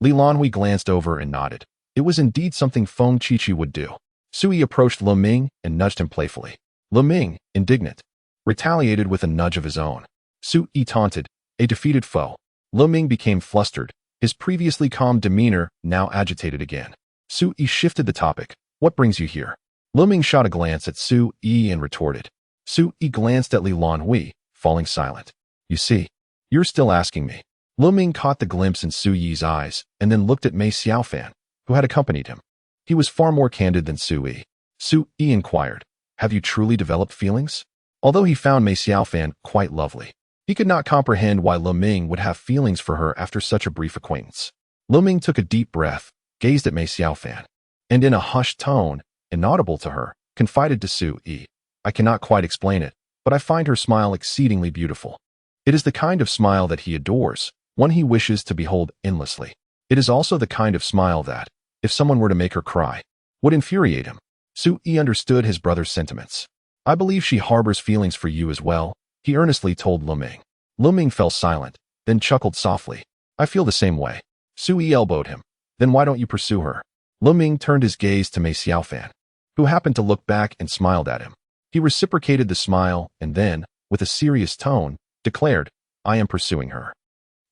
Lan Hui glanced over and nodded. It was indeed something Feng Qiqi would do. Su Yi approached Lu Ming and nudged him playfully. Lu Ming, indignant, retaliated with a nudge of his own. Su Yi taunted, a defeated foe. Lu Ming became flustered, his previously calm demeanor now agitated again. Su Yi shifted the topic. What brings you here? Lu Ming shot a glance at Su Yi and retorted. Su Yi glanced at Lan Hui, falling silent. You see, you're still asking me. Lu Ming caught the glimpse in Su Yi's eyes and then looked at Mei Xiaofan, who had accompanied him. He was far more candid than Su Yi. Su Yi inquired, have you truly developed feelings? Although he found Mei Xiaofan quite lovely, he could not comprehend why Lu Ming would have feelings for her after such a brief acquaintance. Lu Ming took a deep breath, gazed at Mei Xiaofan, and in a hushed tone, inaudible to her, confided to Su Yi. I cannot quite explain it, but I find her smile exceedingly beautiful. It is the kind of smile that he adores, one he wishes to behold endlessly. It is also the kind of smile that, if someone were to make her cry, would infuriate him. Su Yi understood his brother's sentiments. I believe she harbors feelings for you as well, he earnestly told Lu Ming. Lu Ming fell silent, then chuckled softly. I feel the same way. Su Yi elbowed him. Then why don't you pursue her? Lu Ming turned his gaze to Mei Xiaofan, who happened to look back and smiled at him. He reciprocated the smile and then, with a serious tone, declared, I am pursuing her.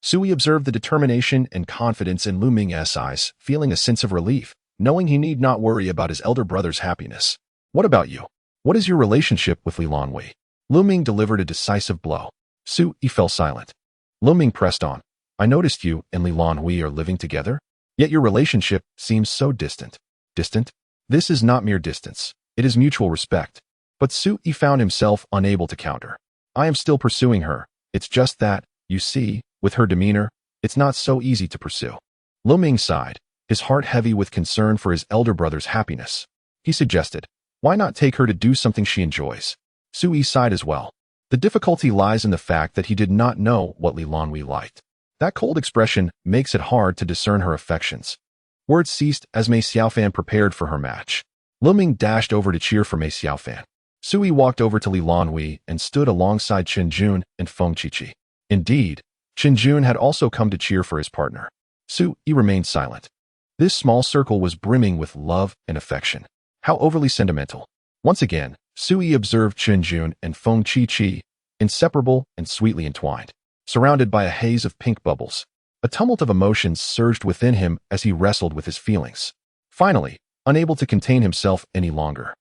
Su Yi observed the determination and confidence in Lu Ming's eyes, feeling a sense of relief, knowing he need not worry about his elder brother's happiness. What about you? What is your relationship with Lan Hui? Lu Ming delivered a decisive blow. Su Yi fell silent. Lu Ming pressed on. I noticed you and Lan Hui are living together, yet your relationship seems so distant. Distant? This is not mere distance. It is mutual respect. But Su Yi found himself unable to counter. I am still pursuing her. It's just that, you see, with her demeanor, it's not so easy to pursue. Lu Ming sighed, his heart heavy with concern for his elder brother's happiness. He suggested, why not take her to do something she enjoys? Su Yi sighed as well. The difficulty lies in the fact that he did not know what Lan Hui liked. That cold expression makes it hard to discern her affections. Words ceased as Mei Xiaofan prepared for her match. Lu Ming dashed over to cheer for Mei Xiaofan. Su Yi walked over to Lan Hui and stood alongside Chen Jun and Feng Qiqi. Indeed, Chen Jun had also come to cheer for his partner. Su Yi remained silent. This small circle was brimming with love and affection. How overly sentimental. Once again, Su Yi observed Chen Jun and Feng Qiqi, inseparable and sweetly entwined, surrounded by a haze of pink bubbles. A tumult of emotions surged within him as he wrestled with his feelings. Finally, unable to contain himself any longer,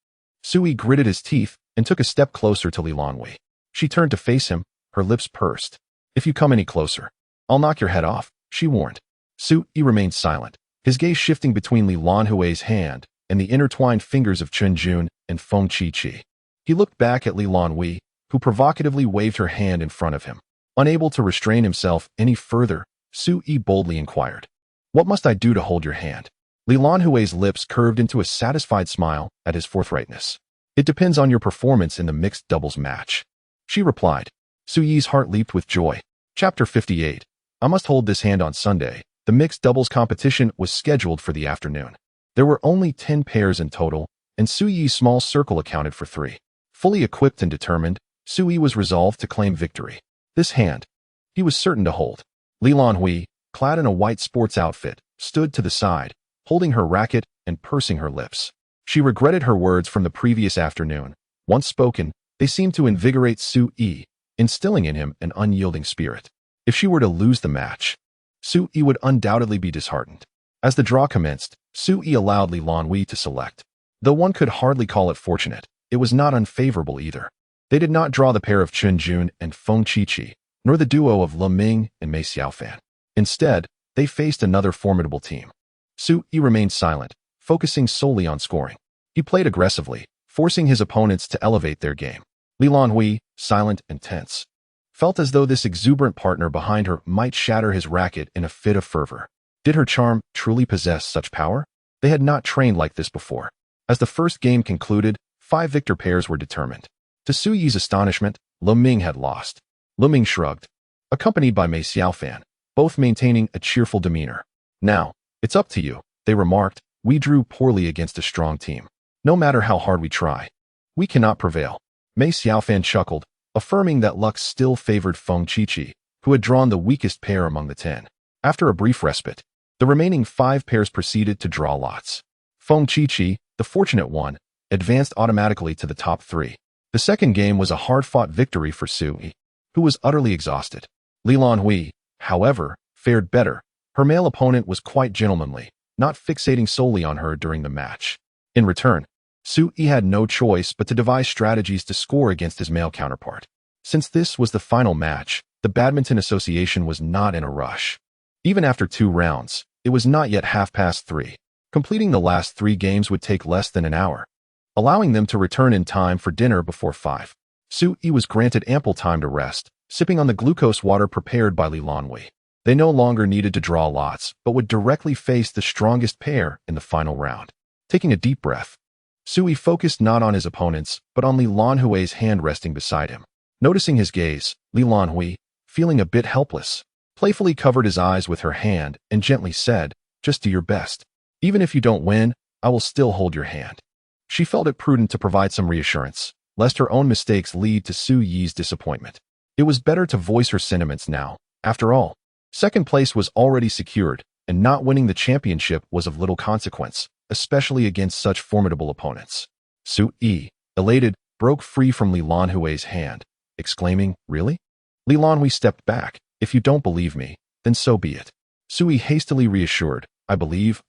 Su Yi gritted his teeth and took a step closer to Lan Hui. She turned to face him, her lips pursed. If you come any closer, I'll knock your head off, she warned. Su Yi remained silent, his gaze shifting between Lan Hui's hand and the intertwined fingers of Chen Jun and Feng Qiqi. He looked back at Lan Hui, who provocatively waved her hand in front of him. Unable to restrain himself any further, Su Yi boldly inquired, what must I do to hold your hand? Lan Hui's lips curved into a satisfied smile at his forthrightness. It depends on your performance in the mixed doubles match, she replied. Su Yi's heart leaped with joy. Chapter 58. I must hold this hand on Sunday. The mixed doubles competition was scheduled for the afternoon. There were only 10 pairs in total, and Su Yi's small circle accounted for 3. Fully equipped and determined, Su Yi was resolved to claim victory. This hand, he was certain to hold. Lan Hui, clad in a white sports outfit, stood to the side, holding her racket and pursing her lips. She regretted her words from the previous afternoon. Once spoken, they seemed to invigorate Su Yi, instilling in him an unyielding spirit. If she were to lose the match, Su Yi would undoubtedly be disheartened. As the draw commenced, Su Yi allowed Lan Hui to select. Though one could hardly call it fortunate, it was not unfavorable either. They did not draw the pair of Chen Jun and Feng Qiqi, nor the duo of Lu Ming and Mei Xiaofan. Instead, they faced another formidable team. Su Yi remained silent, focusing solely on scoring. He played aggressively, forcing his opponents to elevate their game. Lan Hui, silent and tense, felt as though this exuberant partner behind her might shatter his racket in a fit of fervor. Did her charm truly possess such power? They had not trained like this before. As the first game concluded, 5 victor pairs were determined. To Su Yi's astonishment, Lu Ming had lost. Lu Ming shrugged, accompanied by Mei Xiaofan, both maintaining a cheerful demeanor. Now, it's up to you, they remarked. We drew poorly against a strong team. No matter how hard we try, we cannot prevail. Mei Xiaofan chuckled, affirming that luck still favored Feng Qiqi, who had drawn the weakest pair among the 10. After a brief respite, the remaining 5 pairs proceeded to draw lots. Feng Qiqi, the fortunate one, advanced automatically to the top 3. The second game was a hard-fought victory for Su Yi, who was utterly exhausted. Lan Hui, however, fared better. Her male opponent was quite gentlemanly, not fixating solely on her during the match. In return, Su Yi had no choice but to devise strategies to score against his male counterpart. Since this was the final match, the Badminton Association was not in a rush. Even after 2 rounds, it was not yet 3:30. Completing the last 3 games would take less than an hour, allowing them to return in time for dinner before 5. Su Yi was granted ample time to rest, sipping on the glucose water prepared by Lan Hui. They no longer needed to draw lots, but would directly face the strongest pair in the final round. Taking a deep breath, Su Yi focused not on his opponents, but on Lan Hui's hand resting beside him. Noticing his gaze, Lan Hui, feeling a bit helpless, playfully covered his eyes with her hand and gently said, just do your best. Even if you don't win, I will still hold your hand. She felt it prudent to provide some reassurance, lest her own mistakes lead to Su Yi's disappointment. It was better to voice her sentiments now. After all, second place was already secured, and not winning the championship was of little consequence, especially against such formidable opponents. Su Yi, elated, broke free from Lan Hui's hand, exclaiming, "Really?" Lan Hui stepped back. "If you don't believe me, then so be it." Su Yi hastily reassured, I believe.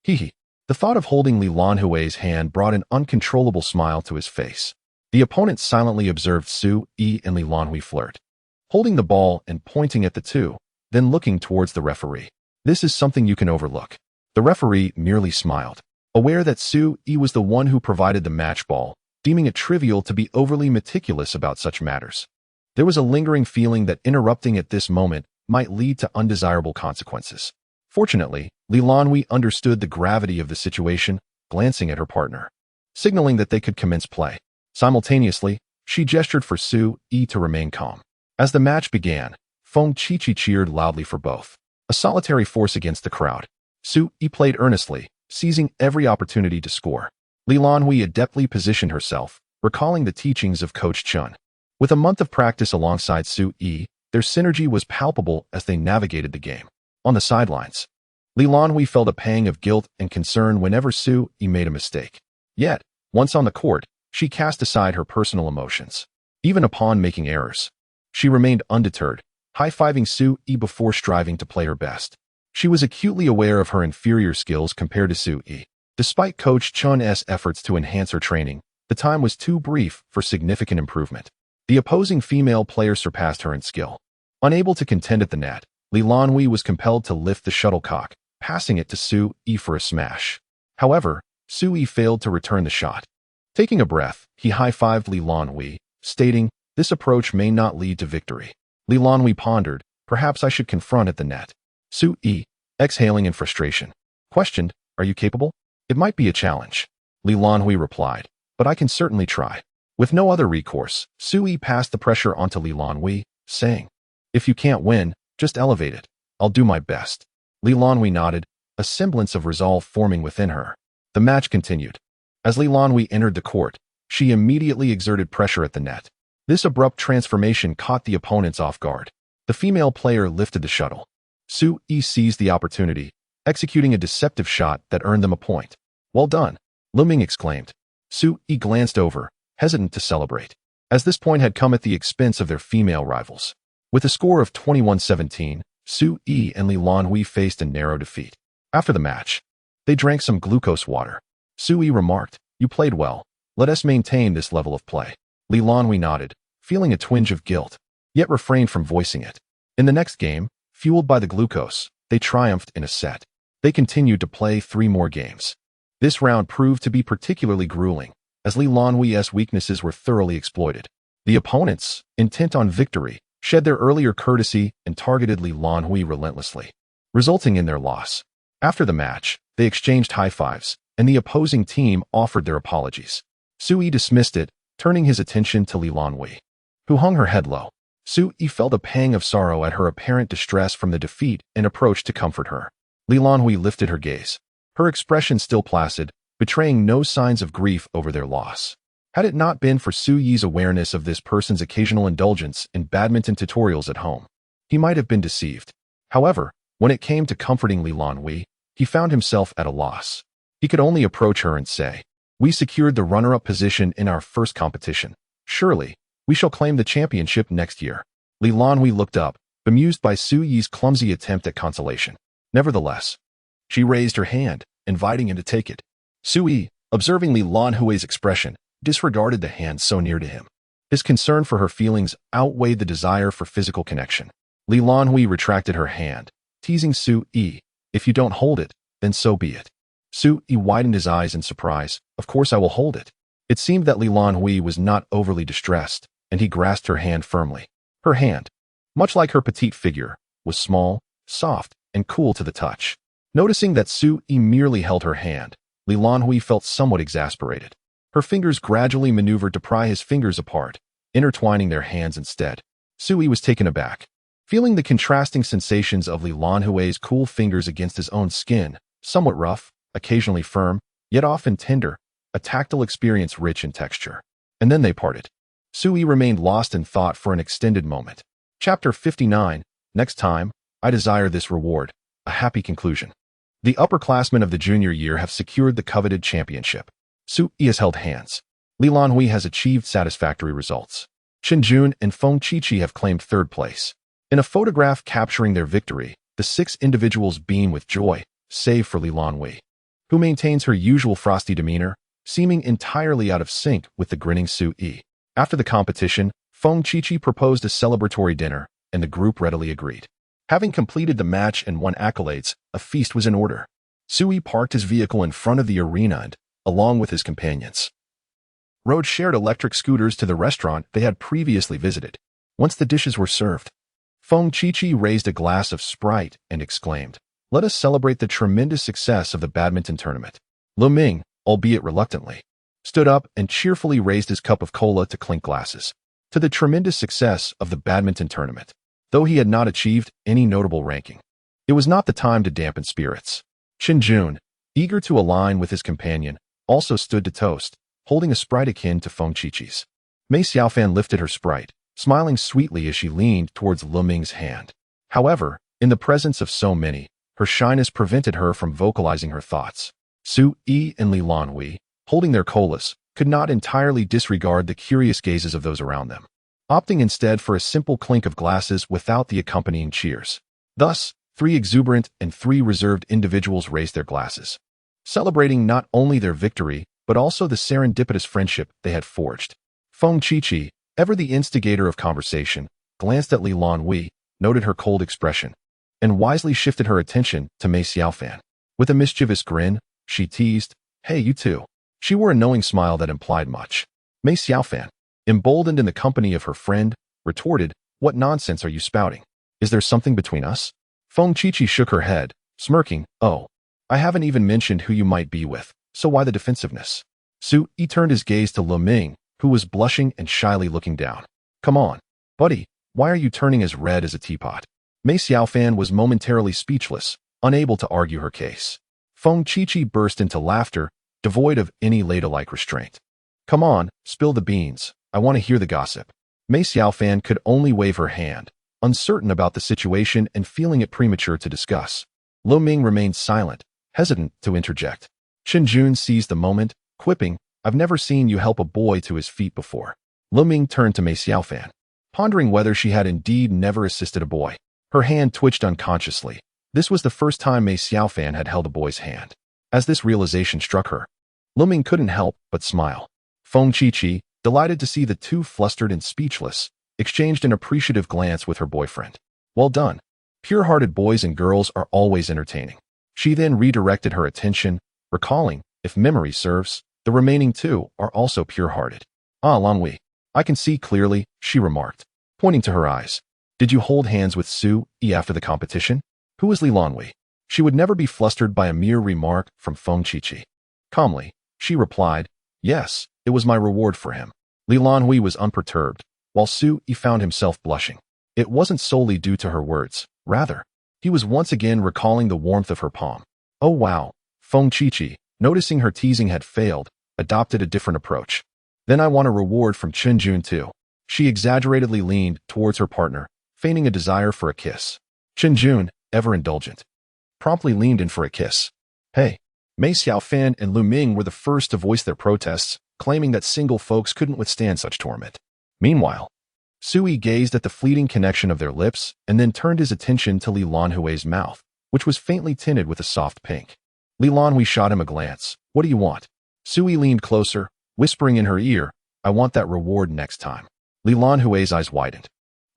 Hee hee. The thought of holding Lan Hui's hand brought an uncontrollable smile to his face. The opponent silently observed Su Yi and Lan Hui flirt, holding the ball and pointing at the two, then looking towards the referee. This is something you can overlook. The referee merely smiled, aware that Su Yi was the one who provided the match ball, deeming it trivial to be overly meticulous about such matters. There was a lingering feeling that interrupting at this moment might lead to undesirable consequences. Fortunately, Lan Hui understood the gravity of the situation, glancing at her partner, signaling that they could commence play. Simultaneously, she gestured for Su Yi to remain calm. As the match began, Feng Qiqi cheered loudly for both, a solitary force against the crowd. Su Yi played earnestly, seizing every opportunity to score. Lan Hui adeptly positioned herself, recalling the teachings of Coach Chun. With a month of practice alongside Su Yi, their synergy was palpable as they navigated the game. On the sidelines, Lan Hui felt a pang of guilt and concern whenever Su Yi made a mistake. Yet, once on the court, she cast aside her personal emotions. Even upon making errors, she remained undeterred, high-fiving Su Yi before striving to play her best. She was acutely aware of her inferior skills compared to Su Yi. Despite Coach Chun's efforts to enhance her training, the time was too brief for significant improvement. The opposing female player surpassed her in skill. Unable to contend at the net, Lan Hui was compelled to lift the shuttlecock, passing it to Su Yi for a smash. However, Su Yi failed to return the shot. Taking a breath, he high-fived Lan Hui, stating, "This approach may not lead to victory." Lan Hui pondered, "Perhaps I should confront at the net." Su Yi, exhaling in frustration, questioned, "Are you capable?" "It might be a challenge," Lan Hui replied, "but I can certainly try." With no other recourse, Su Yi passed the pressure onto Lan Hui, saying, "If you can't win, just elevate it. I'll do my best." Lan Hui nodded, a semblance of resolve forming within her. The match continued. As Lan Hui entered the court, she immediately exerted pressure at the net. This abrupt transformation caught the opponents off guard. The female player lifted the shuttle. Su Yi seized the opportunity, executing a deceptive shot that earned them a point. "Well done," Lu Ming exclaimed. Su Yi glanced over, hesitant to celebrate, as this point had come at the expense of their female rivals. With a score of 21-17, Su Yi and Lan Hui faced a narrow defeat. After the match, they drank some glucose water. Su Yi remarked, "You played well. Let us maintain this level of play." Lan Hui nodded, feeling a twinge of guilt, yet refrained from voicing it. In the next game, fueled by the glucose, they triumphed in a set. They continued to play 3 more games. This round proved to be particularly grueling, as Lan Hui's weaknesses were thoroughly exploited. The opponents, intent on victory, shed their earlier courtesy and targeted Lan Hui relentlessly, resulting in their loss. After the match, they exchanged high fives, and the opposing team offered their apologies. Su Yi dismissed it, turning his attention to Lan Hui, who hung her head low. Su Yi felt a pang of sorrow at her apparent distress from the defeat and approached to comfort her. Lan Hui lifted her gaze, her expression still placid, betraying no signs of grief over their loss. Had it not been for Su Yi's awareness of this person's occasional indulgence in badminton tutorials at home, he might have been deceived. However, when it came to comforting Lan Hui, he found himself at a loss. He could only approach her and say, "We secured the runner-up position in our first competition. Surely, we shall claim the championship next year." Lan Hui looked up, bemused by Su Yi's clumsy attempt at consolation. Nevertheless, she raised her hand, inviting him to take it. Su Yi, observing Lan Hui's expression, disregarded the hand so near to him. His concern for her feelings outweighed the desire for physical connection. Lan Hui retracted her hand, teasing Su Yi, "If you don't hold it, then so be it." Su Yi widened his eyes in surprise. "Of course I will hold it." It seemed that Lan Hui was not overly distressed, and he grasped her hand firmly. Her hand, much like her petite figure, was small, soft, and cool to the touch. Noticing that Su Yi merely held her hand, Lan Hui felt somewhat exasperated. Her fingers gradually maneuvered to pry his fingers apart, intertwining their hands instead. Su Yi was taken aback. Feeling the contrasting sensations of Lan Hui's cool fingers against his own skin, somewhat rough, occasionally firm, yet often tender, a tactile experience rich in texture. And then they parted. Sui remained lost in thought for an extended moment. Chapter 59. Next time, I desire this reward. A happy conclusion. The upperclassmen of the junior year have secured the coveted championship. Sui has held hands. Lan Hui has achieved satisfactory results. Jun and Chi have claimed third place. In a photograph capturing their victory, the 6 individuals beam with joy, save for Lan Hui, who maintains her usual frosty demeanor, seeming entirely out of sync with the grinning Sui. After the competition, Chi proposed a celebratory dinner, and the group readily agreed. Having completed the match and won accolades, a feast was in order. Sui parked his vehicle in front of the arena and, along with his companions, rode shared electric scooters to the restaurant they had previously visited. Once the dishes were served, Chi raised a glass of Sprite and exclaimed, "Let us celebrate the tremendous success of the badminton tournament." Lu Ming, albeit reluctantly, stood up and cheerfully raised his cup of cola to clink glasses to the tremendous success of the badminton tournament. Though he had not achieved any notable ranking, it was not the time to dampen spirits. Jun, eager to align with his companion, also stood to toast, holding a Sprite akin to Chi's. Mei Xiaofan lifted her Sprite, smiling sweetly as she leaned towards Lu Ming's hand. However, in the presence of so many, her shyness prevented her from vocalizing her thoughts. Sui and Lan Hui, holding their colas, could not entirely disregard the curious gazes of those around them, opting instead for a simple clink of glasses without the accompanying cheers. Thus, 3 exuberant and 3 reserved individuals raised their glasses, celebrating not only their victory, but also the serendipitous friendship they had forged. Chi, ever the instigator of conversation, glanced at Lan Hui, noted her cold expression, and wisely shifted her attention to Mei Xiaofan. With a mischievous grin, she teased, "Hey, you two." She wore a knowing smile that implied much. Mei Xiaofan, emboldened in the company of her friend, retorted, "What nonsense are you spouting? Is there something between us?" Chi shook her head, smirking, "Oh, I haven't even mentioned who you might be with, so why the defensiveness?" Sui turned his gaze to Lu Ming, who was blushing and shyly looking down. "Come on, buddy, why are you turning as red as a teapot?" Mei Xiaofan was momentarily speechless, unable to argue her case. Chi burst into laughter, devoid of any ladylike restraint. "Come on, spill the beans. I want to hear the gossip." Mei Xiaofan could only wave her hand, uncertain about the situation and feeling it premature to discuss. Lu Ming remained silent, hesitant to interject. Jun seized the moment, quipping, "I've never seen you help a boy to his feet before." Lu Ming turned to Mei Xiaofan, pondering whether she had indeed never assisted a boy. Her hand twitched unconsciously. This was the first time Mei Xiaofan had held a boy's hand. As this realization struck her, Lu Ming couldn't help but smile. Chi, delighted to see the two flustered and speechless, exchanged an appreciative glance with her boyfriend. "Well done. Pure-hearted boys and girls are always entertaining." She then redirected her attention, recalling, if memory serves, the remaining 2 are also pure-hearted. "Ah, Lan Hui, I can see clearly," she remarked, pointing to her eyes. "Did you hold hands with Sui after the competition?" Who was Lan Hui? She would never be flustered by a mere remark from Chi. Calmly, she replied, "Yes, it was my reward for him." Lan Hui was unperturbed, while Sui found himself blushing. It wasn't solely due to her words. Rather, he was once again recalling the warmth of her palm. "Oh wow." Chi, noticing her teasing had failed, adopted a different approach. "Then I want a reward from Jun too." She exaggeratedly leaned towards her partner, feigning a desire for a kiss. Jun, ever indulgent, promptly leaned in for a kiss. "Hey." Mei Xiaofan and Lu Ming were the first to voice their protests, claiming that single folks couldn't withstand such torment. Meanwhile, Sui gazed at the fleeting connection of their lips and then turned his attention to Lan Hui's mouth, which was faintly tinted with a soft pink. Lan Hui shot him a glance. "What do you want?" Sui leaned closer, whispering in her ear, "I want that reward next time." Lan Hui's eyes widened,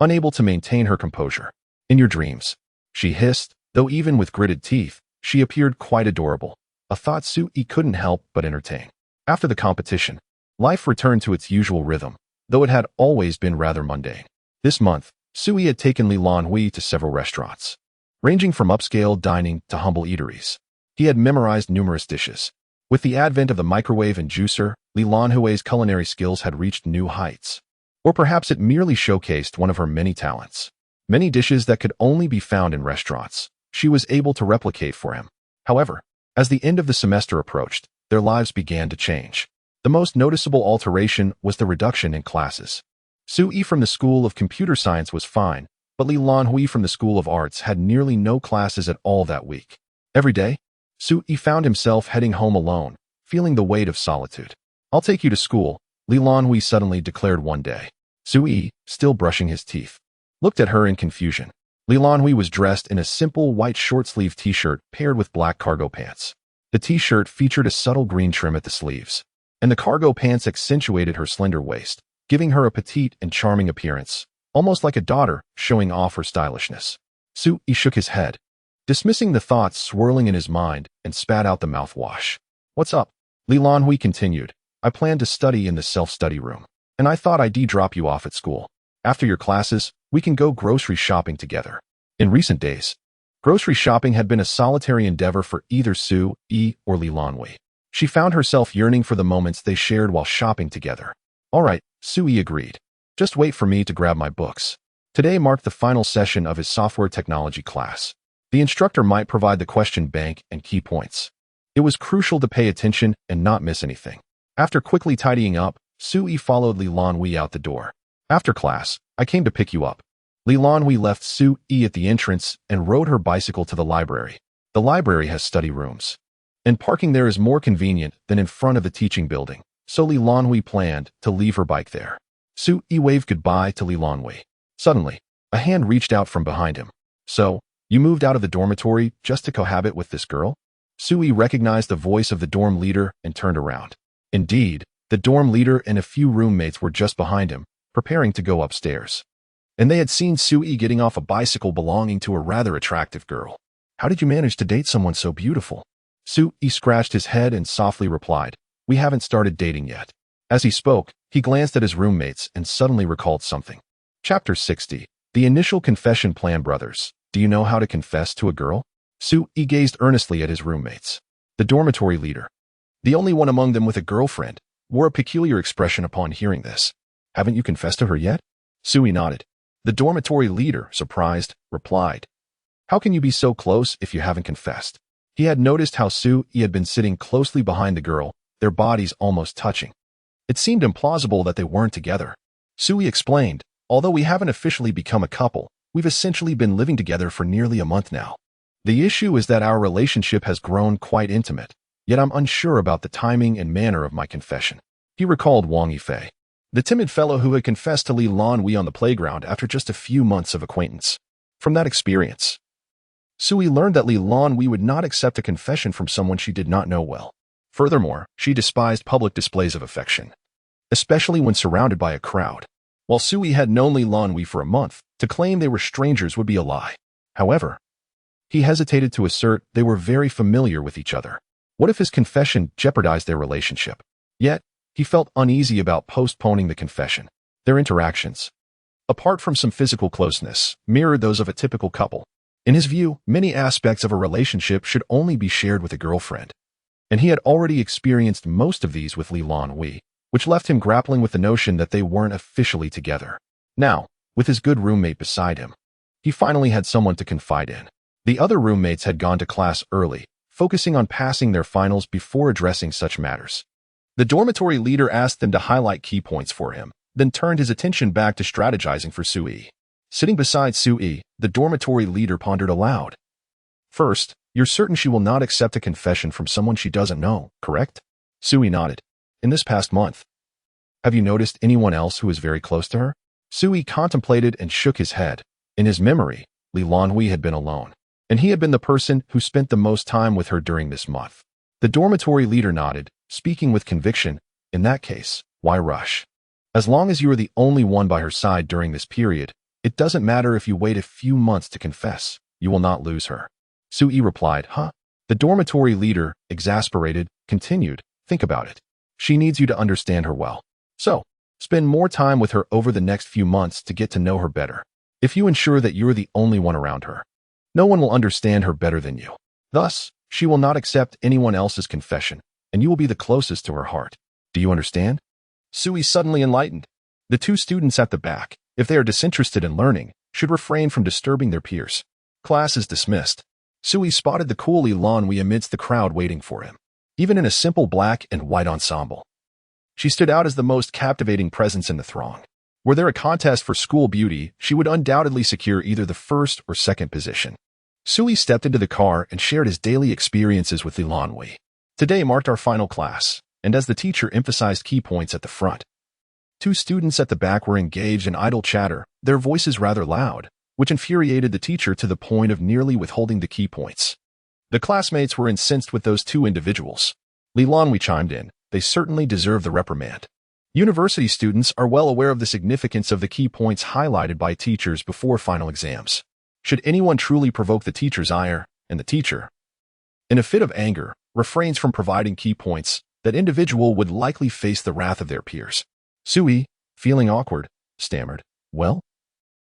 unable to maintain her composure. "In your dreams," she hissed, though even with gritted teeth, she appeared quite adorable, a thought Sui couldn't help but entertain. After the competition, life returned to its usual rhythm, though it had always been rather mundane. This month, Sui had taken Lan Hui to several restaurants, ranging from upscale dining to humble eateries. He had memorized numerous dishes. With the advent of the microwave and juicer, Lan Hui's culinary skills had reached new heights. Or perhaps it merely showcased one of her many talents. Many dishes that could only be found in restaurants, she was able to replicate for him. However, as the end of the semester approached, their lives began to change. The most noticeable alteration was the reduction in classes. Su-yi from the School of Computer Science was fine, but Lan Hui from the School of Arts had nearly no classes at all that week. Every day, Su-yi found himself heading home alone, feeling the weight of solitude. "I'll take you to school," Lan Hui suddenly declared one day. Su-yi, still brushing his teeth, looked at her in confusion. Lan Hui was dressed in a simple white short-sleeved t-shirt paired with black cargo pants. The t-shirt featured a subtle green trim at the sleeves, and the cargo pants accentuated her slender waist, giving her a petite and charming appearance, almost like a daughter showing off her stylishness. Su-yi shook his head, dismissing the thoughts swirling in his mind, and spat out the mouthwash. "What's up?" Lan Hui continued. "I plan to study in the self-study room, and I thought I'd drop you off at school. After your classes, we can go grocery shopping together." In recent days, grocery shopping had been a solitary endeavor for either Su-yi or Lan Hui. She found herself yearning for the moments they shared while shopping together. "All right," Su-yi agreed. "Just wait for me to grab my books." Today marked the final session of his software technology class. The instructor might provide the question bank and key points. It was crucial to pay attention and not miss anything. After quickly tidying up, Su-yi followed Lan Hui out the door. "After class, I came to pick you up." Lan Hui left Su-yi at the entrance and rode her bicycle to the library. The library has study rooms, and parking there is more convenient than in front of the teaching building, so Lan Hui planned to leave her bike there. Su-yi waved goodbye to Lan Hui. Suddenly, a hand reached out from behind him. "So, you moved out of the dormitory just to cohabit with this girl?" Su-yi recognized the voice of the dorm leader and turned around. Indeed, the dorm leader and a few roommates were just behind him, preparing to go upstairs. And they had seen Su-yi getting off a bicycle belonging to a rather attractive girl. "How did you manage to date someone so beautiful?" Su-yi scratched his head and softly replied, "We haven't started dating yet." As he spoke, he glanced at his roommates and suddenly recalled something. Chapter 60. The Initial Confession Plan. "Brothers, do you know how to confess to a girl?" Su-yi gazed earnestly at his roommates. The dormitory leader, the only one among them with a girlfriend, wore a peculiar expression upon hearing this. "Haven't you confessed to her yet?" Su-yi nodded. The dormitory leader, surprised, replied, "How can you be so close if you haven't confessed?" He had noticed how Su-yi had been sitting closely behind the girl, their bodies almost touching. It seemed implausible that they weren't together. Su-yi explained, "Although we haven't officially become a couple, we've essentially been living together for nearly a month now. The issue is that our relationship has grown quite intimate, yet I'm unsure about the timing and manner of my confession." He recalled Wang Yifei, the timid fellow who had confessed to Lan Hui on the playground after just a few months of acquaintance. From that experience, Su-yi learned that Lan Hui would not accept a confession from someone she did not know well. Furthermore, she despised public displays of affection, especially when surrounded by a crowd. While Su-yi had known Lan Hui for a month, to claim they were strangers would be a lie. However, he hesitated to assert they were very familiar with each other. What if his confession jeopardized their relationship? Yet, he felt uneasy about postponing the confession. Their interactions, apart from some physical closeness, mirrored those of a typical couple. In his view, many aspects of a relationship should only be shared with a girlfriend. And he had already experienced most of these with Lan Hui, which left him grappling with the notion that they weren't officially together. Now, with his good roommate beside him, he finally had someone to confide in. The other roommates had gone to class early, focusing on passing their finals before addressing such matters. The dormitory leader asked them to highlight key points for him, then turned his attention back to strategizing for Su-yi. Sitting beside Su-yi, the dormitory leader pondered aloud. "First, you're certain she will not accept a confession from someone she doesn't know, correct?" Su-yi nodded. "In this past month, have you noticed anyone else who is very close to her?" Su-yi contemplated and shook his head. In his memory, Lan Hui had been alone, and he had been the person who spent the most time with her during this month. The dormitory leader nodded, speaking with conviction. "In that case, why rush? As long as you are the only one by her side during this period, it doesn't matter if you wait a few months to confess, you will not lose her." Su-yi replied, "Huh?" The dormitory leader, exasperated, continued, "Think about it. She needs you to understand her well. So, spend more time with her over the next few months to get to know her better. If you ensure that you're the only one around her, no one will understand her better than you. Thus, she will not accept anyone else's confession, and you will be the closest to her heart. Do you understand?" Su-yi suddenly enlightened. The two students at the back, if they are disinterested in learning, should refrain from disturbing their peers. Class is dismissed. Su-yi spotted the cool Lan Hui amidst the crowd waiting for him, even in a simple black and white ensemble. She stood out as the most captivating presence in the throng. Were there a contest for school beauty, she would undoubtedly secure either the first or second position. Sui stepped into the car and shared his daily experiences with Lan Hui. Today marked our final class, and as the teacher emphasized key points at the front, two students at the back were engaged in idle chatter, their voices rather loud, which infuriated the teacher to the point of nearly withholding the key points. The classmates were incensed with those two individuals. Lan Hui chimed in, they certainly deserve the reprimand. University students are well aware of the significance of the key points highlighted by teachers before final exams. Should anyone truly provoke the teacher's ire, and the teacher, in a fit of anger, refrains from providing key points, that individual would likely face the wrath of their peers. Sui, feeling awkward, stammered, well,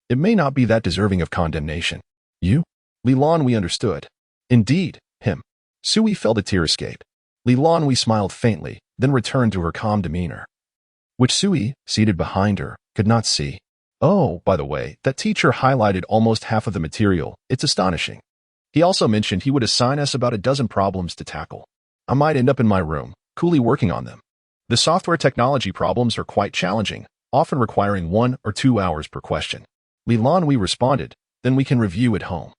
it may not be that deserving of condemnation. You? Lan Hui understood. Indeed, him. Sui felt a tear escape. Lan Hui smiled faintly, then returned to her calm demeanor, which Sui, seated behind her, could not see. Oh, by the way, that teacher highlighted almost half of the material. It's astonishing. He also mentioned he would assign us about a dozen problems to tackle. I might end up in my room, coolly working on them. The software technology problems are quite challenging, often requiring 1 or 2 hours per question. Lan Hui responded, then we can review at home.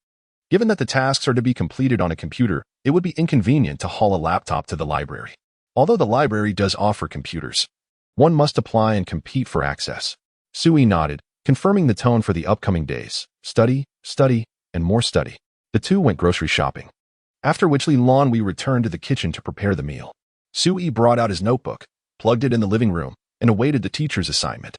Given that the tasks are to be completed on a computer, it would be inconvenient to haul a laptop to the library. Although the library does offer computers, one must apply and compete for access. Sui nodded, confirming the tone for the upcoming days. Study, study, and more study. The two went grocery shopping, after which Lan Hui returned to the kitchen to prepare the meal. Sui brought out his notebook, plugged it in the living room, and awaited the teacher's assignment.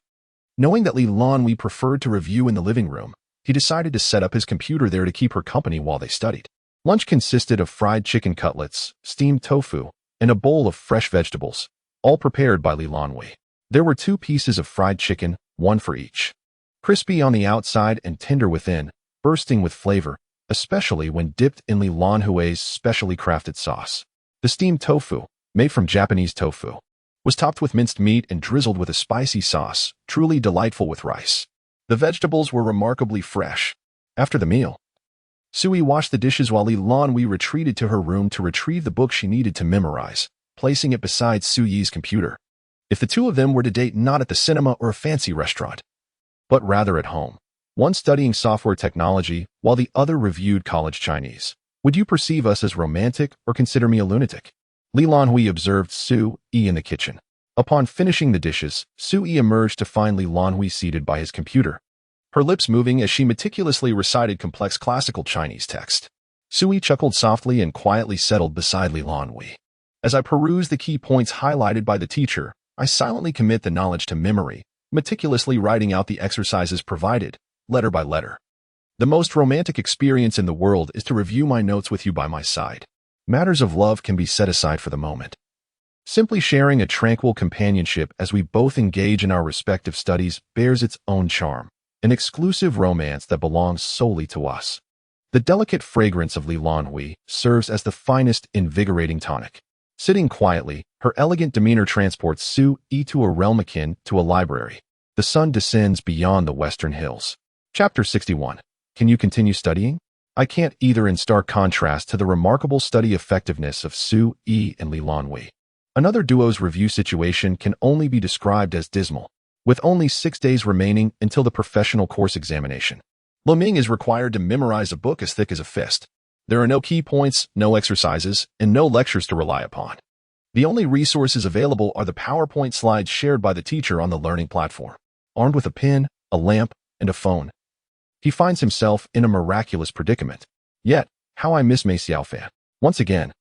Knowing that Lan Hui preferred to review in the living room, he decided to set up his computer there to keep her company while they studied. Lunch consisted of fried chicken cutlets, steamed tofu, and a bowl of fresh vegetables, all prepared by Lan Hui. There were 2 pieces of fried chicken, one for each. Crispy on the outside and tender within, bursting with flavor, especially when dipped in Lan Hui's specially crafted sauce. The steamed tofu, made from Japanese tofu, was topped with minced meat and drizzled with a spicy sauce, truly delightful with rice. The vegetables were remarkably fresh. After the meal, Sui washed the dishes while Lan Hui retreated to her room to retrieve the book she needed to memorize, placing it beside Suyi's computer. If the two of them were to date not at the cinema or a fancy restaurant, but rather at home, one studying software technology while the other reviewed college Chinese, would you perceive us as romantic or consider me a lunatic? Lan Hui observed Sui in the kitchen. Upon finishing the dishes, Sui emerged to find Lan Hui seated by his computer, her lips moving as she meticulously recited complex classical Chinese text. Sui chuckled softly and quietly settled beside Lan Hui. As I peruse the key points highlighted by the teacher, I silently commit the knowledge to memory, meticulously writing out the exercises provided, letter by letter. The most romantic experience in the world is to review my notes with you by my side. Matters of love can be set aside for the moment. Simply sharing a tranquil companionship as we both engage in our respective studies bears its own charm, an exclusive romance that belongs solely to us. The delicate fragrance of Lan Hui serves as the finest, invigorating tonic. Sitting quietly, her elegant demeanor transports Sui to a realm akin to a library. The sun descends beyond the western hills. Chapter 61. Can you continue studying? I can't either, in stark contrast to the remarkable study effectiveness of Sui and Lan Hui. Another duo's review situation can only be described as dismal. With only 6 days remaining until the professional course examination, Leming is required to memorize a book as thick as a fist. There are no key points, no exercises, and no lectures to rely upon. The only resources available are the PowerPoint slides shared by the teacher on the learning platform. Armed with a pen, a lamp, and a phone, he finds himself in a miraculous predicament. Yet, how I miss Mei Xiaofan. Once again,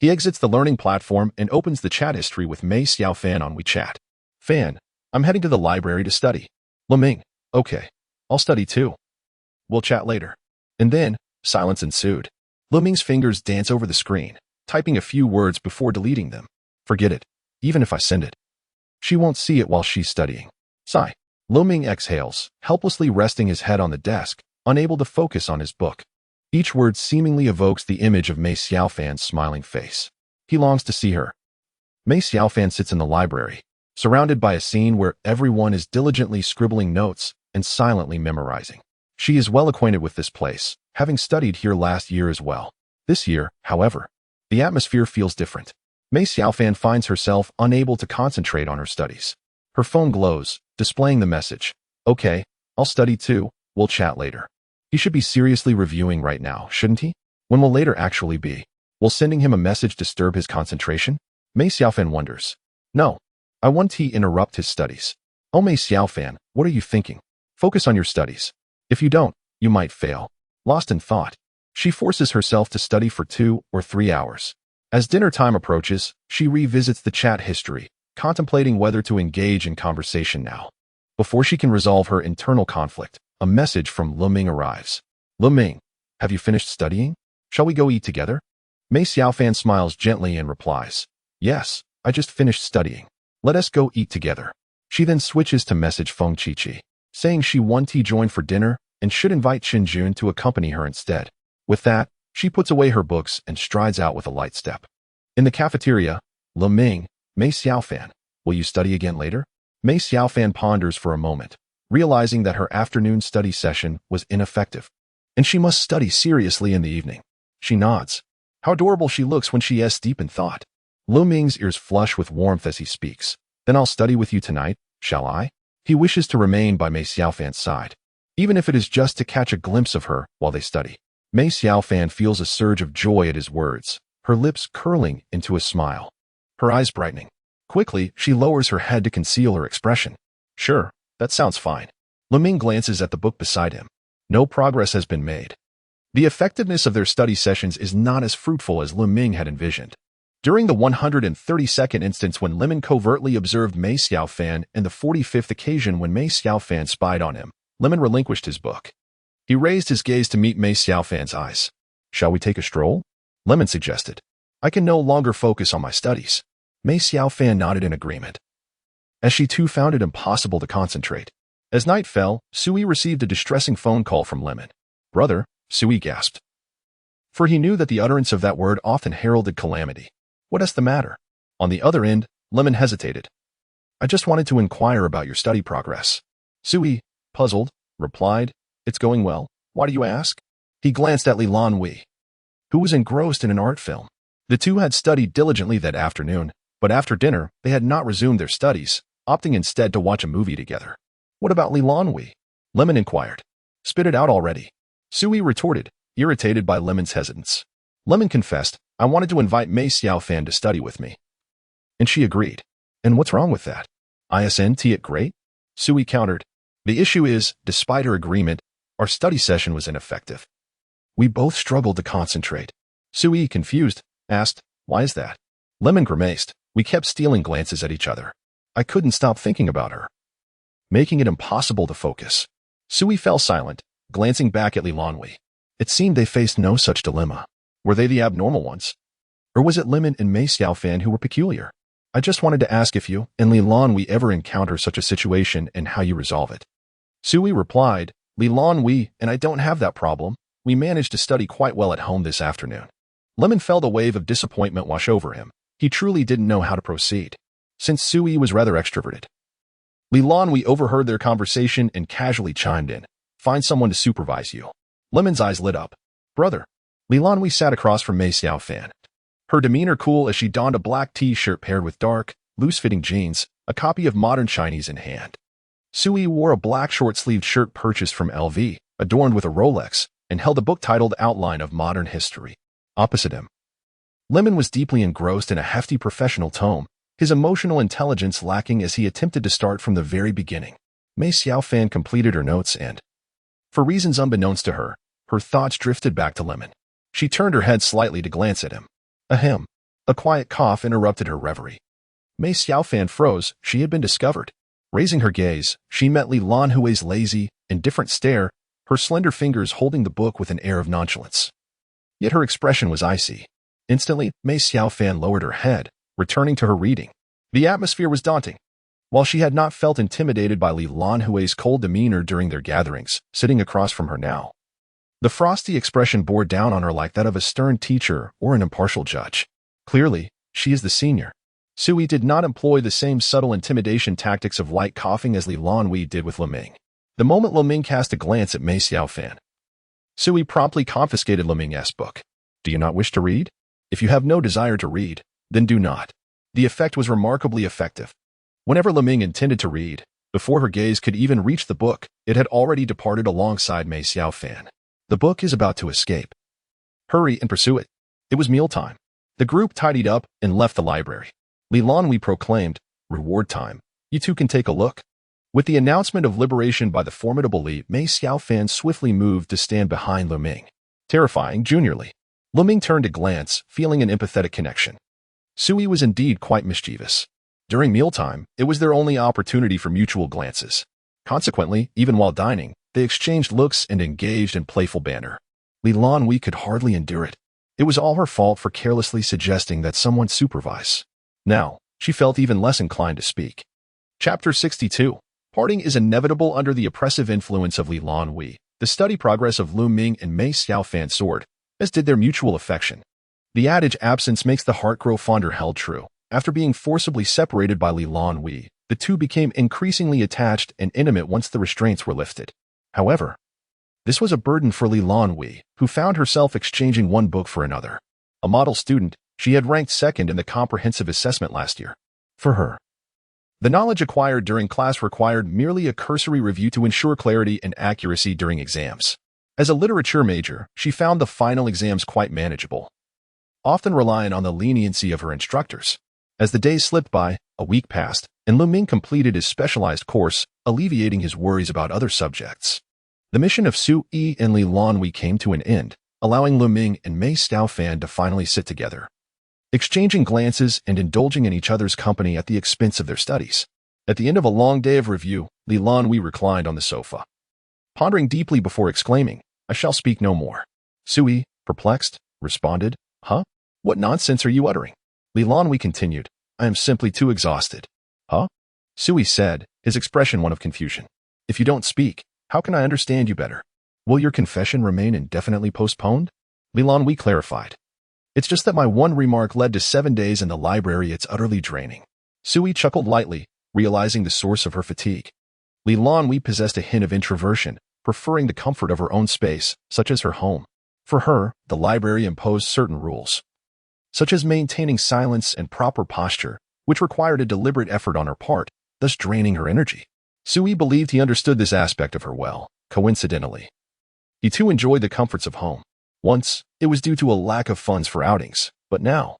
he exits the learning platform and opens the chat history with Mei Xiaofan on WeChat. Fan, I'm heading to the library to study. Leming, okay, I'll study too. We'll chat later. And then, silence ensued. Leming's fingers dance over the screen, typing a few words before deleting them. Forget it. Even if I send it, she won't see it while she's studying. Sigh. Leming exhales, helplessly resting his head on the desk, unable to focus on his book. Each word seemingly evokes the image of Mei Xiaofan's smiling face. He longs to see her. Mei Xiaofan sits in the library, surrounded by a scene where everyone is diligently scribbling notes and silently memorizing. She is well acquainted with this place, having studied here last year as well. This year, however, the atmosphere feels different. Mei Xiaofan finds herself unable to concentrate on her studies. Her phone glows, displaying the message. Okay, I'll study too, we'll chat later. He should be seriously reviewing right now, shouldn't he? When will later actually be? Will sending him a message disturb his concentration? Mei Xiaofan wonders. No. I want to interrupt his studies. Oh, Mei Xiaofan, what are you thinking? Focus on your studies. If you don't, you might fail. Lost in thought, she forces herself to study for 2 or 3 hours. As dinner time approaches, she revisits the chat history, contemplating whether to engage in conversation now. Before she can resolve her internal conflict, a message from Lu Ming arrives. Lu Ming, have you finished studying? Shall we go eat together? Mei Xiaofan smiles gently and replies, Yes, I just finished studying. Let us go eat together. She then switches to message Feng Qiqi, saying she wants to join for dinner and should invite Qinjun to accompany her instead. With that, she puts away her books and strides out with a light step. In the cafeteria, Lu Ming, Mei Xiaofan, will you study again later? Mei Xiaofan ponders for a moment, realizing that her afternoon study session was ineffective, and she must study seriously in the evening. She nods. How adorable she looks when she is deep in thought. Lu Ming's ears flush with warmth as he speaks. Then I'll study with you tonight, shall I? He wishes to remain by Mei Xiaofan's side, even if it is just to catch a glimpse of her while they study. Mei Xiaofan feels a surge of joy at his words, her lips curling into a smile, her eyes brightening. Quickly, she lowers her head to conceal her expression. Sure, that sounds fine. Lu Ming glances at the book beside him. No progress has been made. The effectiveness of their study sessions is not as fruitful as Lu Ming had envisioned. During the 132nd instance when Lemon covertly observed Mei Xiaofan and the 45th occasion when Mei Xiaofan spied on him, Lemon relinquished his book. He raised his gaze to meet Mei Xiaofan's eyes. Shall we take a stroll? Lemon suggested. I can no longer focus on my studies. Mei Xiaofan nodded in agreement, as she too found it impossible to concentrate. As night fell, Sui received a distressing phone call from Lemon. Brother, Sui gasped, for he knew that the utterance of that word often heralded calamity. What is the matter? On the other end, Lemon hesitated. I just wanted to inquire about your study progress. Sui, puzzled, replied, It's going well. Why do you ask? He glanced at Lan Hui, who was engrossed in an art film. The two had studied diligently that afternoon, but after dinner, they had not resumed their studies, opting instead to watch a movie together. What about Lan Hui? Lemon inquired. Spit it out already. Sui retorted, irritated by Lemon's hesitance. Lemon confessed, I wanted to invite Mei Xiaofan to study with me. And she agreed. And what's wrong with that? Isn't it great? Sui countered. The issue is, despite her agreement, our study session was ineffective. We both struggled to concentrate. Sui, confused, asked, Why is that? Lemon grimaced. We kept stealing glances at each other. I couldn't stop thinking about her, making it impossible to focus. Sui fell silent, glancing back at Lan Hui. It seemed they faced no such dilemma. Were they the abnormal ones? Or was it Lemon and Mei Xiaofan who were peculiar? I just wanted to ask if you and Lan Hui ever encounter such a situation and how you resolve it. Sui replied, Lan Hui and I don't have that problem. We managed to study quite well at home this afternoon. Lemon felt a wave of disappointment wash over him. He truly didn't know how to proceed, since Sui was rather extroverted. Lan Hui overheard their conversation and casually chimed in. Find someone to supervise you. Lemon's eyes lit up. Brother. Lan Hui sat across from Mei Xiaofan, her demeanor cool as she donned a black t-shirt paired with dark, loose-fitting jeans, a copy of Modern Chinese in hand. Sui wore a black short-sleeved shirt purchased from LV, adorned with a Rolex, and held a book titled Outline of Modern History. Opposite him, Lemon was deeply engrossed in a hefty professional tome, his emotional intelligence lacking as he attempted to start from the very beginning. Mei Xiaofan completed her notes and, for reasons unbeknownst to her, her thoughts drifted back to Lemon. She turned her head slightly to glance at him. Ahem. A quiet cough interrupted her reverie. Mei Xiaofan froze. She had been discovered. Raising her gaze, she met Lan Hui's lazy, indifferent stare, her slender fingers holding the book with an air of nonchalance. Yet her expression was icy. Instantly, Mei Xiaofan lowered her head, returning to her reading. The atmosphere was daunting. While she had not felt intimidated by Lan Hui's cold demeanor during their gatherings, sitting across from her now, the frosty expression bore down on her like that of a stern teacher or an impartial judge. Clearly, she is the senior. Sui did not employ the same subtle intimidation tactics of light coughing as Lan Hui did with Lu Ming. The moment Lu Ming cast a glance at Mei Xiaofan, Sui promptly confiscated Lu Ming's book. Do you not wish to read? If you have no desire to read, then do not. The effect was remarkably effective. Whenever Leming intended to read, before her gaze could even reach the book, it had already departed alongside Mei Xiaofan. The book is about to escape. Hurry and pursue it. It was mealtime. The group tidied up and left the library. Lan Hui proclaimed, "Reward time. You two can take a look." With the announcement of liberation by the formidable Li, Mei Xiaofan swiftly moved to stand behind Leming. Terrifying juniorly. Leming turned to glance, feeling an empathetic connection. Sui was indeed quite mischievous. During mealtime, it was their only opportunity for mutual glances. Consequently, even while dining, they exchanged looks and engaged in playful banter. Lan Hui could hardly endure it. It was all her fault for carelessly suggesting that someone supervise. Now, she felt even less inclined to speak. Chapter 62. Parting is inevitable under the oppressive influence of Lan Hui. The steady progress of Lu Ming and Mei Xiaofan soared, as did their mutual affection. The adage absence makes the heart grow fonder held true. After being forcibly separated by Lan Hui, the two became increasingly attached and intimate once the restraints were lifted. However, this was a burden for Lan Hui, who found herself exchanging one book for another. A model student, she had ranked second in the comprehensive assessment last year. For her, the knowledge acquired during class required merely a cursory review to ensure clarity and accuracy during exams. As a literature major, she found the final exams quite manageable, often relying on the leniency of her instructors. As the days slipped by, a week passed, and Lu Ming completed his specialized course, alleviating his worries about other subjects. The mission of Su Yi and Lan Hui came to an end, allowing Lu Ming and Mei Xiaofan to finally sit together, exchanging glances and indulging in each other's company at the expense of their studies. At the end of a long day of review, Lan Hui reclined on the sofa, pondering deeply before exclaiming, "I shall speak no more." Sui, perplexed, responded, "Huh? What nonsense are you uttering?" Lan Hui continued, "I am simply too exhausted." "Huh?" Sui said, his expression one of confusion. "If you don't speak, how can I understand you better? Will your confession remain indefinitely postponed?" Lan Hui clarified. "It's just that my one remark led to 7 days in the library. It's utterly draining." Sui chuckled lightly, realizing the source of her fatigue. Lan Hui possessed a hint of introversion, preferring the comfort of her own space, such as her home. For her, the library imposed certain rules, such as maintaining silence and proper posture, which required a deliberate effort on her part, thus draining her energy. Sui believed he understood this aspect of her well. Coincidentally, he too enjoyed the comforts of home. Once, it was due to a lack of funds for outings, but now,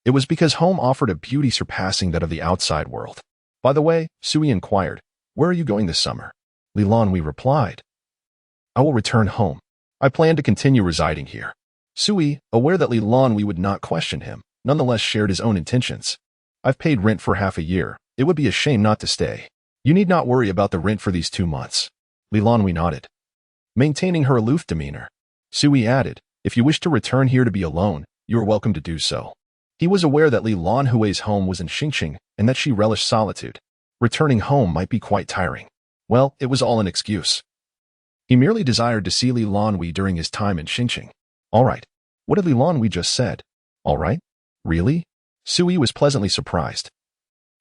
it was because home offered a beauty surpassing that of the outside world. "By the way," Sui inquired, "where are you going this summer?" Lan Hui replied, "I will return home. I plan to continue residing here." Sui, aware that Lan Hui would not question him, nonetheless shared his own intentions. "I've paid rent for half a year. It would be a shame not to stay. You need not worry about the rent for these 2 months." Lan Hui nodded, maintaining her aloof demeanor. Sui added, "If you wish to return here to be alone, you are welcome to do so." He was aware that Lan Hui's home was in Xingqing and that she relished solitude. Returning home might be quite tiring. Well, it was all an excuse. He merely desired to see Lan Hui during his time in Xingqing. All right. What had Lan Hui just said? All right? Really? Sui was pleasantly surprised.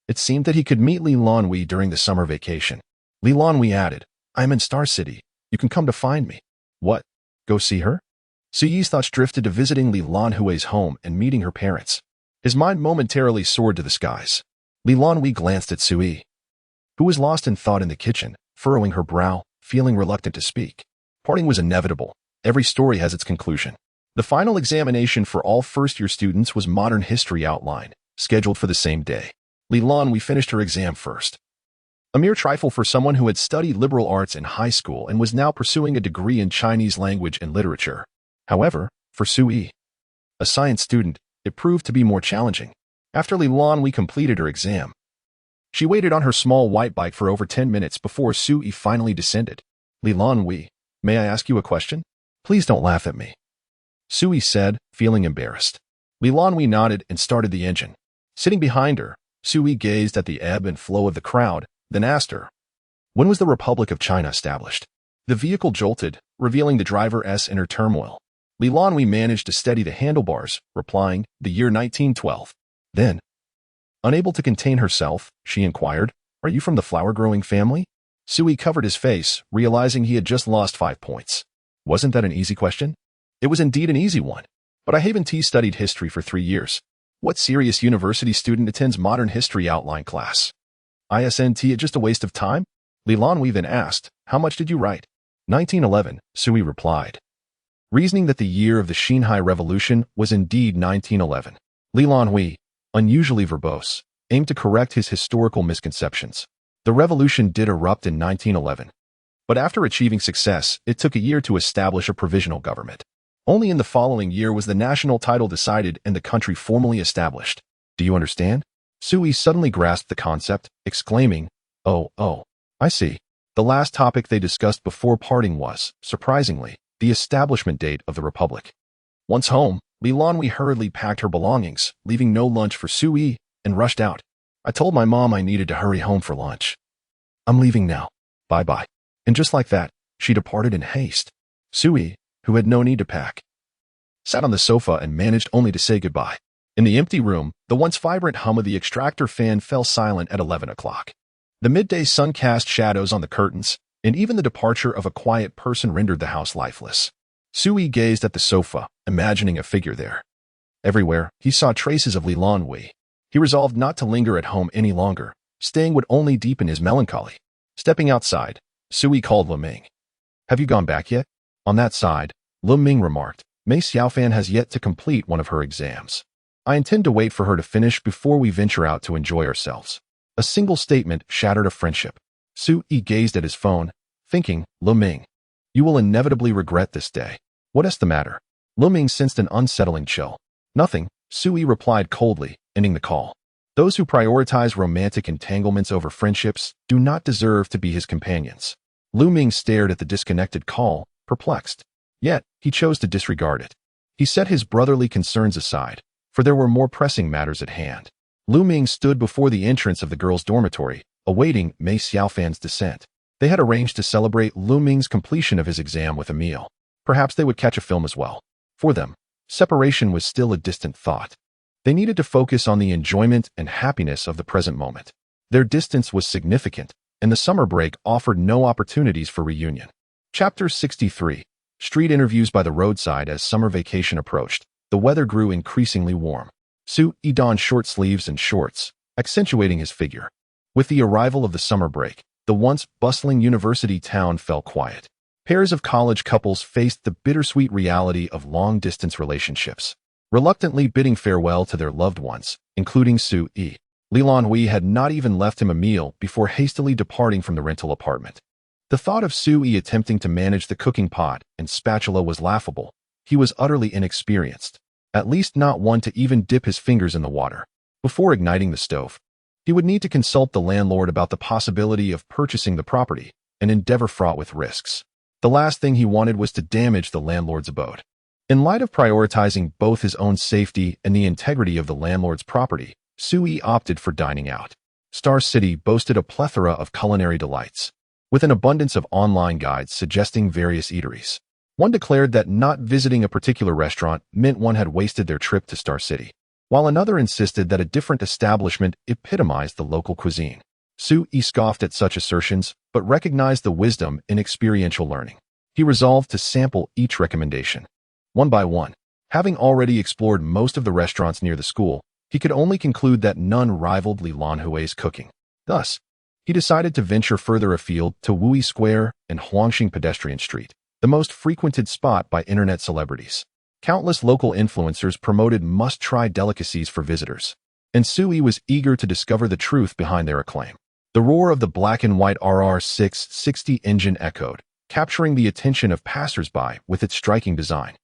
It seemed that he could meet Lan Hui during the summer vacation. Lan Hui added, "I am in Star City. You can come to find me." "What? Go see her?" Sui's thoughts drifted to visiting Lan Hui's home and meeting her parents. His mind momentarily soared to the skies. Lan Hui glanced at Sui, who was lost in thought in the kitchen, furrowing her brow, feeling reluctant to speak. Parting was inevitable. Every story has its conclusion. The final examination for all first-year students was modern history outline, scheduled for the same day. Lan Hui finished her exam first. A mere trifle for someone who had studied liberal arts in high school and was now pursuing a degree in Chinese language and literature. However, for Sui, a science student, it proved to be more challenging. After Lan Hui completed her exam, she waited on her small white bike for over 10 minutes before Sui finally descended. "Lan Hui, may I ask you a question?" "Please don't laugh at me," Sui said, feeling embarrassed. Lan Hui nodded and started the engine. Sitting behind her, Sui gazed at the ebb and flow of the crowd, then asked her, "When was the Republic of China established?" The vehicle jolted, revealing the driver's inner turmoil. Lan Hui managed to steady the handlebars, replying, "The year 1912. Then, unable to contain herself, she inquired, "Are you from the flower-growing family?" Sui covered his face, realizing he had just lost 5 points. Wasn't that an easy question? It was indeed an easy one. But I haven't studied history for 3 years. What serious university student attends modern history outline class? Isn't it just a waste of time? Lan Hui then asked, how much did you write? 1911, Sui replied, reasoning that the year of the Xinhai Revolution was indeed 1911. Lan Hui, unusually verbose, aimed to correct his historical misconceptions. The revolution did erupt in 1911. But after achieving success, it took a year to establish a provisional government. Only in the following year was the national title decided and the country formally established. Do you understand? Sui suddenly grasped the concept, exclaiming, Oh, I see. The last topic they discussed before parting was, surprisingly, the establishment date of the Republic. Once home, Lan Hui hurriedly packed her belongings, leaving no lunch for Sui, and rushed out. I told my mom I needed to hurry home for lunch. I'm leaving now. Bye-bye. And just like that, she departed in haste. Sui, who had no need to pack, sat on the sofa and managed only to say goodbye. In the empty room, the once vibrant hum of the extractor fan fell silent at 11 o'clock. The midday sun cast shadows on the curtains, and even the departure of a quiet person rendered the house lifeless. Sui gazed at the sofa, imagining a figure there. Everywhere, he saw traces of Lan Hui. He resolved not to linger at home any longer. Staying would only deepen his melancholy. Stepping outside, Sui called Lu Ming. Have you gone back yet? On that side, Lu Ming remarked, Mei Xiaofan has yet to complete one of her exams. I intend to wait for her to finish before we venture out to enjoy ourselves. A single statement shattered a friendship. Sui gazed at his phone, thinking, Lu Ming, you will inevitably regret this day. What is the matter? Lu Ming sensed an unsettling chill. Nothing, Sui replied coldly, ending the call. Those who prioritize romantic entanglements over friendships do not deserve to be his companions. Lu Ming stared at the disconnected call, perplexed. Yet, he chose to disregard it. He set his brotherly concerns aside, for there were more pressing matters at hand. Lu Ming stood before the entrance of the girls' dormitory, awaiting Mei Xiaofan's descent. They had arranged to celebrate Lu Ming's completion of his exam with a meal. Perhaps they would catch a film as well. For them, separation was still a distant thought. They needed to focus on the enjoyment and happiness of the present moment. Their distance was significant, and the summer break offered no opportunities for reunion. Chapter 63. Street interviews by the roadside. As summer vacation approached, the weather grew increasingly warm. Sui donned short sleeves and shorts, accentuating his figure. With the arrival of the summer break, the once bustling university town fell quiet. Pairs of college couples faced the bittersweet reality of long-distance relationships, reluctantly bidding farewell to their loved ones, including Sui. Lan Hui had not even left him a meal before hastily departing from the rental apartment. The thought of Sui attempting to manage the cooking pot and spatula was laughable. He was utterly inexperienced, at least not one to even dip his fingers in the water. Before igniting the stove, he would need to consult the landlord about the possibility of purchasing the property, an endeavor fraught with risks. The last thing he wanted was to damage the landlord's abode. In light of prioritizing both his own safety and the integrity of the landlord's property, Sui opted for dining out. Star City boasted a plethora of culinary delights, with an abundance of online guides suggesting various eateries. One declared that not visiting a particular restaurant meant one had wasted their trip to Star City, while another insisted that a different establishment epitomized the local cuisine. Sui scoffed at such assertions, but recognized the wisdom in experiential learning. He resolved to sample each recommendation. One by one, having already explored most of the restaurants near the school, he could only conclude that none rivaled Lan Hui's cooking. Thus, he decided to venture further afield to Wui Square and Huangxing Pedestrian Street, the most frequented spot by internet celebrities. Countless local influencers promoted must-try delicacies for visitors, and Sui was eager to discover the truth behind their acclaim. The roar of the black-and-white RR660 engine echoed, capturing the attention of passers-by with its striking design.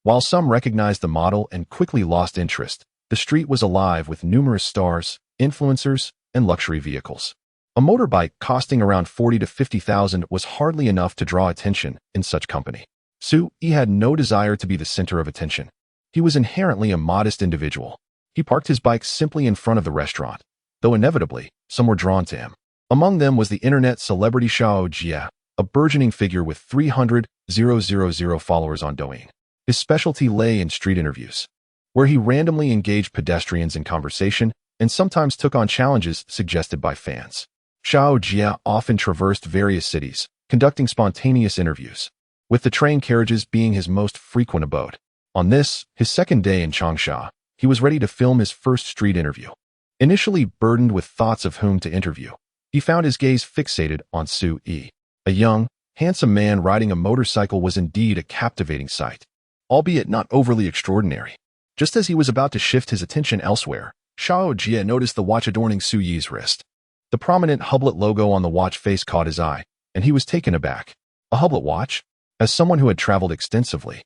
While some recognized the model and quickly lost interest, the street was alive with numerous stars, influencers, and luxury vehicles. A motorbike costing around 40 to 50,000 was hardly enough to draw attention in such company. Sui had no desire to be the center of attention. He was inherently a modest individual. He parked his bike simply in front of the restaurant, though inevitably, some were drawn to him. Among them was the internet celebrity Xiao Jia, a burgeoning figure with 300,000 followers on Douyin. His specialty lay in street interviews, where he randomly engaged pedestrians in conversation and sometimes took on challenges suggested by fans. Xiao Jia often traversed various cities, conducting spontaneous interviews, with the train carriages being his most frequent abode. On this, his second day in Changsha, he was ready to film his first street interview. Initially burdened with thoughts of whom to interview, He found his gaze fixated on Su Yi. A young, handsome man riding a motorcycle was indeed a captivating sight, albeit not overly extraordinary. Just as he was about to shift his attention elsewhere, Xiao Jie noticed the watch adorning Su Yi's wrist. The prominent Hublet logo on the watch face caught his eye, and he was taken aback. A Hublet watch? As someone who had traveled extensively,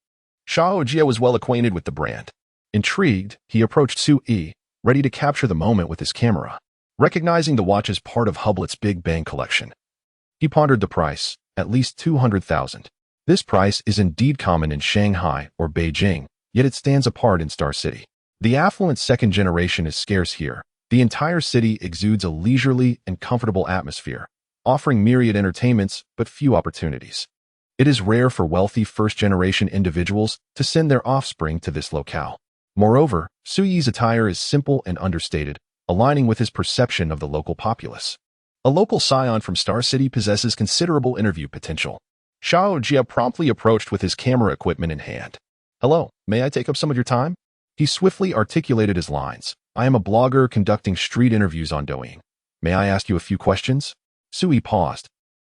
Xiao Jie was well acquainted with the brand. Intrigued, he approached Su Yi, ready to capture the moment with his camera. Recognizing the watch as part of Hublet's Big Bang collection, he pondered the price, at least 200,000. This price is indeed common in Shanghai or Beijing, yet it stands apart in Star City. The affluent second generation is scarce here. The entire city exudes a leisurely and comfortable atmosphere, offering myriad entertainments but few opportunities. It is rare for wealthy first-generation individuals to send their offspring to this locale. Moreover, Su Yi's attire is simple and understated, aligning with his perception of the local populace. A local scion from Star City possesses considerable interview potential. Xiao Jie promptly approached with his camera equipment in hand. "Hello, may I take up some of your time?" He swiftly articulated his lines. "I am a blogger conducting street interviews on Douyin. May I ask you a few questions?" Su Yi paused,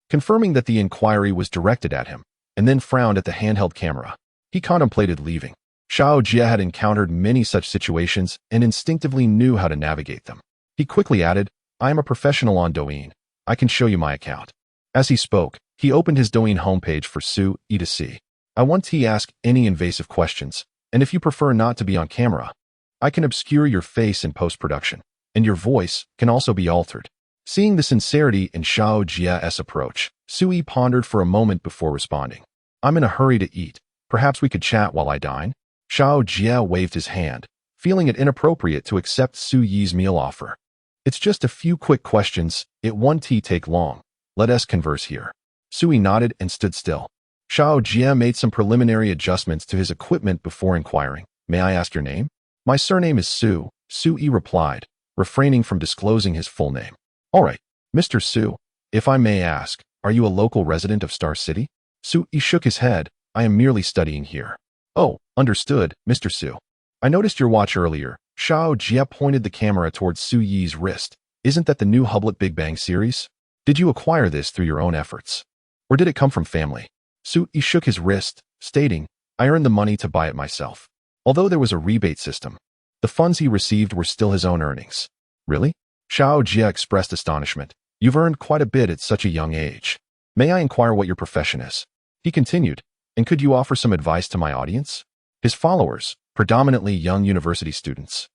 confirming that the inquiry was directed at him, and then frowned at the handheld camera. He contemplated leaving. Xiao Jie had encountered many such situations and instinctively knew how to navigate them. He quickly added, "I am a professional on Douyin. I can show you my account." As he spoke, he opened his Douyin homepage for Su Yi to see. "I want to ask any invasive questions, and if you prefer not to be on camera, I can obscure your face in post-production, and your voice can also be altered." Seeing the sincerity in Xiao Jie's approach, Su Yi pondered for a moment before responding. "I'm in a hurry to eat. Perhaps we could chat while I dine?" Xiao Jie waved his hand, feeling it inappropriate to accept Su Yi's meal offer. "It's just a few quick questions. It won't take long. Let us converse here." Su Yi nodded and stood still. Xiao Jie made some preliminary adjustments to his equipment before inquiring, "May I ask your name?" "My surname is Su," Su Yi replied, refraining from disclosing his full name. "All right, Mr. Su, if I may ask, are you a local resident of Star City?" Su Yi shook his head. "I am merely studying here." "Oh, understood, Mr. Su. I noticed your watch earlier." Xiao Jie pointed the camera towards Su Yi's wrist. "Isn't that the new Hublet Big Bang series? Did you acquire this through your own efforts? Or did it come from family?" Su Yi shook his wrist, stating, "I earned the money to buy it myself." Although there was a rebate system, the funds he received were still his own earnings. "Really?" Xiao Jie expressed astonishment. "You've earned quite a bit at such a young age. May I inquire what your profession is?" He continued, "And could you offer some advice to my audience?" His followers, predominantly young university students,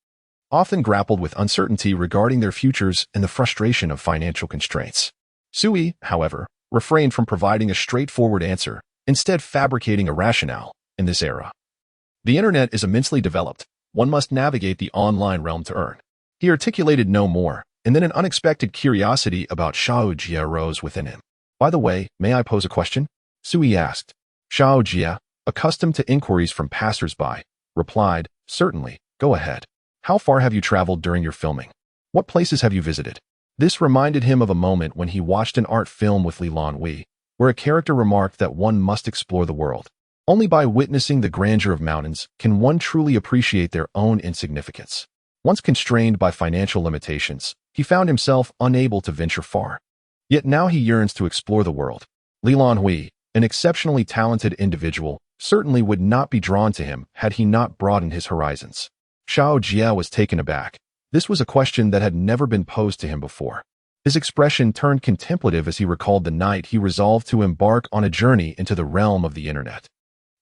often grappled with uncertainty regarding their futures and the frustration of financial constraints. Su Yi, however, refrained from providing a straightforward answer, instead fabricating a rationale. In this era, the internet is immensely developed. One must navigate the online realm to earn. He articulated no more, and then an unexpected curiosity about Xiao Jie arose within him. "By the way, may I pose a question?" Su Yi asked. Xiao Jie, accustomed to inquiries from passers-by, replied, "Certainly, go ahead. How far have you traveled during your filming? What places have you visited?" This reminded him of a moment when he watched an art film with Lan Hui, where a character remarked that one must explore the world. Only by witnessing the grandeur of mountains can one truly appreciate their own insignificance. Once constrained by financial limitations, he found himself unable to venture far. Yet now he yearns to explore the world. Lan Hui, an exceptionally talented individual, certainly would not be drawn to him had he not broadened his horizons. Xiao Jie was taken aback. This was a question that had never been posed to him before. His expression turned contemplative as he recalled the night he resolved to embark on a journey into the realm of the internet.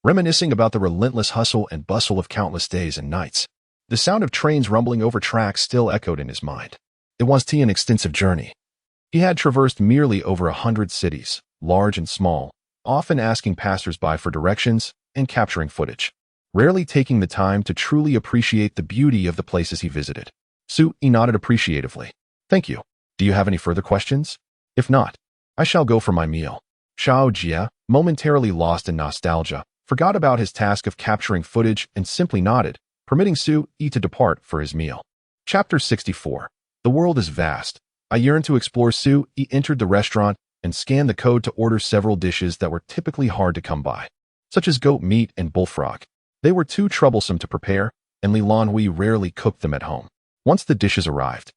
Reminiscing about the relentless hustle and bustle of countless days and nights, the sound of trains rumbling over tracks still echoed in his mind. It was an extensive journey. He had traversed merely over 100 cities, large and small, often asking passers-by for directions and capturing footage, rarely taking the time to truly appreciate the beauty of the places he visited. Su Yi nodded appreciatively. "Thank you. Do you have any further questions? If not, I shall go for my meal." Xiao Jie, momentarily lost in nostalgia, forgot about his task of capturing footage and simply nodded, permitting Su Yi to depart for his meal. Chapter 64. The world is vast. I yearn to explore. Su Yi entered the restaurant and scanned the code to order several dishes that were typically hard to come by, such as goat meat and bullfrog. They were too troublesome to prepare, and Lan Hui rarely cooked them at home. Once the dishes arrived,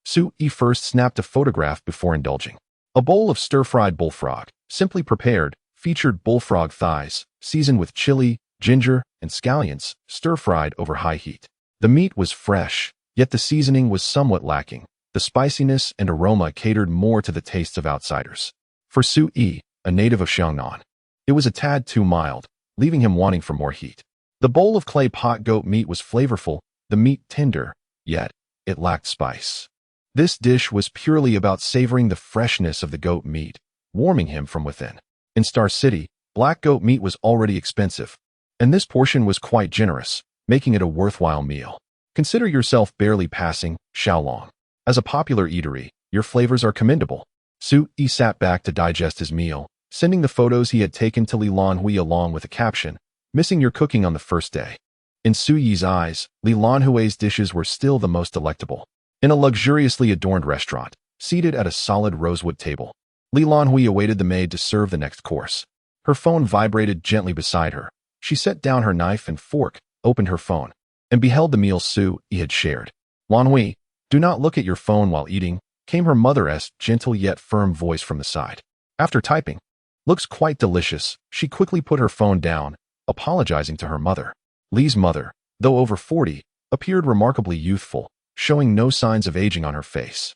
Su Yi first snapped a photograph before indulging. A bowl of stir-fried bullfrog, simply prepared, featured bullfrog thighs, seasoned with chili, ginger, and scallions, stir-fried over high heat. The meat was fresh, yet the seasoning was somewhat lacking. The spiciness and aroma catered more to the tastes of outsiders. For Su Yi, a native of Xiangnan, it was a tad too mild, leaving him wanting for more heat. The bowl of clay pot goat meat was flavorful, the meat tender, yet it lacked spice. This dish was purely about savoring the freshness of the goat meat, warming him from within. In Star City, black goat meat was already expensive, and this portion was quite generous, making it a worthwhile meal. Consider yourself barely passing Xiaolong. As a popular eatery, your flavors are commendable. Su Yi sat back to digest his meal, sending the photos he had taken to Lan Hui along with a caption, "Missing your cooking on the first day." In Su Yi's eyes, Lan Hui's dishes were still the most delectable. In a luxuriously adorned restaurant, seated at a solid rosewood table, Lan Hui awaited the maid to serve the next course. Her phone vibrated gently beside her. She set down her knife and fork, opened her phone, and beheld the meal Su Yi had shared. "Lan Hui, do not look at your phone while eating," came her mother's gentle yet firm voice from the side. After typing, "Looks quite delicious," she quickly put her phone down, apologizing to her mother. Li's mother, though over 40, appeared remarkably youthful, showing no signs of aging on her face.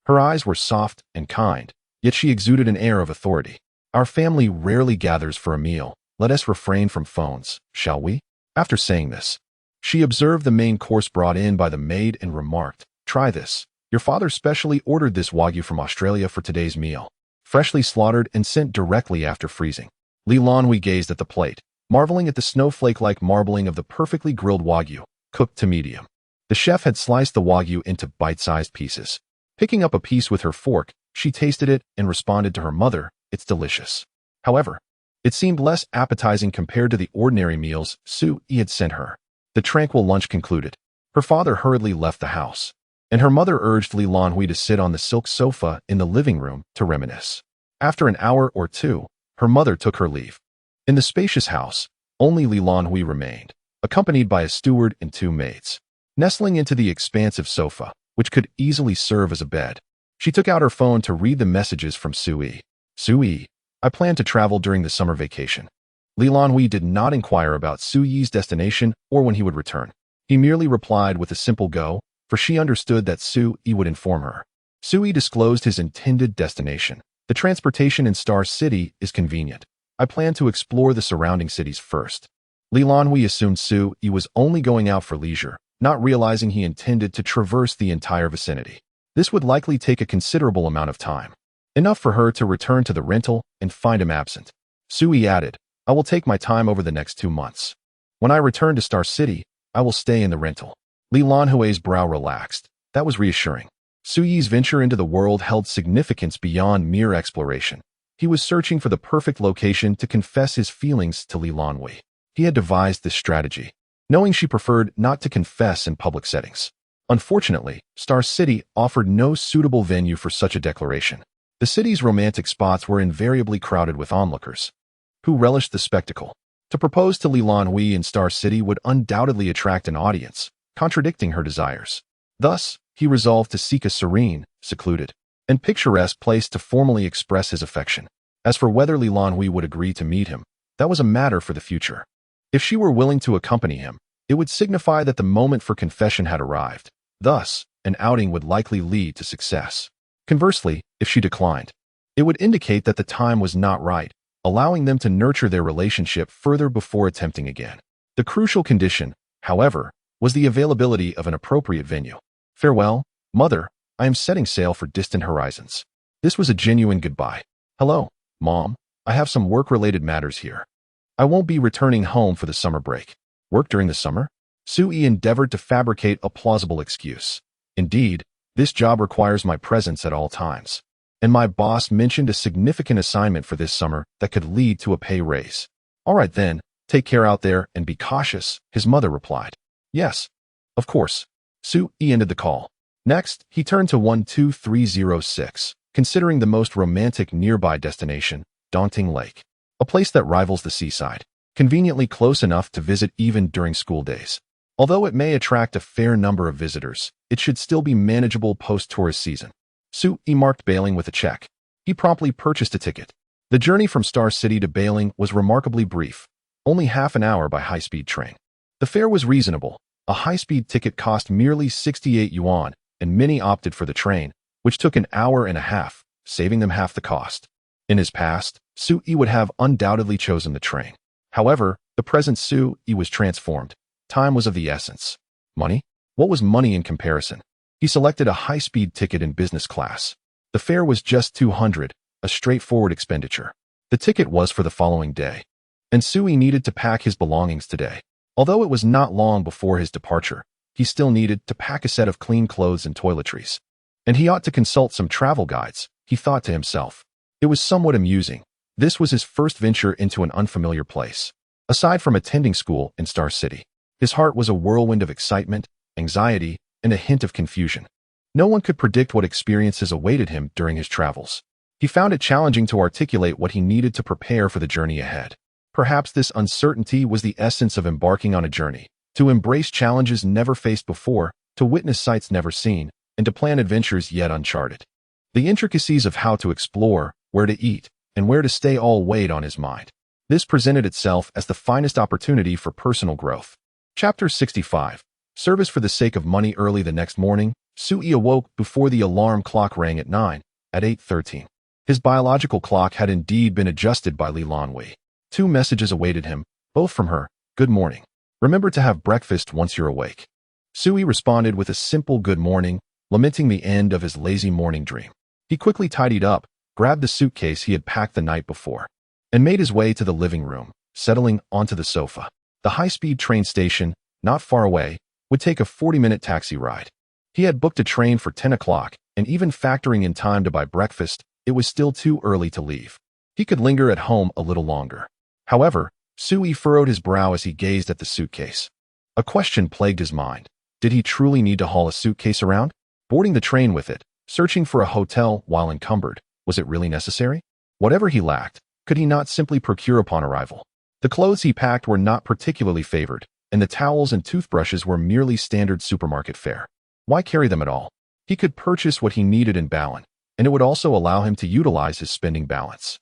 Her eyes were soft and kind, yet she exuded an air of authority. "Our family rarely gathers for a meal. Let us refrain from phones, shall we?" After saying this, she observed the main course brought in by the maid and remarked, "Try this. Your father specially ordered this wagyu from Australia for today's meal. Freshly slaughtered and sent directly after freezing." Lan Hui gazed at the plate, marveling at the snowflake-like marbling of the perfectly grilled wagyu, cooked to medium. The chef had sliced the wagyu into bite-sized pieces. Picking up a piece with her fork, she tasted it and responded to her mother, "It's delicious." However, it seemed less appetizing compared to the ordinary meals Su Yi had sent her. The tranquil lunch concluded. Her father hurriedly left the house, and her mother urged Lan Hui to sit on the silk sofa in the living room to reminisce. After an hour or two, her mother took her leave. In the spacious house, only Lan Hui remained, accompanied by a steward and 2 maids. Nestling into the expansive sofa, which could easily serve as a bed, she took out her phone to read the messages from Su Yi. "Su Yi, I plan to travel during the summer vacation." Lan Hui did not inquire about Su Yi's destination or when he would return. He merely replied with a simple "go," for she understood that Su Yi would inform her. Su Yi disclosed his intended destination. "The transportation in Star City is convenient. I plan to explore the surrounding cities first." Lan Hui assumed Su Yi was only going out for leisure, not realizing he intended to traverse the entire vicinity. This would likely take a considerable amount of time, enough for her to return to the rental and find him absent. Su Yi added, "I will take my time over the next 2 months. When I return to Star City, I will stay in the rental." Lan Hui's brow relaxed. That was reassuring. Su Yi's venture into the world held significance beyond mere exploration. He was searching for the perfect location to confess his feelings to Lan Hui. He had devised this strategy, knowing she preferred not to confess in public settings. Unfortunately, Star City offered no suitable venue for such a declaration. The city's romantic spots were invariably crowded with onlookers, who relished the spectacle. To propose to Lan Hui in Star City would undoubtedly attract an audience, contradicting her desires. Thus, he resolved to seek a serene, secluded, and picturesque place to formally express his affection. As for whether Lan Hui would agree to meet him, that was a matter for the future. If she were willing to accompany him, it would signify that the moment for confession had arrived. Thus, an outing would likely lead to success. Conversely, if she declined, it would indicate that the time was not right, allowing them to nurture their relationship further before attempting again. The crucial condition, however, was the availability of an appropriate venue. "Farewell, Mother, I am setting sail for distant horizons." This was a genuine goodbye. "Hello, Mom, I have some work-related matters here. I won't be returning home for the summer break." "Work during the summer?" Su Yi endeavored to fabricate a plausible excuse. "Indeed, this job requires my presence at all times. And my boss mentioned a significant assignment for this summer that could lead to a pay raise." "All right then, take care out there and be cautious," his mother replied. "Yes, of course." Su Yi ended the call. Next, he turned to 12306, considering the most romantic nearby destination, Daunting Lake, a place that rivals the seaside, conveniently close enough to visit even during school days. Although it may attract a fair number of visitors, it should still be manageable post-tourist season. Sui marked Bailing with a check. He promptly purchased a ticket. The journey from Star City to Bailing was remarkably brief, only half an hour by high-speed train. The fare was reasonable. A high-speed ticket cost merely 68 yuan, and many opted for the train, which took an hour and a half, saving them half the cost. In his past, Sui would have undoubtedly chosen the train. However, the present Sui was transformed. Time was of the essence. Money? What was money in comparison? He selected a high-speed ticket in business class. The fare was just 200, a straightforward expenditure. The ticket was for the following day, and Sui needed to pack his belongings today. Although it was not long before his departure, he still needed to pack a set of clean clothes and toiletries. And he ought to consult some travel guides, he thought to himself. It was somewhat amusing. This was his first venture into an unfamiliar place. Aside from attending school in Star City, his heart was a whirlwind of excitement, anxiety, and a hint of confusion. No one could predict what experiences awaited him during his travels. He found it challenging to articulate what he needed to prepare for the journey ahead. Perhaps this uncertainty was the essence of embarking on a journey, to embrace challenges never faced before, to witness sights never seen, and to plan adventures yet uncharted. The intricacies of how to explore, where to eat, and where to stay all weighed on his mind. This presented itself as the finest opportunity for personal growth. Chapter 65. Service for the sake of money. Early the next morning, Sui awoke before the alarm clock rang at 8:13. His biological clock had indeed been adjusted by Lan Hui. 2 messages awaited him, both from her. Good morning. Remember to have breakfast once you're awake. Sui responded with a simple good morning, lamenting the end of his lazy morning dream. He quickly tidied up, grabbed the suitcase he had packed the night before, and made his way to the living room, settling onto the sofa. The high-speed train station, not far away, would take a 40-minute taxi ride. He had booked a train for 10 o'clock, and even factoring in time to buy breakfast, it was still too early to leave. He could linger at home a little longer. However, Sui furrowed his brow as he gazed at the suitcase. A question plagued his mind. Did he truly need to haul a suitcase around? Boarding the train with it, searching for a hotel while encumbered, was it really necessary? Whatever he lacked, could he not simply procure upon arrival? The clothes he packed were not particularly favored, and the towels and toothbrushes were merely standard supermarket fare. Why carry them at all? He could purchase what he needed in Bailing, and it would also allow him to utilize his spending balance.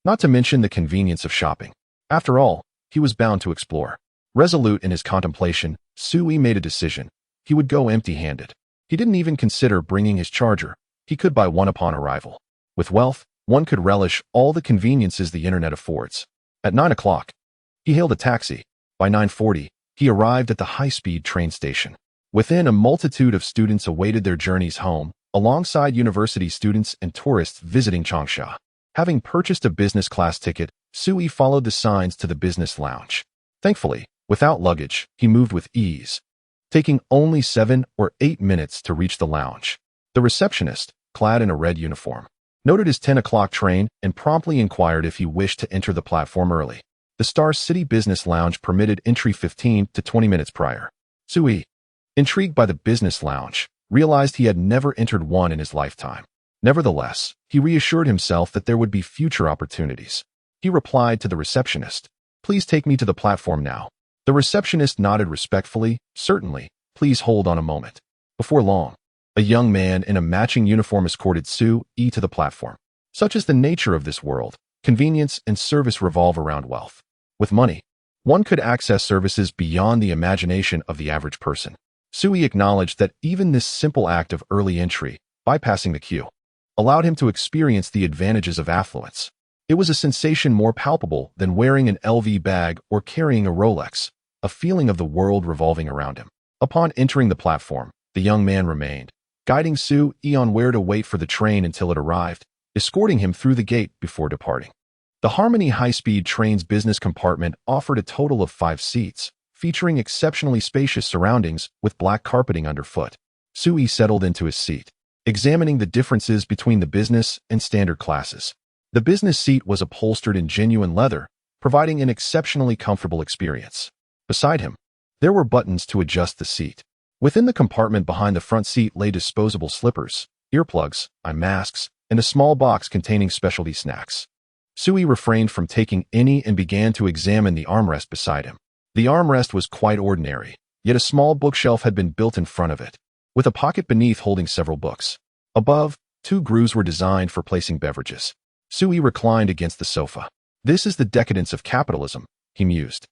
Not to mention the convenience of shopping. After all, he was bound to explore. Resolute in his contemplation, Sui made a decision. He would go empty-handed. He didn't even consider bringing his charger. He could buy one upon arrival. With wealth, one could relish all the conveniences the internet affords. At 9 o'clock, he hailed a taxi. By 9:40, he arrived at the high-speed train station. Within, a multitude of students awaited their journeys home, alongside university students and tourists visiting Changsha. Having purchased a business class ticket, Sui followed the signs to the business lounge. Thankfully, without luggage, he moved with ease, taking only 7 or 8 minutes to reach the lounge. The receptionist, clad in a red uniform, noted his 10 o'clock train and promptly inquired if he wished to enter the platform early. The Star City Business Lounge permitted entry 15 to 20 minutes prior. Sui, intrigued by the business lounge, realized he had never entered one in his lifetime. Nevertheless, he reassured himself that there would be future opportunities. He replied to the receptionist, "Please take me to the platform now." The receptionist nodded respectfully, "Certainly, please hold on a moment." Before long, a young man in a matching uniform escorted Sui to the platform. Such is the nature of this world. Convenience and service revolve around wealth. With money, one could access services beyond the imagination of the average person. Sui acknowledged that even this simple act of early entry, bypassing the queue, allowed him to experience the advantages of affluence. It was a sensation more palpable than wearing an LV bag or carrying a Rolex, a feeling of the world revolving around him. Upon entering the platform, the young man remained, guiding Sui on where to wait for the train until it arrived, escorting him through the gate before departing. The Harmony high-speed train's business compartment offered a total of 5 seats, featuring exceptionally spacious surroundings with black carpeting underfoot. Sui settled into his seat, examining the differences between the business and standard classes. The business seat was upholstered in genuine leather, providing an exceptionally comfortable experience. Beside him, there were buttons to adjust the seat. Within the compartment behind the front seat lay disposable slippers, earplugs, eye masks, and a small box containing specialty snacks. Sui refrained from taking any and began to examine the armrest beside him. The armrest was quite ordinary, yet a small bookshelf had been built in front of it, with a pocket beneath holding several books. Above, 2 grooves were designed for placing beverages. Sui reclined against the sofa. This is the decadence of capitalism, he mused,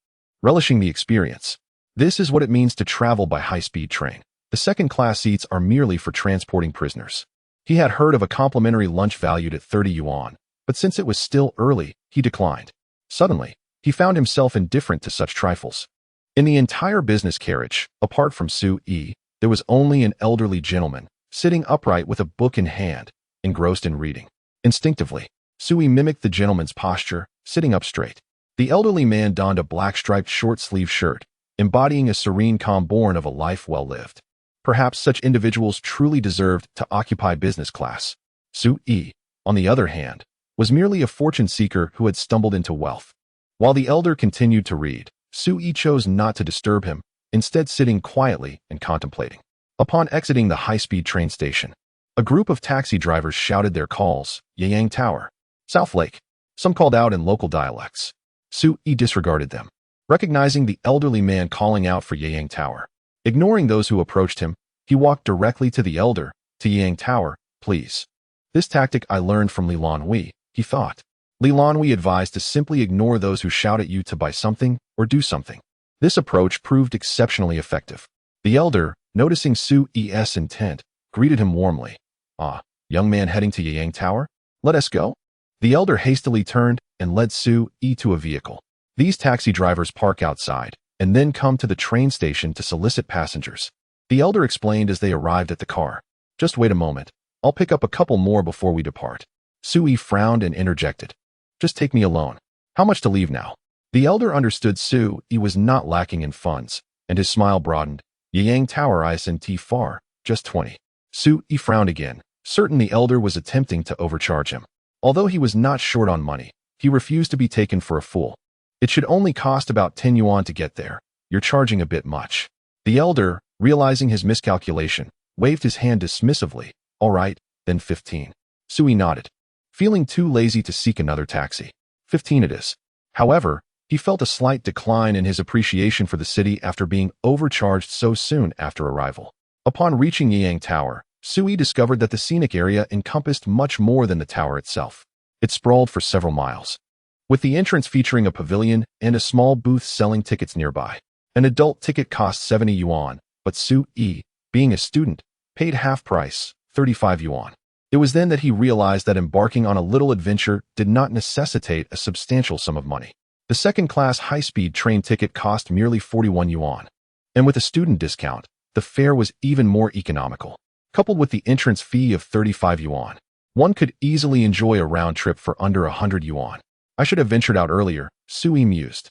relishing the experience. This is what it means to travel by high-speed train. The second-class seats are merely for transporting prisoners. He had heard of a complimentary lunch valued at 30 yuan, but since it was still early, he declined. Suddenly, he found himself indifferent to such trifles. In the entire business carriage, apart from Sui, there was only an elderly gentleman, sitting upright with a book in hand, engrossed in reading. Instinctively, Sui mimicked the gentleman's posture, sitting up straight. The elderly man donned a black-striped short-sleeved shirt, embodying a serene calm born of a life well lived. Perhaps such individuals truly deserved to occupy business class. Sui, on the other hand, was merely a fortune seeker who had stumbled into wealth. While the elder continued to read, Sui chose not to disturb him, instead sitting quietly and contemplating. Upon exiting the high-speed train station, a group of taxi drivers shouted their calls, Yayang Tower, South Lake. Some called out in local dialects. Sui disregarded them, recognizing the elderly man calling out for Yayang Tower. Ignoring those who approached him, he walked directly to the elder, to Yayang Tower, please. This tactic I learned from Lan Hui, he thought. Lan Hui advised to simply ignore those who shout at you to buy something or do something. This approach proved exceptionally effective. The elder, noticing Sui's intent, greeted him warmly. Ah, young man heading to Yayang Tower? Let us go? The elder hastily turned and led Sui to a vehicle. These taxi drivers park outside and then come to the train station to solicit passengers. The elder explained as they arrived at the car. Just wait a moment. I'll pick up a couple more before we depart. Sui frowned and interjected. Just take me alone. How much to leave now? The elder understood Sui was not lacking in funds, and his smile broadened. Yayang Tower isn't far, just 20. Sui frowned again, certain the elder was attempting to overcharge him. Although he was not short on money, he refused to be taken for a fool. It should only cost about 10 yuan to get there. You're charging a bit much. The elder, realizing his miscalculation, waved his hand dismissively. All right, then 15. Sui nodded, feeling too lazy to seek another taxi. 15 it is. However, he felt a slight decline in his appreciation for the city after being overcharged so soon after arrival. Upon reaching Yayang Tower, Sui discovered that the scenic area encompassed much more than the tower itself. It sprawled for several miles, with the entrance featuring a pavilion and a small booth selling tickets nearby. An adult ticket cost 70 yuan, but Sui, being a student, paid half price, 35 yuan. It was then that he realized that embarking on a little adventure did not necessitate a substantial sum of money. The second-class high-speed train ticket cost merely 41 yuan, and with a student discount, the fare was even more economical. Coupled with the entrance fee of 35 yuan, one could easily enjoy a round trip for under 100 yuan. I should have ventured out earlier, Sui mused.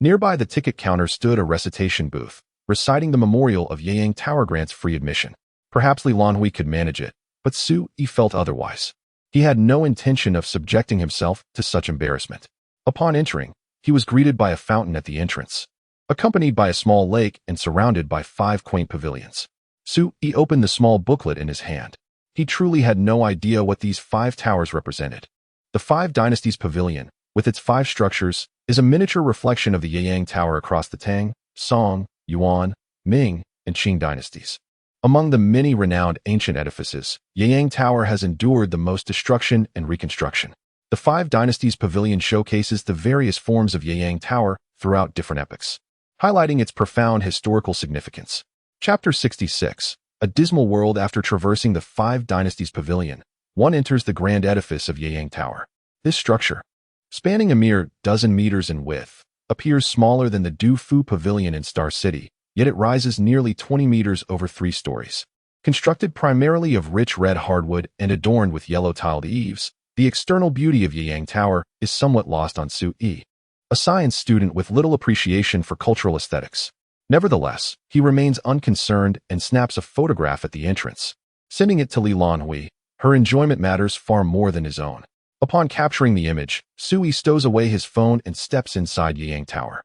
Nearby the ticket counter stood a recitation booth, reciting the memorial of Yayang Tower grants free admission. Perhaps Lan Hui could manage it, but Sui felt otherwise. He had no intention of subjecting himself to such embarrassment. Upon entering, he was greeted by a fountain at the entrance, accompanied by a small lake and surrounded by 5 quaint pavilions. Sui opened the small booklet in his hand. He truly had no idea what these 5 towers represented. The 5 Dynasties Pavilion, with its 5 structures, is a miniature reflection of the Yayang Tower across the Tang, Song, Yuan, Ming, and Qing dynasties. Among the many renowned ancient edifices, Yayang Tower has endured the most destruction and reconstruction. The 5 Dynasties Pavilion showcases the various forms of Yayang Tower throughout different epochs, highlighting its profound historical significance. Chapter 66. A dismal world. After traversing the 5 Dynasties Pavilion, one enters the grand edifice of Yayang Tower. This structure, spanning a mere dozen meters in width, appears smaller than the Du Fu Pavilion in Star City, yet it rises nearly 20 meters over 3 stories. Constructed primarily of rich red hardwood and adorned with yellow-tiled eaves, the external beauty of Yayang Tower is somewhat lost on Sui, a science student with little appreciation for cultural aesthetics. Nevertheless, he remains unconcerned and snaps a photograph at the entrance, sending it to Lan Hui. Her enjoyment matters far more than his own. Upon capturing the image, Sui stows away his phone and steps inside Yayang Tower.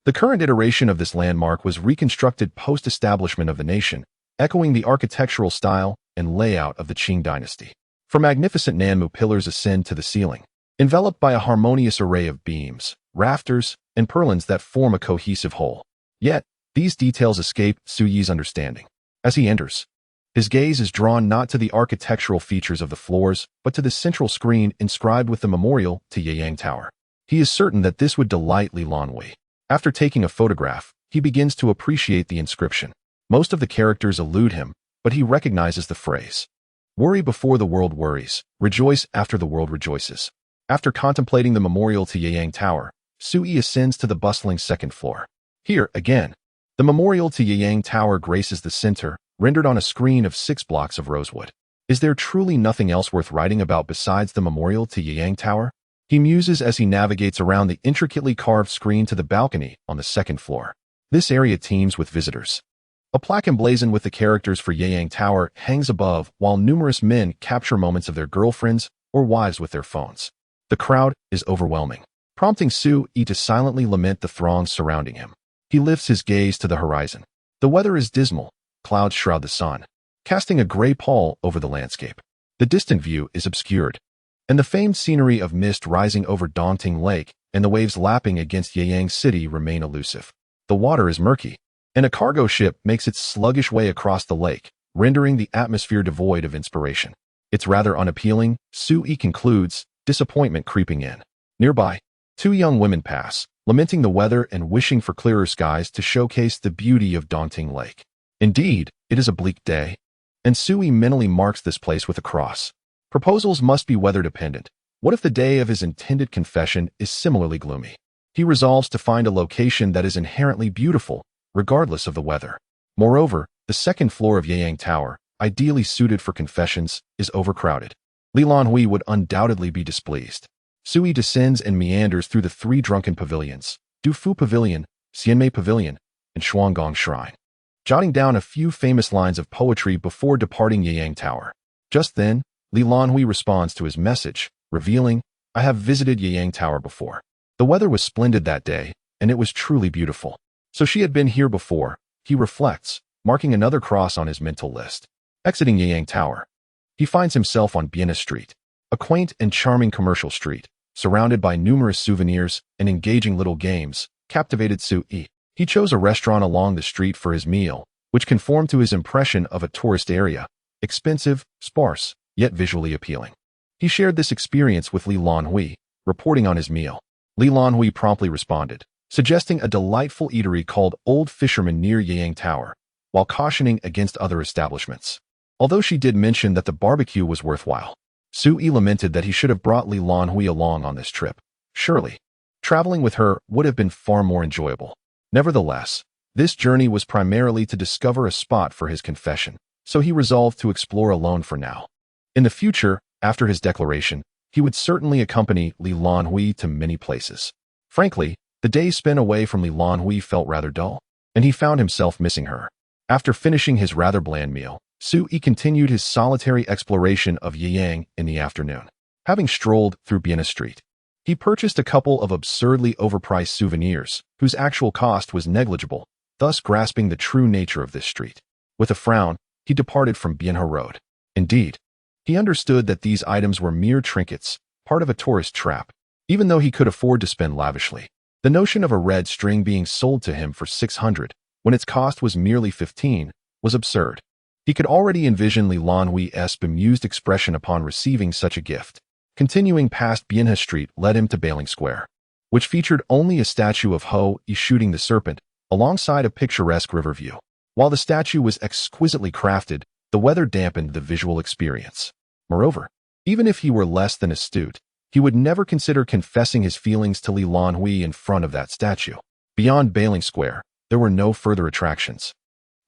The current iteration of this landmark was reconstructed post-establishment of the nation, echoing the architectural style and layout of the Qing dynasty. For magnificent Nanmu pillars ascend to the ceiling, enveloped by a harmonious array of beams, rafters, and purlins that form a cohesive whole. Yet, These details escape Su Yi's understanding. As he enters, his gaze is drawn not to the architectural features of the floors, but to the central screen inscribed with the memorial to Yeyang Tower. He is certain that this would delight Lan Hui. After taking a photograph, he begins to appreciate the inscription. Most of the characters elude him, but he recognizes the phrase. Worry before the world worries, rejoice after the world rejoices. After contemplating the memorial to Yeyang Tower, Su Yi ascends to the bustling second floor. Here, again, the memorial to Yeyang Tower graces the center, rendered on a screen of 6 blocks of rosewood. Is there truly nothing else worth writing about besides the memorial to Yeyang Tower? He muses as he navigates around the intricately carved screen to the balcony on the second floor. This area teems with visitors. A plaque emblazoned with the characters for Yeyang Tower hangs above, while numerous men capture moments of their girlfriends or wives with their phones. The crowd is overwhelming, prompting Su Yi to silently lament the throngs surrounding him. He lifts his gaze to the horizon. The weather is dismal. Clouds shroud the sun, casting a gray pall over the landscape. The distant view is obscured, and the famed scenery of mist rising over Dongting Lake and the waves lapping against Yeyang City remain elusive. The water is murky, and a cargo ship makes its sluggish way across the lake, rendering the atmosphere devoid of inspiration. It's rather unappealing, Su Yi concludes, disappointment creeping in. Nearby, 2 young women pass, lamenting the weather and wishing for clearer skies to showcase the beauty of Dongting Lake. Indeed, it is a bleak day, and Su Yi mentally marks this place with a cross. Proposals must be weather-dependent. What if the day of his intended confession is similarly gloomy? He resolves to find a location that is inherently beautiful, regardless of the weather. Moreover, the second floor of Yeyang Tower, ideally suited for confessions, is overcrowded. Lan Hui would undoubtedly be displeased. Su Yi descends and meanders through the 3 drunken pavilions, Dufu Pavilion, Xianmei Pavilion, and Shuanggong Shrine, jotting down a few famous lines of poetry before departing Yeyang Tower. Just then, Lan Hui responds to his message, revealing, I have visited Yeyang Tower before. The weather was splendid that day, and it was truly beautiful. So she had been here before, he reflects, marking another cross on his mental list. Exiting Yeyang Tower, he finds himself on Biena Street, a quaint and charming commercial street, surrounded by numerous souvenirs and engaging little games, captivated Su Yi. He chose a restaurant along the street for his meal, which conformed to his impression of a tourist area, expensive, sparse, yet visually appealing. He shared this experience with Lan Hui, reporting on his meal. Lan Hui promptly responded, suggesting a delightful eatery called Old Fisherman near Yeyang Tower, while cautioning against other establishments. Although she did mention that the barbecue was worthwhile, Su Yi lamented that he should have brought Lan Hui along on this trip. Surely, traveling with her would have been far more enjoyable. Nevertheless, this journey was primarily to discover a spot for his confession, so he resolved to explore alone for now. In the future, after his declaration, he would certainly accompany Lan Hui to many places. Frankly, the days spent away from Lan Hui felt rather dull, and he found himself missing her. After finishing his rather bland meal, Su Yi continued his solitary exploration of Yeyang in the afternoon. Having strolled through Biena Street, he purchased a couple of absurdly overpriced souvenirs, whose actual cost was negligible, thus grasping the true nature of this street. With a frown, he departed from Biena Road. Indeed, he understood that these items were mere trinkets, part of a tourist trap. Even though he could afford to spend lavishly, the notion of a red string being sold to him for 600, when its cost was merely 15, was absurd. He could already envision Lan Hui's bemused expression upon receiving such a gift. Continuing past Bienhe Street led him to Bailing Square, which featured only a statue of Ho Yi shooting the serpent, alongside a picturesque river view. While the statue was exquisitely crafted, the weather dampened the visual experience. Moreover, even if he were less than astute, he would never consider confessing his feelings to Lan Hui in front of that statue. Beyond Bailing Square, there were no further attractions,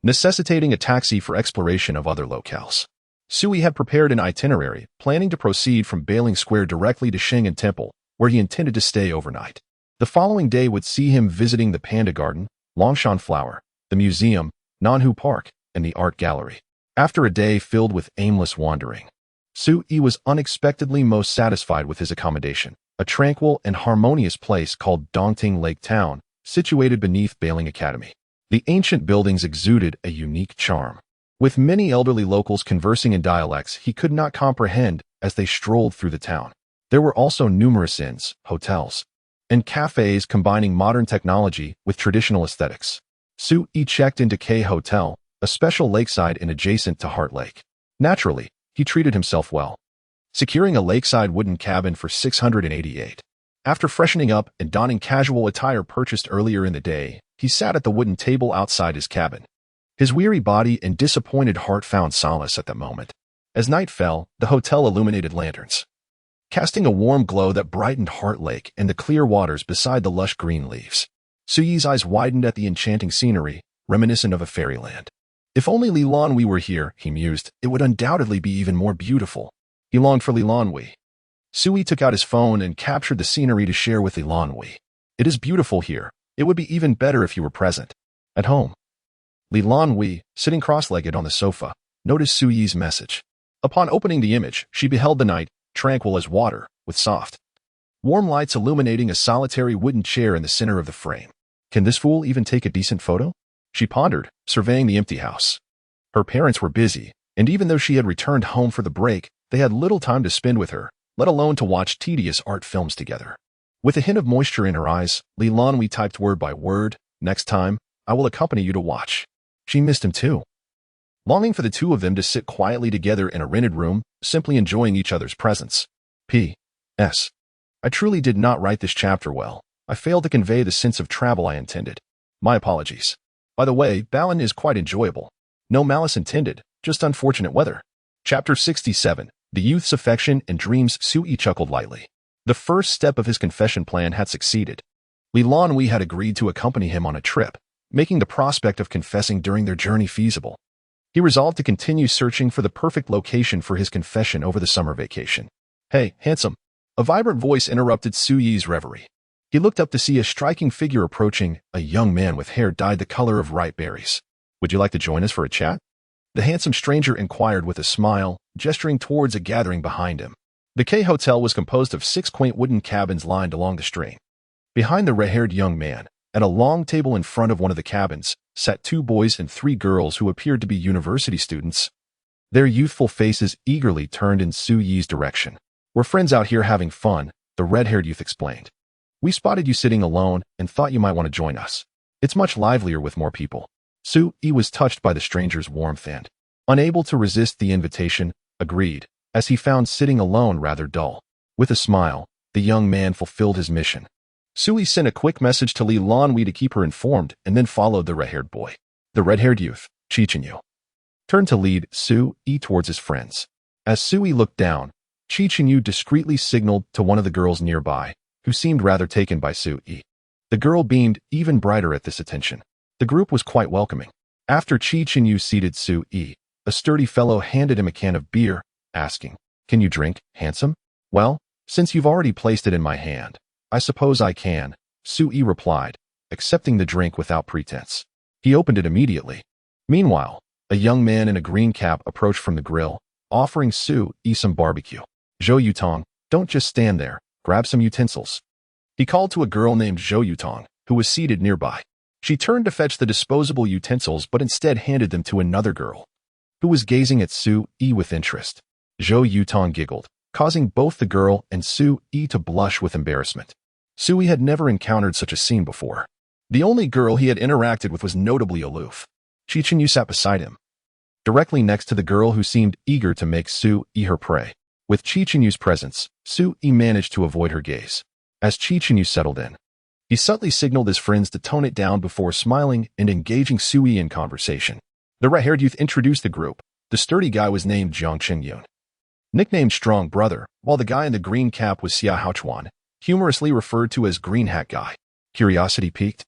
necessitating a taxi for exploration of other locales. Su Yi had prepared an itinerary, planning to proceed from Bailing Square directly to Sheng'an Temple, where he intended to stay overnight. The following day would see him visiting the Panda Garden, Longshan Flower, the museum, Nanhu Park, and the art gallery. After a day filled with aimless wandering, Su Yi was unexpectedly most satisfied with his accommodation, a tranquil and harmonious place called Dongting Lake Town, situated beneath Bailing Academy. The ancient buildings exuded a unique charm, with many elderly locals conversing in dialects he could not comprehend as they strolled through the town. There were also numerous inns, hotels, and cafes combining modern technology with traditional aesthetics. Su Yi checked into K Hotel, a special lakeside inn adjacent to Heart Lake. Naturally, he treated himself well, securing a lakeside wooden cabin for $688. After freshening up and donning casual attire purchased earlier in the day, he sat at the wooden table outside his cabin. His weary body and disappointed heart found solace at that moment. As night fell, the hotel illuminated lanterns, casting a warm glow that brightened Heart Lake and the clear waters beside the lush green leaves. Su Yi's eyes widened at the enchanting scenery, reminiscent of a fairyland. If only Lan Hui were here, he mused, it would undoubtedly be even more beautiful. He longed for Lan Hui. Su Yi took out his phone and captured the scenery to share with Lan Hui. It is beautiful here. It would be even better if you were present. At home. Lan Hui, sitting cross-legged on the sofa, noticed Su Yi's message. Upon opening the image, she beheld the night, tranquil as water, with soft, warm lights illuminating a solitary wooden chair in the center of the frame. Can this fool even take a decent photo? She pondered, surveying the empty house. Her parents were busy, and even though she had returned home for the break, they had little time to spend with her, let alone to watch tedious art films together. With a hint of moisture in her eyes, Lan Hui typed word by word, "Next time, I will accompany you to watch." She missed him too. Longing for the two of them to sit quietly together in a rented room, simply enjoying each other's presence. P.S. I truly did not write this chapter well. I failed to convey the sense of travel I intended. My apologies. By the way, Balin is quite enjoyable. No malice intended, just unfortunate weather. Chapter 67. The Youth's Affection and Dreams. Su Yi chuckled lightly. The first step of his confession plan had succeeded. Lan Hui had agreed to accompany him on a trip, making the prospect of confessing during their journey feasible. He resolved to continue searching for the perfect location for his confession over the summer vacation. "Hey, handsome." A vibrant voice interrupted Su Yi's reverie. He looked up to see a striking figure approaching, a young man with hair dyed the color of ripe berries. "Would you like to join us for a chat?" The handsome stranger inquired with a smile, gesturing towards a gathering behind him. The K Hotel was composed of 6 quaint wooden cabins lined along the stream. Behind the red-haired young man, at a long table in front of one of the cabins, sat 2 boys and 3 girls who appeared to be university students. Their youthful faces eagerly turned in Su Yi's direction. "We're friends out here having fun," the red-haired youth explained. "We spotted you sitting alone and thought you might want to join us. It's much livelier with more people." Su Yi was touched by the stranger's warmth and, unable to resist the invitation, agreed, as he found sitting alone rather dull. With a smile, the young man fulfilled his mission. Su Yi sent a quick message to Lan Hui to keep her informed and then followed the red-haired boy. The red-haired youth, Chichenyu, turned to lead Su Yi towards his friends. As Su Yi looked down, Chichenyu discreetly signaled to one of the girls nearby, who seemed rather taken by Su Yi. The girl beamed even brighter at this attention. The group was quite welcoming. After Chichenyu seated Su Yi, a sturdy fellow handed him a can of beer, asking, "Can you drink, handsome?" "Well, since you've already placed it in my hand, I suppose I can," Su Yi replied, accepting the drink without pretense. He opened it immediately. Meanwhile, a young man in a green cap approached from the grill, offering Su Yi some barbecue. "Zhou Yutong, don't just stand there, grab some utensils." He called to a girl named Zhou Yutong, who was seated nearby. She turned to fetch the disposable utensils but instead handed them to another girl, who was gazing at Su Yi with interest. Zhou Yutong giggled, causing both the girl and Su Yi to blush with embarrassment. Su Yi had never encountered such a scene before. The only girl he had interacted with was notably aloof. Chichenyu sat beside him, directly next to the girl who seemed eager to make Su Yi her prey. With Chichenyu's presence, Su Yi managed to avoid her gaze. As Chichenyu settled in, he subtly signaled his friends to tone it down before smiling and engaging Su Yi in conversation. The red-haired youth introduced the group. The sturdy guy was named Jiang Qingyun, nicknamed Strong Brother, while the guy in the green cap was Xia Haochuan, humorously referred to as Green Hat Guy. Curiosity piqued,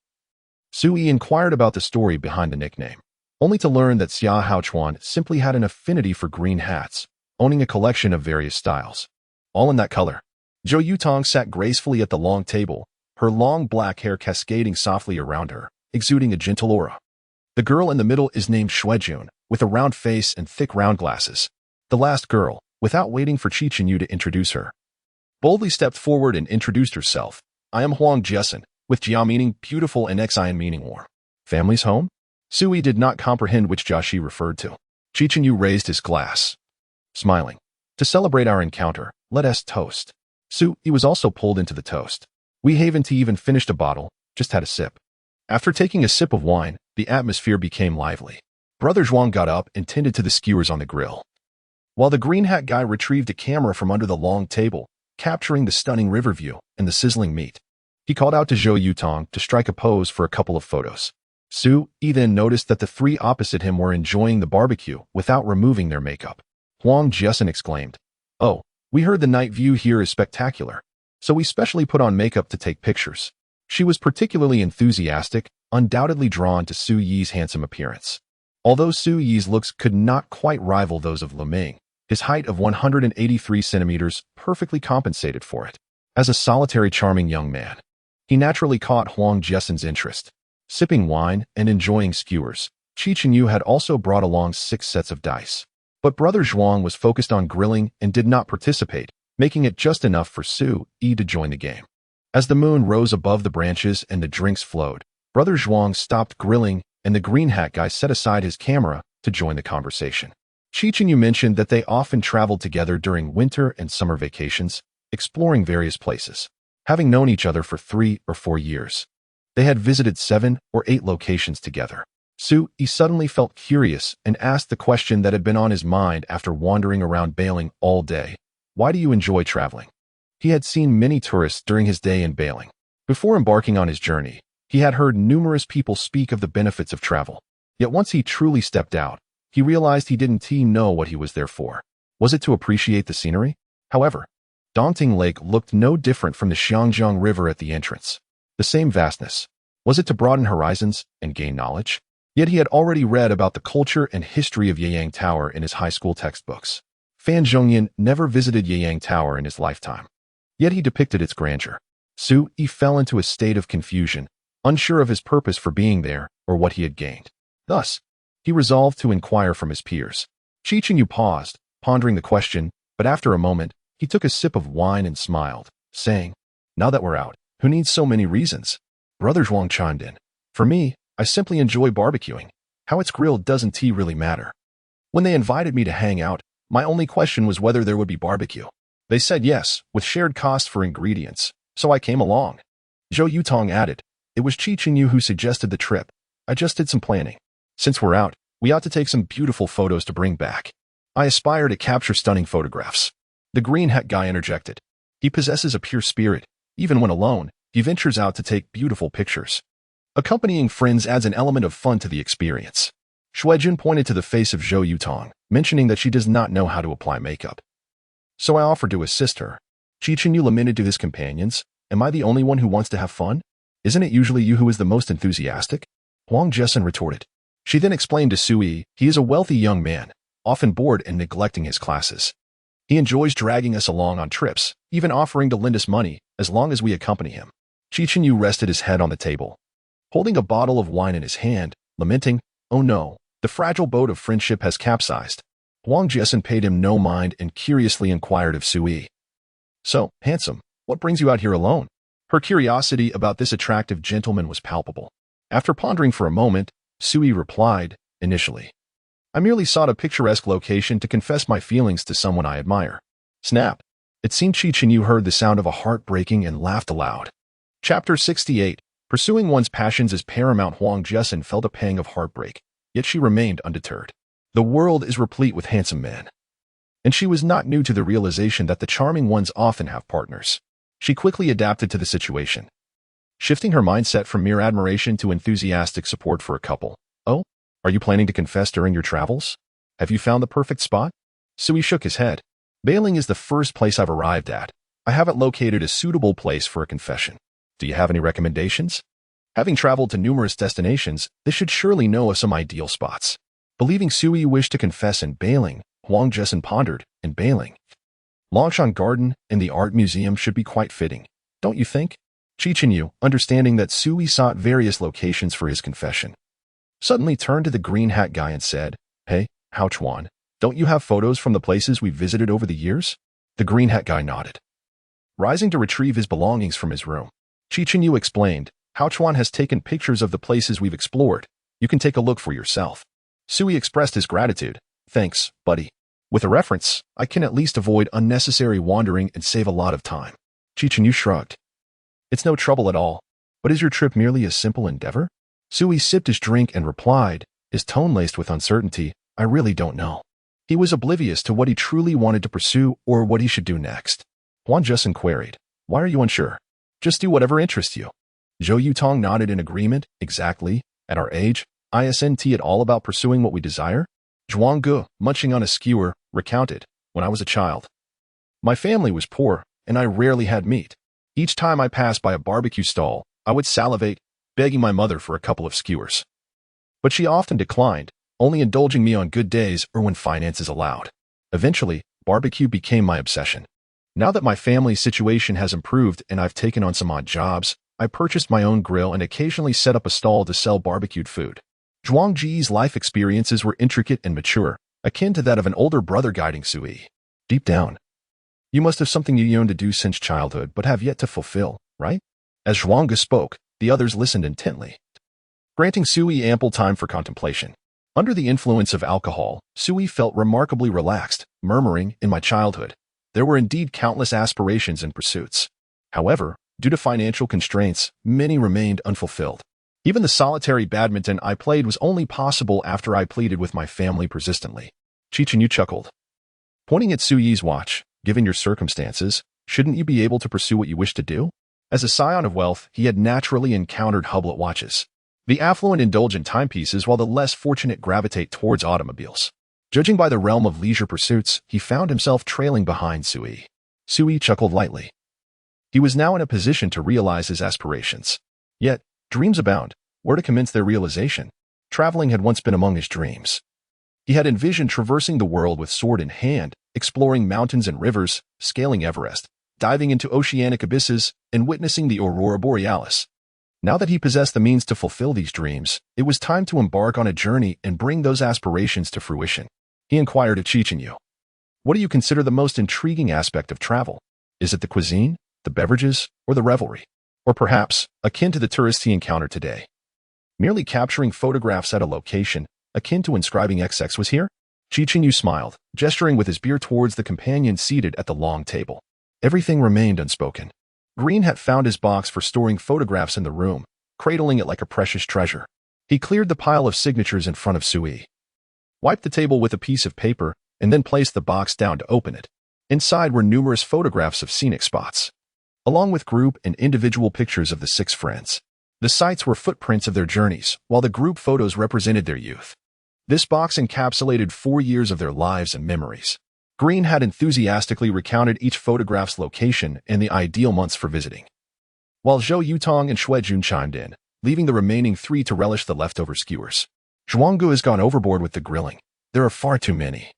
Su Yi inquired about the story behind the nickname, only to learn that Xia Haochuan simply had an affinity for green hats, owning a collection of various styles, all in that color. Zhou Yutong sat gracefully at the long table, her long black hair cascading softly around her, exuding a gentle aura. The girl in the middle is named Shuejun, with a round face and thick round glasses. The last girl, without waiting for Chichenyu to introduce her, boldly stepped forward and introduced herself. "I am Huang Jessen, with Jia meaning beautiful and Xian meaning warm. Family's home?" Su Yi did not comprehend which Jia she referred to. Chichenyu raised his glass, smiling. "To celebrate our encounter, let us toast." Su Yi was also pulled into the toast. "We haven't even finished a bottle, just had a sip." After taking a sip of wine, the atmosphere became lively. Brother Zhuang got up and tended to the skewers on the grill, while the green hat guy retrieved a camera from under the long table, capturing the stunning river view and the sizzling meat. He called out to Zhou Yutong to strike a pose for a couple of photos. Su Yi then noticed that the three opposite him were enjoying the barbecue without removing their makeup. Huang Jiasen exclaimed, "Oh, we heard the night view here is spectacular, so we specially put on makeup to take pictures." She was particularly enthusiastic, undoubtedly drawn to Su Yi's handsome appearance. Although Su Yi's looks could not quite rival those of Lu Ming, his height of 183 centimeters perfectly compensated for it. As a solitary charming young man, he naturally caught Huang Jiesen's interest. Sipping wine and enjoying skewers, Qi Chenyu had also brought along 6 sets of dice. But Brother Zhuang was focused on grilling and did not participate, making it just enough for Su Yi to join the game. As the moon rose above the branches and the drinks flowed, Brother Zhuang stopped grilling and the green hat guy set aside his camera to join the conversation. Qi Chenyu mentioned that they often traveled together during winter and summer vacations, exploring various places. Having known each other for 3 or 4 years, they had visited 7 or 8 locations together. Su Yi suddenly felt curious and asked the question that had been on his mind after wandering around Bailing all day. Why do you enjoy traveling? He had seen many tourists during his day in Bailing. Before embarking on his journey, he had heard numerous people speak of the benefits of travel. Yet once he truly stepped out, he realized he didn't know what he was there for. Was it to appreciate the scenery? However, Dongting Lake looked no different from the Xiangjiang River at the entrance. The same vastness. Was it to broaden horizons and gain knowledge? Yet he had already read about the culture and history of Yeyang Tower in his high school textbooks. Fan Zhongyan never visited Yeyang Tower in his lifetime. Yet he depicted its grandeur. Su Yi fell into a state of confusion, unsure of his purpose for being there or what he had gained. Thus, he resolved to inquire from his peers. Qi Chenyu paused, pondering the question, but after a moment, he took a sip of wine and smiled, saying, "Now that we're out, who needs so many reasons?" Brother Zhuang chimed in. "For me, I simply enjoy barbecuing. How it's grilled doesn't really matter. When they invited me to hang out, my only question was whether there would be barbecue. They said yes, with shared costs for ingredients, so I came along." Zhou Yutong added, "It was Qi Chenyu who suggested the trip. I just did some planning. Since we're out, we ought to take some beautiful photos to bring back. I aspire to capture stunning photographs." The green hat guy interjected. "He possesses a pure spirit. Even when alone, he ventures out to take beautiful pictures. Accompanying friends adds an element of fun to the experience." Shuijun pointed to the face of Zhou Yutong, mentioning that she does not know how to apply makeup. "So I offered to assist her." Qi Chenyu lamented to his companions, "Am I the only one who wants to have fun? Isn't it usually you who is the most enthusiastic?" Huang Jiasen retorted. She then explained to Su Yi, "He is a wealthy young man, often bored and neglecting his classes. He enjoys dragging us along on trips, even offering to lend us money as long as we accompany him." Qi Chenyu rested his head on the table, holding a bottle of wine in his hand, lamenting, "Oh no, the fragile boat of friendship has capsized." Huang Jiasen paid him no mind and curiously inquired of Su Yi, "So, handsome, what brings you out here alone?" Her curiosity about this attractive gentleman was palpable. After pondering for a moment, Su Yi replied, "Initially, I merely sought a picturesque location to confess my feelings to someone I admire." Snap! It seemed Qi Chenyu heard the sound of a heart breaking and laughed aloud. Chapter 68. Pursuing one's passions is paramount. Huang Jiasen felt a pang of heartbreak, yet she remained undeterred. The world is replete with handsome men, and she was not new to the realization that the charming ones often have partners. She quickly adapted to the situation, shifting her mindset from mere admiration to enthusiastic support for a couple. "Oh, are you planning to confess during your travels? Have you found the perfect spot?" Sui shook his head. "Bailing is the first place I've arrived at. I haven't located a suitable place for a confession. Do you have any recommendations? Having traveled to numerous destinations, they should surely know of some ideal spots." Believing Sui wished to confess in Bailing, Huang Jiasen pondered, "In Bailing, Longshan Garden and the Art Museum should be quite fitting, don't you think?" Qi Chenyu, understanding that Sui sought various locations for his confession, suddenly turned to the green hat guy and said, "Hey, Hao Chuan, don't you have photos from the places we've visited over the years?" The green hat guy nodded. Rising to retrieve his belongings from his room, Qi Chenyu explained, "Hao Chuan has taken pictures of the places we've explored. You can take a look for yourself." Sui expressed his gratitude. "Thanks, buddy. With a reference, I can at least avoid unnecessary wandering and save a lot of time." Qi Chenyu shrugged. "It's no trouble at all. But is your trip merely a simple endeavor?" Sui sipped his drink and replied, his tone laced with uncertainty, I really don't know. He was oblivious to what he truly wanted to pursue or what he should do next. Huan Justin queried, why are you unsure? Just do whatever interests you. Zhou Yutong nodded in agreement. Exactly. At our age, isn't it all about pursuing what we desire? Zhuang Ge, munching on a skewer, recounted, when I was a child. My family was poor, and I rarely had meat. Each time I passed by a barbecue stall, I would salivate, begging my mother for a couple of skewers. But she often declined, only indulging me on good days or when finances allowed. Eventually, barbecue became my obsession. Now that my family's situation has improved and I've taken on some odd jobs, I purchased my own grill and occasionally set up a stall to sell barbecued food. Zhuang Ji's life experiences were intricate and mature, akin to that of an older brother guiding Sui. Deep down, you must have something you yearn to do since childhood but have yet to fulfill, right? As Zhuang Ge spoke, the others listened intently, granting Sui ample time for contemplation. Under the influence of alcohol, Sui felt remarkably relaxed, murmuring, in my childhood, there were indeed countless aspirations and pursuits. However, due to financial constraints, many remained unfulfilled. Even the solitary badminton I played was only possible after I pleaded with my family persistently. Chichenyu chuckled, pointing at Suyi's watch. Given your circumstances, shouldn't you be able to pursue what you wish to do? As a scion of wealth, he had naturally encountered hublet watches. The affluent indulge in timepieces while the less fortunate gravitate towards automobiles. Judging by the realm of leisure pursuits, he found himself trailing behind Sui. Sui chuckled lightly. He was now in a position to realize his aspirations. Yet, dreams abound. Where to commence their realization? Traveling had once been among his dreams. He had envisioned traversing the world with sword in hand, exploring mountains and rivers, scaling Everest, diving into oceanic abysses, and witnessing the aurora borealis. Now that he possessed the means to fulfill these dreams, it was time to embark on a journey and bring those aspirations to fruition. He inquired of Chichenyu, what do you consider the most intriguing aspect of travel? Is it the cuisine, the beverages, or the revelry? Or perhaps, akin to the tourists he encountered today, merely capturing photographs at a location, akin to inscribing XX was here? Chichenyu smiled, gesturing with his beer towards the companion seated at the long table. Everything remained unspoken. Green had found his box for storing photographs in the room, cradling it like a precious treasure. He cleared the pile of signatures in front of Sui, wiped the table with a piece of paper, and then placed the box down to open it. Inside were numerous photographs of scenic spots, along with group and individual pictures of the 6 friends. The sites were footprints of their journeys, while the group photos represented their youth. This box encapsulated 4 years of their lives and memories. Green had enthusiastically recounted each photograph's location and the ideal months for visiting, while Zhou Yutong and Xue Jun chimed in, leaving the remaining 3 to relish the leftover skewers. Zhuang Ge has gone overboard with the grilling. There are far too many,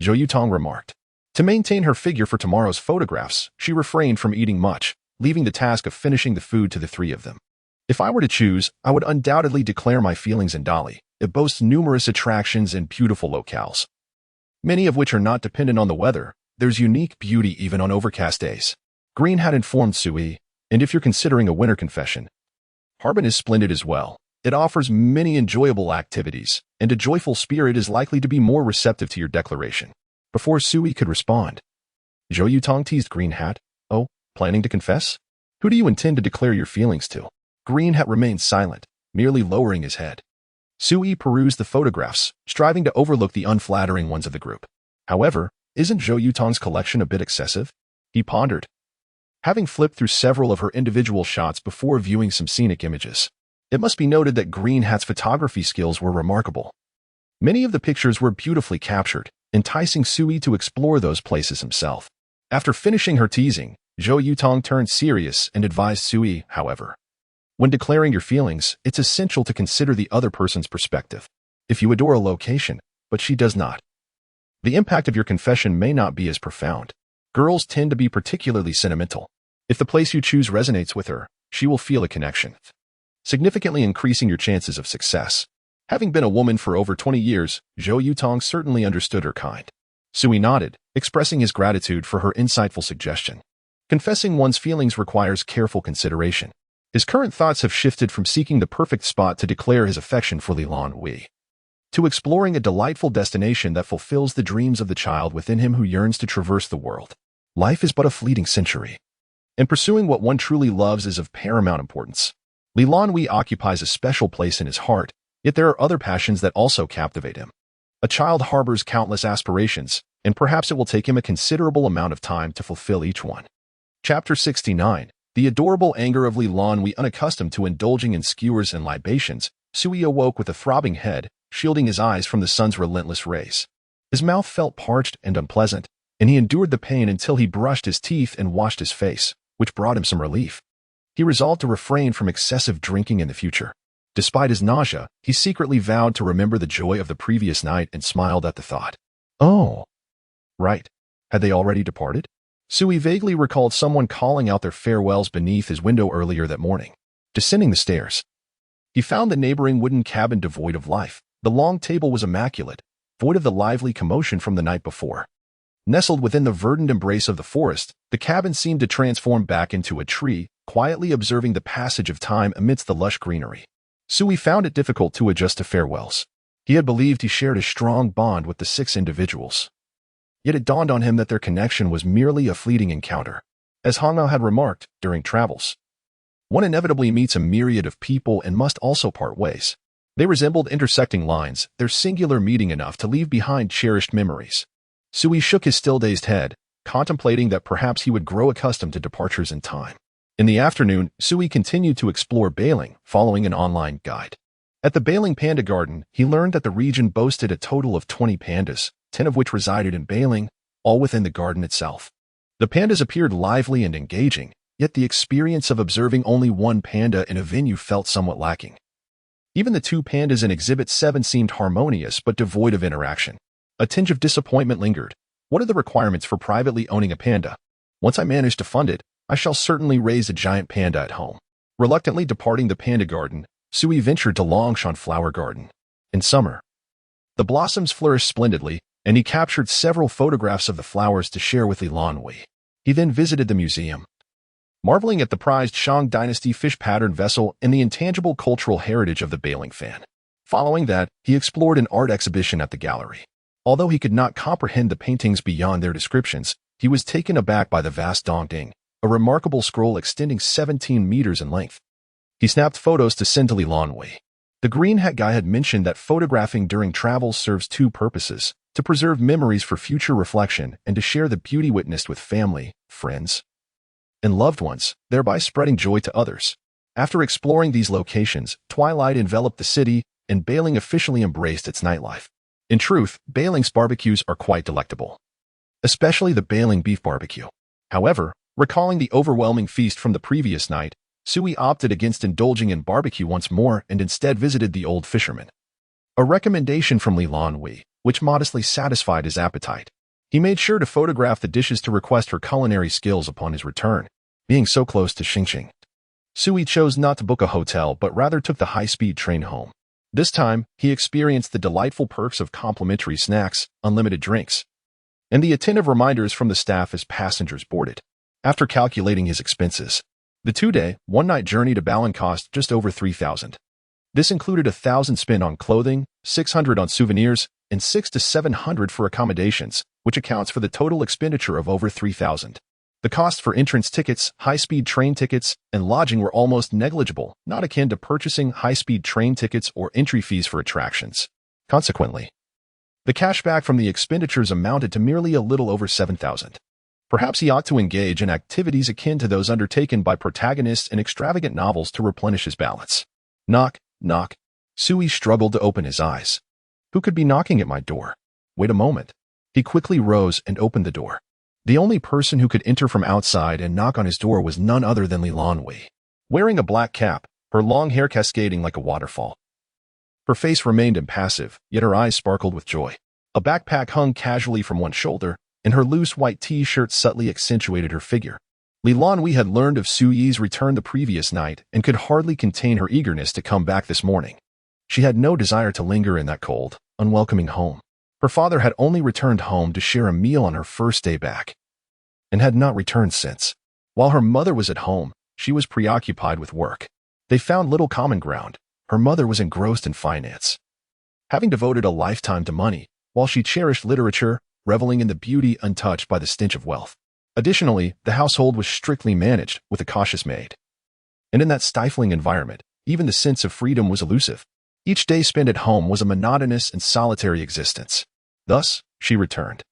Zhou Yutong remarked. To maintain her figure for tomorrow's photographs, she refrained from eating much, leaving the task of finishing the food to the 3 of them. If I were to choose, I would undoubtedly declare my feelings in Dali. It boasts numerous attractions and beautiful locales, many of which are not dependent on the weather. There's unique beauty even on overcast days. Green had informed Sui, and if you're considering a winter confession, Harbin is splendid as well. It offers many enjoyable activities, and a joyful spirit is likely to be more receptive to your declaration. Before Sui could respond, Zhou Yutong teased Green Hat, oh, planning to confess? Who do you intend to declare your feelings to? Green Hat remained silent, merely lowering his head. Sui perused the photographs, striving to overlook the unflattering ones of the group. However, isn't Zhou Yutong's collection a bit excessive? He pondered, having flipped through several of her individual shots before viewing some scenic images. It must be noted that Green Hat's photography skills were remarkable. Many of the pictures were beautifully captured, enticing Sui to explore those places himself. After finishing her teasing, Zhou Yutong turned serious and advised Sui, however, when declaring your feelings, it's essential to consider the other person's perspective. If you adore a location, but she does not, the impact of your confession may not be as profound. Girls tend to be particularly sentimental. If the place you choose resonates with her, she will feel a connection, significantly increasing your chances of success. Having been a woman for over 20 years, Zhou Yutong certainly understood her kind. Sui nodded, expressing his gratitude for her insightful suggestion. Confessing one's feelings requires careful consideration. His current thoughts have shifted from seeking the perfect spot to declare his affection for Lan Hui, to exploring a delightful destination that fulfills the dreams of the child within him who yearns to traverse the world. Life is but a fleeting century, and pursuing what one truly loves is of paramount importance. Lan Hui occupies a special place in his heart, yet there are other passions that also captivate him. A child harbors countless aspirations, and perhaps it will take him a considerable amount of time to fulfill each one. Chapter 69. The adorable anger of Lan Hui. Unaccustomed to indulging in skewers and libations, Sui awoke with a throbbing head, shielding his eyes from the sun's relentless rays. His mouth felt parched and unpleasant, and he endured the pain until he brushed his teeth and washed his face, which brought him some relief. He resolved to refrain from excessive drinking in the future. Despite his nausea, he secretly vowed to remember the joy of the previous night and smiled at the thought. Oh, right. Had they already departed? Sui vaguely recalled someone calling out their farewells beneath his window earlier that morning. Descending the stairs, he found the neighboring wooden cabin devoid of life. The long table was immaculate, void of the lively commotion from the night before. Nestled within the verdant embrace of the forest, the cabin seemed to transform back into a tree, quietly observing the passage of time amidst the lush greenery. Sui found it difficult to adjust to farewells. He had believed he shared a strong bond with the 6 individuals. Yet it dawned on him that their connection was merely a fleeting encounter. As Hangmao had remarked, during travels, one inevitably meets a myriad of people and must also part ways. They resembled intersecting lines, their singular meeting enough to leave behind cherished memories. Sui shook his still-dazed head, contemplating that perhaps he would grow accustomed to departures in time. In the afternoon, Sui continued to explore Bailing, following an online guide. At the Bailing Panda Garden, he learned that the region boasted a total of 20 pandas, 10 of which resided in Bailing, all within the garden itself. The pandas appeared lively and engaging, yet the experience of observing only one panda in a venue felt somewhat lacking. Even the 2 pandas in Exhibit 7 seemed harmonious but devoid of interaction. A tinge of disappointment lingered. What are the requirements for privately owning a panda? Once I manage to fund it, I shall certainly raise a giant panda at home. Reluctantly departing the panda garden, Sui ventured to Longshan Flower Garden. In summer, the blossoms flourished splendidly, and he captured several photographs of the flowers to share with Lan Hui. He then visited the museum, marveling at the prized Shang Dynasty fish pattern vessel and the intangible cultural heritage of the Bailing fan. Following that, he explored an art exhibition at the gallery. Although he could not comprehend the paintings beyond their descriptions, he was taken aback by the vast Dongding, a remarkable scroll extending 17 meters in length. He snapped photos to send to Lan Hui. The green hat guy had mentioned that photographing during travels serves 2 purposes: to preserve memories for future reflection and to share the beauty witnessed with family, friends, and loved ones, thereby spreading joy to others. After exploring these locations, twilight enveloped the city, and Bailing officially embraced its nightlife. In truth, Bailing's barbecues are quite delectable, especially the Bailing beef barbecue. However, recalling the overwhelming feast from the previous night, Sui opted against indulging in barbecue once more and instead visited the old fisherman. A recommendation from Lan Hui, which modestly satisfied his appetite. He made sure to photograph the dishes to request her culinary skills upon his return, being so close to Xingqing. Sui chose not to book a hotel but rather took the high-speed train home. This time, he experienced the delightful perks of complimentary snacks, unlimited drinks, and the attentive reminders from the staff as passengers boarded. After calculating his expenses, the 2-day, 1-night journey to Ballin cost just over 3,000. This included 1,000 spent on clothing, 600 on souvenirs, and 600 to 700 for accommodations, which accounts for the total expenditure of over 3,000. The costs for entrance tickets, high-speed train tickets, and lodging were almost negligible, not akin to purchasing high-speed train tickets or entry fees for attractions. Consequently, the cashback from the expenditures amounted to merely a little over 7,000. Perhaps he ought to engage in activities akin to those undertaken by protagonists in extravagant novels to replenish his balance. Knock, knock. Sui struggled to open his eyes. Who could be knocking at my door? Wait a moment. He quickly rose and opened the door. The only person who could enter from outside and knock on his door was none other than Lan Hui. Wearing a black cap, her long hair cascading like a waterfall. Her face remained impassive, yet her eyes sparkled with joy. A backpack hung casually from one shoulder, and her loose white t-shirt subtly accentuated her figure. Lan Hui had learned of Sui's return the previous night and could hardly contain her eagerness to come back this morning. She had no desire to linger in that cold, unwelcoming home. Her father had only returned home to share a meal on her first day back, and had not returned since. While her mother was at home, she was preoccupied with work. They found little common ground. Her mother was engrossed in finance, having devoted a lifetime to money, while she cherished literature, reveling in the beauty untouched by the stench of wealth. Additionally, the household was strictly managed, with a cautious maid and in that stifling environment, even the sense of freedom was elusive. Each day spent at home was a monotonous and solitary existence. Thus, she returned.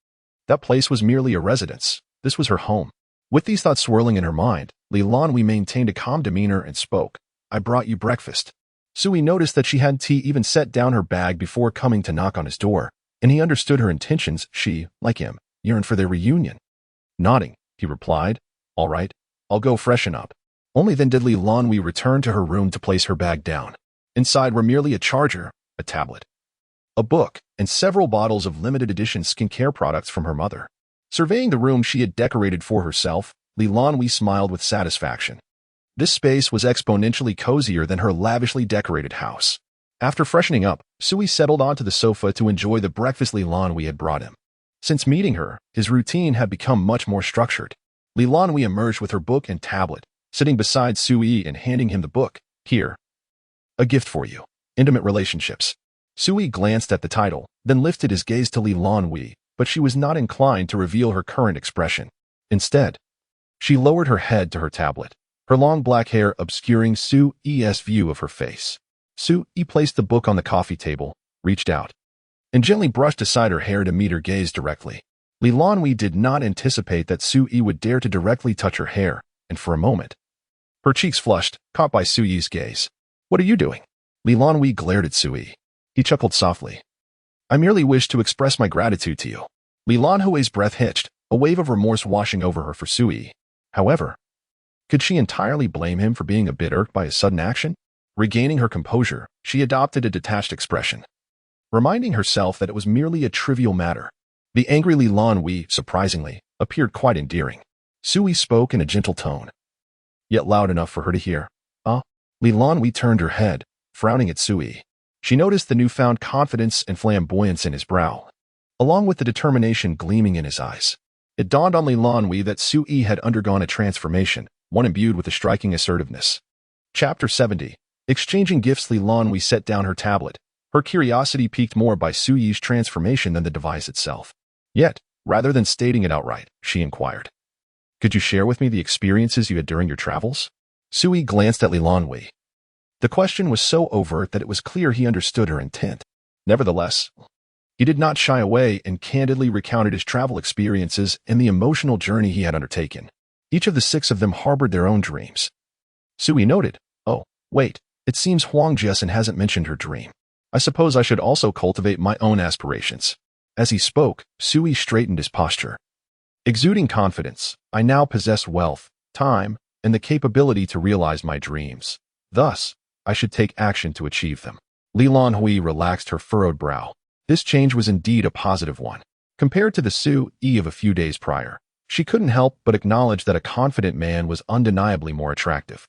That place was merely a residence. This was her home. With these thoughts swirling in her mind, Lan Hui maintained a calm demeanor and spoke. I brought you breakfast. Sui noticed that she had tea, even set down her bag before coming to knock on his door, and he understood her intentions. She, like him, yearned for their reunion. Nodding, he replied, All right, I'll go freshen up. Only then did Lan Hui return to her room to place her bag down. Inside were merely a charger, a tablet, a book, and several bottles of limited edition skincare products from her mother. Surveying the room she had decorated for herself, Lan Hui smiled with satisfaction. This space was exponentially cozier than her lavishly decorated house. After freshening up, Sui settled onto the sofa to enjoy the breakfast Lan Hui had brought him. Since meeting her, his routine had become much more structured. Lan Hui emerged with her book and tablet, sitting beside Sui and handing him the book. Here. A gift for you. Intimate Relationships. Sui glanced at the title, then lifted his gaze to Lan Hui, but she was not inclined to reveal her current expression. Instead, she lowered her head to her tablet, her long black hair obscuring Sui's view of her face. Sui placed the book on the coffee table, reached out, and gently brushed aside her hair to meet her gaze directly. Lan Hui did not anticipate that Sui would dare to directly touch her hair, and for a moment, her cheeks flushed, caught by Sui's gaze. What are you doing? Lan Hui glared at Sui. He chuckled softly. I merely wish to express my gratitude to you. Lan Hui's breath hitched, a wave of remorse washing over her for Sui. However, could she entirely blame him for being a bit irked by his sudden action? Regaining her composure, she adopted a detached expression, reminding herself that it was merely a trivial matter. The angry Lan Hui, surprisingly, appeared quite endearing. Sui spoke in a gentle tone, yet loud enough for her to hear. Lan Hui turned her head, frowning at Sui. She noticed the newfound confidence and flamboyance in his brow, along with the determination gleaming in his eyes. It dawned on Lan Hui that Sui had undergone a transformation, one imbued with a striking assertiveness. Chapter 70. Exchanging gifts. Lan Hui set down her tablet, her curiosity piqued more by Sui's transformation than the device itself. Yet, rather than stating it outright, she inquired, Could you share with me the experiences you had during your travels? Sui glanced at Lan Hui. The question was so overt that it was clear he understood her intent. Nevertheless, he did not shy away and candidly recounted his travel experiences and the emotional journey he had undertaken. Each of the 6 of them harbored their own dreams. Sui noted, Oh, wait, it seems Huang Jiasen hasn't mentioned her dream. I suppose I should also cultivate my own aspirations. As he spoke, Sui straightened his posture. Exuding confidence, I now possess wealth, time, and the capability to realize my dreams. Thus, I should take action to achieve them. Lan Hui relaxed her furrowed brow. This change was indeed a positive one. Compared to the Sui of a few days prior, she couldn't help but acknowledge that a confident man was undeniably more attractive.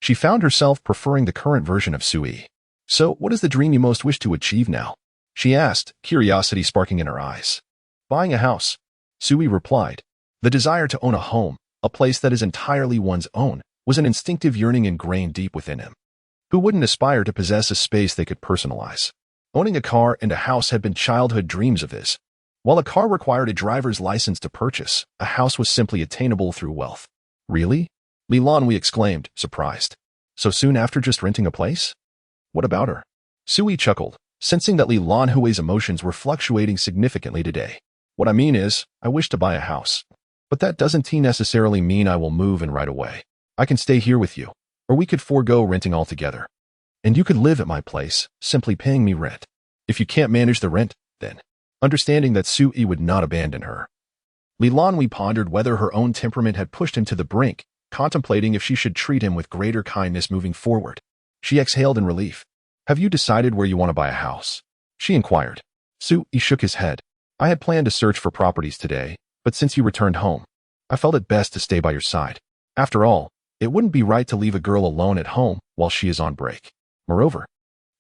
She found herself preferring the current version of Sui. So, what is the dream you most wish to achieve now? She asked, curiosity sparking in her eyes. Buying a house. Sui replied. The desire to own a home, a place that is entirely one's own, was an instinctive yearning ingrained deep within him. Who wouldn't aspire to possess a space they could personalize? Owning a car and a house had been childhood dreams of his. While a car required a driver's license to purchase, a house was simply attainable through wealth. Really? Lan Hui exclaimed, surprised. So soon after just renting a place? What about her? Sui chuckled, sensing that Lan Hui's emotions were fluctuating significantly today. What I mean is, I wish to buy a house. But that doesn't necessarily mean I will move in right away. I can stay here with you, or we could forego renting altogether. And you could live at my place, simply paying me rent. If you can't manage the rent, then, understanding that Sui would not abandon her. Lan Hui pondered whether her own temperament had pushed him to the brink, contemplating if she should treat him with greater kindness moving forward. She exhaled in relief. Have you decided where you want to buy a house? She inquired. Sui shook his head. I had planned to search for properties today, but since you returned home, I felt it best to stay by your side. After all, it wouldn't be right to leave a girl alone at home while she is on break. Moreover,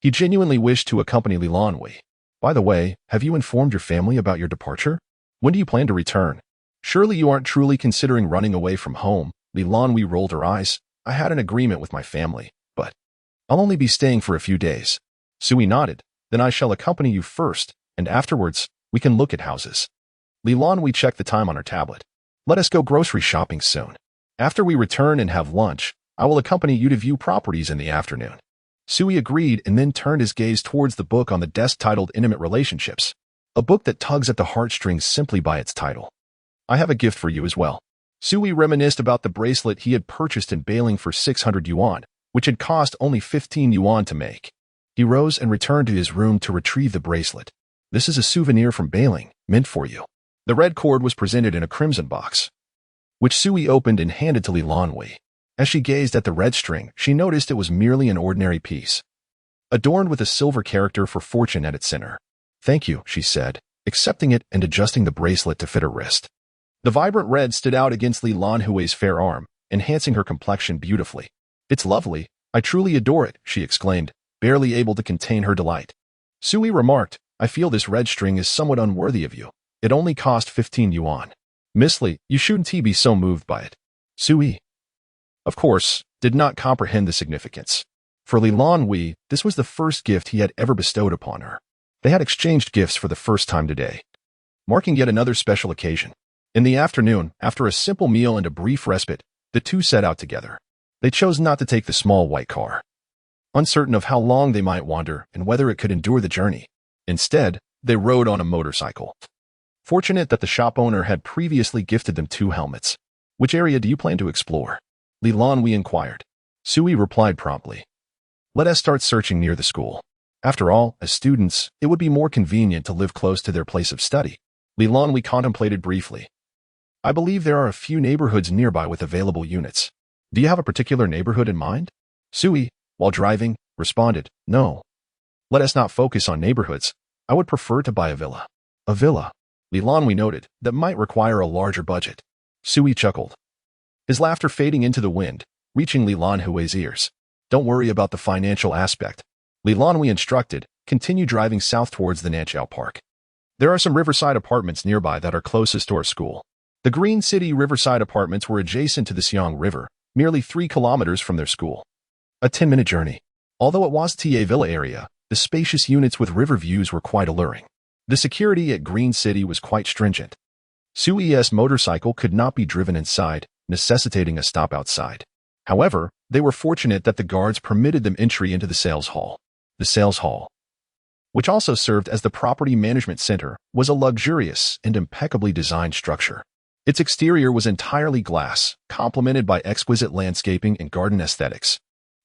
he genuinely wished to accompany Lan Hui. By the way, have you informed your family about your departure? When do you plan to return? Surely you aren't truly considering running away from home. Lan Hui rolled her eyes. I had an agreement with my family, but I'll only be staying for a few days. Sui nodded. Then I shall accompany you first, and afterwards, we can look at houses. Lan Hui checked the time on her tablet. Let us go grocery shopping soon. After we return and have lunch, I will accompany you to view properties in the afternoon. Sui agreed and then turned his gaze towards the book on the desk titled Intimate Relationships, a book that tugs at the heartstrings simply by its title. I have a gift for you as well. Sui reminisced about the bracelet he had purchased in Bailing for 600 yuan, which had cost only 15 yuan to make. He rose and returned to his room to retrieve the bracelet. This is a souvenir from Bailing, meant for you. The red cord was presented in a crimson box, which Sui opened and handed to Lan Hui. As she gazed at the red string, she noticed it was merely an ordinary piece, adorned with a silver character for fortune at its center. Thank you, she said, accepting it and adjusting the bracelet to fit her wrist. The vibrant red stood out against Lan Hui's fair arm, enhancing her complexion beautifully. It's lovely. I truly adore it, she exclaimed, barely able to contain her delight. Sui remarked, I feel this red string is somewhat unworthy of you. It only cost 15 yuan. Miss Li, you shouldn't be so moved by it. Sui, of course, did not comprehend the significance. For Lan Hui, this was the first gift he had ever bestowed upon her. They had exchanged gifts for the first time today, marking yet another special occasion. In the afternoon, after a simple meal and a brief respite, the two set out together. They chose not to take the small white car, uncertain of how long they might wander and whether it could endure the journey. Instead, they rode on a motorcycle. Fortunate that the shop owner had previously gifted them 2 helmets. Which area do you plan to explore? Lan Hui inquired. Sui replied promptly. Let us start searching near the school. After all, as students, it would be more convenient to live close to their place of study. Lan Hui contemplated briefly. I believe there are a few neighborhoods nearby with available units. Do you have a particular neighborhood in mind? Sui, while driving, responded, No. Let us not focus on neighborhoods. I would prefer to buy a villa. A villa, Lan Hui noted, that might require a larger budget. Sui chuckled, his laughter fading into the wind, reaching Lan Hui's ears. Don't worry about the financial aspect. Lan Hui instructed, continue driving south towards the Nanchao Park. There are some riverside apartments nearby that are closest to our school. The Green City riverside apartments were adjacent to the Xiang River, merely 3 kilometers from their school. A 10-minute journey. Although it was a villa area, the spacious units with river views were quite alluring. The security at Green City was quite stringent. Sui's motorcycle could not be driven inside, necessitating a stop outside. However, they were fortunate that the guards permitted them entry into the sales hall. The sales hall, which also served as the property management center, was a luxurious and impeccably designed structure. Its exterior was entirely glass, complemented by exquisite landscaping and garden aesthetics.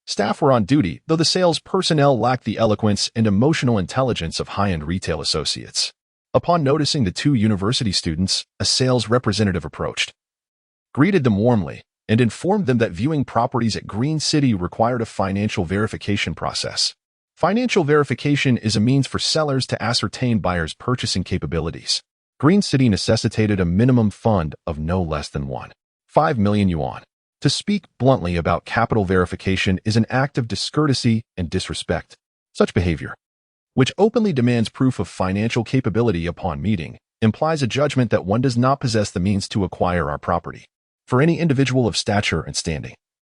Staff were on duty, though the sales personnel lacked the eloquence and emotional intelligence of high-end retail associates. Upon noticing the 2 university students, a sales representative approached, greeted them warmly, and informed them that viewing properties at Green City required a financial verification process. Financial verification is a means for sellers to ascertain buyers' purchasing capabilities. Green City necessitated a minimum fund of no less than 1.5 million yuan. To speak bluntly about capital verification is an act of discourtesy and disrespect. Such behavior, which openly demands proof of financial capability upon meeting, implies a judgment that one does not possess the means to acquire our property. For any individual of stature and standing,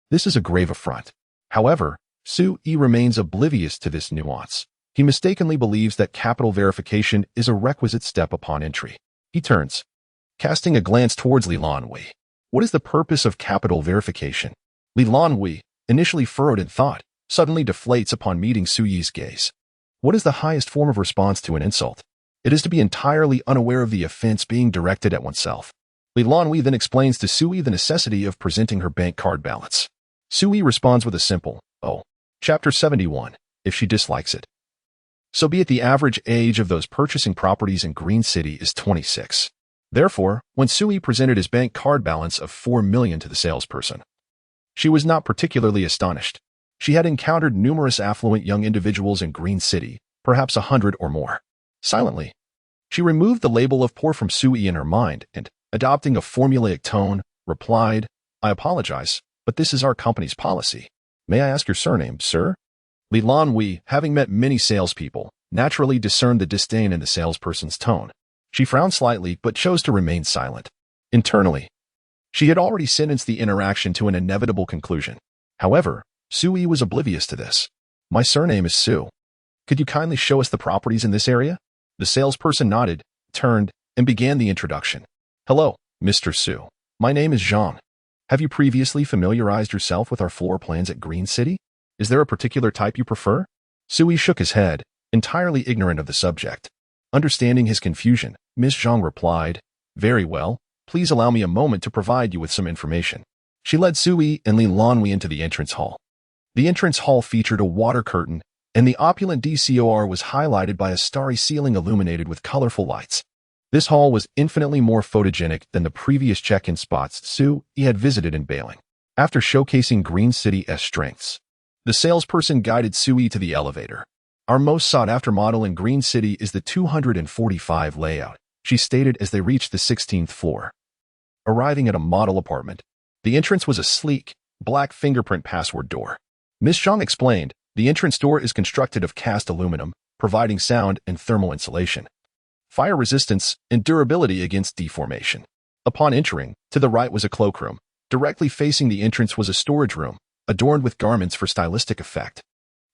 this is a grave affront. However, Sui remains oblivious to this nuance. He mistakenly believes that capital verification is a requisite step upon entry. He turns, casting a glance towards Lan Hui. What is the purpose of capital verification? Lan Hui, initially furrowed in thought, suddenly deflates upon meeting Sui's gaze. What is the highest form of response to an insult? It is to be entirely unaware of the offense being directed at oneself. Lan Hui then explains to Sui the necessity of presenting her bank card balance. Sui responds with a simple, oh. Chapter 71, if she dislikes it. So be it. The average age of those purchasing properties in Green City is 26. Therefore, when Sui presented his bank card balance of 4 million to the salesperson, she was not particularly astonished. She had encountered numerous affluent young individuals in Green City, perhaps 100 or more. Silently, she removed the label of poor from Sui in her mind and, adopting a formulaic tone, replied, I apologize, but this is our company's policy. May I ask your surname, sir? Lan Hui, having met many salespeople, naturally discerned the disdain in the salesperson's tone. She frowned slightly but chose to remain silent. Internally, she had already sentenced the interaction to an inevitable conclusion. However, Sui was oblivious to this. My surname is Su. Could you kindly show us the properties in this area? The salesperson nodded, turned, and began the introduction. Hello, Mr. Su. My name is Zhang. Have you previously familiarized yourself with our floor plans at Green City? Is there a particular type you prefer? Sui shook his head, entirely ignorant of the subject. Understanding his confusion, Miss Zhang replied, "Very well, please allow me a moment to provide you with some information." She led Sui and Lan Hui into the entrance hall. The entrance hall featured a water curtain, and the opulent decor was highlighted by a starry ceiling illuminated with colorful lights. This hall was infinitely more photogenic than the previous check-in spots Sui had visited in Bailing. After showcasing Green City's strengths, the salesperson guided Sui to the elevator. "Our most sought-after model in Green City is the 245 layout," she stated as they reached the 16th floor. Arriving at a model apartment, the entrance was a sleek, black fingerprint password door. Miss Zhang explained, the entrance door is constructed of cast aluminum, providing sound and thermal insulation, fire resistance, and durability against deformation. Upon entering, to the right was a cloakroom. Directly facing the entrance was a storage room, adorned with garments for stylistic effect.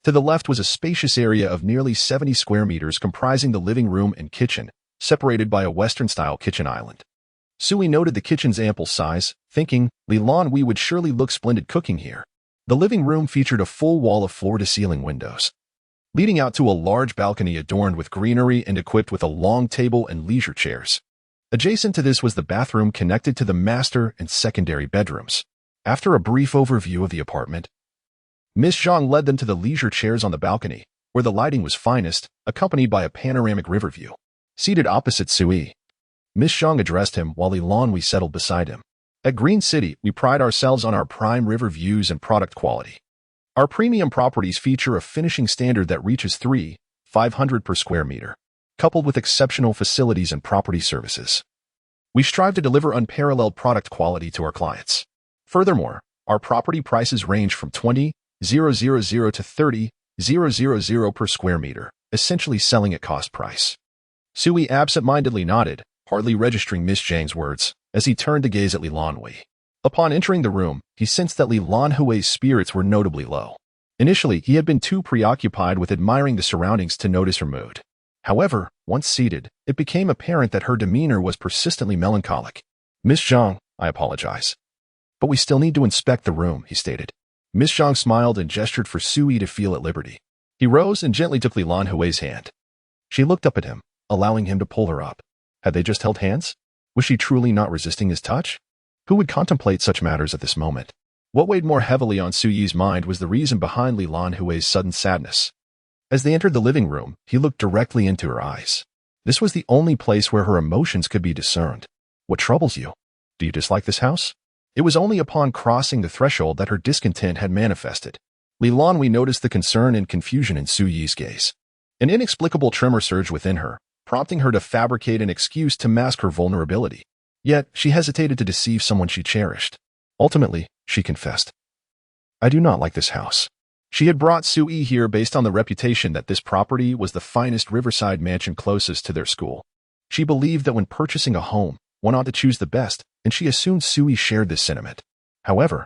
To the left was a spacious area of nearly 70 square meters comprising the living room and kitchen, separated by a Western-style kitchen island. Sui noted the kitchen's ample size, thinking, Lan Hui would surely look splendid cooking here. The living room featured a full wall of floor-to-ceiling windows, leading out to a large balcony adorned with greenery and equipped with a long table and leisure chairs. Adjacent to this was the bathroom connected to the master and secondary bedrooms. After a brief overview of the apartment, Miss Zhang led them to the leisure chairs on the balcony, where the lighting was finest, accompanied by a panoramic river view. Seated opposite Sui, Miss Zhang addressed him while Lan Hui settled beside him. "At Green City, we pride ourselves on our prime river views and product quality. Our premium properties feature a finishing standard that reaches 3,500 per square meter, coupled with exceptional facilities and property services. We strive to deliver unparalleled product quality to our clients. Furthermore, our property prices range from 20,000 to 30,000 per square meter, essentially selling at cost price." Sui absent-mindedly nodded, hardly registering Miss Zhang's words, as he turned to gaze at Lan Hui. Upon entering the room, he sensed that Lan Hui's spirits were notably low. Initially, he had been too preoccupied with admiring the surroundings to notice her mood. However, once seated, it became apparent that her demeanor was persistently melancholic. "Miss Zhang, I apologize, but we still need to inspect the room," he stated. Miss Zhang smiled and gestured for Sui to feel at liberty. He rose and gently took Lan Hui's hand. She looked up at him, allowing him to pull her up. Had they just held hands? Was she truly not resisting his touch? Who would contemplate such matters at this moment? What weighed more heavily on Suyi's mind was the reason behind Lan Hui's sudden sadness. As they entered the living room, he looked directly into her eyes. This was the only place where her emotions could be discerned. "What troubles you? Do you dislike this house?" It was only upon crossing the threshold that her discontent had manifested. Lan Hui noticed the concern and confusion in Suyi's gaze. An inexplicable tremor surged within her, prompting her to fabricate an excuse to mask her vulnerability. Yet, she hesitated to deceive someone she cherished. Ultimately, she confessed, "I do not like this house." She had brought Sui here based on the reputation that this property was the finest riverside mansion closest to their school. She believed that when purchasing a home, one ought to choose the best, and she assumed Sui shared this sentiment. However,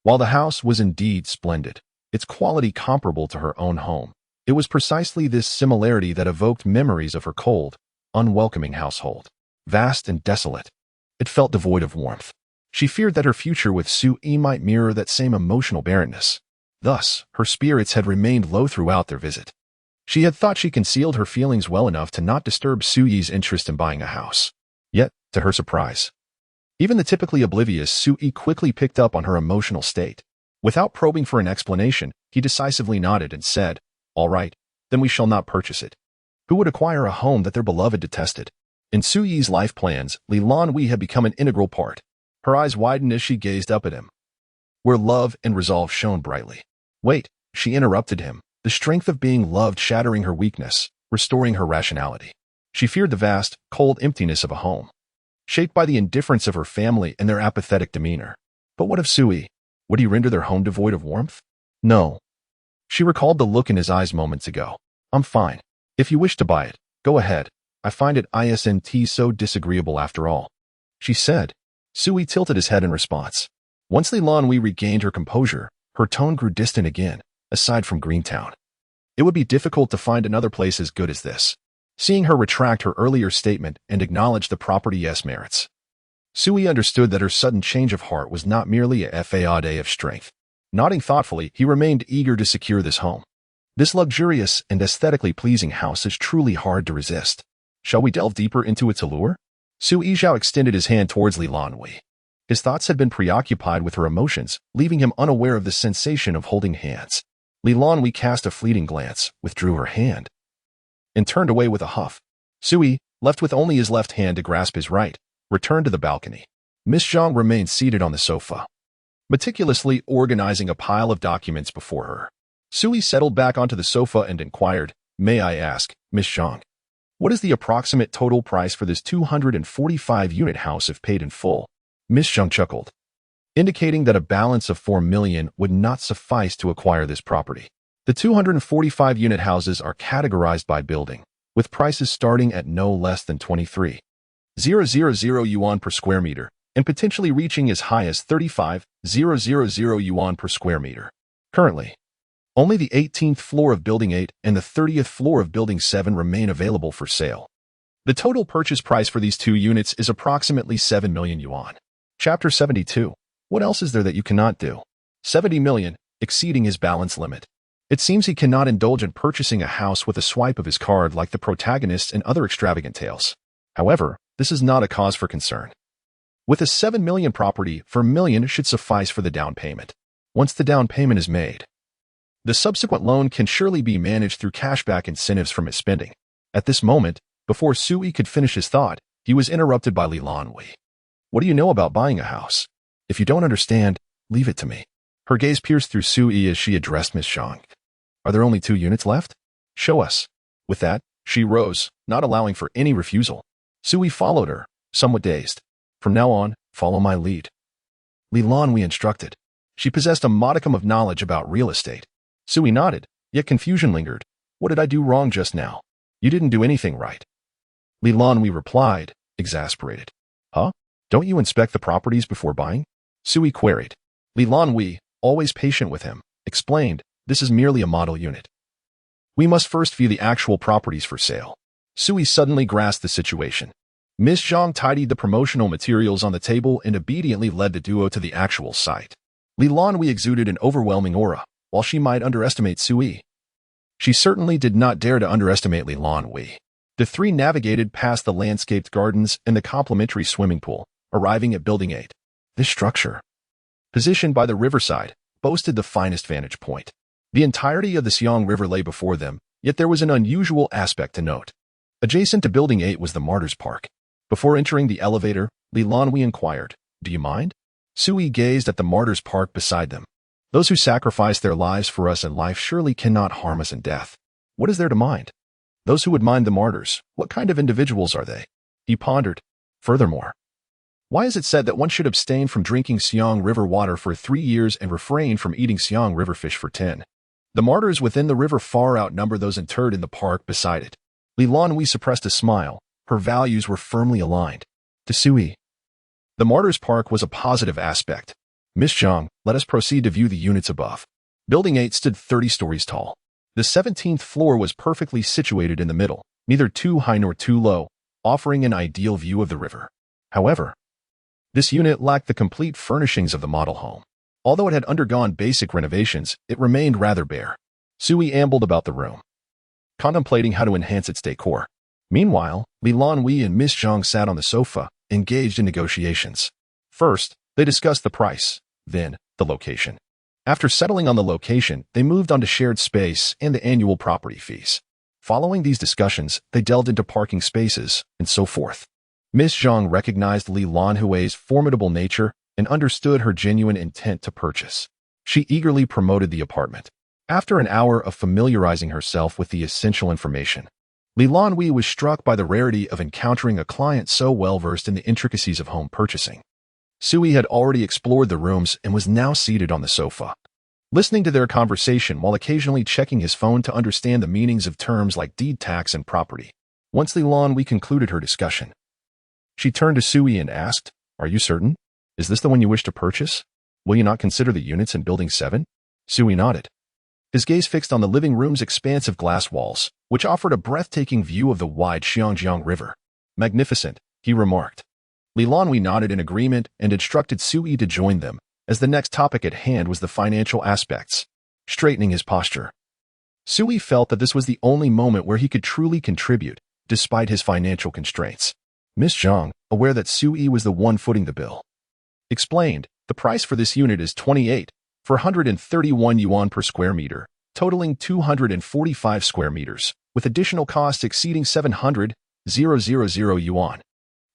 while the house was indeed splendid, its quality comparable to her own home, it was precisely this similarity that evoked memories of her cold, unwelcoming household. Vast and desolate, it felt devoid of warmth. She feared that her future with Sui might mirror that same emotional barrenness. Thus, her spirits had remained low throughout their visit. She had thought she concealed her feelings well enough to not disturb Suyi's interest in buying a house. Yet, to her surprise, even the typically oblivious Sui quickly picked up on her emotional state. Without probing for an explanation, he decisively nodded and said, "All right, then we shall not purchase it." Who would acquire a home that their beloved detested? In Suyi's life plans, Lan Hui had become an integral part. Her eyes widened as she gazed up at him, where love and resolve shone brightly. "Wait," she interrupted him, the strength of being loved shattering her weakness, restoring her rationality. She feared the vast, cold emptiness of a home, shaped by the indifference of her family and their apathetic demeanor. But what of Sui? Would he render their home devoid of warmth? No. She recalled the look in his eyes moments ago. "I'm fine. If you wish to buy it, go ahead. I find it isn't so disagreeable after all," she said. Sui tilted his head in response. Once Lan Hui regained her composure, her tone grew distant again, aside from Greentown. It would be difficult to find another place as good as this. Seeing her retract her earlier statement and acknowledge the property's merits, Sui understood that her sudden change of heart was not merely a fade of strength. Nodding thoughtfully, he remained eager to secure this home. This luxurious and aesthetically pleasing house is truly hard to resist. Shall we delve deeper into its allure? Sui Zhao extended his hand towards Lan Hui. His thoughts had been preoccupied with her emotions, leaving him unaware of the sensation of holding hands. Lan Hui cast a fleeting glance, withdrew her hand, and turned away with a huff. Sui, left with only his left hand to grasp his right, returned to the balcony. Miss Zhang remained seated on the sofa, meticulously organizing a pile of documents before her. Sui settled back onto the sofa and inquired, "May I ask, Miss Zhang, what is the approximate total price for this 245-unit house if paid in full?" Miss Zhang chuckled, indicating that a balance of 4 million would not suffice to acquire this property. The 245-unit houses are categorized by building, with prices starting at no less than 23,000 yuan per square meter, and potentially reaching as high as 35,000 yuan per square meter. Currently, only the 18th floor of Building 8 and the 30th floor of Building 7 remain available for sale. The total purchase price for these 2 units is approximately 7 million yuan. Chapter 72. What else is there that you cannot do? 70 million, exceeding his balance limit. It seems he cannot indulge in purchasing a house with a swipe of his card like the protagonists in other extravagant tales. However, this is not a cause for concern. With a 7 million property, 4 million should suffice for the down payment. Once the down payment is made, the subsequent loan can surely be managed through cashback incentives from his spending. At this moment, before Sui could finish his thought, he was interrupted by Lan Hui. "What do you know about buying a house? If you don't understand, leave it to me." Her gaze pierced through Sui as she addressed Miss Zhang. "Are there only 2 units left? Show us." With that, she rose, not allowing for any refusal. Sui followed her, somewhat dazed. "From now on, follow my lead," Lan Hui instructed. She possessed a modicum of knowledge about real estate. Sui nodded, yet confusion lingered. "What did I do wrong just now?" "You didn't do anything right," Lan Hui replied, exasperated. "Huh? Don't you inspect the properties before buying?" Sui queried. Lan Hui, always patient with him, explained, "This is merely a model unit. We must first view the actual properties for sale." Sui suddenly grasped the situation. Miss Zhang tidied the promotional materials on the table and obediently led the duo to the actual site. Lan Hui exuded an overwhelming aura. While she might underestimate Sui, she certainly did not dare to underestimate Lan Hui. The three navigated past the landscaped gardens and the complimentary swimming pool, arriving at Building 8. This structure, positioned by the riverside, boasted the finest vantage point. The entirety of the Xiang River lay before them, yet there was an unusual aspect to note. Adjacent to Building 8 was the Martyrs Park. Before entering the elevator, Lan Hui inquired, "Do you mind?" Sui gazed at the Martyrs Park beside them. "Those who sacrifice their lives for us in life surely cannot harm us in death. What is there to mind? Those who would mind the martyrs, what kind of individuals are they?" He pondered. "Furthermore, why is it said that one should abstain from drinking Xiang River water for 3 years and refrain from eating Xiang River fish for 10? The martyrs within the river far outnumber those interred in the park beside it." Lan Hui suppressed a smile. Her values were firmly aligned. To Sui, the Martyrs Park was a positive aspect. "Miss Zhang, let us proceed to view the units above." Building 8 stood 30 stories tall. The 17th floor was perfectly situated in the middle, neither too high nor too low, offering an ideal view of the river. However, this unit lacked the complete furnishings of the model home. Although it had undergone basic renovations, it remained rather bare. Sui ambled about the room, contemplating how to enhance its decor. Meanwhile, Lan Hui and Miss Zhang sat on the sofa, engaged in negotiations. First, they discussed the price, then the location. After settling on the location, they moved on to shared space and the annual property fees. Following these discussions, they delved into parking spaces, and so forth. Miss Zhang recognized Lan Hui's formidable nature and understood her genuine intent to purchase. She eagerly promoted the apartment. After an hour of familiarizing herself with the essential information, Lan Hui was struck by the rarity of encountering a client so well-versed in the intricacies of home purchasing. Sui had already explored the rooms and was now seated on the sofa, listening to their conversation while occasionally checking his phone to understand the meanings of terms like deed tax and property. Once Lan Hui concluded her discussion, she turned to Sui and asked, "Are you certain? Is this the one you wish to purchase? Will you not consider the units in Building 7? Sui nodded, his gaze fixed on the living room's expansive glass walls, which offered a breathtaking view of the wide Xiangjiang River. "Magnificent," he remarked. Lan Hui nodded in agreement and instructed Sui to join them, as the next topic at hand was the financial aspects, straightening his posture. Sui felt that this was the only moment where he could truly contribute, despite his financial constraints. Miss Zhang, aware that Sui was the one footing the bill, explained, the price for this unit is 431 yuan per square meter, totaling 245 square meters, with additional costs exceeding 700,000 yuan.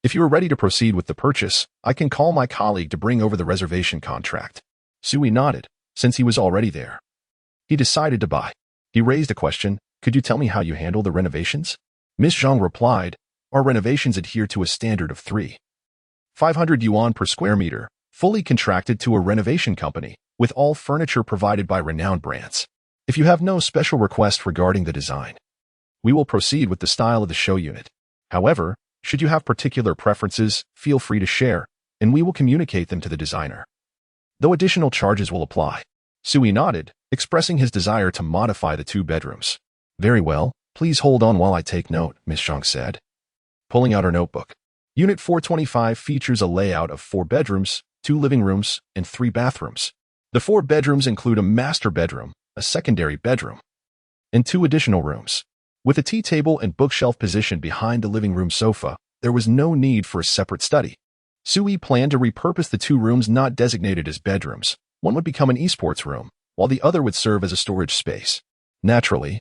If you are ready to proceed with the purchase, I can call my colleague to bring over the reservation contract. Sui nodded, since he was already there. He decided to buy. He raised a question, could you tell me how you handle the renovations? Miss Zhang replied, our renovations adhere to a standard of 500 yuan per square meter, fully contracted to a renovation company, with all furniture provided by renowned brands. If you have no special request regarding the design, we will proceed with the style of the show unit. However, should you have particular preferences, feel free to share, and we will communicate them to the designer, though additional charges will apply. Sui nodded, expressing his desire to modify the 2 bedrooms. Very well, please hold on while I take note, Miss Zhang said, pulling out her notebook. Unit 425 features a layout of 4 bedrooms, 2 living rooms, and 3 bathrooms. The 4 bedrooms include a master bedroom, a secondary bedroom, and 2 additional rooms. With a tea table and bookshelf positioned behind the living room sofa, there was no need for a separate study. Sui planned to repurpose the 2 rooms not designated as bedrooms. One would become an esports room, while the other would serve as a storage space. Naturally,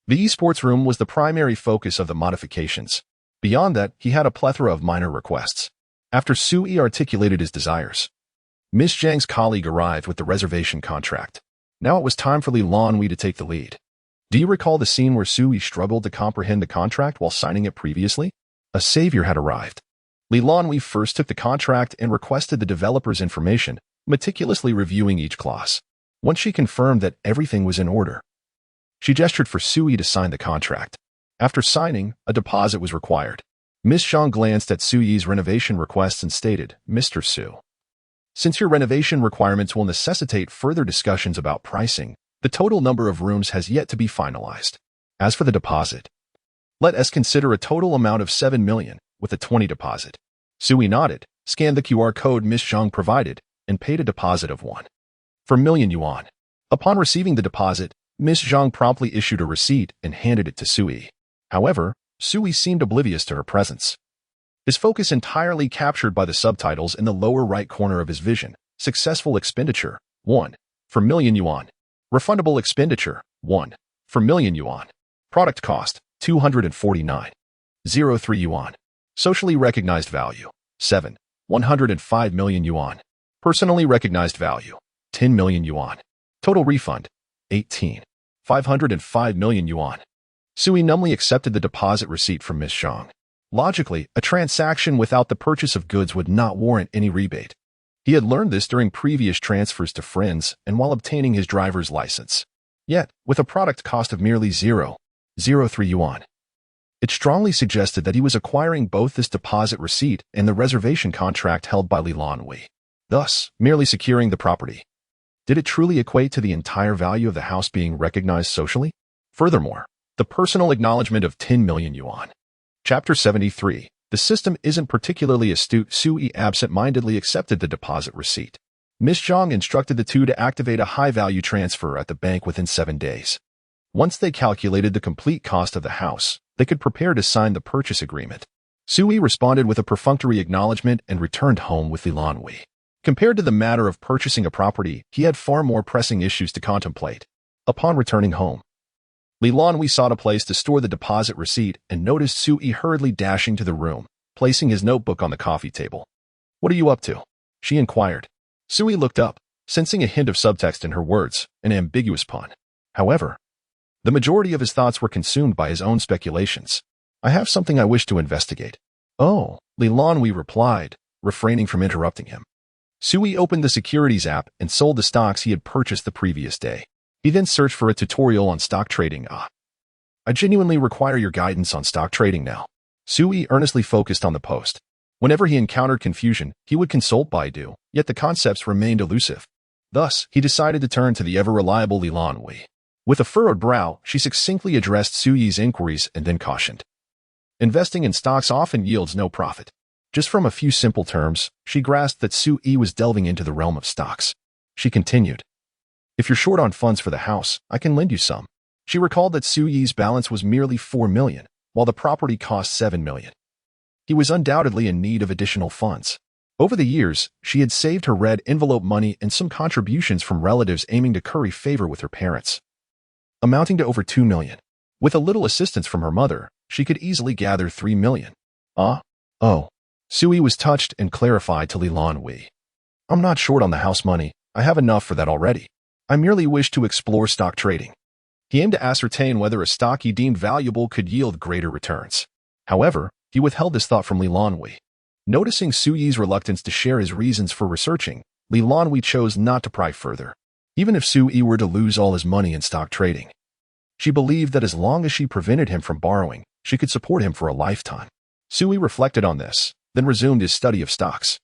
the esports room was the primary focus of the modifications. Beyond that, he had a plethora of minor requests. After Sui articulated his desires, Miss Zhang's colleague arrived with the reservation contract. Now it was time for Lan Hui to take the lead. Do you recall the scene where Sui struggled to comprehend the contract while signing it previously? A savior had arrived. Lan Hui first took the contract and requested the developer's information, meticulously reviewing each clause. Once she confirmed that everything was in order, she gestured for Sui to sign the contract. After signing, a deposit was required. Miss Zhang glanced at Sui's renovation requests and stated, Mr. Su, since your renovation requirements will necessitate further discussions about pricing, the total number of rooms has yet to be finalized. As for the deposit, let us consider a total amount of 7 million, with a 20 deposit. Sui nodded, scanned the QR code Miss Zhang provided, and paid a deposit of 1 million yuan. Upon receiving the deposit, Miss Zhang promptly issued a receipt and handed it to Sui. However, Sui seemed oblivious to her presence. His focus entirely captured by the subtitles in the lower right corner of his vision. Successful expenditure, 1 million yuan. Refundable expenditure, 1 million yuan. Product cost, 249.03 yuan. Socially recognized value, 105 million yuan. Personally recognized value, 10 million yuan. Total refund, 505 million yuan. Sui numbly accepted the deposit receipt from Miss Zhang. Logically, a transaction without the purchase of goods would not warrant any rebate. He had learned this during previous transfers to friends and while obtaining his driver's license. Yet, with a product cost of merely 0.03 yuan, it strongly suggested that he was acquiring both this deposit receipt and the reservation contract held by Lan Hui, thus merely securing the property. Did it truly equate to the entire value of the house being recognized socially? Furthermore, the personal acknowledgement of 10 million yuan. Chapter 73. The system isn't particularly astute. Sui absent-mindedly accepted the deposit receipt. Miss Zhang instructed the two to activate a high-value transfer at the bank within 7 days. Once they calculated the complete cost of the house, they could prepare to sign the purchase agreement. Sui responded with a perfunctory acknowledgement and returned home with Lan Hui. Compared to the matter of purchasing a property, he had far more pressing issues to contemplate. Upon returning home, Lan Hui sought a place to store the deposit receipt and noticed Sui hurriedly dashing to the room, placing his notebook on the coffee table. What are you up to? She inquired. Sui looked up, sensing a hint of subtext in her words, an ambiguous pun. However, the majority of his thoughts were consumed by his own speculations. I have something I wish to investigate. Oh, Lan Hui replied, refraining from interrupting him. Sui opened the securities app and sold the stocks he had purchased the previous day. He then searched for a tutorial on stock trading. I genuinely require your guidance on stock trading now. Sui earnestly focused on the post. Whenever he encountered confusion, he would consult Baidu, yet the concepts remained elusive. Thus, he decided to turn to the ever-reliable Lan Hui. With a furrowed brow, she succinctly addressed Sui's inquiries and then cautioned. Investing in stocks often yields no profit. Just from a few simple terms, she grasped that Su Yi was delving into the realm of stocks. She continued, "If you're short on funds for the house, I can lend you some." She recalled that Su Yi's balance was merely 4 million, while the property cost 7 million. He was undoubtedly in need of additional funds. Over the years, she had saved her red envelope money and some contributions from relatives aiming to curry favor with her parents, amounting to over 2 million. With a little assistance from her mother, she could easily gather 3 million. Oh. Su Yi was touched and clarified to Lan Hui. "I'm not short on the house money. I have enough for that already. I merely wish to explore stock trading." He aimed to ascertain whether a stock he deemed valuable could yield greater returns. However, he withheld this thought from Lan Hui. Noticing Su Yi's reluctance to share his reasons for researching, Lan Hui chose not to pry further. Even if Su Yi were to lose all his money in stock trading, she believed that as long as she prevented him from borrowing, she could support him for a lifetime. Su Yi reflected on this, then resumed his study of stocks.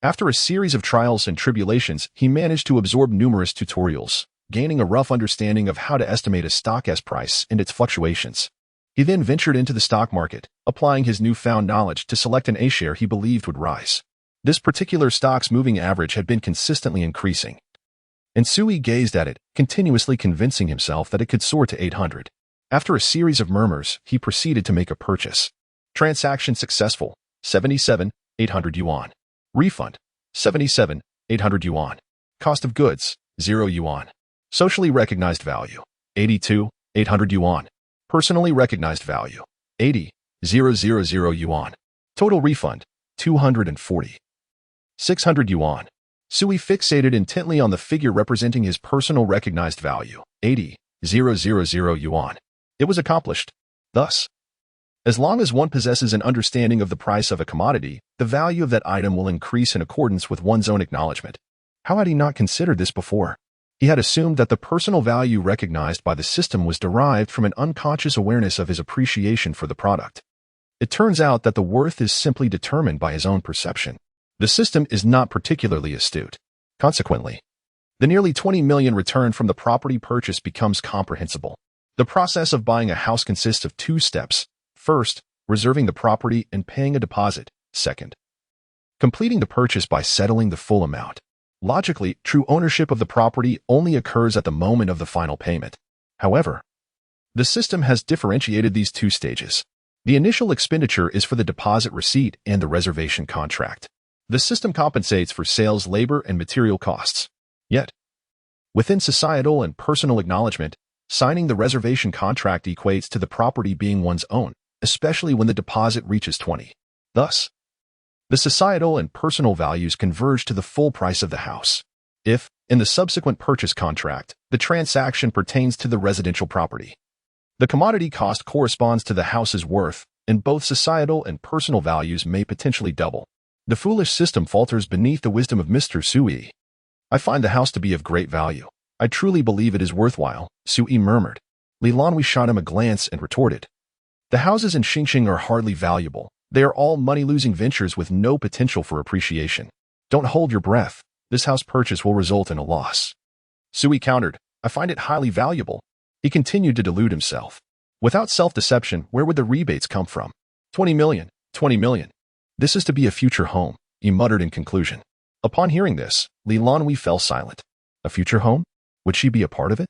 After a series of trials and tribulations, he managed to absorb numerous tutorials, gaining a rough understanding of how to estimate a stock's price and its fluctuations. He then ventured into the stock market, applying his newfound knowledge to select an A-share he believed would rise. This particular stock's moving average had been consistently increasing, and Su Yi gazed at it, continuously convincing himself that it could soar to 800. After a series of murmurs, he proceeded to make a purchase. Transaction successful. 77,800 yuan. Refund. 77,800 yuan. Cost of goods. 0 yuan. Socially recognized value. 82,800 yuan. Personally recognized value. 80,000 yuan. Total refund. 240. 600 yuan. Su Yi fixated intently on the figure representing his personal recognized value. 80,000 yuan. It was accomplished. Thus, as long as one possesses an understanding of the price of a commodity, the value of that item will increase in accordance with one's own acknowledgement. How had he not considered this before? He had assumed that the personal value recognized by the system was derived from an unconscious awareness of his appreciation for the product. It turns out that the worth is simply determined by his own perception. The system is not particularly astute. Consequently, the nearly 20 million return from the property purchase becomes comprehensible. The process of buying a house consists of 2 steps. First, reserving the property and paying a deposit. Second, completing the purchase by settling the full amount. Logically, true ownership of the property only occurs at the moment of the final payment. However, the system has differentiated these 2 stages. The initial expenditure is for the deposit receipt and the reservation contract. The system compensates for sales, labor, and material costs. Yet, within societal and personal acknowledgement, signing the reservation contract equates to the property being one's own, especially when the deposit reaches 20. Thus, the societal and personal values converge to the full price of the house. If, in the subsequent purchase contract, the transaction pertains to the residential property, the commodity cost corresponds to the house's worth, and both societal and personal values may potentially double. The foolish system falters beneath the wisdom of Mr. Su Yi. "I find the house to be of great value. I truly believe it is worthwhile," Su Yi murmured. Lan Hui shot him a glance and retorted, "The houses in Xingxing are hardly valuable. They are all money-losing ventures with no potential for appreciation. Don't hold your breath. This house purchase will result in a loss." Su Yi countered, "I find it highly valuable." He continued to delude himself. Without self-deception, where would the rebates come from? 20 million, 20 million. This is to be a future home, he muttered in conclusion. Upon hearing this, Lan Hui fell silent. A future home? Would she be a part of it?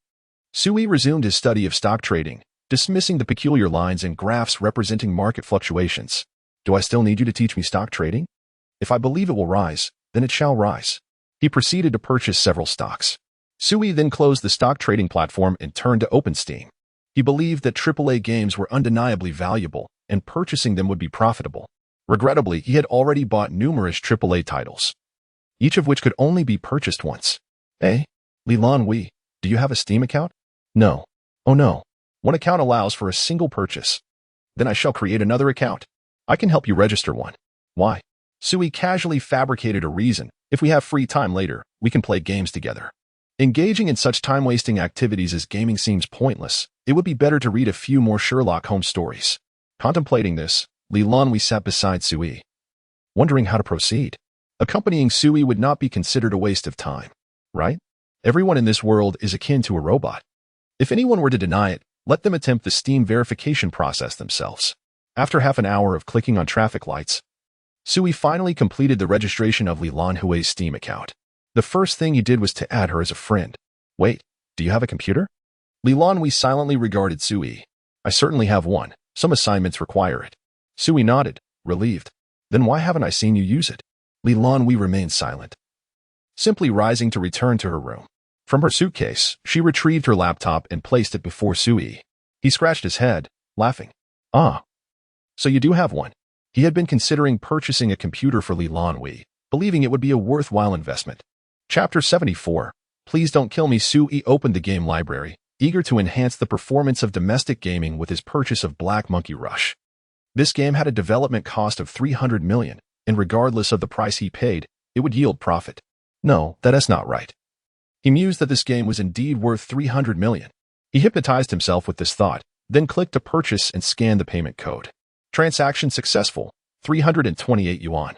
Su Yi resumed his study of stock trading, dismissing the peculiar lines and graphs representing market fluctuations. "Do I still need you to teach me stock trading? If I believe it will rise, then it shall rise." He proceeded to purchase several stocks. Su Yi then closed the stock trading platform and turned to OpenSteam. He believed that AAA games were undeniably valuable, and purchasing them would be profitable. Regrettably, he had already bought numerous AAA titles, each of which could only be purchased once. Lan Hui, do you have a Steam account? No. Oh no. One account allows for a single purchase. Then I shall create another account. I can help you register one. Why? Su Yi casually fabricated a reason. If we have free time later, we can play games together. Engaging in such time-wasting activities as gaming seems pointless. It would be better to read a few more Sherlock Holmes stories. Contemplating this, Lan Hui sat beside Su Yi, wondering how to proceed. Accompanying Su Yi would not be considered a waste of time, right? Everyone in this world is akin to a robot. If anyone were to deny it, let them attempt the Steam verification process themselves. After half an hour of clicking on traffic lights, Sui finally completed the registration of Lan Hui's Steam account. The first thing he did was to add her as a friend. Wait, do you have a computer? Lan Hui silently regarded Sui. I certainly have one. Some assignments require it. Sui nodded, relieved. Then why haven't I seen you use it? Lan Hui remained silent, simply rising to return to her room. From her suitcase, she retrieved her laptop and placed it before Sui. He scratched his head, laughing. Ah, so you do have one. He had been considering purchasing a computer for Lan Hui, believing it would be a worthwhile investment. Chapter 74. Please Don't Kill Me. Sui opened the game library, eager to enhance the performance of domestic gaming with his purchase of Black Monkey Rush. This game had a development cost of 300 million, and regardless of the price he paid, it would yield profit. No, that is not right. He mused that this game was indeed worth 300 million. He hypnotized himself with this thought, then clicked to purchase and scanned the payment code. Transaction successful, 328 yuan.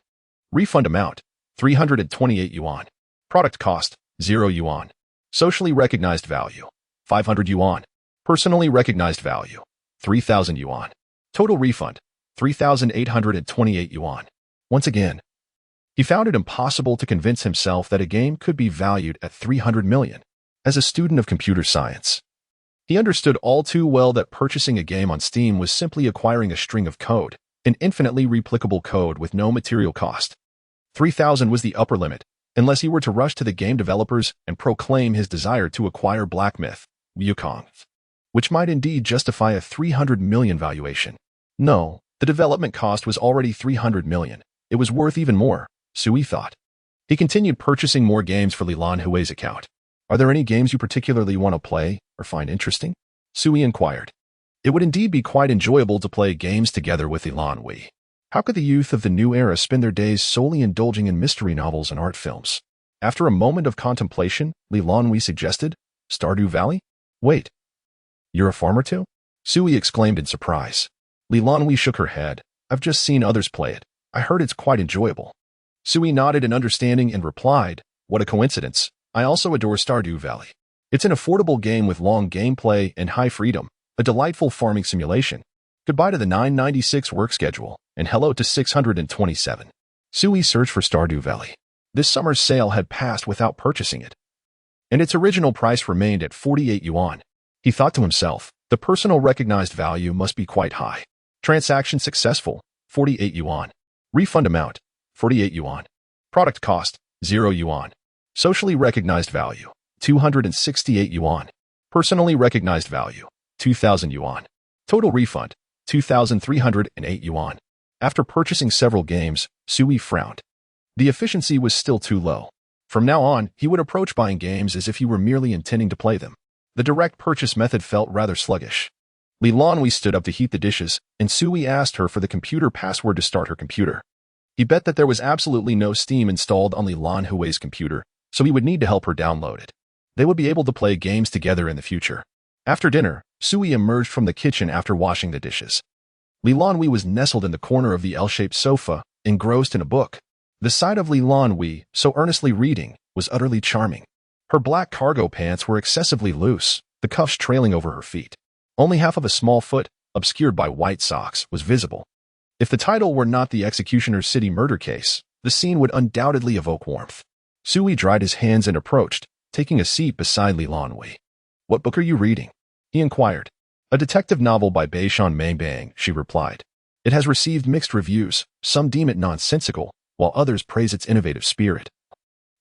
Refund amount, 328 yuan. Product cost, 0 yuan. Socially recognized value, 500 yuan. Personally recognized value, 3,000 yuan. Total refund, 3,828 yuan. Once again, he found it impossible to convince himself that a game could be valued at 300 million. As a student of computer science, he understood all too well that purchasing a game on Steam was simply acquiring a string of code, an infinitely replicable code with no material cost. 3,000 was the upper limit, unless he were to rush to the game developers and proclaim his desire to acquire Black Myth, Wukong, which might indeed justify a 300 million valuation. No, the development cost was already 300 million. It was worth even more, Sui thought. He continued purchasing more games for Lan Hui's account. Are there any games you particularly want to play or find interesting? Sui inquired. It would indeed be quite enjoyable to play games together with Lan Hui. How could the youth of the new era spend their days solely indulging in mystery novels and art films? After a moment of contemplation, Lan Hui suggested, Stardew Valley? Wait, you're a farmer too? Sui exclaimed in surprise. Lan Hui shook her head. I've just seen others play it. I heard it's quite enjoyable. Sui nodded in understanding and replied, what a coincidence. I also adore Stardew Valley. It's an affordable game with long gameplay and high freedom, a delightful farming simulation. Goodbye to the 996 work schedule, and hello to 627. Sui searched for Stardew Valley. This summer's sale had passed without purchasing it, and its original price remained at 48 yuan. He thought to himself, the personal recognized value must be quite high. Transaction successful, 48 yuan. Refund amount, 48 yuan. Product cost, 0 yuan. Socially recognized value, 268 yuan. Personally recognized value, 2,000 yuan. Total refund, 2,308 yuan. After purchasing several games, Sui frowned. The efficiency was still too low. From now on, he would approach buying games as if he were merely intending to play them. The direct purchase method felt rather sluggish. Lan Hui stood up to heat the dishes, and Sui asked her for the computer password to start her computer. He bet that there was absolutely no Steam installed on Lan Hui's computer, so he would need to help her download it. They would be able to play games together in the future. After dinner, Sui emerged from the kitchen after washing the dishes. Lan Hui was nestled in the corner of the L-shaped sofa, engrossed in a book. The sight of Lan Hui, so earnestly reading, was utterly charming. Her black cargo pants were excessively loose, the cuffs trailing over her feet. Only half of a small foot, obscured by white socks, was visible. If the title were not The Executioner's City Murder Case, the scene would undoubtedly evoke warmth. Sui dried his hands and approached, taking a seat beside Lan Hui. What book are you reading? He inquired. A detective novel by Beishan Mangbang, she replied. It has received mixed reviews. Some deem it nonsensical, while others praise its innovative spirit.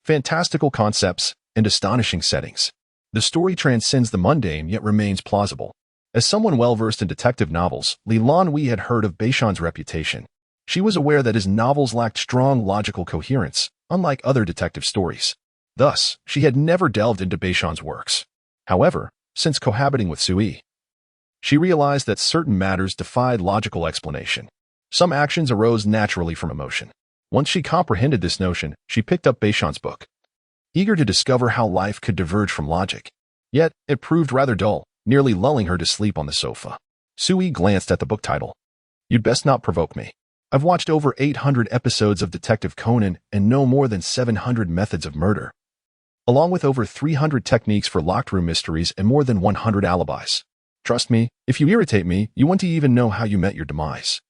Fantastical concepts and astonishing settings. The story transcends the mundane yet remains plausible. As someone well-versed in detective novels, Lan Hui had heard of Beishan's reputation. She was aware that his novels lacked strong logical coherence, unlike other detective stories. Thus, she had never delved into Beishan's works. However, since cohabiting with Sui, she realized that certain matters defied logical explanation. Some actions arose naturally from emotion. Once she comprehended this notion, she picked up Beishan's book, eager to discover how life could diverge from logic. Yet, it proved rather dull, nearly lulling her to sleep on the sofa. Sui glanced at the book title. You'd best not provoke me. I've watched over 800 episodes of Detective Conan and know more than 700 methods of murder, along with over 300 techniques for locked room mysteries and more than 100 alibis. Trust me, if you irritate me, you won't even know how you met your demise.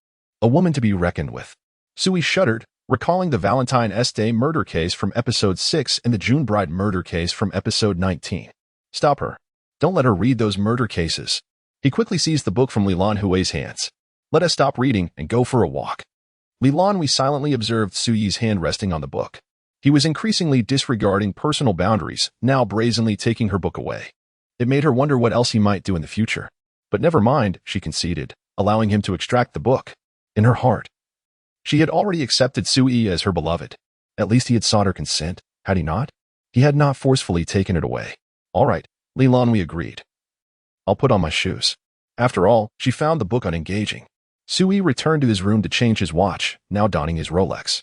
A woman to be reckoned with. Sui shuddered, recalling the Valentine Este murder case from episode 6 and the June Bride murder case from episode 19. Stop her. Don't let her read those murder cases. He quickly seized the book from Lan Hui's hands. Let us stop reading and go for a walk. Lan Hui silently observed Suyi's hand resting on the book. He was increasingly disregarding personal boundaries, now brazenly taking her book away. It made her wonder what else he might do in the future. But never mind, she conceded, allowing him to extract the book. In her heart, she had already accepted Sui as her beloved. At least he had sought her consent, had he not? He had not forcefully taken it away. All right, Lan Hui agreed. I'll put on my shoes. After all, she found the book unengaging. Sui returned to his room to change his watch, now donning his Rolex.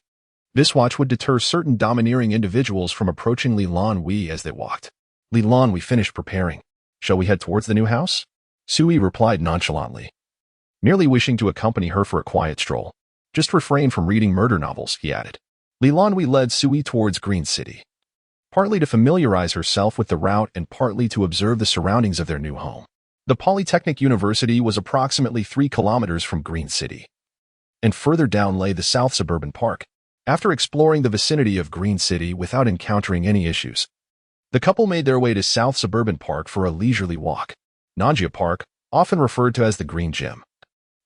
This watch would deter certain domineering individuals from approaching Lan Hui as they walked. Lan Hui finished preparing. Shall we head towards the new house? Sui replied nonchalantly, merely wishing to accompany her for a quiet stroll. Just refrain from reading murder novels, he added. Lan Hui led Sui towards Green City, partly to familiarize herself with the route and partly to observe the surroundings of their new home. The Polytechnic University was approximately 3 kilometers from Green City, and further down lay the South Suburban Park. After exploring the vicinity of Green City without encountering any issues, the couple made their way to South Suburban Park for a leisurely walk. Nanjia Park, often referred to as the Green Gym,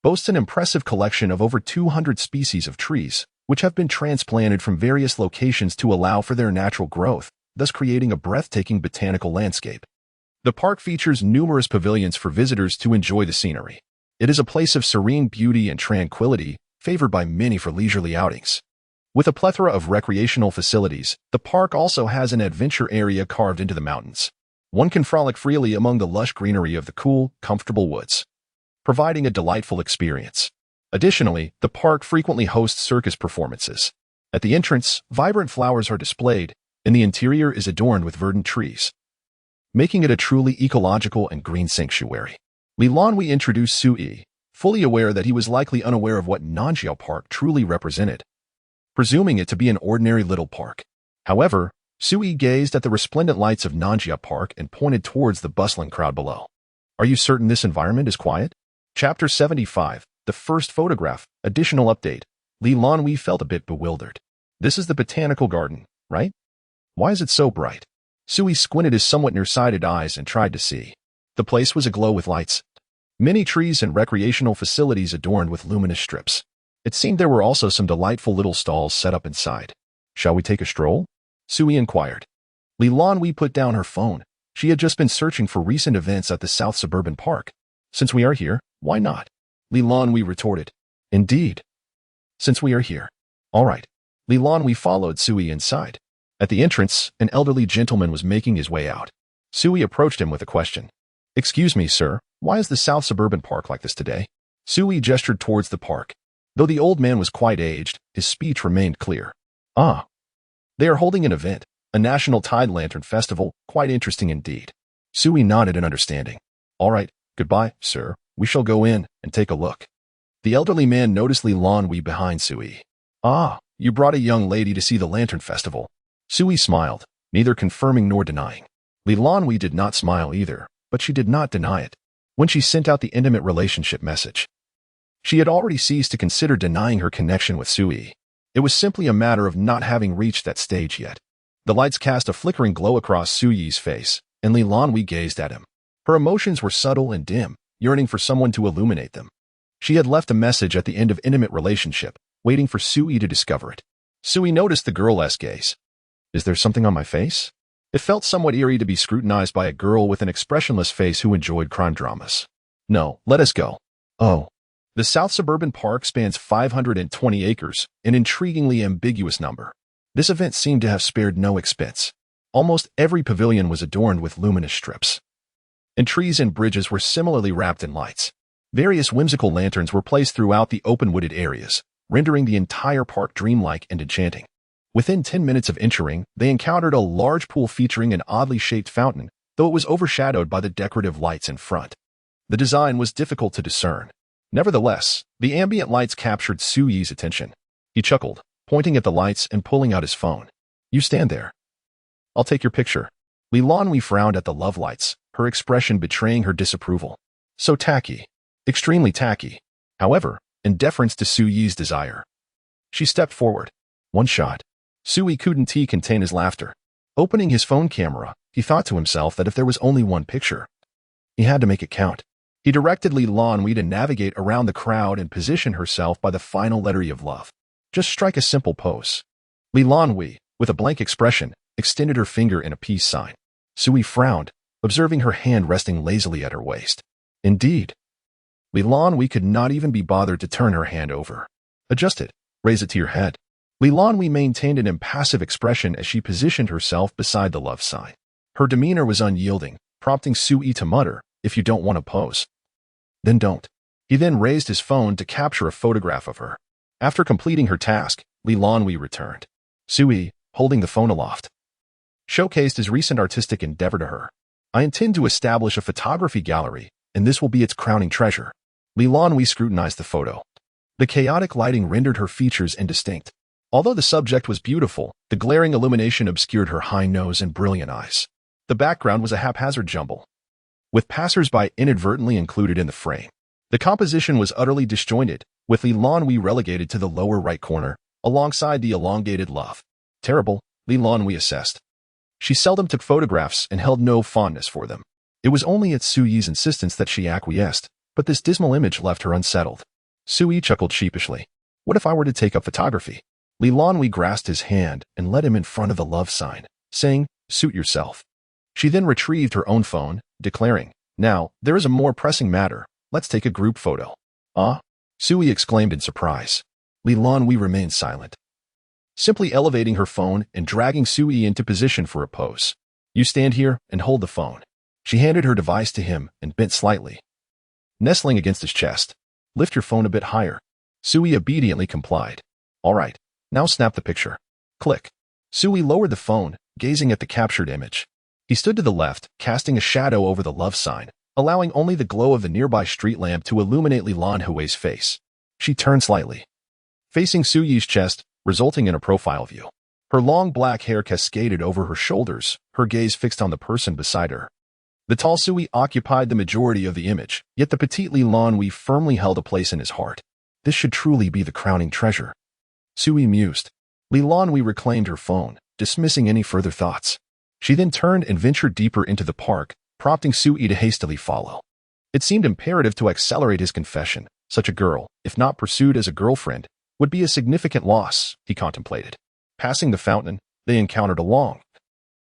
boasts an impressive collection of over 200 species of trees, which have been transplanted from various locations to allow for their natural growth, thus creating a breathtaking botanical landscape. The park features numerous pavilions for visitors to enjoy the scenery. It is a place of serene beauty and tranquility, favored by many for leisurely outings. With a plethora of recreational facilities, the park also has an adventure area carved into the mountains. One can frolic freely among the lush greenery of the cool, comfortable woods, providing a delightful experience. Additionally, the park frequently hosts circus performances. At the entrance, vibrant flowers are displayed, and the interior is adorned with verdant trees, making it a truly ecological and green sanctuary. Lan Hui introduced Sui, fully aware that he was likely unaware of what Nanjia Park truly represented, presuming it to be an ordinary little park. However, Sui gazed at the resplendent lights of Nanjia Park and pointed towards the bustling crowd below. Are you certain this environment is quiet? Chapter 75, The First Photograph, Additional Update. Lan Hui felt a bit bewildered. This is the botanical garden, right? Why is it so bright? Sui squinted his somewhat nearsighted eyes and tried to see. The place was aglow with lights. Many trees and recreational facilities adorned with luminous strips. It seemed there were also some delightful little stalls set up inside. Shall we take a stroll? Sui inquired. Lan Hui put down her phone. She had just been searching for recent events at the South Suburban Park. Since we are here, why not? Lan Hui retorted. Indeed. Since we are here. All right. Lan Hui followed Sui inside. At the entrance, an elderly gentleman was making his way out. Sui approached him with a question. Excuse me, sir, why is the South Suburban Park like this today? Sui gestured towards the park. Though the old man was quite aged, his speech remained clear. Ah. They are holding an event, a national tide lantern festival, quite interesting indeed. Sui nodded in understanding. All right, goodbye, sir, we shall go in and take a look. The elderly man noticed Lan Hui behind Sui. Ah, you brought a young lady to see the lantern festival. Sui smiled, neither confirming nor denying. Lan Hui did not smile either, but she did not deny it. When she sent out the intimate relationship message, she had already ceased to consider denying her connection with Sui. It was simply a matter of not having reached that stage yet. The lights cast a flickering glow across Suyi's face, and Lan Hui gazed at him. Her emotions were subtle and dim, yearning for someone to illuminate them. She had left a message at the end of intimate relationship, waiting for Sui to discover it. Sui noticed the girl's gaze. Is there something on my face? It felt somewhat eerie to be scrutinized by a girl with an expressionless face who enjoyed crime dramas. No, let us go. Oh. The South Suburban Park spans 520 acres, an intriguingly ambiguous number. This event seemed to have spared no expense. Almost every pavilion was adorned with luminous strips, and trees and bridges were similarly wrapped in lights. Various whimsical lanterns were placed throughout the open wooded areas, rendering the entire park dreamlike and enchanting. Within 10 minutes of entering, they encountered a large pool featuring an oddly shaped fountain, though it was overshadowed by the decorative lights in front. The design was difficult to discern. Nevertheless, the ambient lights captured Suyi's attention. He chuckled, pointing at the lights and pulling out his phone. You stand there. I'll take your picture. Lan Hui frowned at the love lights, her expression betraying her disapproval. So tacky. Extremely tacky. However, in deference to Suyi's desire, She stepped forward. One shot. Sui couldn't contain his laughter. Opening his phone camera, he thought to himself that if there was only one picture, he had to make it count. He directed Lan Hui to navigate around the crowd and position herself by the final letter E of love. Just strike a simple pose. Lan Hui, with a blank expression, extended her finger in a peace sign. Sui frowned, observing her hand resting lazily at her waist. Indeed. Lan Hui could not even be bothered to turn her hand over. Adjust it. Raise it to your head. Lan Hui maintained an impassive expression as she positioned herself beside the love sign. Her demeanor was unyielding, prompting Sui to mutter, "If you don't want to pose, then don't." He then raised his phone to capture a photograph of her. After completing her task, Lan Hui returned. Sui, holding the phone aloft, showcased his recent artistic endeavor to her. "I intend to establish a photography gallery, and this will be its crowning treasure." Lan Hui scrutinized the photo. The chaotic lighting rendered her features indistinct. Although the subject was beautiful, the glaring illumination obscured her high nose and brilliant eyes. The background was a haphazard jumble, with passers-by inadvertently included in the frame. The composition was utterly disjointed, with Lan Hui relegated to the lower right corner, alongside the elongated love. Terrible, Lan Hui assessed. She seldom took photographs and held no fondness for them. It was only at Sui's insistence that she acquiesced, but this dismal image left her unsettled. Sui chuckled sheepishly. "What if I were to take up photography?" Lan Hui grasped his hand and led him in front of the love sign, saying, "Suit yourself." She then retrieved her own phone, declaring, "Now, there is a more pressing matter. Let's take a group photo." "Ah?" Sui exclaimed in surprise. Lan Hui remained silent, simply elevating her phone and dragging Sui into position for a pose. "You stand here and hold the phone." She handed her device to him and bent slightly, nestling against his chest. "Lift your phone a bit higher." Sui obediently complied. "All right. Now snap the picture." Click. Sui lowered the phone, gazing at the captured image. He stood to the left, casting a shadow over the love sign, allowing only the glow of the nearby street lamp to illuminate Lan Hui's face. She turned slightly, facing Sui's chest, resulting in a profile view. Her long black hair cascaded over her shoulders, her gaze fixed on the person beside her. The tall Sui occupied the majority of the image, yet the petite Lan Hui firmly held a place in his heart. This should truly be the crowning treasure. Sui mused. Lan Hui reclaimed her phone, dismissing any further thoughts. She then turned and ventured deeper into the park, prompting Sui to hastily follow. It seemed imperative to accelerate his confession. Such a girl, if not pursued as a girlfriend, would be a significant loss, he contemplated. Passing the fountain, they encountered a long,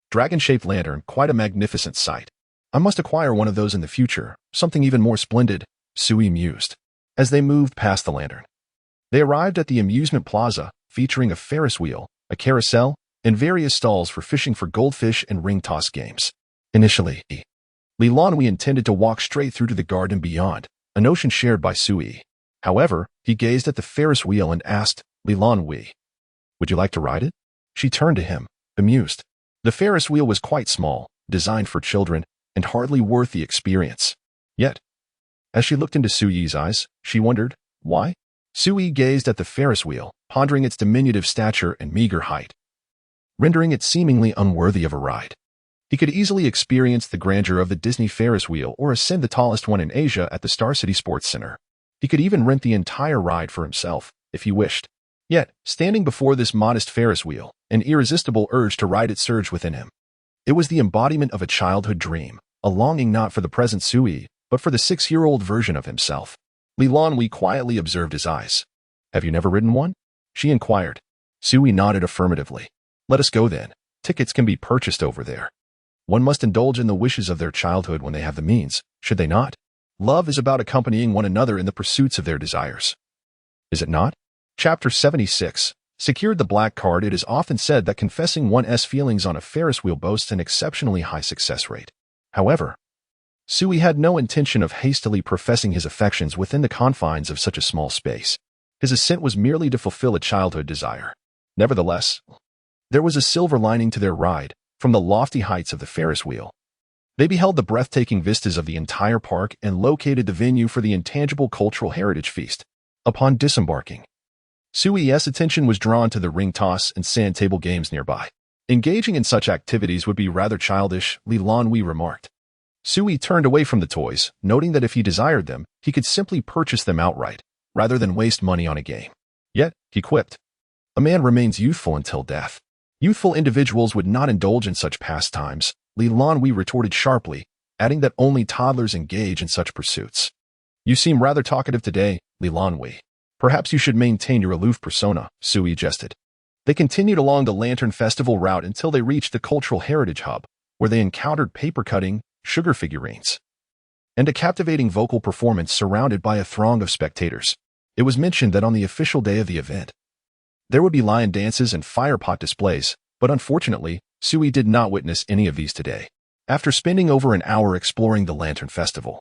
dragon-shaped lantern, quite a magnificent sight. "I must acquire one of those in the future, something even more splendid," Sui mused. As they moved past the lantern, they arrived at the amusement plaza, featuring a Ferris wheel, a carousel, and various stalls for fishing for goldfish and ring toss games. Initially, Lan Hui intended to walk straight through to the garden beyond, a notion shared by Sui. However, he gazed at the Ferris wheel and asked, "Lan Hui, would you like to ride it?" She turned to him, bemused. The Ferris wheel was quite small, designed for children, and hardly worth the experience. Yet, as she looked into Sui's eyes, she wondered, why? Sui gazed at the Ferris wheel, pondering its diminutive stature and meager height, rendering it seemingly unworthy of a ride. He could easily experience the grandeur of the Disney Ferris wheel or ascend the tallest one in Asia at the Star City Sports Center. He could even rent the entire ride for himself, if he wished. Yet, standing before this modest Ferris wheel, an irresistible urge to ride it surged within him. It was the embodiment of a childhood dream, a longing not for the present Sui, but for the 6-year-old version of himself. Lan Hui quietly observed his eyes. "Have you never ridden one?" she inquired. Sui nodded affirmatively. "Let us go then. Tickets can be purchased over there." One must indulge in the wishes of their childhood when they have the means, should they not? Love is about accompanying one another in the pursuits of their desires. Is it not? Chapter 76. Secured the black card. It is often said that confessing one's feelings on a Ferris wheel boasts an exceptionally high success rate. However, Sui had no intention of hastily professing his affections within the confines of such a small space. His assent was merely to fulfill a childhood desire. Nevertheless, there was a silver lining to their ride. From the lofty heights of the Ferris wheel, they beheld the breathtaking vistas of the entire park and located the venue for the intangible cultural heritage feast. Upon disembarking, Sui's attention was drawn to the ring toss and sand table games nearby. Engaging in such activities would be rather childish, Lan Hui remarked. Sui turned away from the toys, noting that if he desired them, he could simply purchase them outright, rather than waste money on a game. Yet, he quipped, A man remains youthful until death. Youthful individuals would not indulge in such pastimes, Lan Hui retorted sharply, adding that only toddlers engage in such pursuits. You seem rather talkative today, Lan Hui. Perhaps you should maintain your aloof persona, Sui jested. They continued along the Lantern Festival route until they reached the Cultural Heritage Hub, where they encountered paper cutting, sugar figurines, and a captivating vocal performance surrounded by a throng of spectators. It was mentioned that on the official day of the event, there would be lion dances and fire pot displays, but unfortunately, Sui did not witness any of these today. After spending over an hour exploring the Lantern Festival,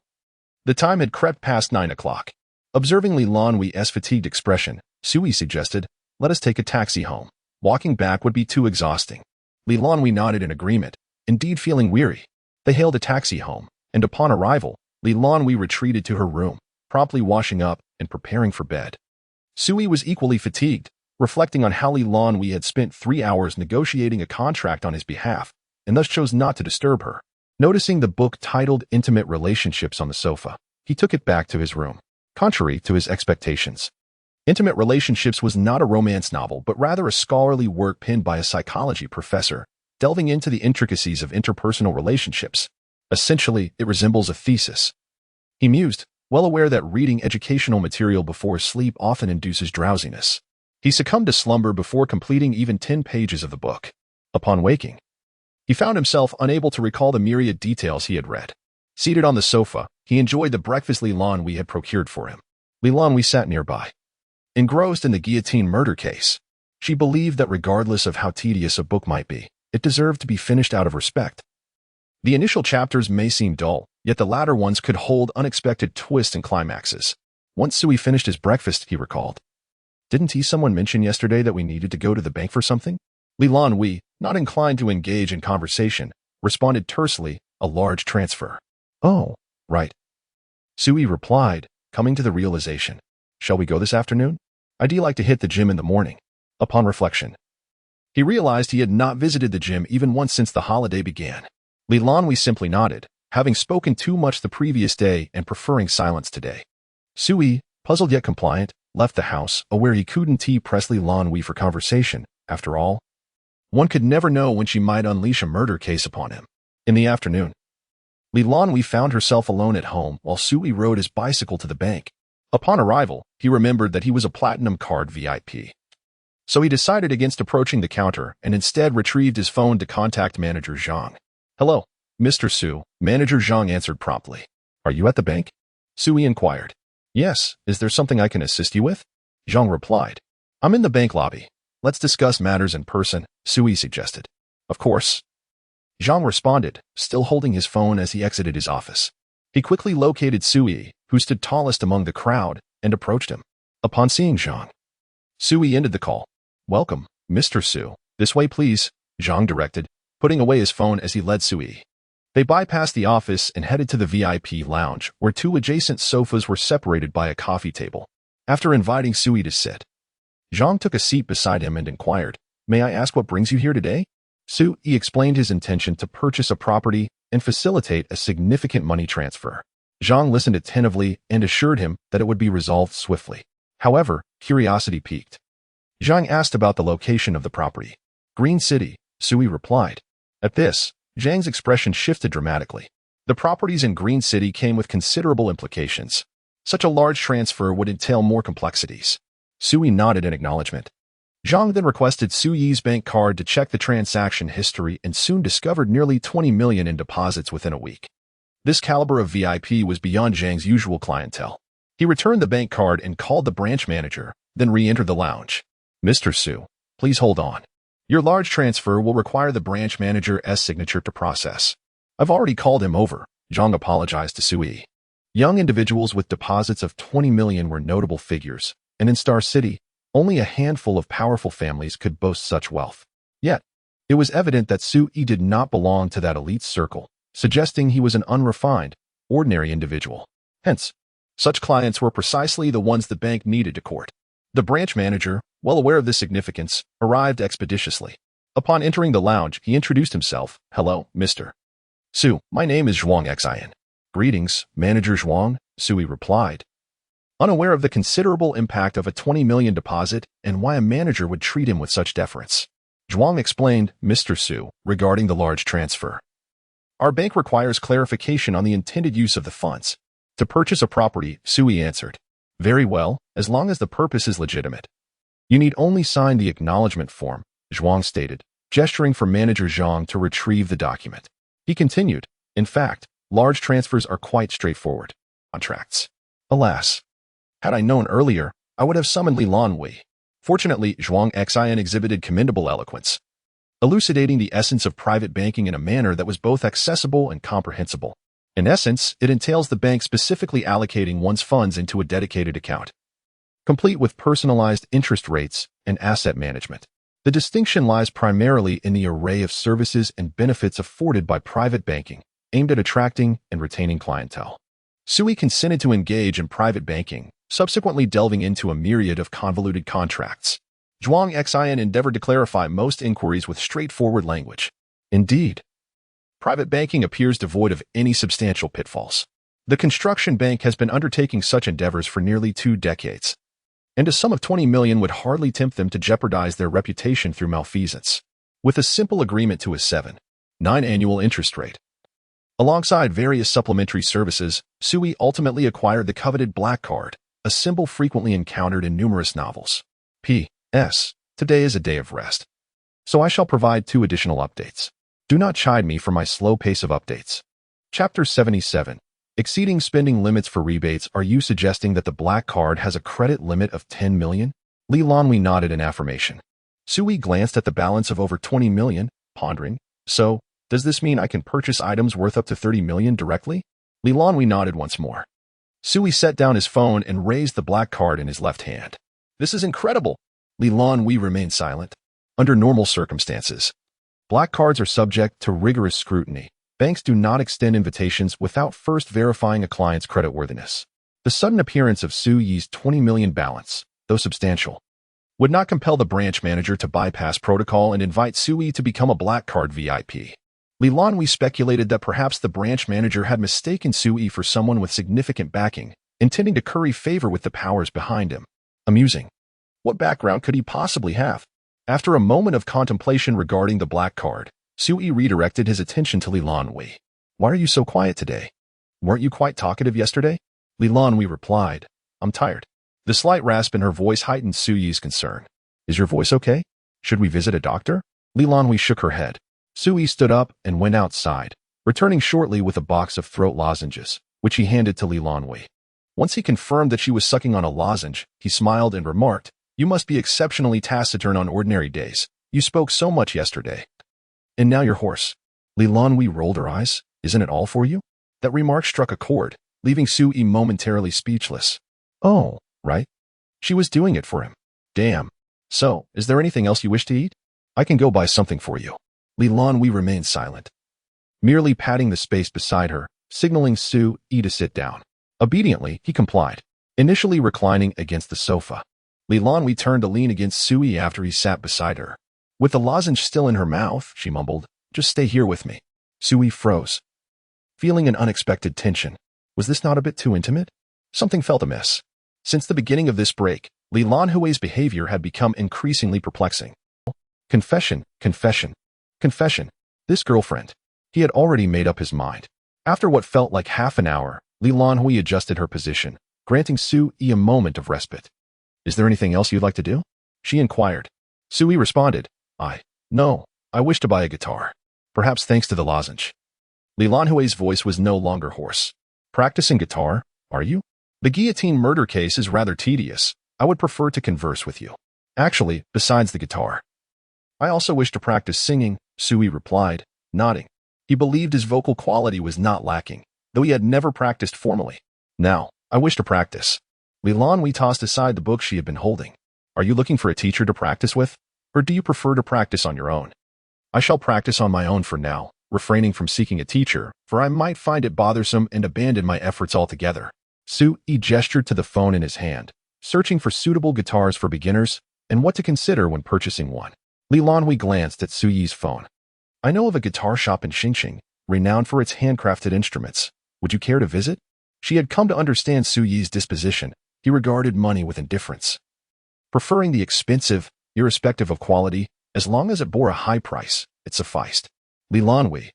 the time had crept past 9 o'clock. Observing Lan Hui's fatigued expression, Sui suggested, "Let us take a taxi home. Walking back would be too exhausting." Lan Hui nodded in agreement, indeed feeling weary. They hailed a taxi home, and upon arrival, Lan Hui retreated to her room, promptly washing up and preparing for bed. Sui was equally fatigued, reflecting on how Lan Hui had spent 3 hours negotiating a contract on his behalf, and thus chose not to disturb her. Noticing the book titled Intimate Relationships on the sofa, he took it back to his room. Contrary to his expectations, Intimate Relationships was not a romance novel, but rather a scholarly work penned by a psychology professor, delving into the intricacies of interpersonal relationships. Essentially, it resembles a thesis. He mused, well aware that reading educational material before sleep often induces drowsiness. He succumbed to slumber before completing even 10 pages of the book. Upon waking, he found himself unable to recall the myriad details he had read. Seated on the sofa, he enjoyed the breakfast Lan Hui had procured for him. Lan Hui sat nearby. Engrossed in the guillotine murder case, she believed that regardless of how tedious a book might be, it deserved to be finished out of respect. The initial chapters may seem dull, yet the latter ones could hold unexpected twists and climaxes. Once Sui finished his breakfast, he recalled, "Didn't someone mention yesterday that we needed to go to the bank for something?" Lan Hui, not inclined to engage in conversation, responded tersely, "A large transfer." "Oh, right," Sui replied, coming to the realization. "Shall we go this afternoon? I'd like to hit the gym in the morning." Upon reflection, he realized he had not visited the gym even once since the holiday began. Lan Hui simply nodded, having spoken too much the previous day and preferring silence today. Sui, puzzled yet compliant, left the house, aware he couldn't press Lan Hui for conversation. After all, one could never know when she might unleash a murder case upon him. In the afternoon, Lan Hui found herself alone at home while Sui rode his bicycle to the bank. Upon arrival, he remembered that he was a Platinum Card VIP. So he decided against approaching the counter and instead retrieved his phone to contact Manager Zhang. "Hello, Mr. Su," Manager Zhang answered promptly. "Are you at the bank?" Sui inquired. "Yes, is there something I can assist you with?" Zhang replied. "I'm in the bank lobby. Let's discuss matters in person," Sui suggested. "Of course," Zhang responded, still holding his phone as he exited his office. He quickly located Sui, who stood tallest among the crowd, and approached him. Upon seeing Zhang, Sui ended the call. "Welcome, Mr. Su. This way, please," Zhang directed, putting away his phone as he led Sui. They bypassed the office and headed to the VIP lounge, where 2 adjacent sofas were separated by a coffee table. After inviting Sui to sit, Zhang took a seat beside him and inquired, "May I ask what brings you here today?" Sui explained his intention to purchase a property and facilitate a significant money transfer. Zhang listened attentively and assured him that it would be resolved swiftly. However, curiosity piqued. Zhang asked about the location of the property. "Green City," Sui replied. At this, Zhang's expression shifted dramatically. The properties in Green City came with considerable implications. Such a large transfer would entail more complexities. Sui nodded in acknowledgement. Zhang then requested Sui's bank card to check the transaction history and soon discovered nearly 20 million in deposits within a week. This caliber of VIP was beyond Zhang's usual clientele. He returned the bank card and called the branch manager, then re-entered the lounge. "Mr. Su, please hold on. Your large transfer will require the branch manager's signature to process." "I've already called him over," Zhang apologized to Sui. Young individuals with deposits of 20 million were notable figures, and in Star City, only a handful of powerful families could boast such wealth. Yet, it was evident that Sui did not belong to that elite circle, suggesting he was an unrefined, ordinary individual. Hence, such clients were precisely the ones the bank needed to court. The branch manager, well aware of this significance, arrived expeditiously. Upon entering the lounge, he introduced himself. "Hello, Mr. Su, my name is Zhuang Xian." "Greetings, Manager Zhuang," Sui replied. unaware of the considerable impact of a 20 million deposit and why a manager would treat him with such deference. Zhuang explained, Mr. Su, regarding the large transfer. Our bank requires clarification on the intended use of the funds. To purchase a property, Sui answered. Very well, as long as the purpose is legitimate. You need only sign the acknowledgement form, Zhuang stated, gesturing for Manager Zhang to retrieve the document. He continued, in fact, large transfers are quite straightforward. Contracts. Alas. Had I known earlier, I would have summoned Lan Hui. Fortunately, Zhuang Xin exhibited commendable eloquence, elucidating the essence of private banking in a manner that was both accessible and comprehensible. In essence, it entails the bank specifically allocating one's funds into a dedicated account, complete with personalized interest rates and asset management. The distinction lies primarily in the array of services and benefits afforded by private banking, aimed at attracting and retaining clientele. Sui consented to engage in private banking, subsequently delving into a myriad of convoluted contracts. Zhuang Xin endeavored to clarify most inquiries with straightforward language. Indeed, private banking appears devoid of any substantial pitfalls. The construction bank has been undertaking such endeavors for nearly 2 decades, and a sum of 20 million would hardly tempt them to jeopardize their reputation through malfeasance. With a simple agreement to a 7.9 annual interest rate, alongside various supplementary services, Sui ultimately acquired the coveted black card, a symbol frequently encountered in numerous novels. P.S. Today is a day of rest, so I shall provide 2 additional updates. Do not chide me for my slow pace of updates. Chapter 77. Exceeding spending limits for rebates. Are you suggesting that the black card has a credit limit of 10 million? Lan Hui nodded in affirmation. Sui glanced at the balance of over 20 million, pondering. So, does this mean I can purchase items worth up to 30 million directly? Lan Hui nodded once more. Sui set down his phone and raised the black card in his left hand. This is incredible. Lan Hui remained silent. Under normal circumstances, black cards are subject to rigorous scrutiny. Banks do not extend invitations without first verifying a client's creditworthiness. The sudden appearance of Su Yi's 20 million balance, though substantial, would not compel the branch manager to bypass protocol and invite Su Yi to become a black card VIP. Lan Hui speculated that perhaps the branch manager had mistaken Su Yi for someone with significant backing, intending to curry favor with the powers behind him. Amusing. What background could he possibly have? After a moment of contemplation regarding the black card, Su Yi redirected his attention to Lan Hui. Why are you so quiet today? Weren't you quite talkative yesterday? Lan Hui replied, I'm tired. The slight rasp in her voice heightened Su Yi's concern. Is your voice okay? Should we visit a doctor? Lan Hui shook her head. Su Yi stood up and went outside, returning shortly with a box of throat lozenges, which he handed to Lan Hui. Once he confirmed that she was sucking on a lozenge, he smiled and remarked, You must be exceptionally taciturn on ordinary days. You spoke so much yesterday. And now you're hoarse. Lan Hui rolled her eyes. Isn't it all for you? That remark struck a chord, leaving Su Yi momentarily speechless. Oh, right. She was doing it for him. Damn. So, is there anything else you wish to eat? I can go buy something for you. Lan Hui remained silent, merely patting the space beside her, signaling Su Yi to sit down. Obediently, he complied, initially reclining against the sofa. Lan Hui turned to lean against Su Yi after he sat beside her. With the lozenge still in her mouth, she mumbled, Just stay here with me. Su Yi froze, feeling an unexpected tension. Was this not a bit too intimate? Something felt amiss. Since the beginning of this break, Lan Hui's behavior had become increasingly perplexing. Confession. This girlfriend. He had already made up his mind. After what felt like half an hour, Lan Hui adjusted her position, granting Su Yi a moment of respite. Is there anything else you'd like to do? She inquired. Su Yi responded, No, I wish to buy a guitar. Perhaps thanks to the lozenge. Lan Hui's voice was no longer hoarse. Practicing guitar, are you? The guillotine murder case is rather tedious. I would prefer to converse with you. Actually, besides the guitar, I also wish to practice singing, Su Yi replied, nodding. He believed his vocal quality was not lacking, though he had never practiced formally. Now, I wish to practice. Lan Hui tossed aside the book she had been holding. Are you looking for a teacher to practice with? Or do you prefer to practice on your own? I shall practice on my own for now, refraining from seeking a teacher, for I might find it bothersome and abandon my efforts altogether. Su Yi gestured to the phone in his hand, searching for suitable guitars for beginners and what to consider when purchasing one. Lan Hui glanced at Su Yi's phone. I know of a guitar shop in Xingqing, renowned for its handcrafted instruments. Would you care to visit? She had come to understand Su Yi's disposition, He regarded money with indifference, preferring the expensive, irrespective of quality, as long as it bore a high price, it sufficed. Lan Hui,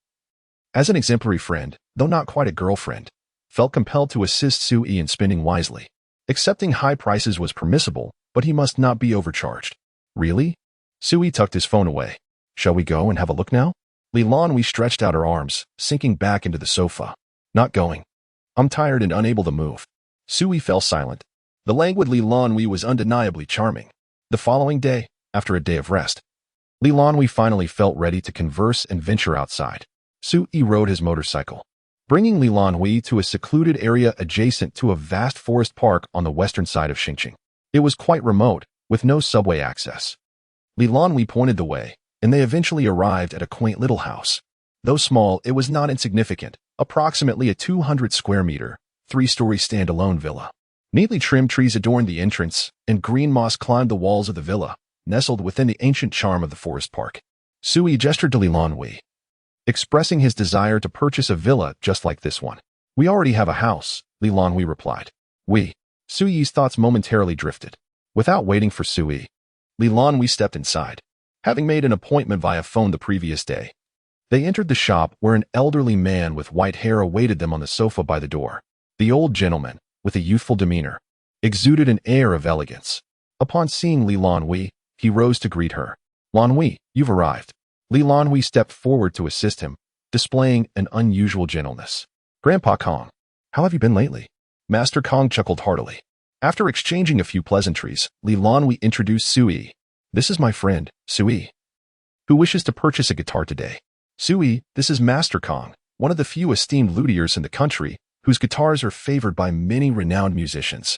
as an exemplary friend, though not quite a girlfriend, felt compelled to assist Sui in spending wisely. Accepting high prices was permissible, but he must not be overcharged. Really? Sui tucked his phone away. Shall we go and have a look now? Lan Hui stretched out her arms, sinking back into the sofa. Not going. I'm tired and unable to move. Sui fell silent. The languid Lan Hui was undeniably charming. The following day, after a day of rest, Lan Hui finally felt ready to converse and venture outside. Sui rode his motorcycle, bringing Lan Hui to a secluded area adjacent to a vast forest park on the western side of Xingqing. It was quite remote, with no subway access. Lan Hui pointed the way, and they eventually arrived at a quaint little house. Though small, it was not insignificant, approximately a 200-square-meter, 3-story standalone villa. Neatly trimmed trees adorned the entrance, and green moss climbed the walls of the villa, nestled within the ancient charm of the forest park. Sui gestured to Lan Hui, expressing his desire to purchase a villa just like this one. We already have a house, Lan Hui replied. Sui's thoughts momentarily drifted. Without waiting for Sui, Lan Hui stepped inside, having made an appointment via phone the previous day. They entered the shop where an elderly man with white hair awaited them on the sofa by the door. The old gentleman, with a youthful demeanor, exuded an air of elegance. Upon seeing Lan Hui, he rose to greet her. Lan Hui, you've arrived. Lan Hui stepped forward to assist him, displaying an unusual gentleness. Grandpa Kong, how have you been lately? Master Kong chuckled heartily. After exchanging a few pleasantries, Lan Hui introduced Sui. This is my friend, Sui, who wishes to purchase a guitar today. Sui, this is Master Kong, one of the few esteemed luthiers in the country, whose guitars are favored by many renowned musicians.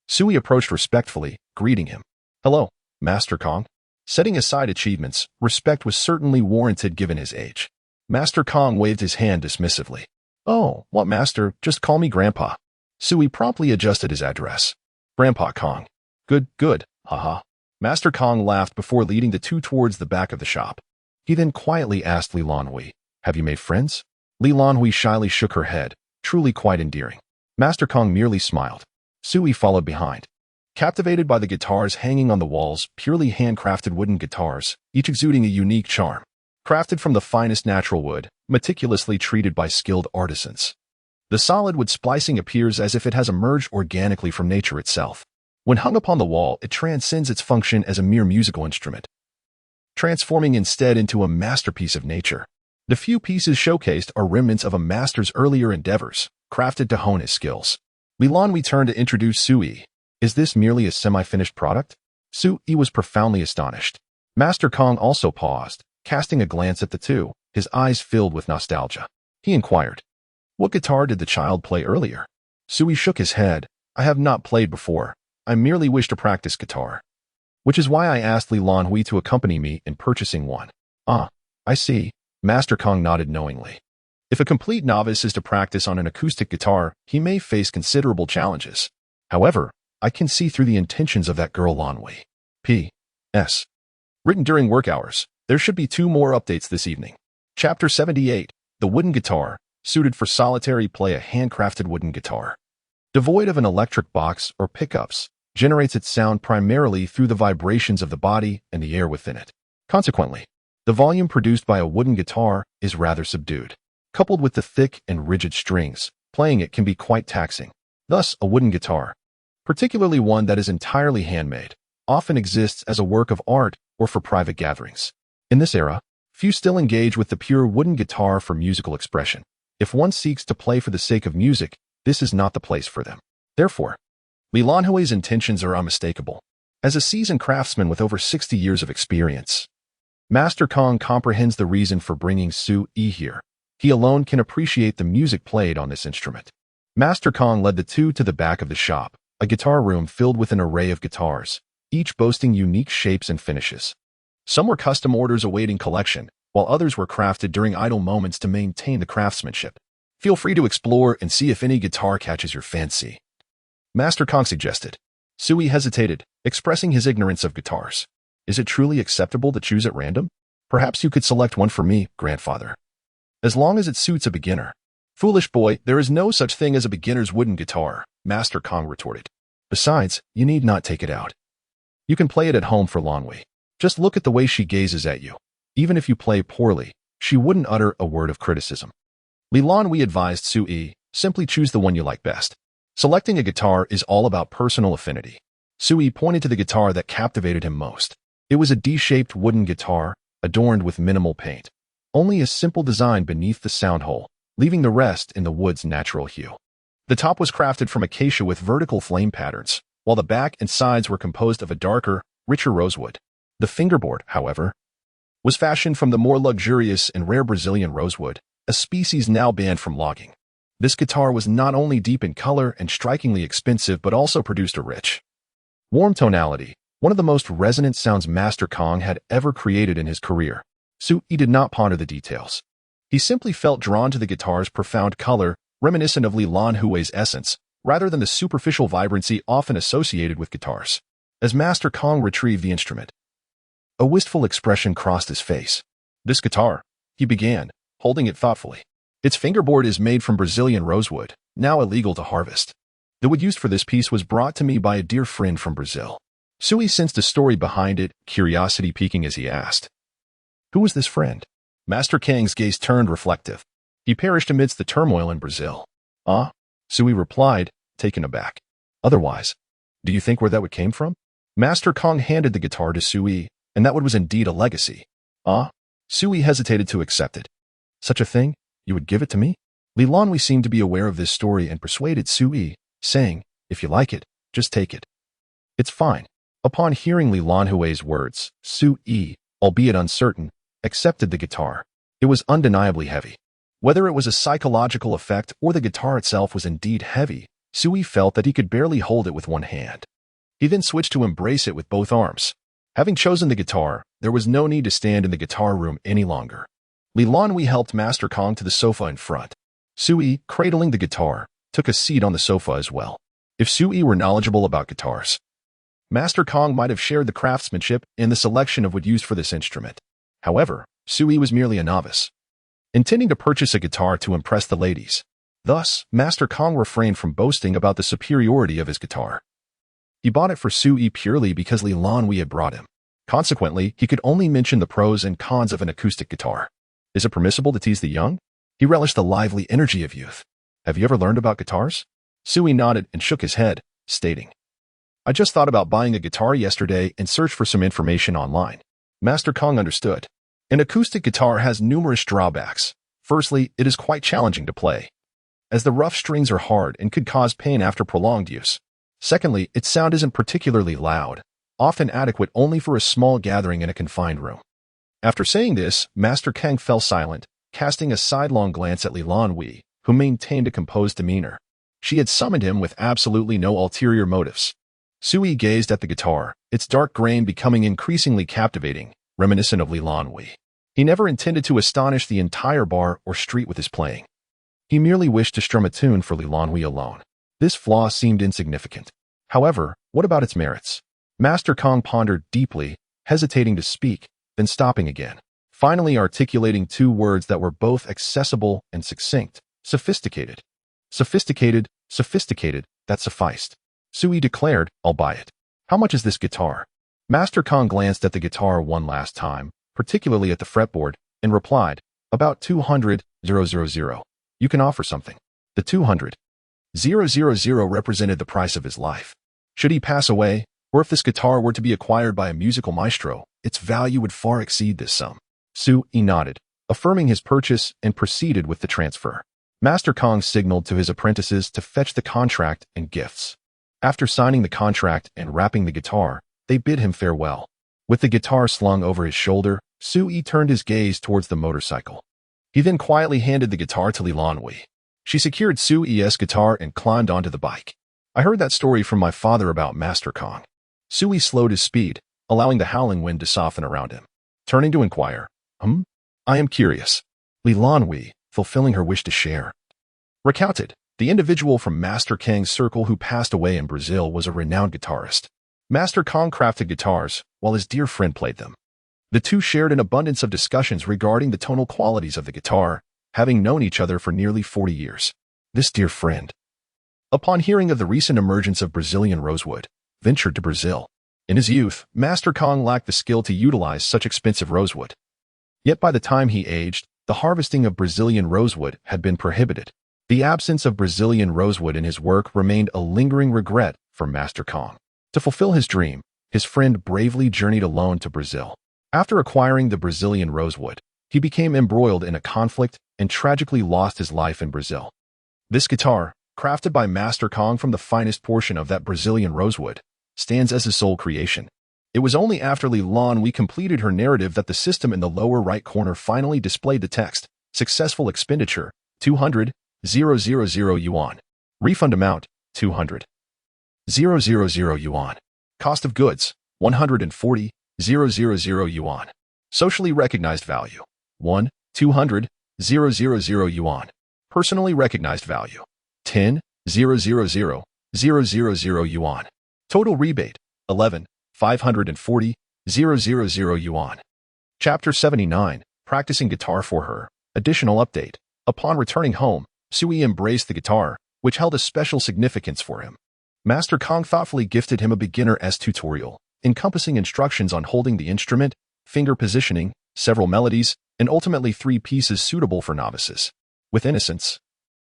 Sui approached respectfully, greeting him. Hello, Master Kong. Setting aside achievements, respect was certainly warranted given his age. Master Kong waved his hand dismissively. Oh, what master, just call me Grandpa. Sui promptly adjusted his address. Grandpa Kong. Good, haha. Master Kong laughed before leading the two towards the back of the shop. He then quietly asked Lan Hui, have you made friends? Lan Hui shyly shook her head, truly quite endearing. Master Kong merely smiled. Sui followed behind. Captivated by the guitars hanging on the walls, purely handcrafted wooden guitars, each exuding a unique charm. Crafted from the finest natural wood, meticulously treated by skilled artisans. The solid wood splicing appears as if it has emerged organically from nature itself. When hung upon the wall, it transcends its function as a mere musical instrument, transforming instead into a masterpiece of nature. The few pieces showcased are remnants of a master's earlier endeavors, crafted to hone his skills. Lan Hui turned to introduce Sui. Is this merely a semi-finished product? Sui was profoundly astonished. Master Kong also paused, casting a glance at the two, his eyes filled with nostalgia. He inquired, what guitar did the child play earlier? Sui shook his head. I have not played before. I merely wish to practice guitar, which is why I asked Lan Hui to accompany me in purchasing one. Ah, I see. Master Kong nodded knowingly. If a complete novice is to practice on an acoustic guitar, he may face considerable challenges. However, I can see through the intentions of that girl Lan Hui. P.S. Written during work hours, there should be 2 more updates this evening. Chapter 78, The Wooden Guitar, suited for solitary play. A handcrafted wooden guitar, devoid of an electric box or pickups, generates its sound primarily through the vibrations of the body and the air within it. Consequently, the volume produced by a wooden guitar is rather subdued. Coupled with the thick and rigid strings, playing it can be quite taxing. Thus, a wooden guitar, particularly one that is entirely handmade, often exists as a work of art or for private gatherings. In this era, few still engage with the pure wooden guitar for musical expression. If one seeks to play for the sake of music, this is not the place for them. Therefore, Lan Hui's intentions are unmistakable. As a seasoned craftsman with over 60 years of experience, Master Kong comprehends the reason for bringing Sui here. He alone can appreciate the music played on this instrument. Master Kong led the two to the back of the shop, a guitar room filled with an array of guitars, each boasting unique shapes and finishes. Some were custom orders awaiting collection, while others were crafted during idle moments to maintain the craftsmanship. Feel free to explore and see if any guitar catches your fancy, Master Kong suggested. Sui hesitated, expressing his ignorance of guitars. Is it truly acceptable to choose at random? Perhaps you could select one for me, grandfather. As long as it suits a beginner. Foolish boy, there is no such thing as a beginner's wooden guitar, Master Kong retorted. Besides, you need not take it out. You can play it at home for Lan Hui. Just look at the way she gazes at you. Even if you play poorly, she wouldn't utter a word of criticism. Lan Hui advised Sui, simply choose the one you like best. Selecting a guitar is all about personal affinity. Sui pointed to the guitar that captivated him most. It was a D-shaped wooden guitar, adorned with minimal paint. Only a simple design beneath the sound hole, leaving the rest in the wood's natural hue. The top was crafted from acacia with vertical flame patterns, while the back and sides were composed of a darker, richer rosewood. The fingerboard, however, was fashioned from the more luxurious and rare Brazilian rosewood, a species now banned from logging. This guitar was not only deep in color and strikingly expensive but also produced a rich, warm tonality, one of the most resonant sounds Master Kong had ever created in his career. Sui did not ponder the details. He simply felt drawn to the guitar's profound color, reminiscent of Lan Hui's essence, rather than the superficial vibrancy often associated with guitars. As Master Kong retrieved the instrument, a wistful expression crossed his face. This guitar, he began, holding it thoughtfully. Its fingerboard is made from Brazilian rosewood, now illegal to harvest. The wood used for this piece was brought to me by a dear friend from Brazil. Sui sensed a story behind it, curiosity piquing as he asked, "Who was this friend?" Master Kang's gaze turned reflective. "He perished amidst the turmoil in Brazil." "Ah?" Sui replied, taken aback. "Otherwise, do you think where that wood came from?" Master Kong handed the guitar to Sui, and that wood was indeed a legacy. "Ah?" Sui hesitated to accept it. "Such a thing? You would give it to me?" Lan Hui seemed to be aware of this story and persuaded Sui, saying, "If you like it, just take it." "It's fine." Upon hearing Lan Hui's words, Sui, albeit uncertain, accepted the guitar. It was undeniably heavy. Whether it was a psychological effect or the guitar itself was indeed heavy, Sui felt that he could barely hold it with one hand. He then switched to embrace it with both arms. Having chosen the guitar, there was no need to stand in the guitar room any longer. Lan Hui helped Master Kong to the sofa in front. Sui, cradling the guitar, took a seat on the sofa as well. If Sui were knowledgeable about guitars, Master Kong might have shared the craftsmanship in the selection of wood used for this instrument. However, Sui was merely a novice, intending to purchase a guitar to impress the ladies. Thus, Master Kong refrained from boasting about the superiority of his guitar. He bought it for Sui purely because Lan Hui had brought him. Consequently, he could only mention the pros and cons of an acoustic guitar. Is it permissible to tease the young? He relished the lively energy of youth. "Have you ever learned about guitars?" Sui nodded and shook his head, stating, "I just thought about buying a guitar yesterday and searched for some information online." Master Kong understood. An acoustic guitar has numerous drawbacks. Firstly, it is quite challenging to play, as the rough strings are hard and could cause pain after prolonged use. Secondly, its sound isn't particularly loud, often adequate only for a small gathering in a confined room. After saying this, Master Kang fell silent, casting a sidelong glance at Lan Hui, who maintained a composed demeanor. She had summoned him with absolutely no ulterior motives. Sui gazed at the guitar, its dark grain becoming increasingly captivating, reminiscent of Lan Hui. He never intended to astonish the entire bar or street with his playing. He merely wished to strum a tune for Lan Hui alone. This flaw seemed insignificant. However, what about its merits? Master Kong pondered deeply, hesitating to speak, then stopping again, finally articulating two words that were both accessible and succinct: sophisticated. Sophisticated, sophisticated, that sufficed. Sui declared, "I'll buy it." "How much is this guitar?" Master Kong glanced at the guitar one last time, particularly at the fretboard, and replied, "About 200,000. You can offer something." The 200,000 represented the price of his life. Should he pass away, or if this guitar were to be acquired by a musical maestro, its value would far exceed this sum. Sui nodded, affirming his purchase, and proceeded with the transfer. Master Kong signaled to his apprentices to fetch the contract and gifts. After signing the contract and wrapping the guitar, they bid him farewell. With the guitar slung over his shoulder, Sui turned his gaze towards the motorcycle. He then quietly handed the guitar to Lan Hui. She secured Sui's guitar and climbed onto the bike. "I heard that story from my father about Master Kong." Sui slowed his speed, allowing the howling wind to soften around him. Turning to inquire, "I am curious." Lan Hui, fulfilling her wish to share, recounted. The individual from Master Kang's circle who passed away in Brazil was a renowned guitarist. Master Kong crafted guitars, while his dear friend played them. The two shared an abundance of discussions regarding the tonal qualities of the guitar, having known each other for nearly 40 years. This dear friend, upon hearing of the recent emergence of Brazilian rosewood, ventured to Brazil. In his youth, Master Kong lacked the skill to utilize such expensive rosewood. Yet by the time he aged, the harvesting of Brazilian rosewood had been prohibited. The absence of Brazilian rosewood in his work remained a lingering regret for Master Kong. To fulfill his dream, his friend bravely journeyed alone to Brazil. After acquiring the Brazilian rosewood, he became embroiled in a conflict and tragically lost his life in Brazil. This guitar, crafted by Master Kong from the finest portion of that Brazilian rosewood, stands as his sole creation. It was only after Lan Hui completed her narrative that the system in the lower right corner finally displayed the text, "Successful expenditure, 200,000 yuan. Refund amount, 200,000 yuan. Cost of goods, 140,000 yuan. Socially recognized value, 200,000 yuan. Personally recognized value, 10,000 yuan. Total rebate, 11,540,000 yuan. Chapter 79, Practicing Guitar for Her. Additional update. Upon returning home, Sui embraced the guitar, which held a special significance for him. Master Kong thoughtfully gifted him a beginner's tutorial, encompassing instructions on holding the instrument, finger positioning, several melodies, and ultimately 3 pieces suitable for novices. With innocence,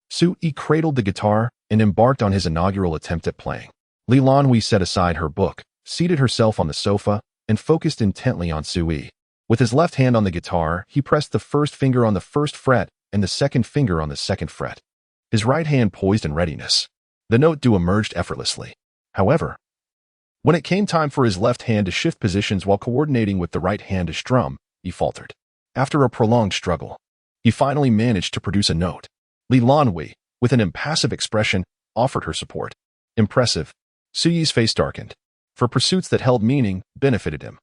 Sui cradled the guitar and embarked on his inaugural attempt at playing. Lan Hui set aside her book, seated herself on the sofa, and focused intently on Sui. With his left hand on the guitar, he pressed the first finger on the first fret and the second finger on the second fret. His right hand poised in readiness. The note do emerged effortlessly. However, when it came time for his left hand to shift positions while coordinating with the right hand to strum, he faltered. After a prolonged struggle, he finally managed to produce a note. Lan Hui, with an impassive expression, offered her support. Impressive. Sui's face darkened. For pursuits that held meaning, benefited him,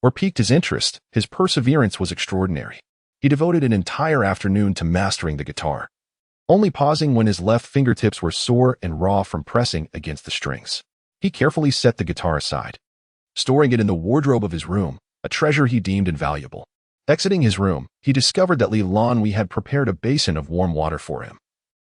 or piqued his interest, his perseverance was extraordinary. He devoted an entire afternoon to mastering the guitar, only pausing when his left fingertips were sore and raw from pressing against the strings. He carefully set the guitar aside, storing it in the wardrobe of his room, a treasure he deemed invaluable. Exiting his room, he discovered that Lan Hui had prepared a basin of warm water for him,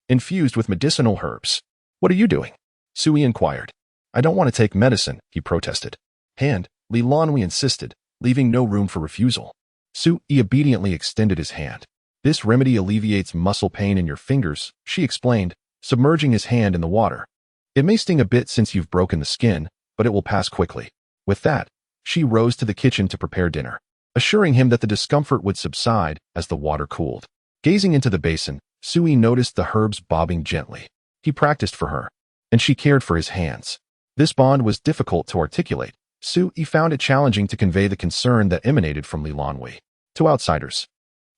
infused with medicinal herbs. "What are you doing?" Sui inquired. "I don't want to take medicine," he protested. "Hand," Lan Hui insisted, leaving no room for refusal. Sui obediently extended his hand. "This remedy alleviates muscle pain in your fingers," she explained, submerging his hand in the water. "It may sting a bit since you've broken the skin, but it will pass quickly." With that, she rose to the kitchen to prepare dinner, assuring him that the discomfort would subside as the water cooled. Gazing into the basin, Sui noticed the herbs bobbing gently. He practiced for her, and she cared for his hands. This bond was difficult to articulate. Sui found it challenging to convey the concern that emanated from Lan Hui. To outsiders,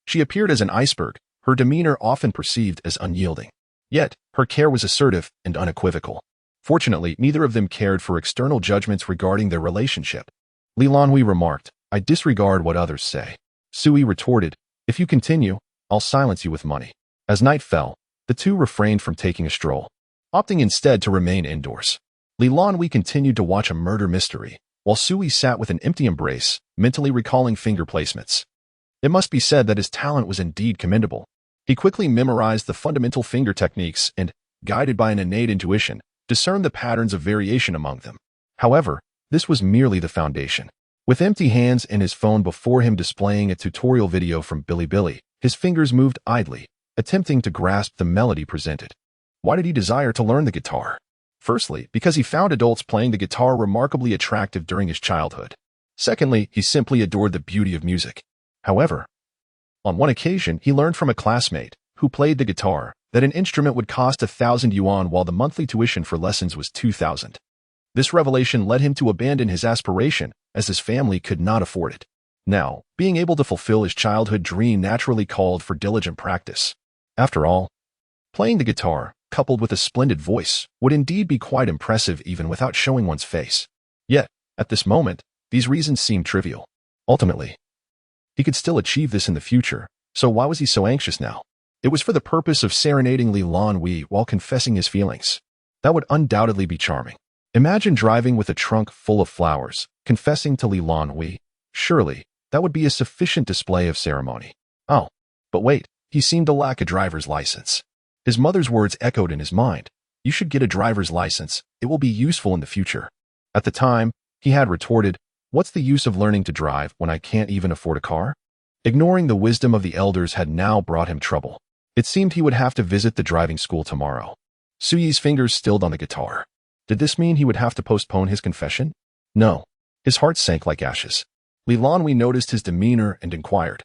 she appeared as an iceberg, her demeanor often perceived as unyielding. Yet, her care was assertive and unequivocal. Fortunately, neither of them cared for external judgments regarding their relationship. Lan Hui remarked, "I disregard what others say." Sui retorted, "If you continue, I'll silence you with money." As night fell, the two refrained from taking a stroll, opting instead to remain indoors. Lan Hui continued to watch a murder mystery, while Sui sat with an empty embrace, mentally recalling finger placements. It must be said that his talent was indeed commendable. He quickly memorized the fundamental finger techniques and, guided by an innate intuition, discerned the patterns of variation among them. However, this was merely the foundation. With empty hands and his phone before him displaying a tutorial video from Bilibili, his fingers moved idly, attempting to grasp the melody presented. Why did he desire to learn the guitar? Firstly, because he found adults playing the guitar remarkably attractive during his childhood. Secondly, he simply adored the beauty of music. However, on one occasion, he learned from a classmate, who played the guitar, that an instrument would cost 1,000 yuan while the monthly tuition for lessons was 2,000. This revelation led him to abandon his aspiration, as his family could not afford it. Now, being able to fulfill his childhood dream naturally called for diligent practice. After all, playing the guitar, coupled with a splendid voice, would indeed be quite impressive even without showing one's face. Yet, at this moment, these reasons seemed trivial. Ultimately, he could still achieve this in the future, so why was he so anxious now? It was for the purpose of serenading Lan Hui while confessing his feelings. That would undoubtedly be charming. Imagine driving with a trunk full of flowers, confessing to Lan Hui. Surely, that would be a sufficient display of ceremony. Oh, but wait, he seemed to lack a driver's license. His mother's words echoed in his mind. You should get a driver's license. It will be useful in the future. At the time, he had retorted, what's the use of learning to drive when I can't even afford a car? Ignoring the wisdom of the elders had now brought him trouble. It seemed he would have to visit the driving school tomorrow. Suyi's fingers stilled on the guitar. Did this mean he would have to postpone his confession? No. His heart sank like ashes. Lan Hui noticed his demeanor and inquired,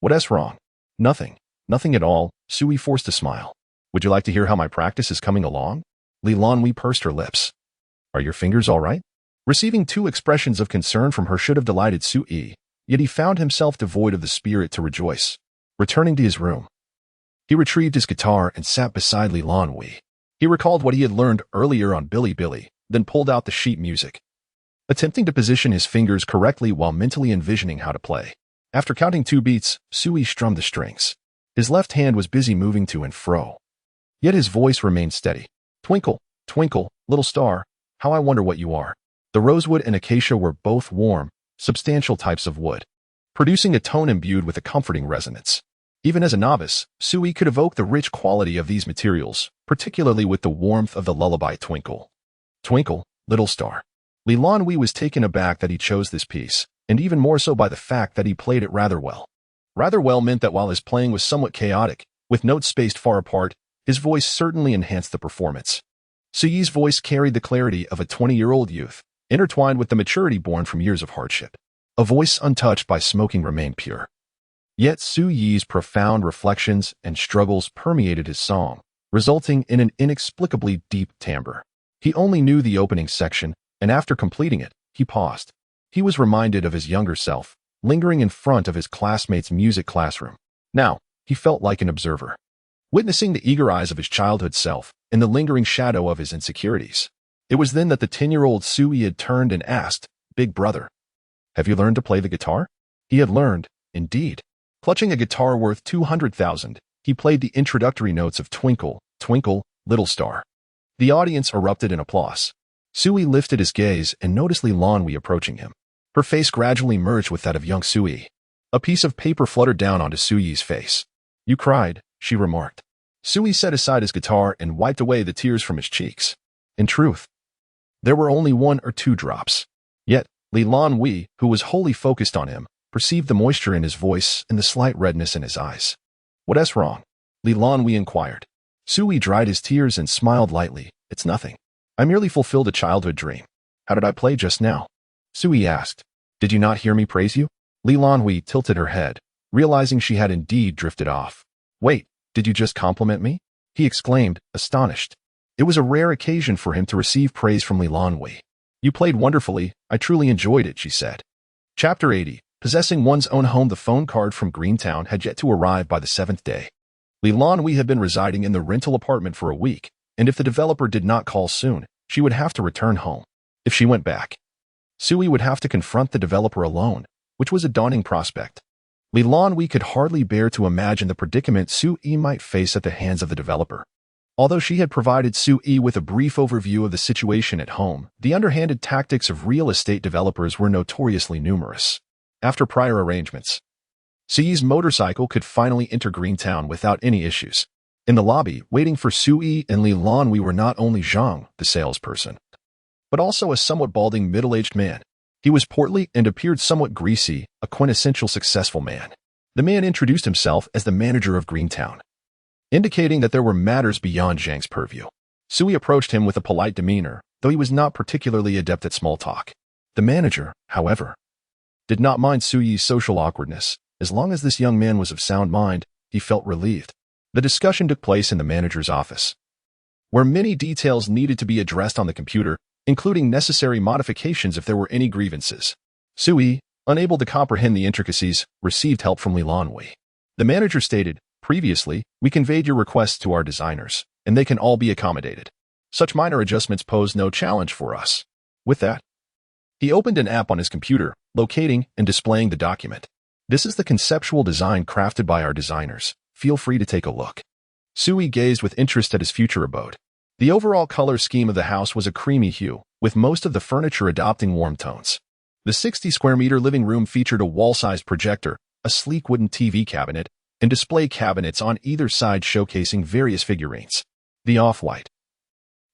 what's wrong? Nothing. Nothing at all. Suyi forced a smile. Would you like to hear how my practice is coming along? Lan Hui pursed her lips. Are your fingers all right? Receiving two expressions of concern from her should have delighted Suyi, yet he found himself devoid of the spirit to rejoice. Returning to his room, he retrieved his guitar and sat beside Lan Hui. He recalled what he had learned earlier on Billy, then pulled out the sheet music, attempting to position his fingers correctly while mentally envisioning how to play. After counting 2 beats, Suyi strummed the strings. His left hand was busy moving to and fro. Yet his voice remained steady. Twinkle, twinkle, little star, how I wonder what you are. The rosewood and acacia were both warm, substantial types of wood, producing a tone imbued with a comforting resonance. Even as a novice, Suyi could evoke the rich quality of these materials, particularly with the warmth of the lullaby Twinkle. Twinkle, little star. Lan Hui was taken aback that he chose this piece, and even more so by the fact that he played it rather well. Rather well meant that while his playing was somewhat chaotic, with notes spaced far apart, his voice certainly enhanced the performance. Suyi's voice carried the clarity of a 20-year-old youth, intertwined with the maturity born from years of hardship. A voice untouched by smoking remained pure. Yet Suyi's profound reflections and struggles permeated his song, resulting in an inexplicably deep timbre. He only knew the opening section, and after completing it, he paused. He was reminded of his younger self, lingering in front of his classmates' music classroom. Now, he felt like an observer, witnessing the eager eyes of his childhood self in the lingering shadow of his insecurities. It was then that the 10-year-old Suyi had turned and asked, Big brother, have you learned to play the guitar? He had learned, indeed. Clutching a guitar worth 200,000, he played the introductory notes of Twinkle, Twinkle, Little Star. The audience erupted in applause. Suyi lifted his gaze and noticed Lan Hui approaching him. Her face gradually merged with that of young Suyi. A piece of paper fluttered down onto Suyi's face. You cried, she remarked. Suyi set aside his guitar and wiped away the tears from his cheeks. In truth, there were only 1 or 2 drops. Yet, Lan Hui, who was wholly focused on him, perceived the moisture in his voice and the slight redness in his eyes. What's wrong? Lan Hui inquired. Suyi dried his tears and smiled lightly. It's nothing. I merely fulfilled a childhood dream. How did I play just now? Suyi asked. Did you not hear me praise you? Lan Hui tilted her head, realizing she had indeed drifted off. Wait, did you just compliment me? He exclaimed, astonished. It was a rare occasion for him to receive praise from Lan Hui. You played wonderfully. I truly enjoyed it, she said. Chapter 80. Possessing one's own home. The phone card from Greentown had yet to arrive by the 7th day. Lan Hui had been residing in the rental apartment for a week, and if the developer did not call soon, she would have to return home. If she went back, Suyi would have to confront the developer alone, which was a daunting prospect. Lan Hui could hardly bear to imagine the predicament Suyi might face at the hands of the developer. Although she had provided Suyi with a brief overview of the situation at home, the underhanded tactics of real estate developers were notoriously numerous. After prior arrangements, Suyi's motorcycle could finally enter Greentown without any issues. In the lobby, waiting for Suyi and Lan Hui were not only Zhang, the salesperson, but also a somewhat balding middle-aged man. He was portly and appeared somewhat greasy, a quintessential successful man. The man introduced himself as the manager of Greentown, indicating that there were matters beyond Zhang's purview. Suyi approached him with a polite demeanor, though he was not particularly adept at small talk. The manager, however, did not mind Suyi's social awkwardness. As long as this young man was of sound mind, he felt relieved. The discussion took place in the manager's office, where many details needed to be addressed on the computer, including necessary modifications if there were any grievances. Suyi, unable to comprehend the intricacies, received help from Lan Hui. The manager stated, previously, we conveyed your requests to our designers, and they can all be accommodated. Such minor adjustments pose no challenge for us. With that, he opened an app on his computer, locating and displaying the document. This is the conceptual design crafted by our designers. Feel free to take a look. Suyi gazed with interest at his future abode. The overall color scheme of the house was a creamy hue, with most of the furniture adopting warm tones. The 60-square-meter living room featured a wall-sized projector, a sleek wooden TV cabinet, and display cabinets on either side showcasing various figurines. The off-white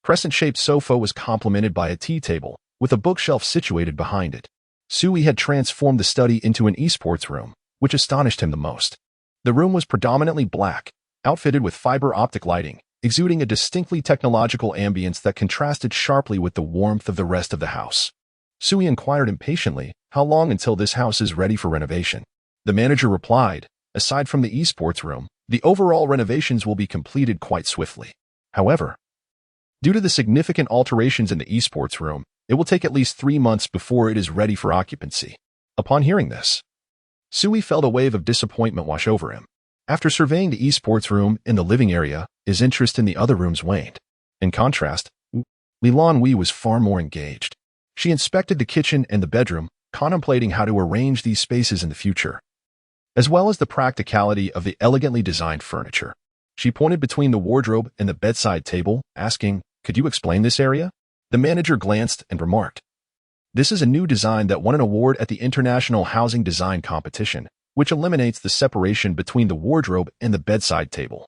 Crescent-shaped sofa was complemented by a tea table, with a bookshelf situated behind it. Sui had transformed the study into an esports room, which astonished him the most. The room was predominantly black, outfitted with fiber optic lighting, exuding a distinctly technological ambience that contrasted sharply with the warmth of the rest of the house. Sui inquired impatiently, "How long until this house is ready for renovation?" The manager replied, "Aside from the esports room, the overall renovations will be completed quite swiftly. However, due to the significant alterations in the esports room, it will take at least 3 months before it is ready for occupancy." Upon hearing this, Sui felt a wave of disappointment wash over him. After surveying the esports room and the living area, his interest in the other rooms waned. In contrast, Lan Hui was far more engaged. She inspected the kitchen and the bedroom, contemplating how to arrange these spaces in the future, as well as the practicality of the elegantly designed furniture. She pointed between the wardrobe and the bedside table, asking, "Could you explain this area?" The manager glanced and remarked, "This is a new design that won an award at the International Housing Design Competition, which eliminates the separation between the wardrobe and the bedside table,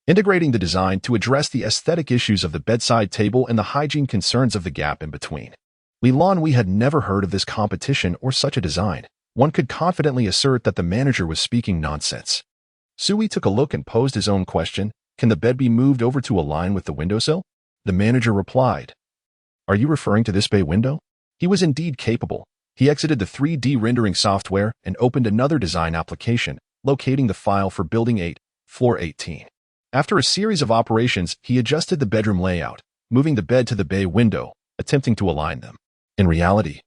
integrating the design to address the aesthetic issues of the bedside table and the hygiene concerns of the gap in between." Lan Hui had never heard of this competition or such a design. One could confidently assert that the manager was speaking nonsense. Sui took a look and posed his own question, "Can the bed be moved over to align with the windowsill?" The manager replied, "Are you referring to this bay window?" He was indeed capable. He exited the 3D rendering software and opened another design application, locating the file for Building 8, Floor 18. After a series of operations, he adjusted the bedroom layout, moving the bed to the bay window, attempting to align them. In reality,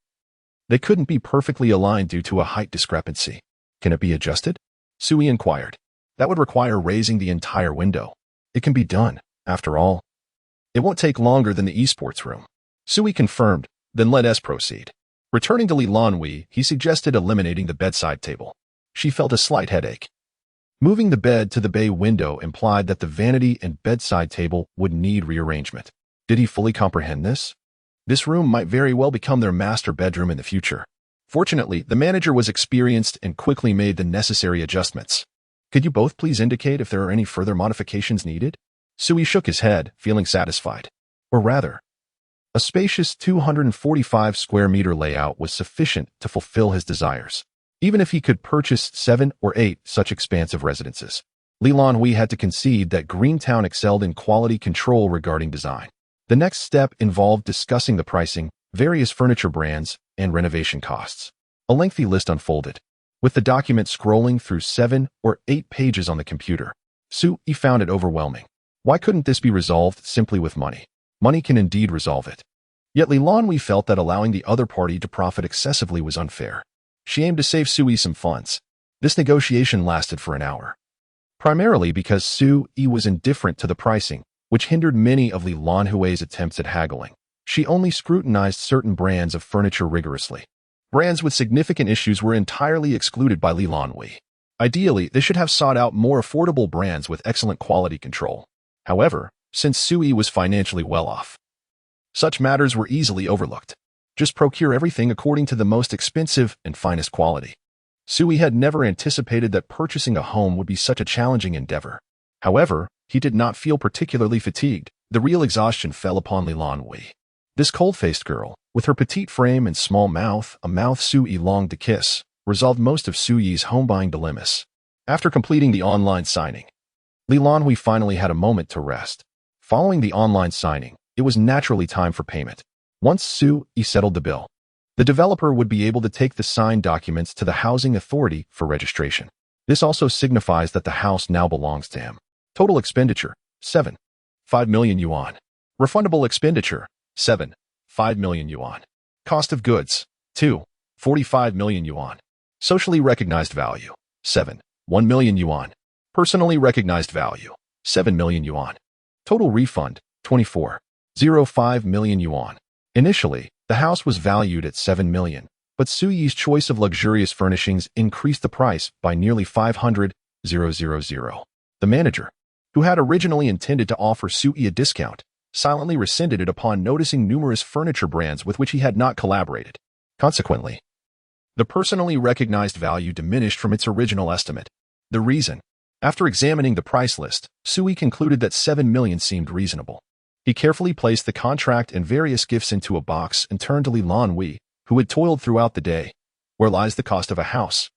they couldn't be perfectly aligned due to a height discrepancy. "Can it be adjusted?" Sui inquired. "That would require raising the entire window." "It can be done, after all. It won't take longer than the esports room." Sui confirmed, "Then let us proceed." Returning to Lan Hui, he suggested eliminating the bedside table. She felt a slight headache. Moving the bed to the bay window implied that the vanity and bedside table would need rearrangement. Did he fully comprehend this? This room might very well become their master bedroom in the future. Fortunately, the manager was experienced and quickly made the necessary adjustments. "Could you both please indicate if there are any further modifications needed?" Sui shook his head, feeling satisfied. Or rather, a spacious 245 square meter layout was sufficient to fulfill his desires, even if he could purchase 7 or 8 such expansive residences. Lan Hui had to concede that Greentown excelled in quality control regarding design. The next step involved discussing the pricing, various furniture brands, and renovation costs. A lengthy list unfolded, with the document scrolling through 7 or 8 pages on the computer. Sui found it overwhelming. Why couldn't this be resolved simply with money? Money can indeed resolve it. Yet Lan Hui felt that allowing the other party to profit excessively was unfair. She aimed to save Sui some funds. This negotiation lasted for an hour, primarily because Sui was indifferent to the pricing, which hindered many of Lan Hui's attempts at haggling. She only scrutinized certain brands of furniture rigorously. Brands with significant issues were entirely excluded by Lan Hui. Ideally, they should have sought out more affordable brands with excellent quality control. However, since Sui was financially well off, such matters were easily overlooked. Just procure everything according to the most expensive and finest quality. Sui had never anticipated that purchasing a home would be such a challenging endeavor. However, he did not feel particularly fatigued. The real exhaustion fell upon Lan Hui. This cold-faced girl, with her petite frame and small mouth, a mouth Sui longed to kiss, resolved most of Sui's home-buying dilemmas. After completing the online signing, Lan Hui finally had a moment to rest. Following the online signing, it was naturally time for payment. Once Sui settled the bill, the developer would be able to take the signed documents to the housing authority for registration. This also signifies that the house now belongs to him. Total expenditure, 5 million yuan. Refundable expenditure, 5 million yuan. Cost of goods, 45 million yuan. Socially recognized value, 1 million yuan. Personally recognized value, 7 million yuan. Total refund, 24.05 million yuan. Initially, the house was valued at 7 million, but Sui's choice of luxurious furnishings increased the price by nearly 500,000. The manager, who had originally intended to offer Sui a discount, silently rescinded it upon noticing numerous furniture brands with which he had not collaborated. Consequently, the personally recognized value diminished from its original estimate. The reason? After examining the price list, Sui concluded that 7 million seemed reasonable. He carefully placed the contract and various gifts into a box and turned to Lan Hui, who had toiled throughout the day. Where lies the cost of a house?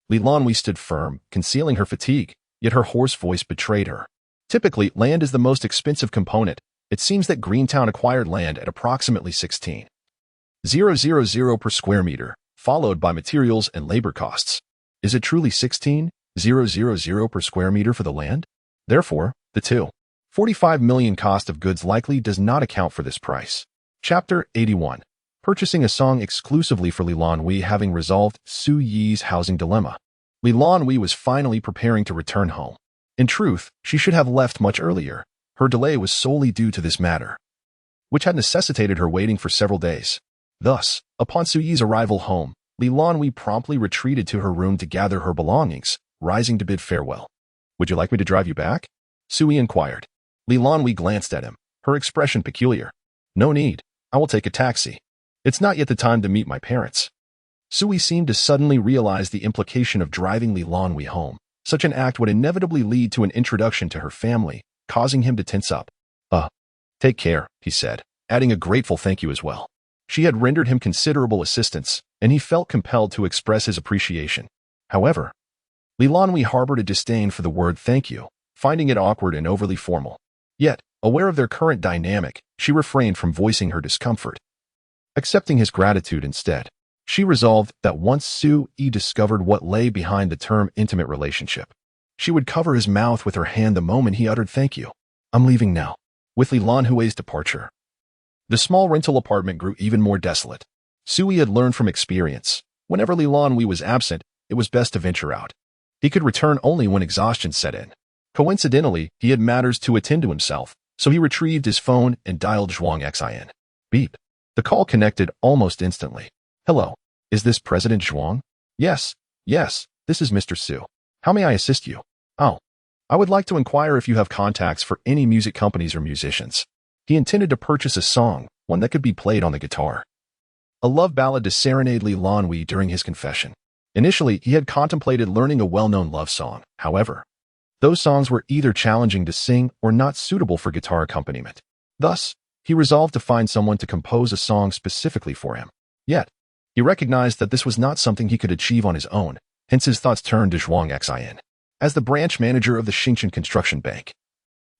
Lan Hui stood firm, concealing her fatigue, yet her hoarse voice betrayed her. Typically, land is the most expensive component. It seems that Greentown acquired land at approximately 16,000 per square meter, followed by materials and labor costs. Is it truly 16,000 per square meter for the land? Therefore, the 2.45 million cost of goods likely does not account for this price. Chapter 81. Purchasing a song exclusively for Lan Hui. Having resolved Su Yi's housing dilemma, Lan Hui was finally preparing to return home. In truth, she should have left much earlier. Her delay was solely due to this matter, which had necessitated her waiting for several days. Thus, upon Su Yi's arrival home, Lan Hui promptly retreated to her room to gather her belongings, rising to bid farewell. "Would you like me to drive you back?" Su Yi inquired. Lan Hui glanced at him, her expression peculiar. "No need. I will take a taxi. It's not yet the time to meet my parents." Su Yi seemed to suddenly realize the implication of driving Lan Hui home. Such an act would inevitably lead to an introduction to her family, causing him to tense up. Take care," he said, adding a grateful thank you as well. She had rendered him considerable assistance, and he felt compelled to express his appreciation. However, Lan Hui harbored a disdain for the word thank you, finding it awkward and overly formal. Yet, aware of their current dynamic, she refrained from voicing her discomfort. Accepting his gratitude instead, she resolved that once Su Yi discovered what lay behind the term intimate relationship, she would cover his mouth with her hand the moment he uttered thank you. "I'm leaving now." With Lan Hui's departure, the small rental apartment grew even more desolate. Su Yi had learned from experience. Whenever Lan Hui was absent, it was best to venture out. He could return only when exhaustion set in. Coincidentally, he had matters to attend to himself, so he retrieved his phone and dialed Zhuang Xin. Beep. The call connected almost instantly. "Hello. Is this President Zhuang?" Yes, this is Mr. Su. How may I assist you?" "Oh, I would like to inquire if you have contacts for any music companies or musicians." He intended to purchase a song, one that could be played on the guitar. A love ballad to serenade Lan Hui during his confession. Initially, he had contemplated learning a well-known love song. However, those songs were either challenging to sing or not suitable for guitar accompaniment. Thus, he resolved to find someone to compose a song specifically for him. Yet, he recognized that this was not something he could achieve on his own, hence his thoughts turned to Zhuang Xin. As the branch manager of the Xinjiang Construction Bank,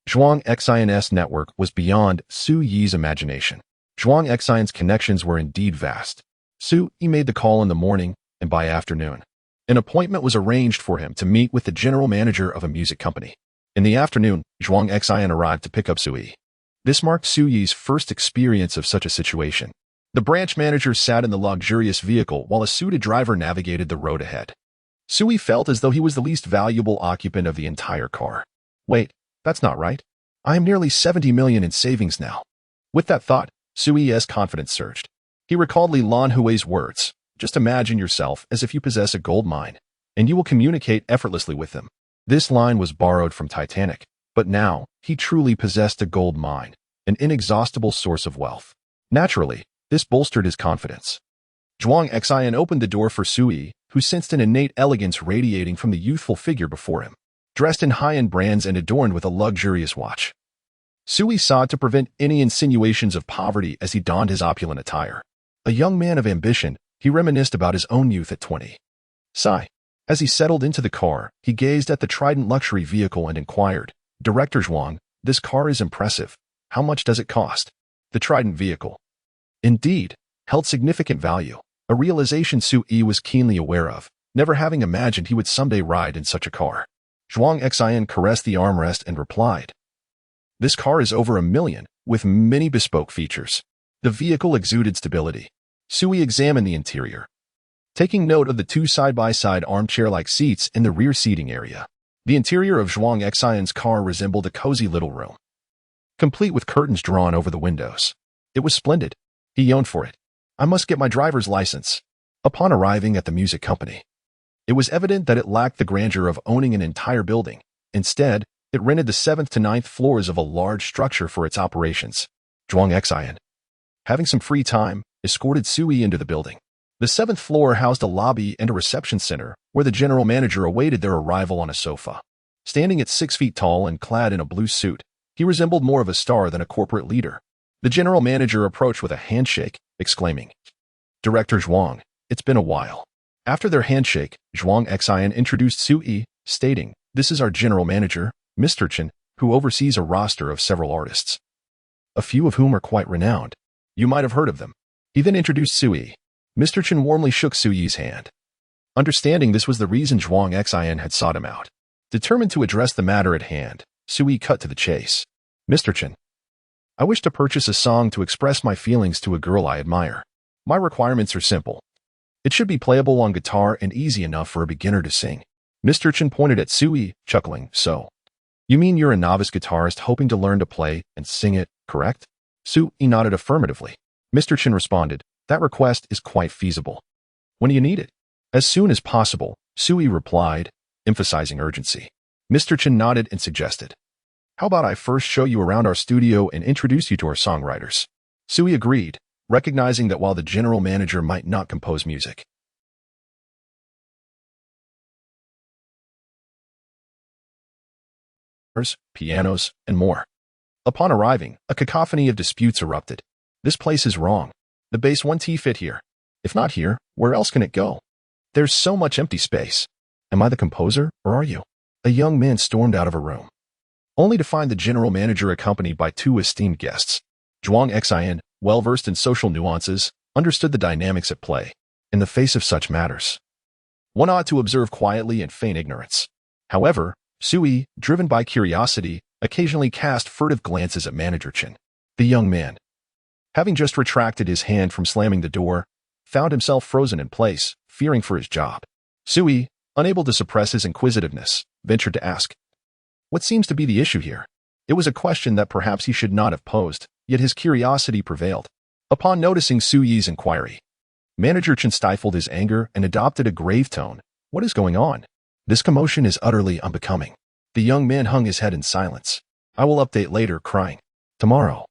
Zhuang Xin's network was beyond Su Yi's imagination. Zhuang Xin's connections were indeed vast. Su Yi made the call in the morning, and by afternoon, an appointment was arranged for him to meet with the general manager of a music company. In the afternoon, Zhuang Xin arrived to pick up Su Yi. This marked Su Yi's first experience of such a situation. The branch manager sat in the luxurious vehicle while a suited driver navigated the road ahead. Su Yi felt as though he was the least valuable occupant of the entire car. "Wait, that's not right. I am nearly 70 million in savings now." With that thought, Su Yi's confidence surged. He recalled Lan Hui's words. "Just imagine yourself as if you possess a gold mine, and you will communicate effortlessly with them." This line was borrowed from Titanic, but now he truly possessed a gold mine, an inexhaustible source of wealth. Naturally, this bolstered his confidence. Zhuang Xin opened the door for Su Yi, who sensed an innate elegance radiating from the youthful figure before him, dressed in high-end brands and adorned with a luxurious watch. Su Yi sought to prevent any insinuations of poverty as he donned his opulent attire. A young man of ambition, he reminisced about his own youth at 20. Sigh. As he settled into the car, he gazed at the Trident luxury vehicle and inquired, "Director Zhuang, this car is impressive. How much does it cost?" The Trident vehicle, indeed, held significant value, a realization Su Yi was keenly aware of, never having imagined he would someday ride in such a car. Zhuang Xin caressed the armrest and replied, "This car is over 1 million, with many bespoke features." The vehicle exuded stability. Su Yi examined the interior, taking note of the 2 side-by-side armchair-like seats in the rear seating area. The interior of Zhuang Xin's car resembled a cozy little room, complete with curtains drawn over the windows. It was splendid. He yearned for it. "I must get my driver's license." Upon arriving at the music company, it was evident that it lacked the grandeur of owning an entire building. Instead, it rented the 7th to 9th floors of a large structure for its operations. Zhuang Xin, having some free time, escorted Su Yi into the building. The 7th floor housed a lobby and a reception center, where the general manager awaited their arrival on a sofa. Standing at 6 feet tall and clad in a blue suit, He resembled more of a star than a corporate leader. The general manager approached with a handshake, exclaiming, "Director Zhuang, it's been a while." After their handshake, Zhuang Xian introduced Sui, stating, "This is our general manager, Mr. Chen, who oversees a roster of several artists, a few of whom are quite renowned. You might have heard of them." He then introduced Sui. Mr. Chen warmly shook Sui's hand. Understanding this was the reason Zhuang Xian had sought him out. Determined to address the matter at hand, Sui cut to the chase. "Mr. Chen, I wish to purchase a song to express my feelings to a girl I admire. My requirements are simple. It should be playable on guitar and easy enough for a beginner to sing." Mr. Chen pointed at Sui, chuckling, "So, you mean you're a novice guitarist hoping to learn to play and sing it, correct?" Sui nodded affirmatively. Mr. Chen responded, "That request is quite feasible. When do you need it?" "As soon as possible," Sui replied, emphasizing urgency. Mr. Chen nodded and suggested, "How about I first show you around our studio and introduce you to our songwriters?" Sui agreed, recognizing that while the general manager might not compose music, pianos, and more. Upon arriving, a cacophony of disputes erupted. "This place is wrong. The bass won't fit here. If not here, where else can it go? There's so much empty space. Am I the composer, or are you?" A young man stormed out of a room, only to find the general manager accompanied by two esteemed guests. Zhuang Xian, well-versed in social nuances, understood the dynamics at play. In the face of such matters, one ought to observe quietly and feign ignorance. However, Sui, driven by curiosity, occasionally cast furtive glances at Manager Chen. The young man, having just retracted his hand from slamming the door, found himself frozen in place, fearing for his job. Sui, unable to suppress his inquisitiveness, ventured to ask, "What seems to be the issue here?" It was a question that perhaps he should not have posed, yet his curiosity prevailed. Upon noticing Sui's inquiry, Manager Chen stifled his anger and adopted a grave tone. "What is going on? This commotion is utterly unbecoming." The young man hung his head in silence. "I will update later," crying, "Tomorrow,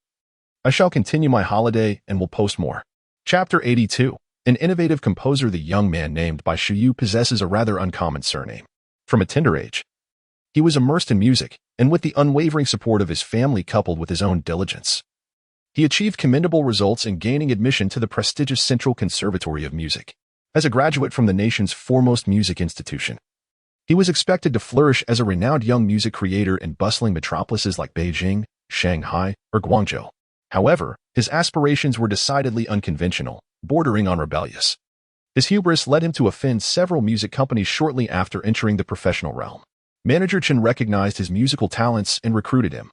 I shall continue my holiday and will post more." Chapter 82. An innovative composer. The young man named by Shuyu possesses a rather uncommon surname. From a tender age, he was immersed in music, and with the unwavering support of his family coupled with his own diligence, he achieved commendable results in gaining admission to the prestigious Central Conservatory of Music. As a graduate from the nation's foremost music institution, he was expected to flourish as a renowned young music creator in bustling metropolises like Beijing, Shanghai, or Guangzhou. However, his aspirations were decidedly unconventional, bordering on rebellious. His hubris led him to offend several music companies shortly after entering the professional realm. Manager Chen recognized his musical talents and recruited him,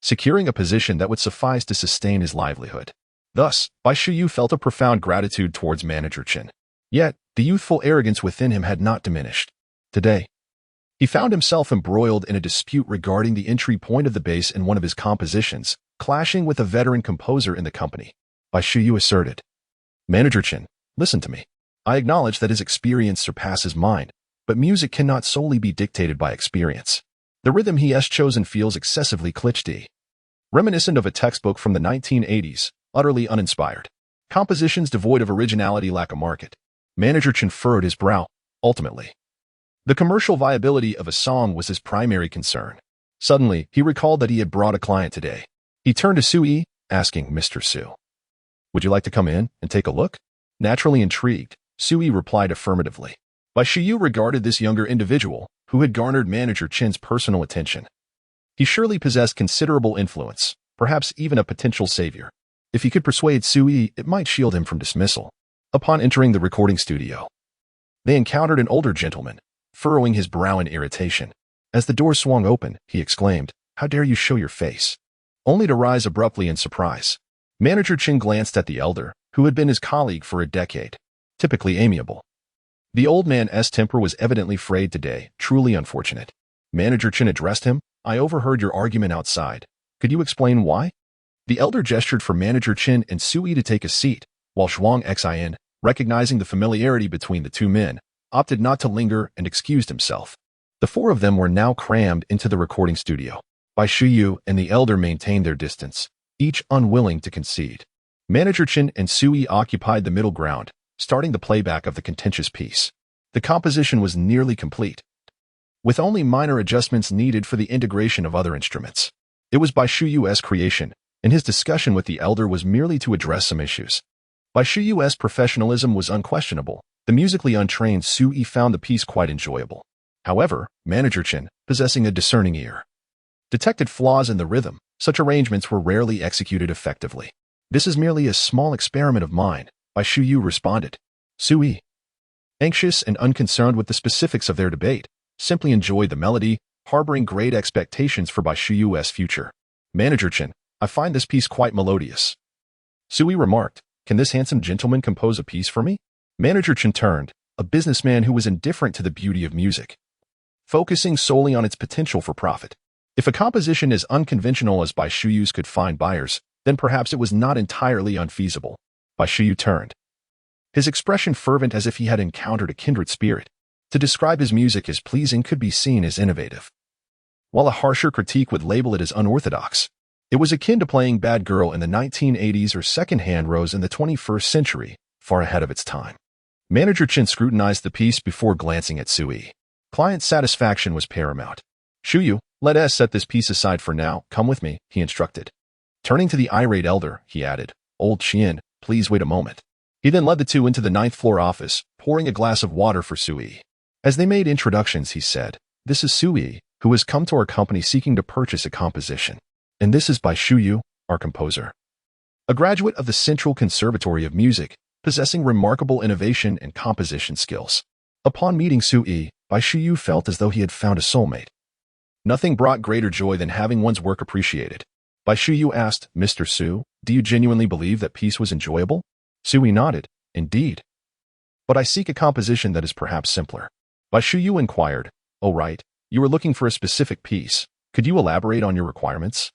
securing a position that would suffice to sustain his livelihood. Thus, Bai Shuyu felt a profound gratitude towards Manager Chen. Yet, the youthful arrogance within him had not diminished. Today, he found himself embroiled in a dispute regarding the entry point of the bass in one of his compositions, clashing with a veteran composer in the company. Bai Shuyu asserted, "Manager Chen, listen to me. I acknowledge that his experience surpasses mine, but music cannot solely be dictated by experience. The rhythm he has chosen feels excessively cliché, reminiscent of a textbook from the 1980s, utterly uninspired. Compositions devoid of originality lack a market." Manager Chen furrowed his brow. Ultimately, the commercial viability of a song was his primary concern. Suddenly, he recalled that he had brought a client today. He turned to Sui, asking, "Mr. Su, would you like to come in and take a look?" Naturally intrigued, Sui replied affirmatively. Bai Shuyu regarded this younger individual, who had garnered Manager Chen's personal attention. He surely possessed considerable influence, perhaps even a potential savior. If he could persuade Sui, it might shield him from dismissal. Upon entering the recording studio, they encountered an older gentleman, furrowing his brow in irritation. As the door swung open, he exclaimed, "How dare you show your face?" only to rise abruptly in surprise. Manager Chen glanced at the elder, who had been his colleague for a decade, typically amiable. The old man's temper was evidently frayed today, truly unfortunate. Manager Chen addressed him, "I overheard your argument outside. Could you explain why?" The elder gestured for Manager Chen and Sui to take a seat, while Zhuang Xian, recognizing the familiarity between the two men, opted not to linger and excused himself. The four of them were now crammed into the recording studio. Bai Shuyu and the elder maintained their distance, each unwilling to concede. Manager Chen and Sui occupied the middle ground, starting the playback of the contentious piece. The composition was nearly complete, with only minor adjustments needed for the integration of other instruments. It was Bai Shuyu's creation, and his discussion with the elder was merely to address some issues. Bai Shuyu's professionalism was unquestionable. The musically untrained Sui found the piece quite enjoyable. However, Manager Chen, possessing a discerning ear, detected flaws in the rhythm. Such arrangements were rarely executed effectively. This is merely a small experiment of mine, Bai Shuyu responded. Sui, anxious and unconcerned with the specifics of their debate, simply enjoyed the melody, harboring great expectations for Bai Shuyu's future. Manager Chen, I find this piece quite melodious. Sui remarked, can this handsome gentleman compose a piece for me? Manager Chen turned, a businessman who was indifferent to the beauty of music, focusing solely on its potential for profit. If a composition as unconventional as Bai Shuyu's could find buyers, then perhaps it was not entirely unfeasible. Bai Shuyu turned, his expression fervent as if he had encountered a kindred spirit. To describe his music as pleasing could be seen as innovative, while a harsher critique would label it as unorthodox. It was akin to playing Bad Girl in the 1980s or Secondhand Rose in the 21st century, far ahead of its time. Manager Chen scrutinized the piece before glancing at Sui. Client satisfaction was paramount. Shuyu, let us set this piece aside for now. Come with me, he instructed. Turning to the irate elder, he added, Old Qian, please wait a moment. He then led the two into the 9th floor office, pouring a glass of water for Sui. As they made introductions, he said, this is Sui, who has come to our company seeking to purchase a composition. And this is Bai Shuyu, our composer, a graduate of the Central Conservatory of Music, possessing remarkable innovation and composition skills. Upon meeting Sui, Bai Shuyu felt as though he had found a soulmate. Nothing brought greater joy than having one's work appreciated. Bai Shuyu asked, Mr. Su, do you genuinely believe that piece was enjoyable? Sui nodded, indeed. But I seek a composition that is perhaps simpler. Bai Shuyu inquired, oh right, you were looking for a specific piece. Could you elaborate on your requirements?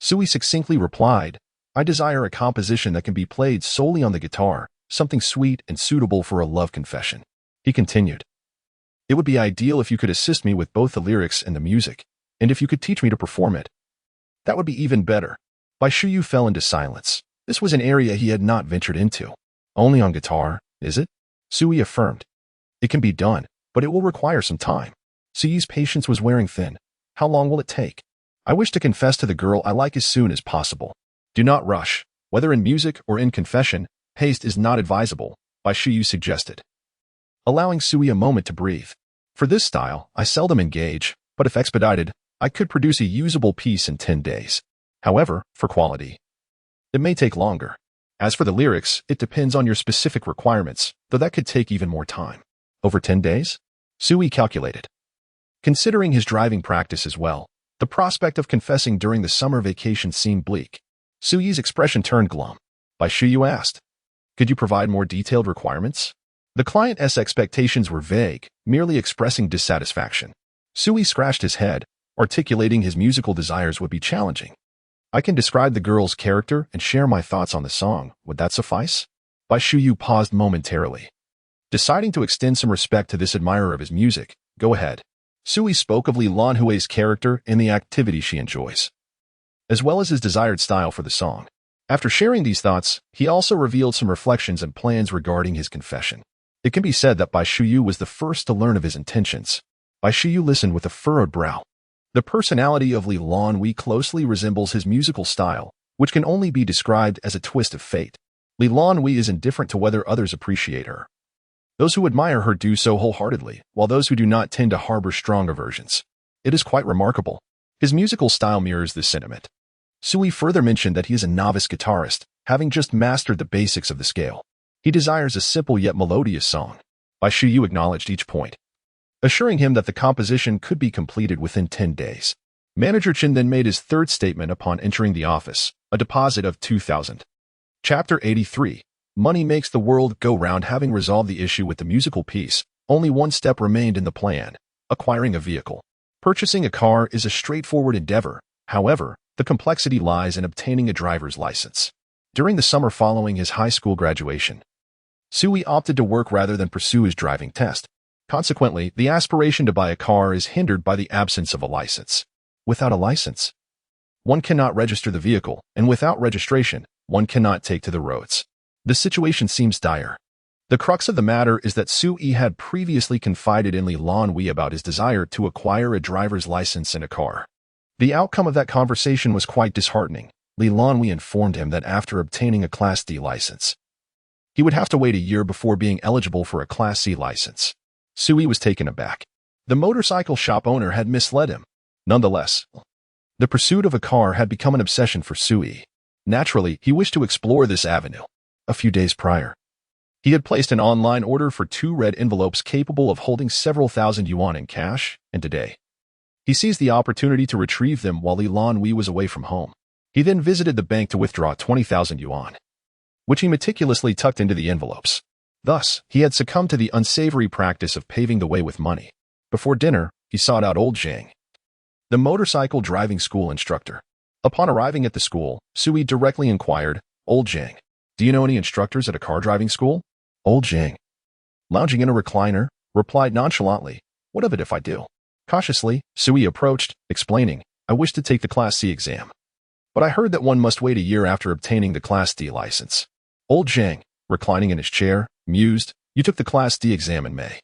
Sui succinctly replied, I desire a composition that can be played solely on the guitar, something sweet and suitable for a love confession. He continued, it would be ideal if you could assist me with both the lyrics and the music, and if you could teach me to perform it. That would be even better. Bai Shuyu fell into silence. This was an area he had not ventured into. Only on guitar, is it? Sui affirmed. It can be done, but it will require some time. Sui's patience was wearing thin. How long will it take? I wish to confess to the girl I like as soon as possible. Do not rush. Whether in music or in confession, haste is not advisable, Bai Shuyu suggested, allowing Sui a moment to breathe. For this style, I seldom engage, but if expedited, I could produce a usable piece in 10 days. However, for quality, it may take longer. As for the lyrics, it depends on your specific requirements, though that could take even more time. Over 10 days? Sui calculated. Considering his driving practice as well, the prospect of confessing during the summer vacation seemed bleak. Sui's expression turned glum. Bai Shuyu asked, could you provide more detailed requirements? The client's expectations were vague, merely expressing dissatisfaction. Sui scratched his head, articulating his musical desires would be challenging. I can describe the girl's character and share my thoughts on the song. Would that suffice? Bai Shuyu paused momentarily, deciding to extend some respect to this admirer of his music. Go ahead. Sui spoke of Lan Hui's character and the activity she enjoys, as well as his desired style for the song. After sharing these thoughts, he also revealed some reflections and plans regarding his confession. It can be said that Bai Shuyu was the first to learn of his intentions. Bai Shuyu listened with a furrowed brow. The personality of Lan Hui closely resembles his musical style, which can only be described as a twist of fate. Lan Hui is indifferent to whether others appreciate her. Those who admire her do so wholeheartedly, while those who do not tend to harbor strong aversions. It is quite remarkable. His musical style mirrors this sentiment. Sui further mentioned that he is a novice guitarist, having just mastered the basics of the scale. He desires a simple yet melodious song. Bai Shuyu acknowledged each point, assuring him that the composition could be completed within 10 days. Manager Chen then made his third statement upon entering the office, a deposit of 2,000. Chapter 83. Money makes the world go round. Having resolved the issue with the musical piece, only one step remained in the plan: acquiring a vehicle. Purchasing a car is a straightforward endeavor. However, the complexity lies in obtaining a driver's license. During the summer following his high school graduation, Sui opted to work rather than pursue his driving test. Consequently, the aspiration to buy a car is hindered by the absence of a license. Without a license, one cannot register the vehicle, and without registration, one cannot take to the roads. The situation seems dire. The crux of the matter is that Sui had previously confided in Lan Hui about his desire to acquire a driver's license and a car. The outcome of that conversation was quite disheartening. Lan Hui informed him that after obtaining a Class D license, he would have to wait a year before being eligible for a Class C license. Sui was taken aback. The motorcycle shop owner had misled him. Nonetheless, the pursuit of a car had become an obsession for Sui. Naturally, he wished to explore this avenue. A few days prior, he had placed an online order for 2 red envelopes capable of holding several thousand yuan in cash, and today, he seized the opportunity to retrieve them while Lan Hui was away from home. He then visited the bank to withdraw 20,000 yuan, which he meticulously tucked into the envelopes. Thus, he had succumbed to the unsavory practice of paving the way with money. Before dinner, he sought out old Zhang, the motorcycle driving school instructor. Upon arriving at the school, Sui directly inquired, "Old Zhang, do you know any instructors at a car driving school?" Old Zhang, lounging in a recliner, replied nonchalantly, "What of it if I do?" Cautiously, Sui approached, explaining, "I wish to take the Class C exam, but I heard that one must wait a year after obtaining the Class D license." Old Zhang, reclining in his chair, mused, "You took the Class D exam in May,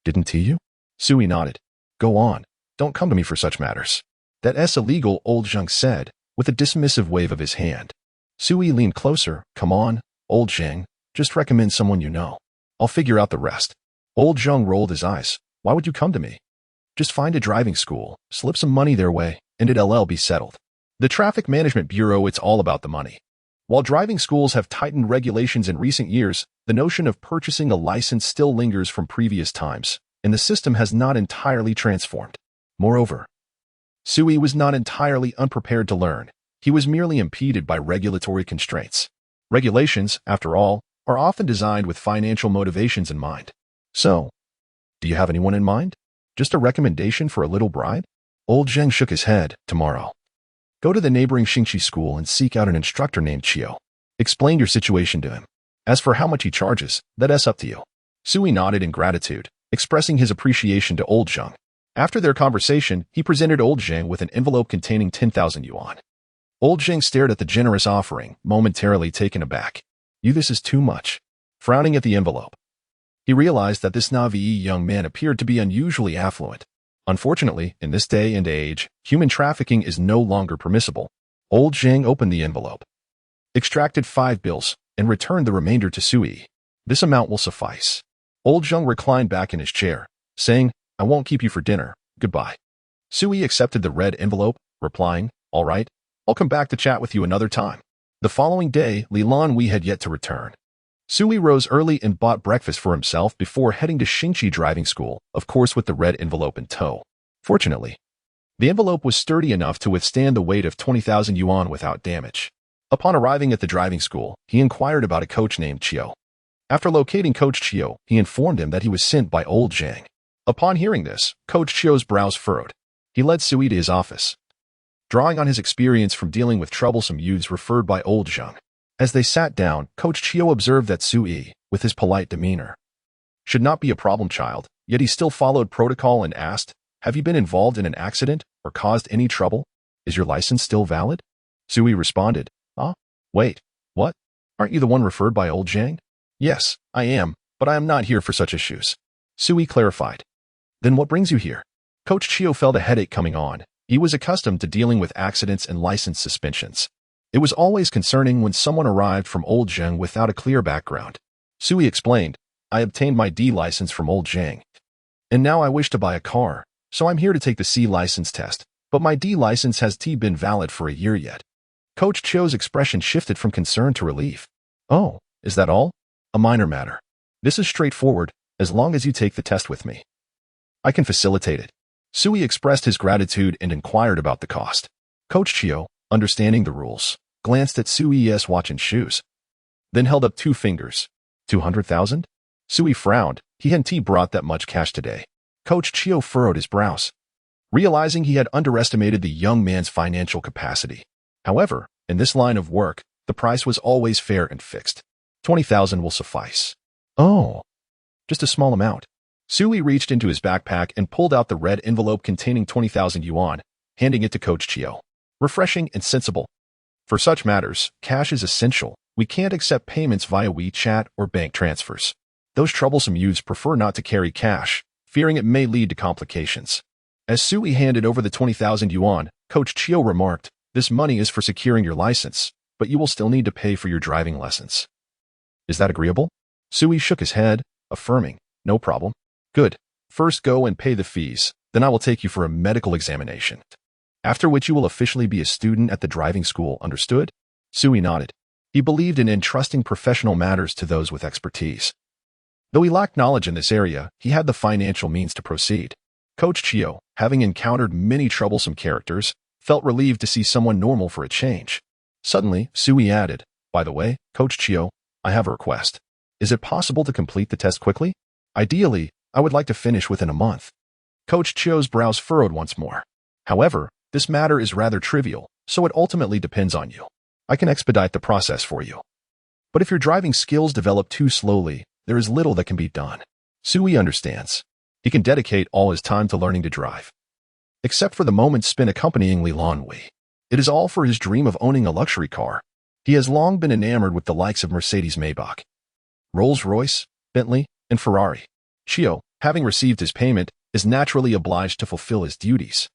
didn't you?" Sui nodded. "Go on. Don't come to me for such matters. That's illegal," Old Zhang said, with a dismissive wave of his hand. Sui leaned closer. "Come on, Old Zhang. Just recommend someone you know. I'll figure out the rest." Old Zhang rolled his eyes. "Why would you come to me? Just find a driving school, slip some money their way, and it'll be settled. The Traffic Management Bureau, it's all about the money." While driving schools have tightened regulations in recent years, the notion of purchasing a license still lingers from previous times, and the system has not entirely transformed. Moreover, Sui was not entirely unprepared to learn. He was merely impeded by regulatory constraints. Regulations, after all, are often designed with financial motivations in mind. So, do you have anyone in mind? Just a recommendation for a little bride? Old Zhang shook his head. "Tomorrow, go to the neighboring Xingqi school and seek out an instructor named Qiu. Explain your situation to him. As for how much he charges, that's up to you." Sui nodded in gratitude, expressing his appreciation to Old Zhang. After their conversation, he presented Old Zhang with an envelope containing 10,000 yuan. Old Zhang stared at the generous offering, momentarily taken aback. This is too much." Frowning at the envelope, he realized that this naive young man appeared to be unusually affluent. Unfortunately, in this day and age, human trafficking is no longer permissible. Old Zhang opened the envelope, extracted 5 bills, and returned the remainder to Sui. "This amount will suffice." Old Zhang reclined back in his chair, saying, "I won't keep you for dinner. Goodbye." Sui accepted the red envelope, replying, "All right, I'll come back to chat with you another time." The following day, Lan Hui had yet to return. Sui rose early and bought breakfast for himself before heading to Xingqi driving school, of course with the red envelope in tow. Fortunately, the envelope was sturdy enough to withstand the weight of 20,000 yuan without damage. Upon arriving at the driving school, he inquired about a coach named Qiu. After locating Coach Qiu, he informed him that he was sent by Old Zhang. Upon hearing this, Coach Qiu's brows furrowed. He led Sui to his office, drawing on his experience from dealing with troublesome youths referred by Old Zhang. As they sat down, Coach Qiu observed that Sui, with his polite demeanor, should not be a problem child, yet he still followed protocol and asked, "Have you been involved in an accident or caused any trouble? Is your license still valid?" Sui responded, Wait, what? Aren't you the one referred by Old Zhang?" "Yes, I am, but I am not here for such issues." Sui clarified. "Then what brings you here?" Coach Qiu felt a headache coming on. He was accustomed to dealing with accidents and license suspensions. It was always concerning when someone arrived from Old Zhang without a clear background. Sui explained, "I obtained my D license from Old Zhang, and now I wish to buy a car, so I'm here to take the C license test, but my D license has been valid for a year yet." Coach Qiu's expression shifted from concern to relief. "Oh, is that all? A minor matter. This is straightforward, as long as you take the test with me. I can facilitate it." Sui expressed his gratitude and inquired about the cost. Coach Qiu, understanding the rules, glanced at Sui's watch and shoes, then held up 2 fingers. 200,000? Sui frowned. He hadn't brought that much cash today. Coach Qiu furrowed his brows, realizing he had underestimated the young man's financial capacity. However, in this line of work, the price was always fair and fixed. 20,000 will suffice. "Oh, just a small amount." Sui reached into his backpack and pulled out the red envelope containing 20,000 yuan, handing it to Coach Qiu. Refreshing and sensible. For such matters, cash is essential. We can't accept payments via WeChat or bank transfers. Those troublesome youths prefer not to carry cash, fearing it may lead to complications. As Sui handed over the 20,000 yuan, Coach Chiu remarked, "This money is for securing your license, but you will still need to pay for your driving lessons. Is that agreeable?" Sui shook his head, affirming, "No problem." "Good. First go and pay the fees, then I will take you for a medical examination. After which you will officially be a student at the driving school, understood?" Sui nodded. He believed in entrusting professional matters to those with expertise. Though he lacked knowledge in this area, he had the financial means to proceed. Coach Chiu, having encountered many troublesome characters, felt relieved to see someone normal for a change. Suddenly, Sui added, "By the way, Coach Chiu, I have a request. Is it possible to complete the test quickly? Ideally, I would like to finish within a month." Coach Chiu's brows furrowed once more. "However, this matter is rather trivial, so it ultimately depends on you. I can expedite the process for you. But if your driving skills develop too slowly, there is little that can be done." Sui understands. He can dedicate all his time to learning to drive. Except for the moments spent accompanying Lan Hui. It is all for his dream of owning a luxury car. He has long been enamored with the likes of Mercedes-Maybach, Rolls-Royce, Bentley, and Ferrari. Chiu, having received his payment, is naturally obliged to fulfill his duties.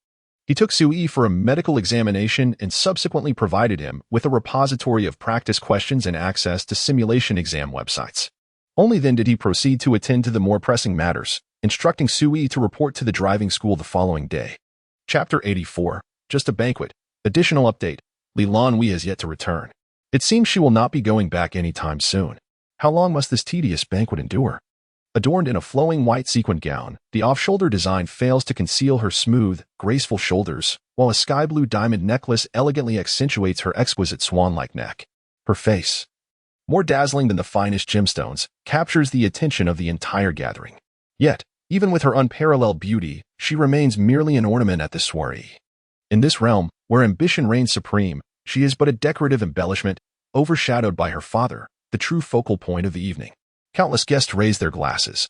He took Sui for a medical examination and subsequently provided him with a repository of practice questions and access to simulation exam websites. Only then did he proceed to attend to the more pressing matters, instructing Sui to report to the driving school the following day. Chapter 84, Just a Banquet. Additional update. Lan Hui has yet to return. It seems she will not be going back anytime soon. How long must this tedious banquet endure? Adorned in a flowing white sequin gown, the off-shoulder design fails to conceal her smooth, graceful shoulders, while a sky-blue diamond necklace elegantly accentuates her exquisite swan-like neck. Her face, more dazzling than the finest gemstones, captures the attention of the entire gathering. Yet, even with her unparalleled beauty, she remains merely an ornament at this soiree. In this realm, where ambition reigns supreme, she is but a decorative embellishment, overshadowed by her father, the true focal point of the evening. Countless guests raise their glasses,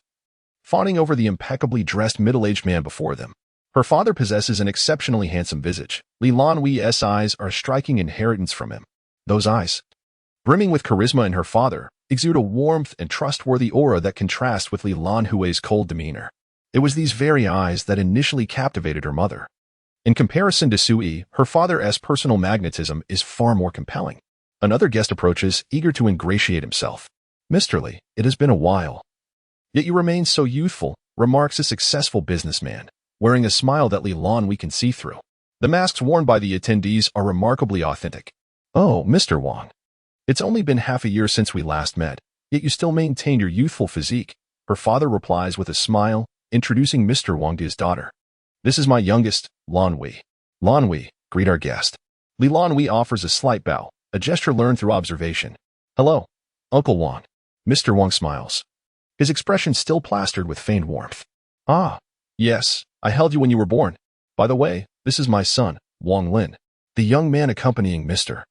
fawning over the impeccably dressed middle-aged man before them. Her father possesses an exceptionally handsome visage. Lan Hui's eyes are a striking inheritance from him. Those eyes, brimming with charisma in her father, exude a warmth and trustworthy aura that contrasts with Lan Hui's cold demeanor. It was these very eyes that initially captivated her mother. In comparison to Sui, her father's personal magnetism is far more compelling. Another guest approaches, eager to ingratiate himself. "Mr. Li, it has been a while. Yet you remain so youthful," remarks a successful businessman, wearing a smile that Lan Hui can see through. The masks worn by the attendees are remarkably authentic. "Oh, Mr. Wang. It's only been half a year since we last met, yet you still maintain your youthful physique," her father replies with a smile, introducing Mr. Wang to his daughter. "This is my youngest, Lan Hui. Lan Hui, greet our guest." Lan Hui offers a slight bow, a gesture learned through observation. "Hello, Uncle Wang." Mr. Wang smiles, his expression still plastered with feigned warmth. "Ah, yes, I held you when you were born. By the way, this is my son, Wang Lin." The young man accompanying Mr.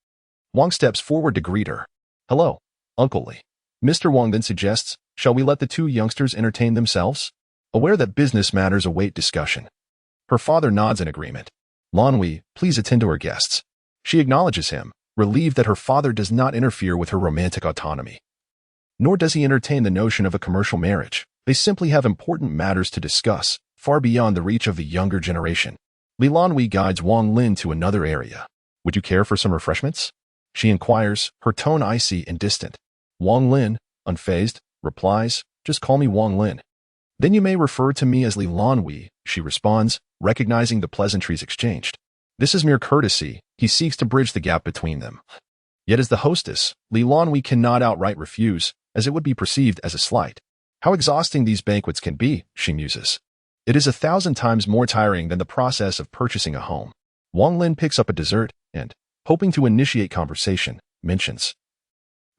Wang steps forward to greet her. "Hello, Uncle Li." Mr. Wang then suggests, "Shall we let the two youngsters entertain themselves?" Aware that business matters await discussion. Her father nods in agreement. "Lan Hui, please attend to her guests." She acknowledges him, relieved that her father does not interfere with her romantic autonomy. Nor does he entertain the notion of a commercial marriage. They simply have important matters to discuss, far beyond the reach of the younger generation. Lan Hui guides Wang Lin to another area. "Would you care for some refreshments?" she inquires, her tone icy and distant. Wang Lin, unfazed, replies, "Just call me Wang Lin." "Then you may refer to me as Lan Hui," she responds, recognizing the pleasantries exchanged. This is mere courtesy. He seeks to bridge the gap between them. Yet as the hostess, Lan Hui cannot outright refuse, as it would be perceived as a slight. How exhausting these banquets can be, she muses. It is 1,000 times more tiring than the process of purchasing a home. Wang Lin picks up a dessert and, hoping to initiate conversation, mentions,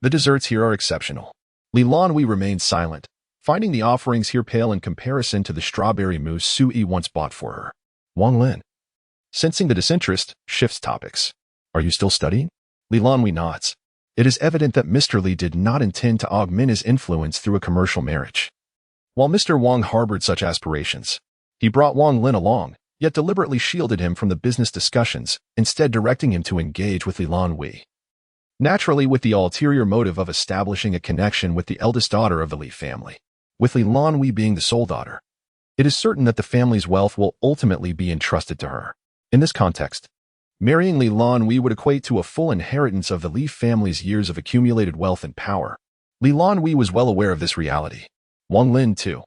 "The desserts here are exceptional." Lan Hui remains silent, finding the offerings here pale in comparison to the strawberry mousse Sui once bought for her. Wang Lin, sensing the disinterest, shifts topics. "Are you still studying?" Lan Hui nods. It is evident that Mr. Li did not intend to augment his influence through a commercial marriage. While Mr. Wang harbored such aspirations, he brought Wang Lin along, yet deliberately shielded him from the business discussions, instead directing him to engage with Lan Hui. Naturally, with the ulterior motive of establishing a connection with the eldest daughter of the Li family, with Lan Hui being the sole daughter. it is certain that the family's wealth will ultimately be entrusted to her. In this context, marrying Lan Hui would equate to a full inheritance of the Li family's years of accumulated wealth and power. Lan Hui was well aware of this reality. Wang Lin, too,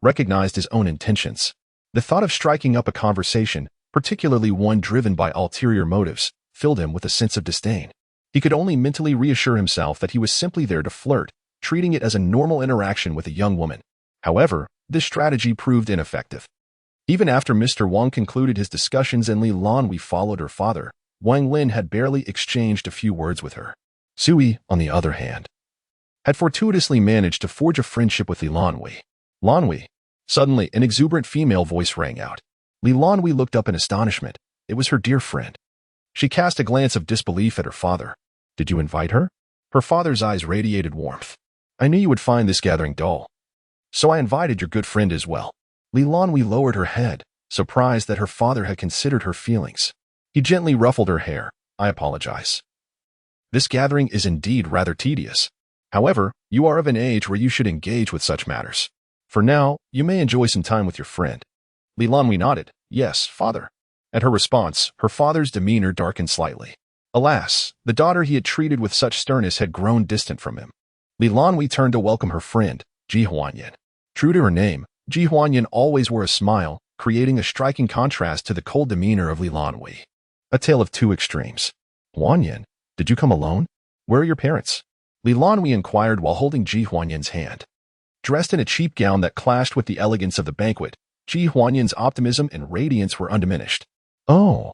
recognized his own intentions. The thought of striking up a conversation, particularly one driven by ulterior motives, filled him with a sense of disdain. He could only mentally reassure himself that he was simply there to flirt, treating it as a normal interaction with a young woman. However, this strategy proved ineffective. Even after Mr. Wang concluded his discussions and Lan Hui followed her father, Wang Lin had barely exchanged a few words with her. Sui, on the other hand, had fortuitously managed to forge a friendship with Lan Hui. Lan Hui. Suddenly, an exuberant female voice rang out. Lan Hui looked up in astonishment. It was her dear friend. She cast a glance of disbelief at her father. Did you invite her? Her father's eyes radiated warmth. I knew you would find this gathering dull. So I invited your good friend as well. Lan Hui lowered her head, surprised that her father had considered her feelings. He gently ruffled her hair. I apologize. This gathering is indeed rather tedious. However, you are of an age where you should engage with such matters. For now, you may enjoy some time with your friend. Lan Hui nodded. Yes, father. At her response, her father's demeanor darkened slightly. Alas, the daughter he had treated with such sternness had grown distant from him. Lan Hui turned to welcome her friend, Ji Huanyan. True to her name, Ji Huanyan always wore a smile, creating a striking contrast to the cold demeanor of Lan Hui. A tale of two extremes. Huanyan, did you come alone? Where are your parents? Lan Hui inquired while holding Ji Huanyan's hand. Dressed in a cheap gown that clashed with the elegance of the banquet, Ji Huanyan's optimism and radiance were undiminished. Oh.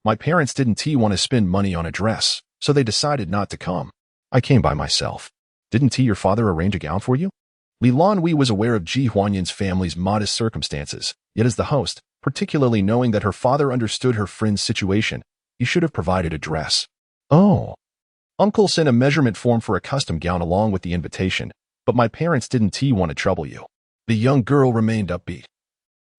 My parents didn't want to spend money on a dress, so they decided not to come. I came by myself. Didn't your father arrange a gown for you? Lan Hui was aware of Ji Huanyan's family's modest circumstances, yet as the host, particularly knowing that her father understood her friend's situation, he should have provided a dress. Oh. Uncle sent a measurement form for a custom gown along with the invitation, but my parents didn't want to trouble you. The young girl remained upbeat,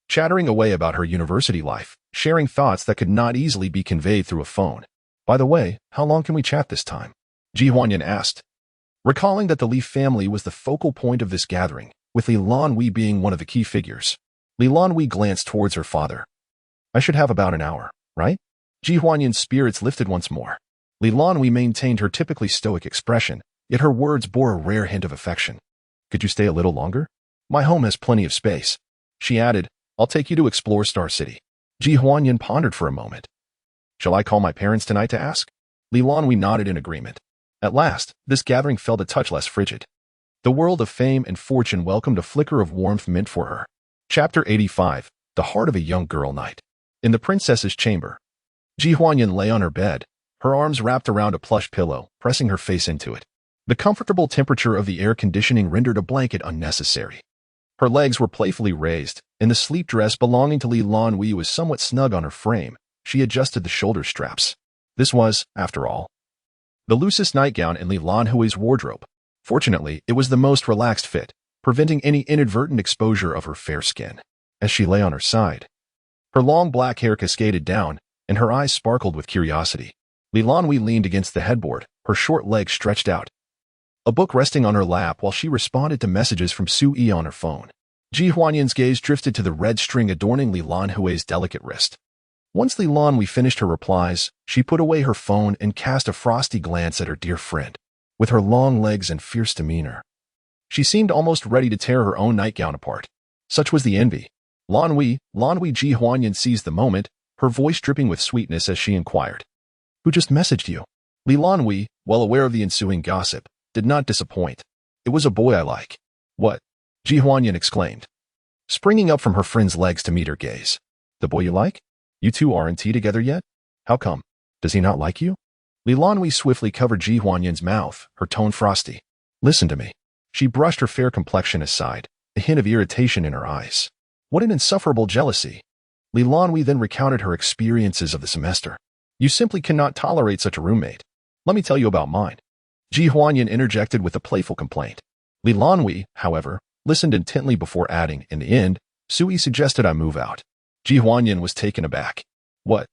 chattering away about her university life, sharing thoughts that could not easily be conveyed through a phone. By the way, how long can we chat this time? Ji Huanyan asked. Recalling that the Li family was the focal point of this gathering, with Lan Hui being one of the key figures, Lan Hui glanced towards her father. I should have about an hour, right? Ji Huanyan's spirits lifted once more. Lan Hui maintained her typically stoic expression, yet her words bore a rare hint of affection. Could you stay a little longer? My home has plenty of space. She added, I'll take you to explore Star City. Ji Huanyan pondered for a moment. Shall I call my parents tonight to ask? Lan Hui nodded in agreement. At last, this gathering felt a touch less frigid. The world of fame and fortune welcomed a flicker of warmth meant for her. Chapter 85, The Heart of a Young Girl Night. In the princess's chamber, Ji Huanyan lay on her bed, her arms wrapped around a plush pillow, pressing her face into it. The comfortable temperature of the air conditioning rendered a blanket unnecessary. Her legs were playfully raised, and the sleep dress belonging to Lan Hui was somewhat snug on her frame. She adjusted the shoulder straps. This was, after all, the loosest nightgown in Lan Hui's wardrobe. Fortunately, it was the most relaxed fit, preventing any inadvertent exposure of her fair skin. As she lay on her side, her long black hair cascaded down, and her eyes sparkled with curiosity. Lan Hui leaned against the headboard, her short legs stretched out, a book resting on her lap while she responded to messages from Sui on her phone. Ji Huanyan's gaze drifted to the red string adorning Lan Hui's delicate wrist. Once Lan Hui finished her replies, she put away her phone and cast a frosty glance at her dear friend. With her long legs and fierce demeanor, she seemed almost ready to tear her own nightgown apart. Such was the envy. Lan Hui, Ji Huanyan seized the moment, her voice dripping with sweetness as she inquired. Who just messaged you? Lan Hui, well aware of the ensuing gossip, did not disappoint. It was a boy I like. What? Ji Huanyan exclaimed, springing up from her friend's legs to meet her gaze. The boy you like? You two aren't together yet? How come? Does he not like you? Lan Hui swiftly covered Ji Huanyan's mouth, her tone frosty. Listen to me. She brushed her fair complexion aside, a hint of irritation in her eyes. What an insufferable jealousy. Lan Hui then recounted her experiences of the semester. You simply cannot tolerate such a roommate. Let me tell you about mine. Ji Huanyan interjected with a playful complaint. Lan Hui, however, listened intently before adding, in the end, Sui suggested I move out. Ji Huanyan was taken aback. What?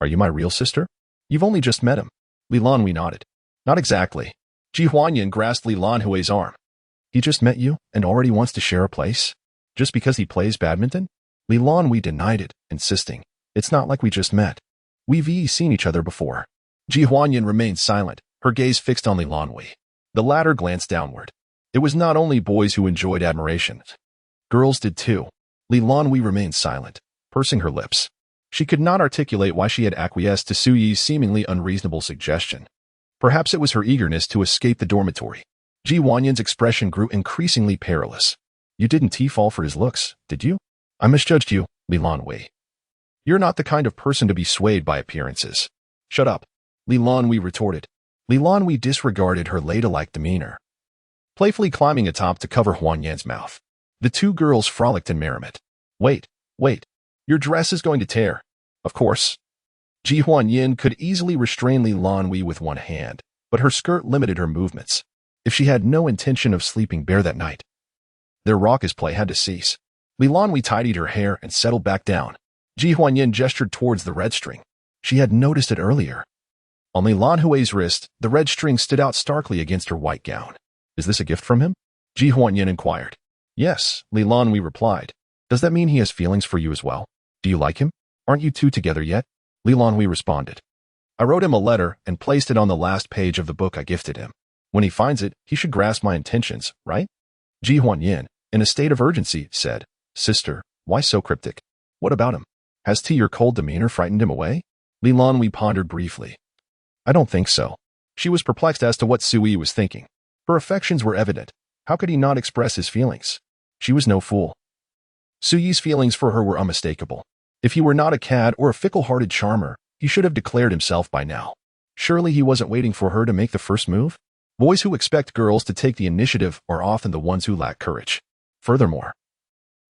Are you my real sister? You've only just met him. Lan Hui nodded. Not exactly. Ji Huanyan grasped Lan Hui's arm. He just met you and already wants to share a place? Just because he plays badminton? Lan Hui denied it, insisting, "It's not like we just met. We've seen each other before." Ji Huanyan remained silent, her gaze fixed on Lan Hui. The latter glanced downward. It was not only boys who enjoyed admiration. Girls did too. Lan Hui remained silent, pursing her lips. She could not articulate why she had acquiesced to Su Yi's seemingly unreasonable suggestion. Perhaps it was her eagerness to escape the dormitory. Ji Huanyan's expression grew increasingly perilous. "You didn't fall for his looks, did you?" "I misjudged you, Lan Hui. You're not the kind of person to be swayed by appearances." "Shut up," Lan Hui retorted. Lan Hui disregarded her ladylike demeanor, playfully climbing atop to cover Huanyan's mouth. The two girls frolicked in merriment. Wait. Your dress is going to tear." "Of course." Ji Huanyan could easily restrain Lan Hui with one hand, but her skirt limited her movements. If she had no intention of sleeping bare that night, their raucous play had to cease. Lan Hui tidied her hair and settled back down. Ji Huanyan gestured towards the red string. She had noticed it earlier. On Lan Hui's wrist, the red string stood out starkly against her white gown. "Is this a gift from him?" Ji Huanyan inquired. "Yes," Lan Hui replied. "Does that mean he has feelings for you as well? Do you like him? Aren't you two together yet?" Lan Hui responded. "I wrote him a letter and placed it on the last page of the book I gifted him. When he finds it, he should grasp my intentions, right?" Ji Huanyan, in a state of urgency, said, "Sister, why so cryptic? What about him? Has your cold demeanor frightened him away?" Lan Hui pondered briefly. "I don't think so." She was perplexed as to what Su Yi was thinking. Her affections were evident. How could he not express his feelings? She was no fool. Su Yi's feelings for her were unmistakable. If he were not a cad or a fickle-hearted charmer, he should have declared himself by now. Surely he wasn't waiting for her to make the first move? Boys who expect girls to take the initiative are often the ones who lack courage. Furthermore,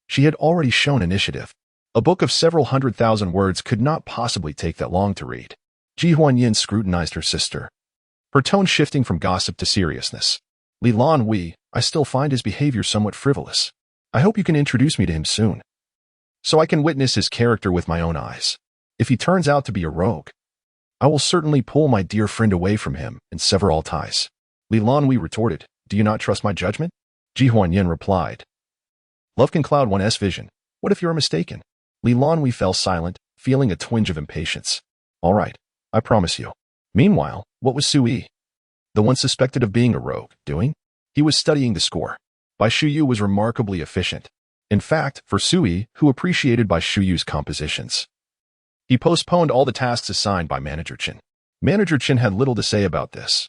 she had already shown initiative. A book of several 100,000 words could not possibly take that long to read. Ji Huanyan scrutinized her sister, her tone shifting from gossip to seriousness. "Lan Hui, I still find his behavior somewhat frivolous. I hope you can introduce me to him soon, so I can witness his character with my own eyes. If he turns out to be a rogue, I will certainly pull my dear friend away from him and sever all ties." Lan Hui retorted, "Do you not trust my judgment?" Ji Huanyan replied, "Love can cloud one's vision. What if you are mistaken?" Lan Hui fell silent, feeling a twinge of impatience. "All right, I promise you." Meanwhile, what was Su Yi, the one suspected of being a rogue, doing? He was studying the score. Bai Shuyu was remarkably efficient. In fact, for Su Yi, who appreciated Bai Shuyu's compositions, he postponed all the tasks assigned by Manager Chen. Manager Chen had little to say about this.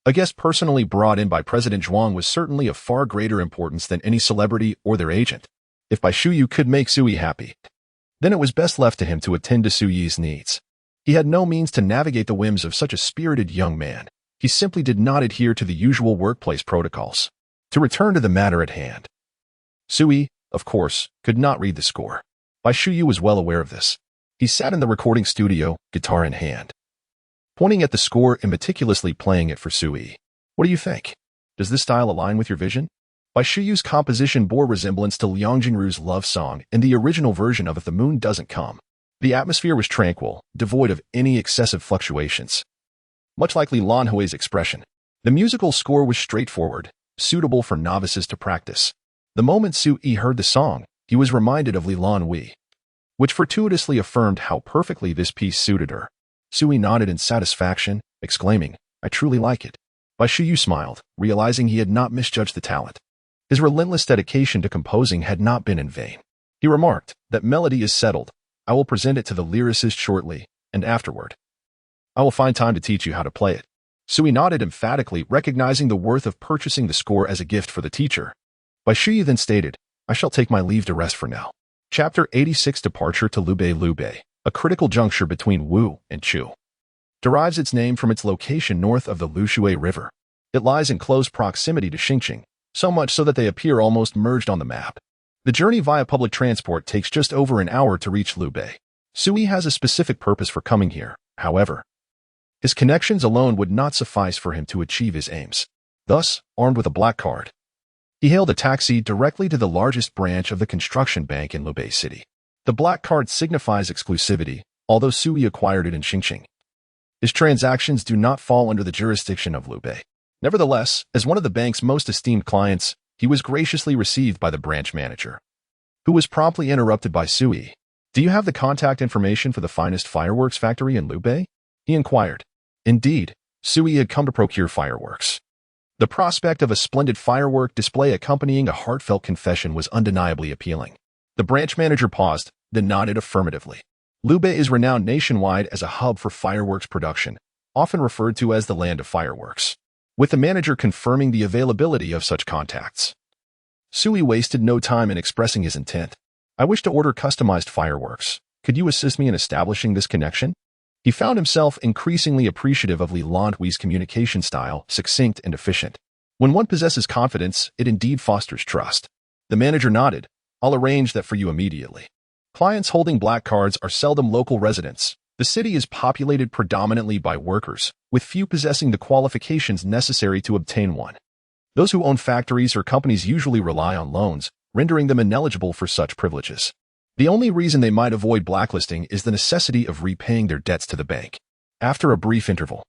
A guest personally brought in by President Zhuang was certainly of far greater importance than any celebrity or their agent. If Bai Shuyu could make Su Yi happy, then it was best left to him to attend to Su Yi's needs. He had no means to navigate the whims of such a spirited young man. He simply did not adhere to the usual workplace protocols. To return to the matter at hand, Su Yi, of course, could not read the score. Bai Shuyu was well aware of this. He sat in the recording studio, guitar in hand, pointing at the score and meticulously playing it for Su Yi. "What do you think? Does this style align with your vision?" Bai Shuyu's composition bore resemblance to Liang Jingru's love song in the original version of If the Moon Doesn't Come. The atmosphere was tranquil, devoid of any excessive fluctuations. Much like Lan Hui's expression, the musical score was straightforward, suitable for novices to practice. The moment Su Yi heard the song, he was reminded of Lan Hui, which fortuitously affirmed how perfectly this piece suited her. Su Yi nodded in satisfaction, exclaiming, "I truly like it." Bai Shuyu smiled, realizing he had not misjudged the talent. His relentless dedication to composing had not been in vain. He remarked, "That melody is settled. I will present it to the lyricist shortly, and afterward, I will find time to teach you how to play it." Su Yi nodded emphatically, recognizing the worth of purchasing the score as a gift for the teacher. Bai Shuyu then stated, "I shall take my leave to rest for now." Chapter 86 Departure to Lubei, a critical juncture between Wu and Chu, derives its name from its location north of the Lushui River. It lies in close proximity to Xingqing, so much so that they appear almost merged on the map. The journey via public transport takes just over an hour to reach Lubei. Su Yi has a specific purpose for coming here, however. His connections alone would not suffice for him to achieve his aims. Thus, armed with a black card, he hailed a taxi directly to the largest branch of the construction bank in Lubei City. The black card signifies exclusivity, although Su Yi acquired it in Xingqing. His transactions do not fall under the jurisdiction of Lubei. Nevertheless, as one of the bank's most esteemed clients, he was graciously received by the branch manager. who was promptly interrupted by Sui. Do you have the contact information for the finest fireworks factory in Lubei? He inquired. Indeed, Sui had come to procure fireworks. The prospect of a splendid firework display accompanying a heartfelt confession was undeniably appealing. The branch manager paused, then nodded affirmatively. Lubei is renowned nationwide as a hub for fireworks production, often referred to as the land of fireworks, with the manager confirming the availability of such contacts. Sui wasted no time in expressing his intent. I wish to order customized fireworks. Could you assist me in establishing this connection? He found himself increasingly appreciative of Lan Hui's communication style, succinct and efficient. When one possesses confidence, it indeed fosters trust. The manager nodded. I'll arrange that for you immediately. Clients holding black cards are seldom local residents. The city is populated predominantly by workers, with few possessing the qualifications necessary to obtain one. Those who own factories or companies usually rely on loans, rendering them ineligible for such privileges. The only reason they might avoid blacklisting is the necessity of repaying their debts to the bank. After a brief interval,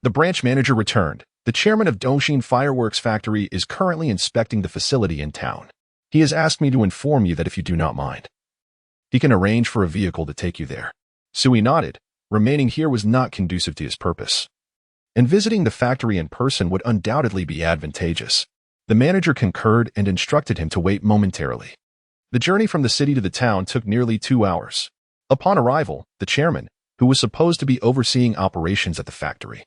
the branch manager returned. The chairman of Dongxin Fireworks Factory is currently inspecting the facility in town. He has asked me to inform you that if you do not mind, he can arrange for a vehicle to take you there. Sui nodded. Remaining here was not conducive to his purpose, and visiting the factory in person would undoubtedly be advantageous. The manager concurred and instructed him to wait momentarily. The journey from the city to the town took nearly 2 hours. Upon arrival, the chairman, who was supposed to be overseeing operations at the factory,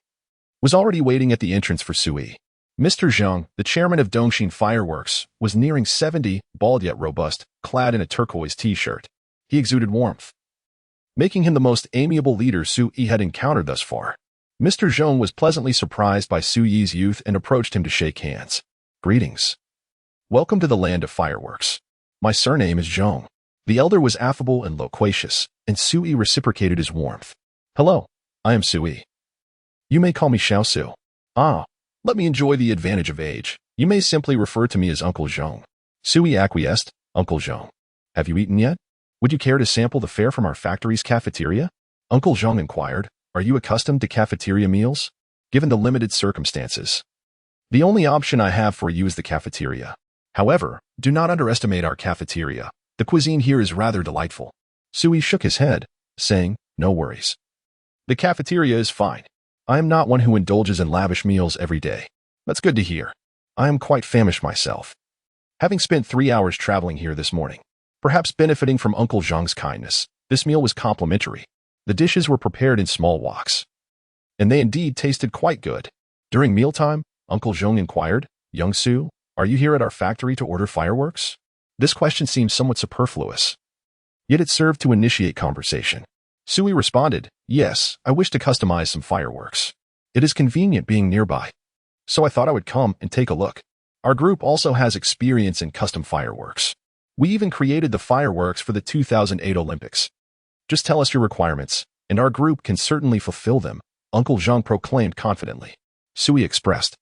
was already waiting at the entrance for Sui. Mr. Zhang, the chairman of Dongxin Fireworks, was nearing 70, bald yet robust, clad in a turquoise t-shirt. He exuded warmth, making him the most amiable leader Sui had encountered thus far. Mr. Zhang was pleasantly surprised by Sui's youth and approached him to shake hands. Greetings. Welcome to the land of fireworks. My surname is Zhang. The elder was affable and loquacious, and Sui reciprocated his warmth. Hello, I am Sui. You may call me Xiaosu. Let me enjoy the advantage of age. You may simply refer to me as Uncle Zhang. Sui acquiesced. Uncle Zhang. Have you eaten yet? Would you care to sample the fare from our factory's cafeteria? Uncle Zhang inquired. Are you accustomed to cafeteria meals? Given the limited circumstances, the only option I have for you is the cafeteria. However, do not underestimate our cafeteria. The cuisine here is rather delightful. Sui shook his head, saying, no worries. The cafeteria is fine. I am not one who indulges in lavish meals every day. That's good to hear. I am quite famished myself, having spent 3 hours traveling here this morning. Perhaps benefiting from Uncle Zhang's kindness, this meal was complimentary. The dishes were prepared in small woks, and they indeed tasted quite good. During mealtime, Uncle Zhang inquired, Young Su, are you here at our factory to order fireworks? This question seemed somewhat superfluous, yet it served to initiate conversation. Sui responded, yes, I wish to customize some fireworks. It is convenient being nearby, so I thought I would come and take a look. Our group also has experience in custom fireworks. We even created the fireworks for the 2008 Olympics. Just tell us your requirements, and our group can certainly fulfill them, Uncle Zhang proclaimed confidently. Sui expressed,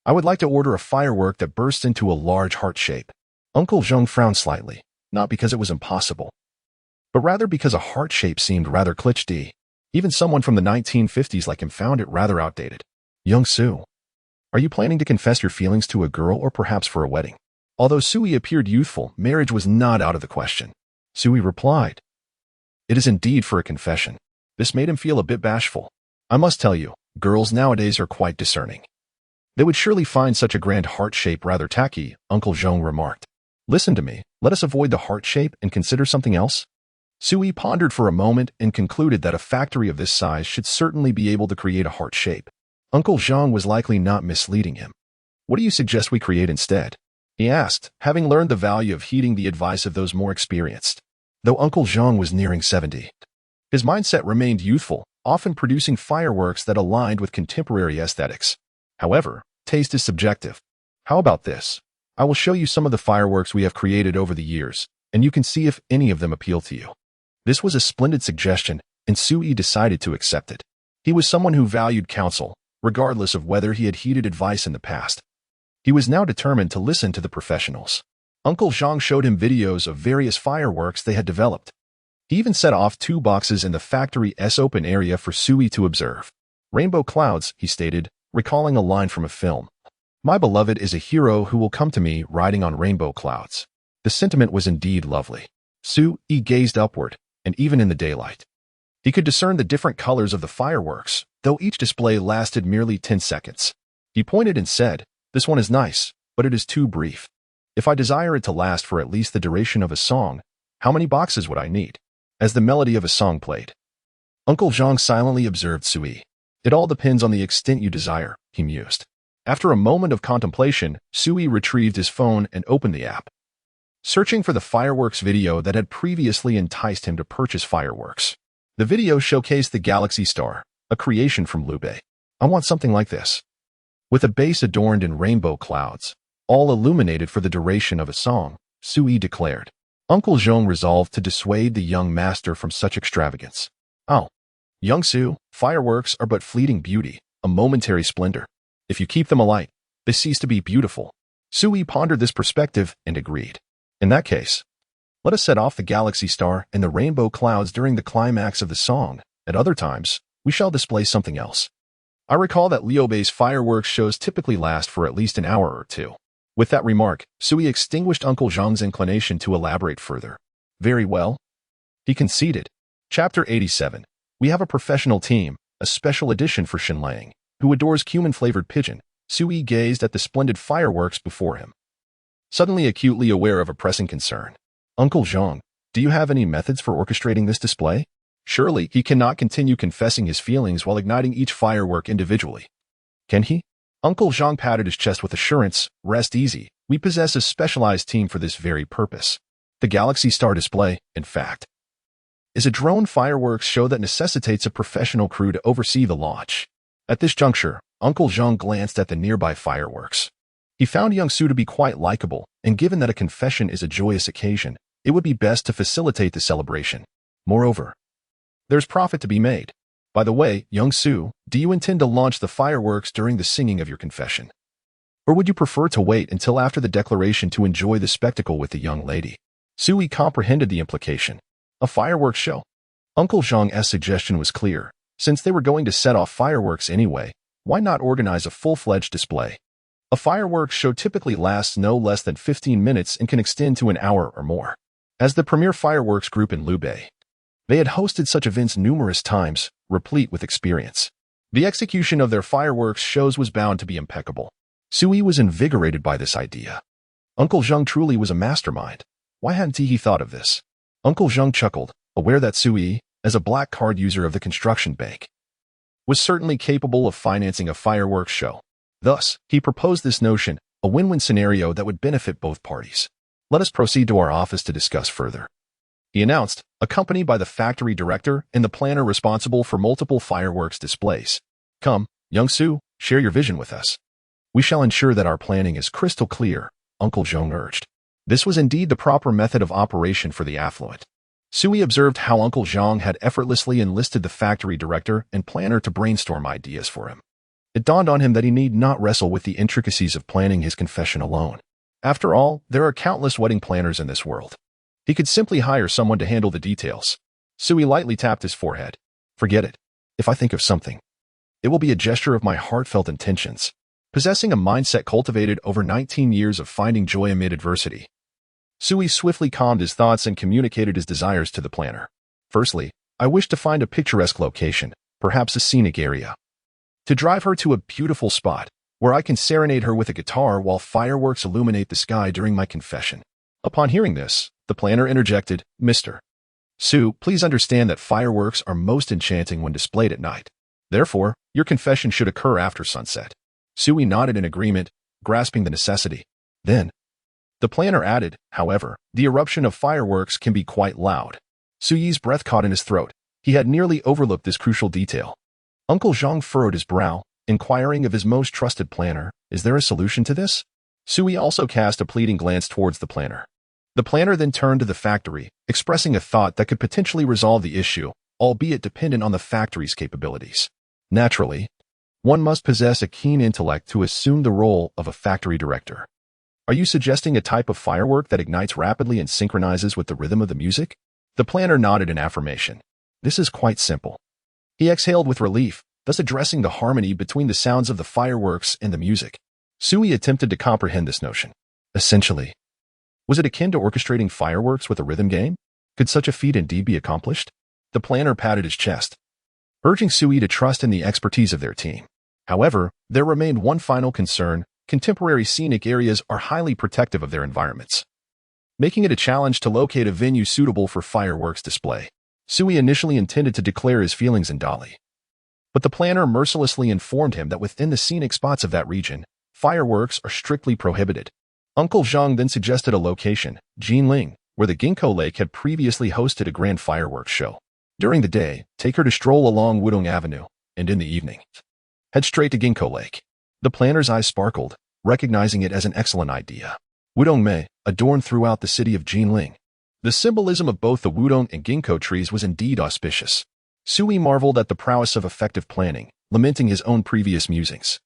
I would like to order a firework that bursts into a large heart shape. Uncle Zhang frowned slightly, not because it was impossible, but rather because a heart shape seemed rather cliché. Even someone from the 1950s like him found it rather outdated. Young Su, are you planning to confess your feelings to a girl or perhaps for a wedding? Although Sui appeared youthful, marriage was not out of the question. Sui replied, it is indeed for a confession. This made him feel a bit bashful. I must tell you, girls nowadays are quite discerning. They would surely find such a grand heart shape rather tacky, Uncle Zhang remarked. Listen to me, let us avoid the heart shape and consider something else. Sui pondered for a moment and concluded that a factory of this size should certainly be able to create a heart shape. Uncle Zhang was likely not misleading him. What do you suggest we create instead? He asked, having learned the value of heeding the advice of those more experienced. Though Uncle Zhang was nearing 70, his mindset remained youthful, often producing fireworks that aligned with contemporary aesthetics. However, taste is subjective. How about this? I will show you some of the fireworks we have created over the years, and you can see if any of them appeal to you. This was a splendid suggestion, and Sui decided to accept it. He was someone who valued counsel, regardless of whether he had heeded advice in the past. He was now determined to listen to the professionals. Uncle Zhang showed him videos of various fireworks they had developed. He even set off 2 boxes in the factory's open area for Sui to observe. Rainbow clouds, he stated, recalling a line from a film. My beloved is a hero who will come to me riding on rainbow clouds. The sentiment was indeed lovely. Sui gazed upward, and even in the daylight, he could discern the different colors of the fireworks, though each display lasted merely 10 seconds. He pointed and said, "This one is nice, but it is too brief. If I desire it to last for at least the duration of a song, how many boxes would I need?" As the melody of a song played, Uncle Zhang silently observed Sui. "It all depends on the extent you desire," he mused. After a moment of contemplation, Sui retrieved his phone and opened the app, searching for the fireworks video that had previously enticed him to purchase fireworks. The video showcased the Galaxy Star, a creation from Lan Hui. "I want something like this, with a base adorned in rainbow clouds, all illuminated for the duration of a song," Sui declared. Uncle Zhong resolved to dissuade the young master from such extravagance. "Oh, young Su, fireworks are but fleeting beauty, a momentary splendor. If you keep them alight, they cease to be beautiful." Sui pondered this perspective and agreed. "In that case, let us set off the Galaxy Star and the rainbow clouds during the climax of the song. At other times, we shall display something else." I recall that Liu Bei's fireworks shows typically last for at least an hour or two. With that remark, Sui extinguished Uncle Zhang's inclination to elaborate further. "Very well," he conceded. Chapter 87. We have a professional team, a special edition for Shenlang, who adores cumin-flavored pigeon. Sui gazed at the splendid fireworks before him, suddenly acutely aware of a pressing concern. "Uncle Zhang, do you have any methods for orchestrating this display?" Surely he cannot continue confessing his feelings while igniting each firework individually. Can he? Uncle Zhang patted his chest with assurance. "Rest easy. We possess a specialized team for this very purpose. The Galaxy Star display, in fact, is a drone fireworks show that necessitates a professional crew to oversee the launch." At this juncture, Uncle Zhang glanced at the nearby fireworks. He found young Su to be quite likable, and given that a confession is a joyous occasion, it would be best to facilitate the celebration. Moreover, there's profit to be made. By the way, young Su, do you intend to launch the fireworks during the singing of your confession? Or would you prefer to wait until after the declaration to enjoy the spectacle with the young lady? Sui comprehended the implication. A fireworks show? Uncle Zhang's suggestion was clear. Since they were going to set off fireworks anyway, why not organize a full-fledged display? A fireworks show typically lasts no less than 15 minutes and can extend to an hour or more. As the premier fireworks group in Lan Hui, they had hosted such events numerous times, replete with experience. The execution of their fireworks shows was bound to be impeccable. Sui was invigorated by this idea. Uncle Zhang truly was a mastermind. Why hadn't he thought of this? Uncle Zhang chuckled, aware that Sui, as a black card user of the construction bank, was certainly capable of financing a fireworks show. Thus, he proposed this notion, a win-win scenario that would benefit both parties. "Let us proceed to our office to discuss further," he announced, accompanied by the factory director and the planner responsible for multiple fireworks displays. "Come, young Su, share your vision with us. We shall ensure that our planning is crystal clear," Uncle Zhang urged. This was indeed the proper method of operation for the affluent. Sui observed how Uncle Zhang had effortlessly enlisted the factory director and planner to brainstorm ideas for him. It dawned on him that he need not wrestle with the intricacies of planning his confession alone. After all, there are countless wedding planners in this world. He could simply hire someone to handle the details. Sui lightly tapped his forehead. "Forget it. If I think of something, it will be a gesture of my heartfelt intentions." Possessing a mindset cultivated over 19 years of finding joy amid adversity, Sui swiftly calmed his thoughts and communicated his desires to the planner. "Firstly, I wish to find a picturesque location, perhaps a scenic area, to drive her to a beautiful spot where I can serenade her with a guitar while fireworks illuminate the sky during my confession." Upon hearing this, the planner interjected, "Mr. Su, please understand that fireworks are most enchanting when displayed at night. Therefore, your confession should occur after sunset." Sui nodded in agreement, grasping the necessity. Then, the planner added, "However, the eruption of fireworks can be quite loud." Sui's breath caught in his throat. He had nearly overlooked this crucial detail. Uncle Zhang furrowed his brow, inquiring of his most trusted planner, "Is there a solution to this?" Sui also cast a pleading glance towards the planner. The planner then turned to the factory, expressing a thought that could potentially resolve the issue, albeit dependent on the factory's capabilities. Naturally, one must possess a keen intellect to assume the role of a factory director. "Are you suggesting a type of firework that ignites rapidly and synchronizes with the rhythm of the music?" The planner nodded in affirmation. "This is quite simple." He exhaled with relief, thus addressing the harmony between the sounds of the fireworks and the music. Sui attempted to comprehend this notion. "Essentially, Was it akin to orchestrating fireworks with a rhythm game? Could such a feat indeed be accomplished? The planner patted his chest, urging Sui to trust in the expertise of their team. However, there remained one final concern. Contemporary scenic areas are highly protective of their environments, making it a challenge to locate a venue suitable for fireworks display. Sui initially intended to declare his feelings in Dali, but the planner mercilessly informed him that within the scenic spots of that region, fireworks are strictly prohibited. Uncle Zhang then suggested a location, Jinling, where the Ginkgo Lake had previously hosted a grand fireworks show. During the day, take her to stroll along Wudong Avenue, and in the evening, head straight to Ginkgo Lake. The planner's eyes sparkled, recognizing it as an excellent idea. Wudong Mei, adorned throughout the city of Jinling. The symbolism of both the Wudong and Ginkgo trees was indeed auspicious. Sui marveled at the prowess of effective planning, lamenting his own previous musings.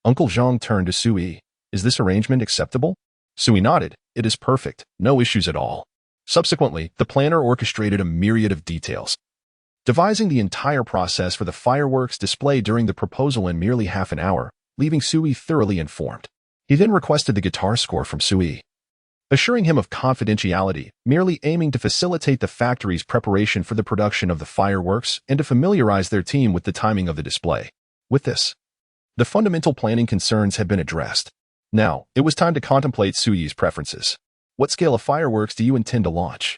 Uncle Zhang turned to Sui. Is this arrangement acceptable? Sui nodded. It is perfect, no issues at all. Subsequently, the planner orchestrated a myriad of details, devising the entire process for the fireworks display during the proposal in merely half an hour, leaving Sui thoroughly informed. He then requested the guitar score from Sui, assuring him of confidentiality, merely aiming to facilitate the factory's preparation for the production of the fireworks and to familiarize their team with the timing of the display. With this, the fundamental planning concerns had been addressed. Now, it was time to contemplate Sui's preferences. What scale of fireworks do you intend to launch?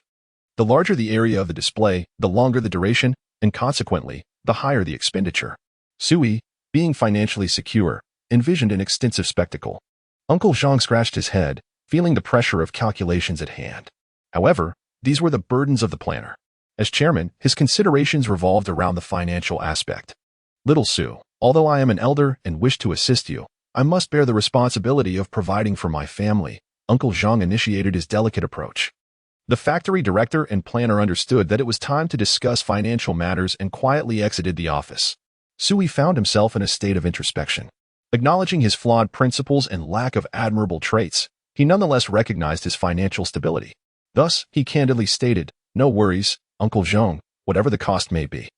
The larger the area of the display, the longer the duration, and consequently, the higher the expenditure. Sui, being financially secure, envisioned an extensive spectacle. Uncle Zhang scratched his head, feeling the pressure of calculations at hand. However, these were the burdens of the planner. As chairman, his considerations revolved around the financial aspect. Little Su, although I am an elder and wish to assist you, I must bear the responsibility of providing for my family. Uncle Zhang initiated his delicate approach. The factory director and planner understood that it was time to discuss financial matters and quietly exited the office. Sui found himself in a state of introspection. Acknowledging his flawed principles and lack of admirable traits, he nonetheless recognized his financial stability. Thus, he candidly stated, "No worries, Uncle Zhang, whatever the cost may be.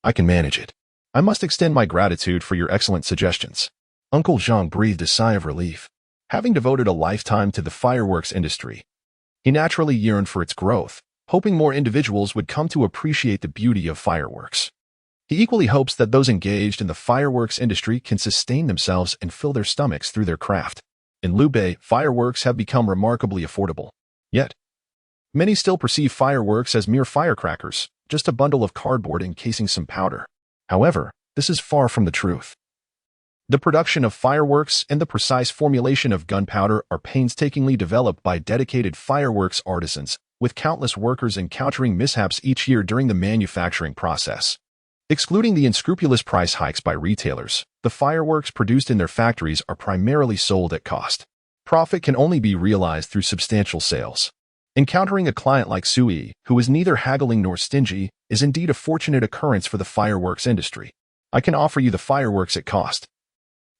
I can manage it. I must extend my gratitude for your excellent suggestions." Uncle Zhang breathed a sigh of relief. Having devoted a lifetime to the fireworks industry, he naturally yearned for its growth, hoping more individuals would come to appreciate the beauty of fireworks. He equally hopes that those engaged in the fireworks industry can sustain themselves and fill their stomachs through their craft. In Lubei, fireworks have become remarkably affordable. Yet, many still perceive fireworks as mere firecrackers, just a bundle of cardboard encasing some powder. However, this is far from the truth. The production of fireworks and the precise formulation of gunpowder are painstakingly developed by dedicated fireworks artisans, with countless workers encountering mishaps each year during the manufacturing process. Excluding the unscrupulous price hikes by retailers, the fireworks produced in their factories are primarily sold at cost. Profit can only be realized through substantial sales. Encountering a client like Sui, who is neither haggling nor stingy, is indeed a fortunate occurrence for the fireworks industry. I can offer you the fireworks at cost.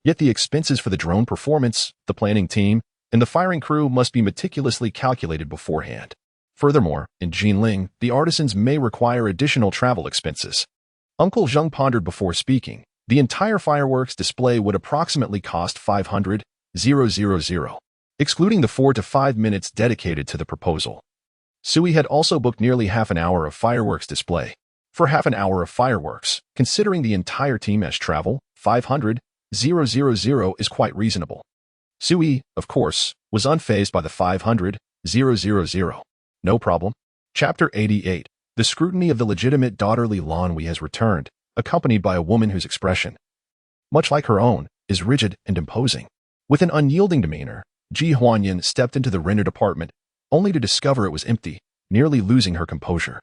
Yet the expenses for the drone performance, the planning team, and the firing crew must be meticulously calculated beforehand. Furthermore, in Jinling, the artisans may require additional travel expenses. Uncle Zhang pondered before speaking. The entire fireworks display would approximately cost 500,000, excluding the 4 to 5 minutes dedicated to the proposal. Sui had also booked nearly half an hour of fireworks display. For half an hour of fireworks, considering the entire team as travel, 500,000 is quite reasonable. Sui, of course, was unfazed by the 500,000. No problem. Chapter 88. The scrutiny of the legitimate daughterly Lan Hui has returned, accompanied by a woman whose expression, much like her own, is rigid and imposing. With an unyielding demeanor, Ji Huanyan stepped into the rented apartment, only to discover it was empty, nearly losing her composure.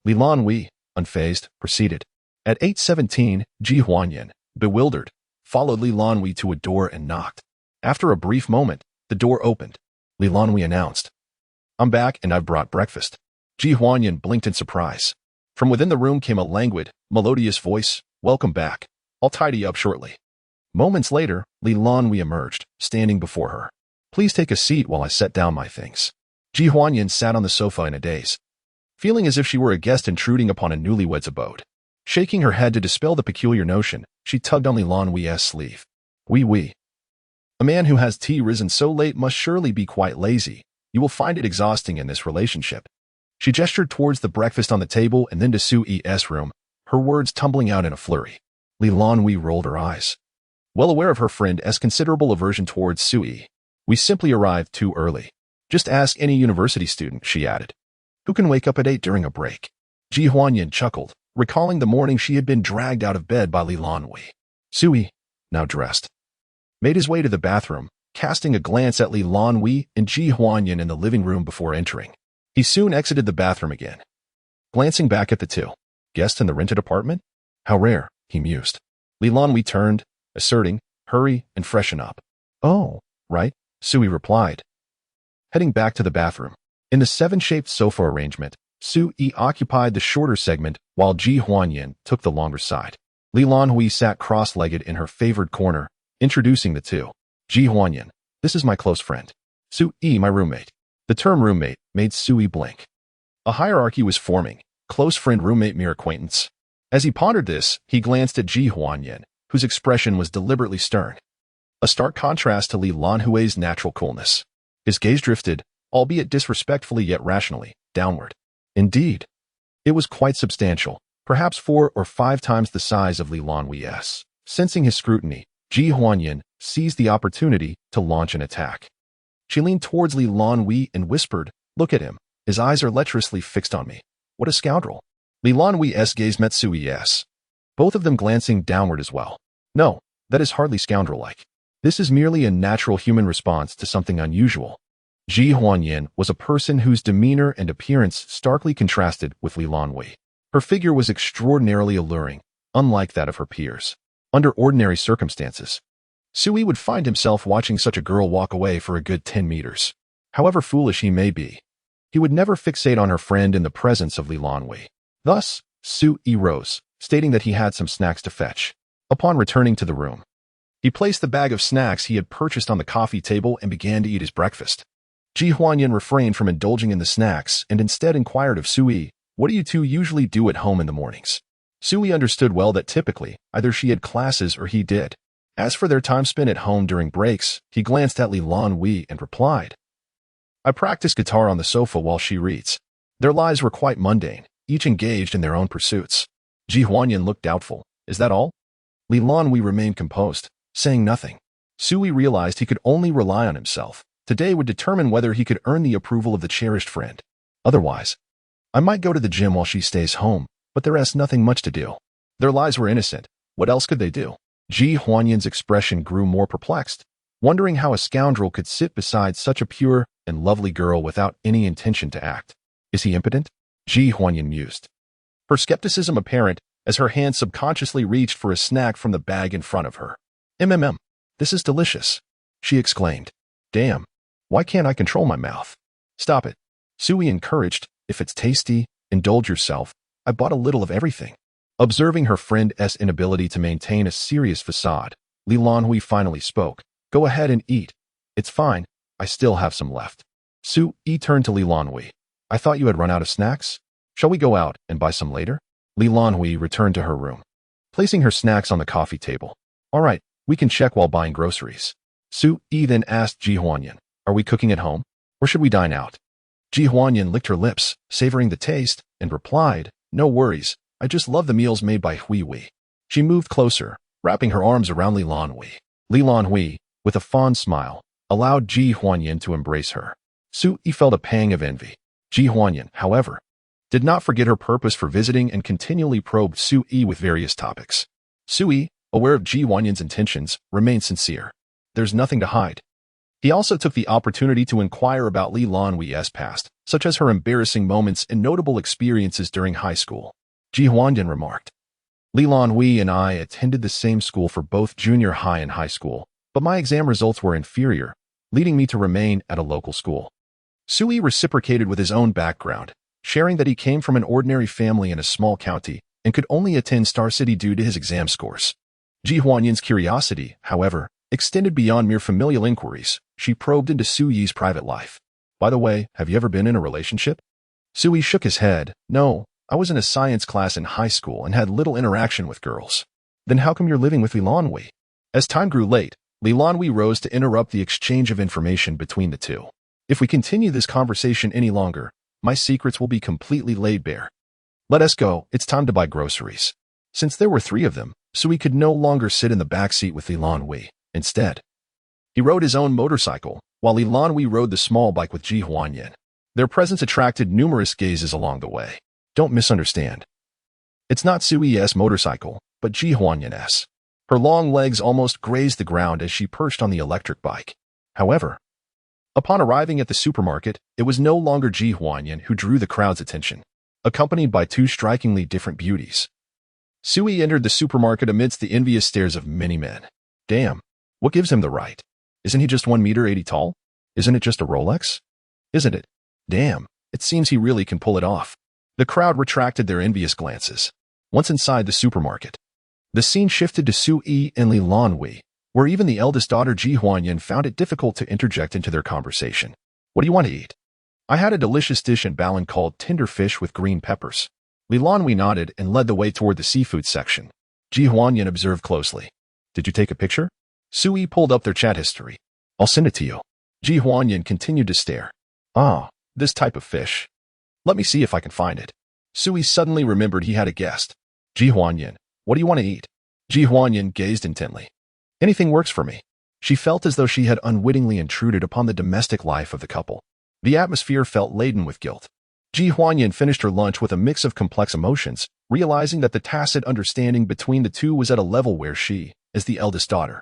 Lan Hui, unfazed, proceeded. At 8:17, Ji Huanyan, bewildered, followed Lan Hui to a door and knocked. After a brief moment, the door opened. Lan Hui announced, "I'm back and I've brought breakfast." Ji Huanyan blinked in surprise. From within the room came a languid, melodious voice, "Welcome back. I'll tidy up shortly." Moments later, Lan Hui emerged, standing before her. "Please take a seat while I set down my things." Ji Huanyan sat on the sofa in a daze, feeling as if she were a guest intruding upon a newlywed's abode. Shaking her head to dispel the peculiar notion, she tugged on Lan Hui's sleeve. Oui. A man who has tea risen so late must surely be quite lazy. You will find it exhausting in this relationship. She gestured towards the breakfast on the table and then to Sui's room, her words tumbling out in a flurry. Lan Hui rolled her eyes. Well aware of her friend's considerable aversion towards Sui, we simply arrived too early. Just ask any university student, she added. Who can wake up at 8 during a break? Ji Huanyan chuckled, recalling the morning she had been dragged out of bed by Lan Hui. Sui, now dressed, made his way to the bathroom, casting a glance at Lan Hui and Ji Huanyan in the living room before entering. He soon exited the bathroom again. Glancing back at the two guests in the rented apartment? How rare, he mused. Lan Hui turned, asserting, hurry and freshen up. Oh, right, Sui replied. Heading back to the bathroom. In the 7-shaped sofa arrangement, Sui occupied the shorter segment while Ji Huanyan took the longer side. Lan Hui sat cross-legged in her favored corner, introducing the two. Ji Huanyan, this is my close friend. Sui, my roommate. The term roommate made Sui blink. A hierarchy was forming, close friend, roommate, mere acquaintance. As he pondered this, he glanced at Ji Huanyan, whose expression was deliberately stern. A stark contrast to Lan Hui's natural coolness. His gaze drifted, albeit disrespectfully yet rationally, downward. Indeed, it was quite substantial, perhaps 4 or 5 times the size of Lan Hui's. Sensing his scrutiny, Ji Huanyan seized the opportunity to launch an attack. She leaned towards Lan Hui and whispered, look at him. His eyes are lecherously fixed on me. What a scoundrel. Lan Hui's gaze met Sui's, both of them glancing downward as well. No, that is hardly scoundrel-like. This is merely a natural human response to something unusual. Ji Huanyan was a person whose demeanor and appearance starkly contrasted with Lan Hui. Her figure was extraordinarily alluring, unlike that of her peers. Under ordinary circumstances, Sui would find himself watching such a girl walk away for a good 10 meters. However foolish he may be, he would never fixate on her friend in the presence of Lan Hui. Thus, Sui rose, stating that he had some snacks to fetch. Upon returning to the room, he placed the bag of snacks he had purchased on the coffee table and began to eat his breakfast. Ji Huanyan refrained from indulging in the snacks and instead inquired of Sui, what do you two usually do at home in the mornings? Sui understood well that typically, either she had classes or he did. As for their time spent at home during breaks, he glanced at Lan Hui and replied, I practice guitar on the sofa while she reads. Their lives were quite mundane, each engaged in their own pursuits. Ji Huanyan looked doubtful. Is that all? Lan Hui remained composed, saying nothing. Sui realized he could only rely on himself. Today would determine whether he could earn the approval of the cherished friend. Otherwise, I might go to the gym while she stays home, but there is nothing much to do. Their lives were innocent. What else could they do? Ji Huanyan's expression grew more perplexed, wondering how a scoundrel could sit beside such a pure and lovely girl without any intention to act. Is he impotent? Ji Huanyan mused, her skepticism apparent as her hand subconsciously reached for a snack from the bag in front of her. This is delicious, she exclaimed. Damn, why can't I control my mouth? Stop it, Sui encouraged. If it's tasty, indulge yourself. I bought a little of everything. Observing her friend's inability to maintain a serious facade, Lan Hui finally spoke. Go ahead and eat. It's fine, I still have some left. Sui turned to Lan Hui. I thought you had run out of snacks. Shall we go out and buy some later? Lan Hui returned to her room, placing her snacks on the coffee table. All right, we can check while buying groceries. Sui then asked Ji Huanyan, are we cooking at home, or should we dine out? Ji Huanyan licked her lips, savoring the taste, and replied, no worries, I just love the meals made by Hui. She moved closer, wrapping her arms around Lan Hui. Lan Hui, with a fond smile, allowed Ji Huanyan to embrace her. Sui felt a pang of envy. Ji Huanyan, however, did not forget her purpose for visiting and continually probed Sui with various topics. Sui, aware of Ji Huanyan's intentions, remained sincere. There's nothing to hide. He also took the opportunity to inquire about Lan Hui's past, such as her embarrassing moments and notable experiences during high school. Ji Huanyan remarked, Lan Hui and I attended the same school for both junior high and high school, but my exam results were inferior, leading me to remain at a local school. Sui reciprocated with his own background, sharing that he came from an ordinary family in a small county and could only attend Star City due to his exam scores. Ji Huanyan's curiosity, however, extended beyond mere familial inquiries. She probed into Sui's private life. By the way, have you ever been in a relationship? Sui shook his head. No, I was in a science class in high school and had little interaction with girls. Then how come you're living with Lan Hui? As time grew late, Lan Hui rose to interrupt the exchange of information between the two. If we continue this conversation any longer, my secrets will be completely laid bare. Let us go, it's time to buy groceries. Since there were 3 of them, Sui could no longer sit in the back seat with Lan Hui. Instead, he rode his own motorcycle, while Lan Hui rode the small bike with Ji Huanyan. Their presence attracted numerous gazes along the way. Don't misunderstand. It's not Sui's motorcycle, but Ji Huanyan's. Her long legs almost grazed the ground as she perched on the electric bike. However, upon arriving at the supermarket, it was no longer Ji Huanyan who drew the crowd's attention, accompanied by 2 strikingly different beauties. Sui entered the supermarket amidst the envious stares of many men. Damn, what gives him the right? Isn't he just 1 meter 80 tall? Isn't it just a Rolex? Isn't it? Damn, it seems he really can pull it off. The crowd retracted their envious glances. Once inside the supermarket, the scene shifted to Sui and Lan Hui, where even the eldest daughter Ji Huanyan found it difficult to interject into their conversation. What do you want to eat? I had a delicious dish in Balan called tender fish with green peppers. Lan Hui nodded and led the way toward the seafood section. Ji Huanyan observed closely. Did you take a picture? Sui pulled up their chat history. I'll send it to you. Ji Huanyan continued to stare. Ah, this type of fish. Let me see if I can find it. Sui suddenly remembered he had a guest. Ji Huanyan, what do you want to eat? Ji Huanyan gazed intently. Anything works for me. She felt as though she had unwittingly intruded upon the domestic life of the couple. The atmosphere felt laden with guilt. Ji Huanyan finished her lunch with a mix of complex emotions, realizing that the tacit understanding between the two was at a level where she, as the eldest daughter,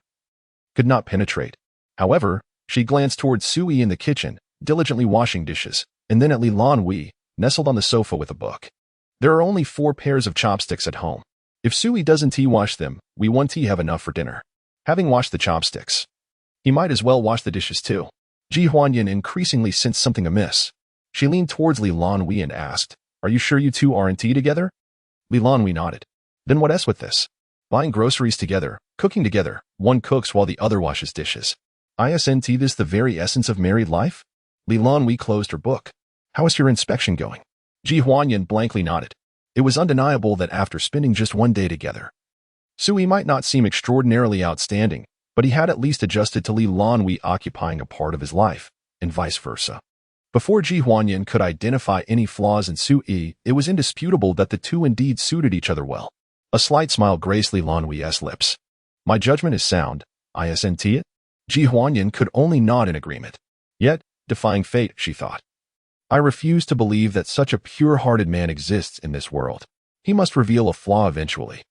could not penetrate. However, she glanced towards Sui in the kitchen, diligently washing dishes, and then at Lan Hui, nestled on the sofa with a book. There are only 4 pairs of chopsticks at home. If Sui doesn't wash them, we won't have enough for dinner. Having washed the chopsticks, he might as well wash the dishes too. Ji Huanyan increasingly sensed something amiss. She leaned towards Lan Hui and asked, Are you sure you 2 aren't together? Lan Hui nodded. Then what else with this? Buying groceries together, cooking together, one cooks while the other washes dishes. Isn't this the very essence of married life? Lan Hui closed her book. How is your inspection going? Ji Huanyan blankly nodded. It was undeniable that after spending just 1 day together, Sui might not seem extraordinarily outstanding, but he had at least adjusted to Lan Hui occupying a part of his life, and vice versa. Before Ji Huanyan could identify any flaws in Sui, it was indisputable that the 2 indeed suited each other well. A slight smile graced Lan Hui's lips. My judgment is sound, isn't it? Ji Huanyan could only nod in agreement. Yet, defying fate, she thought. I refuse to believe that such a pure-hearted man exists in this world. He must reveal a flaw eventually.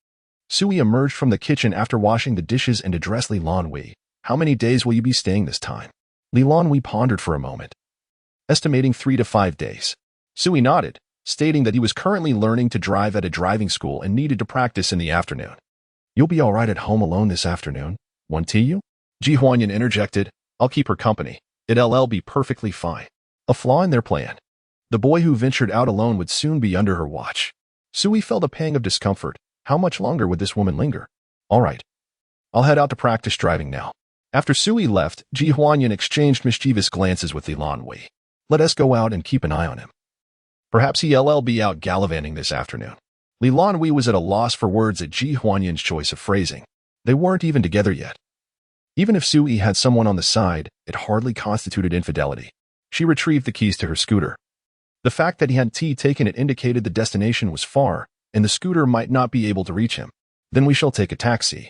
Sui emerged from the kitchen after washing the dishes and addressed Lan Hui. How many days will you be staying this time? Lan Hui pondered for a moment, estimating 3 to 5 days. Sui nodded, stating that he was currently learning to drive at a driving school and needed to practice in the afternoon. You'll be all right at home alone this afternoon, won't you? Ji Huanyan interjected. I'll keep her company. It'll be perfectly fine. A flaw in their plan. The boy who ventured out alone would soon be under her watch. Sui felt a pang of discomfort. How much longer would this woman linger? All right. I'll head out to practice driving now. After Sui left, Ji Huanyan exchanged mischievous glances with Lan Hui. Let us go out and keep an eye on him. Perhaps he'll be out gallivanting this afternoon. Lan Hui was at a loss for words at Ji Huanyan's choice of phrasing. They weren't even together yet. Even if Sui had someone on the side, it hardly constituted infidelity. She retrieved the keys to her scooter. The fact that he hadn't taken it indicated the destination was far, and the scooter might not be able to reach him. Then we shall take a taxi.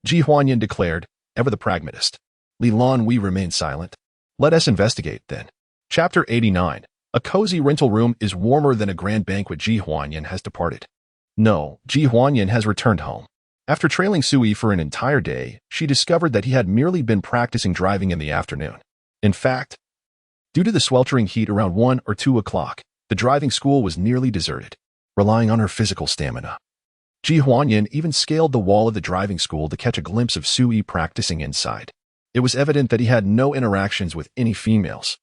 Ji Huanyan declared, ever the pragmatist. Lan Hui remained silent. Let us investigate, then. Chapter 89. A cozy rental room is warmer than a grand banquet. Ji Huanyan has departed. No, Ji Huanyan has returned home. After trailing Sui for an entire day, she discovered that he had merely been practicing driving in the afternoon. In fact, due to the sweltering heat around 1 or 2 o'clock, the driving school was nearly deserted. Relying on her physical stamina, Ji Huanyan even scaled the wall of the driving school to catch a glimpse of Sui practicing inside. It was evident that he had no interactions with any females.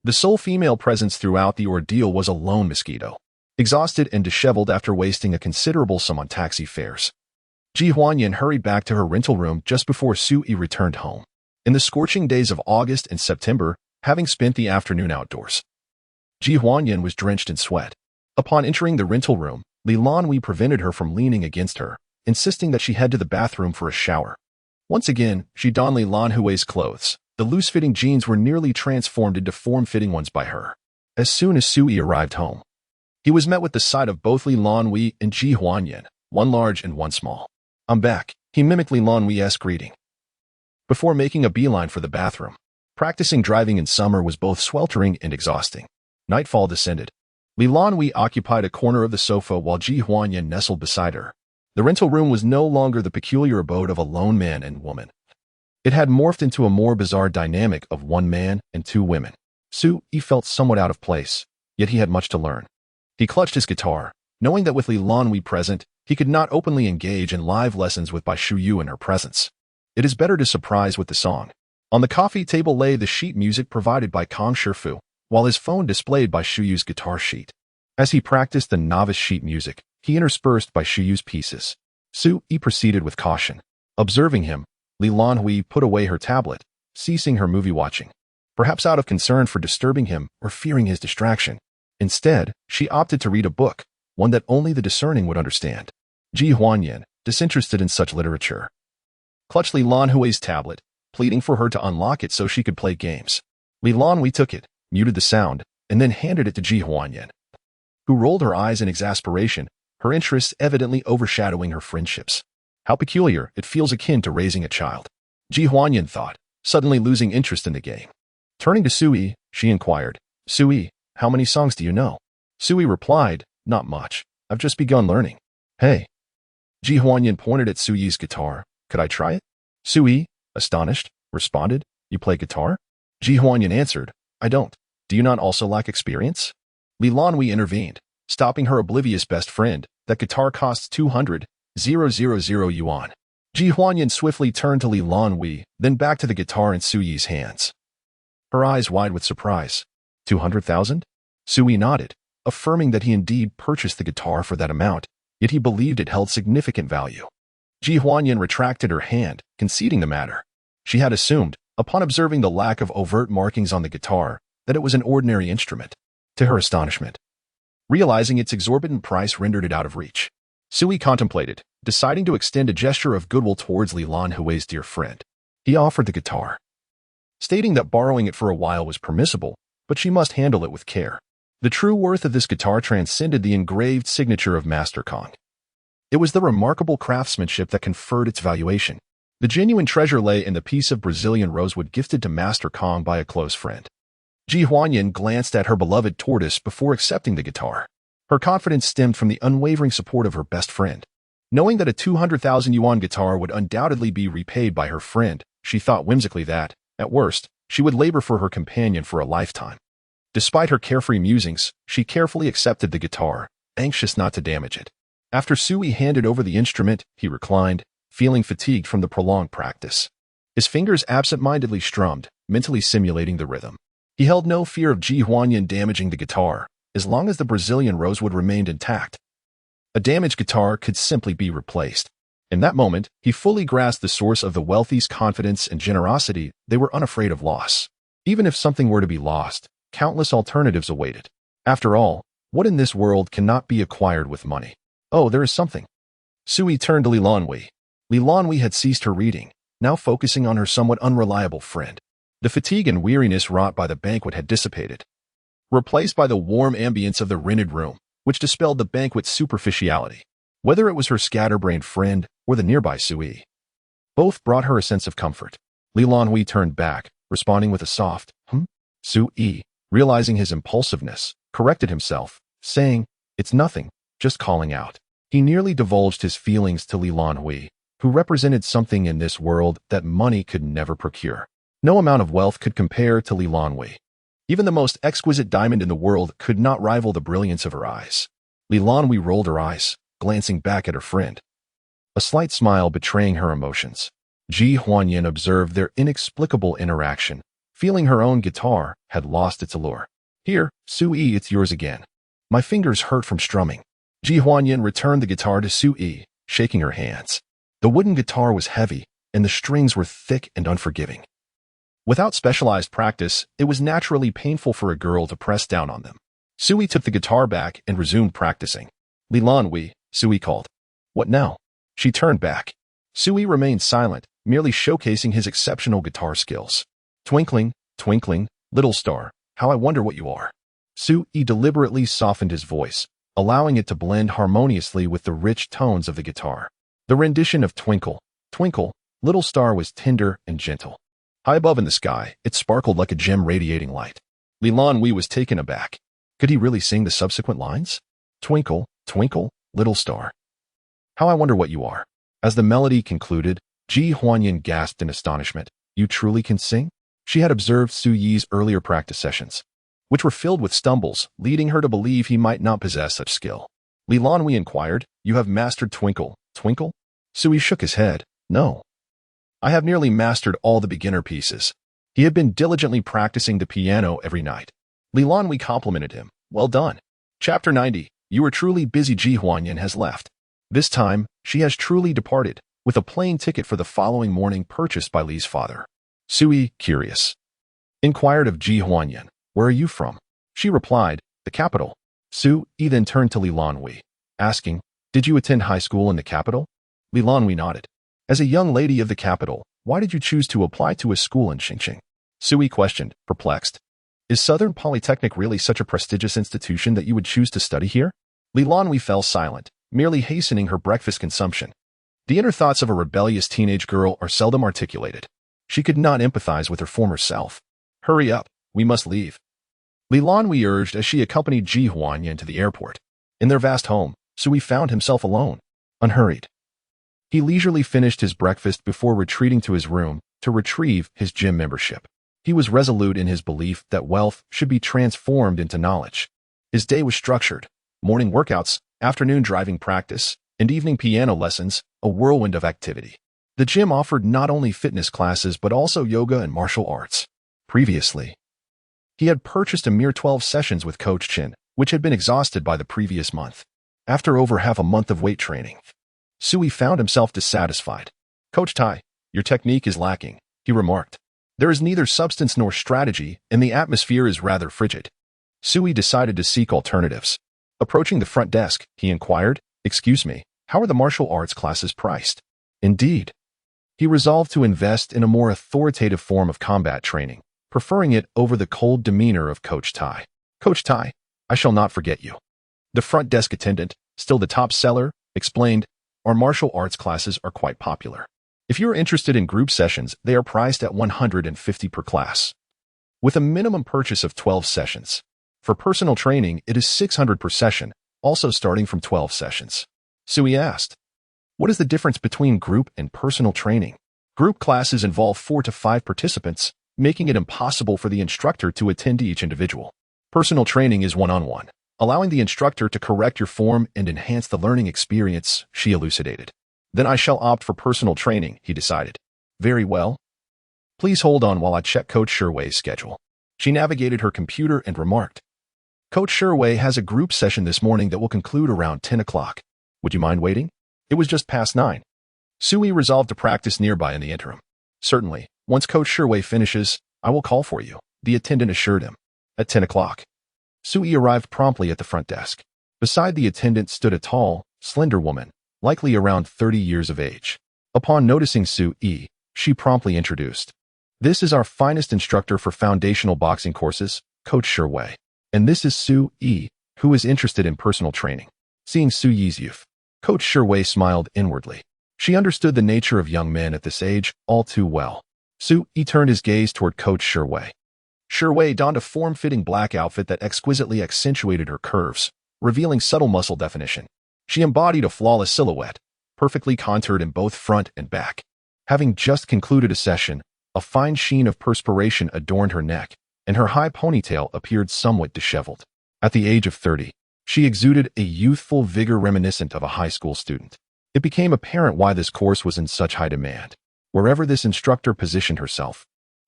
The sole female presence throughout the ordeal was a lone mosquito, exhausted and disheveled after wasting a considerable sum on taxi fares. Ji Huanyan hurried back to her rental room just before Sui returned home. In the scorching days of August and September, having spent the afternoon outdoors, Ji Huanyan was drenched in sweat. Upon entering the rental room, Lan Hui prevented her from leaning against her, insisting that she head to the bathroom for a shower. Once again, she donned Lan Hui's clothes, The loose-fitting jeans were nearly transformed into form-fitting ones by her. As soon as Sui arrived home, he was met with the sight of both Lan Hui and Ji Huanyan, one large and one small. "I'm back," he mimicked Lan Hui's greeting, before making a beeline for the bathroom. Practicing driving in summer was both sweltering and exhausting. Nightfall descended. Lan Hui occupied a corner of the sofa while Ji Huanyan nestled beside her. The rental room was no longer the peculiar abode of a lone man and woman. It had morphed into a more bizarre dynamic of one man and two women. Sui felt somewhat out of place, yet he had much to learn. He clutched his guitar, knowing that with Lan Hui present, he could not openly engage in live lessons with Bai Shuyu in her presence. It is better to surprise with the song. On the coffee table lay the sheet music provided by Kong Shifu, while his phone displayed Bai Shuyu's guitar sheet. As he practiced the novice sheet music, he interspersed Bai Shuyu's pieces. Sui proceeded with caution. Observing him, Lan Hui put away her tablet, ceasing her movie watching. Perhaps out of concern for disturbing him or fearing his distraction. Instead, she opted to read a book, one that only the discerning would understand. Ji Huanyan, disinterested in such literature, clutched Lan Hui's tablet, pleading for her to unlock it so she could play games. Lan Hui took it, muted the sound, and then handed it to Ji Huanyan, who rolled her eyes in exasperation, her interests evidently overshadowing her friendships. How peculiar, it feels akin to raising a child, Ji Huanyan thought, suddenly losing interest in the game. Turning to Sui, she inquired, "Sui, how many songs do you know?" Sui replied, "Not much. I've just begun learning." "Hey." Ji Huanyan pointed at Sui's guitar. "Could I try it?" Sui, astonished, responded, "You play guitar?" Ji Huanyan answered, "I don't. Do you not also lack experience?" Lan Hui intervened, stopping her oblivious best friend. "That guitar costs 200,000 yuan. Ji Huanyan swiftly turned to Lan Hui, then back to the guitar in Sui's hands, her eyes wide with surprise. 200,000? Sui nodded, affirming that he indeed purchased the guitar for that amount, yet he believed it held significant value. Ji Huanyan retracted her hand, conceding the matter. She had assumed, upon observing the lack of overt markings on the guitar, that it was an ordinary instrument. To her astonishment, realizing its exorbitant price rendered it out of reach, Sui contemplated, deciding to extend a gesture of goodwill towards Lan Hui's dear friend. He offered the guitar, stating that borrowing it for a while was permissible, but she must handle it with care. The true worth of this guitar transcended the engraved signature of Master Kong. It was the remarkable craftsmanship that conferred its valuation. The genuine treasure lay in the piece of Brazilian rosewood gifted to Master Kong by a close friend. Ji Huanyan glanced at her beloved tortoise before accepting the guitar. Her confidence stemmed from the unwavering support of her best friend. Knowing that a 200,000 yuan guitar would undoubtedly be repaid by her friend, she thought whimsically that, at worst, she would labor for her companion for a lifetime. Despite her carefree musings, she carefully accepted the guitar, anxious not to damage it. After Sui handed over the instrument, he reclined, feeling fatigued from the prolonged practice. His fingers absent-mindedly strummed, mentally simulating the rhythm. He held no fear of Ji Huanyan damaging the guitar, as long as the Brazilian rosewood remained intact. A damaged guitar could simply be replaced. In that moment, he fully grasped the source of the wealthy's confidence and generosity. They were unafraid of loss. Even if something were to be lost, countless alternatives awaited. After all, what in this world cannot be acquired with money? Oh, there is something. Sui turned to Lan Hui. Lan Hui had ceased her reading, now focusing on her somewhat unreliable friend. The fatigue and weariness wrought by the banquet had dissipated, replaced by the warm ambience of the rented room, which dispelled the banquet's superficiality. Whether it was her scatterbrained friend or the nearby Sui, both brought her a sense of comfort. Lan Hui turned back, responding with a soft, Sui, realizing his impulsiveness, corrected himself, saying, "It's nothing, just calling out." He nearly divulged his feelings to Lan Hui, who represented something in this world that money could never procure. No amount of wealth could compare to Lan Hui. Even the most exquisite diamond in the world could not rival the brilliance of her eyes. Lan Hui rolled her eyes, glancing back at her friend, a slight smile betraying her emotions. Ji Huanyan observed their inexplicable interaction, feeling her own guitar had lost its allure. "Here, Sui, it's yours again. My fingers hurt from strumming." Ji Huanyan returned the guitar to Sui, shaking her hands. The wooden guitar was heavy, and the strings were thick and unforgiving. Without specialized practice, it was naturally painful for a girl to press down on them. Sui took the guitar back and resumed practicing. "Lan Hui," Sui called. "What now?" She turned back. Sui remained silent, merely showcasing his exceptional guitar skills. Twinkling, twinkling, little star, how I wonder what you are. Su-yi deliberately softened his voice, allowing it to blend harmoniously with the rich tones of the guitar. The rendition of Twinkle, Twinkle, Little Star was tender and gentle. High above in the sky, it sparkled like a gem radiating light. Lan Hui was taken aback. Could he really sing the subsequent lines? Twinkle, twinkle, little star. How I wonder what you are. As the melody concluded, Ji Huanyan gasped in astonishment. You truly can sing? She had observed Su-yi's earlier practice sessions, which were filled with stumbles, leading her to believe he might not possess such skill. Lan Hui inquired, You have mastered Twinkle, Twinkle? Su-yi shook his head. No. I have nearly mastered all the beginner pieces. He had been diligently practicing the piano every night. Lan Hui complimented him. Well done. Chapter 90. You are truly busy. Ji Huanyan has left. This time, she has truly departed, with a plane ticket for the following morning purchased by Li's father. Su-yi, curious, inquired of Ji Huanyan, Where are you from? She replied, The capital. Su-yi then turned to Lan Hui, asking, Did you attend high school in the capital? Lan Hui nodded. As a young lady of the capital, why did you choose to apply to a school in Xingqing? Su-yi questioned, perplexed. Is Southern Polytechnic really such a prestigious institution that you would choose to study here? Lan Hui fell silent, merely hastening her breakfast consumption. The inner thoughts of a rebellious teenage girl are seldom articulated. She could not empathize with her former self. Hurry up, we must leave. Lan Hui urged as she accompanied Ji Huanyan to the airport. In their vast home, Su-yi found himself alone, unhurried. He leisurely finished his breakfast before retreating to his room to retrieve his gym membership. He was resolute in his belief that wealth should be transformed into knowledge. His day was structured. Morning workouts, afternoon driving practice, and evening piano lessons, a whirlwind of activity. The gym offered not only fitness classes but also yoga and martial arts. Previously, he had purchased a mere 12 sessions with Coach Chin, which had been exhausted by the previous month. After over half a month of weight training, Su-yi found himself dissatisfied. Coach Tai, your technique is lacking, he remarked. There is neither substance nor strategy, and the atmosphere is rather frigid. Su-yi decided to seek alternatives. Approaching the front desk, he inquired, Excuse me, how are the martial arts classes priced? Indeed. He resolved to invest in a more authoritative form of combat training, preferring it over the cold demeanor of Coach Tai. Coach Tai, I shall not forget you. The front desk attendant, still the top seller, explained, Our martial arts classes are quite popular. If you are interested in group sessions, they are priced at $150 per class, with a minimum purchase of 12 sessions. For personal training, it is $600 per session, also starting from 12 sessions. Su-yi asked, What is the difference between group and personal training? Group classes involve 4 to 5 participants, making it impossible for the instructor to attend to each individual. Personal training is one-on-one, allowing the instructor to correct your form and enhance the learning experience, she elucidated. Then I shall opt for personal training, he decided. Very well. Please hold on while I check Coach Shiwei's schedule. She navigated her computer and remarked, Coach Shiwei has a group session this morning that will conclude around 10 o'clock. Would you mind waiting? It was just past 9. Su-yi resolved to practice nearby in the interim. Certainly, once Coach Shiwei finishes, I will call for you, the attendant assured him. At 10 o'clock. Su-yi arrived promptly at the front desk. Beside the attendant stood a tall, slender woman, likely around 30 years of age. Upon noticing Su-yi, she promptly introduced. This is our finest instructor for foundational boxing courses, Coach Shiwei. And this is Su-yi, who is interested in personal training. Seeing Su-yi's youth, Coach Shiwei smiled inwardly. She understood the nature of young men at this age all too well. Su-yi turned his gaze toward Coach Shiwei. Shiwei donned a form-fitting black outfit that exquisitely accentuated her curves, revealing subtle muscle definition. She embodied a flawless silhouette, perfectly contoured in both front and back. Having just concluded a session, a fine sheen of perspiration adorned her neck, and her high ponytail appeared somewhat disheveled. At the age of 30, she exuded a youthful vigor reminiscent of a high school student. It became apparent why this course was in such high demand. Wherever this instructor positioned herself,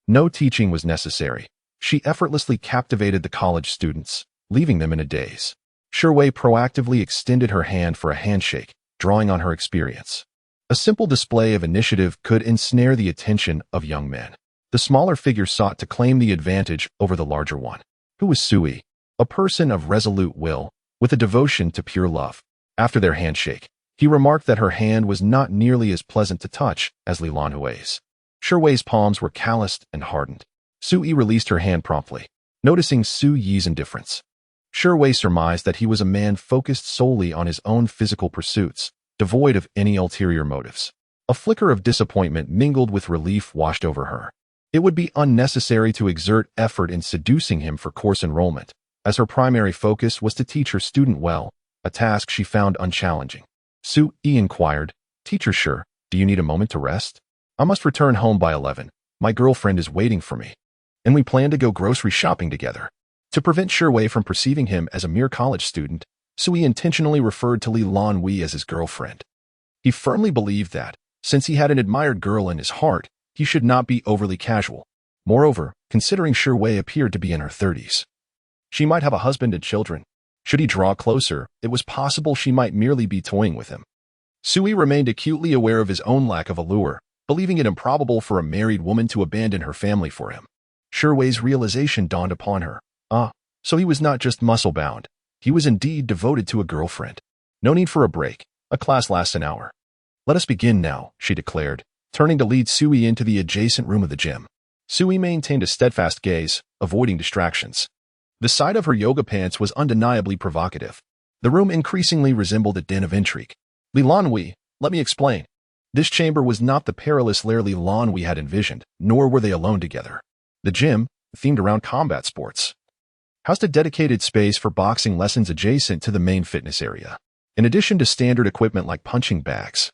no teaching was necessary. She effortlessly captivated the college students, leaving them in a daze. Shiwei proactively extended her hand for a handshake, drawing on her experience. A simple display of initiative could ensnare the attention of young men. The smaller figure sought to claim the advantage over the larger one. Who was Su-yi? A person of resolute will, with a devotion to pure love. After their handshake, he remarked that her hand was not nearly as pleasant to touch as Lan Hui's. Shiwei's palms were calloused and hardened. Su-yi released her hand promptly, noticing Su-yi's indifference. Shi surmised that he was a man focused solely on his own physical pursuits, devoid of any ulterior motives. A flicker of disappointment mingled with relief washed over her. It would be unnecessary to exert effort in seducing him for course enrollment, as her primary focus was to teach her student well, a task she found unchallenging. Su-yi inquired, "Teacher Shi, do you need a moment to rest? I must return home by 11. My girlfriend is waiting for me, and we plan to go grocery shopping together." To prevent Shi from perceiving him as a mere college student, Su-yi intentionally referred to Lan Hui as his girlfriend. He firmly believed that, since he had an admired girl in his heart, he should not be overly casual. Moreover, considering Shi appeared to be in her 30s, she might have a husband and children. Should he draw closer, it was possible she might merely be toying with him. Su-yi remained acutely aware of his own lack of allure, believing it improbable for a married woman to abandon her family for him. Shi realization dawned upon her. So he was not just muscle-bound. He was indeed devoted to a girlfriend. No need for a break. A class lasts an hour. "Let us begin now," she declared, turning to lead Su-yi into the adjacent room of the gym. Su-yi maintained a steadfast gaze, avoiding distractions. The sight of her yoga pants was undeniably provocative. The room increasingly resembled a den of intrigue. "Lan Hui, let me explain." This chamber was not the perilous lair Lan Hui had envisioned, nor were they alone together. The gym, themed around combat sports, housed a dedicated space for boxing lessons adjacent to the main fitness area. In addition to standard equipment like punching bags,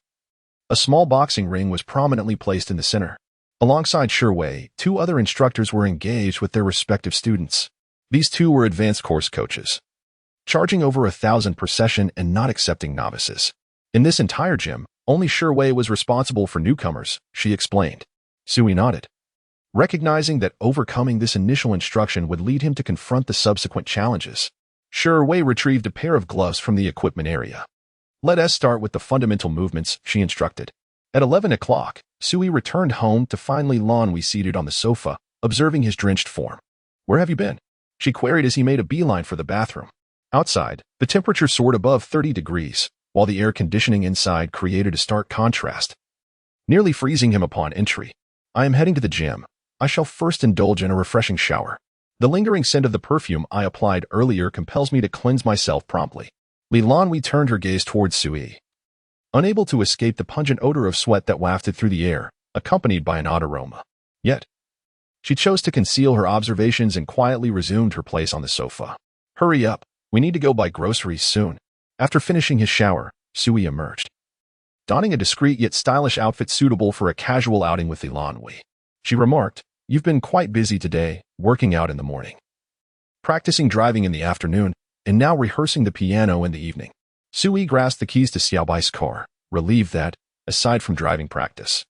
a small boxing ring was prominently placed in the center. Alongside Shi, two other instructors were engaged with their respective students. These two were advanced course coaches, charging over 1,000 per session and not accepting novices. In this entire gym, only Shi was responsible for newcomers, she explained. Su-yi nodded, recognizing that overcoming this initial instruction would lead him to confront the subsequent challenges. Shi retrieved a pair of gloves from the equipment area. "Let us start with the fundamental movements," she instructed. At 11 o'clock, Su-yi returned home to find Lan Hui seated on the sofa, observing his drenched form. "Where have you been?" she queried as he made a beeline for the bathroom. Outside, the temperature soared above 30 degrees, while the air conditioning inside created a stark contrast, nearly freezing him upon entry. "I am heading to the gym. I shall first indulge in a refreshing shower. The lingering scent of the perfume I applied earlier compels me to cleanse myself promptly." Lan Hui turned her gaze towards Su-yi, unable to escape the pungent odor of sweat that wafted through the air, accompanied by an odd aroma. Yet, she chose to conceal her observations and quietly resumed her place on the sofa. "Hurry up, we need to go buy groceries soon." After finishing his shower, Su-yi emerged, donning a discreet yet stylish outfit suitable for a casual outing with Lan Hui. She remarked, "You've been quite busy today, working out in the morning, practicing driving in the afternoon, and now rehearsing the piano in the evening." Su-yi grasped the keys to Xiaobai's car, relieved that, aside from driving practice,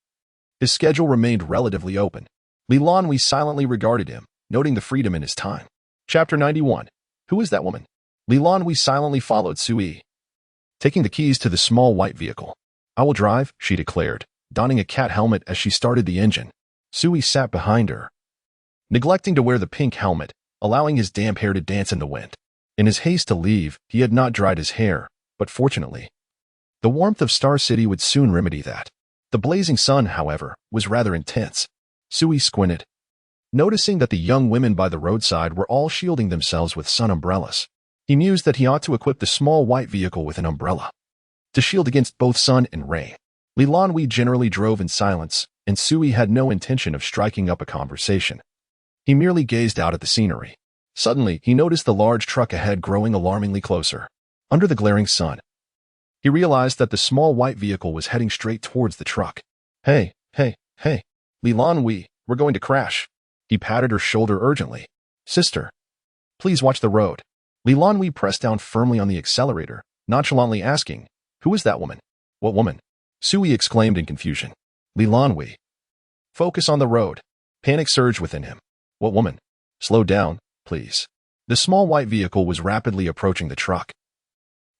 his schedule remained relatively open. Lan Hui silently regarded him, noting the freedom in his time. Chapter 91. Who is that woman? Lan Hui silently followed Su-yi, taking the keys to the small white vehicle. "I will drive," she declared, donning a cat helmet as she started the engine. Su-yi sat behind her, neglecting to wear the pink helmet, allowing his damp hair to dance in the wind. In his haste to leave, he had not dried his hair, but fortunately, the warmth of Star City would soon remedy that. The blazing sun, however, was rather intense. Su-yi squinted, noticing that the young women by the roadside were all shielding themselves with sun umbrellas. He mused that he ought to equip the small white vehicle with an umbrella to shield against both sun and rain. Lan Hui generally drove in silence, and Su-yi had no intention of striking up a conversation. He merely gazed out at the scenery. Suddenly, he noticed the large truck ahead growing alarmingly closer. Under the glaring sun, he realized that the small white vehicle was heading straight towards the truck. Hey, Lan Hui, we're going to crash." He patted her shoulder urgently. "Sister, please watch the road." Lan Hui pressed down firmly on the accelerator, nonchalantly asking, "Who is that woman?" "What woman?" Su-yi exclaimed in confusion. Lan Hui. "Focus on the road." Panic surged within him. "What woman?" "Slow down, please." The small white vehicle was rapidly approaching the truck,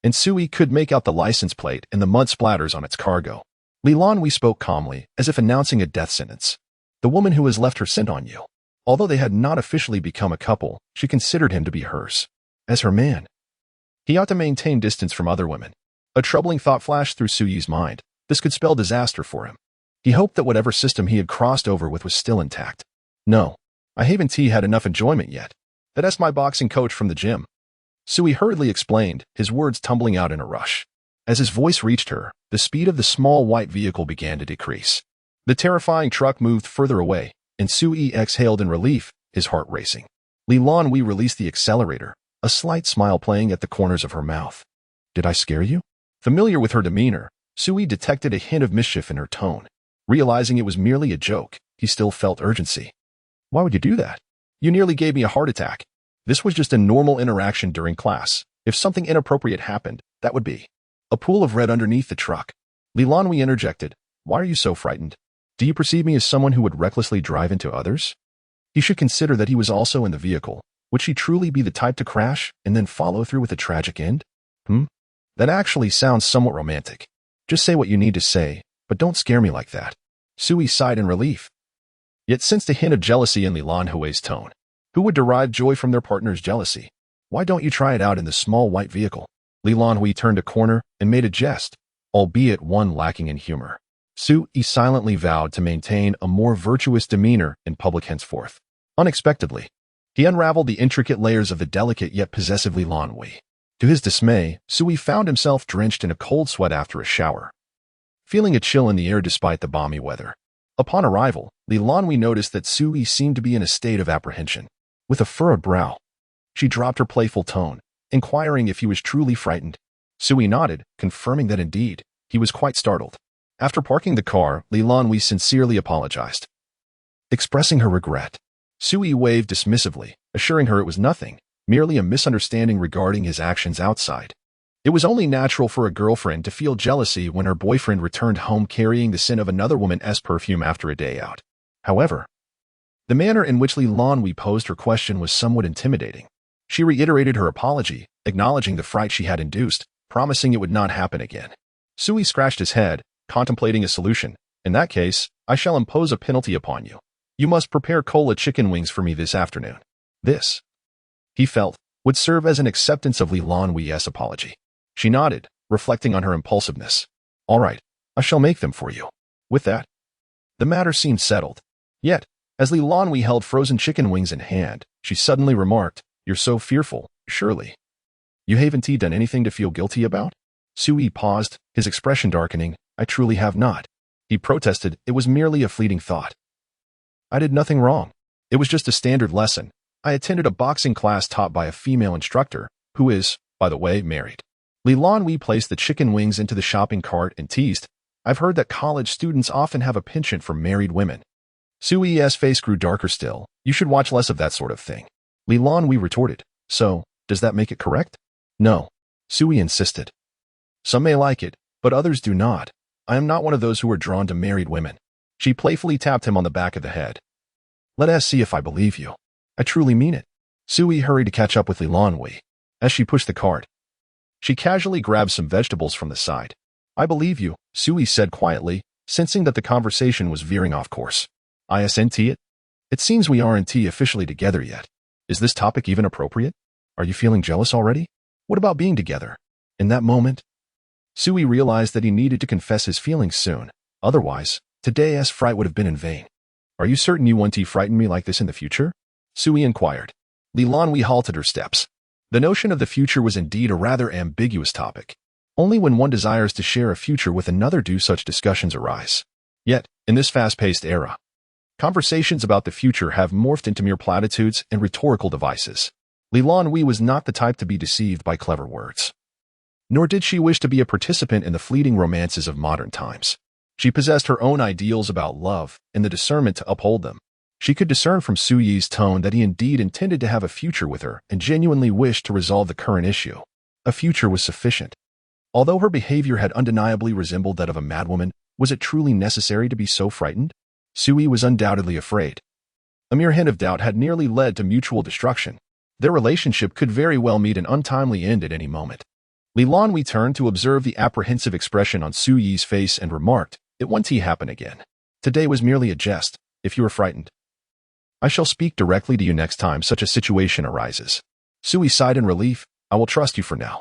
and Su-yi could make out the license plate and the mud splatters on its cargo. Lan Hui spoke calmly, as if announcing a death sentence. "The woman who has left her scent on you." Although they had not officially become a couple, she considered him to be hers. As her man, he ought to maintain distance from other women. A troubling thought flashed through Su-yi's mind. This could spell disaster for him. He hoped that whatever system he had crossed over with was still intact. No, I haven't had enough enjoyment yet. That's my boxing coach from the gym. Sui hurriedly explained, his words tumbling out in a rush. As his voice reached her, the speed of the small white vehicle began to decrease. The terrifying truck moved further away, and Sui exhaled in relief, his heart racing. Lan Hui released the accelerator, a slight smile playing at the corners of her mouth. Did I scare you? Familiar with her demeanor, Sui detected a hint of mischief in her tone. Realizing it was merely a joke, he still felt urgency. Why would you do that? You nearly gave me a heart attack. This was just a normal interaction during class. If something inappropriate happened, that would be. A pool of red underneath the truck. Lan Hui interjected. Why are you so frightened? Do you perceive me as someone who would recklessly drive into others? He should consider that he was also in the vehicle. Would she truly be the type to crash and then follow through with a tragic end? That actually sounds somewhat romantic. Just say what you need to say, but don't scare me like that. Sui sighed in relief, yet sensed a hint of jealousy in Lan Hui's tone. Who would derive joy from their partner's jealousy? Why don't you try it out in the small white vehicle? Lan Hui turned a corner and made a jest, albeit one lacking in humor. Sui silently vowed to maintain a more virtuous demeanor in public henceforth. Unexpectedly, he unraveled the intricate layers of the delicate yet possessive Lan Hui. To his dismay, Sui found himself drenched in a cold sweat after a shower, feeling a chill in the air despite the balmy weather. Upon arrival, Lan Hui noticed that Sui seemed to be in a state of apprehension. With a furrowed brow, she dropped her playful tone, inquiring if he was truly frightened. Sui nodded, confirming that indeed, he was quite startled. After parking the car, Lan Hui sincerely apologized. Expressing her regret, Sui waved dismissively, assuring her it was nothing, merely a misunderstanding regarding his actions outside. It was only natural for a girlfriend to feel jealousy when her boyfriend returned home carrying the scent of another woman's perfume after a day out. However, the manner in which Lan Hui posed her question was somewhat intimidating. She reiterated her apology, acknowledging the fright she had induced, promising it would not happen again. Sui scratched his head, contemplating a solution. In that case, I shall impose a penalty upon you. You must prepare cola chicken wings for me this afternoon. This, he felt, would serve as an acceptance of Lan Hui's apology. She nodded, reflecting on her impulsiveness. All right, I shall make them for you. With that, the matter seemed settled. Yet, as Lan Hui held frozen chicken wings in hand, she suddenly remarked, You're so fearful, surely. You haven't done anything to feel guilty about? Sui paused, his expression darkening. I truly have not. He protested, it was merely a fleeting thought. I did nothing wrong. It was just a standard lesson. I attended a boxing class taught by a female instructor, who is, by the way, married. Lan Hui placed the chicken wings into the shopping cart and teased, I've heard that college students often have a penchant for married women. Sui's face grew darker still. You should watch less of that sort of thing. Lan Hui retorted, So, does that make it correct? No. Sui insisted. Some may like it, but others do not. I am not one of those who are drawn to married women. She playfully tapped him on the back of the head. Let us see if I believe you. I truly mean it. Sui hurried to catch up with Lan Hui. As she pushed the cart, she casually grabbed some vegetables from the side. I believe you, Sui said quietly, sensing that the conversation was veering off course. Isn't it? It seems we aren't officially together yet. Is this topic even appropriate? Are you feeling jealous already? What about being together? In that moment, Sui realized that he needed to confess his feelings soon. Otherwise, today's fright would have been in vain. Are you certain you want to frighten me like this in the future? Sui inquired. Lan Hui halted her steps. The notion of the future was indeed a rather ambiguous topic. Only when one desires to share a future with another do such discussions arise. Yet, in this fast-paced era, conversations about the future have morphed into mere platitudes and rhetorical devices. Lan Hui was not the type to be deceived by clever words. Nor did she wish to be a participant in the fleeting romances of modern times. She possessed her own ideals about love and the discernment to uphold them. She could discern from Sui's tone that he indeed intended to have a future with her and genuinely wished to resolve the current issue. A future was sufficient. Although her behavior had undeniably resembled that of a madwoman, was it truly necessary to be so frightened? Sui was undoubtedly afraid. A mere hint of doubt had nearly led to mutual destruction. Their relationship could very well meet an untimely end at any moment. Lan Hui turned to observe the apprehensive expression on Sui's face and remarked, It won't happen again. Today was merely a jest. If you are frightened, I shall speak directly to you next time such a situation arises. Sui sighed in relief. I will trust you for now.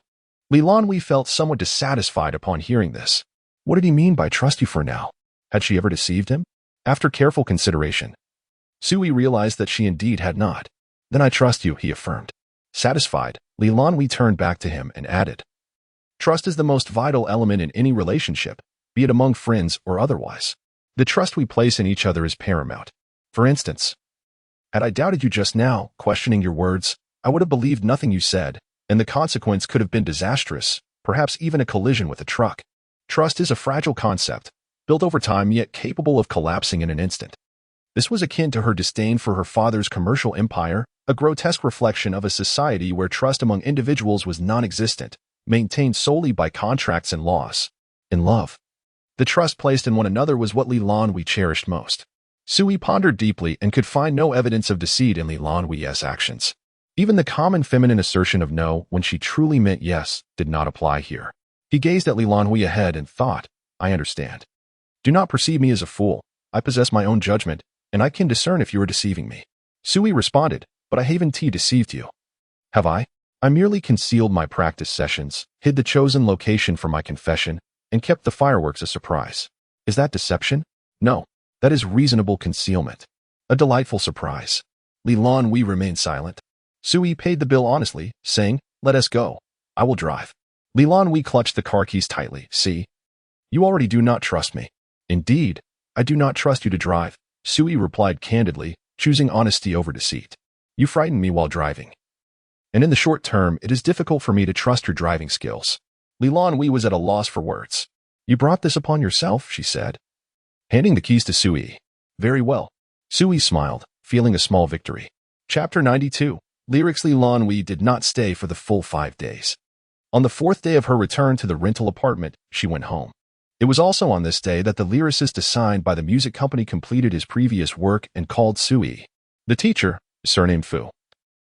Lan Hui felt somewhat dissatisfied upon hearing this. What did he mean by trust you for now? Had she ever deceived him? After careful consideration, Sui realized that she indeed had not. Then I trust you, he affirmed. Satisfied, Lan Hui turned back to him and added, trust is the most vital element in any relationship, be it among friends or otherwise. The trust we place in each other is paramount. For instance, had I doubted you just now, questioning your words, I would have believed nothing you said, and the consequence could have been disastrous, perhaps even a collision with a truck. Trust is a fragile concept, built over time yet capable of collapsing in an instant. This was akin to her disdain for her father's commercial empire, a grotesque reflection of a society where trust among individuals was non-existent, maintained solely by contracts and laws. In love, the trust placed in one another was what Lan Hui cherished most. Sui pondered deeply and could find no evidence of deceit in Lan Hui's actions. Even the common feminine assertion of no when she truly meant yes did not apply here. He gazed at Lan Hui ahead and thought, I understand. Do not perceive me as a fool. I possess my own judgment, and I can discern if you are deceiving me. Sui responded, but I haven't deceived you. Have I? I merely concealed my practice sessions, hid the chosen location for my confession, and kept the fireworks a surprise. Is that deception? No, that is reasonable concealment. A delightful surprise. Lan Hui remained silent. Sui paid the bill honestly, saying, let us go. I will drive. Lan Hui clutched the car keys tightly. See? You already do not trust me. Indeed, I do not trust you to drive, Sui replied candidly, choosing honesty over deceit. You frighten me while driving. And in the short term, it is difficult for me to trust your driving skills. Lan Hui was at a loss for words. You brought this upon yourself, she said, handing the keys to Sui. Very well. Sui smiled, feeling a small victory. Chapter 92. Lyrics. Lan Hui did not stay for the full 5 days. On the 4th day of her return to the rental apartment, she went home. It was also on this day that the lyricist assigned by the music company completed his previous work and called Sui. The teacher, surnamed Fu,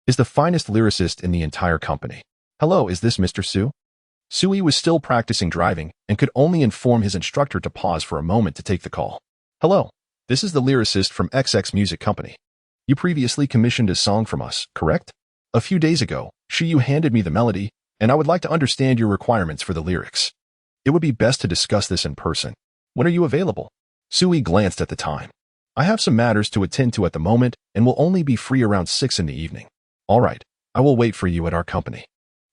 is the finest lyricist in the entire company. Hello, is this Mr. Su? Sui was still practicing driving and could only inform his instructor to pause for a moment to take the call. Hello, this is the lyricist from XX Music Company. You previously commissioned a song from us, correct? A few days ago, you handed me the melody, and I would like to understand your requirements for the lyrics. It would be best to discuss this in person. When are you available? Sui glanced at the time. I have some matters to attend to at the moment and will only be free around 6 in the evening. All right, I will wait for you at our company.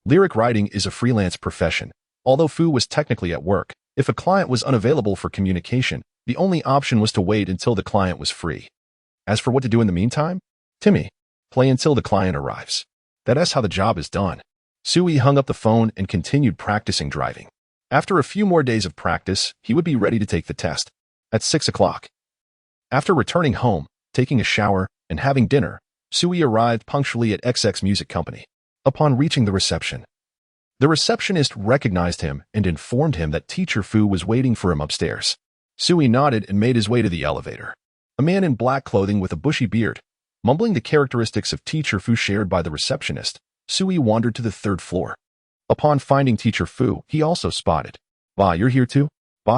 Lyric writing is a freelance profession. Although Fu was technically at work, if a client was unavailable for communication, the only option was to wait until the client was free. As for what to do in the meantime, Timmy, play until the client arrives. That's how the job is done. Sui hung up the phone and continued practicing driving. After a few more days of practice, he would be ready to take the test. At 6 o'clock. After returning home, taking a shower, and having dinner, Sui arrived punctually at XX Music Company. Upon reaching the reception, the receptionist recognized him and informed him that Teacher Fu was waiting for him upstairs. Sui nodded and made his way to the elevator. A man in black clothing with a bushy beard, mumbling the characteristics of Teacher Fu shared by the receptionist, Sui wandered to the 3rd floor. Upon finding Teacher Fu, he also spotted. You're here too?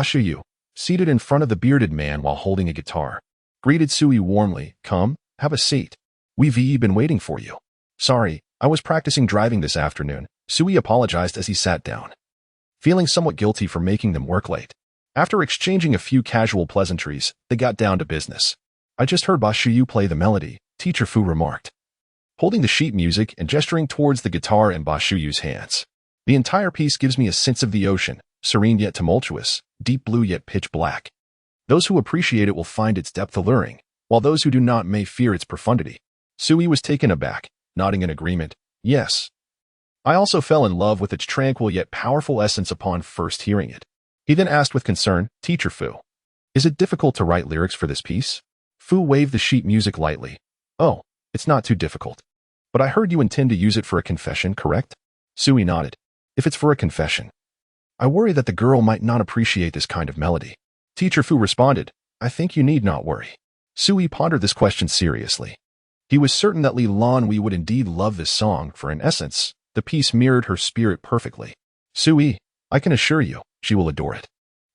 Shu, seated in front of the bearded man while holding a guitar, greeted Sui warmly. Come, have a seat. We've been waiting for you. Sorry, I was practicing driving this afternoon, Sui apologized as he sat down, feeling somewhat guilty for making them work late. After exchanging a few casual pleasantries, they got down to business. I just heard Shu play the melody, Teacher Fu remarked, holding the sheet music and gesturing towards the guitar in Shu's hands. The entire piece gives me a sense of the ocean, serene yet tumultuous, deep blue yet pitch black. Those who appreciate it will find its depth alluring, while those who do not may fear its profundity. Sui was taken aback, nodding in agreement. Yes. I also fell in love with its tranquil yet powerful essence upon first hearing it. He then asked with concern, Teacher Fu, is it difficult to write lyrics for this piece? Fu waved the sheet music lightly. Oh, it's not too difficult. But I heard you intend to use it for a confession, correct? Sui nodded. If it's for a confession, I worry that the girl might not appreciate this kind of melody. Teacher Fu responded, I think you need not worry. Sui pondered this question seriously. He was certain that Lan Hui would indeed love this song, for in essence, the piece mirrored her spirit perfectly. Sui, I can assure you, she will adore it.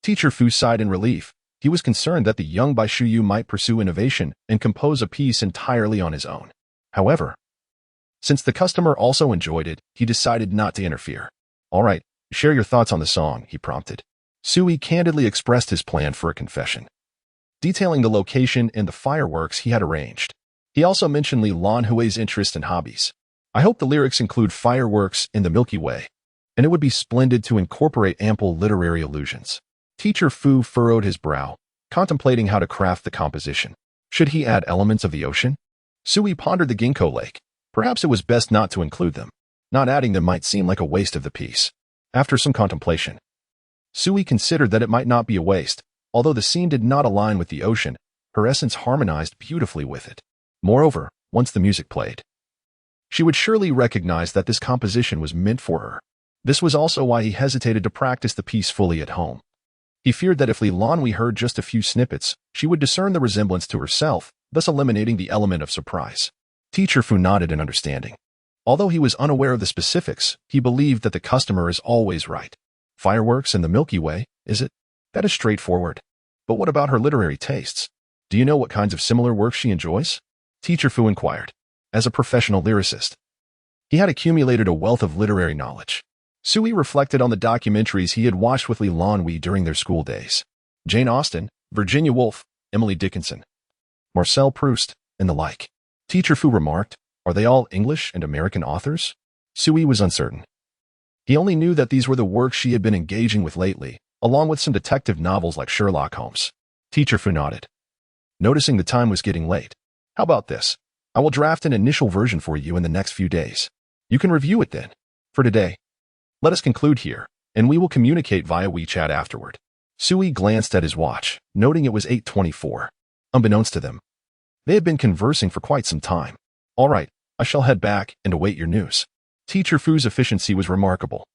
Teacher Fu sighed in relief. He was concerned that the young Shu might pursue innovation and compose a piece entirely on his own. However, since the customer also enjoyed it, he decided not to interfere. All right, share your thoughts on the song, he prompted. Sui candidly expressed his plan for a confession, detailing the location and the fireworks he had arranged. He also mentioned Lan Hui's interest and hobbies. I hope the lyrics include fireworks in the Milky Way, and it would be splendid to incorporate ample literary allusions. Teacher Fu furrowed his brow, contemplating how to craft the composition. Should he add elements of the ocean? Sui pondered the Ginkgo lake. Perhaps it was best not to include them. Not adding them might seem like a waste of the piece. After some contemplation, Sui considered that it might not be a waste. Although the scene did not align with the ocean, her essence harmonized beautifully with it. Moreover, once the music played, she would surely recognize that this composition was meant for her. This was also why he hesitated to practice the piece fully at home. He feared that if Lan Hui heard just a few snippets, she would discern the resemblance to herself, thus eliminating the element of surprise. Teacher Fu nodded in understanding. Although he was unaware of the specifics, he believed that the customer is always right. Fireworks in the Milky Way, is it? That is straightforward. But what about her literary tastes? Do you know what kinds of similar works she enjoys? Teacher Fu inquired. As a professional lyricist, he had accumulated a wealth of literary knowledge. Sui reflected on the documentaries he had watched with Lan Hui during their school days. Jane Austen, Virginia Woolf, Emily Dickinson, Marcel Proust, and the like. Teacher Fu remarked, are they all English and American authors? Sui was uncertain. He only knew that these were the works she had been engaging with lately, along with some detective novels like Sherlock Holmes. Teacher Fu nodded. Noticing the time was getting late. How about this? I will draft an initial version for you in the next few days. You can review it then. For today, let us conclude here, and we will communicate via WeChat afterward. Sui glanced at his watch, noting it was 8:24. Unbeknownst to them, they had been conversing for quite some time. All right, I shall head back and await your news. Teacher Fu's efficiency was remarkable.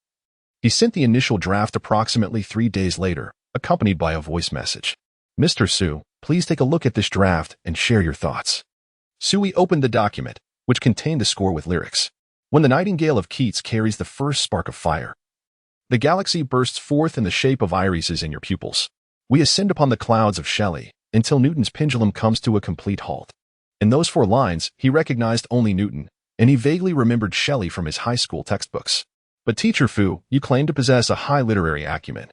He sent the initial draft approximately 3 days later, accompanied by a voice message. Mr. Su, please take a look at this draft and share your thoughts. Sui opened the document, which contained the score with lyrics. When the nightingale of Keats carries the first spark of fire, the galaxy bursts forth in the shape of irises in your pupils. We ascend upon the clouds of Shelley until Newton's pendulum comes to a complete halt. In those 4 lines, he recognized only Newton, and he vaguely remembered Shelley from his high school textbooks. But Teacher Fu, you claim to possess a high literary acumen.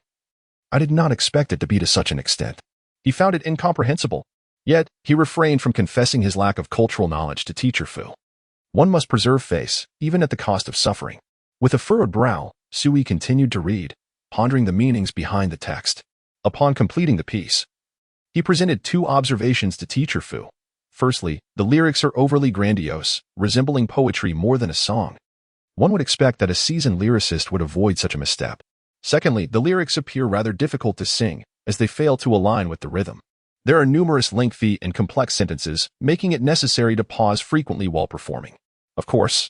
I did not expect it to be to such an extent. He found it incomprehensible. Yet, he refrained from confessing his lack of cultural knowledge to Teacher Fu. One must preserve face, even at the cost of suffering. With a furrowed brow, Sui continued to read, pondering the meanings behind the text. Upon completing the piece, he presented 2 observations to Teacher Fu. Firstly, the lyrics are overly grandiose, resembling poetry more than a song. One would expect that a seasoned lyricist would avoid such a misstep. Secondly, the lyrics appear rather difficult to sing, as they fail to align with the rhythm. There are numerous lengthy and complex sentences, making it necessary to pause frequently while performing. Of course,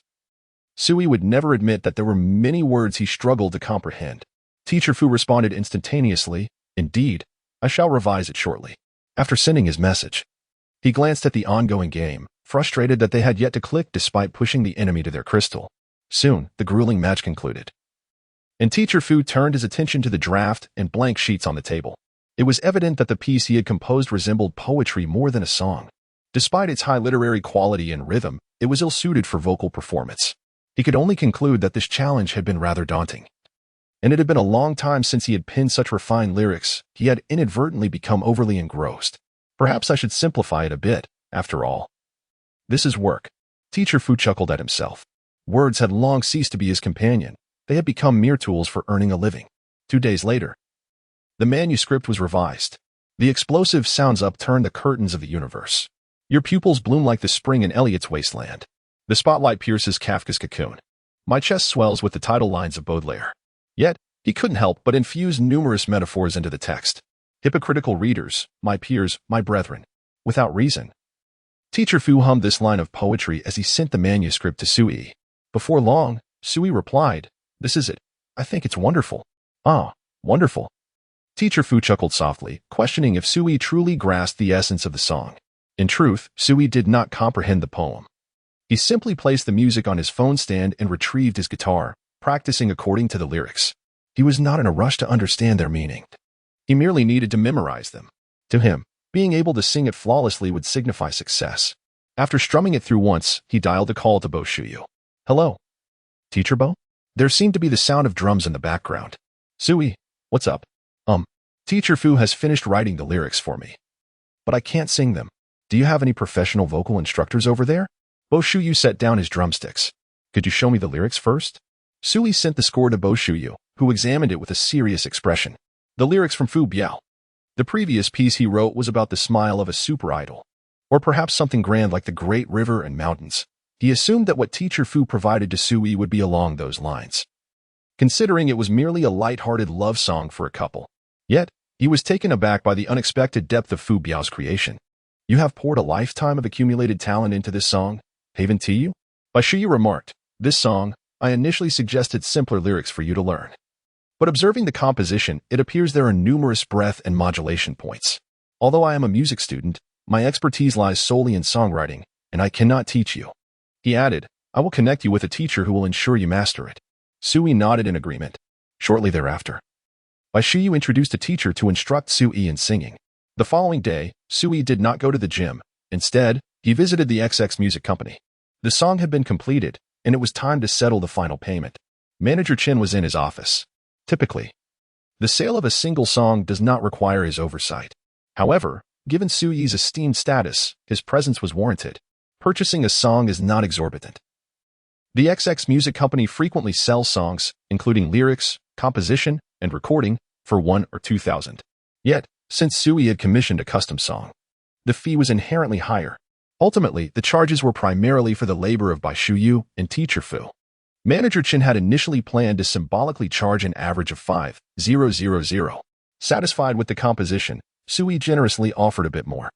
Sui would never admit that there were many words he struggled to comprehend. Teacher Fu responded instantaneously, indeed, I shall revise it shortly. After sending his message, he glanced at the ongoing game, frustrated that they had yet to click despite pushing the enemy to their crystal. Soon, the grueling match concluded, and Teacher Fu turned his attention to the draft and blank sheets on the table. It was evident that the piece he had composed resembled poetry more than a song. Despite its high literary quality and rhythm, it was ill-suited for vocal performance. He could only conclude that this challenge had been rather daunting. And it had been a long time since he had penned such refined lyrics, he had inadvertently become overly engrossed. Perhaps I should simplify it a bit, after all. This is work. Teacher Fu chuckled at himself. Words had long ceased to be his companion. They had become mere tools for earning a living. 2 days later, the manuscript was revised. The explosive sounds upturned the curtains of the universe. Your pupils bloom like the spring in Eliot's wasteland. The spotlight pierces Kafka's cocoon. My chest swells with the title lines of Baudelaire. Yet, he couldn't help but infuse numerous metaphors into the text. Hypocritical readers, my peers, my brethren. Without reason. Teacher Fu hummed this line of poetry as he sent the manuscript to Sui. Before long, Sui replied, This is it. I think it's wonderful. Ah, wonderful. Teacher Fu chuckled softly, questioning if Sui truly grasped the essence of the song. In truth, Sui did not comprehend the poem. He simply placed the music on his phone stand and retrieved his guitar, practicing according to the lyrics. He was not in a rush to understand their meaning. He merely needed to memorize them. To him, being able to sing it flawlessly would signify success. After strumming it through once, he dialed a call to Bo Shuyu. Hello? Teacher Bo? There seemed to be the sound of drums in the background. Sui, what's up? Teacher Fu has finished writing the lyrics for me. But I can't sing them. Do you have any professional vocal instructors over there? Bo Shuyu set down his drumsticks. Could you show me the lyrics first? Sui sent the score to Bo Shuyu, who examined it with a serious expression. The lyrics from Fu Biao. The previous piece he wrote was about the smile of a super idol, or perhaps something grand like the great river and mountains. He assumed that what teacher Fu provided to Sui would be along those lines, considering it was merely a light-hearted love song for a couple. Yet, he was taken aback by the unexpected depth of Fu Biao's creation. You have poured a lifetime of accumulated talent into this song, haven't you? Bai Shuyu remarked, this song, I initially suggested simpler lyrics for you to learn. But observing the composition, it appears there are numerous breath and modulation points. Although I am a music student, my expertise lies solely in songwriting, and I cannot teach you. He added, I will connect you with a teacher who will ensure you master it. Sui nodded in agreement. Shortly thereafter, Bai Shuyu introduced a teacher to instruct Sui in singing. The following day, Sui did not go to the gym. Instead, he visited the XX music company. The song had been completed, and it was time to settle the final payment. Manager Chen was in his office. Typically, the sale of a single song does not require his oversight. However, given Sui's esteemed status, his presence was warranted. Purchasing a song is not exorbitant. The XX music company frequently sells songs, including lyrics, composition, and recording, for 1,000 or 2,000. Yet, since Sui had commissioned a custom song, the fee was inherently higher. Ultimately, the charges were primarily for the labor of Bai Shuyu and teacher Fu. Manager Chen had initially planned to symbolically charge an average of 5,000. Satisfied with the composition, Sui generously offered a bit more,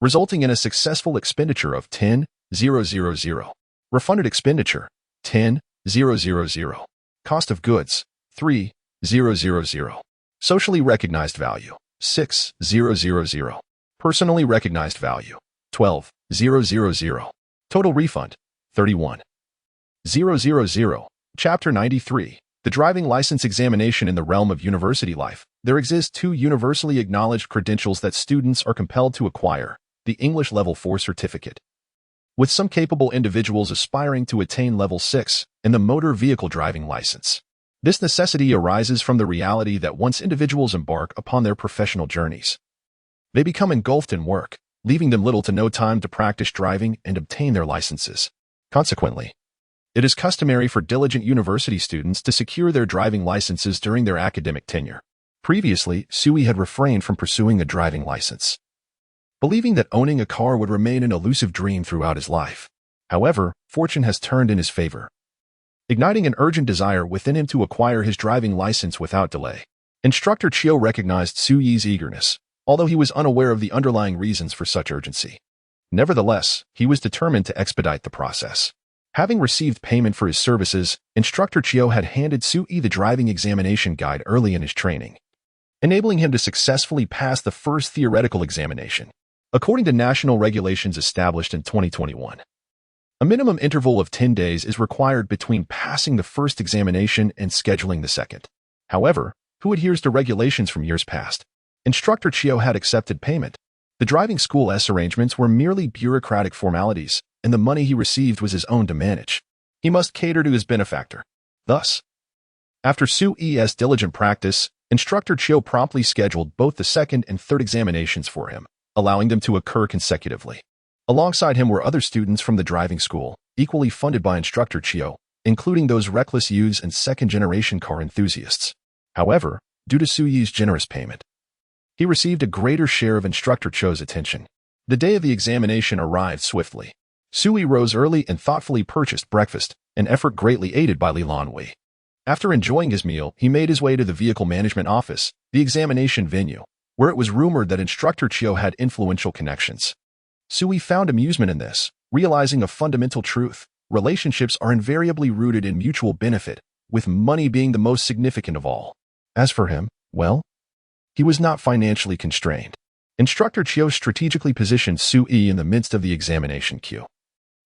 resulting in a successful expenditure of 10,000. Refunded expenditure, 10,000. Cost of goods, 3,000. Socially recognized value, 6,000. Personally recognized value, 12,000. Total refund, 31,000. Chapter 93. The driving license examination in the realm of university life. There exist two universally acknowledged credentials that students are compelled to acquire: the English Level 4 certificate, with some capable individuals aspiring to attain Level 6, and the motor vehicle driving license. This necessity arises from the reality that once individuals embark upon their professional journeys, they become engulfed in work, leaving them little to no time to practice driving and obtain their licenses. Consequently, it is customary for diligent university students to secure their driving licenses during their academic tenure. Previously, Sui had refrained from pursuing a driving license, believing that owning a car would remain an elusive dream throughout his life. However, fortune has turned in his favor, igniting an urgent desire within him to acquire his driving license without delay. Instructor Chiu recognized Sui's eagerness, although he was unaware of the underlying reasons for such urgency. Nevertheless, he was determined to expedite the process. Having received payment for his services, Instructor Chiu had handed Sui the driving examination guide early in his training, enabling him to successfully pass the first theoretical examination. According to national regulations established in 2021, a minimum interval of 10 days is required between passing the first examination and scheduling the second. However, who adheres to regulations from years past? Instructor Chiu had accepted payment. The driving school's arrangements were merely bureaucratic formalities, and the money he received was his own to manage. He must cater to his benefactor. Thus, after Sui's diligent practice, Instructor Chiu promptly scheduled both the second and third examinations for him, allowing them to occur consecutively. Alongside him were other students from the driving school, equally funded by Instructor Chiu, including those reckless youths and second-generation car enthusiasts. However, due to Sui's generous payment, he received a greater share of Instructor Chiu's attention. The day of the examination arrived swiftly. Sui rose early and thoughtfully purchased breakfast, an effort greatly aided by Lan Hui. After enjoying his meal, he made his way to the vehicle management office, the examination venue, where it was rumored that Instructor Chiu had influential connections. Sui found amusement in this, realizing a fundamental truth: relationships are invariably rooted in mutual benefit, with money being the most significant of all. As for him, well, he was not financially constrained. Instructor Chiu strategically positioned Sui in the midst of the examination queue,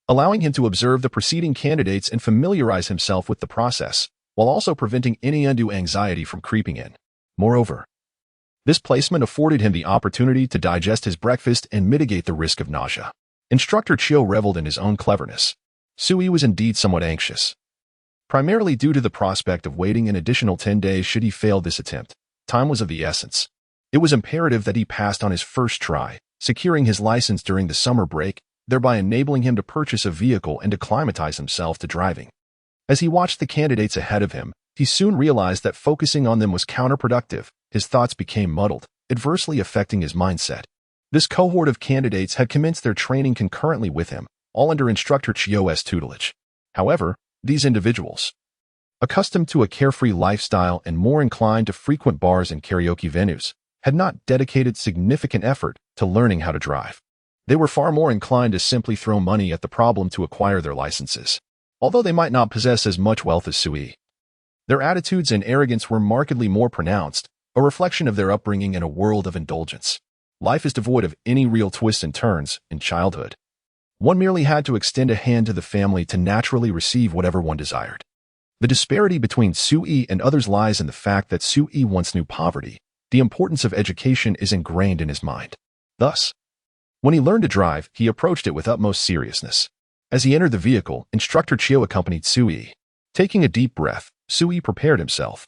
allowing him to observe the preceding candidates and familiarize himself with the process, while also preventing any undue anxiety from creeping in. Moreover, this placement afforded him the opportunity to digest his breakfast and mitigate the risk of nausea. Instructor Chiu reveled in his own cleverness. Sui was indeed somewhat anxious, primarily due to the prospect of waiting an additional 10 days should he fail this attempt. Time was of the essence. It was imperative that he passed on his first try, securing his license during the summer break, thereby enabling him to purchase a vehicle and acclimatize himself to driving. As he watched the candidates ahead of him, he soon realized that focusing on them was counterproductive. His thoughts became muddled, adversely affecting his mindset. This cohort of candidates had commenced their training concurrently with him, all under instructor Chio's tutelage. However, these individuals, accustomed to a carefree lifestyle and more inclined to frequent bars and karaoke venues, had not dedicated significant effort to learning how to drive. They were far more inclined to simply throw money at the problem to acquire their licenses. Although they might not possess as much wealth as Sui, their attitudes and arrogance were markedly more pronounced, a reflection of their upbringing in a world of indulgence. Life is devoid of any real twists and turns in childhood. One merely had to extend a hand to the family to naturally receive whatever one desired. The disparity between Sui and others lies in the fact that Sui once knew poverty. The importance of education is ingrained in his mind. Thus, when he learned to drive, he approached it with utmost seriousness. As he entered the vehicle, Instructor Chio accompanied Sui. Taking a deep breath, Sui prepared himself.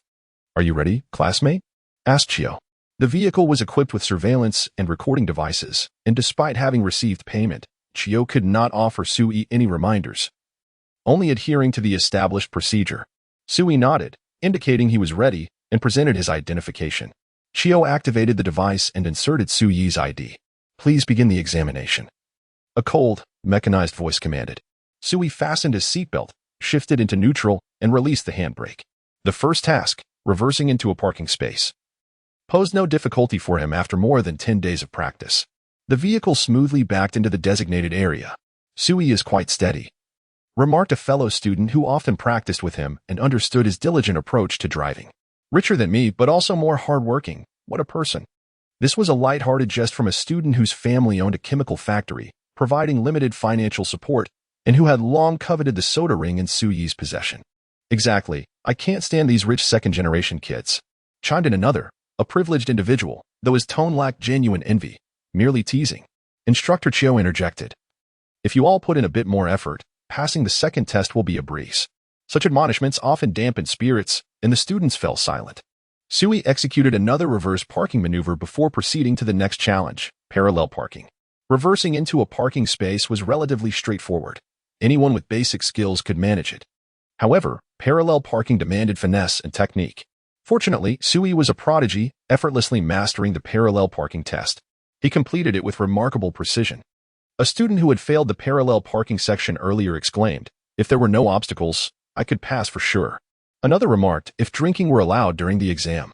"Are you ready, classmate?" asked Chio. The vehicle was equipped with surveillance and recording devices, and despite having received payment, Chio could not offer Sui any reminders, only adhering to the established procedure. Sui nodded, indicating he was ready, and presented his identification. Chio activated the device and inserted Suyi's ID. "Please begin the examination," a cold, mechanized voice commanded. Sui fastened his seatbelt, shifted into neutral, and released the handbrake. The first task, reversing into a parking space, posed no difficulty for him after more than 10 days of practice. The vehicle smoothly backed into the designated area. "Sui is quite steady," remarked a fellow student who often practiced with him and understood his diligent approach to driving. "Richer than me, but also more hardworking. What a person." This was a light-hearted jest from a student whose family owned a chemical factory, providing limited financial support, and who had long coveted the soda ring in Suyi's possession. "Exactly. I can't stand these rich second-generation kids," chimed in another, a privileged individual, though his tone lacked genuine envy, merely teasing. Instructor Chio interjected. "If you all put in a bit more effort, passing the second test will be a breeze." Such admonishments often dampened spirits, and the students fell silent. Sui executed another reverse parking maneuver before proceeding to the next challenge, parallel parking. Reversing into a parking space was relatively straightforward. Anyone with basic skills could manage it. However, parallel parking demanded finesse and technique. Fortunately, Sui was a prodigy, effortlessly mastering the parallel parking test. He completed it with remarkable precision. A student who had failed the parallel parking section earlier exclaimed, "If there were no obstacles, I could pass for sure." Another remarked, "If drinking were allowed during the exam,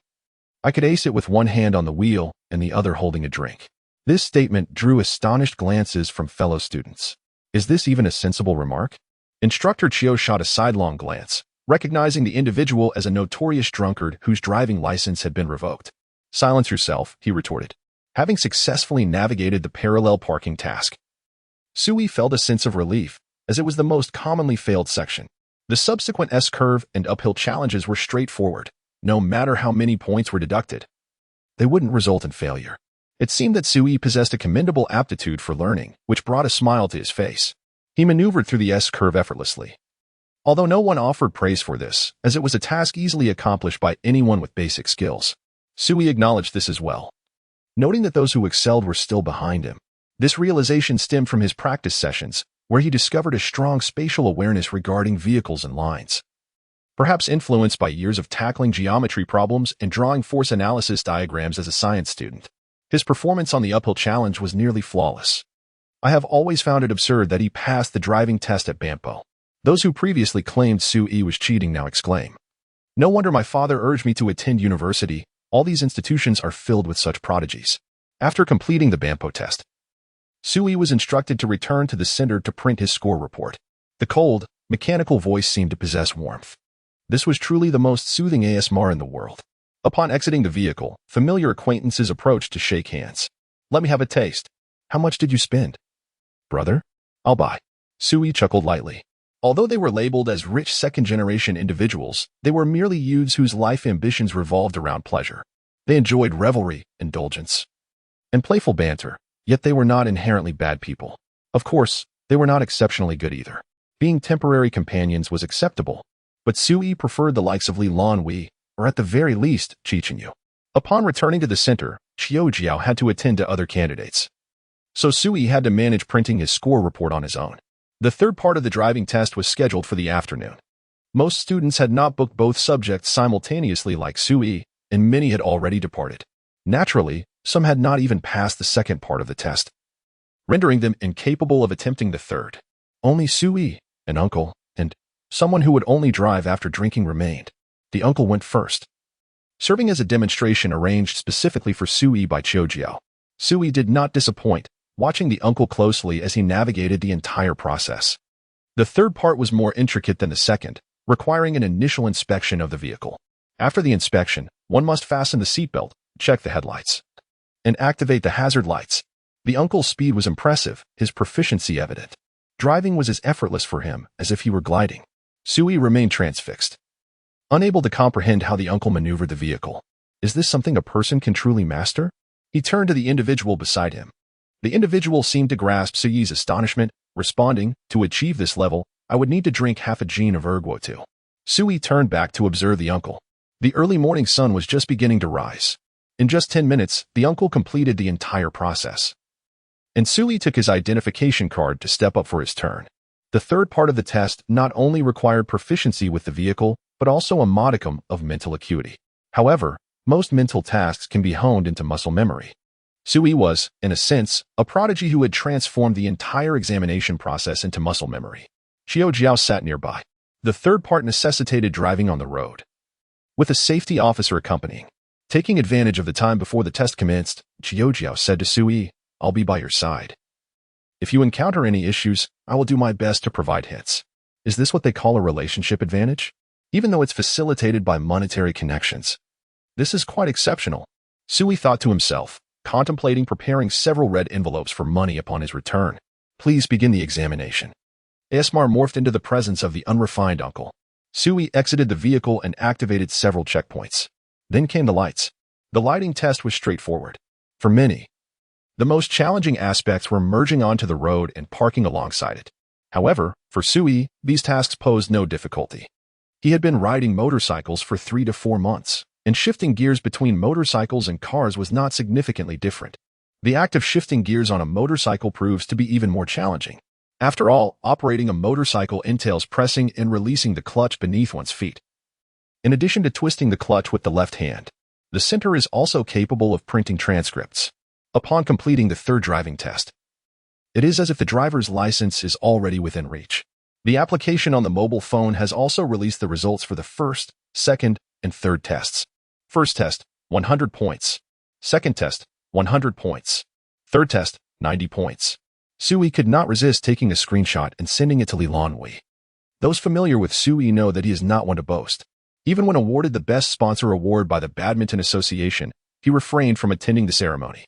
I could ace it with one hand on the wheel and the other holding a drink." This statement drew astonished glances from fellow students. Is this even a sensible remark? Instructor Chio shot a sidelong glance, recognizing the individual as a notorious drunkard whose driving license had been revoked. "Silence yourself," he retorted, having successfully navigated the parallel parking task. Sui felt a sense of relief, as it was the most commonly failed section. The subsequent S-curve and uphill challenges were straightforward. No matter how many points were deducted, they wouldn't result in failure. It seemed that Sui possessed a commendable aptitude for learning, which brought a smile to his face. He maneuvered through the S-curve effortlessly. Although no one offered praise for this, as it was a task easily accomplished by anyone with basic skills. Sui acknowledged this as well, noting that those who excelled were still behind him. This realization stemmed from his practice sessions, where he discovered a strong spatial awareness regarding vehicles and lines. Perhaps influenced by years of tackling geometry problems and drawing force analysis diagrams as a science student, his performance on the uphill challenge was nearly flawless. I have always found it absurd that he passed the driving test at Bampo. Those who previously claimed Sui was cheating now exclaim. "No wonder my father urged me to attend university. All these institutions are filled with such prodigies." After completing the Bampo test, Sui was instructed to return to the center to print his score report. The cold, mechanical voice seemed to possess warmth. This was truly the most soothing ASMR in the world. Upon exiting the vehicle, familiar acquaintances approached to shake hands. "Let me have a taste. How much did you spend?" "Brother, I'll buy." Sui chuckled lightly. Although they were labeled as rich second-generation individuals, they were merely youths whose life ambitions revolved around pleasure. They enjoyed revelry, indulgence, and playful banter, yet they were not inherently bad people. Of course, they were not exceptionally good either. Being temporary companions was acceptable, but Sui preferred the likes of Lan Hui, or at the very least, Chichenyu. Upon returning to the center, Chio Jiao had to attend to other candidates. so Sui had to manage printing his score report on his own. The third part of the driving test was scheduled for the afternoon. Most students had not booked both subjects simultaneously like Sui, and many had already departed. Naturally, some had not even passed the second part of the test, rendering them incapable of attempting the third. Only Sui, an uncle, and someone who would only drive after drinking remained. The uncle went first, serving as a demonstration arranged specifically for Sui by Chiujiao. Sui did not disappoint, watching the uncle closely as he navigated the entire process. The third part was more intricate than the second, requiring an initial inspection of the vehicle. After the inspection, one must fasten the seatbelt, check the headlights, and activate the hazard lights. The uncle's speed was impressive, his proficiency evident. Driving was as effortless for him as if he were gliding. Sui remained transfixed, unable to comprehend how the uncle maneuvered the vehicle. Is this something a person can truly master? He turned to the individual beside him. The individual seemed to grasp Sui's astonishment, responding, "To achieve this level, I would need to drink half a gin of erguotu." Sui turned back to observe the uncle. The early morning sun was just beginning to rise. In just 10 minutes, the uncle completed the entire process, and Sui took his identification card to step up for his turn. The third part of the test not only required proficiency with the vehicle, but also a modicum of mental acuity. However, most mental tasks can be honed into muscle memory. Sui was, in a sense, a prodigy who had transformed the entire examination process into muscle memory. Chiujiao sat nearby. The third part necessitated driving on the road, with a safety officer accompanying. Taking advantage of the time before the test commenced, Chiujiao said to Sui, "I'll be by your side. If you encounter any issues, I will do my best to provide hints." Is this what they call a relationship advantage? Even though it's facilitated by monetary connections, this is quite exceptional. Sui thought to himself, contemplating preparing several red envelopes for money upon his return. Please begin the examination. Asmar morphed into the presence of the unrefined uncle. Sui exited the vehicle and activated several checkpoints. Then came the lights. The lighting test was straightforward. For many, the most challenging aspects were merging onto the road and parking alongside it. However, for Sui, these tasks posed no difficulty. He had been riding motorcycles for 3 to 4 months, and shifting gears between motorcycles and cars was not significantly different. The act of shifting gears on a motorcycle proves to be even more challenging. After all, operating a motorcycle entails pressing and releasing the clutch beneath one's feet. In addition to twisting the clutch with the left hand, the center is also capable of printing transcripts. Upon completing the third driving test, it is as if the driver's license is already within reach. The application on the mobile phone has also released the results for the first, second, and third tests. First test, 100 points. Second test, 100 points. Third test, 90 points. Sui could not resist taking a screenshot and sending it to Lan Hui. Those familiar with Sui know that he is not one to boast. Even when awarded the Best Sponsor Award by the Badminton Association, he refrained from attending the ceremony.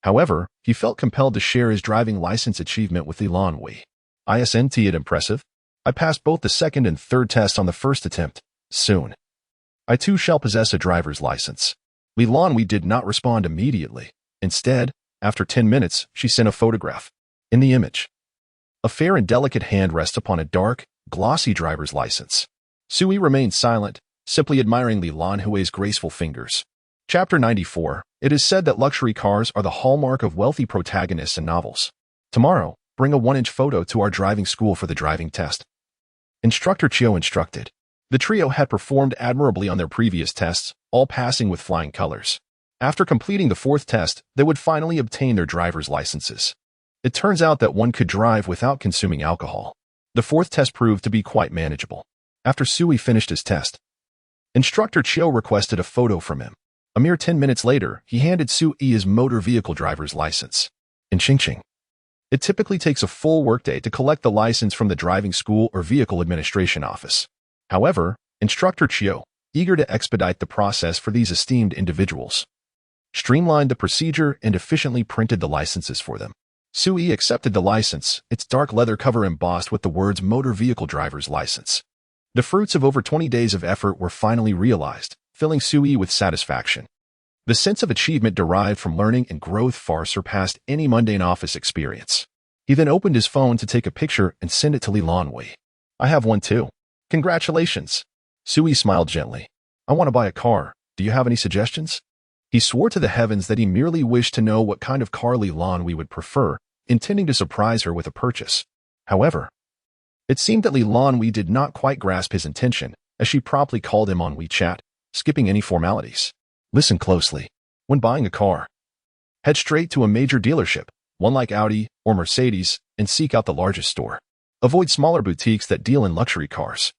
However, he felt compelled to share his driving license achievement with Lan Hui. Isn't it impressive? I passed both the second and third tests on the first attempt. Soon, I too shall possess a driver's license. Lan Hui did not respond immediately. Instead, after 10 minutes, she sent a photograph. In the image, a fair and delicate hand rests upon a dark, glossy driver's license. Sui remained silent, simply admiring Lan Hui's graceful fingers. Chapter 94. It is said that luxury cars are the hallmark of wealthy protagonists in novels. Tomorrow, bring a 1-inch photo to our driving school for the driving test. Instructor Chiu instructed. The trio had performed admirably on their previous tests, all passing with flying colors. After completing the fourth test, they would finally obtain their driver's licenses. It turns out that one could drive without consuming alcohol. The fourth test proved to be quite manageable. After Sui finished his test, Instructor Chiu requested a photo from him. A mere 10 minutes later, he handed Sui his motor vehicle driver's license. In Qingqing, it typically takes a full workday to collect the license from the driving school or vehicle administration office. However, Instructor Chiu, eager to expedite the process for these esteemed individuals, streamlined the procedure and efficiently printed the licenses for them. Sui accepted the license, its dark leather cover embossed with the words Motor Vehicle Driver's License. The fruits of over 20 days of effort were finally realized, filling Sui with satisfaction. The sense of achievement derived from learning and growth far surpassed any mundane office experience. He then opened his phone to take a picture and send it to Lan Hui. I have one too. Congratulations. Sui smiled gently. I want to buy a car. Do you have any suggestions? He swore to the heavens that he merely wished to know what kind of car Lan Hui would prefer, intending to surprise her with a purchase. However, it seemed that Lan Hui did not quite grasp his intention, as she promptly called him on WeChat, skipping any formalities. Listen closely. When buying a car, head straight to a major dealership, one like Audi or Mercedes, and seek out the largest store. Avoid smaller boutiques that deal in luxury cars.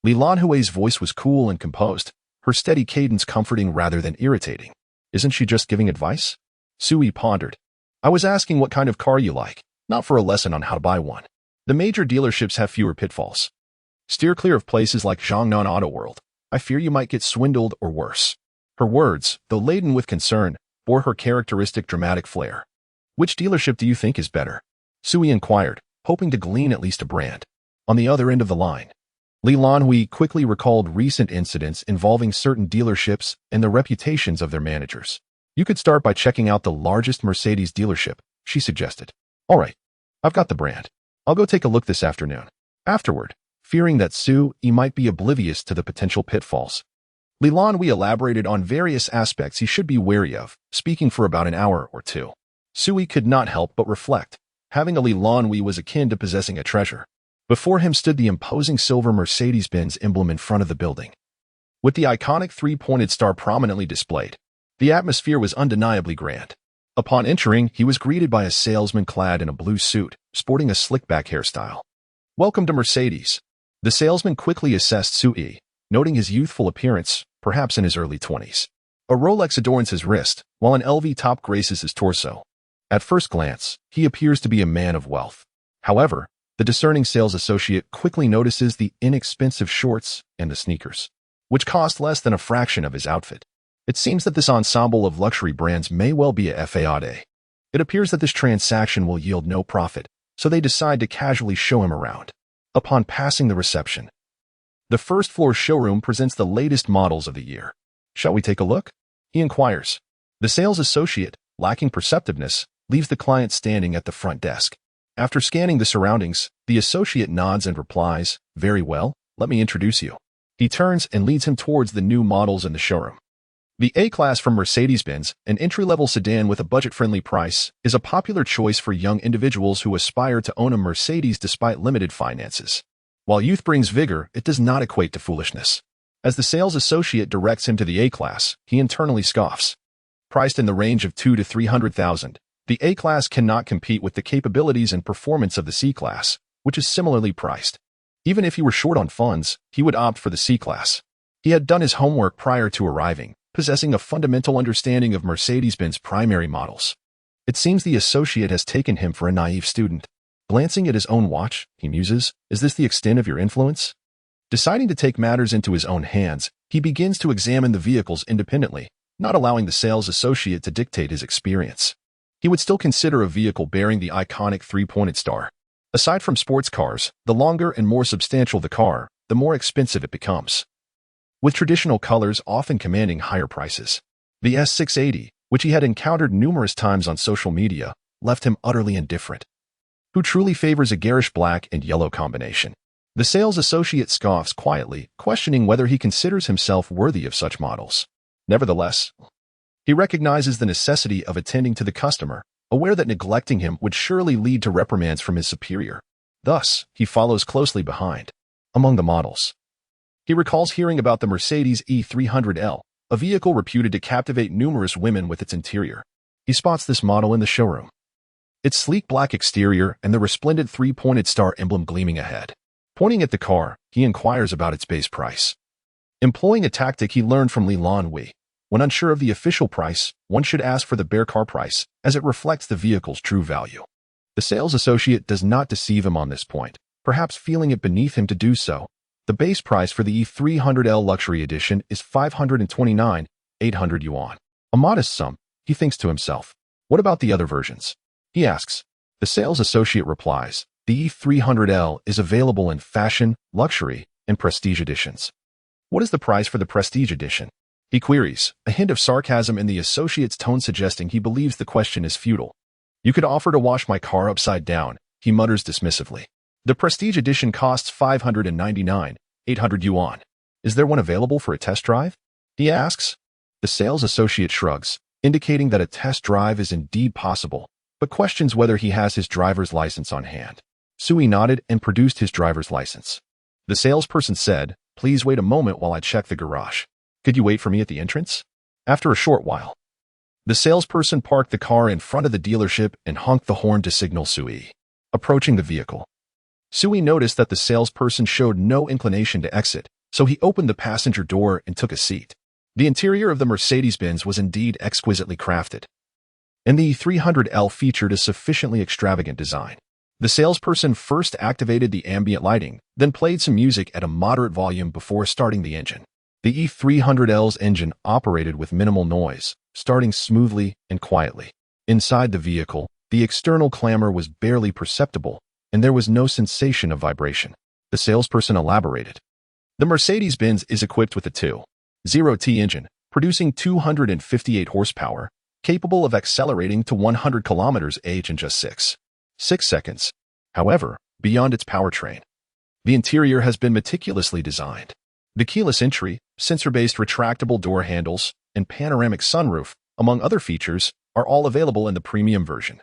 Lan Hui's voice was cool and composed, her steady cadence comforting rather than irritating. Isn't she just giving advice? Sui pondered. I was asking what kind of car you like, not for a lesson on how to buy one. The major dealerships have fewer pitfalls. Steer clear of places like Jiangnan Auto World. I fear you might get swindled or worse. Her words, though laden with concern, bore her characteristic dramatic flair. Which dealership do you think is better? Sui inquired, hoping to glean at least a brand. On the other end of the line, Lan Hui quickly recalled recent incidents involving certain dealerships and the reputations of their managers. You could start by checking out the largest Mercedes dealership, she suggested. All right, I've got the brand. I'll go take a look this afternoon. Afterward, fearing that Sui might be oblivious to the potential pitfalls, Lan Hui elaborated on various aspects he should be wary of, speaking for about an hour or two. Sui could not help but reflect. Having a Lan Hui was akin to possessing a treasure. Before him stood the imposing silver Mercedes-Benz emblem in front of the building, with the iconic three-pointed star prominently displayed. The atmosphere was undeniably grand. Upon entering, he was greeted by a salesman clad in a blue suit, sporting a slick-back hairstyle. Welcome to Mercedes. The salesman quickly assessed Sui, noting his youthful appearance, perhaps in his early 20s. A Rolex adorns his wrist, while an LV top graces his torso. At first glance, he appears to be a man of wealth. However, the discerning sales associate quickly notices the inexpensive shorts and the sneakers, which cost less than a fraction of his outfit. It seems that this ensemble of luxury brands may well be a fade. It appears that this transaction will yield no profit, so they decide to casually show him around. Upon passing the reception, the first-floor showroom presents the latest models of the year. Shall we take a look? He inquires. The sales associate, lacking perceptiveness, leaves the client standing at the front desk. After scanning the surroundings, the associate nods and replies, Very well, let me introduce you. He turns and leads him towards the new models in the showroom. The A-Class from Mercedes-Benz, an entry-level sedan with a budget-friendly price, is a popular choice for young individuals who aspire to own a Mercedes despite limited finances. While youth brings vigor, it does not equate to foolishness. As the sales associate directs him to the A-Class, he internally scoffs. Priced in the range of $200,000 to $300,000, the A-Class cannot compete with the capabilities and performance of the C-Class, which is similarly priced. Even if he were short on funds, he would opt for the C-Class. He had done his homework prior to arriving, possessing a fundamental understanding of Mercedes-Benz primary models. It seems the associate has taken him for a naive student. Glancing at his own watch, he muses, Is this the extent of your influence? Deciding to take matters into his own hands, he begins to examine the vehicles independently, not allowing the sales associate to dictate his experience. He would still consider a vehicle bearing the iconic three-pointed star. Aside from sports cars, the longer and more substantial the car, the more expensive it becomes, with traditional colors often commanding higher prices. The S680, which he had encountered numerous times on social media, left him utterly indifferent. Who truly favors a garish black and yellow combination? The sales associate scoffs quietly, questioning whether he considers himself worthy of such models. Nevertheless, he recognizes the necessity of attending to the customer, aware that neglecting him would surely lead to reprimands from his superior. Thus, he follows closely behind. Among the models, he recalls hearing about the Mercedes E300L, a vehicle reputed to captivate numerous women with its interior. He spots this model in the showroom. Its sleek black exterior and the resplendent three-pointed star emblem gleaming ahead. Pointing at the car, he inquires about its base price. Employing a tactic he learned from Lan Hui, when unsure of the official price, one should ask for the bare car price, as it reflects the vehicle's true value. The sales associate does not deceive him on this point, perhaps feeling it beneath him to do so. The base price for the E300L Luxury Edition is 529,800 yuan. A modest sum, he thinks to himself. What about the other versions? He asks. The sales associate replies, the E300L is available in fashion, luxury, and prestige editions. What is the price for the prestige edition? He queries, a hint of sarcasm in the associate's tone suggesting he believes the question is futile. You could offer to wash my car upside down, he mutters dismissively. The prestige edition costs 599,800 yuan. Is there one available for a test drive? He asks. The sales associate shrugs, indicating that a test drive is indeed possible, but questions whether he has his driver's license on hand. Sui nodded and produced his driver's license. The salesperson said, "Please wait a moment while I check the garage. Could you wait for me at the entrance?" After a short while, the salesperson parked the car in front of the dealership and honked the horn to signal Sui. Approaching the vehicle, Sui noticed that the salesperson showed no inclination to exit, so he opened the passenger door and took a seat. The interior of the Mercedes-Benz was indeed exquisitely crafted, and the E300L featured a sufficiently extravagant design. The salesperson first activated the ambient lighting, then played some music at a moderate volume before starting the engine. The E300L's engine operated with minimal noise, starting smoothly and quietly. Inside the vehicle, the external clamor was barely perceptible, and there was no sensation of vibration. The salesperson elaborated. The Mercedes-Benz is equipped with a 2.0T engine, producing 258 horsepower, capable of accelerating to 100 km/h in just 6 seconds. However, beyond its powertrain, the interior has been meticulously designed. The keyless entry, sensor-based retractable door handles, and panoramic sunroof, among other features, are all available in the premium version,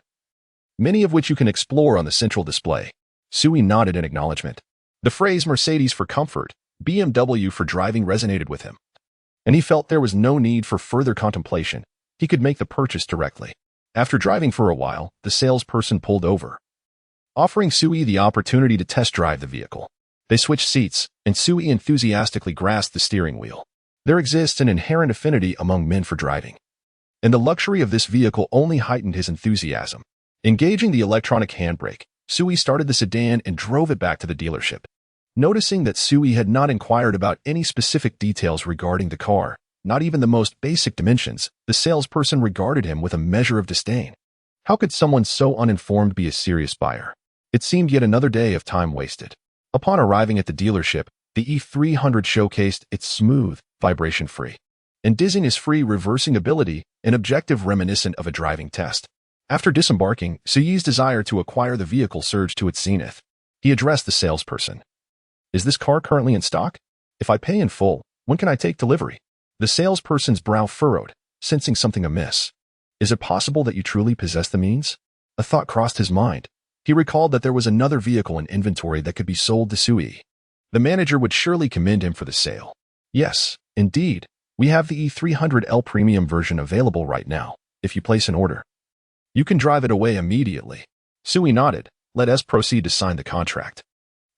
many of which you can explore on the central display. Sui nodded in acknowledgement. The phrase Mercedes for comfort, BMW for driving resonated with him, and he felt there was no need for further contemplation. He could make the purchase directly. After driving for a while, the salesperson pulled over, offering Sui the opportunity to test drive the vehicle. They switched seats, and Sui enthusiastically grasped the steering wheel. There exists an inherent affinity among men for driving, and the luxury of this vehicle only heightened his enthusiasm. Engaging the electronic handbrake, Sui started the sedan and drove it back to the dealership. Noticing that Sui had not inquired about any specific details regarding the car, not even the most basic dimensions, the salesperson regarded him with a measure of disdain. How could someone so uninformed be a serious buyer? It seemed yet another day of time wasted. Upon arriving at the dealership, the E300 showcased its smooth, vibration-free, and dizziness-free reversing ability, an objective reminiscent of a driving test. After disembarking, Sui's desire to acquire the vehicle surged to its zenith. He addressed the salesperson. "Is this car currently in stock? If I pay in full, when can I take delivery?" The salesperson's brow furrowed, sensing something amiss. "Is it possible that you truly possess the means?" A thought crossed his mind. He recalled that there was another vehicle in inventory that could be sold to Sui. The manager would surely commend him for the sale. "Yes, indeed. We have the E300L premium version available right now. If you place an order, you can drive it away immediately." Sui nodded. Let us proceed to sign the contract.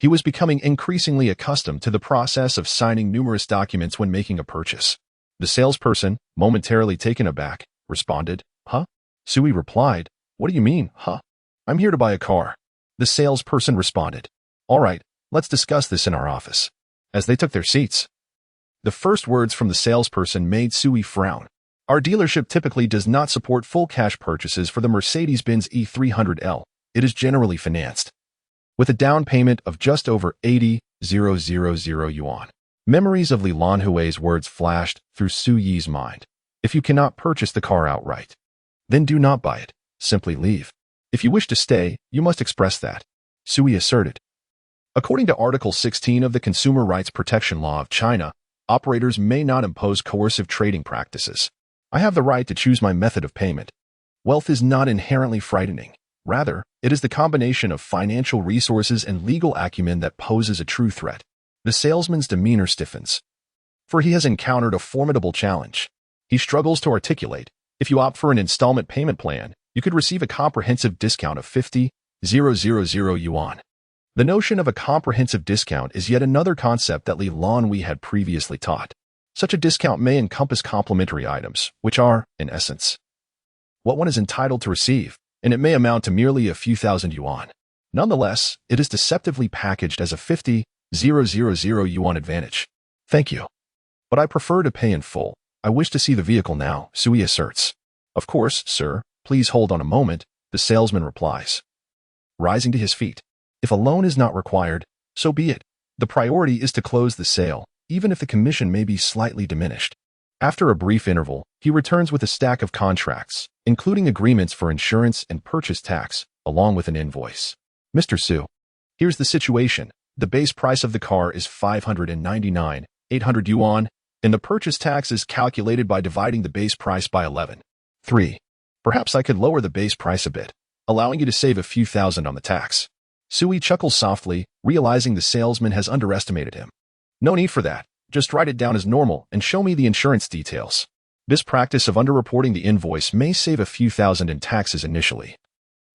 He was becoming increasingly accustomed to the process of signing numerous documents when making a purchase. The salesperson, momentarily taken aback, responded, "Huh?" Sui replied, "What do you mean, huh? I'm here to buy a car." The salesperson responded, "All right, let's discuss this in our office." As they took their seats, the first words from the salesperson made Sui frown. "Our dealership typically does not support full cash purchases for the Mercedes-Benz E300L. It is generally financed, with a down payment of just over 80,000 yuan. Memories of Lan Hui's words flashed through Sui's mind. If you cannot purchase the car outright, then do not buy it. Simply leave. If you wish to stay, you must express that, Sui asserted. According to Article 16 of the Consumer Rights Protection Law of China, operators may not impose coercive trading practices. I have the right to choose my method of payment. Wealth is not inherently frightening. Rather, it is the combination of financial resources and legal acumen that poses a true threat. The salesman's demeanor stiffens, for he has encountered a formidable challenge. He struggles to articulate. If you opt for an installment payment plan, you could receive a comprehensive discount of 50,000 yuan. The notion of a comprehensive discount is yet another concept that Lan Hui had previously taught. Such a discount may encompass complementary items, which are, in essence, what one is entitled to receive, and it may amount to merely a few thousand yuan. Nonetheless, it is deceptively packaged as a 50,000 yuan advantage. "Thank you, but I prefer to pay in full. I wish to see the vehicle now," Sui asserts. "Of course, sir. Please hold on a moment," the salesman replies, rising to his feet. If a loan is not required, so be it. The priority is to close the sale, even if the commission may be slightly diminished. After a brief interval, he returns with a stack of contracts, including agreements for insurance and purchase tax, along with an invoice. "Mr. Su, here's the situation. The base price of the car is 599,800 yuan, and the purchase tax is calculated by dividing the base price by 11. 3. Perhaps I could lower the base price a bit. allowing you to save a few thousand on the tax. Sui chuckles softly, realizing the salesman has underestimated him. No need for that. Just write it down as normal and show me the insurance details. This practice of underreporting the invoice may save a few thousand in taxes initially,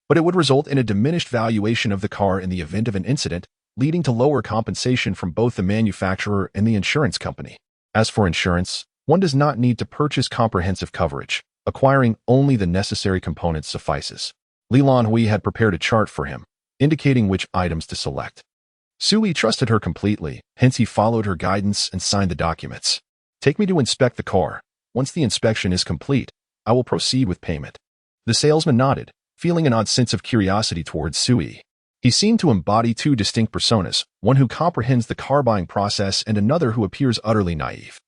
but it would result in a diminished valuation of the car in the event of an incident, leading to lower compensation from both the manufacturer and the insurance company. As for insurance, one does not need to purchase comprehensive coverage. Acquiring only the necessary components suffices. Lan Hui had prepared a chart for him, indicating which items to select. Sui trusted her completely, hence he followed her guidance and signed the documents. Take me to inspect the car. Once the inspection is complete, I will proceed with payment. The salesman nodded, feeling an odd sense of curiosity towards Sui. He seemed to embody two distinct personas, one who comprehends the car buying process and another who appears utterly naive.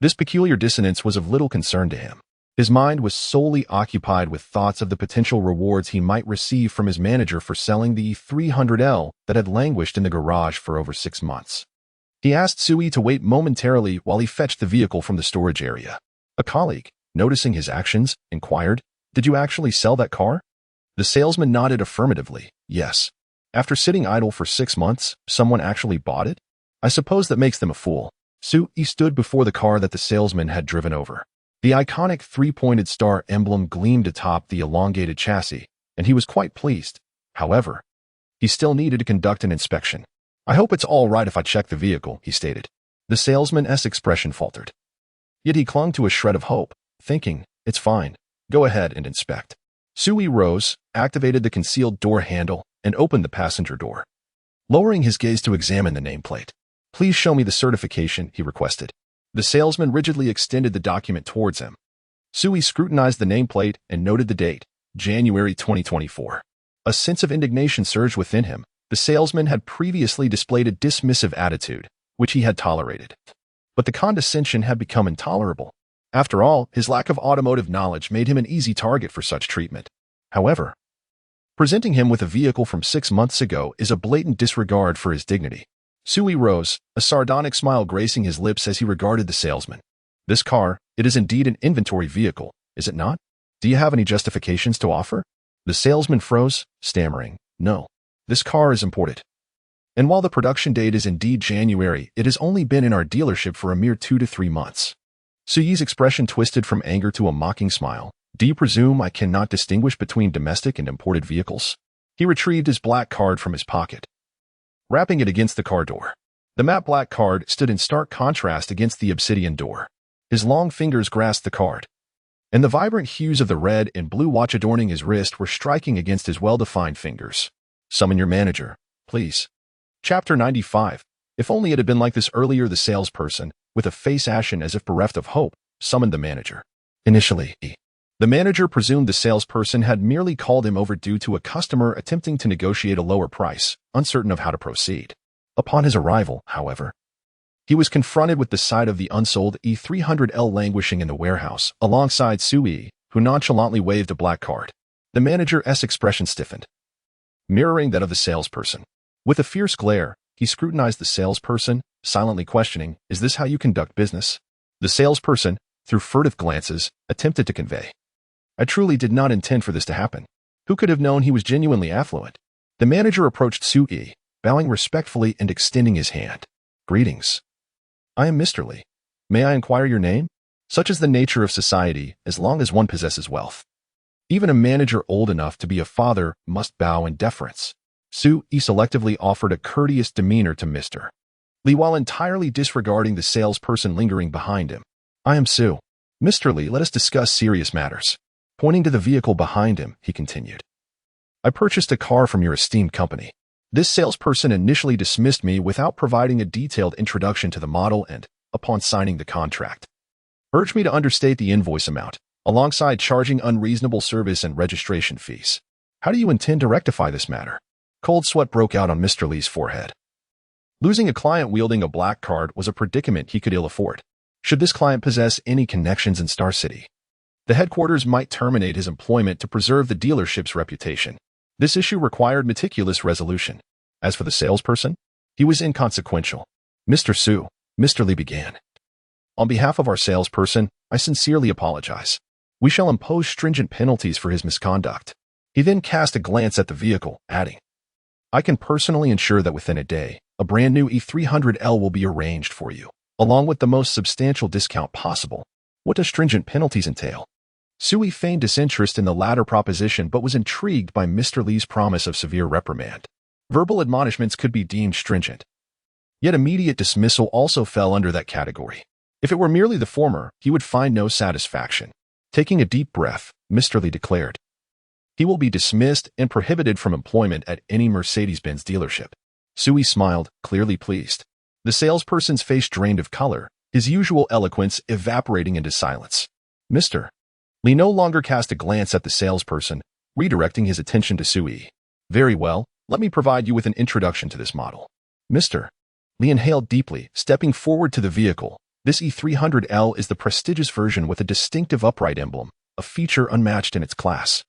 This peculiar dissonance was of little concern to him. His mind was solely occupied with thoughts of the potential rewards he might receive from his manager for selling the 300L that had languished in the garage for over 6 months. He asked Sui to wait momentarily while he fetched the vehicle from the storage area. A colleague, noticing his actions, inquired, "Did you actually sell that car?" The salesman nodded affirmatively, "Yes. After sitting idle for 6 months, someone actually bought it? I suppose that makes them a fool." Sui stood before the car that the salesman had driven over. The iconic 3-pointed star emblem gleamed atop the elongated chassis, and he was quite pleased. However, he still needed to conduct an inspection. "I hope it's all right if I check the vehicle," he stated. The salesman's expression faltered. Yet he clung to a shred of hope, thinking, "It's fine. Go ahead and inspect." Sui rose, activated the concealed door handle, and opened the passenger door. Lowering his gaze to examine the nameplate, "Please show me the certification," he requested. The salesman rigidly extended the document towards him. Sui scrutinized the nameplate and noted the date, January 2024. A sense of indignation surged within him. The salesman had previously displayed a dismissive attitude, which he had tolerated. But the condescension had become intolerable. After all, his lack of automotive knowledge made him an easy target for such treatment. However, presenting him with a vehicle from 6 months ago is a blatant disregard for his dignity. Sui rose, a sardonic smile gracing his lips as he regarded the salesman. "This car, it is indeed an inventory vehicle, is it not? Do you have any justifications to offer?" The salesman froze, stammering, "No. This car is imported. And while the production date is indeed January, it has only been in our dealership for a mere 2 to 3 months. Sui's expression twisted from anger to a mocking smile. "Do you presume I cannot distinguish between domestic and imported vehicles?" He retrieved his black card from his pocket, wrapping it against the car door. The matte black card stood in stark contrast against the obsidian door. His long fingers grasped the card, and the vibrant hues of the red and blue watch adorning his wrist were striking against his well-defined fingers. "Summon your manager, please." Chapter 95. If only it had been like this earlier, the salesperson, with a face ashen as if bereft of hope, summoned the manager. Initially, the manager presumed the salesperson had merely called him over due to a customer attempting to negotiate a lower price, uncertain of how to proceed. Upon his arrival, however, he was confronted with the sight of the unsold E300L languishing in the warehouse, alongside Sui, who nonchalantly waved a black card. The manager's expression stiffened, mirroring that of the salesperson. With a fierce glare, he scrutinized the salesperson, silently questioning, "Is this how you conduct business?" The salesperson, through furtive glances, attempted to convey, "I truly did not intend for this to happen." Who could have known he was genuinely affluent? The manager approached Sui, bowing respectfully and extending his hand. "Greetings. I am Mr. Lee. May I inquire your name?" Such is the nature of society, as long as one possesses wealth. Even a manager old enough to be a father must bow in deference. Sui selectively offered a courteous demeanor to Mr. Lee while entirely disregarding the salesperson lingering behind him. "I am Sui. Mr. Lee, let us discuss serious matters." Pointing to the vehicle behind him, he continued, "I purchased a car from your esteemed company. This salesperson initially dismissed me without providing a detailed introduction to the model and, upon signing the contract, urged me to understate the invoice amount, alongside charging unreasonable service and registration fees. How do you intend to rectify this matter?" Cold sweat broke out on Mr. Lee's forehead. Losing a client wielding a black card was a predicament he could ill afford. Should this client possess any connections in Star City, the headquarters might terminate his employment to preserve the dealership's reputation. This issue required meticulous resolution. As for the salesperson, he was inconsequential. "Mr. Sui," Mr. Lee began, "on behalf of our salesperson, I sincerely apologize. We shall impose stringent penalties for his misconduct." He then cast a glance at the vehicle, adding, "I can personally ensure that within a day, a brand new E300L will be arranged for you, along with the most substantial discount possible. What do stringent penalties entail?" Sui feigned disinterest in the latter proposition but was intrigued by Mr. Lee's promise of severe reprimand. Verbal admonishments could be deemed stringent. Yet immediate dismissal also fell under that category. If it were merely the former, he would find no satisfaction. Taking a deep breath, Mr. Lee declared, "He will be dismissed and prohibited from employment at any Mercedes-Benz dealership." Sui smiled, clearly pleased. The salesperson's face drained of color, his usual eloquence evaporating into silence. Mr. Lee no longer cast a glance at the salesperson, redirecting his attention to Sui. "Very well, let me provide you with an introduction to this model." Mr. Lee inhaled deeply, stepping forward to the vehicle. This E300L is the prestigious version with a distinctive upright emblem, a feature unmatched in its class.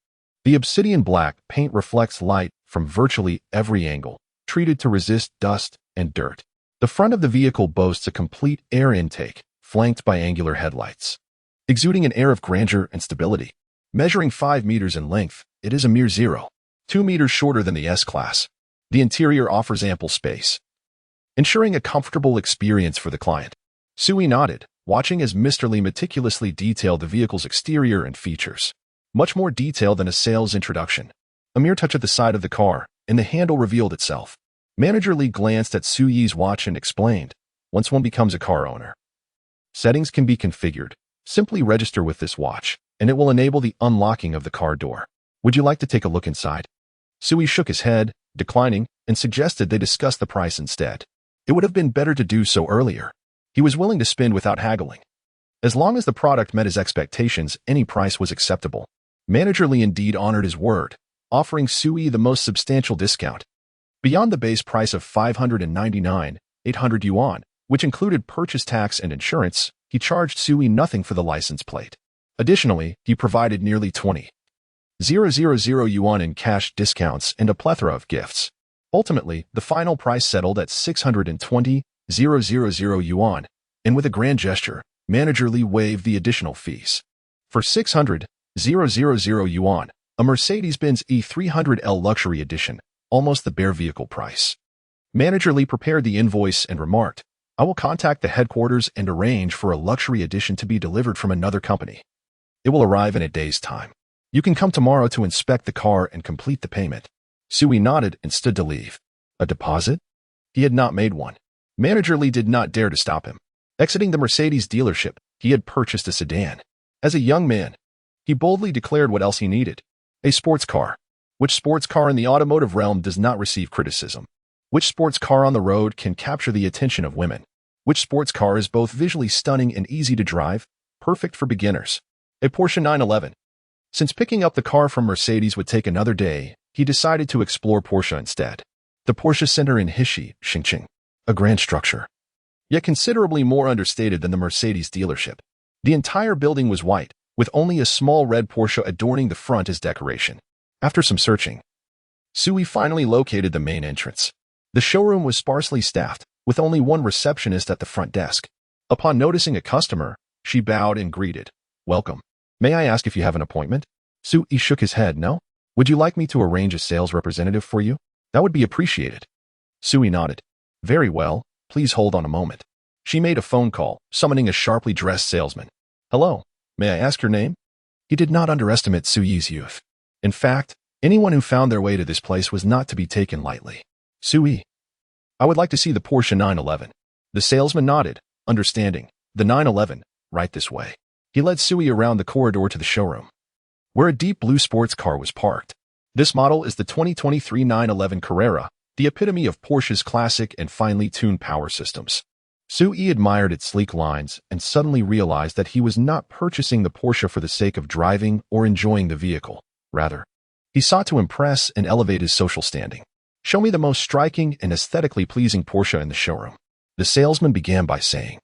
The obsidian black paint reflects light from virtually every angle, treated to resist dust and dirt. The front of the vehicle boasts a complete air intake, flanked by angular headlights, exuding an air of grandeur and stability. Measuring 5 meters in length, it is a mere 0.2 meters shorter than the S-Class. The interior offers ample space, ensuring a comfortable experience for the client. Sui nodded, watching as Mr. Lee meticulously detailed the vehicle's exterior and features. Much more detail than a sales introduction. A mere touch at the side of the car, and the handle revealed itself. Manager Lee glanced at Suyi's watch and explained, "Once one becomes a car owner, settings can be configured. Simply register with this watch, and it will enable the unlocking of the car door. Would you like to take a look inside?" Sui shook his head, declining, and suggested they discuss the price instead. It would have been better to do so earlier. He was willing to spend without haggling. As long as the product met his expectations, any price was acceptable. Manager Lee indeed honored his word, offering Sui the most substantial discount. Beyond the base price of 599,800 yuan, which included purchase tax and insurance, he charged Sui nothing for the license plate. Additionally, he provided nearly 20,000 yuan in cash discounts and a plethora of gifts. Ultimately, the final price settled at 620,000 yuan, and with a grand gesture, Manager Lee waived the additional fees. For 600,000 yuan, a Mercedes-Benz E300L Luxury Edition, almost the bare vehicle price. Manager Lee prepared the invoice and remarked, "I will contact the headquarters and arrange for a luxury edition to be delivered from another company. It will arrive in a day's time. You can come tomorrow to inspect the car and complete the payment." Sui nodded and stood to leave. A deposit? He had not made one. Manager Lee did not dare to stop him. Exiting the Mercedes dealership, he had purchased a sedan. As a young man, he boldly declared what else he needed. A sports car. Which sports car in the automotive realm does not receive criticism? Which sports car on the road can capture the attention of women? Which sports car is both visually stunning and easy to drive, perfect for beginners? A Porsche 911. Since picking up the car from Mercedes would take another day, he decided to explore Porsche instead. The Porsche Center in Hishi, Xinjiang. A grand structure, yet considerably more understated than the Mercedes dealership. The entire building was white, with only a small red Porsche adorning the front as decoration. After some searching, Sui finally located the main entrance. The showroom was sparsely staffed, with only one receptionist at the front desk. Upon noticing a customer, she bowed and greeted, "Welcome. May I ask if you have an appointment?" Sui shook his head. "No. Would you like me to arrange a sales representative for you? That would be appreciated." Sui nodded. "Very well, please hold on a moment." She made a phone call, summoning a sharply dressed salesman. "Hello, may I ask your name?" He did not underestimate Suyi's youth. In fact, anyone who found their way to this place was not to be taken lightly. "Sui, I would like to see the Porsche 911. The salesman nodded, understanding. "The 911, right this way." He led Sui around the corridor to the showroom, where a deep blue sports car was parked. This model is the 2023 911 Carrera, the epitome of Porsche's classic and finely tuned power systems. Sui admired its sleek lines and suddenly realized that he was not purchasing the Porsche for the sake of driving or enjoying the vehicle. Rather, he sought to impress and elevate his social standing. "Show me the most striking and aesthetically pleasing Porsche in the showroom." The salesman began by saying,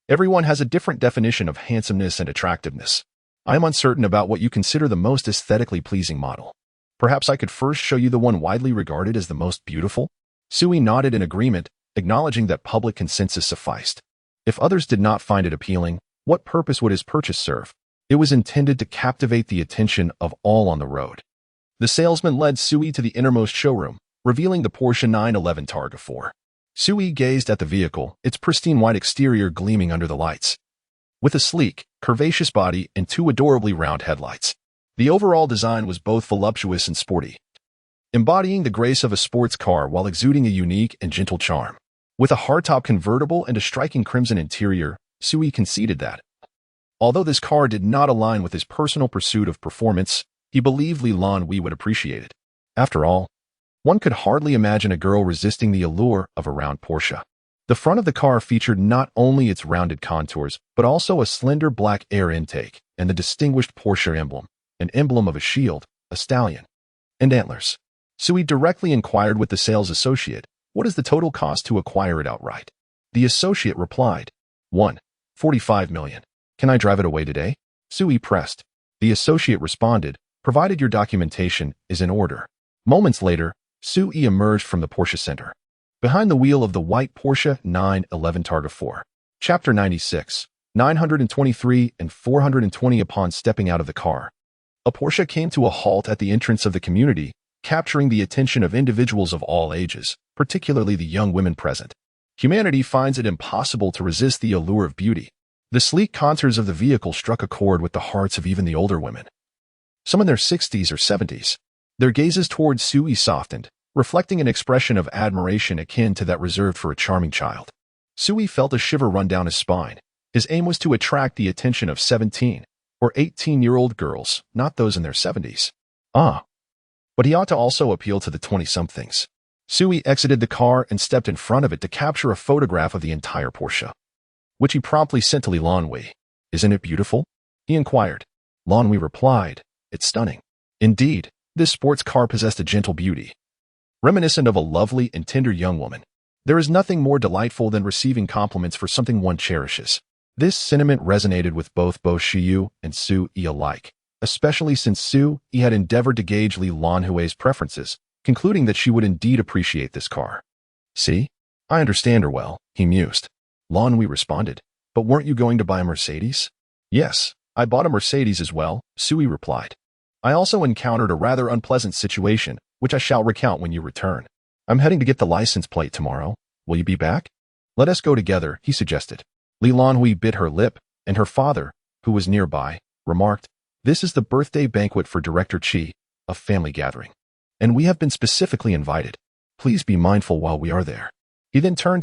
"Everyone has a different definition of handsomeness and attractiveness. I am uncertain about what you consider the most aesthetically pleasing model. Perhaps I could first show you the one widely regarded as the most beautiful?" Sui nodded in agreement, acknowledging that public consensus sufficed. If others did not find it appealing, what purpose would his purchase serve? It was intended to captivate the attention of all on the road. The salesman led Sui to the innermost showroom, revealing the Porsche 911 Targa 4. Sui gazed at the vehicle, its pristine white exterior gleaming under the lights. With a sleek, curvaceous body and two adorably round headlights, the overall design was both voluptuous and sporty, embodying the grace of a sports car while exuding a unique and gentle charm. With a hardtop convertible and a striking crimson interior, Sui conceded that, although this car did not align with his personal pursuit of performance, he believed Lan Hui would appreciate it. After all, one could hardly imagine a girl resisting the allure of a round Porsche. The front of the car featured not only its rounded contours, but also a slender black air intake and the distinguished Porsche emblem, an emblem of a shield, a stallion, and antlers. Sui directly inquired with the sales associate, "What is the total cost to acquire it outright?" The associate replied, $1.45 million. "Can I drive it away today?" Sui pressed. The associate responded, "Provided your documentation is in order." Moments later, Sui emerged from the Porsche Center, behind the wheel of the white Porsche 911 Targa 4. Chapter 96, 923 and 420. Upon stepping out of the car, a Porsche came to a halt at the entrance of the community, capturing the attention of individuals of all ages, particularly the young women present. Humanity finds it impossible to resist the allure of beauty. The sleek contours of the vehicle struck a chord with the hearts of even the older women, some in their 60s or 70s. Their gazes towards Sui softened, reflecting an expression of admiration akin to that reserved for a charming child. Sui felt a shiver run down his spine. His aim was to attract the attention of 17 or 18-year-old girls, not those in their 70s. But he ought to also appeal to the 20-somethings. Sui exited the car and stepped in front of it to capture a photograph of the entire Porsche, which he promptly sent to Lan Hui. "Isn't it beautiful?" he inquired. Lan Hui replied, "It's stunning." Indeed, this sports car possessed a gentle beauty, reminiscent of a lovely and tender young woman. There is nothing more delightful than receiving compliments for something one cherishes. This sentiment resonated with both Shiyu and Sui alike, especially since Sui had endeavored to gauge Lan Hui's preferences, concluding that she would indeed appreciate this car. "See, I understand her well," he mused. Lan Hui responded, "But weren't you going to buy a Mercedes?" "Yes, I bought a Mercedes as well," Sui replied. "I also encountered a rather unpleasant situation, which I shall recount when you return. I'm heading to get the license plate tomorrow. Will you be back?" "Let us go together," he suggested. Lan Hui bit her lip, and her father, who was nearby, remarked, "This is the birthday banquet for Director Chi, a family gathering, and we have been specifically invited. Please be mindful while we are there." He then turned to